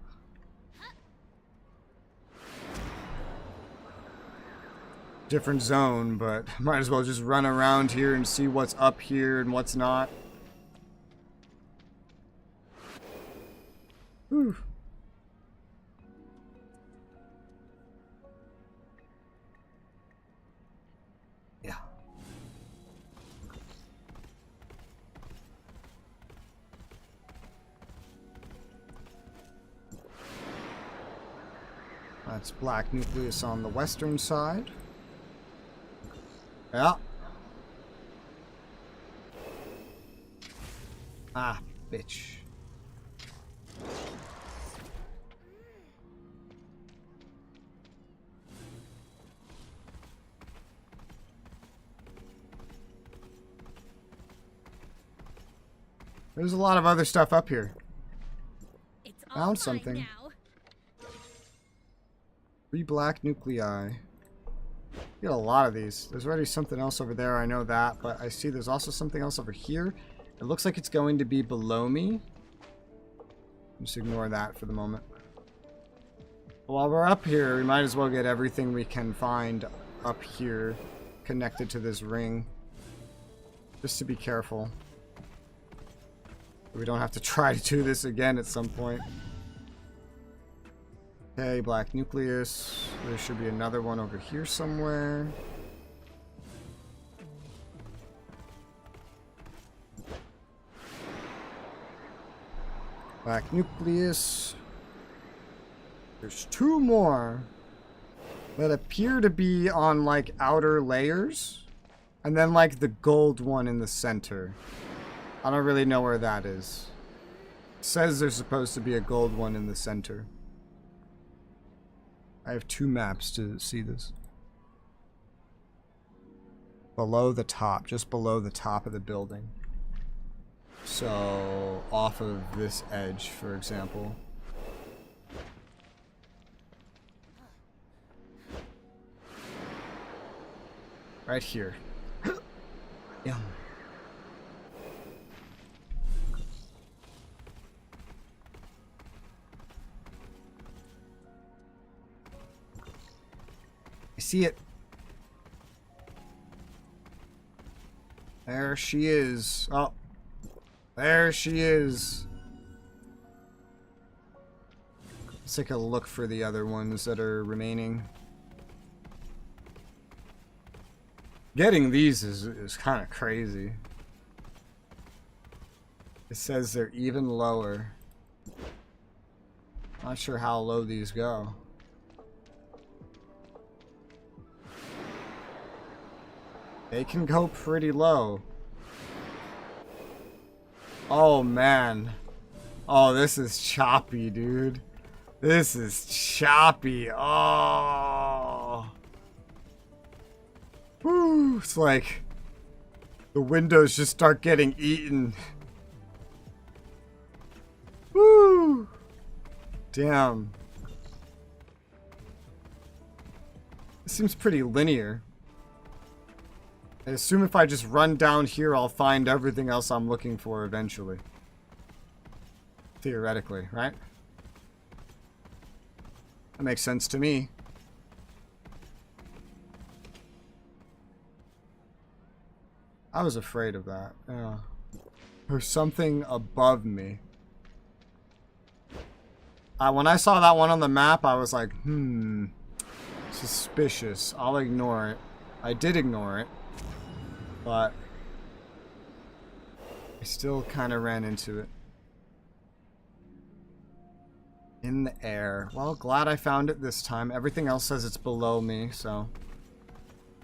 Different zone, but might as well just run around here and see what's up here and what's not. Whew. Yeah. That's black nucleus on the western side. Yeah. Ah, bitch. There's a lot of other stuff up here. Found something. 3 black nuclei. Get a lot of these. There's already something else over there, I know that, but I see there's also something else over here. It looks like it's going to be below me. Just ignore that for the moment. While we're up here, we might as well get everything we can find up here connected to this ring. Just to be careful. We don't have to try to do this again at some point. Okay, black nucleus. There should be another one over here somewhere. Black nucleus. There's 2 more that appear to be on like outer layers. And then like the gold one in the center. I don't really know where that is. It says there's supposed to be a gold one in the center. I have 2 maps to see this. Below the top, just below the top of the building. So, off of this edge, for example. Right here. Yeah. I see it. There she is. Oh. There she is. Let's take a look for the other ones that are remaining. Getting these is kind of crazy. It says they're even lower. Not sure how low these go. They can go pretty low. Oh man. Oh, this is choppy, dude. This is choppy. Oh. Woo. It's like the windows just start getting eaten. Woo. Damn. This seems pretty linear. I assume if I just run down here, I'll find everything else I'm looking for eventually. Theoretically, right? That makes sense to me. I was afraid of that. Yeah. There's something above me. When I saw that one on the map, I was like, suspicious. I'll ignore it. I did ignore it. But still kind of ran into it. In the air. Well, glad I found it this time. Everything else says it's below me, so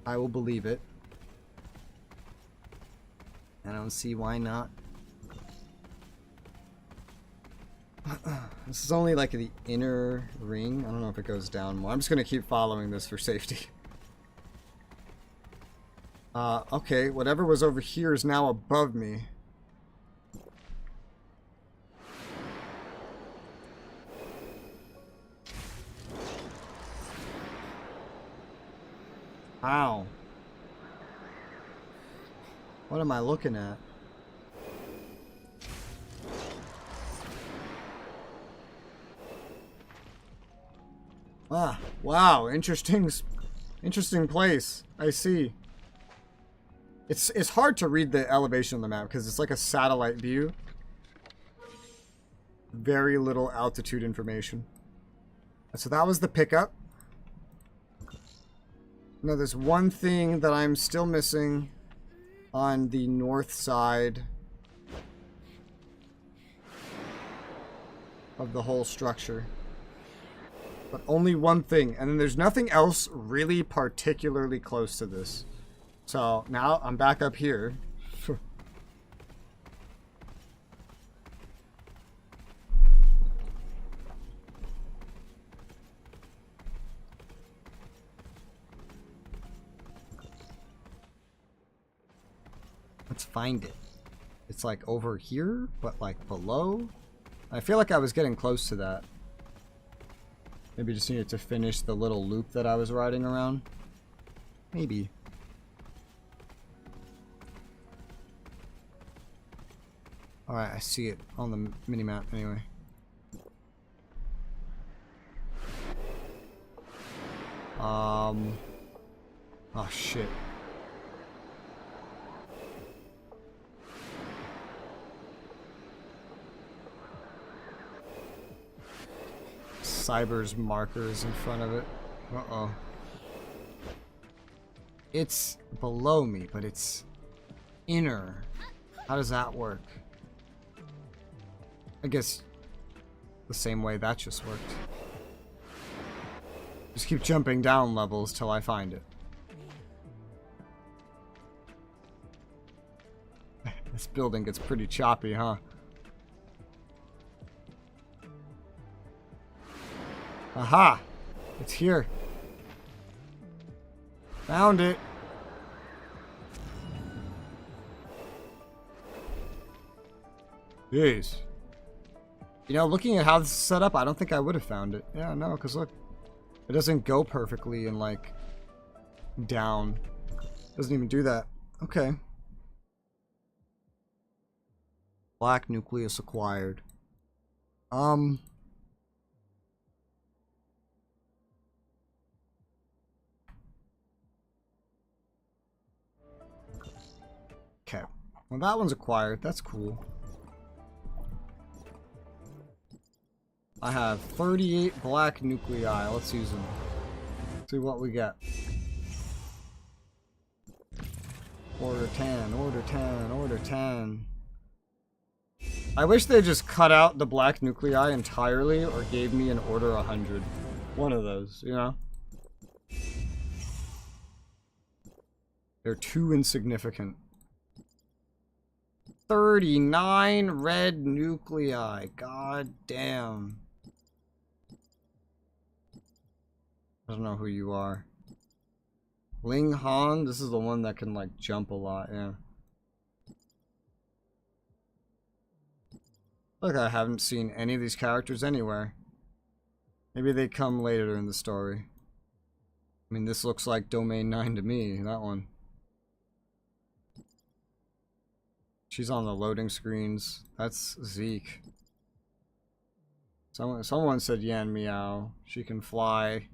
I will believe it. I don't see why not. This is only like the inner ring. I don't know if it goes down more. I'm just gonna keep following this for safety. Okay, whatever was over here is now above me. Ow. What am I looking at? Ah, wow, interesting place. I see. It's hard to read the elevation on the map because it's like a satellite view. Very little altitude information. So that was the pickup. Now there's one thing that I'm still missing on the north side of the whole structure. But only one thing, and then there's nothing else really particularly close to this. So now I'm back up here. Let's find it. It's like over here, but like below. I feel like I was getting close to that. Maybe just needed to finish the little loop that I was riding around. Maybe. Alright, I see it on the minimap anyway. Oh shit. Cyber's markers in front of it. Uh-oh. It's below me, but it's inner. How does that work? I guess the same way that just worked. Just keep jumping down levels till I find it. This building gets pretty choppy, huh? Aha! It's here. Found it. Jeez. You know, looking at how this is set up, I don't think I would have found it. Yeah, no, because look. It doesn't go perfectly and, like, down. Doesn't even do that. Okay. Black nucleus acquired. Okay. Well, that one's acquired. That's cool. I have 38 black nuclei. Let's use them. See what we get. Order 10, order 10, order 10. I wish they just cut out the black nuclei entirely or gave me an order 100. One of those, you know? They're too insignificant. 39 red nuclei. God damn. I don't know who you are. Ling Han? This is the one that can, like, jump a lot, yeah. Look, I haven't seen any of these characters anywhere. Maybe they come later in the story. I mean, this looks like Domain 9 to me, that one. She's on the loading screens. That's Zeke. Someone said Yan Meow. She can fly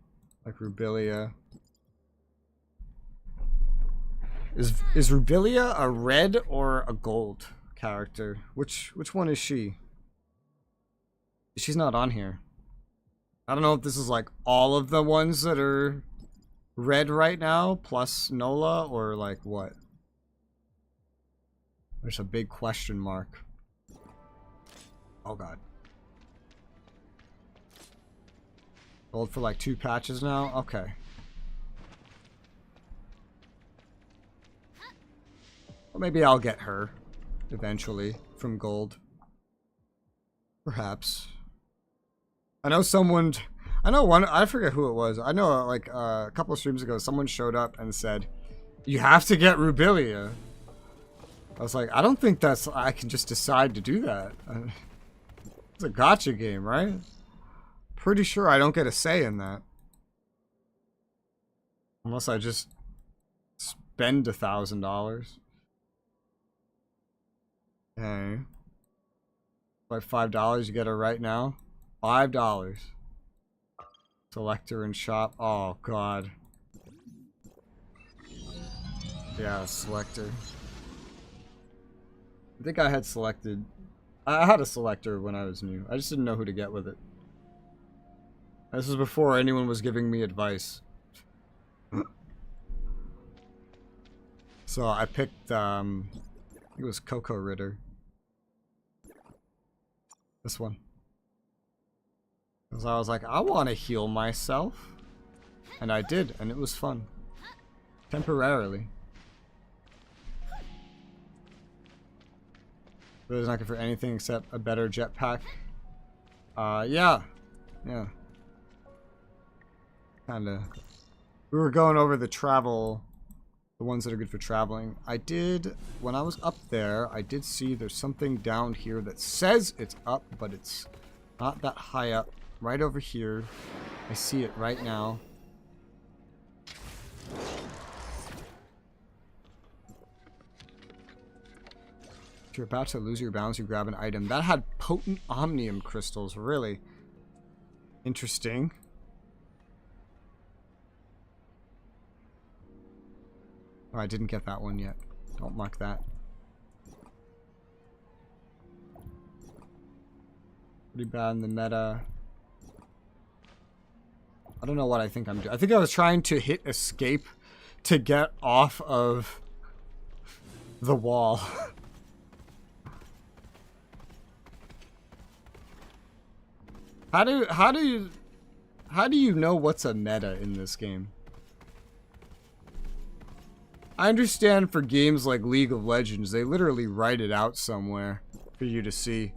like Rubilia. Is Rubilia a red or a gold character? Which one is she? She's not on here. I don't know if this is like all of the ones that are red right now plus Nola or like what. There's a big question mark. Oh god. Gold for like 2 patches now? Okay. Well, maybe I'll get her eventually from gold. Perhaps. I know someone... I know one... I forget who it was. I know like a couple of streams ago someone showed up and said, you have to get Rubilia. I was like, I don't think that's... I can just decide to do that. It's a gacha game, right? Pretty sure I don't get a say in that. Unless I just spend $1,000. Okay. Like $5 you get her right now. $5. Selector and shop. Oh god. Yeah, selector. I think I had selected. I had a selector when I was new. I just didn't know who to get with it. This was before anyone was giving me advice. So I picked, I think it was Coco Ritter. This one. Because I was like, I want to heal myself. And I did, and it was fun. Temporarily. Really not good for anything except a better jetpack. Yeah. Yeah. Kinda. We were going over the travel, the ones that are good for traveling. I did, when I was up there, I did see there's something down here that says it's up, but it's not that high up. Right over here. I see it right now. If you're about to lose your balance, you grab an item. That had potent omnium crystals, really. Interesting. Oh, I didn't get that one yet. Don't mark that. Pretty bad in the meta. I don't know what I think I'm doing. I think I was trying to hit escape to get off of the wall. How do you know what's a meta in this game? I understand for games like League of Legends, they literally write it out somewhere for you to see.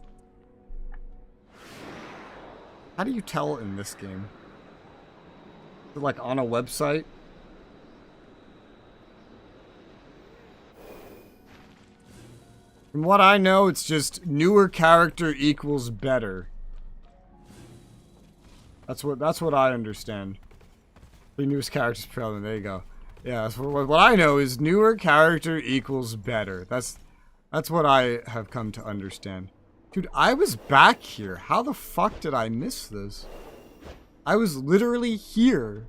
How do you tell in this game? Is it like on a website? From what I know, it's just newer character equals better. That's what I understand. The newest characters prevalent. There you go. Yeah, that's what I know is newer character equals better. That's what I have come to understand. Dude, I was back here. How the fuck did I miss this? I was literally here.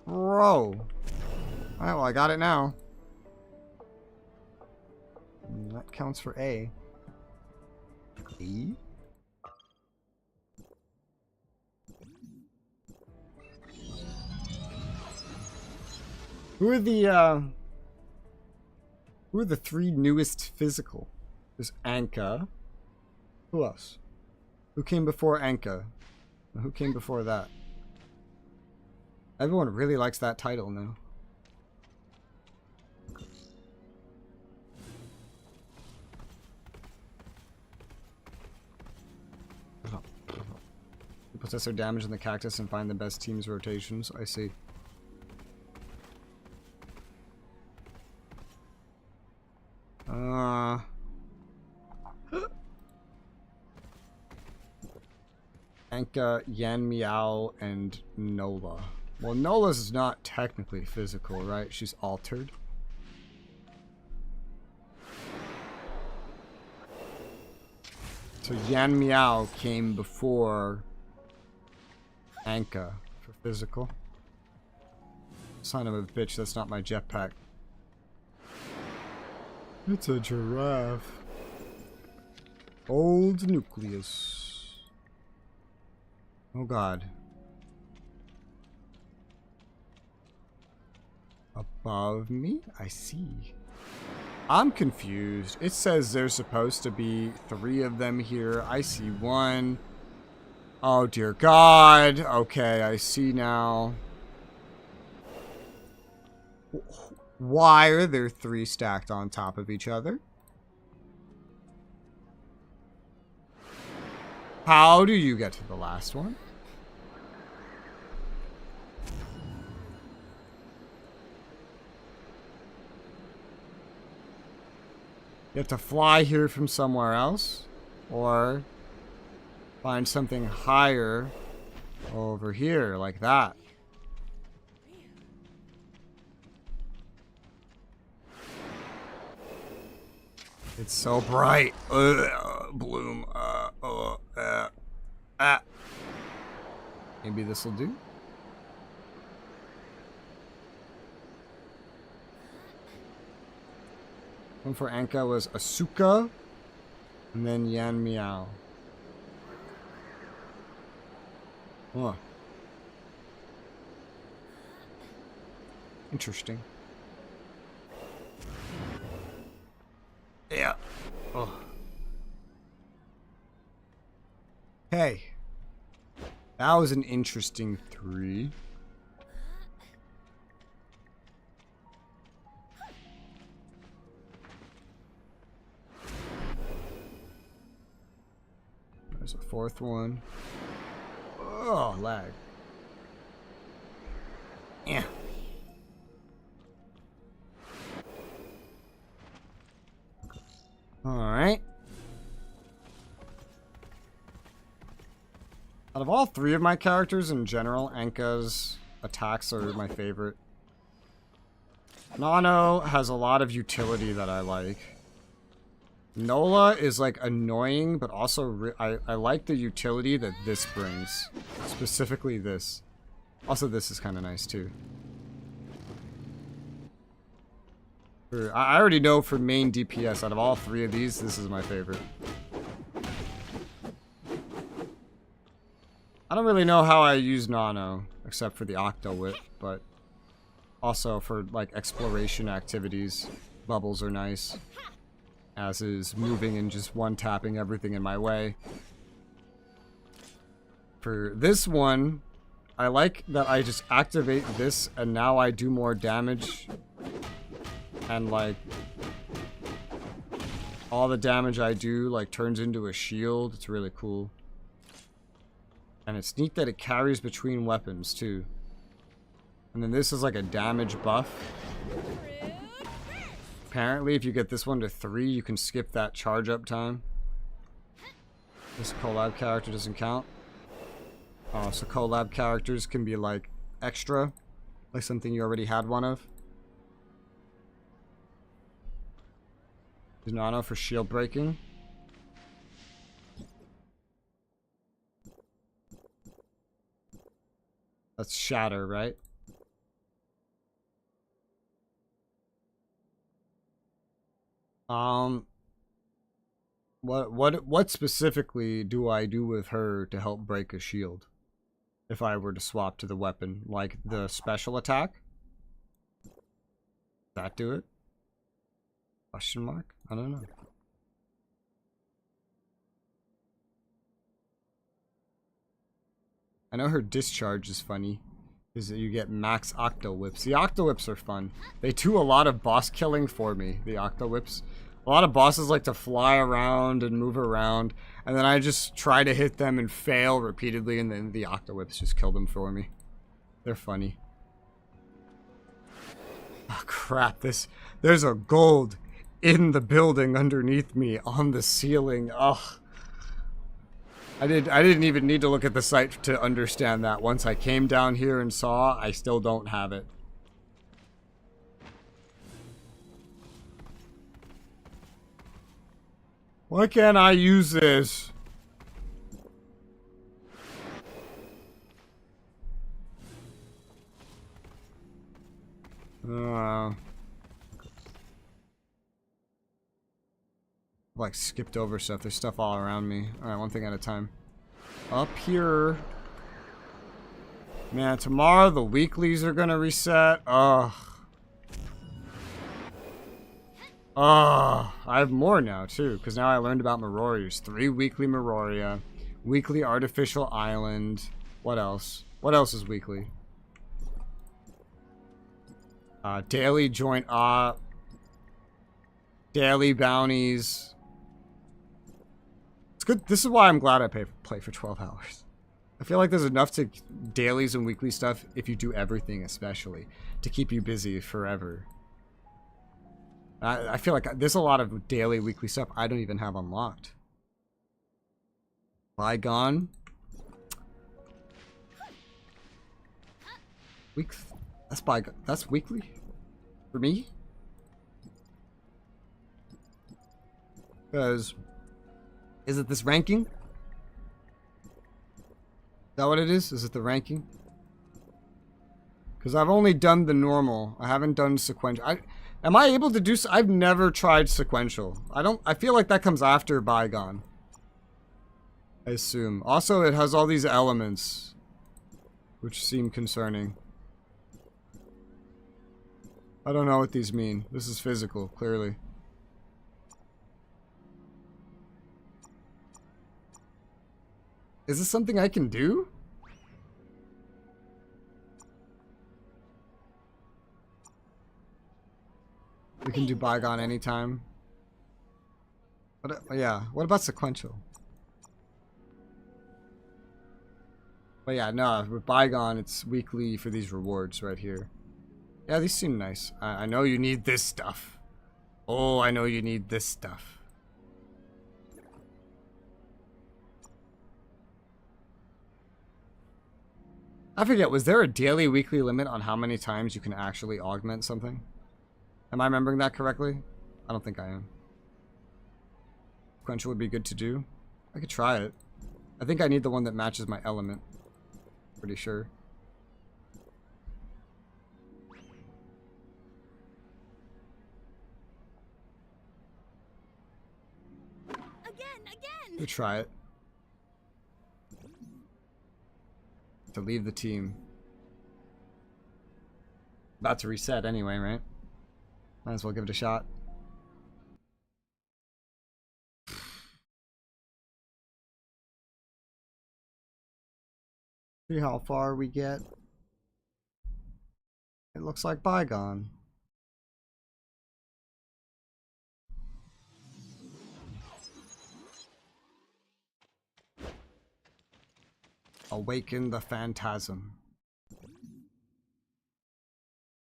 Bro. Alright, well, I got it now. And that counts for A. E? Who are the 3 newest physical? There's Anka. Who else? Who came before Anka? Who came before that? Everyone really likes that title now. You possess their damage in the cactus and find the best team's rotations. I see. Anka, Yan Miao, and Nola. Well, Nola's not technically physical, right? She's altered. So Yan Miao came before Anka for physical. Son of a bitch, that's not my jetpack. It's a giraffe. Old nucleus. Oh god. Above me? I see. I'm confused. It says there's supposed to be 3 of them here. I see 1. Oh, dear God. Okay, I see now. Why are there 3 stacked on top of each other? How do you get to the last one? You have to fly here from somewhere else, or find something higher over here, like that. It's so bright. Bloom. Maybe this will do. One for Anka was Asuka, and then Yan Miao. Huh. Interesting. Yeah. Oh. Hey. That was an interesting 3. There's a 4th one. Oh, lag. Yeah. Alright. Out of all 3 of my characters in general, Anka's attacks are my favorite. Nano has a lot of utility that I like. Nola is like annoying, but also I like the utility that this brings. Specifically this. Also this is kind of nice too. I already know for main DPS, out of all 3 of these, this is my favorite. I don't really know how I use Nano, except for the Octo Whip, but also for like exploration activities, bubbles are nice. As is moving and just one-tapping everything in my way. For this one, I like that I just activate this and now I do more damage. And like, all the damage I do like turns into a shield. It's really cool. And it's neat that it carries between weapons too. And then this is like a damage buff. Apparently, if you get this one to 3, you can skip that charge up time. This collab character doesn't count. Oh, so collab characters can be like extra, like something you already had one of. Is Nano for shield breaking? That's Shatter, right? What specifically do I do with her to help break a shield? If I were to swap to the weapon, like the special attack? Does that do it? Question mark? I don't know. I know her discharge is funny. Is that you get max Octo Whips. The Octo Whips are fun. They do a lot of boss killing for me, the Octo Whips. A lot of bosses like to fly around and move around, and then I just try to hit them and fail repeatedly, and then the Octo Whips just kill them for me. They're funny. Oh crap, there's a gold in the building underneath me on the ceiling. Ugh. I didn't even need to look at the site to understand that. Once I came down here and saw, I still don't have it. Why can't I use this? Like skipped over stuff. There's stuff all around me. Alright, one thing at a time. Up here. Man, tomorrow the weeklies are gonna reset. Ugh. Oh, I have more now too, because now I learned about Mirorias. 3 weekly Miroria, weekly artificial island. What else? What else is weekly? Daily joint op, daily bounties. It's good. This is why I'm glad I play for 12 hours. I feel like there's enough to dailies and weekly stuff if you do everything, especially to keep you busy forever. I feel like there's a lot of daily, weekly stuff I don't even have unlocked. Bygone. Week. That's bygone. That's weekly for me. Because is it this ranking? Is that what it is? Is it the ranking? Because I've only done the normal. I haven't done sequential. Am I able to do? I've never tried sequential. I feel like that comes after Bygone. I assume. Also, it has all these elements, which seem concerning. I don't know what these mean. This is physical, clearly. Is this something I can do? We can do Bygone anytime. But, yeah, what about sequential? But yeah, no, with Bygone, it's weekly for these rewards right here. Yeah, these seem nice. I know you need this stuff. Oh, I know you need this stuff. I forget, was there a daily, weekly limit on how many times you can actually augment something? Am I remembering that correctly? I don't think I am. Sequential would be good to do. I could try it. I think I need the one that matches my element. Pretty sure. Again! We'll try it. To leave the team. About to reset anyway, right? Might as well give it a shot. See how far we get. It looks like Bygone. Awaken the Phantasm.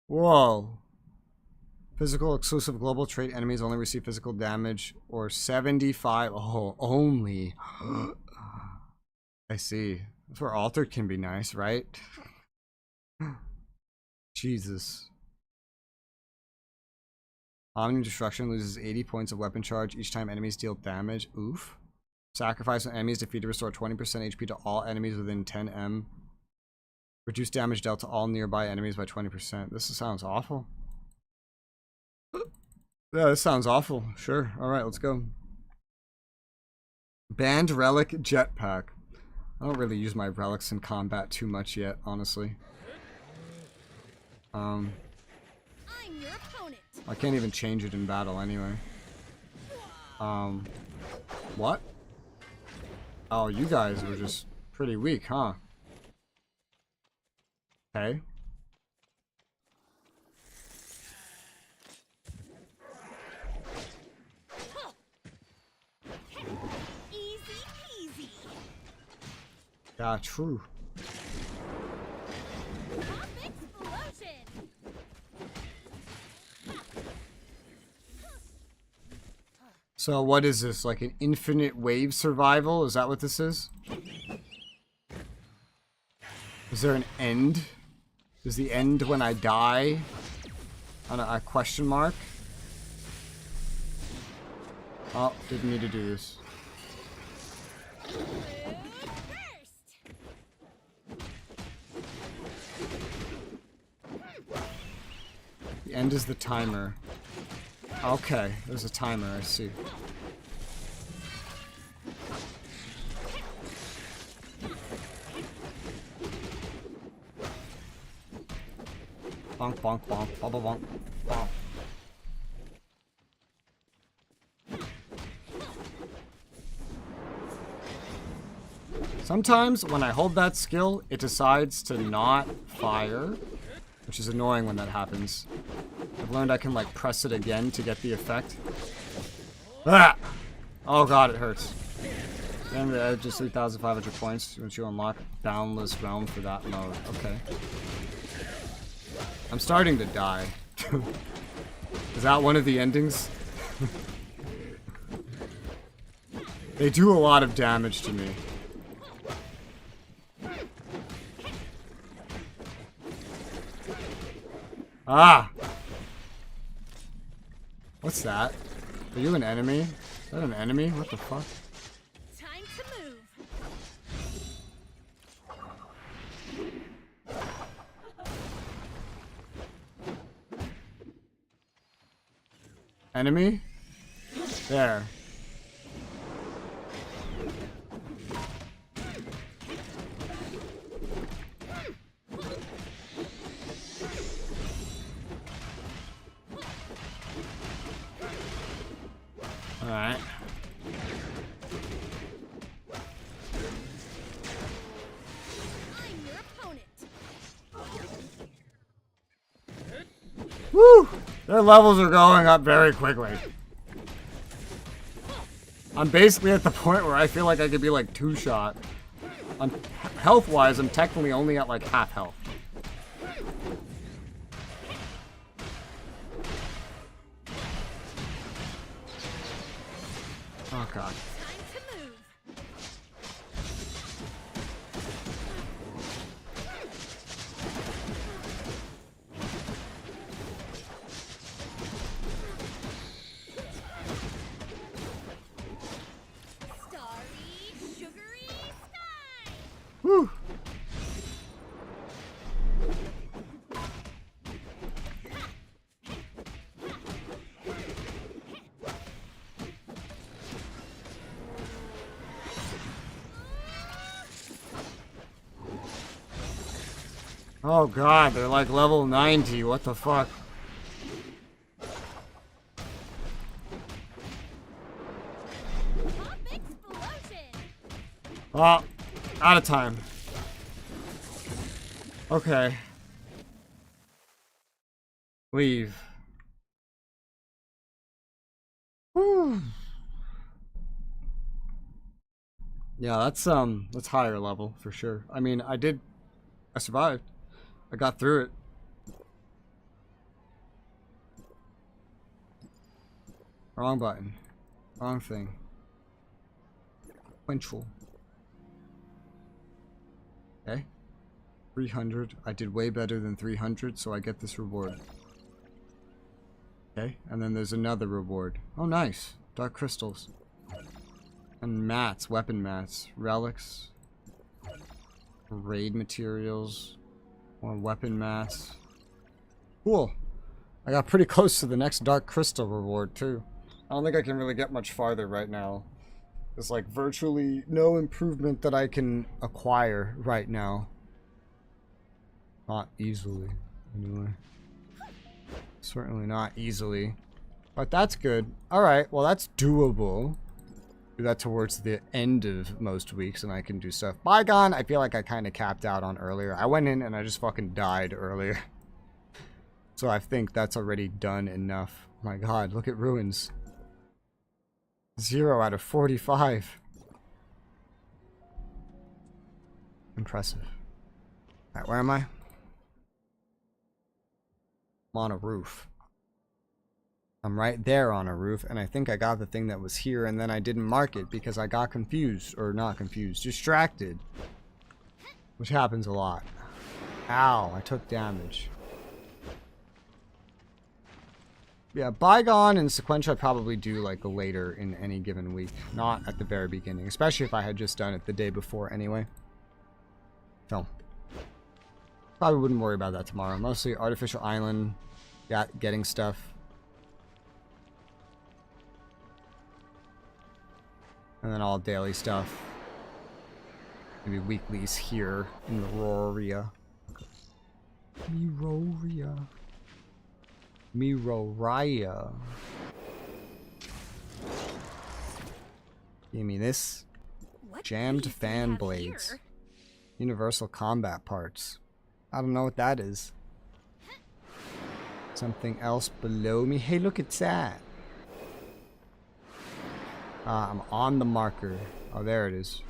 Whoa. Physical exclusive global trait enemies only receive physical damage or 75. Oh, only. I see. That's where Altered can be nice, right? Jesus. Omni Destruction loses 80 points of weapon charge each time enemies deal damage. Oof. Sacrifice when enemies defeated, restore 20% HP to all enemies within 10M. Reduce damage dealt to all nearby enemies by 20%. This sounds awful. Yeah, this sounds awful. Sure. Alright, let's go. Banned Relic Jetpack. I don't really use my relics in combat too much yet, honestly. I'm your opponent. I can't even change it in battle anyway. What? Oh, you guys were just pretty weak, huh? Okay. Easy peasy. Yeah, true. Pop explosion. So what is this? Like an infinite wave survival? Is that what this is? Is there an end? Is the end when I die? On a question mark? Oh, didn't need to do this. The end is the timer. Okay, there's a timer, I see. Bonk, bonk, bonk, bonk, bonk, bonk. Sometimes when I hold that skill, it decides to not fire, which is annoying when that happens. I've learned I can like press it again to get the effect. Ah! Oh god, it hurts. Damn it, just 3,500 points once you unlock Boundless Realm for that mode. Okay. I'm starting to die. Is that one of the endings? They do a lot of damage to me. Ah! What's that? Are you an enemy? Is that an enemy? What the fuck? Time to move. Enemy? There. Alright. I'm your opponent. Woo! Their levels are going up very quickly. I'm basically at the point where I feel like I could be like two-shot. Health-wise, I'm technically only at like half health. Oh god. Woo! Oh god, they're like level 90, what the fuck? Oh, out of time. Okay. Leave. Whew. Yeah, that's higher level for sure. I mean, I survived. I got through it. Wrong button. Wrong thing. Sequential. Okay. 300. I did way better than 300, so I get this reward. Okay, and then there's another reward. Oh, nice. Dark crystals. And mats, weapon mats. Relics. Raid materials. More weapon mats. Cool. I got pretty close to the next dark crystal reward, too. I don't think I can really get much farther right now. There's like virtually no improvement that I can acquire right now. Not easily, anyway. Certainly not easily. But that's good. Alright, well that's doable. Do that towards the end of most weeks and I can do stuff. Bygone, I feel like I kind of capped out on earlier. I went in and I just fucking died earlier. So I think that's already done enough. Oh my god, look at ruins. 0 out of 45. Impressive. Alright, where am I? I'm on a roof. I'm right there on a roof, and I think I got the thing that was here, and then I didn't mark it because I got confused. Or not confused, distracted. Which happens a lot. Ow, I took damage. Yeah, Bygone and Sequential I'd probably do like later in any given week. Not at the very beginning. Especially if I had just done it the day before anyway. So. Probably wouldn't worry about that tomorrow. Mostly Artificial Island. Getting stuff. And then all daily stuff. Maybe weeklies here in the Roria. Miroria. Miroraya. Give me this. Jammed goodies do we fan have blades. here? Universal combat parts. I don't know what that is. Something else below me. Hey, look at that. I'm on the marker. Oh, there it is.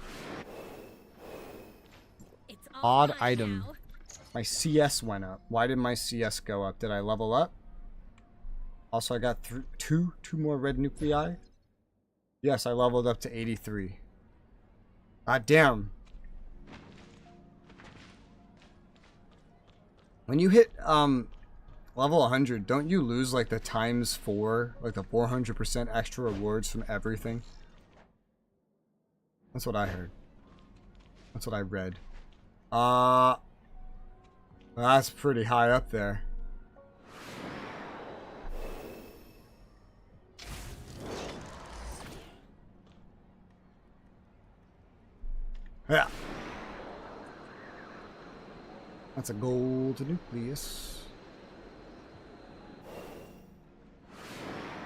It's Odd on item. now. My CS went up. Why did my CS go up? Did I level up? Also, I got two more red nuclei. Yes, I leveled up to 83. God damn. When you hit level 100, don't you lose like the ×4, like the 400% extra rewards from everything? That's what I heard. That's what I read. That's pretty high up there. Yeah. That's a gold nucleus.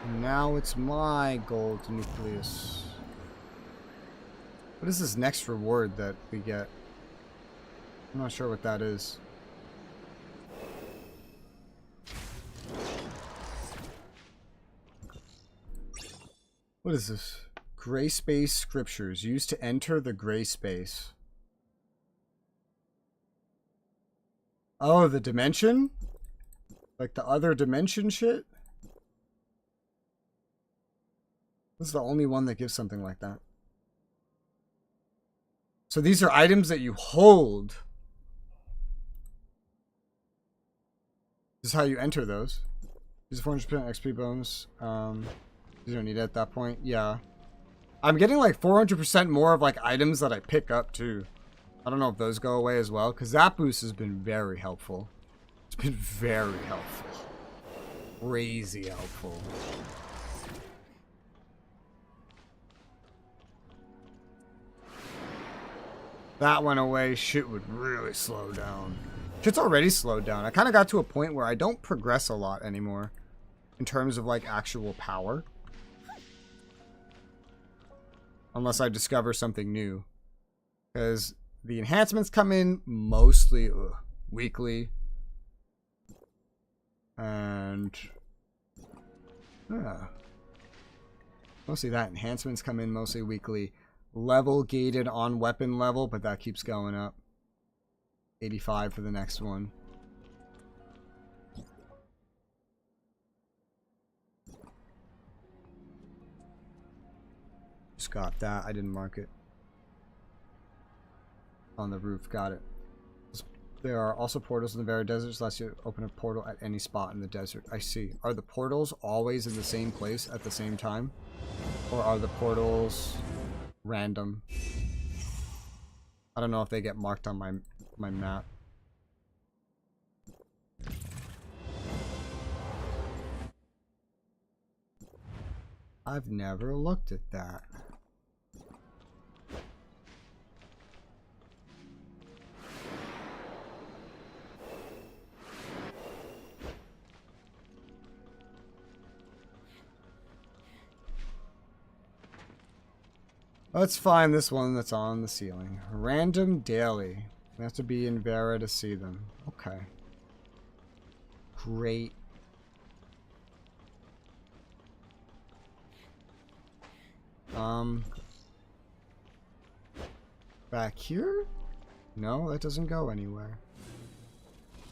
And now it's my gold nucleus. What is this next reward that we get? I'm not sure what that is. What is this? Gray space scriptures used to enter the gray space. Oh, the dimension? Like the other dimension shit? This is the only one that gives something like that. So these are items that you hold. This is how you enter those. These are 400% XP bonus. You don't need it at that point. Yeah. I'm getting like 400% more of like items that I pick up too. I don't know if those go away as well, because that boost has been very helpful. It's been very helpful. Crazy helpful. That went away. Shit would really slow down. Shit's already slowed down. I kind of got to a point where I don't progress a lot anymore in terms of like actual power. Unless I discover something new. Because the enhancements come in mostly weekly. And mostly that. Enhancements come in mostly weekly. Level gated on weapon level, but that keeps going up. 85 for the next one. Just got that. I didn't mark it. On the roof. Got it. There are also portals in the very deserts. Lets you open a portal at any spot in the desert. I see. Are the portals always in the same place at the same time? Or are the portals random? I don't know if they get marked on my map. I've never looked at that. Let's find this one that's on the ceiling. Random daily. We have to be in Vera to see them. Okay. Great. Back here? No, that doesn't go anywhere.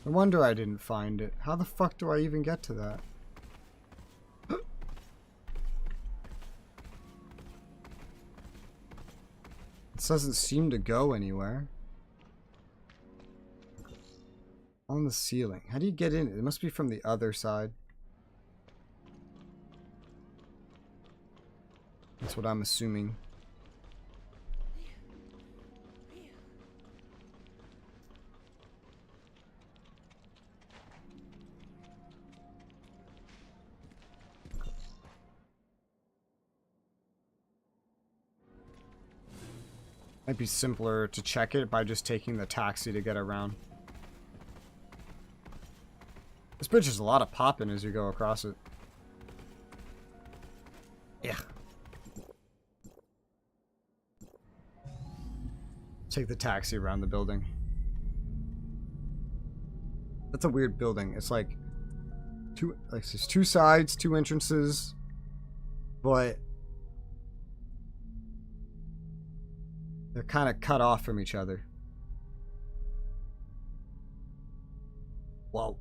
No wonder I didn't find it. How the fuck do I even get to that? It doesn't seem to go anywhere. On the ceiling. How do you get in? It must be from the other side. That's what I'm assuming. Might be simpler to check it by just taking the taxi to get around. This bridge has a lot of popping as you go across it. Yeah. take the taxi around the building. That's a weird building. It's like there's two sides, two entrances, but they're kind of cut off from each other. Whoa.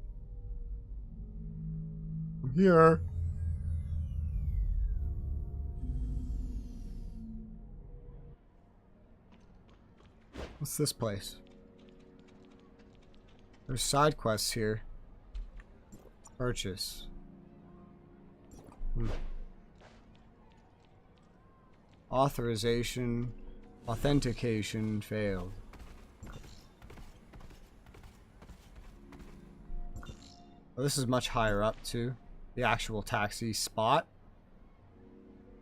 I'm here. What's this place? There's side quests here. Purchase. Authorization. Authentication failed. Oh, this is much higher up too. The actual taxi spot.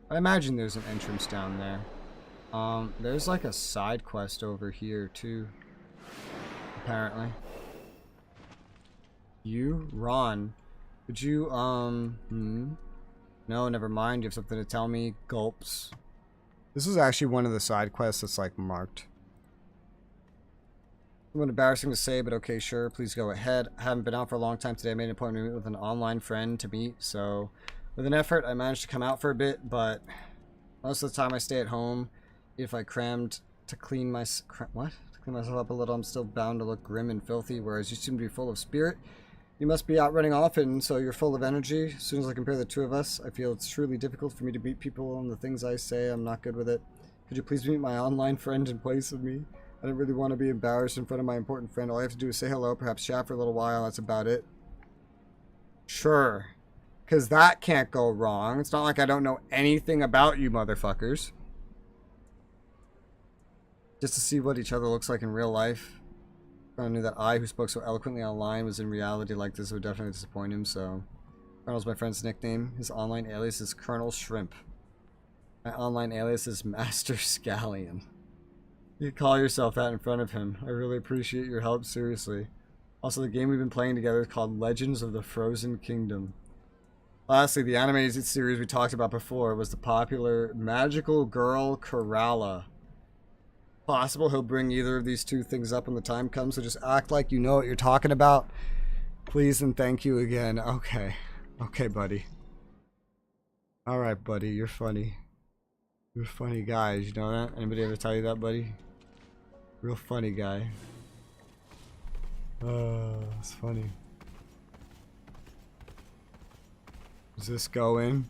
I imagine there's an entrance down there. There's like a side quest over here too. Apparently. You, Ron. Could you, No, never mind. You have something to tell me. Gulps. This is actually one of the side quests that's like marked. Somewhat embarrassing to say, but okay, sure. Please go ahead. I haven't been out for a long time today. I made an appointment to meet with an online friend to meet, so with an effort, I managed to come out for a bit, but most of the time I stay at home. If I crammed to clean myself up a little, I'm still bound to look grim and filthy, whereas you seem to be full of spirit. You must be out running often, so you're full of energy. As soon as I compare the two of us, I feel it's truly difficult for me to beat people on the things I say. I'm not good with it. Could you please meet my online friend in place of me? I don't really want to be embarrassed in front of my important friend. All I have to do is say hello, perhaps chat for a little while. That's about it. Sure. Because that can't go wrong. It's not like I don't know anything about you motherfuckers. Just to see what each other looks like in real life. If I knew that I, who spoke so eloquently online, was in reality like this, it would definitely disappoint him, so... Colonel's my friend's nickname. His online alias is Colonel Shrimp. My online alias is Master Scallion. You can call yourself that in front of him. I really appreciate your help, seriously. Also, the game we've been playing together is called Legends of the Frozen Kingdom. Lastly, the animated series we talked about before was the popular Magical Girl Kerala. Possible he'll bring either of these two things up when the time comes, so just act like you know what you're talking about. Please and thank you again. Okay. Okay, buddy. Alright, buddy. You're funny. You're a funny guy. Did you know that? Anybody ever tell you that, buddy? Real funny guy. It's funny. Does this go in?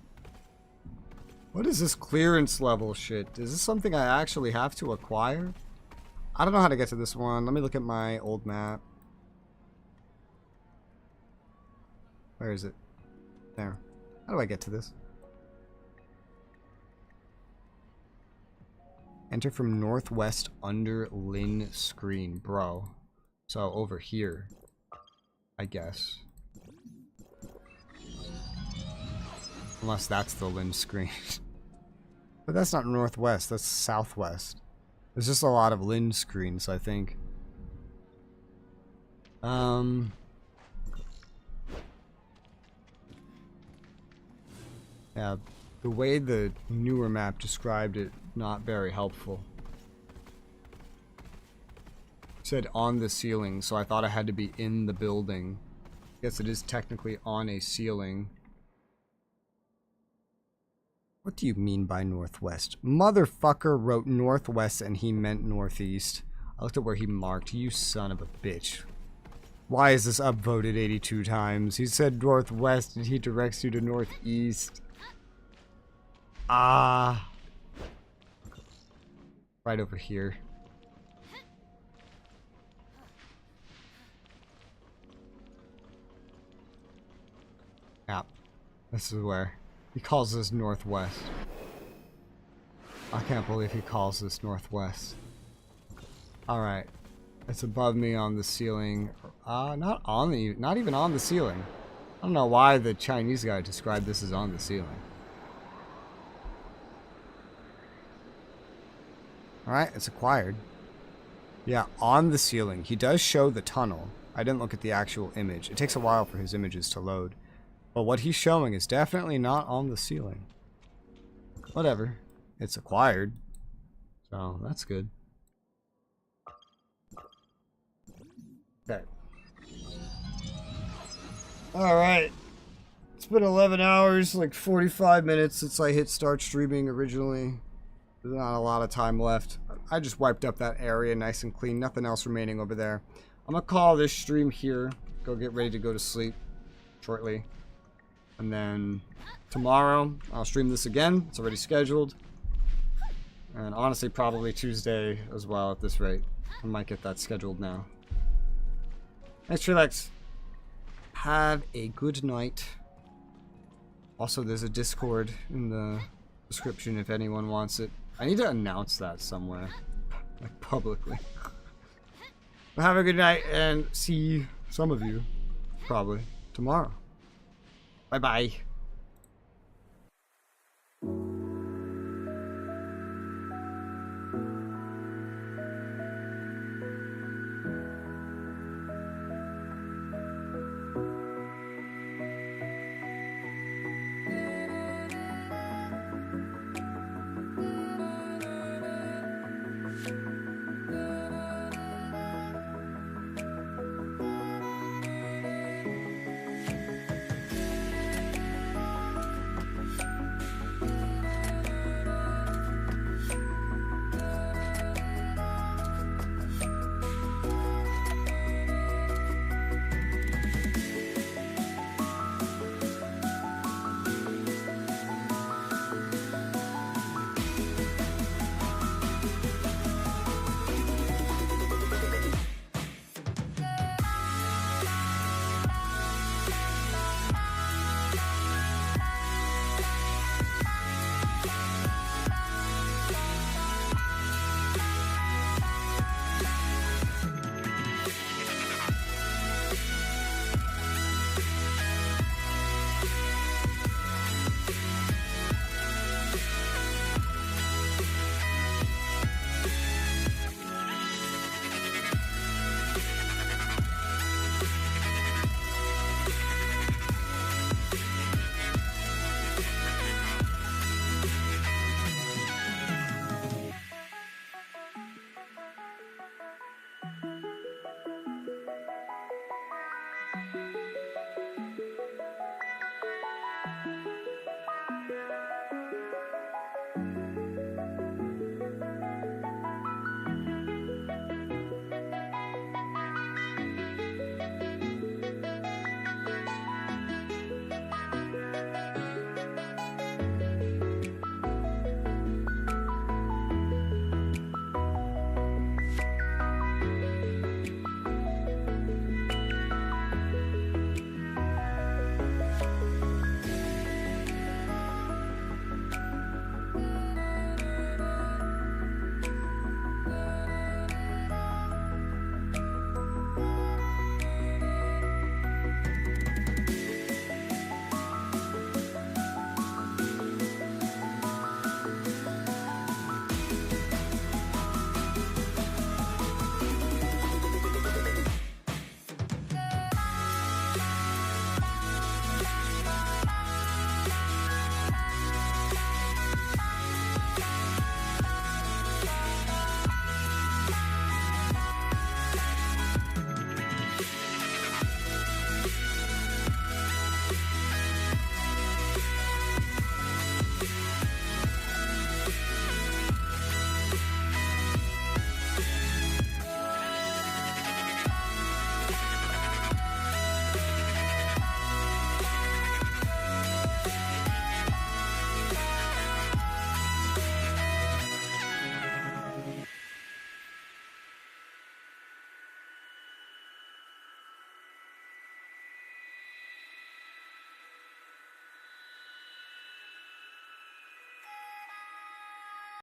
What is this clearance level shit? Is this something I actually have to acquire? I don't know how to get to this one. Let me look at my old map. Where is it? There. How do I get to this? Enter from northwest under Lynn screen, bro. So over here, I guess. Unless that's the Lynn screen. But that's not northwest, that's southwest. There's just a lot of Lynn screens, I think. Yeah, the way the newer map described it, not very helpful. It said on the ceiling, so I thought I had to be in the building. I guess it is technically on a ceiling. What do you mean by northwest? Motherfucker wrote northwest and he meant northeast. I looked at where he marked. You son of a bitch. Why is this upvoted 82 times? He said northwest and he directs you to northeast. Ah. Right over here. Yeah. This is where. He calls this northwest. I can't believe he calls this northwest. Alright. It's above me on the ceiling. Not even on the ceiling. I don't know why the Chinese guy described this as on the ceiling. Alright, it's acquired. Yeah, on the ceiling. He does show the tunnel. I didn't look at the actual image. It takes a while for his images to load. But what he's showing is definitely not on the ceiling. Whatever. It's acquired. So, that's good. Alright. It's been 11 hours, like 45 minutes since I hit start streaming originally. There's not a lot of time left. I just wiped up that area nice and clean. Nothing else remaining over there. I'm gonna call this stream here. Go get ready to go to sleep shortly. And then tomorrow, I'll stream this again. It's already scheduled. And honestly, probably Tuesday as well at this rate. I might get that scheduled now. Thanks, Trilex. Have a good night. Also, there's a Discord in the description if anyone wants it. I need to announce that somewhere. Like, publicly. Well, have a good night, and see some of you, probably, tomorrow. Bye-bye.